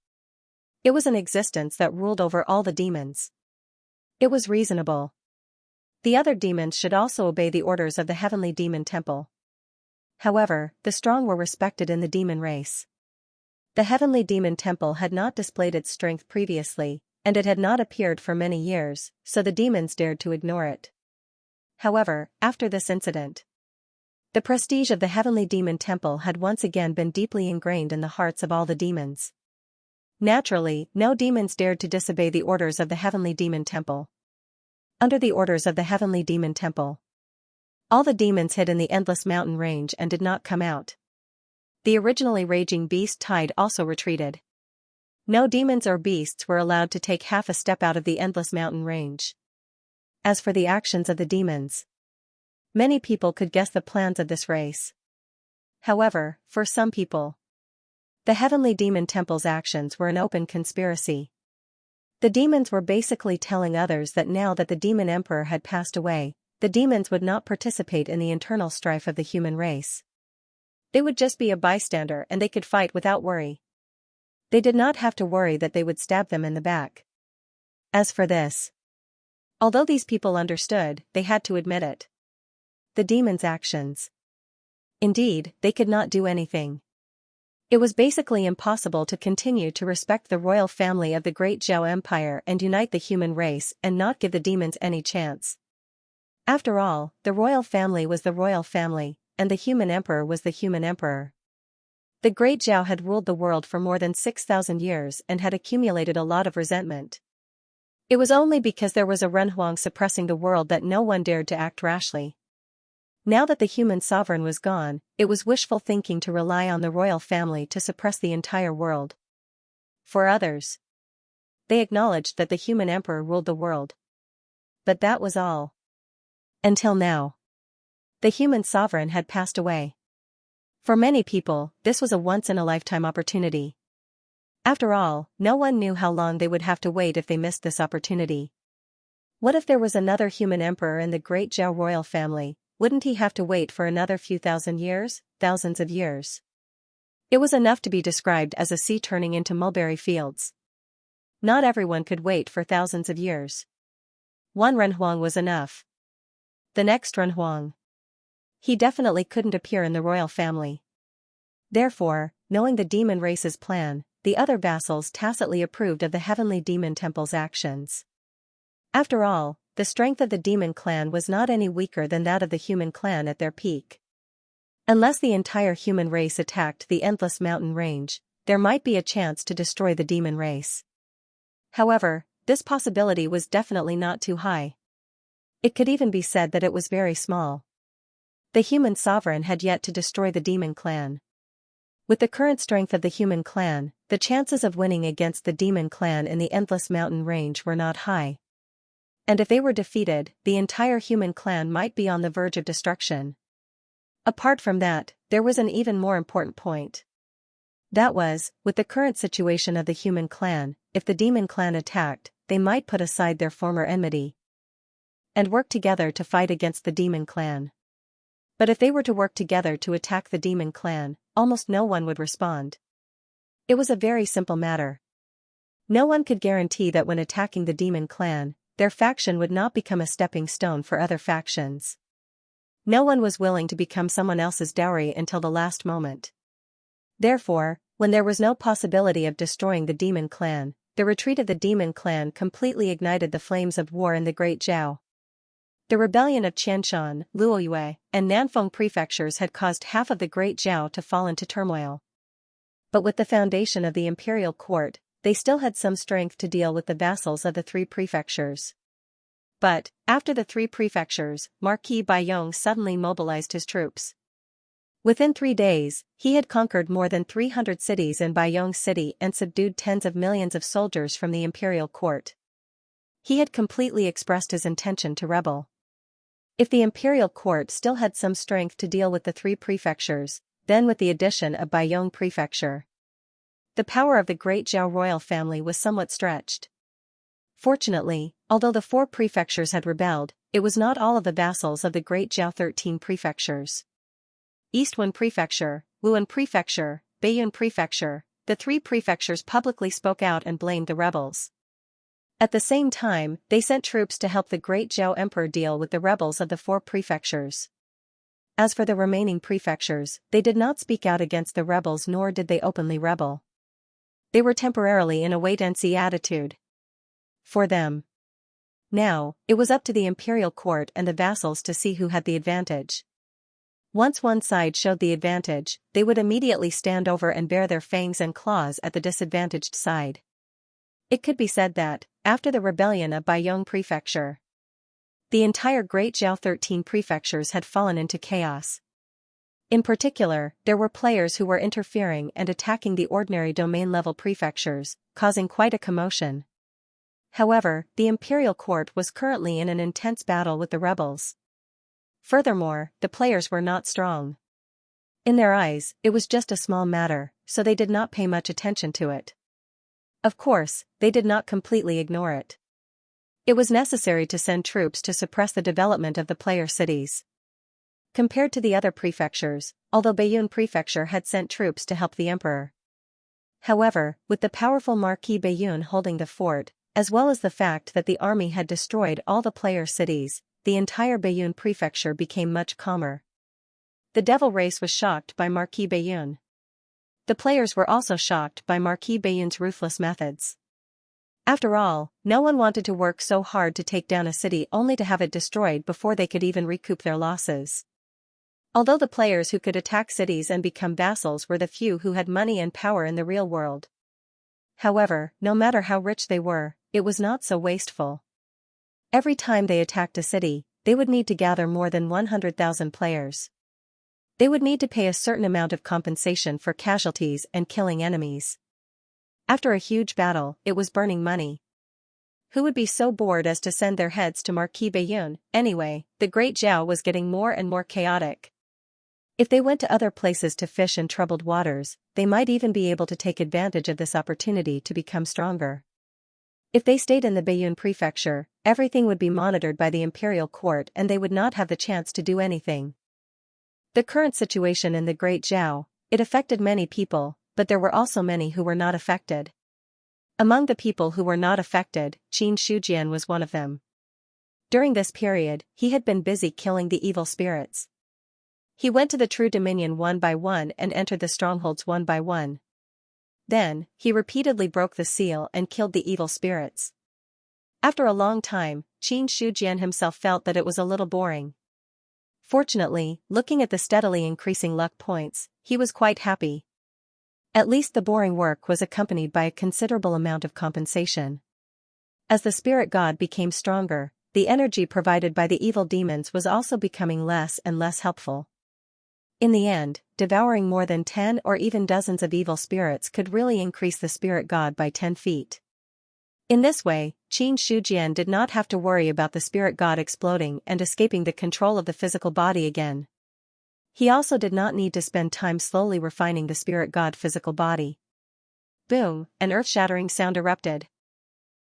It was an existence that ruled over all the demons. It was reasonable. The other demons should also obey the orders of the Heavenly Demon Temple. However, the strong were respected in the demon race. The Heavenly Demon Temple had not displayed its strength previously, and it had not appeared for many years, so the demons dared to ignore it. However, after this incident, the prestige of the Heavenly Demon Temple had once again been deeply ingrained in the hearts of all the demons. Naturally, no demons dared to disobey the orders of the Heavenly Demon Temple. Under the orders of the Heavenly Demon Temple, all the demons hid in the endless mountain range and did not come out. The originally raging beast tide also retreated. No demons or beasts were allowed to take half a step out of the endless mountain range. As for the actions of the demons, many people could guess the plans of this race. However, for some people, the Heavenly Demon Temple's actions were an open conspiracy. The demons were basically telling others that now that the Demon Emperor had passed away, the demons would not participate in the internal strife of the human race. They would just be a bystander and they could fight without worry. They did not have to worry that they would stab them in the back. As for this, although these people understood, they had to admit it. The demons' actions. Indeed, they could not do anything. It was basically impossible to continue to respect the royal family of the Great Zhao Empire and unite the human race and not give the demons any chance. After all, the royal family was the royal family, and the human emperor was the human emperor. The Great Zhao had ruled the world for more than 6,000 years and had accumulated a lot of resentment. It was only because there was a Renhuang suppressing the world that no one dared to act rashly. Now that the human sovereign was gone, it was wishful thinking to rely on the royal family to suppress the entire world. For others, they acknowledged that the human emperor ruled the world. But that was all. Until now, the human sovereign had passed away. For many people, this was a once-in-a-lifetime opportunity. After all, no one knew how long they would have to wait if they missed this opportunity. What if there was another human emperor in the Great Zhao royal family? Wouldn't he have to wait for another few thousand years, thousands of years? It was enough to be described as a sea turning into mulberry fields. Not everyone could wait for thousands of years. One Renhuang was enough. The next Renhuang. He definitely couldn't appear in the royal family. Therefore, knowing the demon race's plan, the other vassals tacitly approved of the Heavenly Demon Temple's actions. After all, the strength of the demon clan was not any weaker than that of the human clan at their peak. Unless the entire human race attacked the endless mountain range, there might be a chance to destroy the demon race. However, this possibility was definitely not too high. It could even be said that it was very small. The human sovereign had yet to destroy the demon clan. With the current strength of the human clan, the chances of winning against the demon clan in the endless mountain range were not high. And if they were defeated, the entire human clan might be on the verge of destruction. Apart from that, there was an even more important point. That was, with the current situation of the human clan, if the demon clan attacked, they might put aside their former enmity and work together to fight against the demon clan. But if they were to work together to attack the demon clan, almost no one would respond. It was a very simple matter. No one could guarantee that when attacking the demon clan, their faction would not become a stepping stone for other factions. No one was willing to become someone else's dowry until the last moment. Therefore, when there was no possibility of destroying the demon clan, the retreat of the demon clan completely ignited the flames of war in the Great Zhao. The rebellion of Qianshan, Luoyue, and Nanfeng prefectures had caused half of the Great Zhao to fall into turmoil. But with the foundation of the imperial court, they still had some strength to deal with the vassals of the three prefectures. But, after the three prefectures, Marquis Baiyong suddenly mobilized his troops. Within 3 days, he had conquered more than 300 cities in Baiyong City and subdued tens of millions of soldiers from the imperial court. He had completely expressed his intention to rebel. If the imperial court still had some strength to deal with the three prefectures, then with the addition of Baiyong Prefecture, the power of the Great Zhao royal family was somewhat stretched. Fortunately, although the 4 prefectures had rebelled, it was not all of the vassals of the Great Zhao 13 prefectures. Eastwen Prefecture, Wuhan Prefecture, Baiyun Prefecture, the 3 prefectures publicly spoke out and blamed the rebels. At the same time, they sent troops to help the Great Zhao Emperor deal with the rebels of the 4 prefectures. As for the remaining prefectures, they did not speak out against the rebels nor did they openly rebel. They were temporarily in a wait-and-see attitude. For them. Now, it was up to the imperial court and the vassals to see who had the advantage. Once one side showed the advantage, they would immediately stand over and bare their fangs and claws at the disadvantaged side. It could be said that, after the rebellion of Baiyong Prefecture, the entire Great Zhao 13 prefectures had fallen into chaos. In particular, there were players who were interfering and attacking the ordinary domain-level prefectures, causing quite a commotion. However, the imperial court was currently in an intense battle with the rebels. Furthermore, the players were not strong. In their eyes, it was just a small matter, so they did not pay much attention to it. Of course, they did not completely ignore it. It was necessary to send troops to suppress the development of the player cities. Compared to the other prefectures, although Baiyun Prefecture had sent troops to help the emperor. However, with the powerful Marquis Baiyun holding the fort, as well as the fact that the army had destroyed all the player cities, the entire Baiyun Prefecture became much calmer. The devil race was shocked by Marquis Baiyun. The players were also shocked by Marquis Baiyun's ruthless methods. After all, no one wanted to work so hard to take down a city only to have it destroyed before they could even recoup their losses. Although the players who could attack cities and become vassals were the few who had money and power in the real world. However, no matter how rich they were, it was not so wasteful. Every time they attacked a city, they would need to gather more than 100,000 players. They would need to pay a certain amount of compensation for casualties and killing enemies. After a huge battle, it was burning money. Who would be so bored as to send their heads to Marquis Baiyun? Anyway, the Great Zhao was getting more and more chaotic. If they went to other places to fish in troubled waters, they might even be able to take advantage of this opportunity to become stronger. If they stayed in the Baiyun Prefecture, everything would be monitored by the imperial court and they would not have the chance to do anything. The current situation in the Great Zhao, it affected many people, but there were also many who were not affected. Among the people who were not affected, Qin Shujian was one of them. During this period, he had been busy killing the evil spirits. He went to the True Dominion one by one and entered the strongholds one by one. Then, he repeatedly broke the seal and killed the evil spirits. After a long time, Qin Shujian himself felt that it was a little boring. Fortunately, looking at the steadily increasing luck points, he was quite happy. At least the boring work was accompanied by a considerable amount of compensation. As the spirit god became stronger, the energy provided by the evil demons was also becoming less and less helpful. In the end, devouring more than 10 or even dozens of evil spirits could really increase the spirit god by 10 feet. In this way, Qin Shujian did not have to worry about the spirit god exploding and escaping the control of the physical body again. He also did not need to spend time slowly refining the spirit god physical body. Boom, an earth-shattering sound erupted.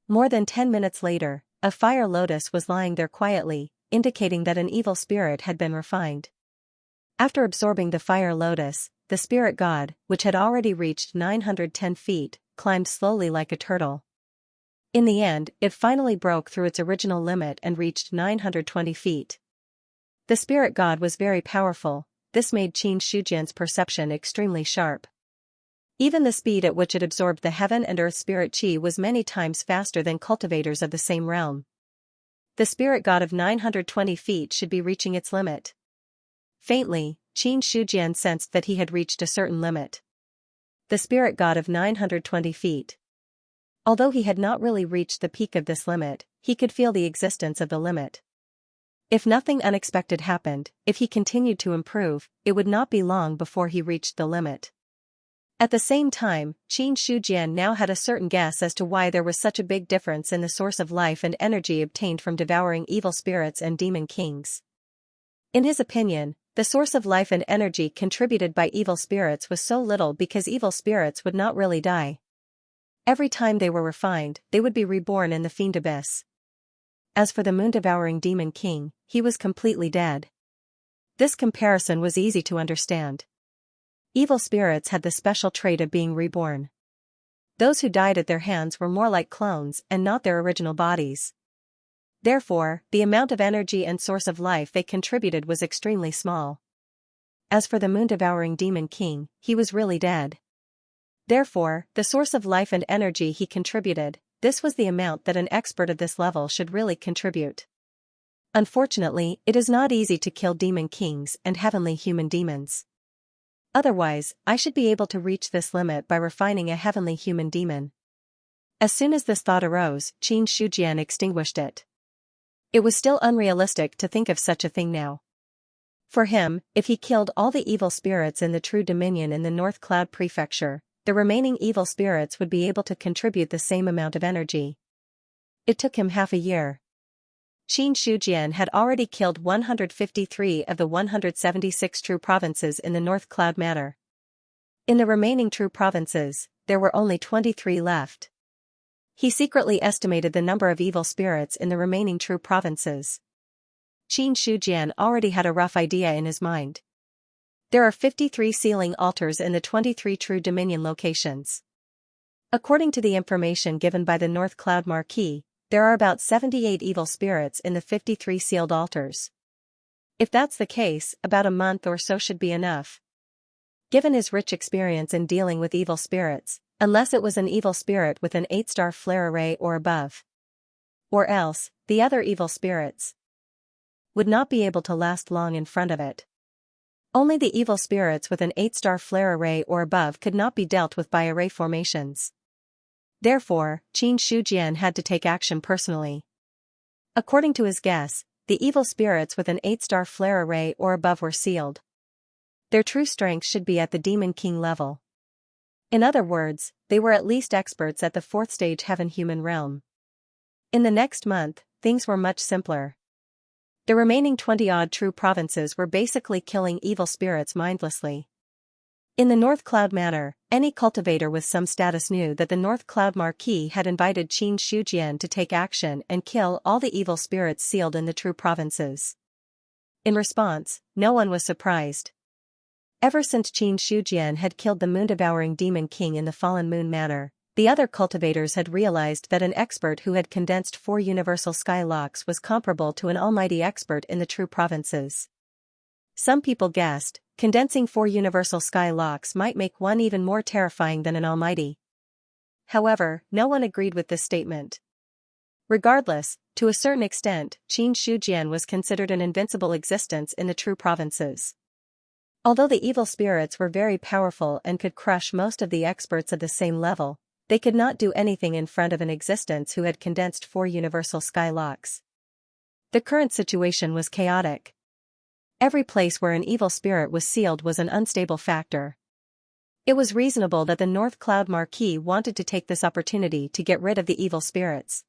More than 10 minutes later, a fire lotus was lying there quietly, indicating that an evil spirit had been refined. After absorbing the fire lotus, the spirit god, which had already reached 910 feet, climbed slowly like a turtle. In the end, it finally broke through its original limit and reached 920 feet. The spirit god was very powerful. This made Xianxia's perception extremely sharp. Even the speed at which it absorbed the heaven and earth spirit chi was many times faster than cultivators of the same realm. The spirit god of 920 feet should be reaching its limit. Faintly, Xianxia sensed that he had reached a certain limit. The spirit god of 920 feet. Although he had not really reached the peak of this limit, he could feel the existence of the limit. If nothing unexpected happened, if he continued to improve, it would not be long before he reached the limit. At the same time, Xianxia now had a certain guess as to why there was such a big difference in the source of life and energy obtained from devouring evil spirits and demon kings. In his opinion, the source of life and energy contributed by evil spirits was so little because evil spirits would not really die. Every time they were refined, they would be reborn in the fiend abyss. As for the moon-devouring demon king, he was completely dead. This comparison was easy to understand. Evil spirits had the special trait of being reborn. Those who died at their hands were more like clones and not their original bodies. Therefore, the amount of energy and source of life they contributed was extremely small. As for the moon-devouring demon king, he was really dead. Therefore, the source of life and energy he contributed, this was the amount that an expert of this level should really contribute. Unfortunately, it is not easy to kill demon kings and heavenly human demons. Otherwise, I should be able to reach this limit by refining a heavenly human demon. As soon as this thought arose, Xianxia extinguished it. It was still unrealistic to think of such a thing now. For him, if he killed all the evil spirits in the true dominion in the North Cloud Prefecture, the remaining evil spirits would be able to contribute the same amount of energy. It took him half a year. Xianxia had already killed 153 of the 176 true provinces in the North Cloud Matter. In the remaining true provinces, there were only 23 left. He secretly estimated the number of evil spirits in the remaining true provinces. Xianxia already had a rough idea in his mind. There are 53 sealing altars in the 23 true dominion locations. According to the information given by the North Cloud Marquis, there are about 78 evil spirits in the 53 sealed altars. If that's the case, about a month or so should be enough. Given his rich experience in dealing with evil spirits, unless it was an evil spirit with an 8-star flare array or above. Or else, the other evil spirits would not be able to last long in front of it. Only the evil spirits with an 8-star flare array or above could not be dealt with by array formations. Therefore, Xianxia had to take action personally. According to his guess, the evil spirits with an 8-star flare array or above were sealed. Their true strength should be at the Demon King level. In other words, they were at least experts at the 4th stage heaven-human realm. In the next month, things were much simpler. The remaining 20-odd true provinces were basically killing evil spirits mindlessly. In the North Cloud Manor, any cultivator with some status knew that the North Cloud Marquis had invited Xianxia to take action and kill all the evil spirits sealed in the true provinces. In response, no one was surprised. Ever since Xianxia had killed the moon-devouring demon king in the Fallen Moon Manor, the other cultivators had realized that an expert who had condensed 4 universal sky locks was comparable to an almighty expert in the true provinces. Some people guessed, condensing 4 universal sky locks might make one even more terrifying than an almighty. However, no one agreed with this statement. Regardless, to a certain extent, Xianxia was considered an invincible existence in the true provinces. Although the evil spirits were very powerful and could crush most of the experts of the same level, they could not do anything in front of an existence who had condensed 4 universal sky locks. The current situation was chaotic. Every place where an evil spirit was sealed was an unstable factor. It was reasonable that the North Cloud Marquis wanted to take this opportunity to get rid of the evil spirits.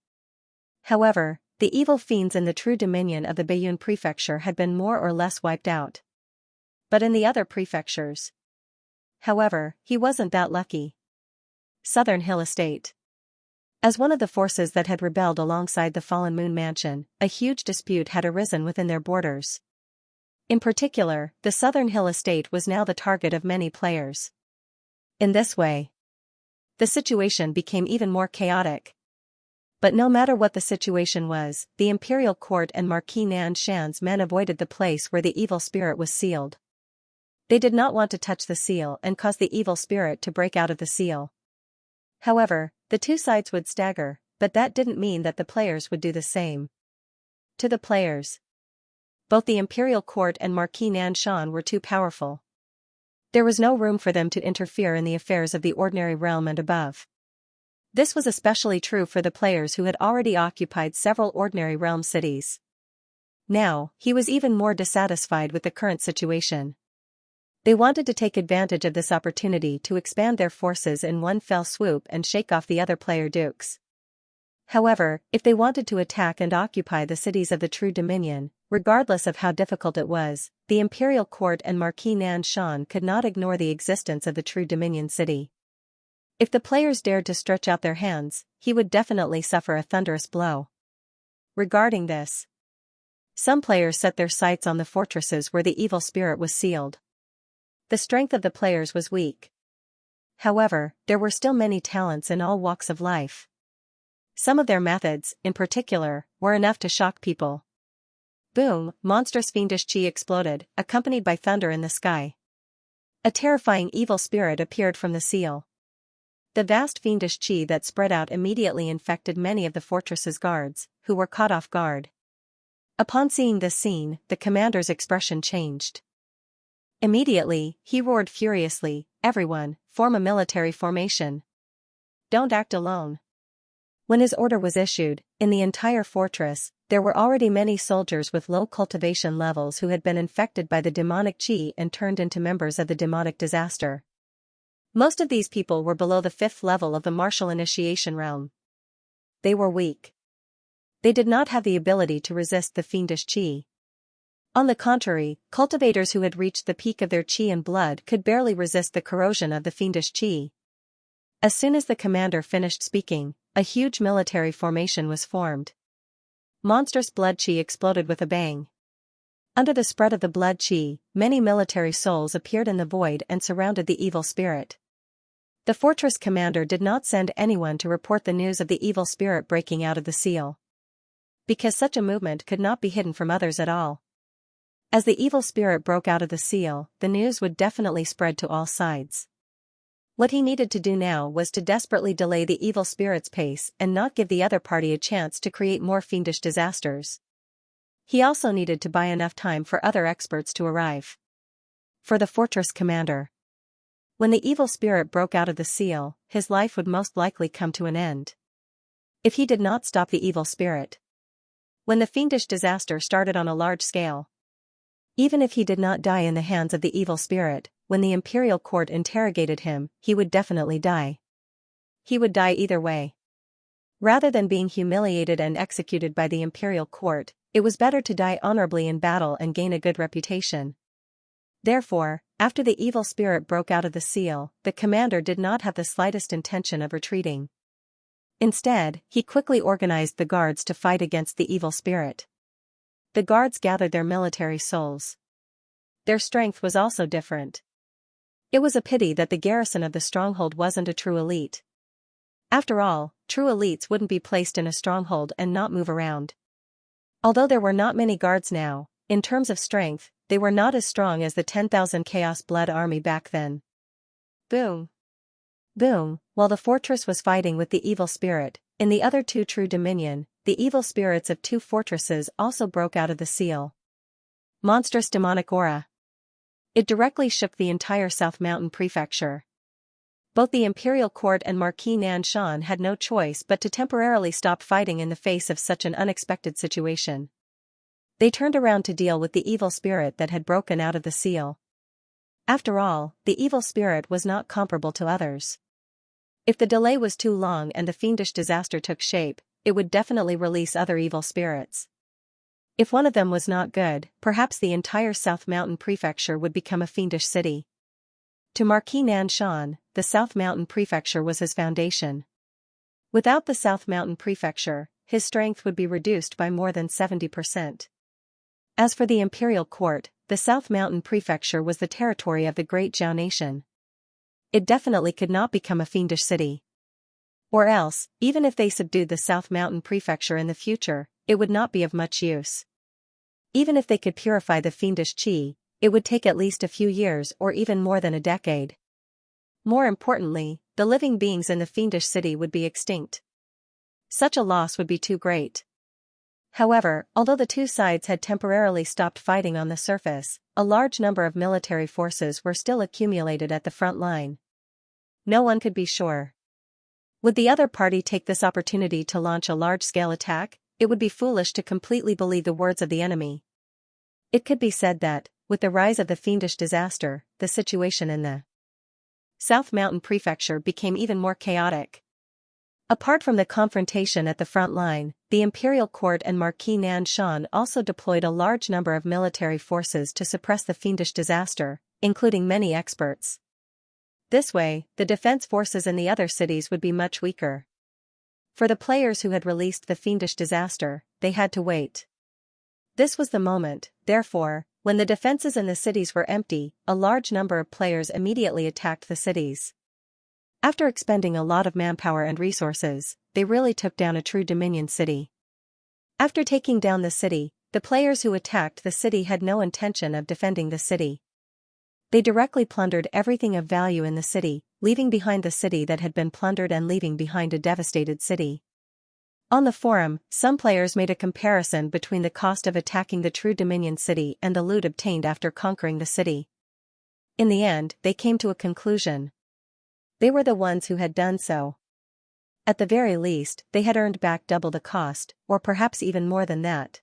However, the evil fiends in the true dominion of the Bayun Prefecture had been more or less wiped out. but in the other prefectures. However, he wasn't that lucky. Southern Hill Estate. As one of the forces that had rebelled alongside the fallen Moon Mansion, a huge dispute had arisen within their borders. In particular, the Southern Hill Estate was now the target of many players. In this way, the situation became even more chaotic. But no matter what the situation was, the imperial court and Marquis Nan Shan's men avoided the place where the evil spirit was sealed. They did not want to touch the seal and cause the evil spirit to break out of the seal. However, the two sides would stagger, but that didn't mean that the players would do the same. To the players, both the imperial court and Marquis Nan Shan were too powerful. There was no room for them to interfere in the affairs of the ordinary realm and above. This was especially true for the players who had already occupied several ordinary realm cities. Now, he was even more dissatisfied with the current situation. They wanted to take advantage of this opportunity to expand their forces in one fell swoop and shake off the other player dukes. However, if they wanted to attack and occupy the cities of the True Dominion, regardless of how difficult it was, the imperial court and Marquis Nan Shan could not ignore the existence of the True Dominion city. If the players dared to stretch out their hands, he would definitely suffer a thunderous blow. Regarding this, some players set their sights on the fortresses where the evil spirit was sealed. The strength of the players was weak. However, there were still many talents in all walks of life. Some of their methods, in particular, were enough to shock people. Boom! Monstrous fiendish chi exploded, accompanied by thunder in the sky. A terrifying evil spirit appeared from the seal. The vast fiendish chi that spread out immediately infected many of the fortress's guards, who were caught off guard. Upon seeing this scene, the commander's expression changed. Immediately, he roared furiously, "Everyone, form a military formation. Don't act alone." When his order was issued, in the entire fortress, there were already many soldiers with low cultivation levels who had been infected by the demonic chi and turned into members of the demonic disaster. Most of these people were below the 5th level of the martial initiation realm. They were weak. They did not have the ability to resist the fiendish chi. On the contrary, cultivators who had reached the peak of their chi and blood could barely resist the corrosion of the fiendish chi. As soon as the commander finished speaking, a huge military formation was formed. Monstrous blood chi exploded with a bang. Under the spread of the blood chi, many military souls appeared in the void and surrounded the evil spirit. The fortress commander did not send anyone to report the news of the evil spirit breaking out of the seal, because such a movement could not be hidden from others at all. As the evil spirit broke out of the seal, the news would definitely spread to all sides. What he needed to do now was to desperately delay the evil spirit's pace and not give the other party a chance to create more fiendish disasters. He also needed to buy enough time for other experts to arrive. For the fortress commander, when the evil spirit broke out of the seal, his life would most likely come to an end. If he did not stop the evil spirit. When the fiendish disaster started on a large scale, even if he did not die in the hands of the evil spirit, when the imperial court interrogated him, he would definitely die. He would die either way. Rather than being humiliated and executed by the imperial court, it was better to die honorably in battle and gain a good reputation. Therefore, after the evil spirit broke out of the seal, the commander did not have the slightest intention of retreating. Instead, he quickly organized the guards to fight against the evil spirit. The guards gathered their military souls. Their strength was also different. It was a pity that the garrison of the stronghold wasn't a true elite. After all, true elites wouldn't be placed in a stronghold and not move around. Although there were not many guards now, in terms of strength, they were not as strong as the 10,000 Chaos Blood army back then. Boom! Boom! While the fortress was fighting with the evil spirit, in the other two True Dominion, the evil spirits of two fortresses also broke out of the seal. Monstrous demonic aura. It directly shook the entire South Mountain Prefecture. Both the imperial court and Marquis Nan Shan had no choice but to temporarily stop fighting in the face of such an unexpected situation. They turned around to deal with the evil spirit that had broken out of the seal. After all, the evil spirit was not comparable to others. If the delay was too long and the fiendish disaster took shape, it would definitely release other evil spirits. If one of them was not good, perhaps the entire South Mountain Prefecture would become a fiendish city. To Marquis Nanshan, the South Mountain Prefecture was his foundation. Without the South Mountain Prefecture, his strength would be reduced by more than 70%. As for the imperial court, the South Mountain Prefecture was the territory of the Great Zhao nation. It definitely could not become a fiendish city. Or else, even if they subdued the South Mountain Prefecture in the future, it would not be of much use. Even if they could purify the fiendish qi, it would take at least a few years or even more than a decade. More importantly, the living beings in the fiendish city would be extinct. Such a loss would be too great. However, although the two sides had temporarily stopped fighting on the surface, a large number of military forces were still accumulated at the front line. No one could be sure. Would the other party take this opportunity to launch a large-scale attack? It would be foolish to completely believe the words of the enemy. It could be said that, with the rise of the fiendish disaster, the situation in the South Mountain Prefecture became even more chaotic. Apart from the confrontation at the front line, the imperial court and Marquis Nanshan also deployed a large number of military forces to suppress the fiendish disaster, including many experts. This way, the defense forces in the other cities would be much weaker. For the players who had released the fiendish disaster, they had to wait. This was the moment, therefore, when the defenses in the cities were empty, a large number of players immediately attacked the cities. After expending a lot of manpower and resources, they really took down a true Dominion city. After taking down the city, the players who attacked the city had no intention of defending the city. They directly plundered everything of value in the city, leaving behind the city that had been plundered and leaving behind a devastated city. On the forum, some players made a comparison between the cost of attacking the true Dominion city and the loot obtained after conquering the city. In the end, they came to a conclusion. They were the ones who had done so. At the very least, they had earned back double the cost, or perhaps even more than that.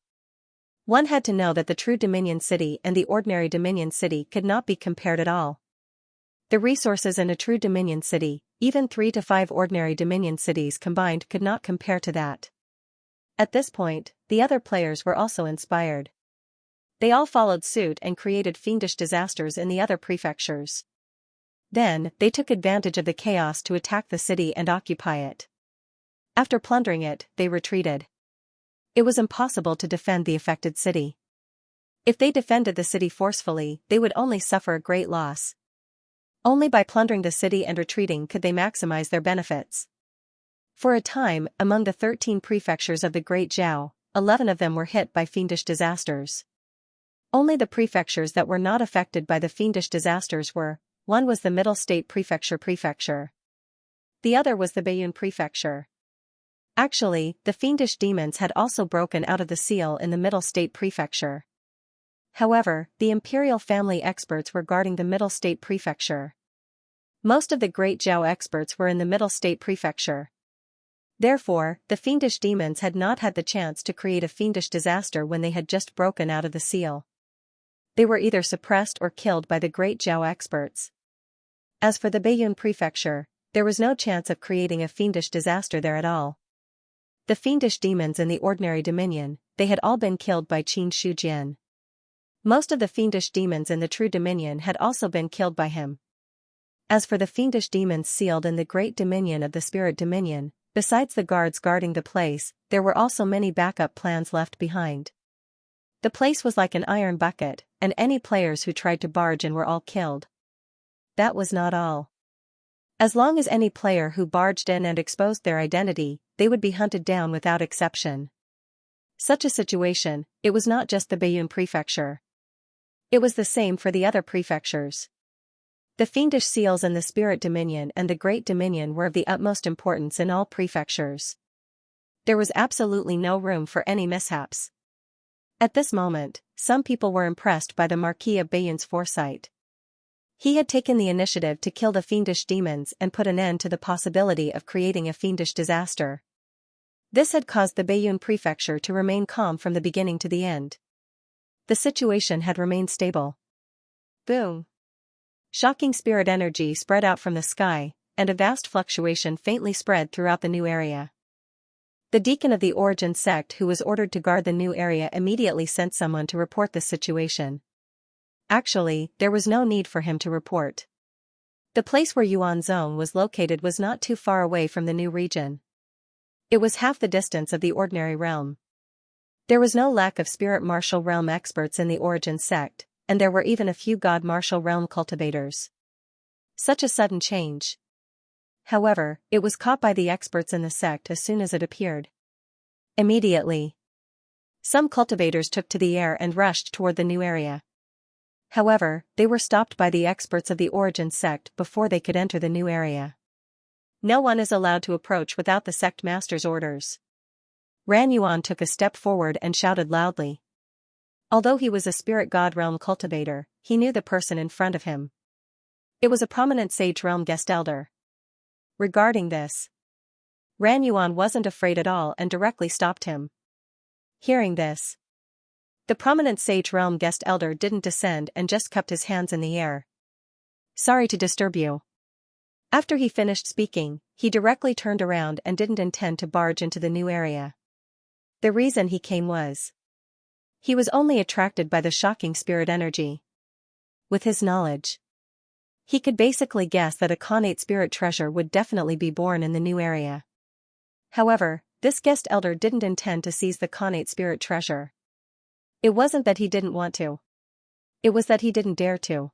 One had to know that the true Dominion city and the ordinary Dominion city could not be compared at all. The resources in a true Dominion city, even 3 to 5 ordinary Dominion cities combined, could not compare to that. At this point, the other players were also inspired. They all followed suit and created fiendish disasters in the other prefectures. Then, they took advantage of the chaos to attack the city and occupy it. After plundering it, they retreated. It was impossible to defend the affected city. If they defended the city forcefully, they would only suffer a great loss. Only by plundering the city and retreating could they maximize their benefits. For a time, among the 13 prefectures of the Great Zhao, 11 of them were hit by fiendish disasters. Only the prefectures that were not affected by the fiendish disasters were: one was the Middle State Prefecture. The other was the Baiyun Prefecture. Actually, the fiendish demons had also broken out of the seal in the Middle State Prefecture. However, the imperial family experts were guarding the Middle State Prefecture. Most of the Great Zhao experts were in the Middle State Prefecture. Therefore, the fiendish demons had not had the chance to create a fiendish disaster when they had just broken out of the seal. They were either suppressed or killed by the Great Zhao experts. As for the Baiyun Prefecture, there was no chance of creating a fiendish disaster there at all. The fiendish demons in the ordinary dominion, they had all been killed by Qin Shujian. Most of the fiendish demons in the true dominion had also been killed by him. As for the fiendish demons sealed in the great dominion of the spirit dominion, besides the guards guarding the place, there were also many backup plans left behind. The place was like an iron bucket, and any players who tried to barge in were all killed. That was not all. As long as any player who barged in and exposed their identity, they would be hunted down without exception. Such a situation, it was not just the Baiyun Prefecture. It was the same for the other prefectures. The fiendish seals in the Spirit Dominion and the Great Dominion were of the utmost importance in all prefectures. There was absolutely no room for any mishaps. At this moment, some people were impressed by the Marquis of Baiyun's foresight. He had taken the initiative to kill the fiendish demons and put an end to the possibility of creating a fiendish disaster. This had caused the Baiyun Prefecture to remain calm from the beginning to the end. The situation had remained stable. Boom! Shocking spirit energy spread out from the sky, and a vast fluctuation faintly spread throughout the new area. The deacon of the Origin sect who was ordered to guard the new area immediately sent someone to report the situation. Actually, there was no need for him to report. The place where Yuan Zhong was located was not too far away from the new region. It was half the distance of the ordinary realm. There was no lack of spirit martial realm experts in the Origin sect, and there were even a few god martial realm cultivators. Such a sudden change. However, it was caught by the experts in the sect as soon as it appeared. Immediately, some cultivators took to the air and rushed toward the new area. However, they were stopped by the experts of the Origin sect before they could enter the new area. No one is allowed to approach without the sect master's orders. Ran Yuan took a step forward and shouted loudly. Although he was a spirit god realm cultivator, he knew the person in front of him. It was a prominent sage realm guest elder. Regarding this, Ran Yuan wasn't afraid at all and directly stopped him. Hearing this, the prominent sage realm guest elder didn't descend and just cupped his hands in the air. Sorry to disturb you. After he finished speaking, he directly turned around and didn't intend to barge into the new area. The reason he came was he was only attracted by the shocking spirit energy. With his knowledge, he could basically guess that a Khanate spirit treasure would definitely be born in the new area. However, this guest elder didn't intend to seize the Khanate spirit treasure. It wasn't that he didn't want to. It was that he didn't dare to.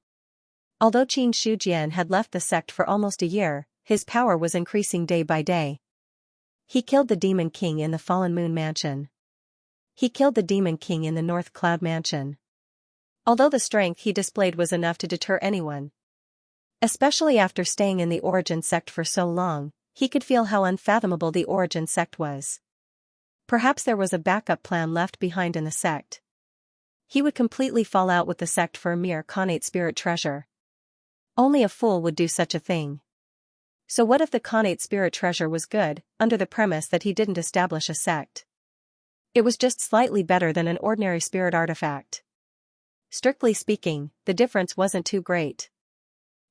Although Qin Shujian had left the sect for almost a year, his power was increasing day by day. He killed the Demon King in the Fallen Moon Mansion. He killed the Demon King in the North Cloud Mansion. Although the strength he displayed was enough to deter anyone, especially after staying in the Origin sect for so long, he could feel how unfathomable the Origin sect was. Perhaps there was a backup plan left behind in the sect. He would completely fall out with the sect for a mere Khanate spirit treasure. Only a fool would do such a thing. So what if the Khanate spirit treasure was good, under the premise that he didn't establish a sect? It was just slightly better than an ordinary spirit artifact. Strictly speaking, the difference wasn't too great.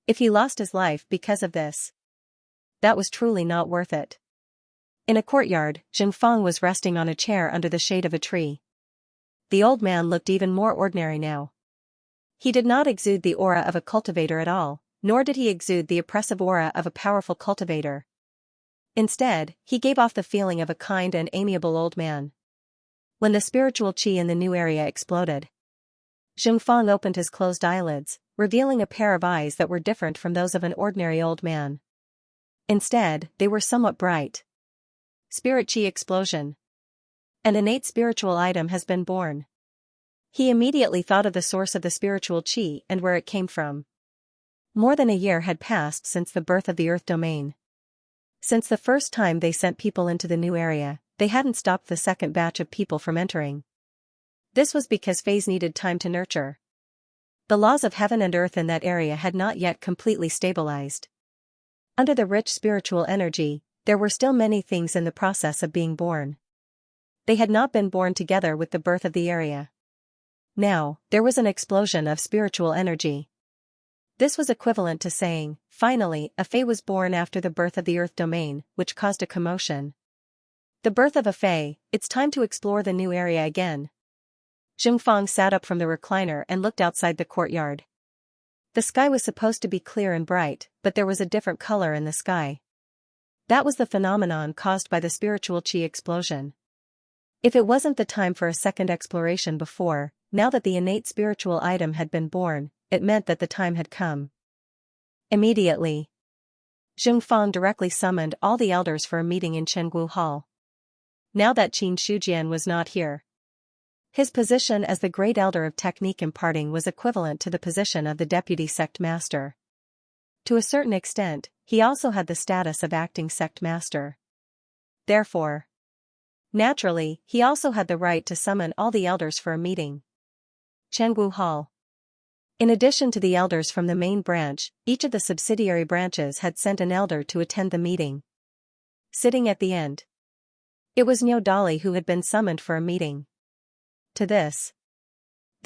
If he lost his life because of this, that was truly not worth it. In a courtyard, Zhengfang was resting on a chair under the shade of a tree. The old man looked even more ordinary now. He did not exude the aura of a cultivator at all, nor did he exude the oppressive aura of a powerful cultivator. Instead, he gave off the feeling of a kind and amiable old man. When the spiritual qi in the new area exploded, Zhengfang opened his closed eyelids, revealing a pair of eyes that were different from those of an ordinary old man. Instead, they were somewhat bright. Spirit qi explosion. An innate spiritual item has been born. He immediately thought of the source of the spiritual qi and where it came from. More than a year had passed since the birth of the Earth domain. Since the first time they sent people into the new area, they hadn't stopped the second batch of people from entering. This was because phase needed time to nurture. The laws of heaven and earth in that area had not yet completely stabilized. Under the rich spiritual energy, there were still many things in the process of being born. They had not been born together with the birth of the area. Now, there was an explosion of spiritual energy. This was equivalent to saying, finally, a Fae was born after the birth of the Earth domain, which caused a commotion. The birth of a Fae, it's time to explore the new area again. Zhengfang sat up from the recliner and looked outside the courtyard. The sky was supposed to be clear and bright, but there was a different color in the sky. That was the phenomenon caused by the spiritual qi explosion. If it wasn't the time for a second exploration before, now that the innate spiritual item had been born, it meant that the time had come. Immediately, Zhengfang directly summoned all the elders for a meeting in Chenggu Hall. Now that Qin Shujian was not here, his position as the great elder of technique imparting was equivalent to the position of the deputy sect master. To a certain extent, he also had the status of acting sect master. Therefore, naturally, he also had the right to summon all the elders for a meeting. Chenggu Hall. In addition to the elders from the main branch, each of the subsidiary branches had sent an elder to attend the meeting. Sitting at the end, it was Niu Dali who had been summoned for a meeting. To this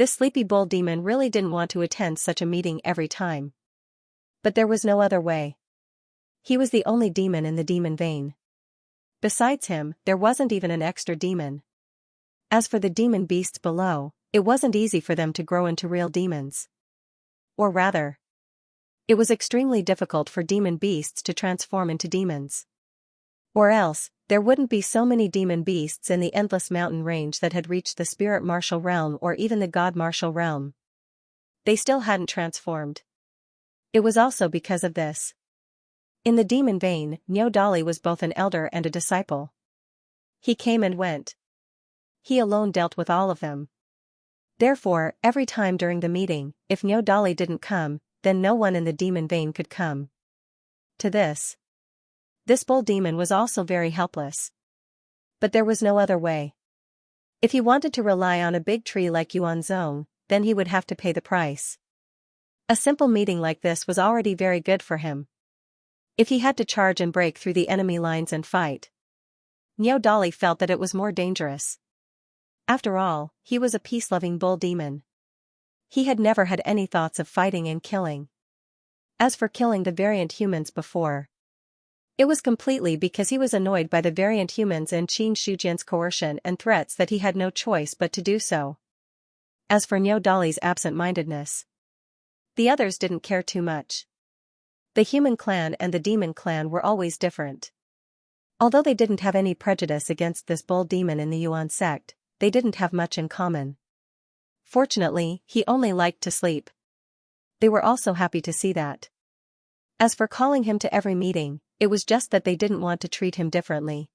sleepy bull demon really didn't want to attend such a meeting every time. But there was no other way. He was the only demon in the demon vein. Besides him, there wasn't even an extra demon. As for the demon beasts below, it wasn't easy for them to grow into real demons. Or rather, it was extremely difficult for demon beasts to transform into demons. Or else, there wouldn't be so many demon beasts in the endless mountain range that had reached the spirit martial realm or even the god martial realm. They still hadn't transformed. It was also because of this. In the demon vein, Niu Dali was both an elder and a disciple. He came and went. He alone dealt with all of them. Therefore, every time during the meeting, if Niu Dali didn't come, then no one in the demon vein could come. To this bull demon was also very helpless. But there was no other way. If he wanted to rely on a big tree like Yuanzong, then he would have to pay the price. A simple meeting like this was already very good for him. If he had to charge and break through the enemy lines and fight, Niu Dali felt that it was more dangerous. After all, he was a peace-loving bull demon. He had never had any thoughts of fighting and killing. As for killing the variant humans before, it was completely because he was annoyed by the variant humans and Qin Shujian's coercion and threats that he had no choice but to do so. As for Niu Dali's absent-mindedness, the others didn't care too much. The human clan and the demon clan were always different. Although they didn't have any prejudice against this bull demon in the Yuan sect, they didn't have much in common. Fortunately, he only liked to sleep. They were also happy to see that. As for calling him to every meeting, it was just that they didn't want to treat him differently.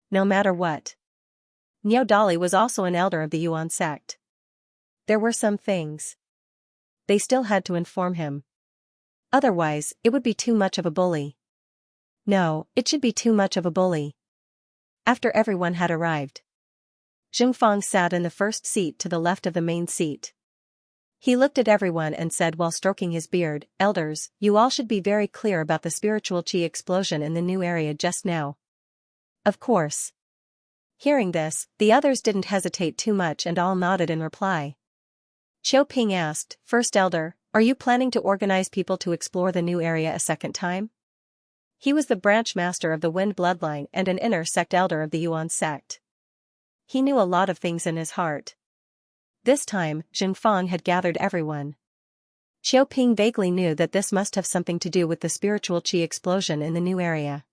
No matter what. Niu Dali was also an elder of the Yuan sect. There were some things they still had to inform him. Otherwise, it would be too much of a bully. No, it should be too much of a bully. After everyone had arrived, Zheng Fang sat in the first seat to the left of the main seat. He looked at everyone and said while stroking his beard, "Elders, you all should be very clear about the spiritual qi explosion in the new area just now." Of course. Hearing this, the others didn't hesitate too much and all nodded in reply. Qiu Ping asked, "First Elder, are you planning to organize people to explore the new area a second time?" He was the branch master of the Wind bloodline and an inner sect elder of the Yuan sect. He knew a lot of things in his heart. This time, Zheng Fang had gathered everyone. Qiu Ping vaguely knew that this must have something to do with the spiritual qi explosion in the new area.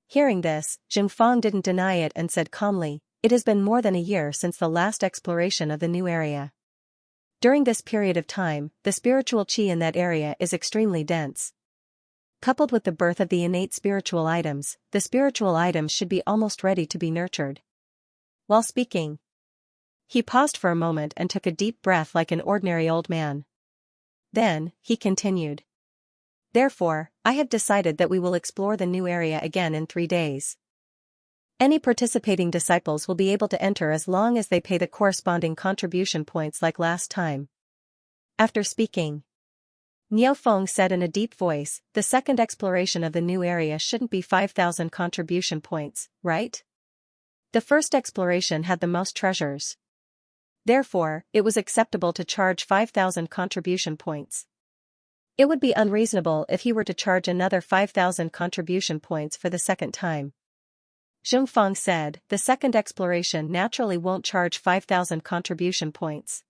Hearing this, Zheng Fang didn't deny it and said calmly, "It has been more than a year since the last exploration of the new area. During this period of time, the spiritual qi in that area is extremely dense. Coupled with the birth of the innate spiritual items, the spiritual items should be almost ready to be nurtured." While speaking, he paused for a moment and took a deep breath like an ordinary old man. Then, he continued. "Therefore, I have decided that we will explore the new area again in 3 days. Any participating disciples will be able to enter as long as they pay the corresponding contribution points like last time." After speaking, Niu Feng said in a deep voice, "The second exploration of the new area shouldn't be 5,000 contribution points, right? The first exploration had the most treasures. Therefore, it was acceptable to charge 5,000 contribution points. It would be unreasonable if he were to charge another 5,000 contribution points for the second time." Zheng Fang said, "The second exploration naturally won't charge 5,000 contribution points.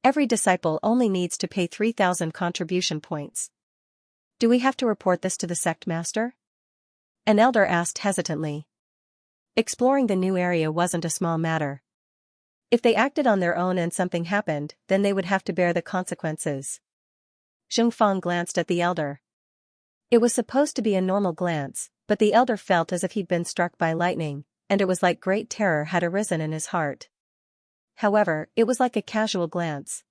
Every disciple only needs to pay 3,000 contribution points. Do we have to report this to the sect master?" An elder asked hesitantly. Exploring the new area wasn't a small matter. If they acted on their own and something happened, then they would have to bear the consequences. Zheng Fang glanced at the elder. It was supposed to be a normal glance, but the elder felt as if he'd been struck by lightning, and it was like great terror had arisen in his heart. However, it was like a casual glance.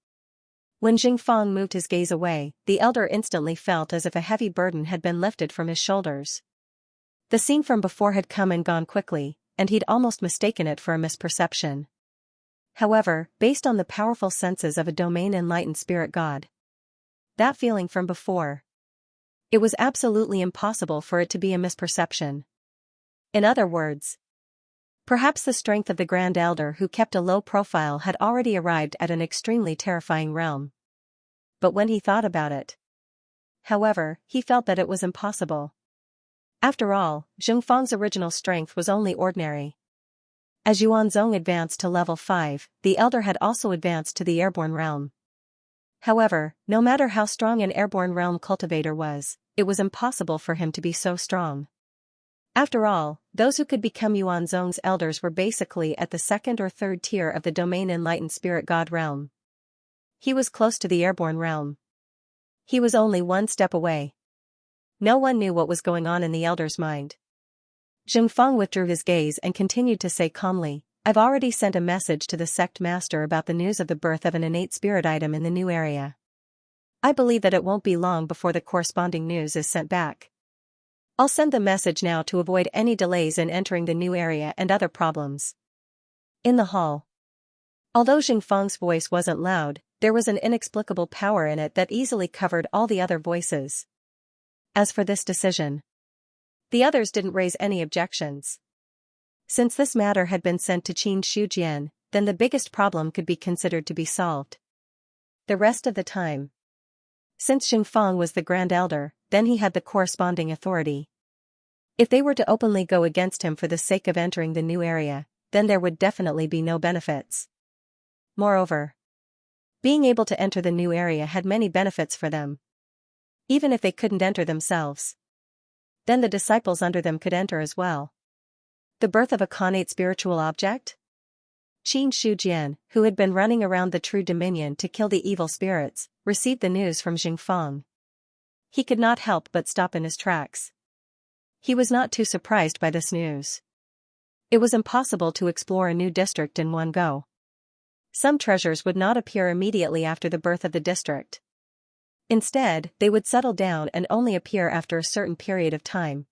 When Zheng Fang moved his gaze away, the elder instantly felt as if a heavy burden had been lifted from his shoulders. The scene from before had come and gone quickly, and he'd almost mistaken it for a misperception. However, based on the powerful senses of a domain-enlightened spirit god, that feeling from before, it was absolutely impossible for it to be a misperception. In other words, perhaps the strength of the Grand Elder who kept a low profile had already arrived at an extremely terrifying realm. But when he thought about it, however, he felt that it was impossible. After all, Zhongfang's original strength was only ordinary. As Yuanzong advanced to level 5, the Elder had also advanced to the airborne realm. However, no matter how strong an airborne realm cultivator was, it was impossible for him to be so strong. After all, those who could become Yuanzong's elders were basically at the second or third tier of the domain enlightened spirit god realm. He was close to the airborne realm. He was only one step away. No one knew what was going on in the elder's mind. Zhongfang withdrew his gaze and continued to say calmly, "I've already sent a message to the sect master about the news of the birth of an innate spirit item in the new area. I believe that it won't be long before the corresponding news is sent back. I'll send the message now to avoid any delays in entering the new area and other problems." In the hall. Although Zhongfang's voice wasn't loud, there was an inexplicable power in it that easily covered all the other voices. As for this decision, the others didn't raise any objections. Since this matter had been sent to Qin Shujian, then the biggest problem could be considered to be solved. The rest of the time, since Zhongfang was the Grand Elder, then he had the corresponding authority. If they were to openly go against him for the sake of entering the new area, then there would definitely be no benefits. Moreover, being able to enter the new area had many benefits for them. Even if they couldn't enter themselves, then the disciples under them could enter as well. The birth of a connate spiritual object? Qin Shujian, who had been running around the true dominion to kill the evil spirits, received the news from Zhongfang. He could not help but stop in his tracks. He was not too surprised by this news. It was impossible to explore a new district in one go. Some treasures would not appear immediately after the birth of the district. Instead, they would settle down and only appear after a certain period of time.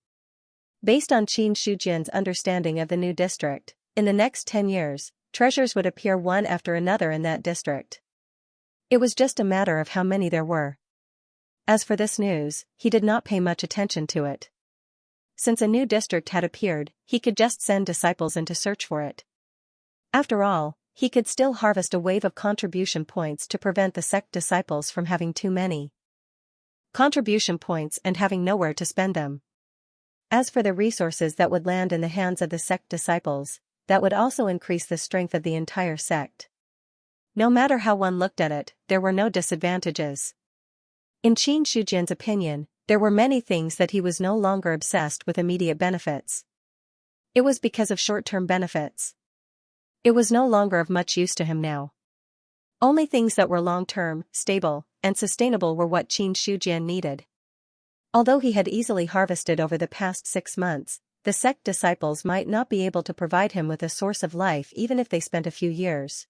Based on Qin Shujian's understanding of the new district, in the next 10 years, treasures would appear one after another in that district. It was just a matter of how many there were. As for this news, he did not pay much attention to it. Since a new district had appeared, he could just send disciples in to search for it. After all, he could still harvest a wave of contribution points to prevent the sect disciples from having too many contribution points and having nowhere to spend them. As for the resources that would land in the hands of the sect disciples, that would also increase the strength of the entire sect. No matter how one looked at it, there were no disadvantages. In Qin Shujian's opinion, there were many things that he was no longer obsessed with immediate benefits. It was because of short-term benefits. It was no longer of much use to him now. Only things that were long-term, stable, and sustainable were what Qin Shujian needed. Although he had easily harvested over the past 6 months, the sect disciples might not be able to provide him with a source of life even if they spent a few years.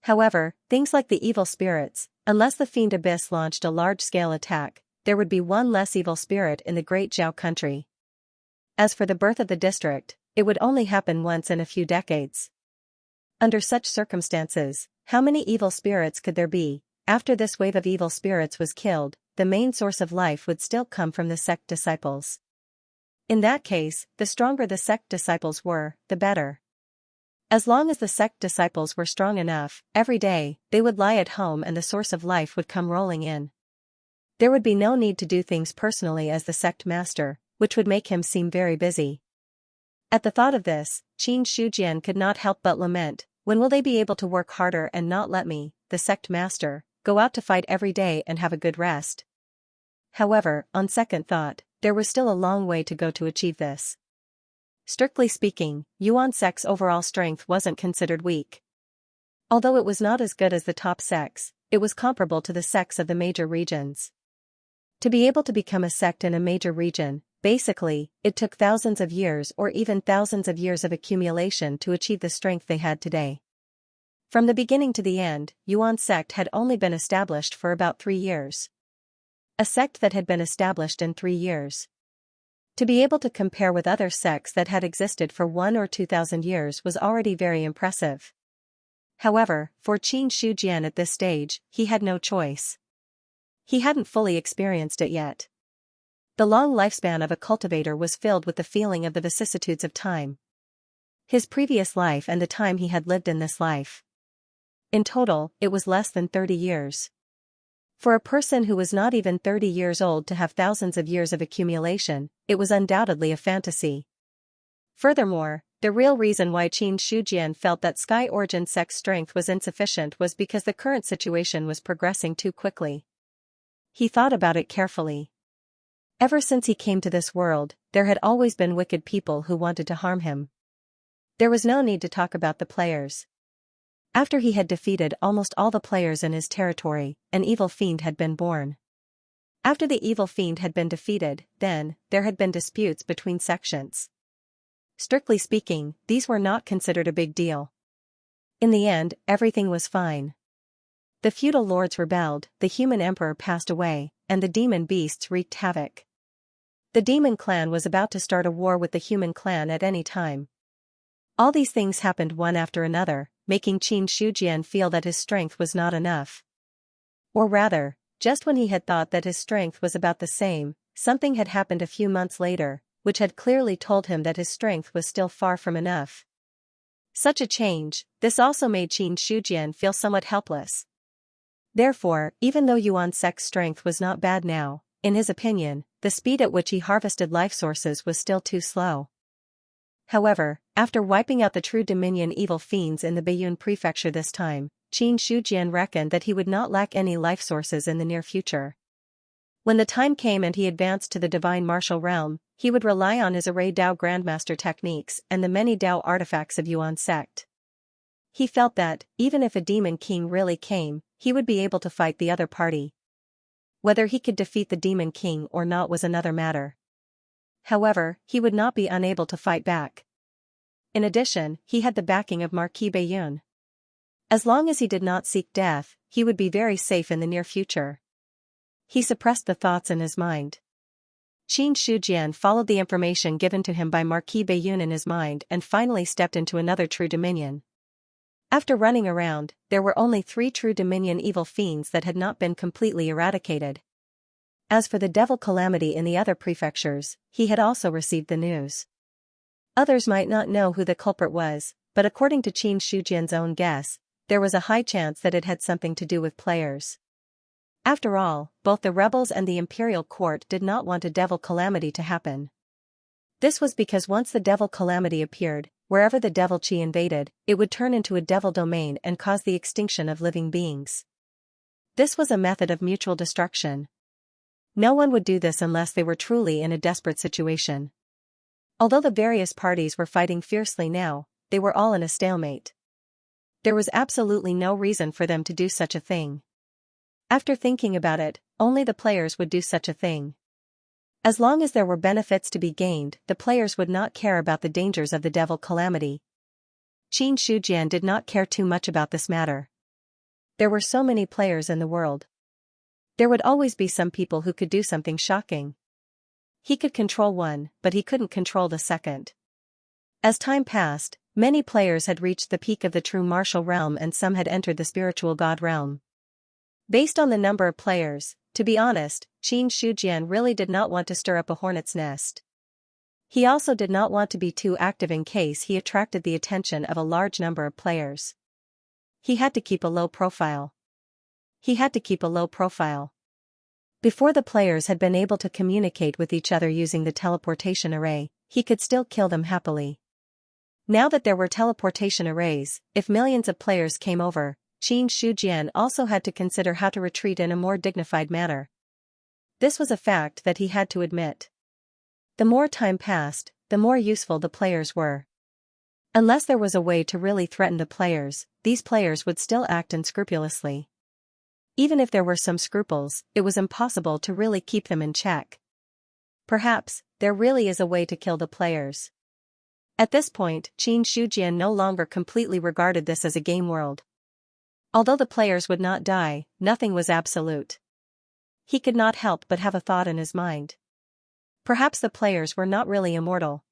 However, things like the evil spirits, unless the Fiend Abyss launched a large-scale attack, there would be one less evil spirit in the Great Zhao country. As for the birth of the district, it would only happen once in a few decades. Under such circumstances, how many evil spirits could there be? After this wave of evil spirits was killed, the main source of life would still come from the sect disciples. In that case, the stronger the sect disciples were, the better. As long as the sect disciples were strong enough, every day, they would lie at home and the source of life would come rolling in. There would be no need to do things personally as the sect master, which would make him seem very busy. At the thought of this, Qin Shujian could not help but lament, when will they be able to work harder and not let me, the sect master, go out to fight every day and have a good rest? However, on second thought, there was still a long way to go to achieve this. Strictly speaking, Yuan sect's overall strength wasn't considered weak. Although it was not as good as the top sects, it was comparable to the sects of the major regions. To be able to become a sect in a major region, basically, it took thousands of years or even thousands of years of accumulation to achieve the strength they had today. From the beginning to the end, Yuan sect had only been established for about 3 years. A sect that had been established in 3 years. To be able to compare with other sects that had existed for 1 or 2,000 years was already very impressive. However, for Qin Shujian at this stage, he had no choice. He hadn't fully experienced it yet. The long lifespan of a cultivator was filled with the feeling of the vicissitudes of time. His previous life and the time he had lived in this life. In total, it was less than 30 years. For a person who was not even 30 years old to have thousands of years of accumulation, it was undoubtedly a fantasy. Furthermore, the real reason why Qin Shujian felt that Sky Origin Sect's strength was insufficient was because the current situation was progressing too quickly. He thought about it carefully. Ever since he came to this world, there had always been wicked people who wanted to harm him. There was no need to talk about the players. After he had defeated almost all the players in his territory, an evil fiend had been born. After the evil fiend had been defeated, then, there had been disputes between sections. Strictly speaking, these were not considered a big deal. In the end, everything was fine. The feudal lords rebelled, the human emperor passed away, and the demon beasts wreaked havoc. The demon clan was about to start a war with the human clan at any time. All these things happened one after another, making Qin Shujian feel that his strength was not enough. Or rather, just when he had thought that his strength was about the same, something had happened a few months later, which had clearly told him that his strength was still far from enough. Such a change, this also made Qin Shujian feel somewhat helpless. Therefore, even though Yuan Sec's strength was not bad now, in his opinion, the speed at which he harvested life sources was still too slow. However, after wiping out the True Dominion evil fiends in the Baiyun prefecture this time, Qin Shujian reckoned that he would not lack any life sources in the near future. When the time came and he advanced to the divine martial realm, he would rely on his array Dao Grandmaster techniques and the many Dao artifacts of Yuan sect. He felt that, even if a demon king really came, he would be able to fight the other party. Whether he could defeat the demon king or not was another matter. However, he would not be unable to fight back. In addition, he had the backing of Marquis Baiyun. As long as he did not seek death, he would be very safe in the near future. He suppressed the thoughts in his mind. Qin Shujian followed the information given to him by Marquis Baiyun in his mind and finally stepped into another True Dominion. After running around, there were only 3 True Dominion evil fiends that had not been completely eradicated. As for the devil calamity in the other prefectures, he had also received the news. Others might not know who the culprit was, but according to Qin Shujian's own guess, there was a high chance that it had something to do with players. After all, both the rebels and the imperial court did not want a devil calamity to happen. This was because once the devil calamity appeared, wherever the devil chi invaded, it would turn into a devil domain and cause the extinction of living beings. This was a method of mutual destruction. No one would do this unless they were truly in a desperate situation. Although the various parties were fighting fiercely now, they were all in a stalemate. There was absolutely no reason for them to do such a thing. After thinking about it, only the players would do such a thing. As long as there were benefits to be gained, the players would not care about the dangers of the devil calamity. Qin Shujian did not care too much about this matter. There were so many players in the world. There would always be some people who could do something shocking. He could control one, but he couldn't control the second. As time passed, many players had reached the peak of the true martial realm and some had entered the spiritual god realm. Based on the number of players, to be honest, Qin Shujian really did not want to stir up a hornet's nest. He also did not want to be too active in case he attracted the attention of a large number of players. He had to keep a low profile. Before the players had been able to communicate with each other using the teleportation array, he could still kill them happily. Now that there were teleportation arrays, if millions of players came over, Qin Shujian also had to consider how to retreat in a more dignified manner. This was a fact that he had to admit. The more time passed, the more useful the players were. Unless there was a way to really threaten the players, these players would still act unscrupulously. Even if there were some scruples, it was impossible to really keep them in check. Perhaps, there really is a way to kill the players. At this point, Qin Shujian no longer completely regarded this as a game world. Although the players would not die, nothing was absolute. He could not help but have a thought in his mind. Perhaps the players were not really immortal.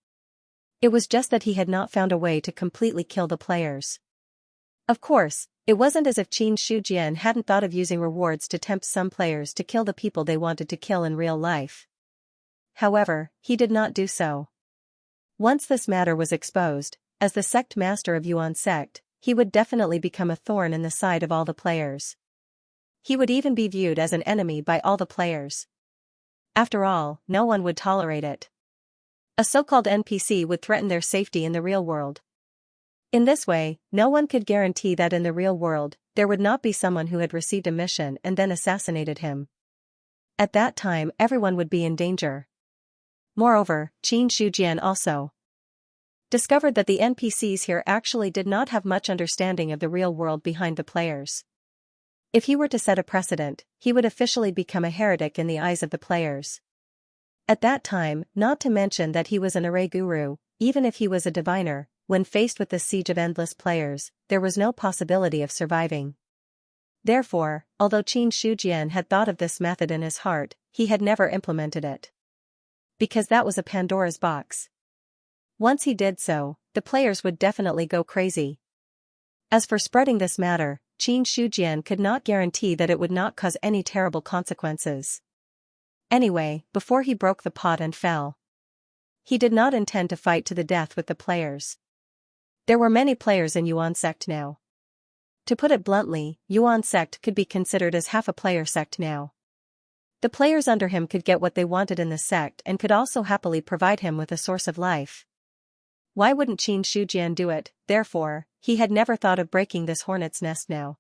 It was just that he had not found a way to completely kill the players. Of course, it wasn't as if Qin Shujian hadn't thought of using rewards to tempt some players to kill the people they wanted to kill in real life. However, he did not do so. Once this matter was exposed, as the sect master of Yuan sect, he would definitely become a thorn in the side of all the players. He would even be viewed as an enemy by all the players. After all, no one would tolerate it. A so-called NPC would threaten their safety in the real world. In this way, no one could guarantee that in the real world, there would not be someone who had received a mission and then assassinated him. At that time, everyone would be in danger. Moreover, Xianxia also discovered that the NPCs here actually did not have much understanding of the real world behind the players. If he were to set a precedent, he would officially become a heretic in the eyes of the players. At that time, not to mention that he was an array guru, even if he was a diviner, when faced with this siege of endless players, there was no possibility of surviving. Therefore, although Xianxia had thought of this method in his heart, he had never implemented it. Because that was a Pandora's box. Once he did so, the players would definitely go crazy. As for spreading this matter, Xianxia could not guarantee that it would not cause any terrible consequences. Anyway, before he broke the pot and fell, he did not intend to fight to the death with the players. There were many players in Yuan sect now. To put it bluntly, Yuan sect could be considered as half a player sect now. The players under him could get what they wanted in the sect and could also happily provide him with a source of life. Why wouldn't Xianxia do it? Therefore, he had never thought of breaking this hornet's nest now.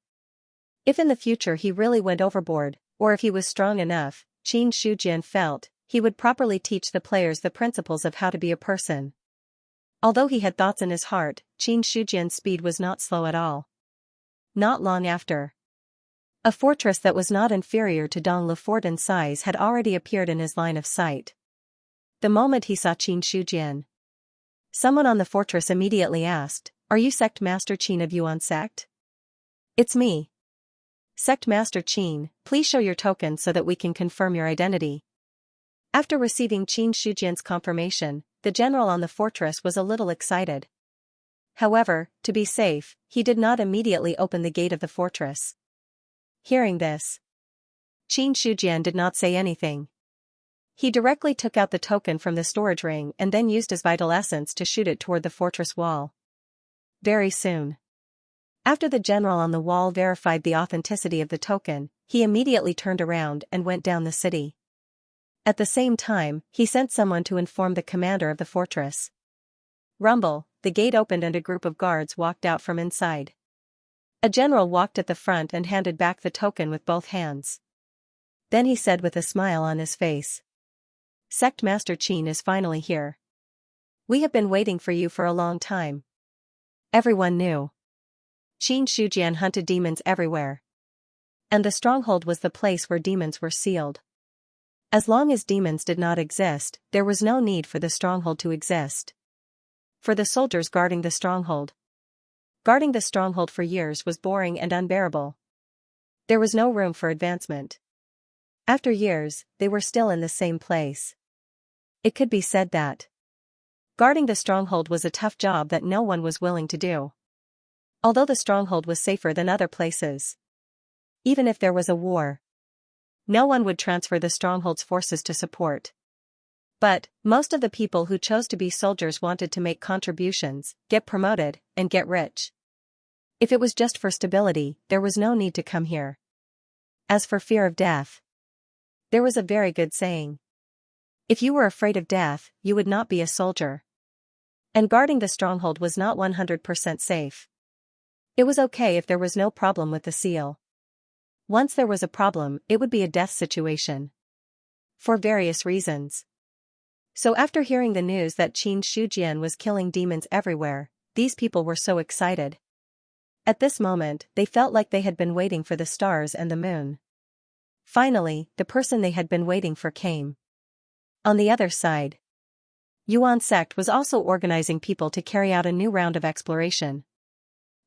If in the future he really went overboard, or if he was strong enough, Xianxia felt, he would properly teach the players the principles of how to be a person. Although he had thoughts in his heart, Xianxia's speed was not slow at all. Not long after, a fortress that was not inferior to Don Lefort in size had already appeared in his line of sight. The moment he saw Xianxia, someone on the fortress immediately asked, "Are you Sect Master Qin of Yuan sect?" "It's me. Sect Master Qin, please show your token so that we can confirm your identity." After receiving Xianxia's confirmation, the general on the fortress was a little excited. However, to be safe, he did not immediately open the gate of the fortress. Hearing this, Xianxia did not say anything. He directly took out the token from the storage ring and then used his vital essence to shoot it toward the fortress wall. Very soon, after the general on the wall verified the authenticity of the token, he immediately turned around and went down the city. At the same time, he sent someone to inform the commander of the fortress. Rumble, the gate opened and a group of guards walked out from inside. A general walked at the front and handed back the token with both hands. Then he said with a smile on his face, "Sect Master Qin is finally here. We have been waiting for you for a long time." Everyone knew Xianxia hunted demons everywhere. And the Stronghold was the place where demons were sealed. As long as demons did not exist, there was no need for the Stronghold to exist. For the soldiers guarding the Stronghold, guarding the Stronghold for years was boring and unbearable. There was no room for advancement. After years, they were still in the same place. It could be said that guarding the Stronghold was a tough job that no one was willing to do. Although the Stronghold was safer than other places. Even if there was a war, no one would transfer the Stronghold's forces to support. But, most of the people who chose to be soldiers wanted to make contributions, get promoted, and get rich. If it was just for stability, there was no need to come here. As for fear of death, there was a very good saying. If you were afraid of death, you would not be a soldier. And guarding the Stronghold was not 100% safe. It was okay if there was no problem with the seal. Once there was a problem, it would be a death situation. For various reasons. So after hearing the news that Xianxia was killing demons everywhere, these people were so excited. At this moment, they felt like they had been waiting for the stars and the moon. Finally, the person they had been waiting for came. On the other side, Yuan sect was also organizing people to carry out a new round of exploration.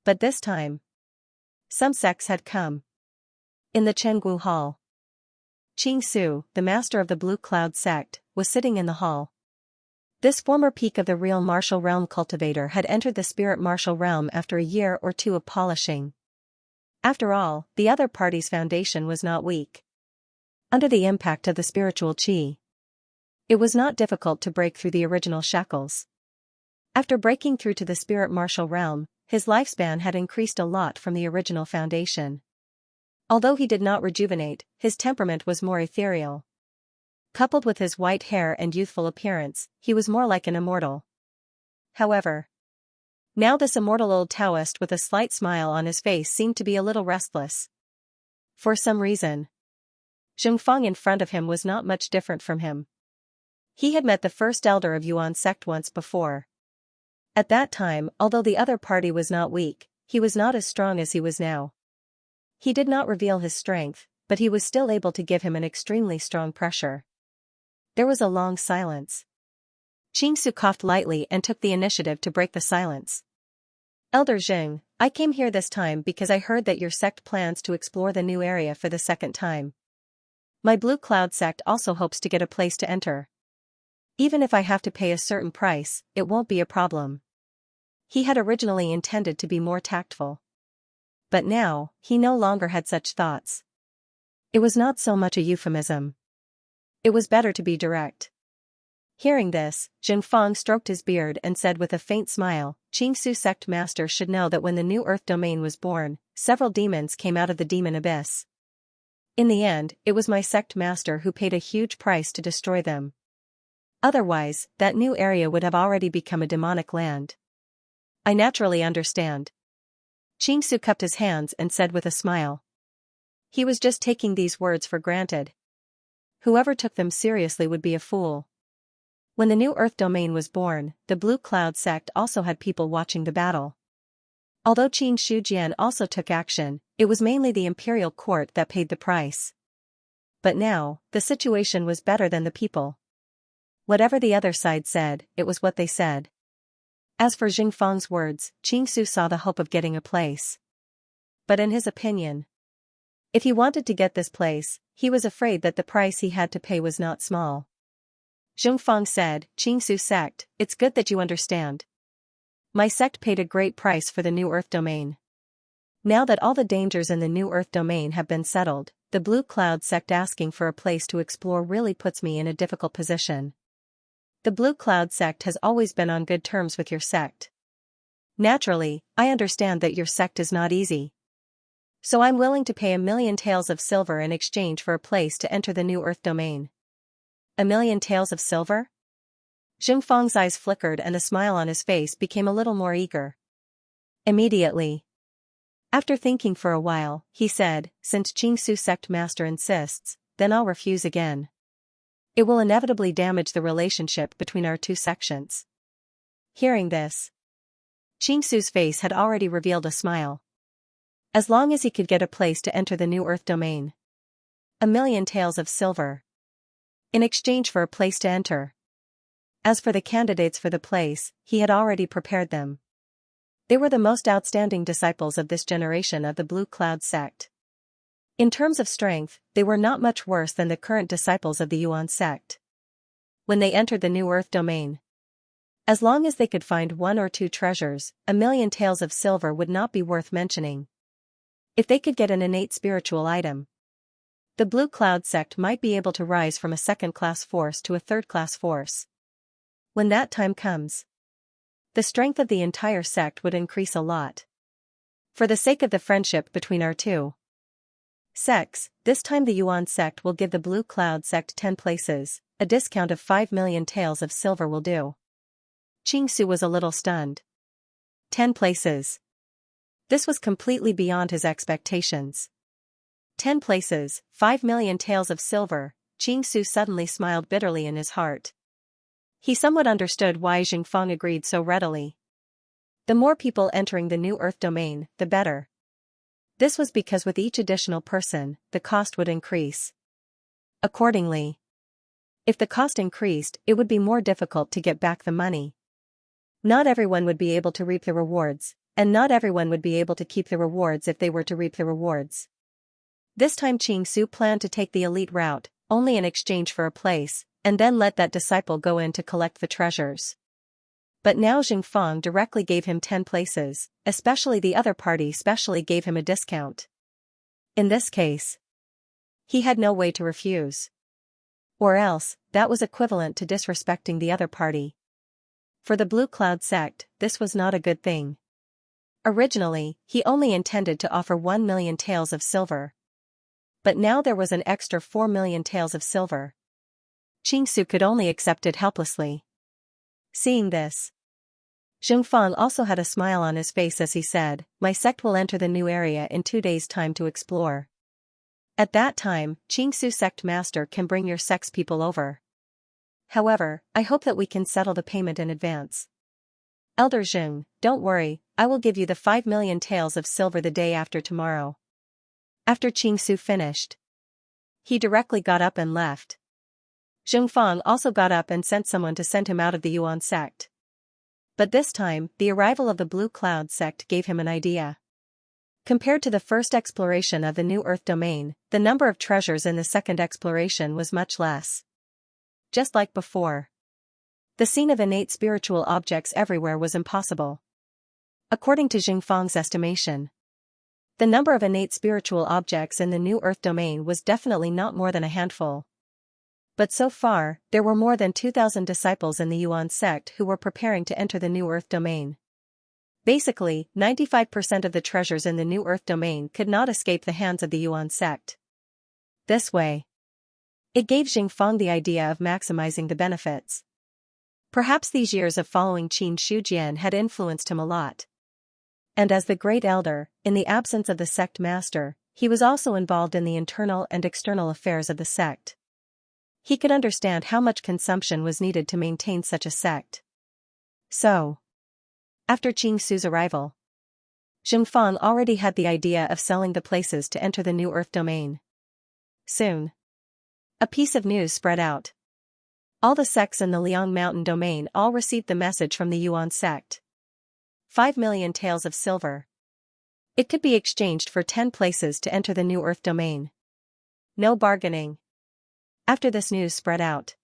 But this time, some sects had come. In the Chenggu Hall, Qing Su, the master of the Blue Cloud sect, was sitting in the hall. This former peak of the real martial realm cultivator had entered the spirit martial realm after a year or two of polishing. After all, the other party's foundation was not weak. Under the impact of the spiritual qi, it was not difficult to break through the original shackles. After breaking through to the spirit martial realm, his lifespan had increased a lot from the original foundation. Although he did not rejuvenate, his temperament was more ethereal. Coupled with his white hair and youthful appearance, he was more like an immortal. However, now this immortal old Taoist with a slight smile on his face seemed to be a little restless. For some reason, Zhengfang in front of him was not much different from him. He had met the first elder of Yuan sect once before. At that time, although the other party was not weak, he was not as strong as he was now. He did not reveal his strength, but he was still able to give him an extremely strong pressure. There was a long silence. Xianxia coughed lightly and took the initiative to break the silence. Elder Zheng, I came here this time because I heard that your sect plans to explore the new area for the second time. My Blue Cloud sect also hopes to get a place to enter. Even if I have to pay a certain price, it won't be a problem. He had originally intended to be more tactful. But now, he no longer had such thoughts. It was not so much a euphemism. It was better to be direct. Hearing this, Zhengfang stroked his beard and said with a faint smile, Qingsu sect master should know that when the new earth domain was born, several demons came out of the demon abyss. In the end, it was my sect master who paid a huge price to destroy them. Otherwise, that new area would have already become a demonic land. I naturally understand. Qingsu cupped his hands and said with a smile. He was just taking these words for granted. Whoever took them seriously would be a fool. When the new Earth domain was born, the Blue Cloud sect also had people watching the battle. Although Qin Shujian also took action, it was mainly the imperial court that paid the price. But now, the situation was better than the people. Whatever the other side said, it was what they said. As for Zhengfang's words, Qingsu saw the hope of getting a place. But in his opinion, if he wanted to get this place, he was afraid that the price he had to pay was not small. Zhengfang said, Qingsu sect, it's good that you understand. My sect paid a great price for the new Earth domain. Now that all the dangers in the new Earth domain have been settled, the Blue Cloud sect asking for a place to explore really puts me in a difficult position. The Blue Cloud sect has always been on good terms with your sect. Naturally, I understand that your sect is not easy. So I'm willing to pay 1,000,000 taels of silver in exchange for a place to enter the new Earth domain. 1,000,000 taels of silver? Zhengfang's eyes flickered and the smile on his face became a little more eager. Immediately, after thinking for a while, he said, since Qingsu sect master insists, then I'll refuse again. It will inevitably damage the relationship between our two sections. Hearing this, Qingsu's face had already revealed a smile. As long as he could get a place to enter the new Earth domain. 1,000,000 taels of silver. In exchange for a place to enter. As for the candidates for the place, he had already prepared them. They were the most outstanding disciples of this generation of the Blue Cloud sect. In terms of strength, they were not much worse than the current disciples of the Yuan sect. When they entered the new Earth domain, as long as they could find 1 or 2 treasures, 1,000,000 taels of silver would not be worth mentioning. If they could get an innate spiritual item, the Blue Cloud sect might be able to rise from a second-class force to a third-class force. When that time comes, the strength of the entire sect would increase a lot. For the sake of the friendship between our two sects, this time the Yuan sect will give the Blue Cloud sect 10 places, a discount of 5,000,000 taels of silver will do. Qingsu was a little stunned. 10 places. This was completely beyond his expectations. 10 places, 5,000,000 taels of silver, Qingsu suddenly smiled bitterly in his heart. He somewhat understood why Zhengfang agreed so readily. The more people entering the new Earth domain, the better. This was because with each additional person, the cost would increase. Accordingly, if the cost increased, it would be more difficult to get back the money. Not everyone would be able to reap the rewards, and not everyone would be able to keep the rewards if they were to reap the rewards. This time Qingsu planned to take the elite route, only in exchange for a place, and then let that disciple go in to collect the treasures. But now Zhengfang directly gave him 10 places, especially the other party specially gave him a discount. In this case, he had no way to refuse. Or else, that was equivalent to disrespecting the other party. For the Blue Cloud sect, this was not a good thing. Originally, he only intended to offer 1,000,000 taels of silver. but now there was an extra 4 million taels of silver. Qingsu could only accept it helplessly. Seeing this, Zhengfang also had a smile on his face as he said, "My sect will enter the new area in 2 days' time to explore. At that time, Qingsu sect master can bring your sect's people over. However, I hope that we can settle the payment in advance. Elder Zheng, don't worry, I will give you the 5 million taels of silver the day after tomorrow." After Qingsu finished, he directly got up and left. Zhengfang also got up and sent someone to send him out of the Yuan sect. But this time, the arrival of the Blue Cloud sect gave him an idea. Compared to the first exploration of the New Earth domain, the number of treasures in the second exploration was much less. Just like before, the scene of innate spiritual objects everywhere was impossible. According to Zhengfang's estimation, the number of innate spiritual objects in the New Earth domain was definitely not more than a handful. But so far, there were more than 2,000 disciples in the Yuan sect who were preparing to enter the New Earth domain. Basically, 95% of the treasures in the New Earth domain could not escape the hands of the Yuan sect. This way, it gave Zhengfang the idea of maximizing the benefits. Perhaps these years of following Qin Shujian had influenced him a lot. And as the Great Elder, in the absence of the sect master, he was also involved in the internal and external affairs of the sect. He could understand how much consumption was needed to maintain such a sect. So, after Qingsu's arrival, Zhengfang already had the idea of selling the places to enter the New Earth domain. Soon, a piece of news spread out. All the sects in the Liang Mountain domain all received the message from the Yuan sect. 5 million taels of silver. It could be exchanged for 10 places to enter the New Earth domain. No bargaining. After this news spread out,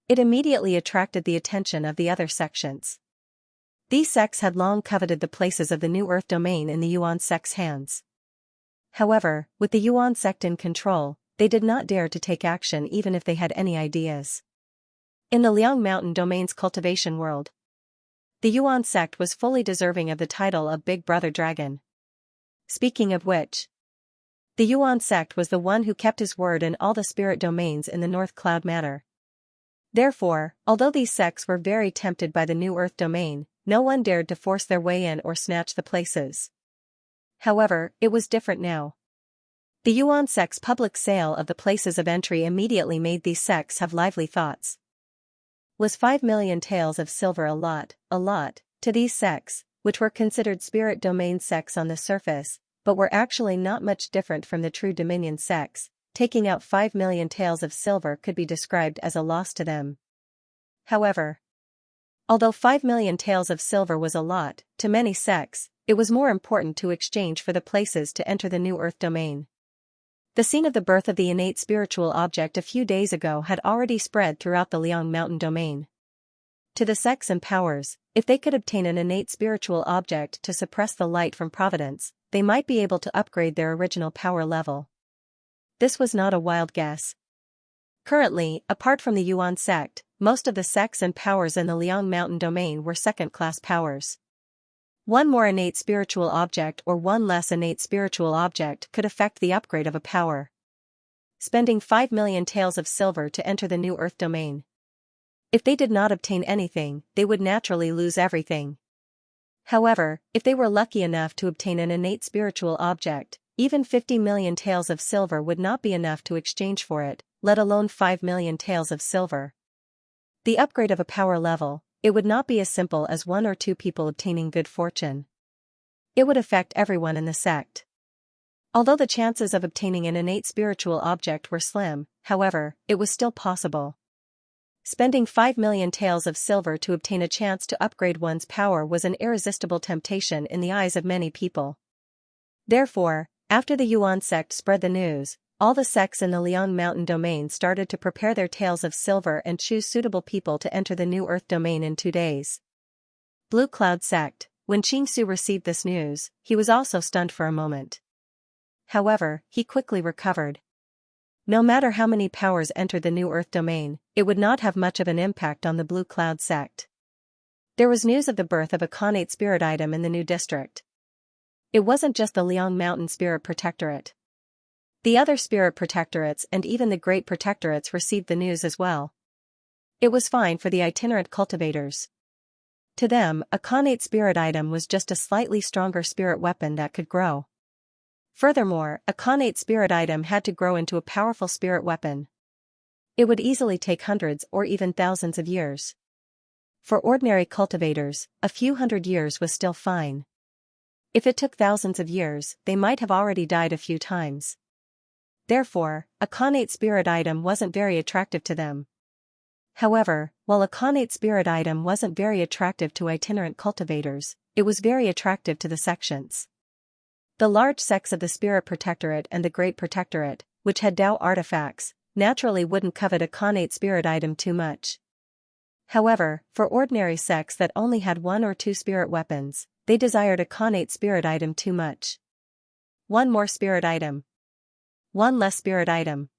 it immediately attracted the attention of the other sections. These sects had long coveted the places of the New Earth domain in the Yuan sect's hands. However, with the Yuan sect in control, they did not dare to take action even if they had any ideas. In the Liang Mountain domain's cultivation world, the Yuan sect was fully deserving of the title of Big Brother Dragon. Speaking of which, the Yuan sect was the one who kept his word in all the spirit domains in the North Cloud matter. Therefore, although these sects were very tempted by the New Earth domain, no one dared to force their way in or snatch the places. However, it was different now. The Yuan sect's public sale of the places of entry immediately made these sects have lively thoughts. Was 5 million taels of silver a lot, to these sects, which were considered spirit domain sects on the surface, but were actually not much different from the true Dominion sects? Taking out 5 million taels of silver could be described as a loss to them. However, although 5 million taels of silver was a lot, to many sects, it was more important to exchange for the places to enter the New Earth domain. The scene of the birth of the innate spiritual object a few days ago had already spread throughout the Liang Mountain domain. To the sects and powers, if they could obtain an innate spiritual object to suppress the light from providence, they might be able to upgrade their original power level. This was not a wild guess. Currently, apart from the Yuan sect, most of the sects and powers in the Liang Mountain domain were second-class powers. One more innate spiritual object or one less innate spiritual object could affect the upgrade of a power. Spending 5 million taels of silver to enter the New Earth domain. If they did not obtain anything, they would naturally lose everything. However, if they were lucky enough to obtain an innate spiritual object, even 50 million taels of silver would not be enough to exchange for it, let alone 5 million taels of silver. The upgrade of a power level, it would not be as simple as 1 or 2 people obtaining good fortune. It would affect everyone in the sect. Although the chances of obtaining an innate spiritual object were slim, however, it was still possible. Spending 5 million taels of silver to obtain a chance to upgrade one's power was an irresistible temptation in the eyes of many people. Therefore, after the Yuan sect spread the news, all the sects in the Liang Mountain domain started to prepare their taels of silver and choose suitable people to enter the New Earth domain in 2 days. Blue Cloud sect. When Qingsu received this news, he was also stunned for a moment. However, he quickly recovered. No matter how many powers entered the New Earth domain, it would not have much of an impact on the Blue Cloud sect. There was news of the birth of a Khanate spirit item in the new district. It wasn't just the Liang Mountain Spirit Protectorate. The other spirit protectorates and even the great protectorates received the news as well. It was fine for the itinerant cultivators. To them, a connate spirit item was just a slightly stronger spirit weapon that could grow. Furthermore, a connate spirit item had to grow into a powerful spirit weapon. It would easily take hundreds or even thousands of years. For ordinary cultivators, a few hundred years was still fine. If it took thousands of years, they might have already died a few times. Therefore, a connate spirit item wasn't very attractive to them. However, while a connate spirit item wasn't very attractive to itinerant cultivators, it was very attractive to the sections. The large sects of the Spirit Protectorate and the Great Protectorate, which had Dao artifacts, naturally wouldn't covet a connate spirit item too much. However, for ordinary sects that only had one or two spirit weapons, they desired a connate spirit item too much. One more spirit item. One less spirit item.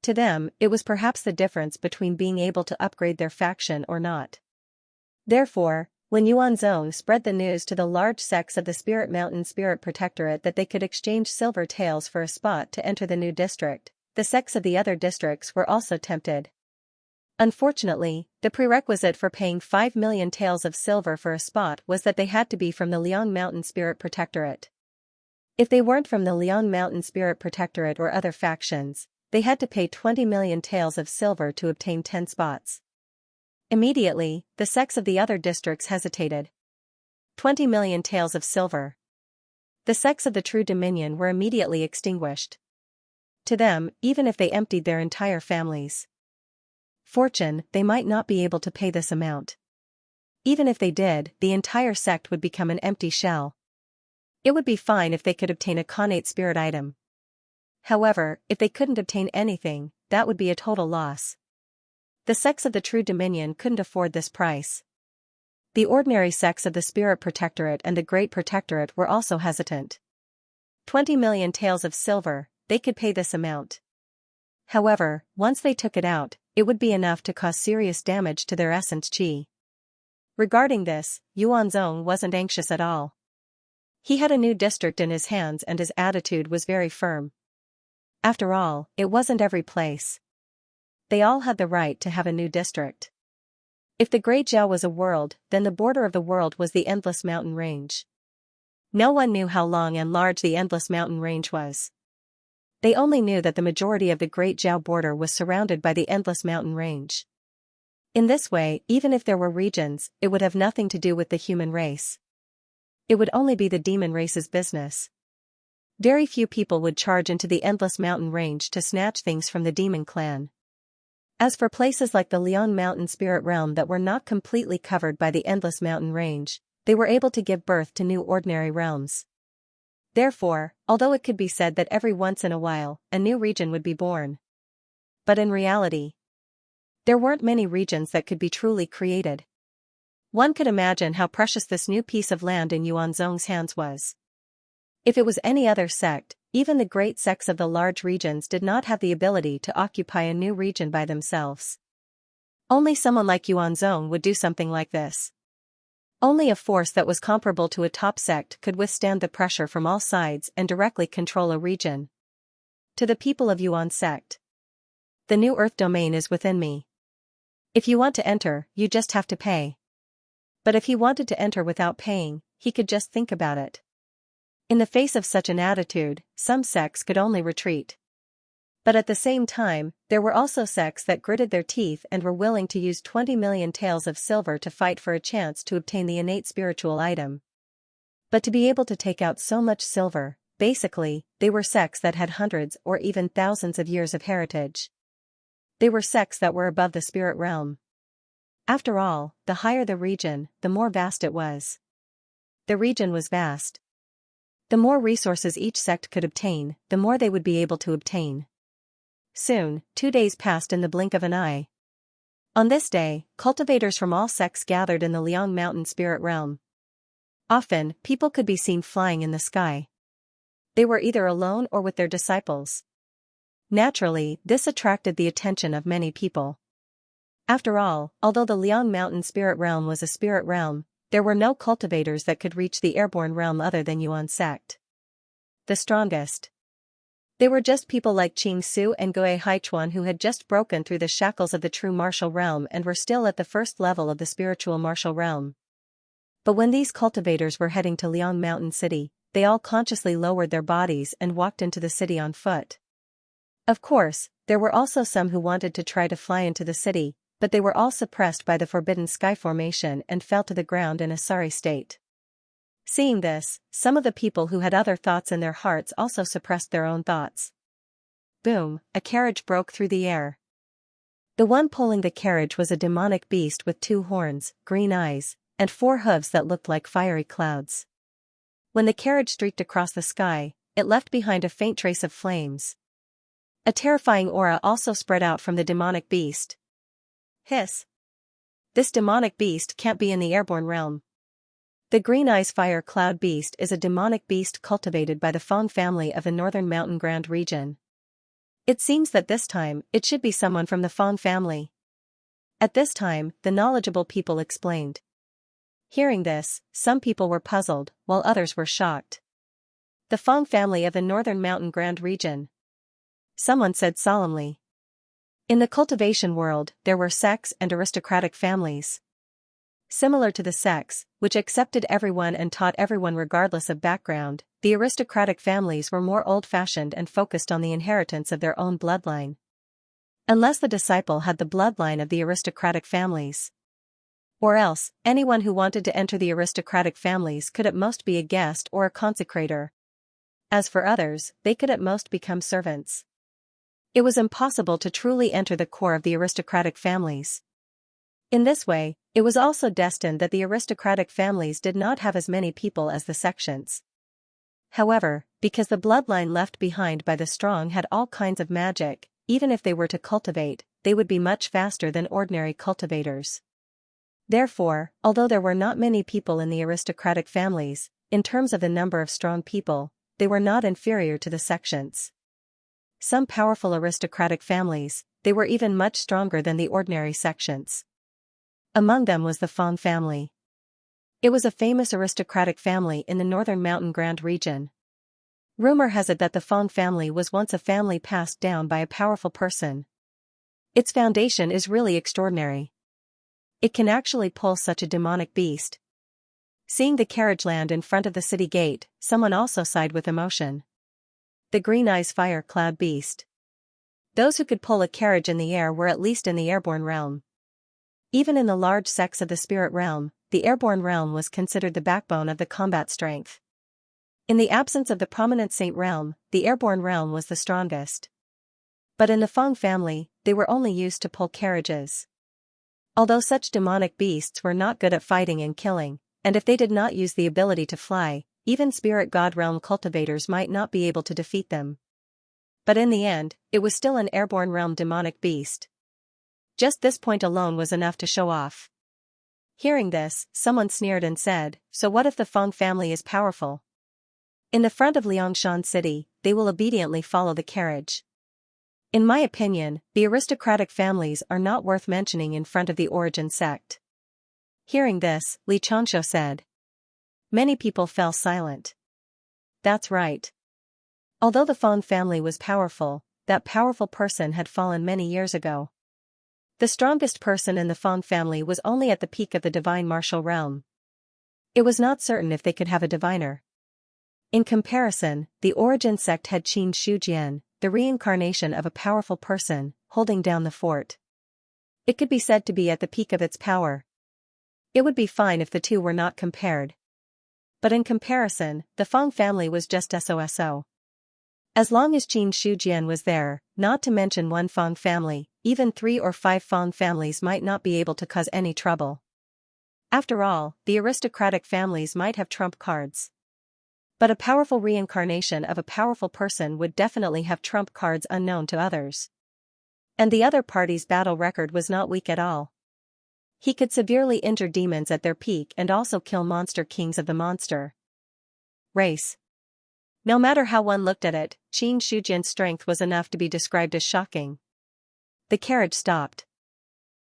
To them, it was perhaps the difference between being able to upgrade their faction or not. Therefore, when Yuanzong spread the news to the large sects of the Spirit Mountain Spirit Protectorate that they could exchange silver taels for a spot to enter the new district, the sects of the other districts were also tempted. Unfortunately, the prerequisite for paying 5 million taels of silver for a spot was that they had to be from the Liang Mountain Spirit Protectorate. If they weren't from the Liang Mountain Spirit Protectorate or other factions, they had to pay 20 million taels of silver to obtain 10 spots. Immediately, the sects of the other districts hesitated. 20 million taels of silver. The sects of the True Dominion were immediately extinguished. To them, even if they emptied their entire families' fortune, they might not be able to pay this amount. Even if they did, the entire sect would become an empty shell. It would be fine if they could obtain a connate spirit item. However, if they couldn't obtain anything, that would be a total loss. The sects of the True Dominion couldn't afford this price. The ordinary sects of the Spirit Protectorate and the Great Protectorate were also hesitant. 20 million taels of silver, they could pay this amount. However, once they took it out, it would be enough to cause serious damage to their essence qi. Regarding this, Yuanzong wasn't anxious at all. He had a new district in his hands and his attitude was very firm. After all, it wasn't every place. They all had the right to have a new district. If the Great Zhao was a world, then the border of the world was the endless mountain range. No one knew how long and large the endless mountain range was. They only knew that the majority of the Great Zhao border was surrounded by the endless mountain range. In this way, even if there were regions, it would have nothing to do with the human race. It would only be the demon race's business. Very few people would charge into the endless mountain range to snatch things from the demon clan. As for places like the Liang Mountain Spirit Realm that were not completely covered by the endless mountain range, they were able to give birth to new ordinary realms. Therefore, although it could be said that every once in a while, a new region would be born. But in reality, there weren't many regions that could be truly created. One could imagine how precious this new piece of land in Yuanzong's hands was. If it was any other sect, even the great sects of the large regions did not have the ability to occupy a new region by themselves. Only someone like Yuanzong would do something like this. Only a force that was comparable to a top sect could withstand the pressure from all sides and directly control a region. To the people of Yuan sect. The new earth domain is within me. If you want to enter, you just have to pay. But if he wanted to enter without paying, he could just think about it. In the face of such an attitude, some sects could only retreat. But at the same time, there were also sects that gritted their teeth and were willing to use 20 million taels of silver to fight for a chance to obtain the innate spiritual item. But to be able to take out so much silver, basically, they were sects that had hundreds or even thousands of years of heritage. They were sects that were above the spirit realm. After all, the higher the region, the more vast it was. The region was vast. The more resources each sect could obtain, the more they would be able to obtain. Soon, 2 days passed in the blink of an eye. On this day, cultivators from all sects gathered in the Liang Mountain Spirit Realm. Often, people could be seen flying in the sky. They were either alone or with their disciples. Naturally, this attracted the attention of many people. After all, although the Liang Mountain Spirit Realm was a spirit realm, there were no cultivators that could reach the airborne realm other than Yuan sect. The strongest. They were just people like Qing Su and Goe Haichuan who had just broken through the shackles of the true martial realm and were still at the first level of the spiritual martial realm. But when these cultivators were heading to Liang Mountain City, they all consciously lowered their bodies and walked into the city on foot. Of course, there were also some who wanted to try to fly into the city, but they were all suppressed by the forbidden sky formation and fell to the ground in a sorry state. Seeing this, some of the people who had other thoughts in their hearts also suppressed their own thoughts. Boom, a carriage broke through the air. The one pulling the carriage was a demonic beast with 2 horns, green eyes, and 4 hooves that looked like fiery clouds. When the carriage streaked across the sky, it left behind a faint trace of flames. A terrifying aura also spread out from the demonic beast. Hiss! This demonic beast can't be in the airborne realm. The Green Eyes Fire Cloud Beast is a demonic beast cultivated by the Fong family of the Northern Mountain Grand region. It seems that this time, it should be someone from the Fong family. At this time, the knowledgeable people explained. Hearing this, some people were puzzled, while others were shocked. The Fong family of the Northern Mountain Grand region. Someone said solemnly. In the cultivation world, there were sects and aristocratic families. Similar to the sects, which accepted everyone and taught everyone regardless of background, the aristocratic families were more old-fashioned and focused on the inheritance of their own bloodline. Unless the disciple had the bloodline of the aristocratic families. Or else, anyone who wanted to enter the aristocratic families could at most be a guest or a consecrator. As for others, they could at most become servants. It was impossible to truly enter the core of the aristocratic families. In this way, it was also destined that the aristocratic families did not have as many people as the sections. However, because the bloodline left behind by the strong had all kinds of magic, even if they were to cultivate, they would be much faster than ordinary cultivators. Therefore, although there were not many people in the aristocratic families, in terms of the number of strong people, they were not inferior to the sections. Some powerful aristocratic families, they were even much stronger than the ordinary sections. Among them was the Fong family. It was a famous aristocratic family in the Northern Mountain Grand region. Rumor has it that the Fong family was once a family passed down by a powerful person. Its foundation is really extraordinary. It can actually pull such a demonic beast. Seeing the carriage land in front of the city gate, someone also sighed with emotion. The Green Eyes Fire Cloud Beast. Those who could pull a carriage in the air were at least in the airborne realm. Even in the large sects of the spirit realm, the airborne realm was considered the backbone of the combat strength. In the absence of the prominent saint realm, the airborne realm was the strongest. But in the Fong family, they were only used to pull carriages. Although such demonic beasts were not good at fighting and killing, and if they did not use the ability to fly, even spirit god realm cultivators might not be able to defeat them. But in the end, it was still an airborne realm demonic beast. Just this point alone was enough to show off. Hearing this, someone sneered and said, "So what if the Fong family is powerful? In the front of Liangshan City, they will obediently follow the carriage." In my opinion, the aristocratic families are not worth mentioning in front of the origin sect. Hearing this, Xianxia said. Many people fell silent. That's right. Although the Fong family was powerful, that powerful person had fallen many years ago. The strongest person in the Fong family was only at the peak of the divine martial realm. It was not certain if they could have a diviner. In comparison, the origin sect had Qin Shujian, the reincarnation of a powerful person, holding down the fort. It could be said to be at the peak of its power. It would be fine if the two were not compared. But in comparison, the Fong family was just SOSO. As long as Qin Shujian was there, not to mention one Fong family, even 3 or 5 Fong families might not be able to cause any trouble. After all, the aristocratic families might have trump cards. But a powerful reincarnation of a powerful person would definitely have trump cards unknown to others. And the other party's battle record was not weak at all. He could severely injure demons at their peak and also kill monster kings of the monster race. No matter how one looked at it, Qin Shujian's strength was enough to be described as shocking. The carriage stopped.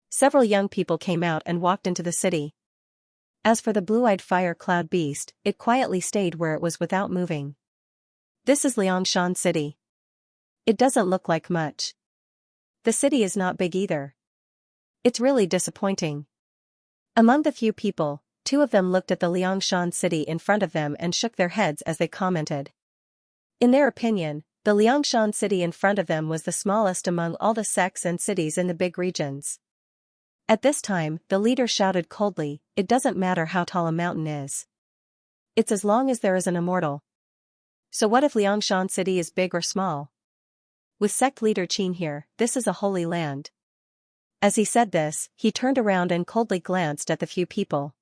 Several young people came out and walked into the city. As for the blue-eyed fire cloud beast, it quietly stayed where it was without moving. This is Liangshan City. It doesn't look like much. The city is not big either. It's really disappointing. Among the few people, two of them looked at the Xianxia city in front of them and shook their heads as they commented. In their opinion, the Xianxia city in front of them was the smallest among all the sects and cities in the big regions. At this time, the leader shouted coldly, "It doesn't matter how tall a mountain is. It's as long as there is an immortal. So what if Xianxia city is big or small? With sect leader Qin here, this is a holy land." As he said this, he turned around and coldly glanced at the few people.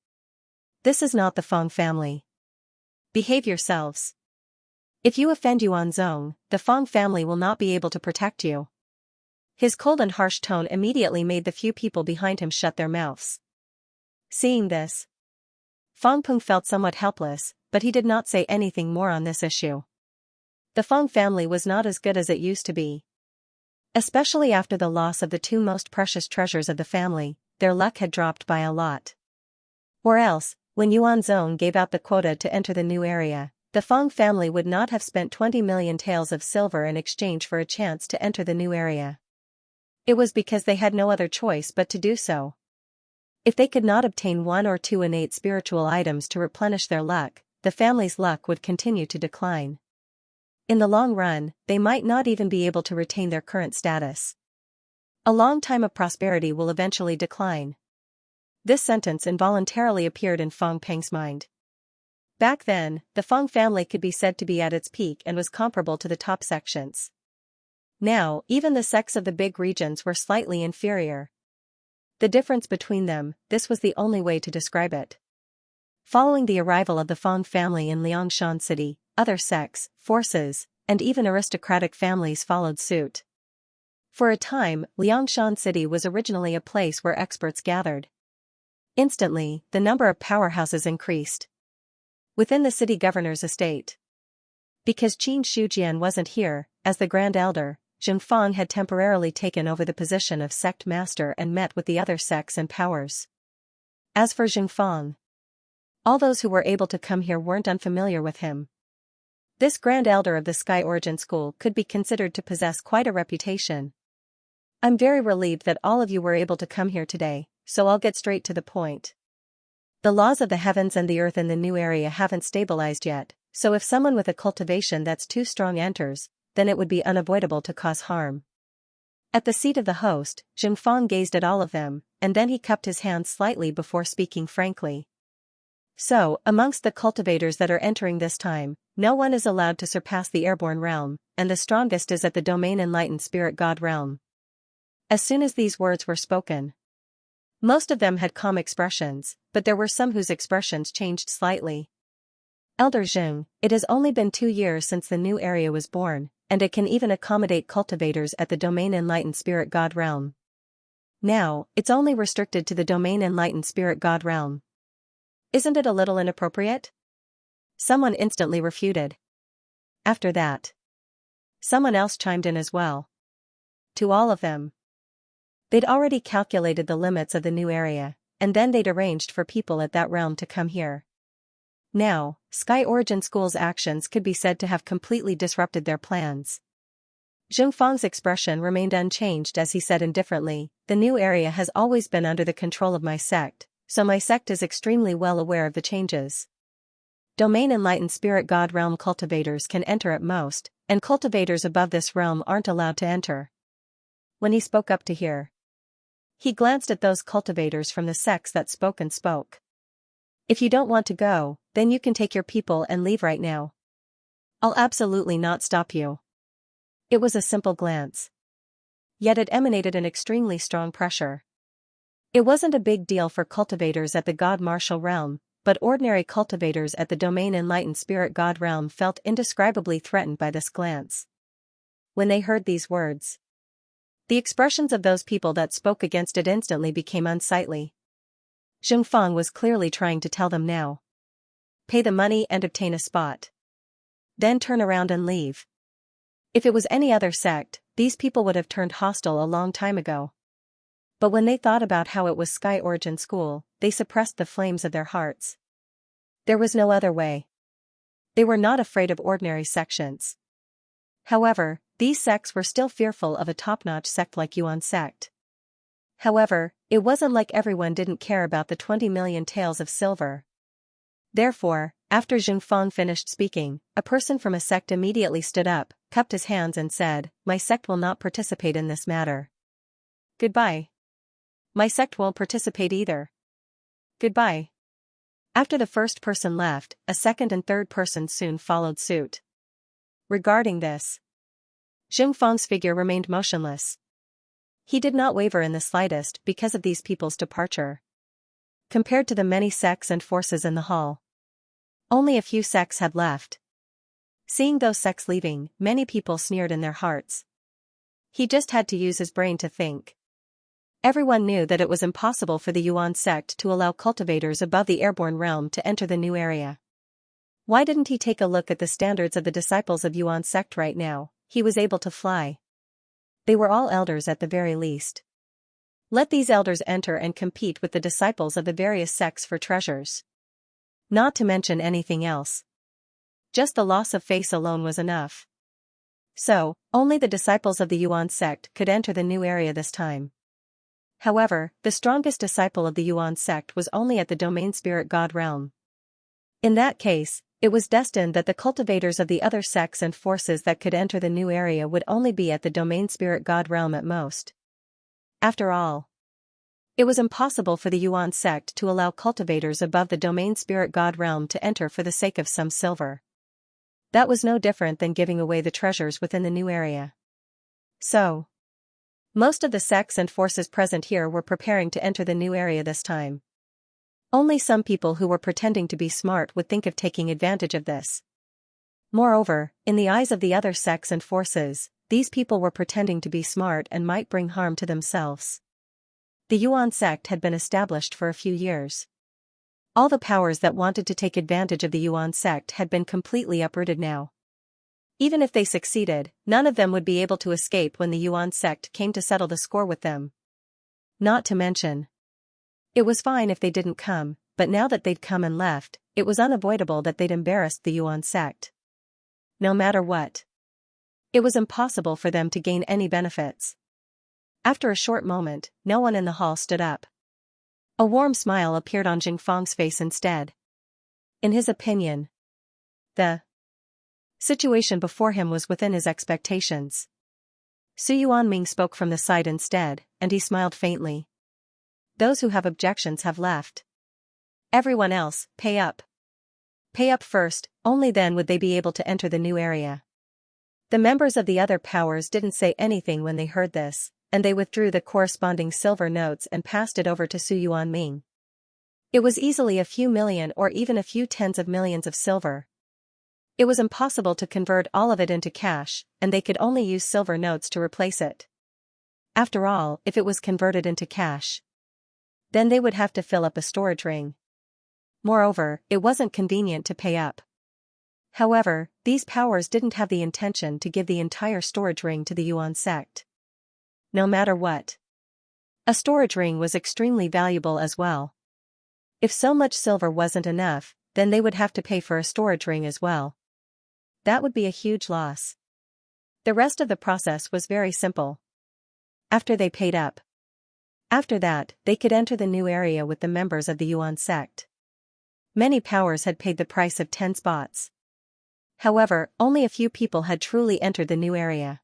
"This is not the Feng family. Behave yourselves. If you offend Yuan Zong, the Feng family will not be able to protect you." His cold and harsh tone immediately made the few people behind him shut their mouths. Seeing this, Feng Peng felt somewhat helpless, but he did not say anything more on this issue. The Feng family was not as good as it used to be. Especially after the loss of the two most precious treasures of the family, their luck had dropped by a lot. Or else, when Yuan Zong gave out the quota to enter the new area, the Feng family would not have spent 20 million taels of silver in exchange for a chance to enter the new area. It was because they had no other choice but to do so. If they could not obtain one or two innate spiritual items to replenish their luck, the family's luck would continue to decline. In the long run, they might not even be able to retain their current status. A long time of prosperity will eventually decline. This sentence involuntarily appeared in Feng Peng's mind. Back then, the Feng family could be said to be at its peak and was comparable to the top sections. Now, even the sects of the big regions were slightly inferior. The difference between them, this was the only way to describe it. Following the arrival of the Feng family in Xianxia city, other sects, forces, and even aristocratic families followed suit. For a time, Xianxia city was originally a place where experts gathered. Instantly, the number of powerhouses increased within the city governor's estate. Because Qin Shujian wasn't here, as the Grand Elder, Zhengfang had temporarily taken over the position of sect master and met with the other sects and powers. As for Zhengfang, all those who were able to come here weren't unfamiliar with him. This Grand Elder of the Sky Origin School could be considered to possess quite a reputation. "I'm very relieved that all of you were able to come here today, so I'll get straight to the point. The laws of the heavens and the earth in the new area haven't stabilized yet, so if someone with a cultivation that's too strong enters, then it would be unavoidable to cause harm." At the seat of the host, Zhengfang gazed at all of them, and then he cupped his hands slightly before speaking frankly. "So, amongst the cultivators that are entering this time, no one is allowed to surpass the airborne realm, and the strongest is at the domain enlightened spirit god realm." As soon as these words were spoken, most of them had calm expressions, but there were some whose expressions changed slightly. "Elder Zheng, it has only been 2 years since the new area was born, and it can even accommodate cultivators at the domain enlightened spirit god realm. Now, it's only restricted to the domain enlightened spirit god realm. Isn't it a little inappropriate?" Someone instantly refuted. After that, someone else chimed in as well. To all of them, they'd already calculated the limits of the new area, and then they'd arranged for people at that realm to come here. Now, Sky Origin School's actions could be said to have completely disrupted their plans. Zhengfang's expression remained unchanged as he said indifferently, "The new area has always been under the control of my sect, so my sect is extremely well aware of the changes. Domain enlightened spirit god realm cultivators can enter at most, and cultivators above this realm aren't allowed to enter." When he spoke up to here, he glanced at those cultivators from the sects that spoke and spoke. "If you don't want to go, then you can take your people and leave right now. I'll absolutely not stop you." It was a simple glance. Yet it emanated an extremely strong pressure. It wasn't a big deal for cultivators at the God Martial realm, but ordinary cultivators at the domain enlightened spirit god realm felt indescribably threatened by this glance. When they heard these words, the expressions of those people that spoke against it instantly became unsightly. Zhengfang was clearly trying to tell them now. Pay the money and obtain a spot. Then turn around and leave. If it was any other sect, these people would have turned hostile a long time ago. But when they thought about how it was Sky Origin School, they suppressed the flames of their hearts. There was no other way. They were not afraid of ordinary sections. However, these sects were still fearful of a top-notch sect like Yuan sect. However, it wasn't like everyone didn't care about the 20 million taels of silver. Therefore, after Zhengfang finished speaking, a person from a sect immediately stood up, cupped his hands and said, "My sect will not participate in this matter. Goodbye. My sect won't participate either. Goodbye." After the first person left, a second and third person soon followed suit. Regarding this, Zhengfang's figure remained motionless. He did not waver in the slightest because of these people's departure. Compared to the many sects and forces in the hall, only a few sects had left. Seeing those sects leaving, many people sneered in their hearts. He just had to use his brain to think. Everyone knew that it was impossible for the Yuan sect to allow cultivators above the airborne realm to enter the new area. Why didn't he take a look at the standards of the disciples of Yuan sect right now? He was able to fly. They were all elders at the very least. Let these elders enter and compete with the disciples of the various sects for treasures. Not to mention anything else. Just the loss of face alone was enough. So, only the disciples of the Yuan sect could enter the new area this time. However, the strongest disciple of the Yuan sect was only at the domain spirit god realm. In that case, it was destined that the cultivators of the other sects and forces that could enter the new area would only be at the domain spirit god realm at most. After all, it was impossible for the Yuan sect to allow cultivators above the domain spirit god realm to enter for the sake of some silver. That was no different than giving away the treasures within the new area. So, most of the sects and forces present here were preparing to enter the new area this time. Only some people who were pretending to be smart would think of taking advantage of this. Moreover, in the eyes of the other sects and forces, these people were pretending to be smart and might bring harm to themselves. The Yuan sect had been established for a few years. All the powers that wanted to take advantage of the Yuan sect had been completely uprooted now. Even if they succeeded, none of them would be able to escape when the Yuan sect came to settle the score with them. Not to mention, it was fine if they didn't come, but now that they'd come and left, it was unavoidable that they'd embarrassed the Yuan sect. No matter what, it was impossible for them to gain any benefits. After a short moment, no one in the hall stood up. A warm smile appeared on Zhengfang's face instead. In his opinion, the situation before him was within his expectations. Su Yuanming spoke from the side instead, and he smiled faintly. Those who have objections have left. Everyone else, pay up. Pay up first, only then would they be able to enter the new area. The members of the other powers didn't say anything when they heard this, and they withdrew the corresponding silver notes and passed it over to Su Yuanming. It was easily a few million or even a few tens of millions of silver. It was impossible to convert all of it into cash, and they could only use silver notes to replace it. After all, if it was converted into cash, then they would have to fill up a storage ring. Moreover, it wasn't convenient to pay up. However, these powers didn't have the intention to give the entire storage ring to the Yuan sect. No matter what, a storage ring was extremely valuable as well. If so much silver wasn't enough, then they would have to pay for a storage ring as well. That would be a huge loss. The rest of the process was very simple. After they paid up, after that, they could enter the new area with the members of the Yuan sect. Many powers had paid the price of 10 spots. However, only a few people had truly entered the new area.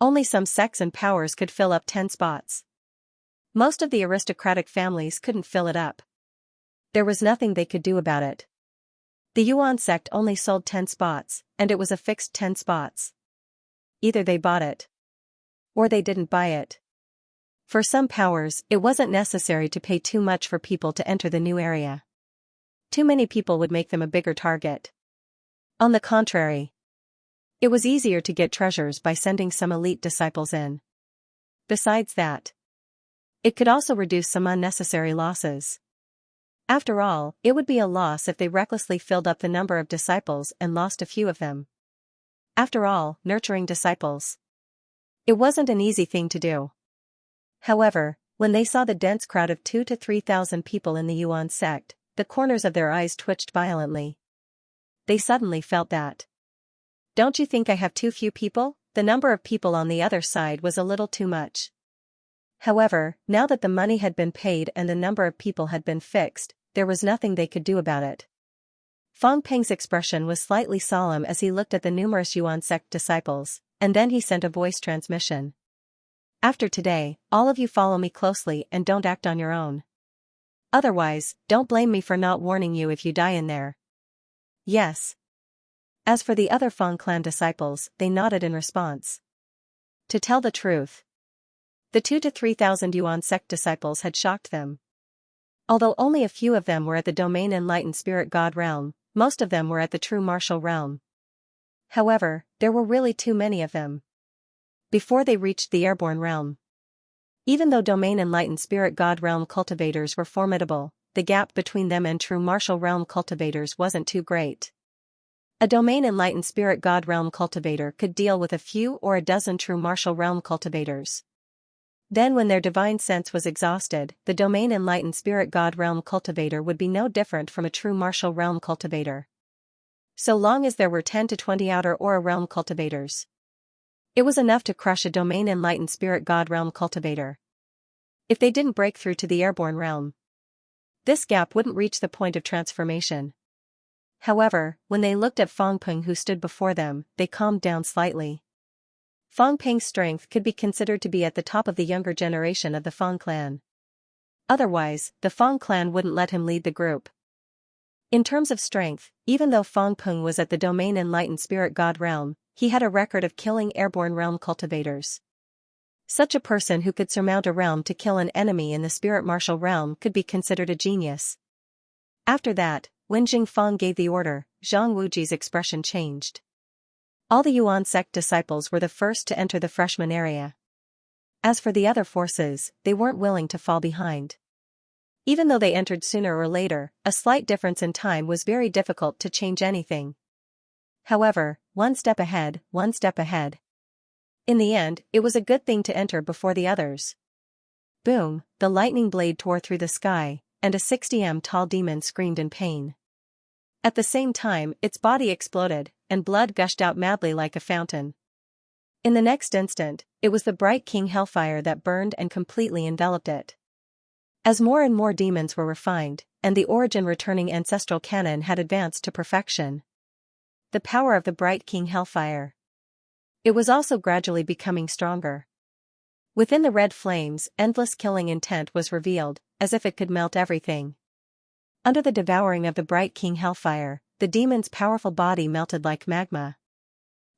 Only some sects and powers could fill up 10 spots. Most of the aristocratic families couldn't fill it up. There was nothing they could do about it. The Yuan sect only sold 10 spots, and it was a fixed 10 spots. Either they bought it, or they didn't buy it. For some powers, it wasn't necessary to pay too much for people to enter the new area. Too many people would make them a bigger target. On the contrary, it was easier to get treasures by sending some elite disciples in. Besides that, it could also reduce some unnecessary losses. After all, it would be a loss if they recklessly filled up the number of disciples and lost a few of them. After all, nurturing disciples, it wasn't an easy thing to do. However, when they saw the dense crowd of 2,000 to 3,000 people in the Yuan sect, the corners of their eyes twitched violently. They suddenly felt that. Don't you think I have too few people? the number of people on the other side was a little too much. However, now that the money had been paid and the number of people had been fixed, there was nothing they could do about it. Fang Peng's expression was slightly solemn as he looked at the numerous Yuan sect disciples, and then he sent a voice transmission. After today, all of you follow me closely and don't act on your own. Otherwise, don't blame me for not warning you if you die in there. Yes. As for the other Fang clan disciples, they nodded in response. To tell the truth, the 2,000 to 3,000 Yuan sect disciples had shocked them. Although only a few of them were at the domain enlightened spirit god realm, most of them were at the true martial realm. However, there were really too many of them. Before they reached the airborne realm. Even though domain enlightened spirit god realm cultivators were formidable, the gap between them and true martial realm cultivators wasn't too great. A domain enlightened spirit god realm cultivator could deal with a few or a dozen true martial realm cultivators. Then when their divine sense was exhausted, the domain enlightened spirit god realm cultivator would be no different from a true martial realm cultivator. So long as there were 10 to 20 outer aura realm cultivators, it was enough to crush a domain enlightened spirit god realm cultivator. If they didn't break through to the airborne realm, this gap wouldn't reach the point of transformation. However, when they looked at Fang Peng who stood before them, they calmed down slightly. Fang Peng's strength could be considered to be at the top of the younger generation of the Fang clan. Otherwise, the Fang clan wouldn't let him lead the group. In terms of strength, even though Fang Peng was at the domain enlightened spirit god realm, he had a record of killing airborne realm cultivators. Such a person who could surmount a realm to kill an enemy in the spirit martial realm could be considered a genius. After that, when Jing Fang gave the order, Zhang Wuji's expression changed. All the Yuan sect disciples were the first to enter the freshman area. As for the other forces, they weren't willing to fall behind. Even though they entered sooner or later, a slight difference in time was very difficult to change anything. However, one step ahead, one step ahead. In the end, it was a good thing to enter before the others. Boom, the lightning blade tore through the sky, and a 60m tall demon screamed in pain. At the same time, its body exploded, and blood gushed out madly like a fountain. In the next instant, it was the bright king hellfire that burned and completely enveloped it. As more and more demons were refined, and the origin returning ancestral canon had advanced to perfection. The power of the bright king hellfire. It was also gradually becoming stronger. Within the red flames, endless killing intent was revealed, as if it could melt everything. Under the devouring of the bright king hellfire, the demon's powerful body melted like magma.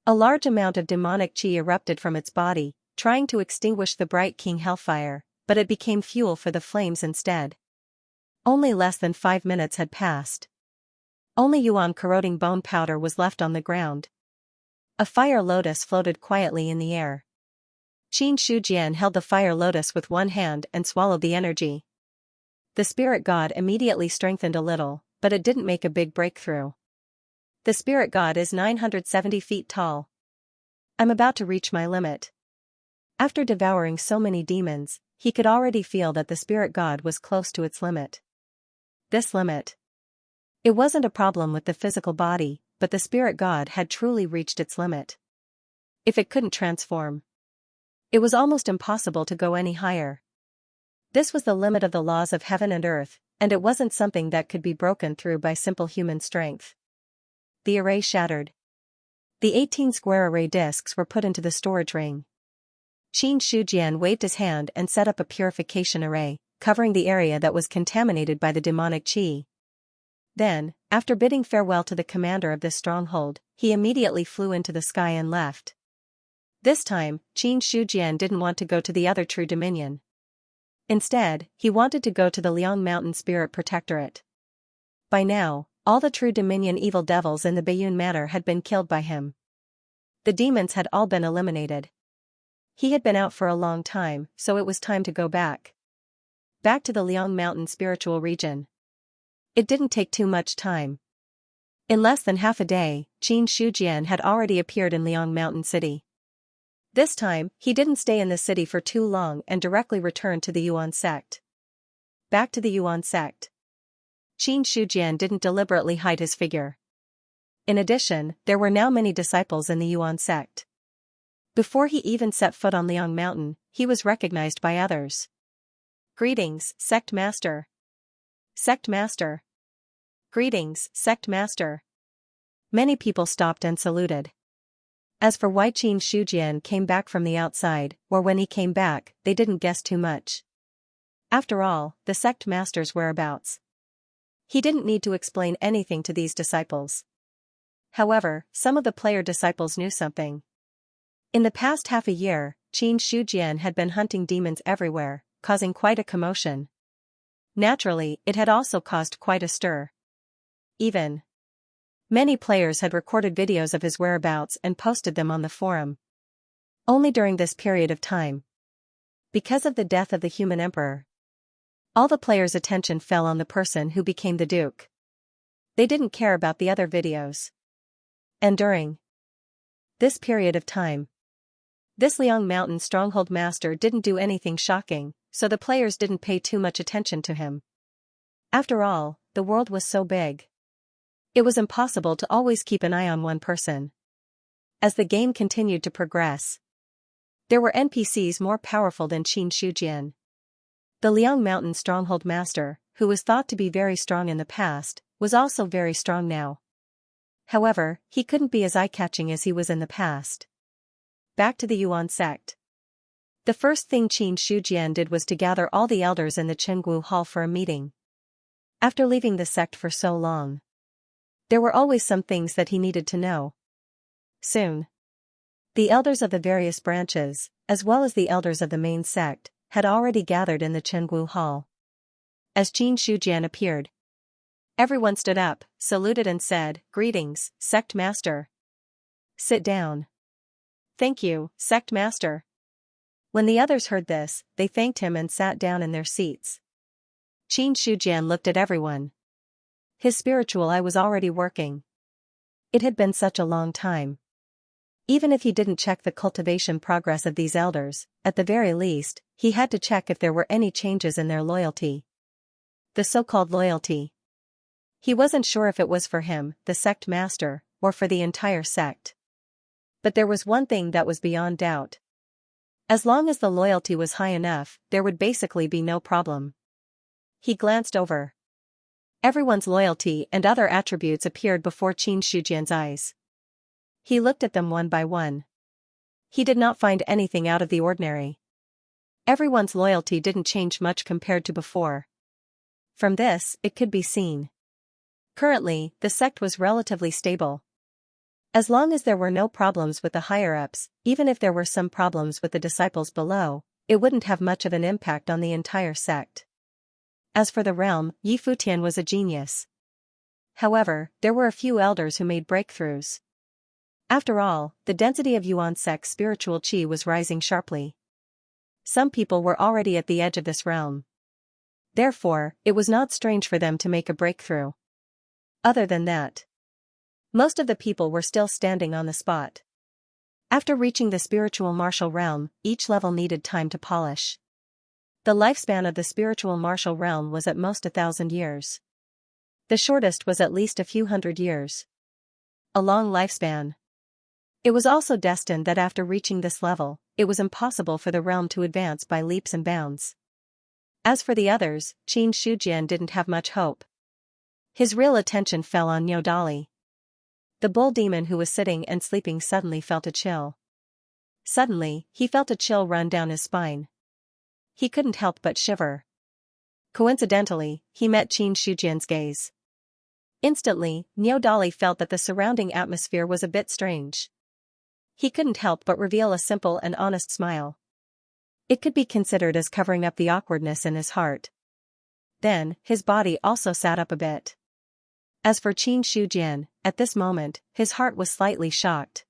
A large amount of demonic chi erupted from its body, trying to extinguish the bright king hellfire, but it became fuel for the flames instead. Only less than 5 minutes had passed. Only Yuan corroding bone powder was left on the ground. A fire lotus floated quietly in the air. Qin Shujian held the fire lotus with one hand and swallowed the energy. The spirit god immediately strengthened a little, but it didn't make a big breakthrough. The spirit god is 970 feet tall. I'm about to reach my limit. After devouring so many demons, he could already feel that the spirit god was close to its limit. This limit. It wasn't a problem with the physical body, but the spirit god had truly reached its limit. If it couldn't transform, it was almost impossible to go any higher. This was the limit of the laws of heaven and earth, and it wasn't something that could be broken through by simple human strength. The array shattered. The 18 square array discs were put into the storage ring. Qin Shujian waved his hand and set up a purification array, covering the area that was contaminated by the demonic qi. Then, after bidding farewell to the commander of this stronghold, he immediately flew into the sky and left. This time, Qin Shujian didn't want to go to the other true dominion. Instead, he wanted to go to the Liang Mountain Spirit Protectorate. By now, all the true dominion evil devils in the Bayun Manor had been killed by him. The demons had all been eliminated. He had been out for a long time, so it was time to go back. Back to the Liang Mountain spiritual region. It didn't take too much time. In less than half a day, Qin Shujian had already appeared in Liang Mountain City. This time, he didn't stay in the city for too long and directly returned to the Yuan sect. Back to the Yuan sect. Qin Shujian didn't deliberately hide his figure. In addition, there were now many disciples in the Yuan sect. Before he even set foot on Liang Mountain, he was recognized by others. "Greetings, Sect Master. Sect Master. Greetings, Sect Master." Many people stopped and saluted. As for why Qin Shujian came back from the outside, or when he came back, they didn't guess too much. After all, the sect master's whereabouts. He didn't need to explain anything to these disciples. However, some of the player disciples knew something. In the past half a year, Qin Shujian had been hunting demons everywhere, causing quite a commotion. Naturally, it had also caused quite a stir. Many players had recorded videos of his whereabouts and posted them on the forum. Only during this period of time, because of the death of the human emperor, all the players' attention fell on the person who became the duke. They didn't care about the other videos. And during this period of time, this Liang Mountain Stronghold master didn't do anything shocking, so the players didn't pay too much attention to him. After all, the world was so big. It was impossible to always keep an eye on one person. As the game continued to progress, there were NPCs more powerful than Qin Shujian. The Liang Mountain Stronghold master, who was thought to be very strong in the past, was also very strong now. However, he couldn't be as eye-catching as he was in the past. Back to the Yuan sect. The first thing Qin Shujian did was to gather all the elders in the Chenggu Hall for a meeting. After leaving the sect for so long, there were always some things that he needed to know. Soon, the elders of the various branches, as well as the elders of the main sect, had already gathered in the Chenggu Hall. As Qin Shujian appeared, everyone stood up, saluted and said, "Greetings, Sect Master. Sit down." "Thank you, Sect Master." When the others heard this, they thanked him and sat down in their seats. Qin Shujian looked at everyone. His spiritual eye was already working. It had been such a long time. Even if he didn't check the cultivation progress of these elders, at the very least, he had to check if there were any changes in their loyalty. The so-called loyalty. He wasn't sure if it was for him, the sect master, or for the entire sect. But there was one thing that was beyond doubt. As long as the loyalty was high enough, there would basically be no problem. He glanced over. Everyone's loyalty and other attributes appeared before Qin Shujian's eyes. He looked at them one by one. He did not find anything out of the ordinary. Everyone's loyalty didn't change much compared to before. From this, it could be seen. Currently, the sect was relatively stable. As long as there were no problems with the higher-ups, even if there were some problems with the disciples below, it wouldn't have much of an impact on the entire sect. As for the realm, Yi Futian was a genius. However, there were a few elders who made breakthroughs. After all, the density of Yuan sect's spiritual qi was rising sharply. Some people were already at the edge of this realm. Therefore, it was not strange for them to make a breakthrough. Other than that, most of the people were still standing on the spot. After reaching the spiritual martial realm, each level needed time to polish. The lifespan of the spiritual martial realm was at most 1,000 years. The shortest was at least a few hundred years. A long lifespan. It was also destined that after reaching this level, it was impossible for the realm to advance by leaps and bounds. As for the others, Qin Shujian didn't have much hope. His real attention fell on Niodali. The bull demon who was sitting and sleeping suddenly felt a chill. Suddenly, he felt a chill run down his spine. He couldn't help but shiver. Coincidentally, he met Qin Shujian's gaze. Instantly, Niodali felt that the surrounding atmosphere was a bit strange. He couldn't help but reveal a simple and honest smile. It could be considered as covering up the awkwardness in his heart. Then, his body also sat up a bit. As for Qin Shujian, at this moment, his heart was slightly shocked.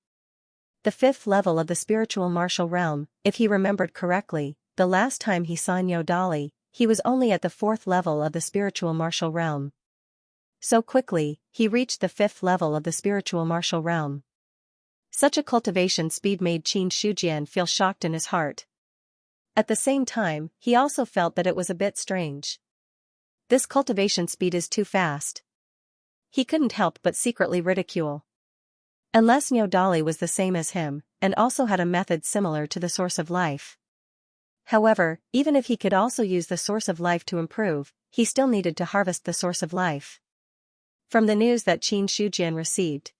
The 5th level of the spiritual martial realm, if he remembered correctly, the last time he saw Niodali, he was only at the 4th level of the spiritual martial realm. So quickly, he reached the 5th level of the spiritual martial realm. Such a cultivation speed made Qin Shujian feel shocked in his heart. At the same time, he also felt that it was a bit strange. This cultivation speed is too fast. He couldn't help but secretly ridicule. Unless Niodali was the same as him, and also had a method similar to the source of life. However, even if he could also use the source of life to improve, he still needed to harvest the source of life. From the news that Qin Shujian received.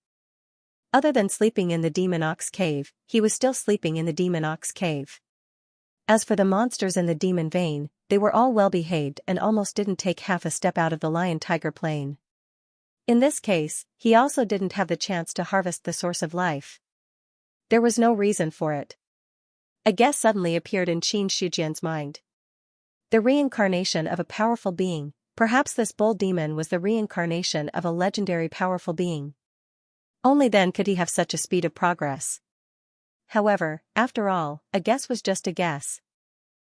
Other than sleeping in the Demon Ox Cave, he was still sleeping in the Demon Ox Cave. As for the monsters in the Demon Vein, they were all well behaved and almost didn't take half a step out of the Lion-Tiger plane. In this case, he also didn't have the chance to harvest the source of life. There was no reason for it. A guess suddenly appeared in Qin Shujian's mind. The reincarnation of a powerful being. Perhaps this bull demon was the reincarnation of a legendary powerful being. Only then could he have such a speed of progress. However, after all, a guess was just a guess.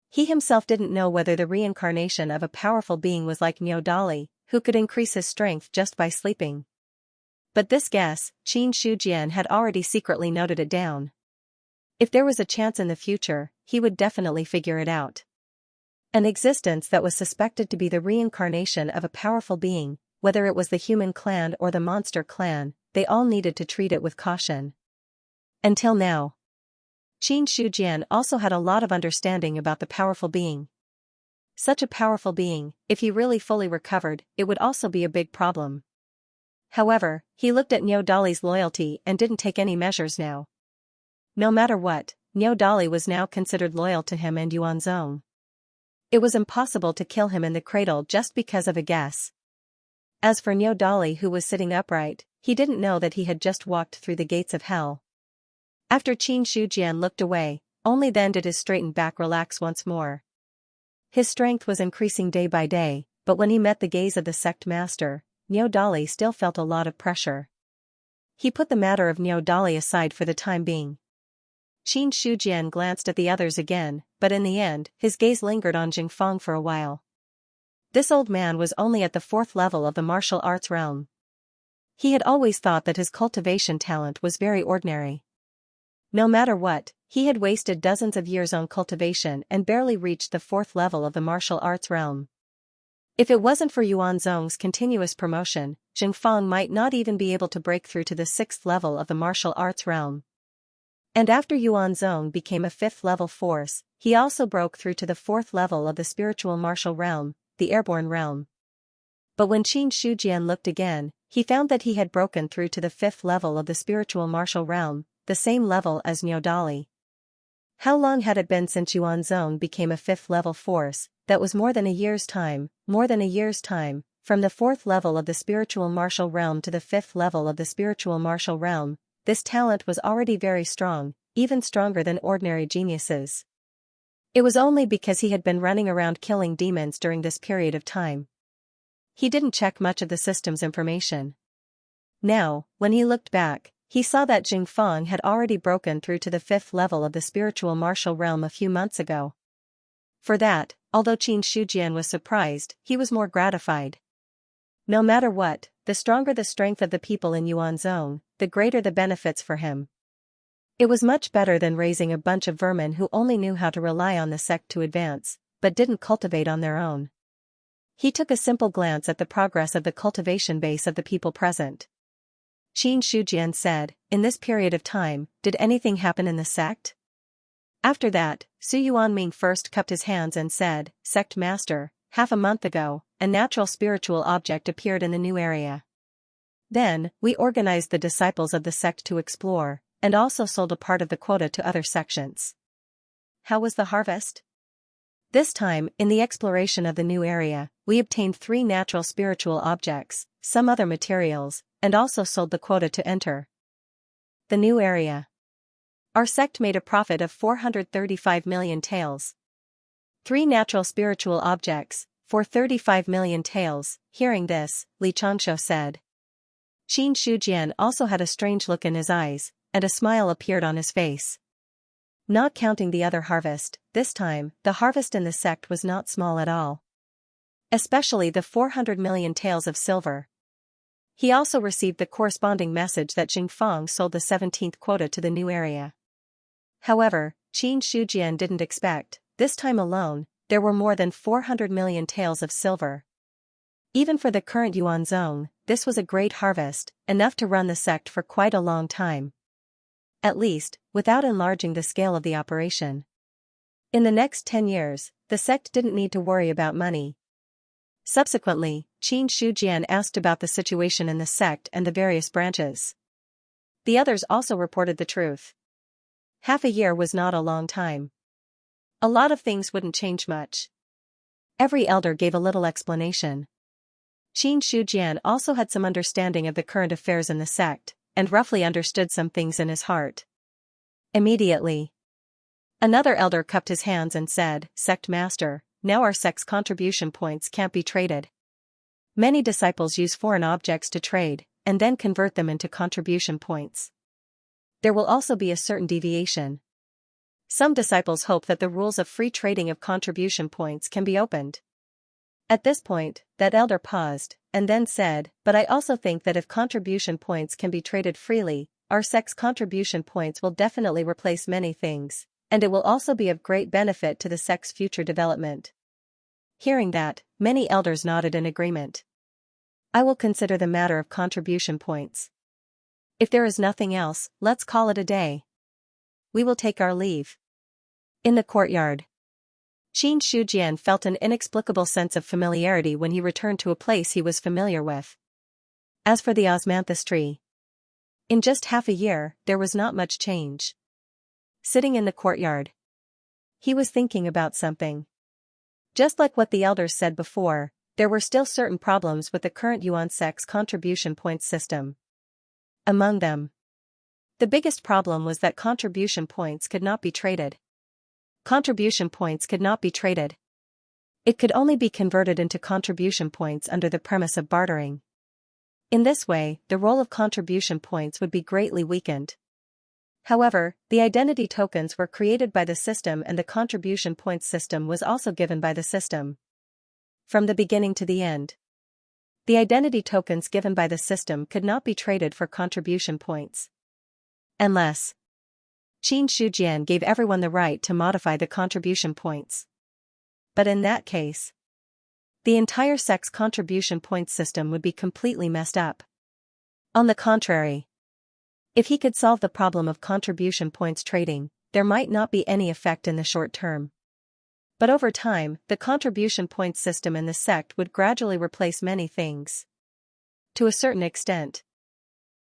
He himself didn't know whether the reincarnation of a powerful being was like Niodali, who could increase his strength just by sleeping. But this guess, Qin Shujian had already secretly noted it down. If there was a chance in the future, he would definitely figure it out. An existence that was suspected to be the reincarnation of a powerful being, whether it was the human clan or the monster clan, they all needed to treat it with caution. Until now. Qin Shujian also had a lot of understanding about the powerful being. Such a powerful being, if he really fully recovered, it would also be a big problem. However, he looked at Niodali's loyalty and didn't take any measures now. No matter what, Niodali was now considered loyal to him and Yuanzong. It was impossible to kill him in the cradle just because of a guess. As for Niodali, who was sitting upright, he didn't know that he had just walked through the gates of hell. After Qin Shujian looked away, only then did his straightened back relax once more. His strength was increasing day by day, but when he met the gaze of the sect master, Niodali still felt a lot of pressure. He put the matter of Niodali aside for the time being. Qin Shujian glanced at the others again, but in the end, his gaze lingered on Jingfeng for a while. This old man was only at the 4th level of the martial arts realm. He had always thought that his cultivation talent was very ordinary. No matter what, he had wasted dozens of years on cultivation and barely reached the 4th level of the martial arts realm. If it wasn't for Yuanzong's continuous promotion, Jingfeng might not even be able to break through to the 6th level of the martial arts realm. And after Yuanzong became a 5th level force, he also broke through to the 4th level of the spiritual martial realm, the airborne realm. But when Qin Shujian looked again, he found that he had broken through to the 5th level of the spiritual martial realm, the same level as Niodali. How long had it been since Yuanzong became a 5th level force? That was more than a year's time, from the 4th level of the spiritual martial realm to the 5th level of the spiritual martial realm. This talent was already very strong, even stronger than ordinary geniuses. It was only because he had been running around killing demons during this period of time. He didn't check much of the system's information. Now, when he looked back, he saw that Jingfeng had already broken through to the 5th level of the spiritual martial realm a few months ago. For that, although Qin Shujian was surprised, he was more gratified. No matter what, the stronger the strength of the people in Yuanzong, the greater the benefits for him. It was much better than raising a bunch of vermin who only knew how to rely on the sect to advance, but didn't cultivate on their own. He took a simple glance at the progress of the cultivation base of the people present. Qin Shujian said, "In this period of time, did anything happen in the sect?" After that, Su Yuanming first cupped his hands and said, "Sect Master, half a month ago, a natural spiritual object appeared in the new area. Then, we organized the disciples of the sect to explore, and also sold a part of the quota to other sections." How was the harvest? This time, in the exploration of the new area, we obtained 3 natural spiritual objects, some other materials, and also sold the quota to enter the new area. Our sect made a profit of 435 million taels. 3 natural spiritual objects, for 35 million taels. Hearing this, Li Changshu said. Qin Shujian also had a strange look in his eyes, and a smile appeared on his face. Not counting the other harvest, this time, the harvest in the sect was not small at all. Especially the 400 million taels of silver. He also received the corresponding message that Jingfeng sold the 17th quota to the new area. However, Qin Shujian didn't expect, this time alone, there were more than 400 million taels of silver. Even for the current Yuanzong, this was a great harvest, enough to run the sect for quite a long time. At least, without enlarging the scale of the operation. In the next 10 years, the sect didn't need to worry about money. Subsequently, Qin Shujian asked about the situation in the sect and the various branches. The others also reported the truth. Half a year was not a long time. A lot of things wouldn't change much. Every elder gave a little explanation. Qin Shujian also had some understanding of the current affairs in the sect, and roughly understood some things in his heart. Immediately, another elder cupped his hands and said, "Sect Master, now our sect's contribution points can't be traded. Many disciples use foreign objects to trade, and then convert them into contribution points. There will also be a certain deviation. Some disciples hope that the rules of free trading of contribution points can be opened." At this point, that elder paused, and then said, "But I also think that if contribution points can be traded freely, our sect's contribution points will definitely replace many things, and it will also be of great benefit to the sect's future development." Hearing that, many elders nodded in agreement. "I will consider the matter of contribution points. If there is nothing else, let's call it a day. We will take our leave." In the courtyard, Qin Shujian felt an inexplicable sense of familiarity when he returned to a place he was familiar with. As for the osmanthus tree, in just half a year, there was not much change. Sitting in the courtyard, he was thinking about something. Just like what the elders said before, there were still certain problems with the current Yuan sect's contribution points system. Among them, the biggest problem was that contribution points could not be traded. Contribution points could not be traded. It could only be converted into contribution points under the premise of bartering. In this way, the role of contribution points would be greatly weakened. However, the identity tokens were created by the system and the contribution points system was also given by the system. From the beginning to the end, the identity tokens given by the system could not be traded for contribution points. Unless Qin Shujian gave everyone the right to modify the contribution points. But in that case, the entire sect's contribution points system would be completely messed up. On the contrary, if he could solve the problem of contribution points trading, there might not be any effect in the short term. But over time, the contribution points system in the sect would gradually replace many things. To a certain extent,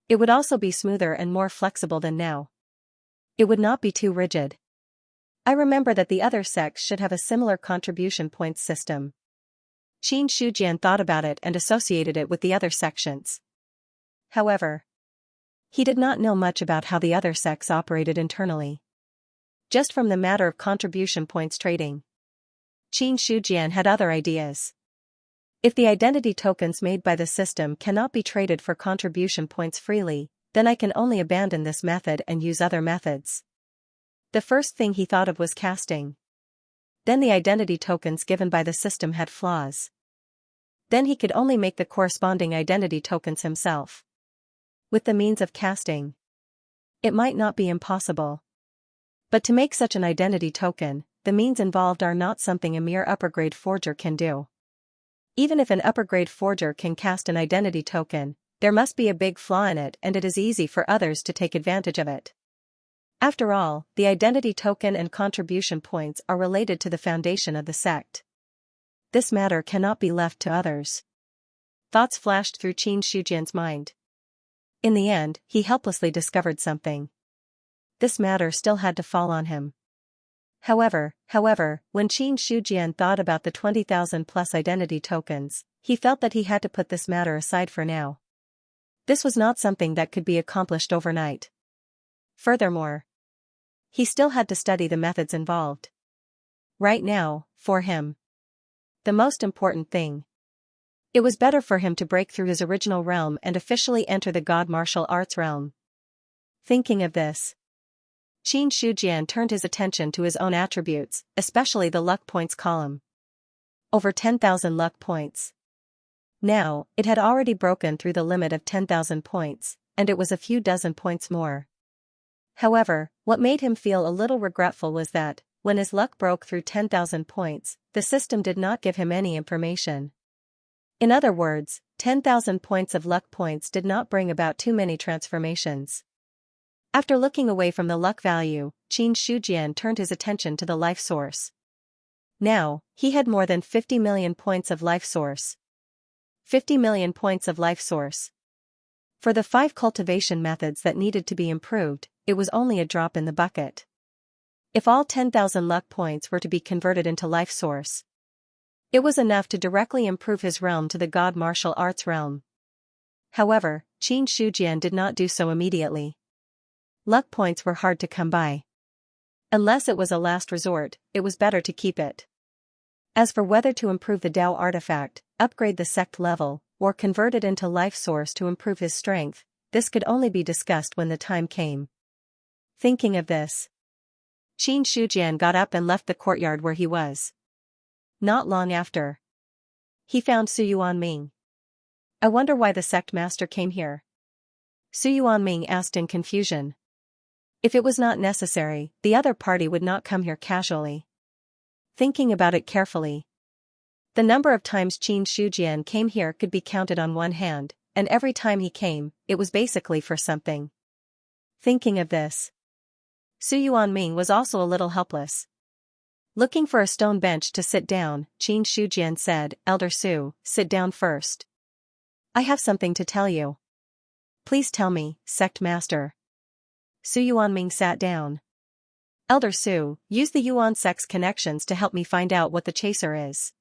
it would also be smoother and more flexible than now. It would not be too rigid. I remember that the other sects should have a similar contribution points system. Qin Shujian thought about it and associated it with the other sections. However, he did not know much about how the other sects operated internally. Just from the matter of contribution points trading, Qin Shujian had other ideas. If the identity tokens made by the system cannot be traded for contribution points freely, then I can only abandon this method and use other methods. The first thing he thought of was casting. Then the identity tokens given by the system had flaws. Then he could only make the corresponding identity tokens himself. With the means of casting, it might not be impossible. But to make such an identity token, the means involved are not something a mere upper-grade forger can do. Even if an upper-grade forger can cast an identity token, there must be a big flaw in it and it is easy for others to take advantage of it. After all, the identity token and contribution points are related to the foundation of the sect. This matter cannot be left to others. Thoughts flashed through Qin Shujian's mind. In the end, he helplessly discovered something. This matter still had to fall on him. However, when Qin Shujian thought about the 20,000 plus identity tokens, he felt that he had to put this matter aside for now. This was not something that could be accomplished overnight. Furthermore, he still had to study the methods involved. Right now, for him, the most important thing. It was better for him to break through his original realm and officially enter the God martial arts realm. Thinking of this, Qin Shujian turned his attention to his own attributes, especially the luck points column. Over 10,000 luck points. Now, it had already broken through the limit of 10,000 points, and it was a few dozen points more. However, what made him feel a little regretful was that, when his luck broke through 10,000 points, the system did not give him any information. In other words, 10,000 points of luck points did not bring about too many transformations. After looking away from the luck value, Xianxia turned his attention to the life source. Now, he had more than 50 million points of life source. 50 million points of life source. For the 5 cultivation methods that needed to be improved, it was only a drop in the bucket. If all 10,000 luck points were to be converted into life source, it was enough to directly improve his realm to the god martial arts realm. However, Xianxia did not do so immediately. Luck points were hard to come by. Unless it was a last resort, it was better to keep it. As for whether to improve the Dao artifact, upgrade the sect level, or convert it into life source to improve his strength, this could only be discussed when the time came. Thinking of this, Xianxia got up and left the courtyard where he was. Not long after, he found Su Yuanming. I wonder why the sect master came here. Su Yuanming asked in confusion. If it was not necessary, the other party would not come here casually. Thinking about it carefully, the number of times Xianxia came here could be counted on one hand, and every time he came, it was basically for something. Thinking of this, Su Yuanming was also a little helpless. Looking for a stone bench to sit down, Xianxia said, Elder Su, sit down first. I have something to tell you. Please tell me, sect master. Su Yuanming sat down. Elder Su, use the Yuan sect's connections to help me find out what the chaser is.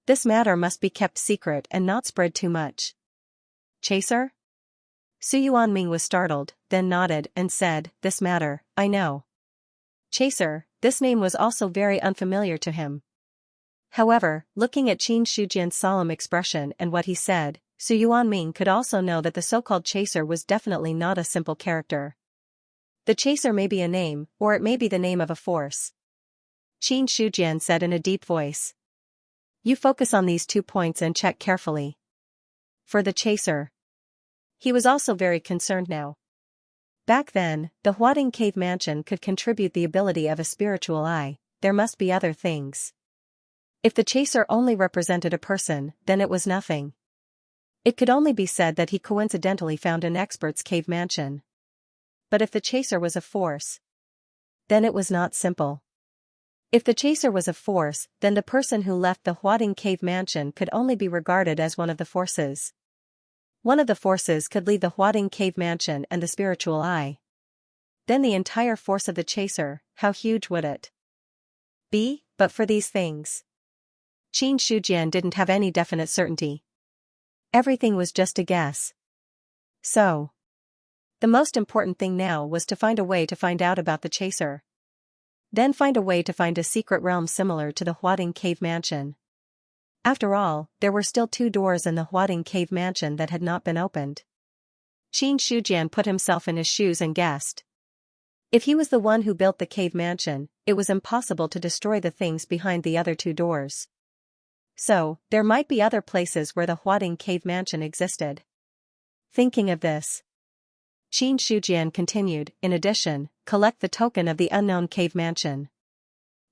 This matter must be kept secret and not spread too much. Chaser? Su Yuanming was startled, then nodded and said, this matter, I know. Chaser, this name was also very unfamiliar to him. However, looking at Xianxujian's solemn expression and what he said, Su Yuanming could also know that the so-called chaser was definitely not a simple character. The chaser may be a name, or it may be the name of a force. Xianxujian said in a deep voice. You focus on these 2 points and check carefully. For the chaser. He was also very concerned now. Back then, the Huading Cave Mansion could contribute the ability of a spiritual eye, there must be other things. If the chaser only represented a person, then it was nothing. It could only be said that he coincidentally found an expert's cave mansion. But if the chaser was a force, then it was not simple. If the chaser was a force, then the person who left the Huading Cave Mansion could only be regarded as one of the forces. One of the forces could leave the Huading Cave Mansion and the spiritual eye. Then the entire force of the chaser, how huge would it be, but for these things? Xianxujian didn't have any definite certainty. Everything was just a guess. So, the most important thing now was to find a way to find out about the chaser. Then find a way to find a secret realm similar to the Huading Cave Mansion. After all, there were still 2 doors in the Huading Cave Mansion that had not been opened. Xianxujian put himself in his shoes and guessed. If he was the one who built the cave mansion, it was impossible to destroy the things behind the other 2 doors. So, there might be other places where the Huading Cave Mansion existed. Thinking of this, Xianxujian continued, in addition, collect the token of the unknown cave mansion.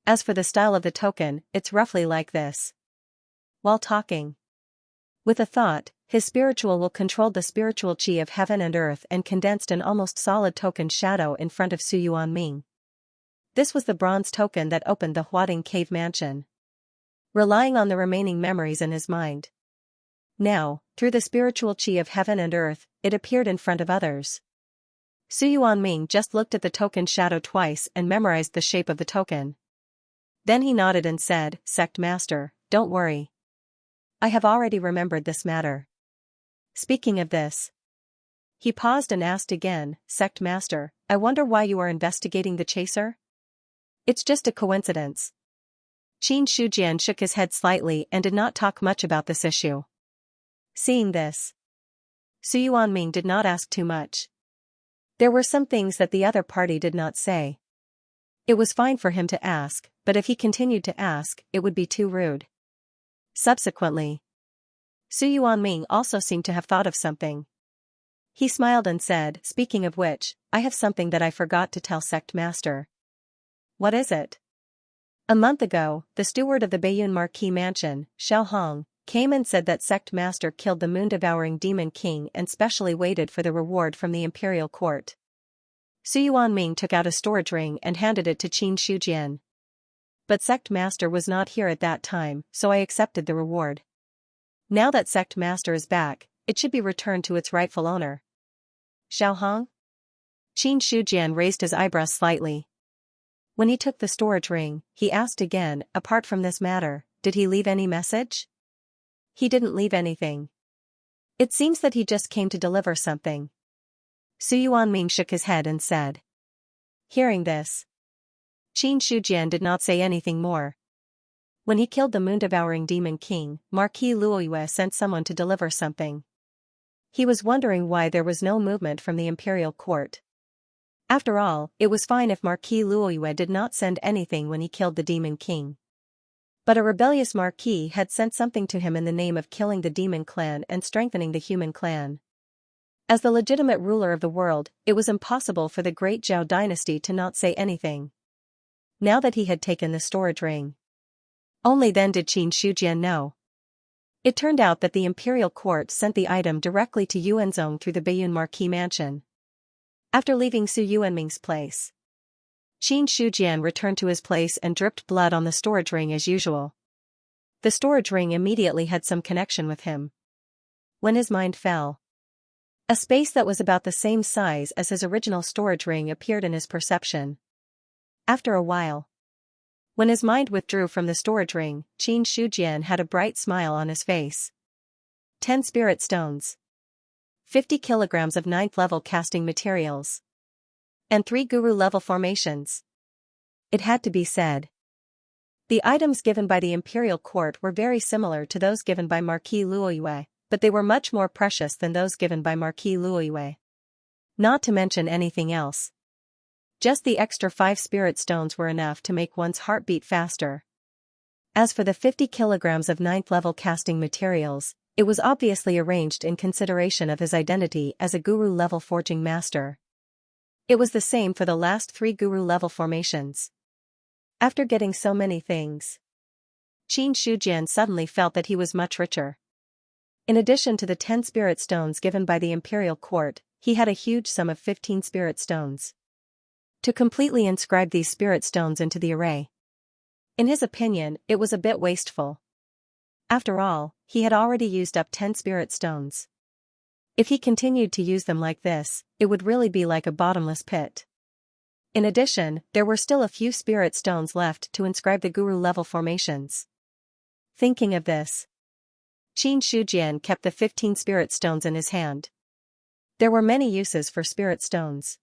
As for the style of the token, it's roughly like this. While talking, with a thought, his spiritual will controlled the spiritual chi of heaven and earth and condensed an almost solid token shadow in front of Su Yuanming. This was the bronze token that opened the Huading Cave Mansion. Relying on the remaining memories in his mind. Now, through the spiritual chi of heaven and earth, it appeared in front of others. Su Yuanming just looked at the token shadow twice and memorized the shape of the token. Then he nodded and said, Sect Master, don't worry. I have already remembered this matter. Speaking of this, he paused and asked again, Sect Master, I wonder why you are investigating the chaser? It's just a coincidence. Xianxujian shook his head slightly and did not talk much about this issue. Seeing this, Su Yuanming did not ask too much. There were some things that the other party did not say. It was fine for him to ask, but if he continued to ask, it would be too rude. Subsequently, Su Yuanming also seemed to have thought of something. He smiled and said, speaking of which, I have something that I forgot to tell Sect Master. What is it? A month ago, the steward of the Baiyun Marquis Mansion, Xiao Hong, came and said that sect master killed the moon-devouring demon king and specially waited for the reward from the imperial court. Su Yuanming took out a storage ring and handed it to Qin Shujian. But sect master was not here at that time, so I accepted the reward. Now that sect master is back, it should be returned to its rightful owner. Xiaohong? Qin Shujian raised his eyebrows slightly. When he took the storage ring, he asked again, apart from this matter, did he leave any message? He didn't leave anything. It seems that he just came to deliver something. Su Yuanming shook his head and said. Hearing this, Qin Shujian did not say anything more. When he killed the moon-devouring demon king, Marquis Luoyue sent someone to deliver something. He was wondering why there was no movement from the imperial court. After all, it was fine if Marquis Luoyue did not send anything when he killed the demon king. But a rebellious marquis had sent something to him in the name of killing the demon clan and strengthening the human clan. As the legitimate ruler of the world, it was impossible for the great Zhao dynasty to not say anything. Now that he had taken the storage ring, only then did Qin Shujian know. It turned out that the imperial court sent the item directly to Yuanzong through the Baiyun Marquis mansion. After leaving Su Yuanming's place, Qin Shujian returned to his place and dripped blood on the storage ring as usual. The storage ring immediately had some connection with him. When his mind fell, a space that was about the same size as his original storage ring appeared in his perception. After a while, when his mind withdrew from the storage ring, Qin Shujian had a bright smile on his face. 10 spirit stones, 50 kilograms of 9th level casting materials, and 3 guru level formations. It had to be said. The items given by the imperial court were very similar to those given by Marquis Luoyue, but they were much more precious than those given by Marquis Luoyue. Not to mention anything else. Just the extra 5 spirit stones were enough to make one's heart beat faster. As for the 50 kilograms of 9th level casting materials, it was obviously arranged in consideration of his identity as a guru level forging master. It was the same for the last 3 guru level formations. After getting so many things, Qin Shujian suddenly felt that he was much richer. In addition to the 10 spirit stones given by the imperial court, he had a huge sum of 15 spirit stones to completely inscribe these spirit stones into the array. In his opinion, it was a bit wasteful. After all, he had already used up 10 spirit stones. If he continued to use them like this, it would really be like a bottomless pit. In addition, there were still a few spirit stones left to inscribe the guru level formations. Thinking of this, Qin Shujian kept the 15 spirit stones in his hand. There were many uses for spirit stones.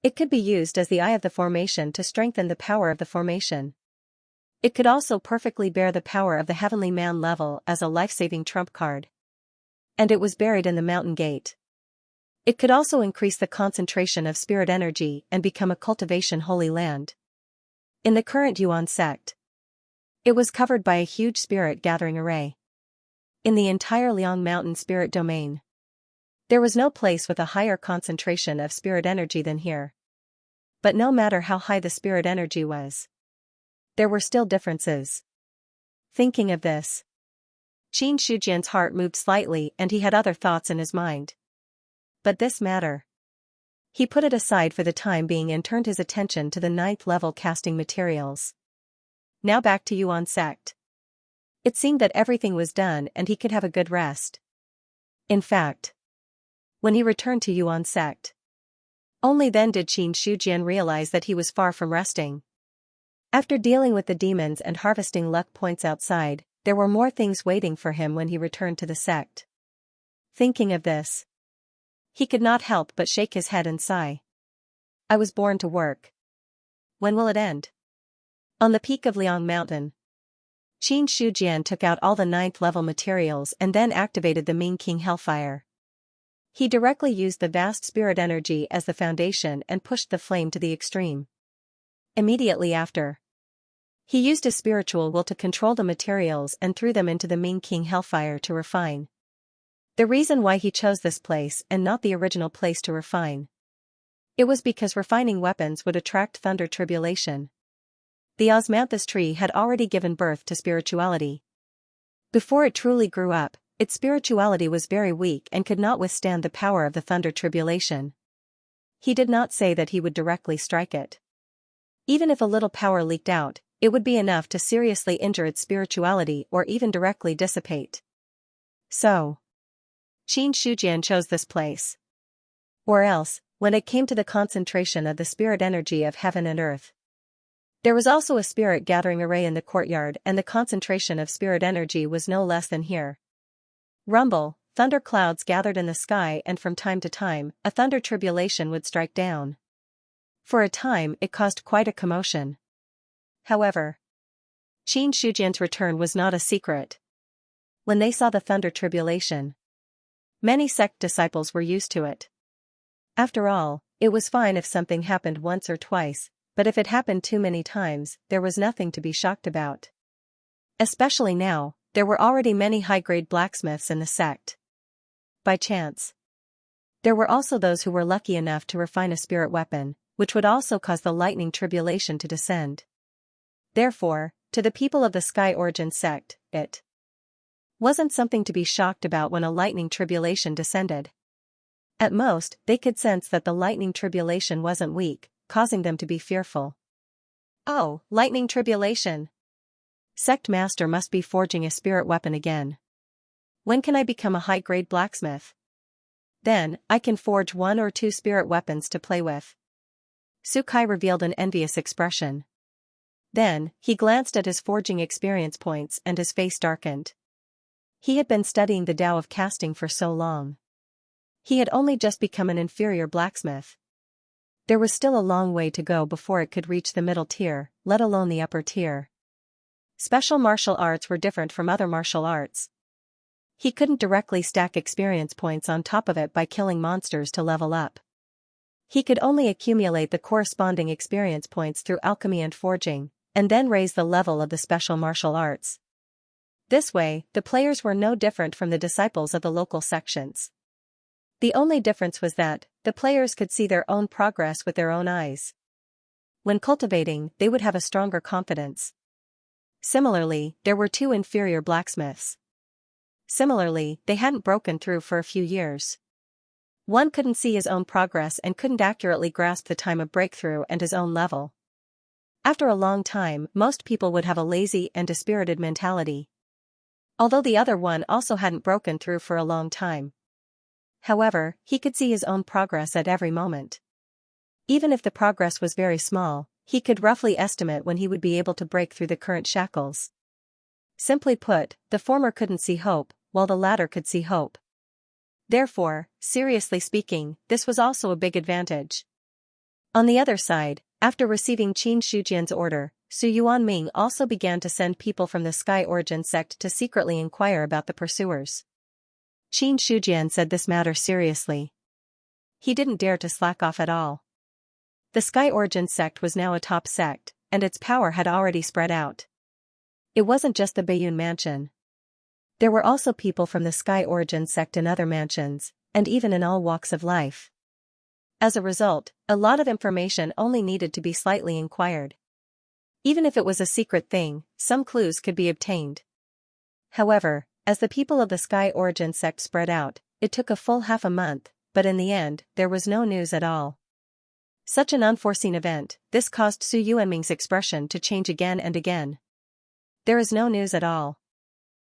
It could be used as the eye of the formation to strengthen the power of the formation. It could also perfectly bear the power of the heavenly man level as a life-saving trump card. And it was buried in the mountain gate. It could also increase the concentration of spirit energy and become a cultivation holy land. In the current Yuan sect, it was covered by a huge spirit gathering array. In the entire Liang Mountain spirit domain, there was no place with a higher concentration of spirit energy than here. But no matter how high the spirit energy was, there were still differences. Thinking of this, Qin Shujian's heart moved slightly and he had other thoughts in his mind. But this matter, he put it aside for the time being and turned his attention to the 9th level casting materials. Now back to Yuan sect. It seemed that everything was done and he could have a good rest. In fact, when he returned to Yuan sect, only then did Qin Shujian realize that he was far from resting. After dealing with the demons and harvesting luck points outside, there were more things waiting for him when he returned to the sect. Thinking of this, he could not help but shake his head and sigh. I was born to work. When will it end? On the peak of Liang Mountain, Qin Shujian took out all the 9th level materials and then activated the Ming King Hellfire. He directly used the vast spirit energy as the foundation and pushed the flame to the extreme. Immediately after, he used his spiritual will to control the materials and threw them into the Ming King Hellfire to refine. The reason why he chose this place and not the original place to refine, it was because refining weapons would attract thunder tribulation. The osmanthus tree had already given birth to spirituality. Before it truly grew up, its spirituality was very weak and could not withstand the power of the thunder tribulation. He did not say that he would directly strike it. Even if a little power leaked out, it would be enough to seriously injure its spirituality or even directly dissipate. So, Xianxia chose this place. Or else, when it came to the concentration of the spirit energy of heaven and earth, there was also a spirit gathering array in the courtyard, and the concentration of spirit energy was no less than here. Rumble, thunder clouds gathered in the sky, and from time to time, a thunder tribulation would strike down. For a time it caused quite a commotion. However, Xianxia's return was not a secret. When they saw the thunder tribulation, many sect disciples were used to it. After all, it was fine if something happened once or twice, but if it happened too many times, there was nothing to be shocked about. Especially now, there were already many high-grade blacksmiths in the sect. By chance, there were also those who were lucky enough to refine a spirit weapon, which would also cause the lightning tribulation to descend. Therefore, to the people of the Sky Origin sect, it wasn't something to be shocked about when a lightning tribulation descended. At most, they could sense that the lightning tribulation wasn't weak, causing them to be fearful. Oh, lightning tribulation! Sect master must be forging a spirit weapon again. When can I become a high-grade blacksmith? Then, I can forge 1 or 2 spirit weapons to play with. Sukai revealed an envious expression. Then, he glanced at his forging experience points and his face darkened. He had been studying the Tao of casting for so long. He had only just become an inferior blacksmith. There was still a long way to go before it could reach the middle tier, let alone the upper tier. Special martial arts were different from other martial arts. He couldn't directly stack experience points on top of it by killing monsters to level up. He could only accumulate the corresponding experience points through alchemy and forging, and then raise the level of the special martial arts. This way, the players were no different from the disciples of the local sections. The only difference was that the players could see their own progress with their own eyes. When cultivating, they would have a stronger confidence. Similarly, there were 2 inferior blacksmiths. Similarly, they hadn't broken through for a few years. One couldn't see his own progress and couldn't accurately grasp the time of breakthrough and his own level. After a long time, most people would have a lazy and dispirited mentality. Although the other one also hadn't broken through for a long time. However, he could see his own progress at every moment. Even if the progress was very small, he could roughly estimate when he would be able to break through the current shackles. Simply put, the former couldn't see hope, while the latter could see hope. Therefore, seriously speaking, this was also a big advantage. On the other side, after receiving Qin Shujian's order, Su Yuanming also began to send people from the Sky Origin sect to secretly inquire about the pursuers. Qin Shujian said this matter seriously. He didn't dare to slack off at all. The Sky Origin sect was now a top sect, and its power had already spread out. It wasn't just the Baiyun mansion. There were also people from the Sky Origin sect in other mansions, and even in all walks of life. As a result, a lot of information only needed to be slightly inquired. Even if it was a secret thing, some clues could be obtained. However, as the people of the Sky Origin sect spread out, it took a full half a month, but in the end, there was no news at all. Such an unforeseen event, this caused Su Yuanming's expression to change again and again. There is no news at all.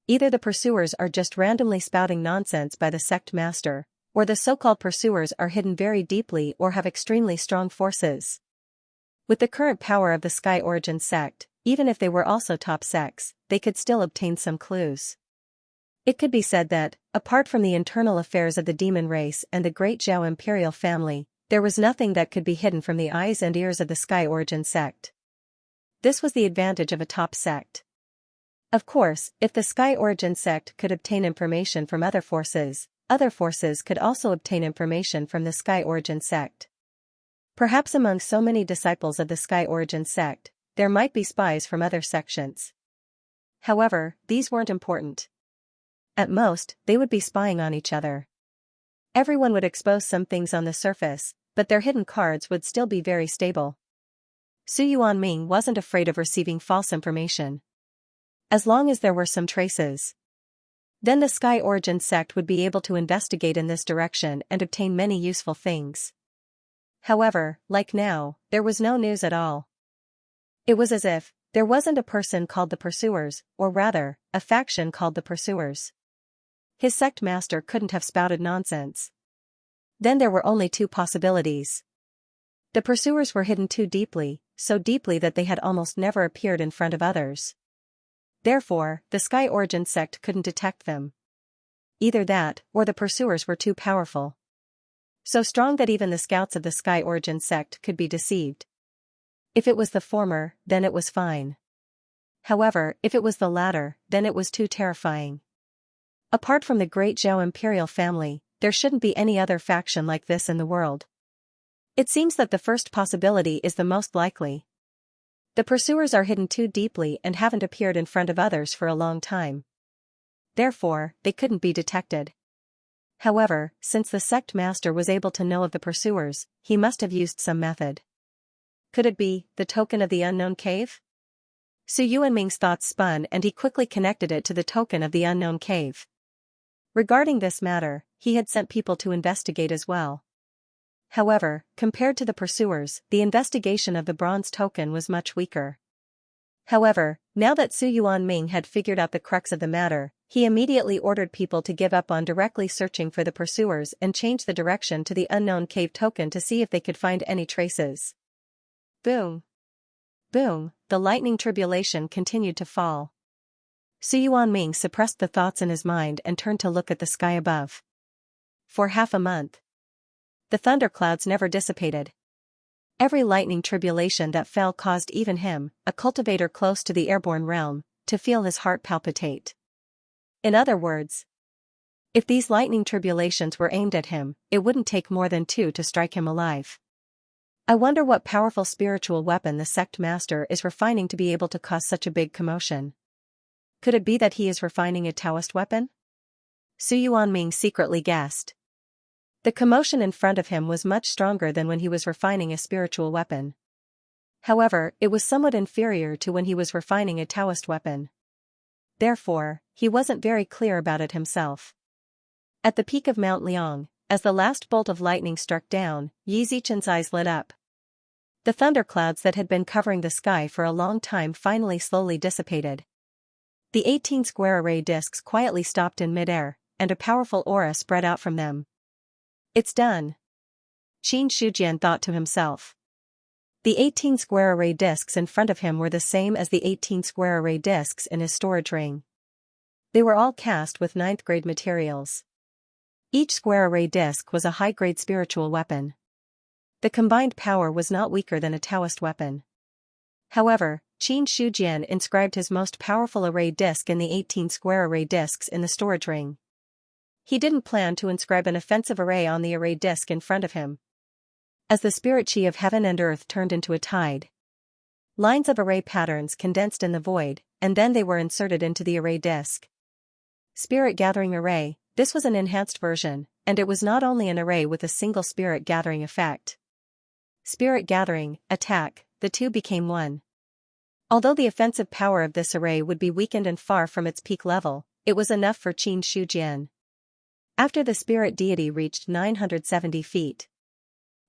Either the pursuers are just randomly spouting nonsense by the sect master, or the so-called pursuers are hidden very deeply or have extremely strong forces. With the current power of the Sky Origin sect, even if they were also top sects, they could still obtain some clues. It could be said that, apart from the internal affairs of the demon race and the great Zhao imperial family, there was nothing that could be hidden from the eyes and ears of the Sky Origin sect. This was the advantage of a top sect. Of course, if the Sky Origin sect could obtain information from other forces could also obtain information from the Sky Origin sect. Perhaps among so many disciples of the Sky Origin sect, there might be spies from other sections. However, these weren't important. At most, they would be spying on each other. Everyone would expose some things on the surface, but their hidden cards would still be very stable. Su Yuanming wasn't afraid of receiving false information. As long as there were some traces, Then the Sky Origin sect would be able to investigate in this direction and obtain many useful things. However, like now, there was no news at all. It was as if there wasn't a person called the Pursuers, or rather, a faction called the Pursuers. His sect master couldn't have spouted nonsense. Then there were only two possibilities. The Pursuers were hidden too deeply, so deeply that they had almost never appeared in front of others. Therefore, the Sky Origin sect couldn't detect them. Either that, or the Pursuers were too powerful. So strong that even the scouts of the Sky Origin sect could be deceived. If it was the former, then it was fine. However, if it was the latter, then it was too terrifying. Apart from the great Zhao imperial family, there shouldn't be any other faction like this in the world. It seems that the first possibility is the most likely. The Pursuers are hidden too deeply and haven't appeared in front of others for a long time. Therefore, they couldn't be detected. However, since the sect master was able to know of the Pursuers, he must have used some method. Could it be the token of the unknown cave? Su Yuanming's thoughts spun and he quickly connected it to the token of the unknown cave. Regarding this matter, he had sent people to investigate as well. However, compared to the Pursuers, the investigation of the bronze token was much weaker. However, now that Su Yuanming had figured out the crux of the matter, he immediately ordered people to give up on directly searching for the Pursuers and change the direction to the unknown cave token to see if they could find any traces. Boom! Boom! The lightning tribulation continued to fall. Su Yuanming suppressed the thoughts in his mind and turned to look at the sky above. For half a month, the thunderclouds never dissipated. Every lightning tribulation that fell caused even him, a cultivator close to the airborne realm, to feel his heart palpitate. In other words, if these lightning tribulations were aimed at him, it wouldn't take more than 2 to strike him alive. I wonder what powerful spiritual weapon the sect master is refining to be able to cause such a big commotion. Could it be that he is refining a Taoist weapon? Su Yuanming secretly guessed. The commotion in front of him was much stronger than when he was refining a spiritual weapon. However, it was somewhat inferior to when he was refining a Taoist weapon. Therefore, he wasn't very clear about it himself. At the peak of Mount Liang, as the last bolt of lightning struck down, Yi Zichen's eyes lit up. The thunderclouds that had been covering the sky for a long time finally slowly dissipated. The 18 square array discs quietly stopped in midair, and a powerful aura spread out from them. It's done. Qin Shujian thought to himself. The 18 square array discs in front of him were the same as the 18 square array discs in his storage ring. They were all cast with 9th grade materials. Each square array disc was a high-grade spiritual weapon. The combined power was not weaker than a Taoist weapon. However, Qin Shujian inscribed his most powerful array disc in the 18 square array discs in the storage ring. He didn't plan to inscribe an offensive array on the array disc in front of him. As the spirit chi of heaven and earth turned into a tide, lines of array patterns condensed in the void, and then they were inserted into the array disc. Spirit Gathering Array, this was an enhanced version, and it was not only an array with a single spirit gathering effect. Spirit Gathering, Attack, the two became one. Although the offensive power of this array would be weakened and far from its peak level, it was enough for Qin Shujian. After the spirit deity reached 970 feet.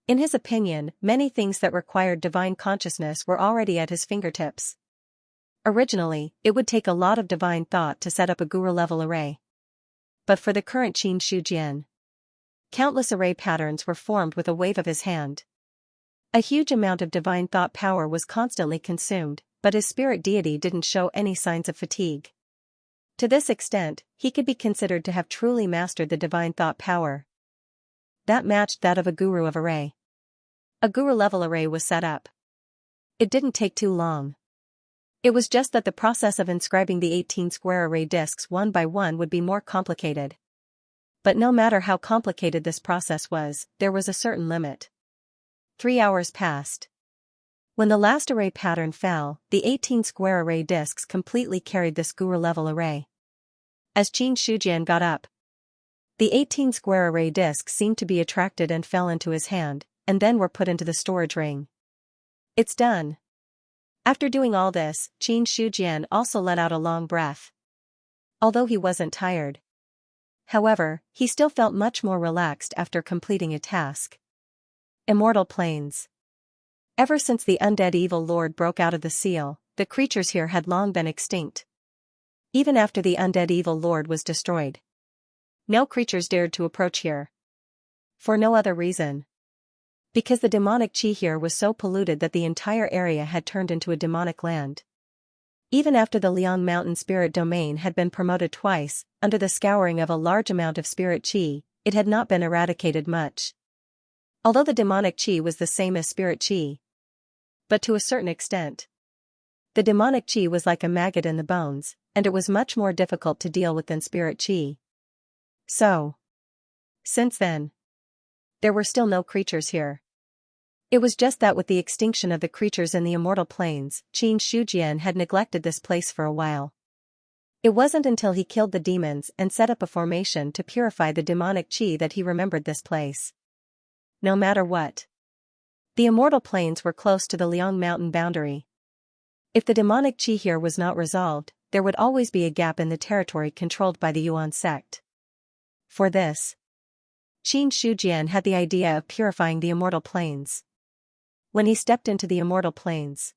In his opinion, many things that required divine consciousness were already at his fingertips. Originally, it would take a lot of divine thought to set up a guru-level array. But for the current Qin Shujian, countless array patterns were formed with a wave of his hand. A huge amount of divine thought power was constantly consumed, but his spirit deity didn't show any signs of fatigue. To this extent, he could be considered to have truly mastered the divine thought power. That matched that of a guru of array. A guru-level array was set up. It didn't take too long. It was just that the process of inscribing the 18 square array discs one by one would be more complicated. But no matter how complicated this process was, there was a certain limit. 3 hours passed. When the last array pattern fell, the 18 square array discs completely carried this guru-level array. As Qin Shujian got up, the 18 square array discs seemed to be attracted and fell into his hand, and then were put into the storage ring. It's done. After doing all this, Qin Shujian also let out a long breath. Although he wasn't tired, However, he still felt much more relaxed after completing a task. Immortal Plains. Ever since the undead evil lord broke out of the seal, the creatures here had long been extinct. Even after the undead evil lord was destroyed, no creatures dared to approach here. For no other reason. Because the demonic chi here was so polluted that the entire area had turned into a demonic land. Even after the Liang Mountain spirit domain had been promoted twice, under the scouring of a large amount of spirit chi, it had not been eradicated much. Although the demonic chi was the same as spirit chi. But to a certain extent. The demonic chi was like a maggot in the bones, and it was much more difficult to deal with than spirit chi. So, since then, there were still no creatures here. It was just that with the extinction of the creatures in the Immortal Plains, Xianxia had neglected this place for a while. It wasn't until he killed the demons and set up a formation to purify the demonic chi that he remembered this place. No matter what, the Immortal Plains were close to the Liang Mountain boundary. If the demonic chi here was not resolved, there would always be a gap in the territory controlled by the Yuan sect. For this, Qin Shujian had the idea of purifying the Immortal Plains. When he stepped into the Immortal Plains,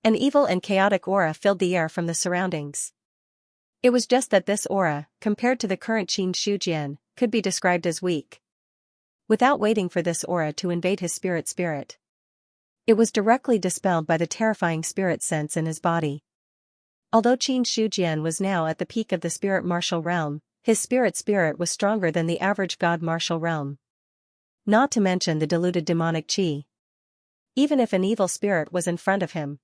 an evil and chaotic aura filled the air from the surroundings. It was just that this aura, compared to the current Qin Shujian, could be described as weak. Without waiting for this aura to invade his spirit, it was directly dispelled by the terrifying spirit sense in his body. Although Qin Shujian was now at the peak of the spirit martial realm, his spirit was stronger than the average god martial realm. Not to mention the diluted demonic chi. Even if an evil spirit was in front of him,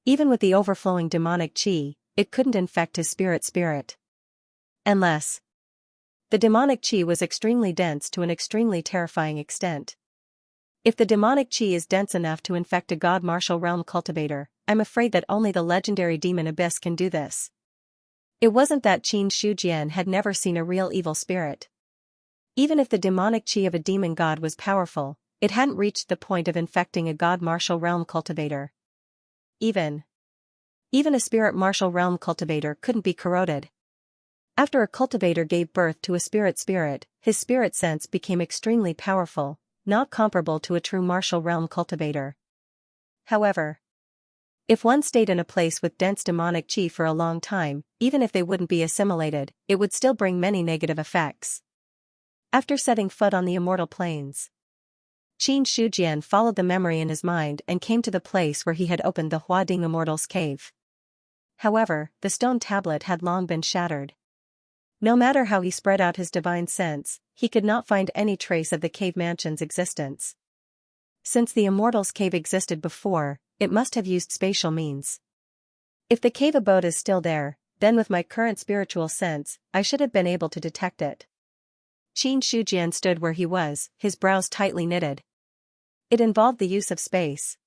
even with the overflowing demonic chi, it couldn't infect his spirit. Unless the demonic chi was extremely dense to an extremely terrifying extent. If the demonic chi is dense enough to infect a god martial realm cultivator, I'm afraid that only the legendary demon Abyss can do this. It wasn't that Qin Shujian had never seen a real evil spirit. Even if the demonic chi of a demon god was powerful, it hadn't reached the point of infecting a god martial realm cultivator. Even a spirit martial realm cultivator couldn't be corroded. After a cultivator gave birth to a spirit, his spirit sense became extremely powerful, not comparable to a true martial realm cultivator. However, if one stayed in a place with dense demonic chi for a long time, even if they wouldn't be assimilated, it would still bring many negative effects. After setting foot on the Immortal Plains, Qin Shujian followed the memory in his mind and came to the place where he had opened the Huading Immortal's cave. However, the stone tablet had long been shattered. No matter how he spread out his divine sense, he could not find any trace of the cave mansion's existence. Since the Immortal's cave existed before, it must have used spatial means. If the cave abode is still there, then with my current spiritual sense, I should have been able to detect it. Qin Shujian stood where he was, his brows tightly knitted. It involved the use of space.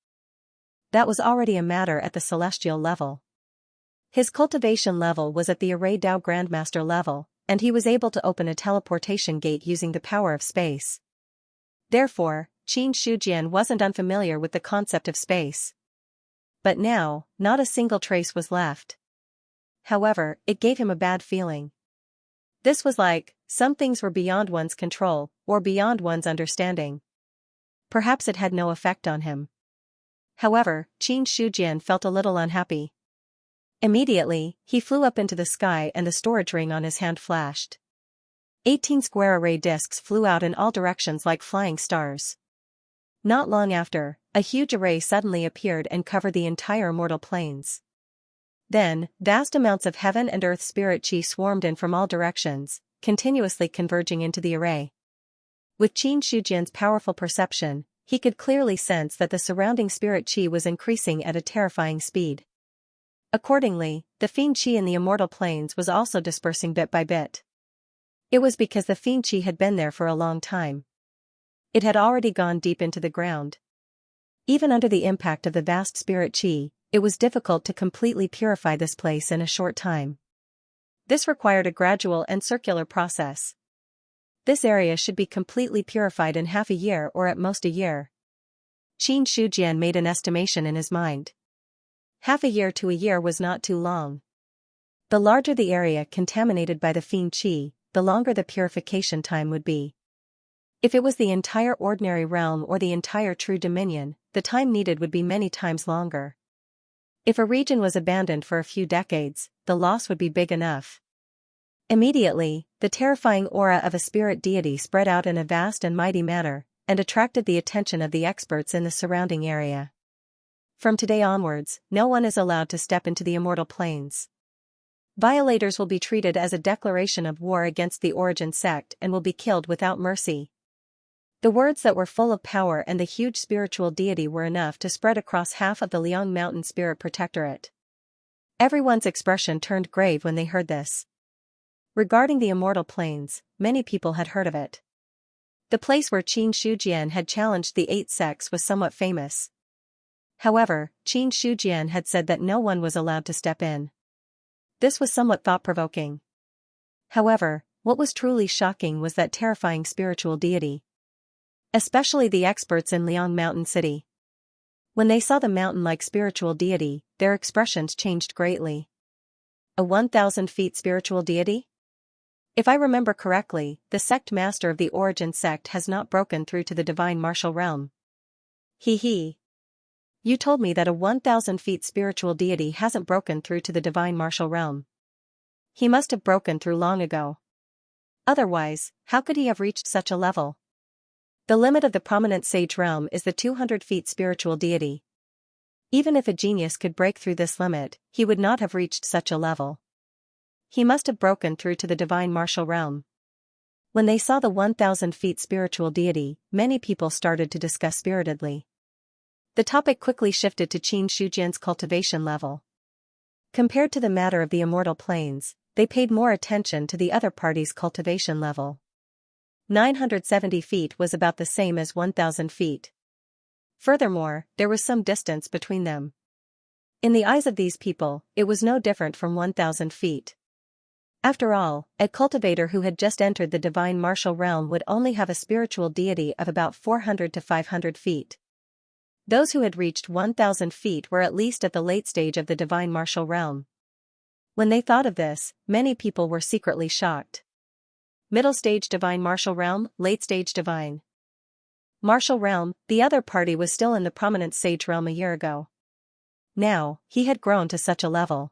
That was already a matter at the celestial level. His cultivation level was at the Array Dao Grandmaster level, and he was able to open a teleportation gate using the power of space. Therefore, Qin Shujian wasn't unfamiliar with the concept of space. But now, not a single trace was left. However, it gave him a bad feeling. This was like, some things were beyond one's control, or beyond one's understanding. Perhaps it had no effect on him. However, Qin Shujian felt a little unhappy. Immediately, he flew up into the sky and the storage ring on his hand flashed. 18 square array discs flew out in all directions like flying stars. Not long after, a huge array suddenly appeared and covered the entire Immortal Plains. Then, vast amounts of heaven and earth spirit chi swarmed in from all directions, continuously converging into the array. With Qin Shujian's powerful perception, he could clearly sense that the surrounding spirit chi was increasing at a terrifying speed. Accordingly, the fiend chi in the Immortal Plains was also dispersing bit by bit. It was because the fiend chi had been there for a long time. It had already gone deep into the ground. Even under the impact of the vast spirit chi, it was difficult to completely purify this place in a short time. This required a gradual and circular process. This area should be completely purified in half a year or at most a year. Qin Shujian made an estimation in his mind. Half a year to a year was not too long. The larger the area contaminated by the fiend chi, the longer the purification time would be. If it was the entire ordinary realm or the entire true dominion, the time needed would be many times longer. If a region was abandoned for a few decades, the loss would be big enough. Immediately, the terrifying aura of a spirit deity spread out in a vast and mighty manner, and attracted the attention of the experts in the surrounding area. From today onwards, no one is allowed to step into the immortal planes. Violators will be treated as a declaration of war against the Origin sect and will be killed without mercy. The words that were full of power and the huge spiritual deity were enough to spread across half of the Liang Mountain Spirit Protectorate. Everyone's expression turned grave when they heard this. Regarding the immortal planes, many people had heard of it. The place where Qin Shujian had challenged the 8 sects was somewhat famous. However, Qin Shujian had said that no one was allowed to step in. This was somewhat thought-provoking. However, what was truly shocking was that terrifying spiritual deity. Especially the experts in Liang Mountain City. When they saw the mountain-like spiritual deity, their expressions changed greatly. A 1,000 feet spiritual deity? If I remember correctly, the sect master of the Origin sect has not broken through to the divine martial realm. He. You told me that a 1,000 feet spiritual deity hasn't broken through to the divine martial realm. He must have broken through long ago. Otherwise, how could he have reached such a level? The limit of the prominent sage realm is the 200 feet spiritual deity. Even if a genius could break through this limit, he would not have reached such a level. He must have broken through to the divine martial realm. When they saw the 1,000 feet spiritual deity, many people started to discuss spiritedly. The topic quickly shifted to Qin Shujian's cultivation level. Compared to the matter of the immortal planes, they paid more attention to the other party's cultivation level. 970 feet was about the same as 1,000 feet. Furthermore, there was some distance between them. In the eyes of these people, it was no different from 1,000 feet. After all, a cultivator who had just entered the divine martial realm would only have a spiritual deity of about 400 to 500 feet. Those who had reached 1,000 feet were at least at the late stage of the divine martial realm. When they thought of this, many people were secretly shocked. Middle stage divine martial realm, late stage divine martial realm, the other party was still in the prominent sage realm a year ago. Now, he had grown to such a level.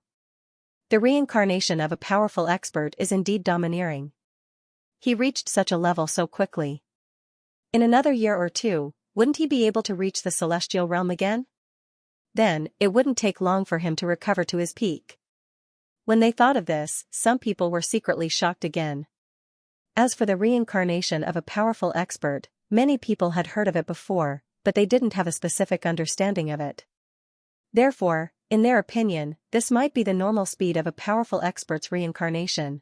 The reincarnation of a powerful expert is indeed domineering. He reached such a level so quickly. In another year or two, wouldn't he be able to reach the celestial realm again? Then, it wouldn't take long for him to recover to his peak. When they thought of this, some people were secretly shocked again. As for the reincarnation of a powerful expert, many people had heard of it before, but they didn't have a specific understanding of it. Therefore, in their opinion, this might be the normal speed of a powerful expert's reincarnation.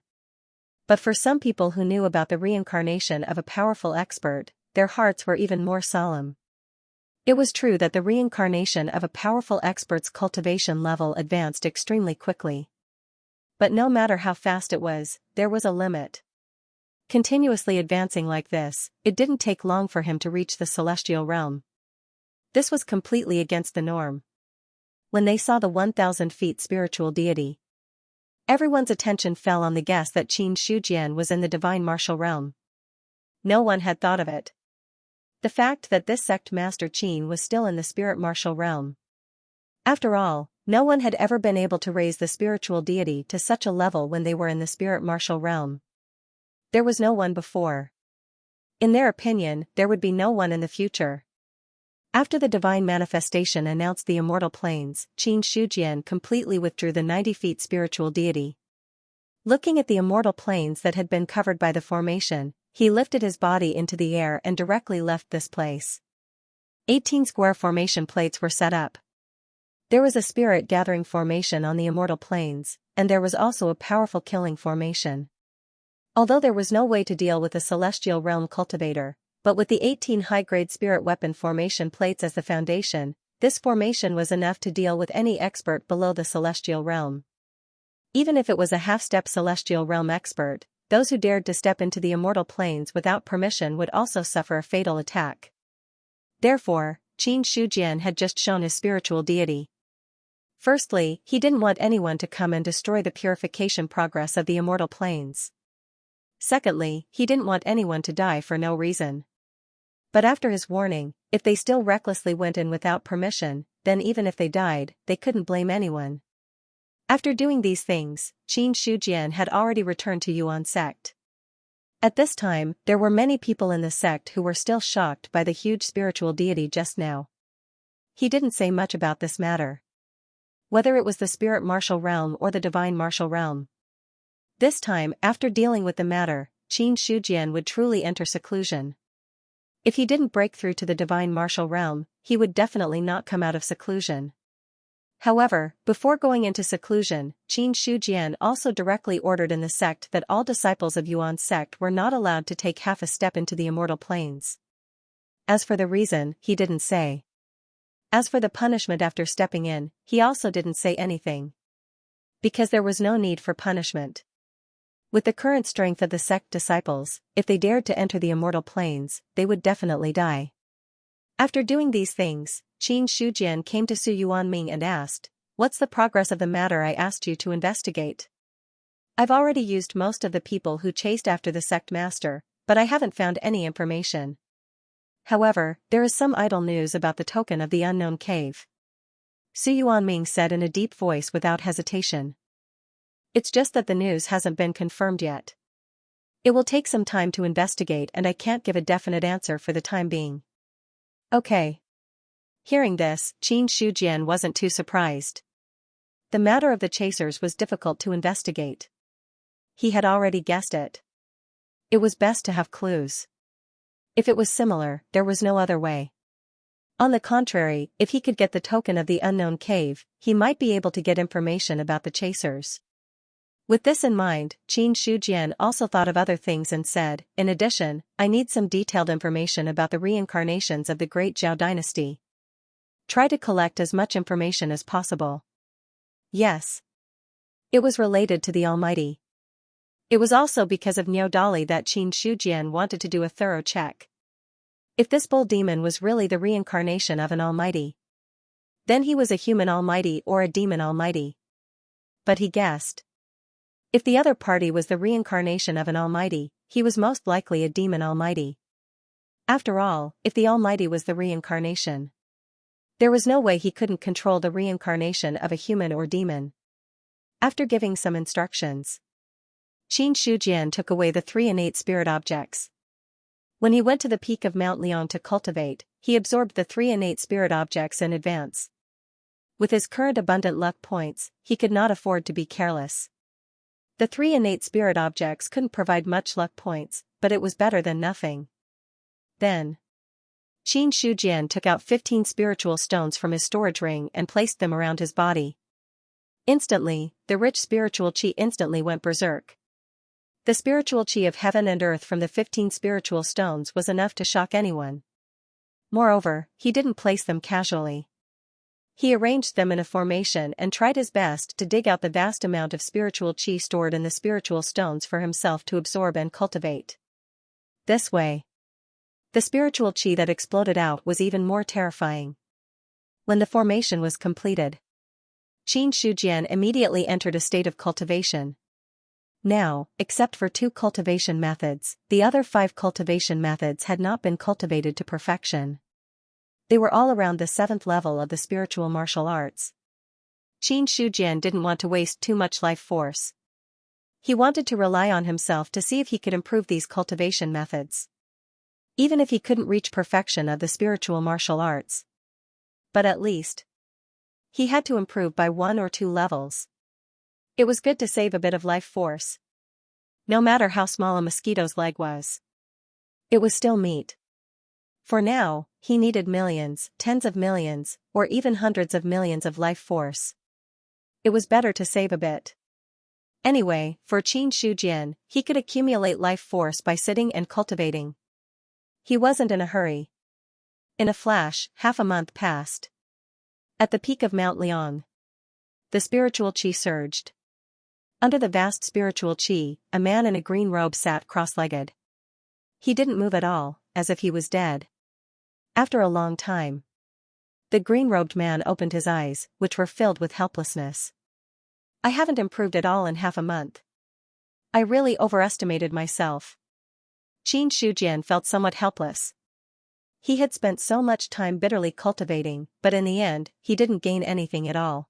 But for some people who knew about the reincarnation of a powerful expert, their hearts were even more solemn. It was true that the reincarnation of a powerful expert's cultivation level advanced extremely quickly. But no matter how fast it was, there was a limit. Continuously advancing like this, it didn't take long for him to reach the celestial realm. This was completely against the norm. When they saw the 1,000 feet spiritual deity, everyone's attention fell on the guess that Qin Shujian was in the divine martial realm. No one had thought of it. The fact that this sect master Qin was still in the spirit martial realm. After all, no one had ever been able to raise the spiritual deity to such a level when they were in the spirit martial realm. There was no one before. In their opinion, there would be no one in the future. After the divine manifestation announced the immortal planes, Qin Shujian completely withdrew the 90 feet spiritual deity. Looking at the immortal planes that had been covered by the formation, he lifted his body into the air and directly left this place. 18 square formation plates were set up. There was a spirit gathering formation on the immortal planes, and there was also a powerful killing formation. Although there was no way to deal with a celestial realm cultivator, but with the 18 high-grade spirit weapon formation plates as the foundation, this formation was enough to deal with any expert below the celestial realm. Even if it was a half-step celestial realm expert, those who dared to step into the immortal planes without permission would also suffer a fatal attack. Therefore, Qin Shujian had just shown his spiritual deity. Firstly, he didn't want anyone to come and destroy the purification progress of the immortal planes. Secondly, he didn't want anyone to die for no reason. But after his warning, if they still recklessly went in without permission, then even if they died, they couldn't blame anyone. After doing these things, Qin Shujian had already returned to Yuan sect. At this time, there were many people in the sect who were still shocked by the huge spiritual deity just now. He didn't say much about this matter. Whether it was the spirit martial realm or the divine martial realm. This time, after dealing with the matter, Qin Shujian would truly enter seclusion. If he didn't break through to the divine martial realm, he would definitely not come out of seclusion. However, before going into seclusion, Qin Shujian also directly ordered in the sect that all disciples of Yuan's sect were not allowed to take half a step into the immortal planes. As for the reason, he didn't say. As for the punishment after stepping in, he also didn't say anything. Because there was no need for punishment. With the current strength of the sect disciples, if they dared to enter the immortal planes, they would definitely die. After doing these things, Qin Shujian came to Su Yuanming and asked, "What's the progress of the matter I asked you to investigate? I've already used most of the people who chased after the sect master, but I haven't found any information. However, there is some idle news about the token of the unknown cave." Su Yuanming said in a deep voice without hesitation. "It's just that the news hasn't been confirmed yet. It will take some time to investigate and I can't give a definite answer for the time being." Okay. Hearing this, Qin Shujian wasn't too surprised. The matter of the chasers was difficult to investigate. He had already guessed it. It was best to have clues. If it was similar, there was no other way. On the contrary, if he could get the token of the unknown cave, he might be able to get information about the chasers. With this in mind, Qin Shujian also thought of other things and said, "In addition, I need some detailed information about the reincarnations of the great Zhao dynasty. Try to collect as much information as possible." Yes. It was related to the Almighty. It was also because of Niao Dali that Qin Shujian wanted to do a thorough check. If this bull demon was really the reincarnation of an Almighty, then he was a human Almighty or a demon Almighty. But he guessed. If the other party was the reincarnation of an Almighty, he was most likely a demon Almighty. After all, if the Almighty was the reincarnation, there was no way he couldn't control the reincarnation of a human or demon. After giving some instructions, Qin Shujian took away the 3 innate spirit objects. When he went to the peak of Mount Liang to cultivate, he absorbed the 3 innate spirit objects in advance. With his current abundant luck points, he could not afford to be careless. The 3 innate spirit objects couldn't provide much luck points, but it was better than nothing. Then, Qin Shujian took out 15 spiritual stones from his storage ring and placed them around his body. Instantly, the rich spiritual qi instantly went berserk. The spiritual qi of heaven and earth from the 15 spiritual stones was enough to shock anyone. Moreover, he didn't place them casually. He arranged them in a formation and tried his best to dig out the vast amount of spiritual qi stored in the spiritual stones for himself to absorb and cultivate. This way, the spiritual qi that exploded out was even more terrifying. When the formation was completed, Qin Shujian immediately entered a state of cultivation. Now, except for 2 cultivation methods, the other 5 cultivation methods had not been cultivated to perfection. They were all around the 7th level of the spiritual martial arts. Qin Shujian didn't want to waste too much life force. He wanted to rely on himself to see if he could improve these cultivation methods. Even if he couldn't reach perfection of the spiritual martial arts. But at least, he had to improve by 1 or 2 levels. It was good to save a bit of life force. No matter how small a mosquito's leg was, it was still meat. For now, he needed millions, tens of millions, or even hundreds of millions of life force. It was better to save a bit. Anyway, for Qin Shujian, he could accumulate life force by sitting and cultivating. He wasn't in a hurry. In a flash, half a month passed. At the peak of Mount Liang, the spiritual qi surged. Under the vast spiritual qi, a man in a green robe sat cross-legged. He didn't move at all, as if he was dead. After a long time, the green-robed man opened his eyes, which were filled with helplessness. "I haven't improved at all in half a month. I really overestimated myself. Xianxia felt somewhat helpless. He had spent so much time bitterly cultivating, but in the end, he didn't gain anything at all.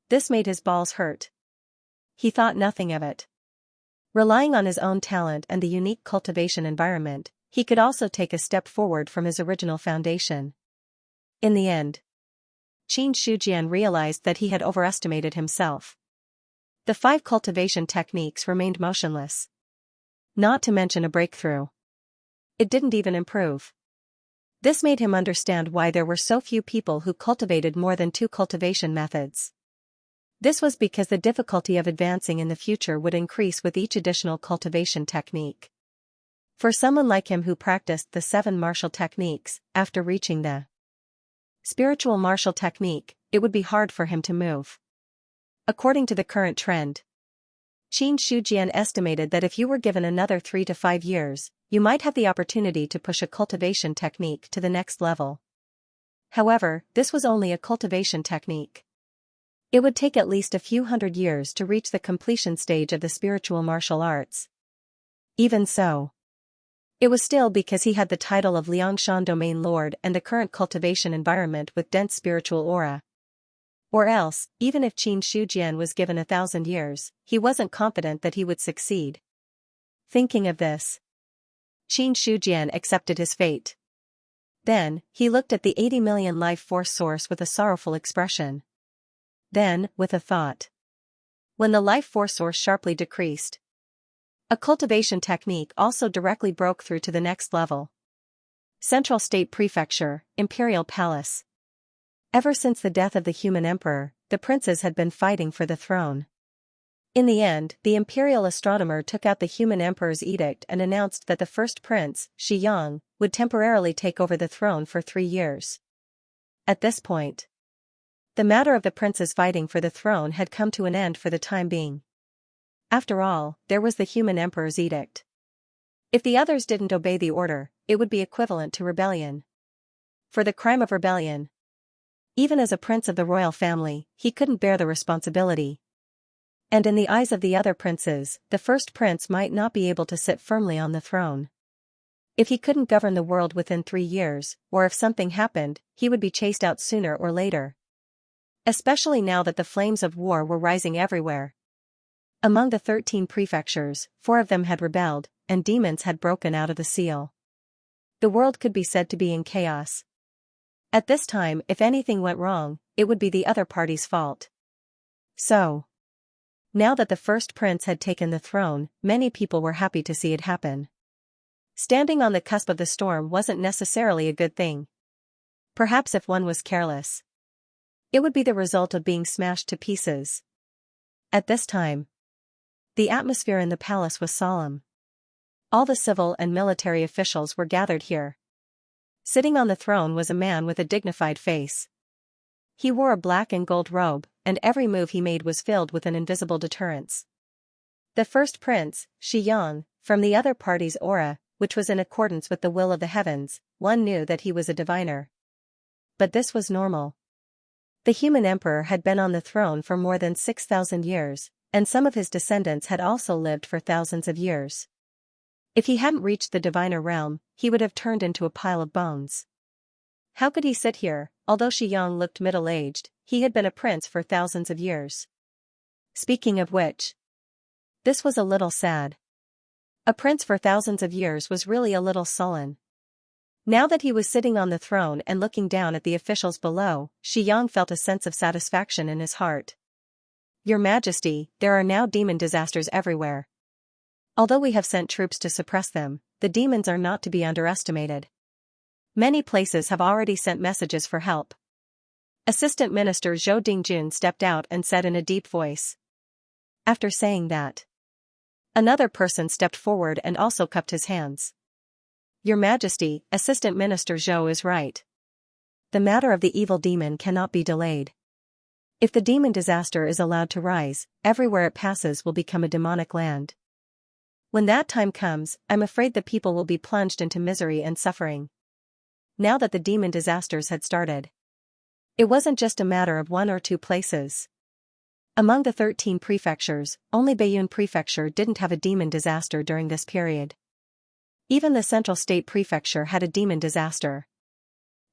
This made his balls hurt. He thought nothing of it. Relying on his own talent and the unique cultivation environment, he could also take a step forward from his original foundation. In the end, Xianxia realized that he had overestimated himself. The 5 cultivation techniques remained motionless. Not to mention a breakthrough. It didn't even improve. This made him understand why there were so few people who cultivated more than 2 cultivation methods. This was because the difficulty of advancing in the future would increase with each additional cultivation technique. For someone like him who practiced the 7 martial techniques, after reaching the spiritual martial technique, it would be hard for him to move. According to the current trend, Xianxia estimated that if you were given another 3 to 5 years, you might have the opportunity to push a cultivation technique to the next level. However, this was only a cultivation technique. It would take at least a few hundred years to reach the completion stage of the spiritual martial arts. Even so, it was still because he had the title of Liangshan Domain Lord and the current cultivation environment with dense spiritual aura. Or else, even if Xianxia was given 1,000 years, he wasn't confident that he would succeed. Thinking of this, Xianxia accepted his fate. Then, he looked at the 80 million life force source with a sorrowful expression. Then, with a thought. When the life force source sharply decreased, a cultivation technique also directly broke through to the next level. Central State Prefecture, Imperial Palace. Ever since the death of the human emperor, the princes had been fighting for the throne. In the end, the imperial astronomer took out the human emperor's edict and announced that the first prince, Xianxia, would temporarily take over the throne for 3 years. At this point, the matter of the princes fighting for the throne had come to an end for the time being. After all, there was the human emperor's edict. If the others didn't obey the order, it would be equivalent to rebellion. For the crime of rebellion, even as a prince of the royal family, he couldn't bear the responsibility. And in the eyes of the other princes, the first prince might not be able to sit firmly on the throne. If he couldn't govern the world within 3 years, or if something happened, he would be chased out sooner or later. Especially now that the flames of war were rising everywhere. Among the 13 prefectures, 4 of them had rebelled, and demons had broken out of the seal. The world could be said to be in chaos. At this time, if anything went wrong, it would be the other party's fault. So, now that the first prince had taken the throne, many people were happy to see it happen. Standing on the cusp of the storm wasn't necessarily a good thing. Perhaps if one was careless, it would be the result of being smashed to pieces. At this time, the atmosphere in the palace was solemn. All the civil and military officials were gathered here. Sitting on the throne was a man with a dignified face. He wore a black and gold robe, and every move he made was filled with an invisible deterrence. The first prince, Xianxia, from the other party's aura, which was in accordance with the will of the heavens, one knew that he was a diviner. But this was normal. The human emperor had been on the throne for more than 6,000 years, and some of his descendants had also lived for thousands of years. If he hadn't reached the diviner realm, he would have turned into a pile of bones. How could he sit here? Although Xianxia looked middle-aged, he had been a prince for thousands of years. Speaking of which, this was a little sad. A prince for thousands of years was really a little sullen. Now that he was sitting on the throne and looking down at the officials below, Xianxia felt a sense of satisfaction in his heart. Your Majesty, there are now demon disasters everywhere. Although we have sent troops to suppress them, the demons are not to be underestimated. Many places have already sent messages for help. Assistant Minister Zhou Dingjun stepped out and said in a deep voice. After saying that, another person stepped forward and also cupped his hands. Your Majesty, Assistant Minister Zhou is right. The matter of the evil demon cannot be delayed. If the demon disaster is allowed to rise, everywhere it passes will become a demonic land. When that time comes, I'm afraid the people will be plunged into misery and suffering. Now that the demon disasters had started, it wasn't just a matter of 1 or 2 places. Among the 13 prefectures, only Baiyun Prefecture didn't have a demon disaster during this period. Even the Central State Prefecture had a demon disaster.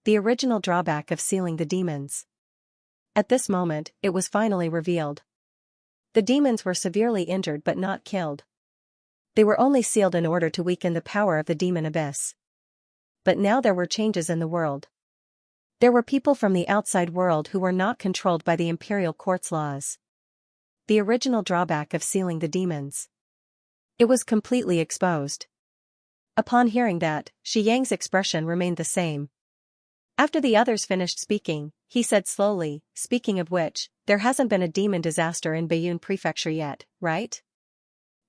The original drawback of sealing the demons. At this moment, it was finally revealed. The demons were severely injured but not killed. They were only sealed in order to weaken the power of the demon abyss. But now there were changes in the world. There were people from the outside world who were not controlled by the imperial court's laws. The original drawback of sealing the demons. It was completely exposed. Upon hearing that, Xianxia's expression remained the same. After the others finished speaking, he said slowly, speaking of which, there hasn't been a demon disaster in Baiyun Prefecture yet, right?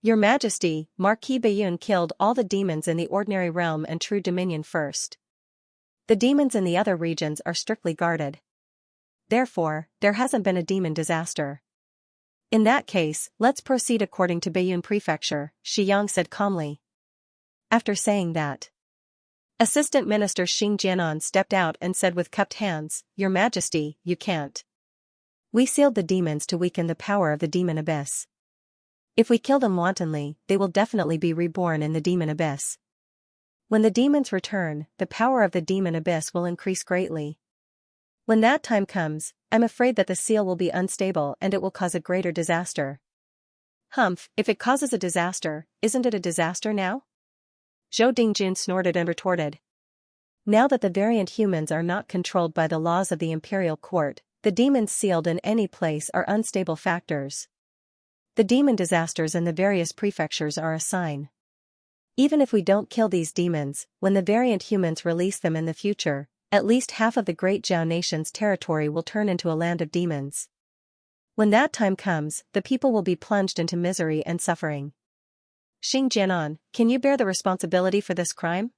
Your Majesty, Marquis Baiyun killed all the demons in the ordinary realm and true dominion first. The demons in the other regions are strictly guarded. Therefore, there hasn't been a demon disaster. In that case, let's proceed according to Baiyun Prefecture, Xianxia said calmly. After saying that, Assistant Minister Xianxia stepped out and said with cupped hands, Your Majesty, you can't. We sealed the demons to weaken the power of the demon abyss. If we kill them wantonly, they will definitely be reborn in the demon abyss. When the demons return, the power of the demon abyss will increase greatly. When that time comes, I'm afraid that the seal will be unstable and it will cause a greater disaster. Humph, if it causes a disaster, isn't it a disaster now? Zhou Dingjun snorted and retorted. Now that the variant humans are not controlled by the laws of the imperial court, the demons sealed in any place are unstable factors. The demon disasters in the various prefectures are a sign. Even if we don't kill these demons, when the variant humans release them in the future, at least half of the Great Zhao Nation's territory will turn into a land of demons. When that time comes, the people will be plunged into misery and suffering. Xing Jianan, can you bear the responsibility for this crime?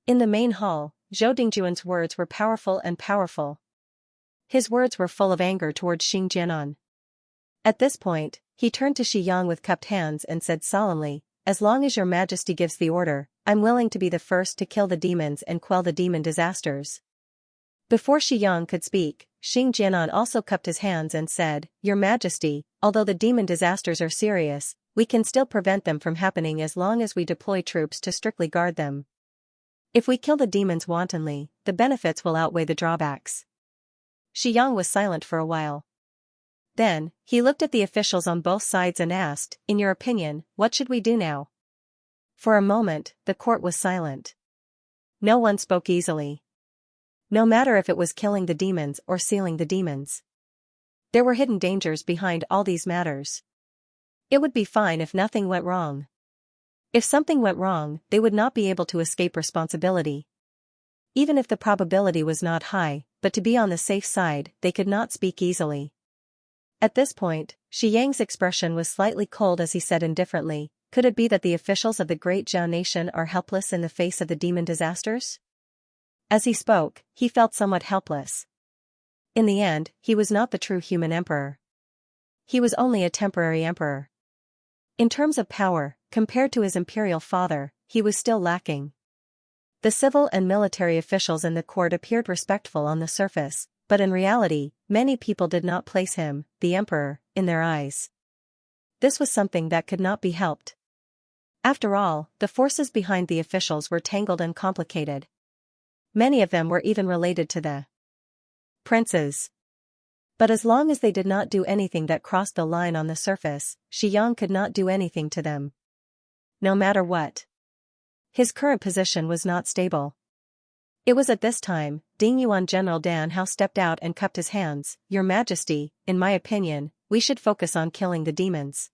In the main hall, Zhou Dingjuan's words were powerful and powerful. His words were full of anger towards Xing Jianan. At this point, he turned to Shi Yang with cupped hands and said solemnly, As long as your Majesty gives the order, I'm willing to be the first to kill the demons and quell the demon disasters. Before Shi Yang could speak, Xing Jianan also cupped his hands and said, Your Majesty, although the demon disasters are serious, we can still prevent them from happening as long as we deploy troops to strictly guard them. If we kill the demons wantonly, the benefits will outweigh the drawbacks. Shi Yang was silent for a while. Then, he looked at the officials on both sides and asked, In your opinion, what should we do now? For a moment, the court was silent. No one spoke easily. No matter if it was killing the demons or sealing the demons. There were hidden dangers behind all these matters. It would be fine if nothing went wrong. If something went wrong, they would not be able to escape responsibility. Even if the probability was not high, but to be on the safe side, they could not speak easily. At this point, Xianxia's expression was slightly cold as he said indifferently, Could it be that the officials of the Great Zhao Nation are helpless in the face of the demon disasters? As he spoke, he felt somewhat helpless. In the end, he was not the true human emperor. He was only a temporary emperor. In terms of power, compared to his imperial father, he was still lacking. The civil and military officials in the court appeared respectful on the surface, but in reality, many people did not place him, the emperor, in their eyes. This was something that could not be helped. After all, the forces behind the officials were tangled and complicated. Many of them were even related to the princes. But as long as they did not do anything that crossed the line on the surface, Shi Yang could not do anything to them. No matter what. His current position was not stable. It was at this time, Ding Yuan General Dan Hao stepped out and cupped his hands, Your Majesty, in my opinion, we should focus on killing the demons.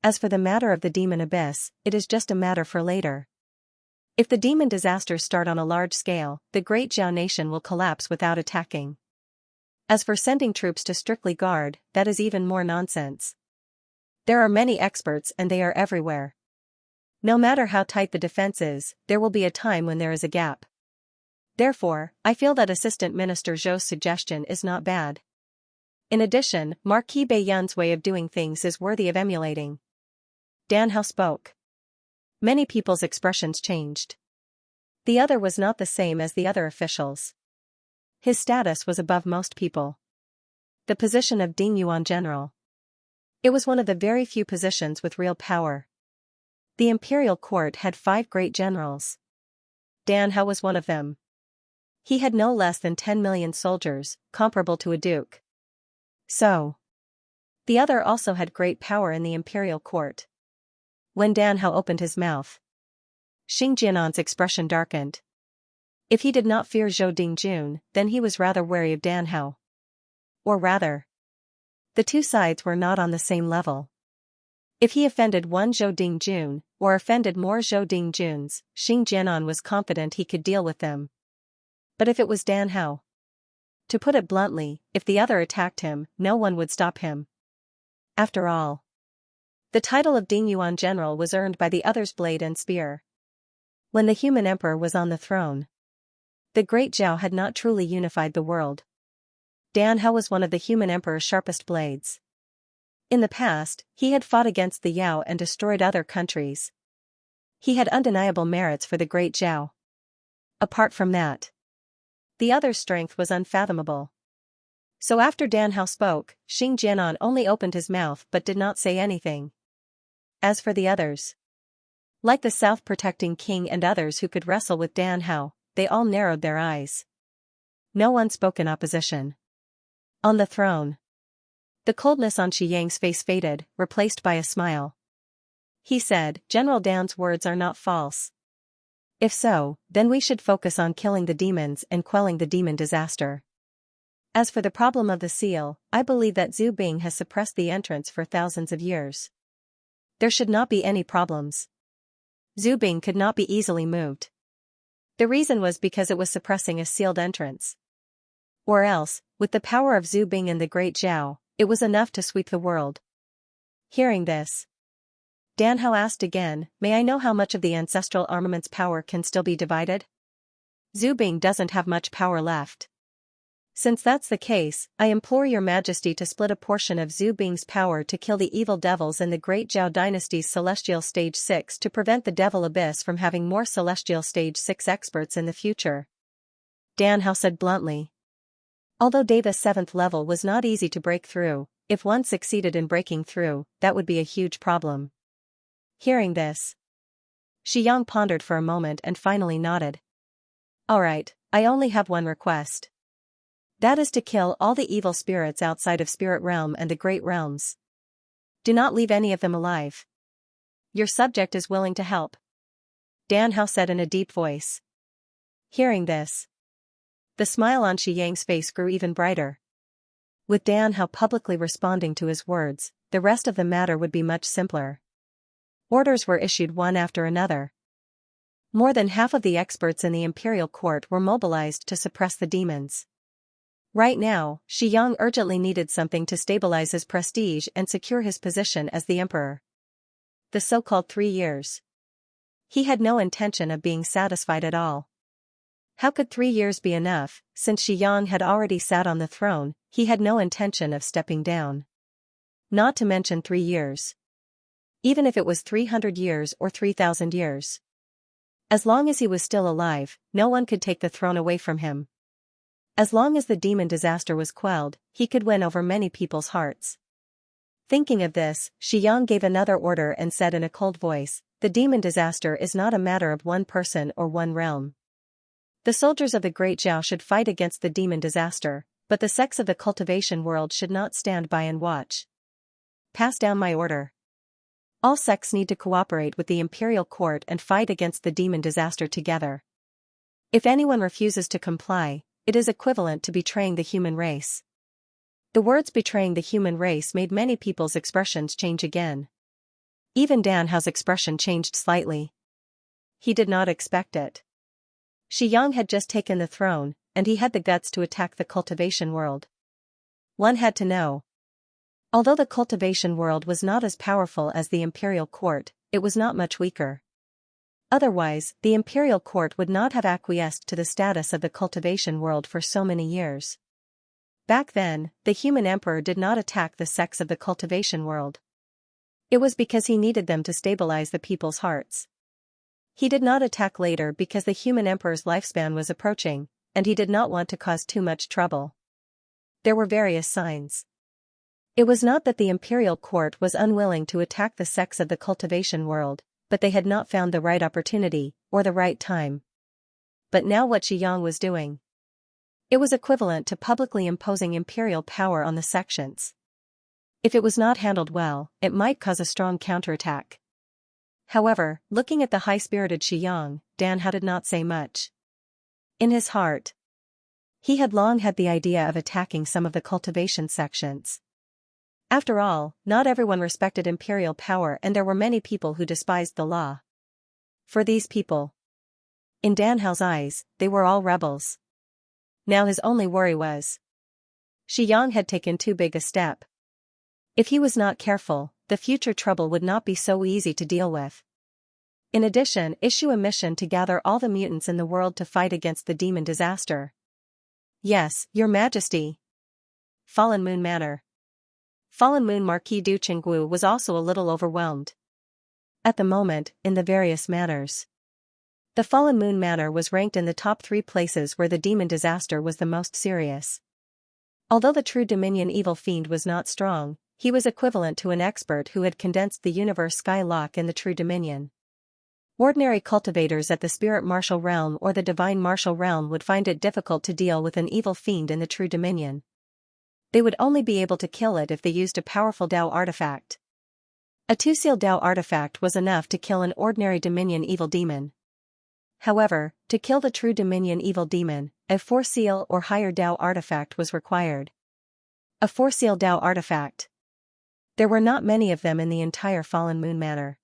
As for the matter of the demon abyss, it is just a matter for later. If the demon disasters start on a large scale, the Great Zhao Nation will collapse without attacking. As for sending troops to strictly guard, that is even more nonsense. There are many experts and they are everywhere. No matter how tight the defense is, there will be a time when there is a gap. Therefore, I feel that Assistant Minister Zhou's suggestion is not bad. In addition, Marquis Baiyun's way of doing things is worthy of emulating. Dan Hao spoke. Many people's expressions changed. The other was not the same as the other officials. His status was above most people. The position of Dingyuan General. It was one of the very few positions with real power. The imperial court had 5 great generals. Dan Hao was one of them. He had no less than 10 million soldiers, comparable to a duke. So, the other also had great power in the imperial court. When Dan Hao opened his mouth, Xing Jianan's expression darkened. If he did not fear Zhou Dingjun, then he was rather wary of Dan Hao. Or rather, the two sides were not on the same level. If he offended one Zhou Dingjun, or offended more Zhou Dingjuns, Xing Jianan was confident he could deal with them. But if it was Dan Hao, to put it bluntly, if the other attacked him, no one would stop him. After all, the title of Dingyuan General was earned by the other's blade and spear. When the human emperor was on the throne, the great Zhao had not truly unified the world. Dan Hao was one of the human emperor's sharpest blades. In the past, he had fought against the Yao and destroyed other countries. He had undeniable merits for the great Zhao. Apart from that, the other's strength was unfathomable. So after Dan Hao spoke, Xing Jianan only opened his mouth but did not say anything. As for the others, like the self-protecting king and others who could wrestle with Dan Hao, they all narrowed their eyes. No one spoke in opposition. On the throne, the coldness on Shi Yang's face faded, replaced by a smile. He said, "General Dan's words are not false. If so, then we should focus on killing the demons and quelling the demon disaster. As for the problem of the seal, I believe that Zhu Bing has suppressed the entrance for thousands of years. There should not be any problems. Zhu Bing could not be easily moved. The reason was because it was suppressing a sealed entrance. Or else, with the power of Zhu Bing and the great Zhao, it was enough to sweep the world." Hearing this, Dan Hao asked again, "May I know how much of the ancestral armament's power can still be divided? Zhu Bing doesn't have much power left. Since that's the case, I implore your majesty to split a portion of Zhu Bing's power to kill the evil devils in the great Zhao dynasty's Celestial Stage 6 to prevent the Devil Abyss from having more Celestial Stage 6 experts in the future." Dan Hao said bluntly. Although Davis 7th level was not easy to break through, if one succeeded in breaking through, that would be a huge problem. Hearing this, Shi Yang pondered for a moment and finally nodded. "Alright, I only have one request. That is to kill all the evil spirits outside of Spirit Realm and the Great Realms. Do not leave any of them alive. Your subject is willing to help," Dan Hao said in a deep voice. Hearing this, the smile on Shi Yang's face grew even brighter. With Dan Hao publicly responding to his words, the rest of the matter would be much simpler. Orders were issued one after another. More than half of the experts in the imperial court were mobilized to suppress the demons. Right now, Shi Yang urgently needed something to stabilize his prestige and secure his position as the emperor. The so-called 3 years. He had no intention of being satisfied at all. How could 3 years be enough? Since Shi Yang had already sat on the throne, he had no intention of stepping down. Not to mention 3 years. Even if it was 300 years or 3,000 years. As long as he was still alive, no one could take the throne away from him. As long as the demon disaster was quelled, he could win over many people's hearts. Thinking of this, Shi Yang gave another order and said in a cold voice, "The demon disaster is not a matter of one person or one realm. The soldiers of the great Zhao should fight against the demon disaster, but the sects of the cultivation world should not stand by and watch. Pass down my order. All sects need to cooperate with the imperial court and fight against the demon disaster together. If anyone refuses to comply, it is equivalent to betraying the human race." The words betraying the human race made many people's expressions change again. Even Dan Hao's expression changed slightly. He did not expect it. Shi Yang had just taken the throne, and he had the guts to attack the cultivation world. One had to know. Although the cultivation world was not as powerful as the imperial court, it was not much weaker. Otherwise, the imperial court would not have acquiesced to the status of the cultivation world for so many years. Back then, the human emperor did not attack the sects of the cultivation world. It was because he needed them to stabilize the people's hearts. He did not attack later because the human emperor's lifespan was approaching, and he did not want to cause too much trouble. There were various signs. It was not that the imperial court was unwilling to attack the sects of the cultivation world, but they had not found the right opportunity, or the right time. But now what Xianxia was doing, it was equivalent to publicly imposing imperial power on the sections. If it was not handled well, it might cause a strong counterattack. However, looking at the high-spirited Xianxia, Dan did not say much. In his heart, he had long had the idea of attacking some of the cultivation sections. After all, not everyone respected imperial power and there were many people who despised the law. For these people, in Dan Hao's eyes, they were all rebels. Now his only worry was, Xianxia had taken too big a step. If he was not careful, the future trouble would not be so easy to deal with. In addition, issue a mission to gather all the mutants in the world to fight against the demon disaster. Yes, Your Majesty. Fallen Moon Manor. Fallen Moon Marquis Du Qinggu was also a little overwhelmed. At the moment, in the various manors, the Fallen Moon Manor was ranked in the top 3 places where the demon disaster was the most serious. Although the true Dominion evil fiend was not strong, he was equivalent to an expert who had condensed the universe Skylock in the true Dominion. Ordinary cultivators at the Spirit Martial Realm or the Divine Martial Realm would find it difficult to deal with an evil fiend in the true Dominion. They would only be able to kill it if they used a powerful Dao artifact. A 2-seal Dao artifact was enough to kill an ordinary Dominion evil demon. However, to kill the true Dominion evil demon, a 4-seal or higher Dao artifact was required. A 4-seal Dao artifact. There were not many of them in the entire Fallen Moon Manor.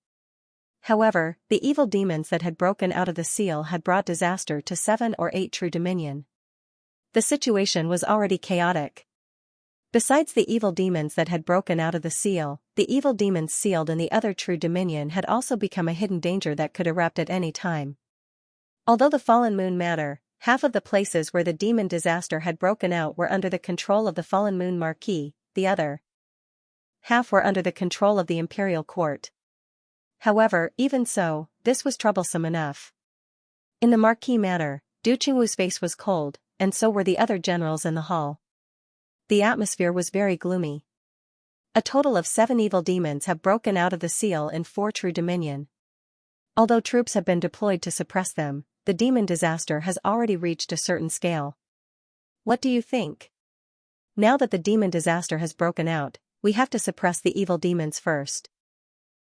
However, the evil demons that had broken out of the seal had brought disaster to 7 or 8 true Dominion. The situation was already chaotic. Besides the evil demons that had broken out of the seal, the evil demons sealed in the other true Dominion had also become a hidden danger that could erupt at any time. Although the Fallen Moon Manor, half of the places where the demon disaster had broken out were under the control of the Fallen Moon Marquis, the other half were under the control of the Imperial Court. However, even so, this was troublesome enough. In the Marquis Manor, Du Qingwu's face was cold, and so were the other generals in the hall. The atmosphere was very gloomy. A total of 7 evil demons have broken out of the seal in 4 true Dominion. Although troops have been deployed to suppress them, the demon disaster has already reached a certain scale. What do you think? Now that the demon disaster has broken out, we have to suppress the evil demons first.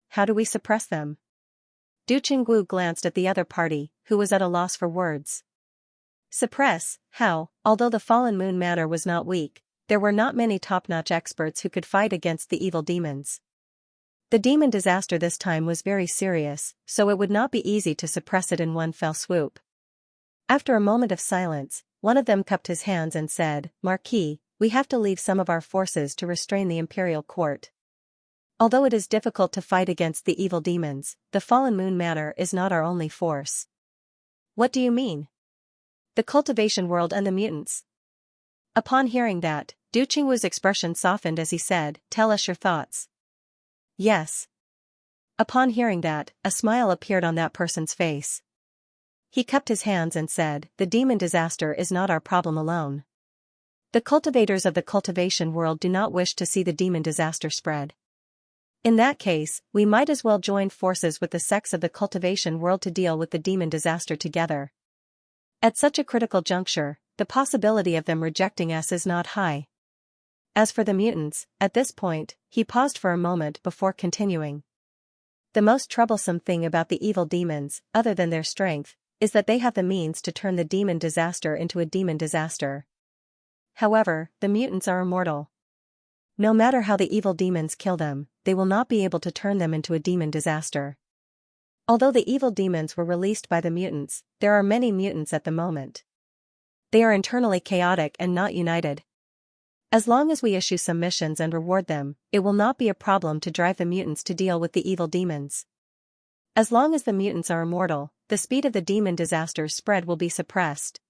How do we suppress them? Du Qinggu glanced at the other party, who was at a loss for words. Suppress, how? Although the Fallen Moon Manor was not weak, there were not many top-notch experts who could fight against the evil demons. The demon disaster this time was very serious, so it would not be easy to suppress it in one fell swoop. After a moment of silence, one of them cupped his hands and said, Marquis, we have to leave some of our forces to restrain the Imperial Court. Although it is difficult to fight against the evil demons, the Fallen Moon Manor is not our only force. What do you mean? The cultivation world and the mutants. Upon hearing that, Du Qingwu's expression softened as he said, Tell us your thoughts. Yes. Upon hearing that, a smile appeared on that person's face. He cupped his hands and said, The demon disaster is not our problem alone. The cultivators of the cultivation world do not wish to see the demon disaster spread. In that case, we might as well join forces with the sects of the cultivation world to deal with the demon disaster together. At such a critical juncture, the possibility of them rejecting us is not high. As for the mutants, at this point, he paused for a moment before continuing. The most troublesome thing about the evil demons, other than their strength, is that they have the means to turn the demon disaster into a demon disaster. However, the mutants are immortal. No matter how the evil demons kill them, they will not be able to turn them into a demon disaster. Although the evil demons were released by the mutants, there are many mutants at the moment. They are internally chaotic and not united. As long as we issue some missions and reward them, it will not be a problem to drive the mutants to deal with the evil demons. As long as the mutants are immortal, the speed of the demon disaster's spread will be suppressed.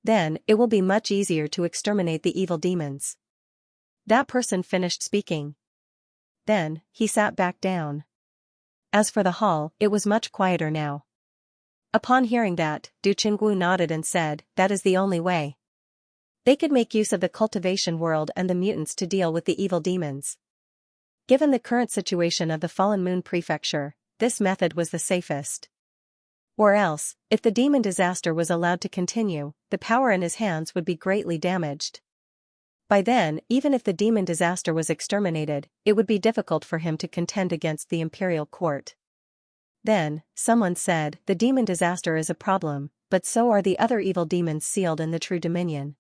Then, it will be much easier to exterminate the evil demons. That person finished speaking. Then, he sat back down. As for the hall, it was much quieter now. Upon hearing that, Du Qinggu nodded and said, That is the only way. They could make use of the cultivation world and the mutants to deal with the evil demons. Given the current situation of the Fallen Moon Prefecture, this method was the safest. Or else, if the demon disaster was allowed to continue, the power in his hands would be greatly damaged. By then, even if the demon disaster was exterminated, it would be difficult for him to contend against the imperial court. Then, someone said, the demon disaster is a problem, but so are the other evil demons sealed in the true dominion.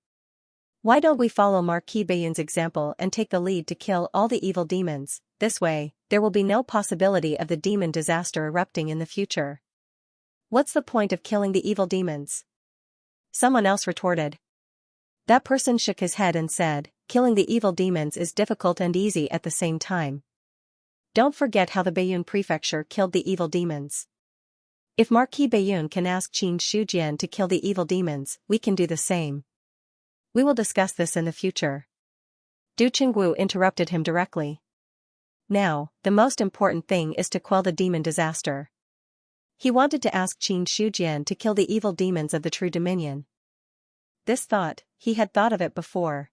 Why don't we follow Marquis Bayun's example and take the lead to kill all the evil demons? This way, there will be no possibility of the demon disaster erupting in the future. What's the point of killing the evil demons? Someone else retorted. That person shook his head and said, killing the evil demons is difficult and easy at the same time. Don't forget how the Bayun Prefecture killed the evil demons. If Marquis Bayun can ask Qin Shujian to kill the evil demons, we can do the same. We will discuss this in the future. Du Qingwu interrupted him directly. Now, the most important thing is to quell the demon disaster. He wanted to ask Qin Shujian to kill the evil demons of the true dominion. This thought, he had thought of it before.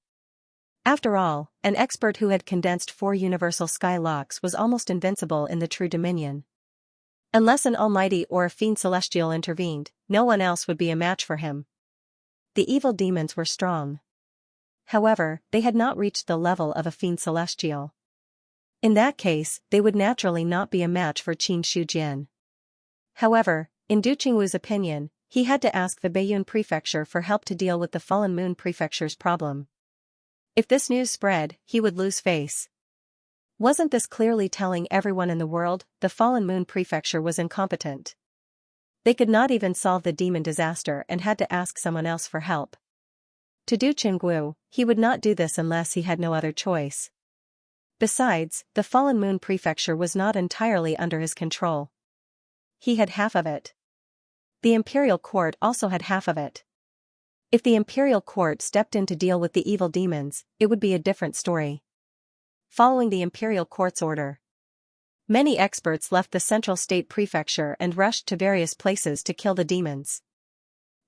After all, an expert who had condensed 4 universal sky locks was almost invincible in the true dominion. Unless an almighty or a fiend celestial intervened, no one else would be a match for him. The evil demons were strong. However, they had not reached the level of a fiend celestial. In that case, they would naturally not be a match for Qin Shujian. However, in Du Qingwu's opinion, he had to ask the Bayun Prefecture for help to deal with the Fallen Moon Prefecture's problem. If this news spread, he would lose face. Wasn't this clearly telling everyone in the world the Fallen Moon Prefecture was incompetent? They could not even solve the demon disaster and had to ask someone else for help. To Du Qingwu, he would not do this unless he had no other choice. Besides, the Fallen Moon Prefecture was not entirely under his control. He had half of it. The Imperial Court also had half of it. If the Imperial Court stepped in to deal with the evil demons, it would be a different story. Following the Imperial Court's order, many experts left the Central State Prefecture and rushed to various places to kill the demons.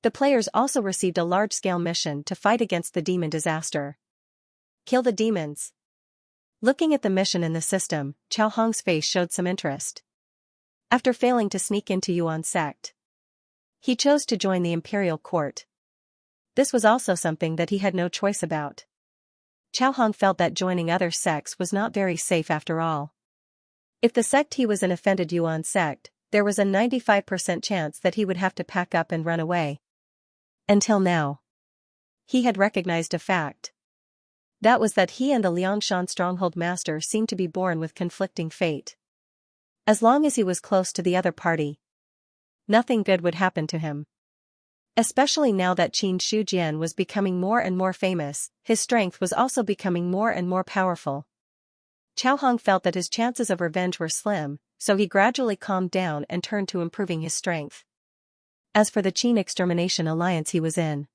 The players also received a large-scale mission to fight against the demon disaster. Kill the demons. Looking at the mission in the system, Chao Hong's face showed some interest. After failing to sneak into Yuan sect, he chose to join the Imperial Court. This was also something that he had no choice about. Chao Hong felt that joining other sects was not very safe after all. If the sect he was in offended Yuan sect, there was a 95% chance that he would have to pack up and run away. Until now, he had recognized a fact. That was that he and the Liangshan Stronghold Master seemed to be born with conflicting fate. As long as he was close to the other party, nothing good would happen to him. Especially now that Qin Shujian was becoming more and more famous, his strength was also becoming more and more powerful. Chao Hong felt that his chances of revenge were slim, so he gradually calmed down and turned to improving his strength. As for the Qin Extermination Alliance he was in,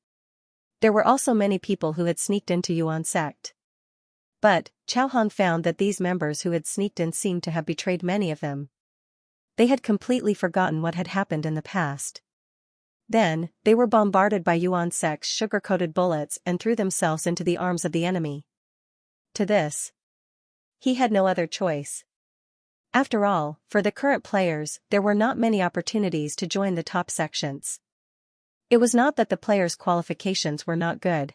there were also many people who had sneaked into Yuan sect. But, Chao Hong found that these members who had sneaked in seemed to have betrayed many of them. They had completely forgotten what had happened in the past. Then, they were bombarded by Yuan sect's sugar-coated bullets and threw themselves into the arms of the enemy. To this, he had no other choice. After all, for the current players, there were not many opportunities to join the top sections. It was not that the players' qualifications were not good.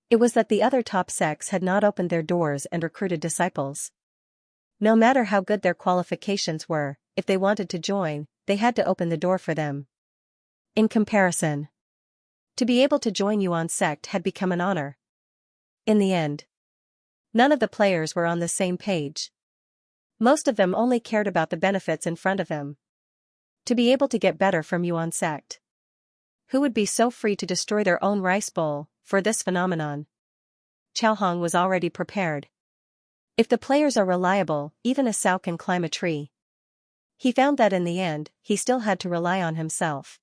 It was that the other top sects had not opened their doors and recruited disciples. No matter how good their qualifications were, if they wanted to join, they had to open the door for them. In comparison, to be able to join Yuan sect had become an honor. In the end, none of the players were on the same page. Most of them only cared about the benefits in front of them. To be able to get better from Yuan sect. Who would be so free to destroy their own rice bowl for this phenomenon? Chao Hong was already prepared. If the players are reliable, even a sow can climb a tree. He found that in the end, he still had to rely on himself.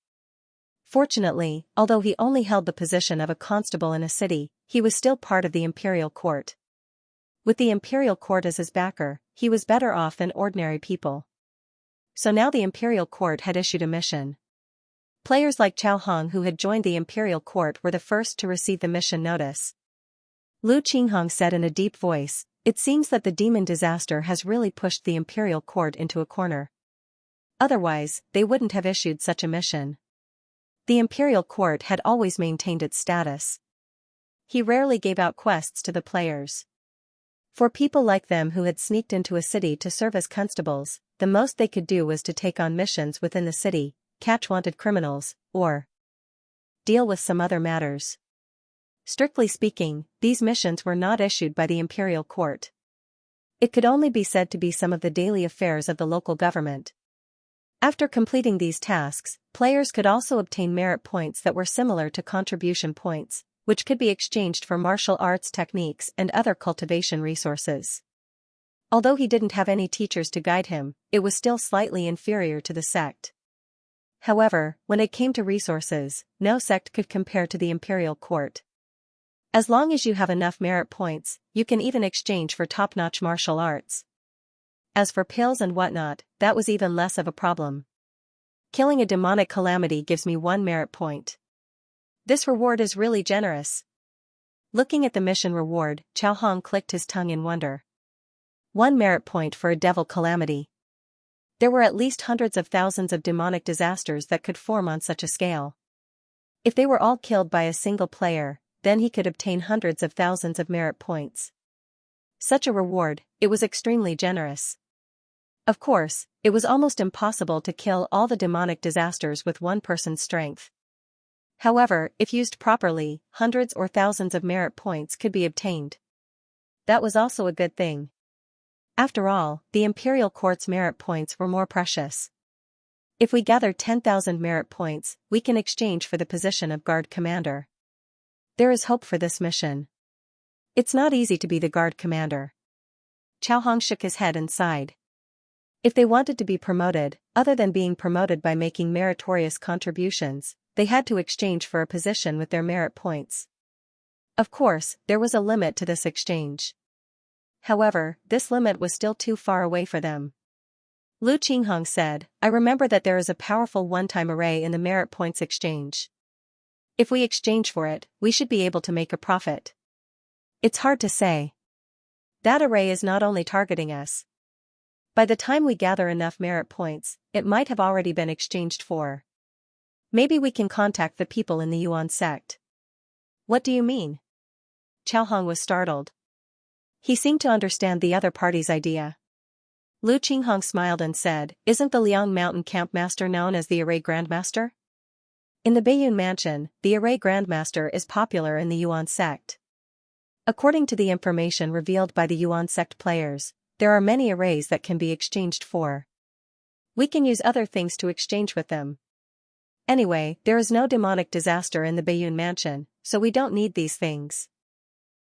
Fortunately, although he only held the position of a constable in a city, he was still part of the Imperial Court. With the Imperial Court as his backer, he was better off than ordinary people. So now the Imperial Court had issued a mission. Players like Chao Hong who had joined the imperial court were the first to receive the mission notice. Lu Qinghong said in a deep voice, "It seems that the demon disaster has really pushed the imperial court into a corner. Otherwise, they wouldn't have issued such a mission." The imperial court had always maintained its status. He rarely gave out quests to the players. For people like them who had sneaked into a city to serve as constables, the most they could do was to take on missions within the city, catch wanted criminals, or deal with some other matters. Strictly speaking, these missions were not issued by the imperial court. It could only be said to be some of the daily affairs of the local government. After completing these tasks, players could also obtain merit points that were similar to contribution points, which could be exchanged for martial arts techniques and other cultivation resources. Although he didn't have any teachers to guide him, it was still slightly inferior to the sect. However, when it came to resources, no sect could compare to the imperial court. As long as you have enough merit points, you can even exchange for top-notch martial arts. As for pills and whatnot, that was even less of a problem. Killing a demonic calamity gives me 1 merit point. This reward is really generous. Looking at the mission reward, Chao Hong clicked his tongue in wonder. 1 merit point for a devil calamity. There were at least hundreds of thousands of demonic disasters that could form on such a scale. If they were all killed by a single player, then he could obtain hundreds of thousands of merit points. Such a reward, it was extremely generous. Of course, it was almost impossible to kill all the demonic disasters with one person's strength. However, if used properly, hundreds or thousands of merit points could be obtained. That was also a good thing. After all, the imperial court's merit points were more precious. If we gather 10,000 merit points, we can exchange for the position of guard commander. There is hope for this mission. It's not easy to be the guard commander. Chao Hong shook his head and sighed. If they wanted to be promoted, other than being promoted by making meritorious contributions, they had to exchange for a position with their merit points. Of course, there was a limit to this exchange. However, this limit was still too far away for them. Lu Qinghong said, "I remember that there is a powerful one-time array in the merit points exchange. If we exchange for it, we should be able to make a profit." It's hard to say. That array is not only targeting us. By the time we gather enough merit points, it might have already been exchanged for. Maybe we can contact the people in the Yuan sect. What do you mean? Chao Hong was startled. He seemed to understand the other party's idea. Lu Qinghong smiled and said, "Isn't the Liang Mountain Camp Master known as the Array Grandmaster? In the Baiyun Mansion, the Array Grandmaster is popular in the Yuan sect. According to the information revealed by the Yuan sect players, there are many arrays that can be exchanged for. We can use other things to exchange with them. Anyway, there is no demonic disaster in the Baiyun Mansion, so we don't need these things."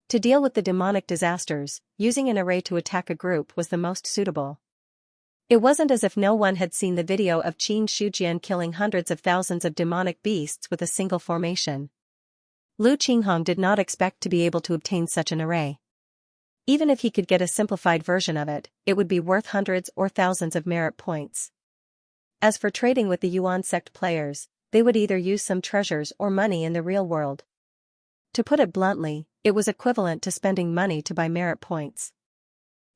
To deal with the demonic disasters, using an array to attack a group was the most suitable. It wasn't as if no one had seen the video of Qin Shujian killing hundreds of thousands of demonic beasts with a single formation. Lu Qinghong did not expect to be able to obtain such an array. Even if he could get a simplified version of it, it would be worth hundreds or thousands of merit points. As for trading with the Yuan sect players, they would either use some treasures or money in the real world. To put it bluntly, it was equivalent to spending money to buy merit points.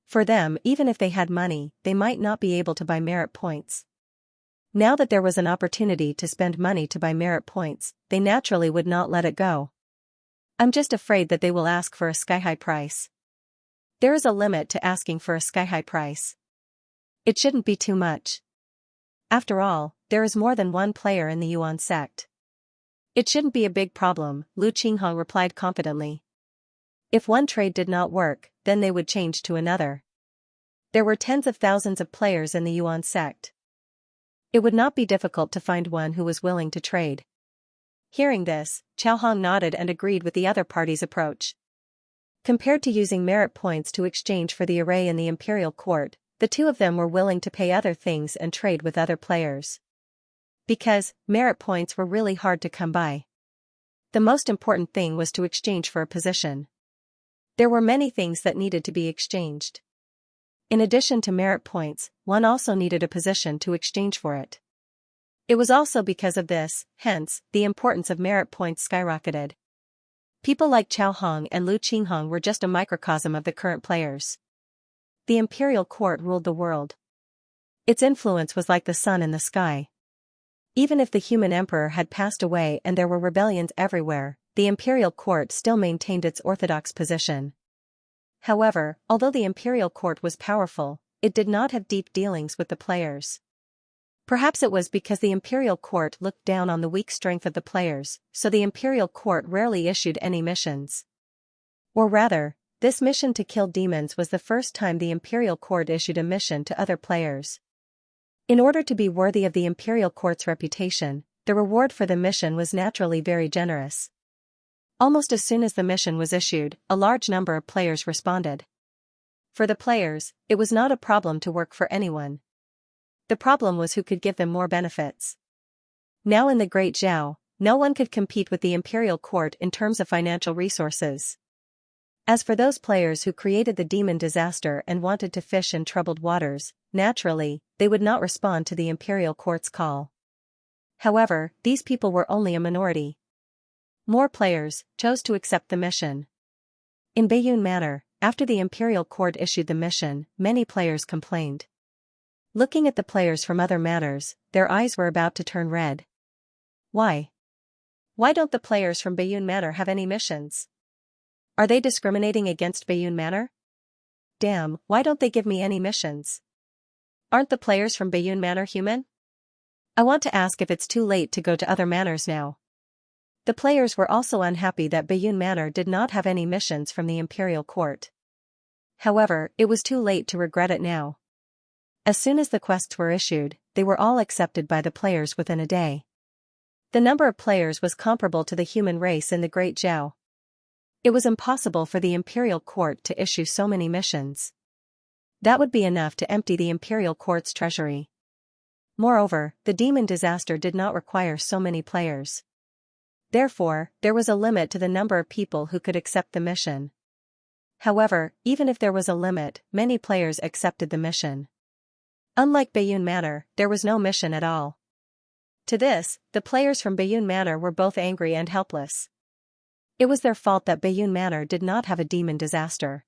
For them, even if they had money, they might not be able to buy merit points. Now that there was an opportunity to spend money to buy merit points, they naturally would not let it go. "I'm just afraid that they will ask for a sky-high price." There is a limit to asking for a sky-high price. It shouldn't be too much. After all, there is more than one player in the Yuan sect. "It shouldn't be a big problem," Lu Qinghong replied confidently. If one trade did not work, then they would change to another. There were tens of thousands of players in the Yuan sect. It would not be difficult to find one who was willing to trade. Hearing this, Chao Hong nodded and agreed with the other party's approach. Compared to using merit points to exchange for the array in the imperial court, the two of them were willing to pay other things and trade with other players. Because, merit points were really hard to come by. The most important thing was to exchange for a position. There were many things that needed to be exchanged. In addition to merit points, one also needed a position to exchange for it. It was also because of this, hence, the importance of merit points skyrocketed. People like Chao Hong and Lu Qinghong were just a microcosm of the current players. The imperial court ruled the world. Its influence was like the sun in the sky. Even if the human emperor had passed away and there were rebellions everywhere, the imperial court still maintained its orthodox position. However, although the imperial court was powerful, it did not have deep dealings with the players. Perhaps it was because the imperial court looked down on the weak strength of the players, so the imperial court rarely issued any missions. Or rather, this mission to kill demons was the first time the imperial court issued a mission to other players. In order to be worthy of the imperial court's reputation, the reward for the mission was naturally very generous. Almost as soon as the mission was issued, a large number of players responded. For the players, it was not a problem to work for anyone. The problem was who could give them more benefits. Now in the Great Zhao, no one could compete with the imperial court in terms of financial resources. As for those players who created the demon disaster and wanted to fish in troubled waters, naturally, they would not respond to the imperial court's call. However, these people were only a minority. More players chose to accept the mission. In Baiyun Manor, after the imperial court issued the mission, many players complained. Looking at the players from other manors, their eyes were about to turn red. Why? Why don't the players from Baiyun Manor have any missions? Are they discriminating against Baiyun Manor? Damn, why don't they give me any missions? Aren't the players from Baiyun Manor human? I want to ask if it's too late to go to other manors now. The players were also unhappy that Baiyun Manor did not have any missions from the imperial court. However, it was too late to regret it now. As soon as the quests were issued, they were all accepted by the players within a day. The number of players was comparable to the human race in the Great Zhao. It was impossible for the imperial court to issue so many missions. That would be enough to empty the imperial court's treasury. Moreover, the demon disaster did not require so many players. Therefore, there was a limit to the number of people who could accept the mission. However, even if there was a limit, many players accepted the mission. Unlike Baiyun Manor, there was no mission at all. To this, the players from Baiyun Manor were both angry and helpless. It was their fault that Baiyun Manor did not have a demon disaster.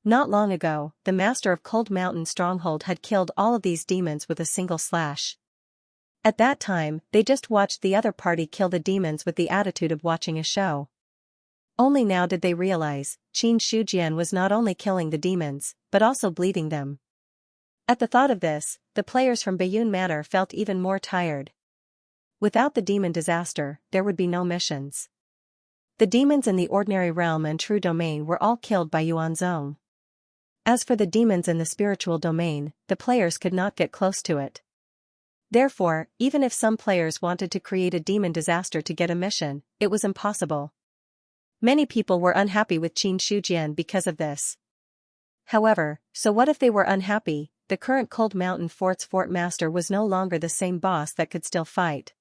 Not long ago, the master of Cold Mountain Stronghold had killed all of these demons with a single slash. At that time, they just watched the other party kill the demons with the attitude of watching a show. Only now did they realize, Qin Shujian was not only killing the demons, but also bleeding them. At the thought of this, the players from Baiyun Manor felt even more tired. Without the demon disaster, there would be no missions. The demons in the ordinary realm and true domain were all killed by Yuanzong. As for the demons in the spiritual domain, the players could not get close to it. Therefore, even if some players wanted to create a demon disaster to get a mission, it was impossible. Many people were unhappy with Qin Shujian because of this. However, so what if they were unhappy? The current Cold Mountain Fort's fort master was no longer the same boss that could still fight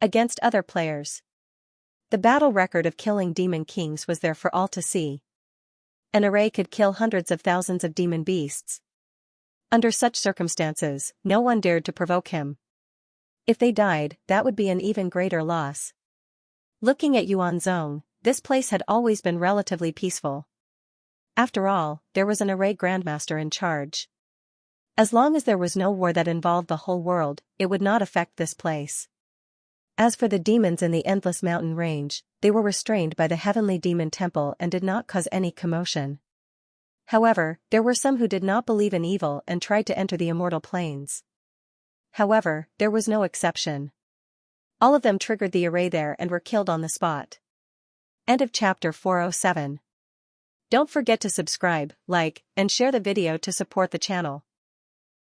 against other players. The battle record of killing demon kings was there for all to see. An array could kill hundreds of thousands of demon beasts. Under such circumstances, no one dared to provoke him. If they died, that would be an even greater loss. Looking at Yuanzong, this place had always been relatively peaceful. After all, there was an array grandmaster in charge. As long as there was no war that involved the whole world, it would not affect this place. As for the demons in the Endless Mountain Range, they were restrained by the Heavenly Demon Temple and did not cause any commotion. However, there were some who did not believe in evil and tried to enter the immortal planes. However, there was no exception. All of them triggered the array there and were killed on the spot. End of chapter 407. Don't forget to subscribe, like, and share the video to support the channel.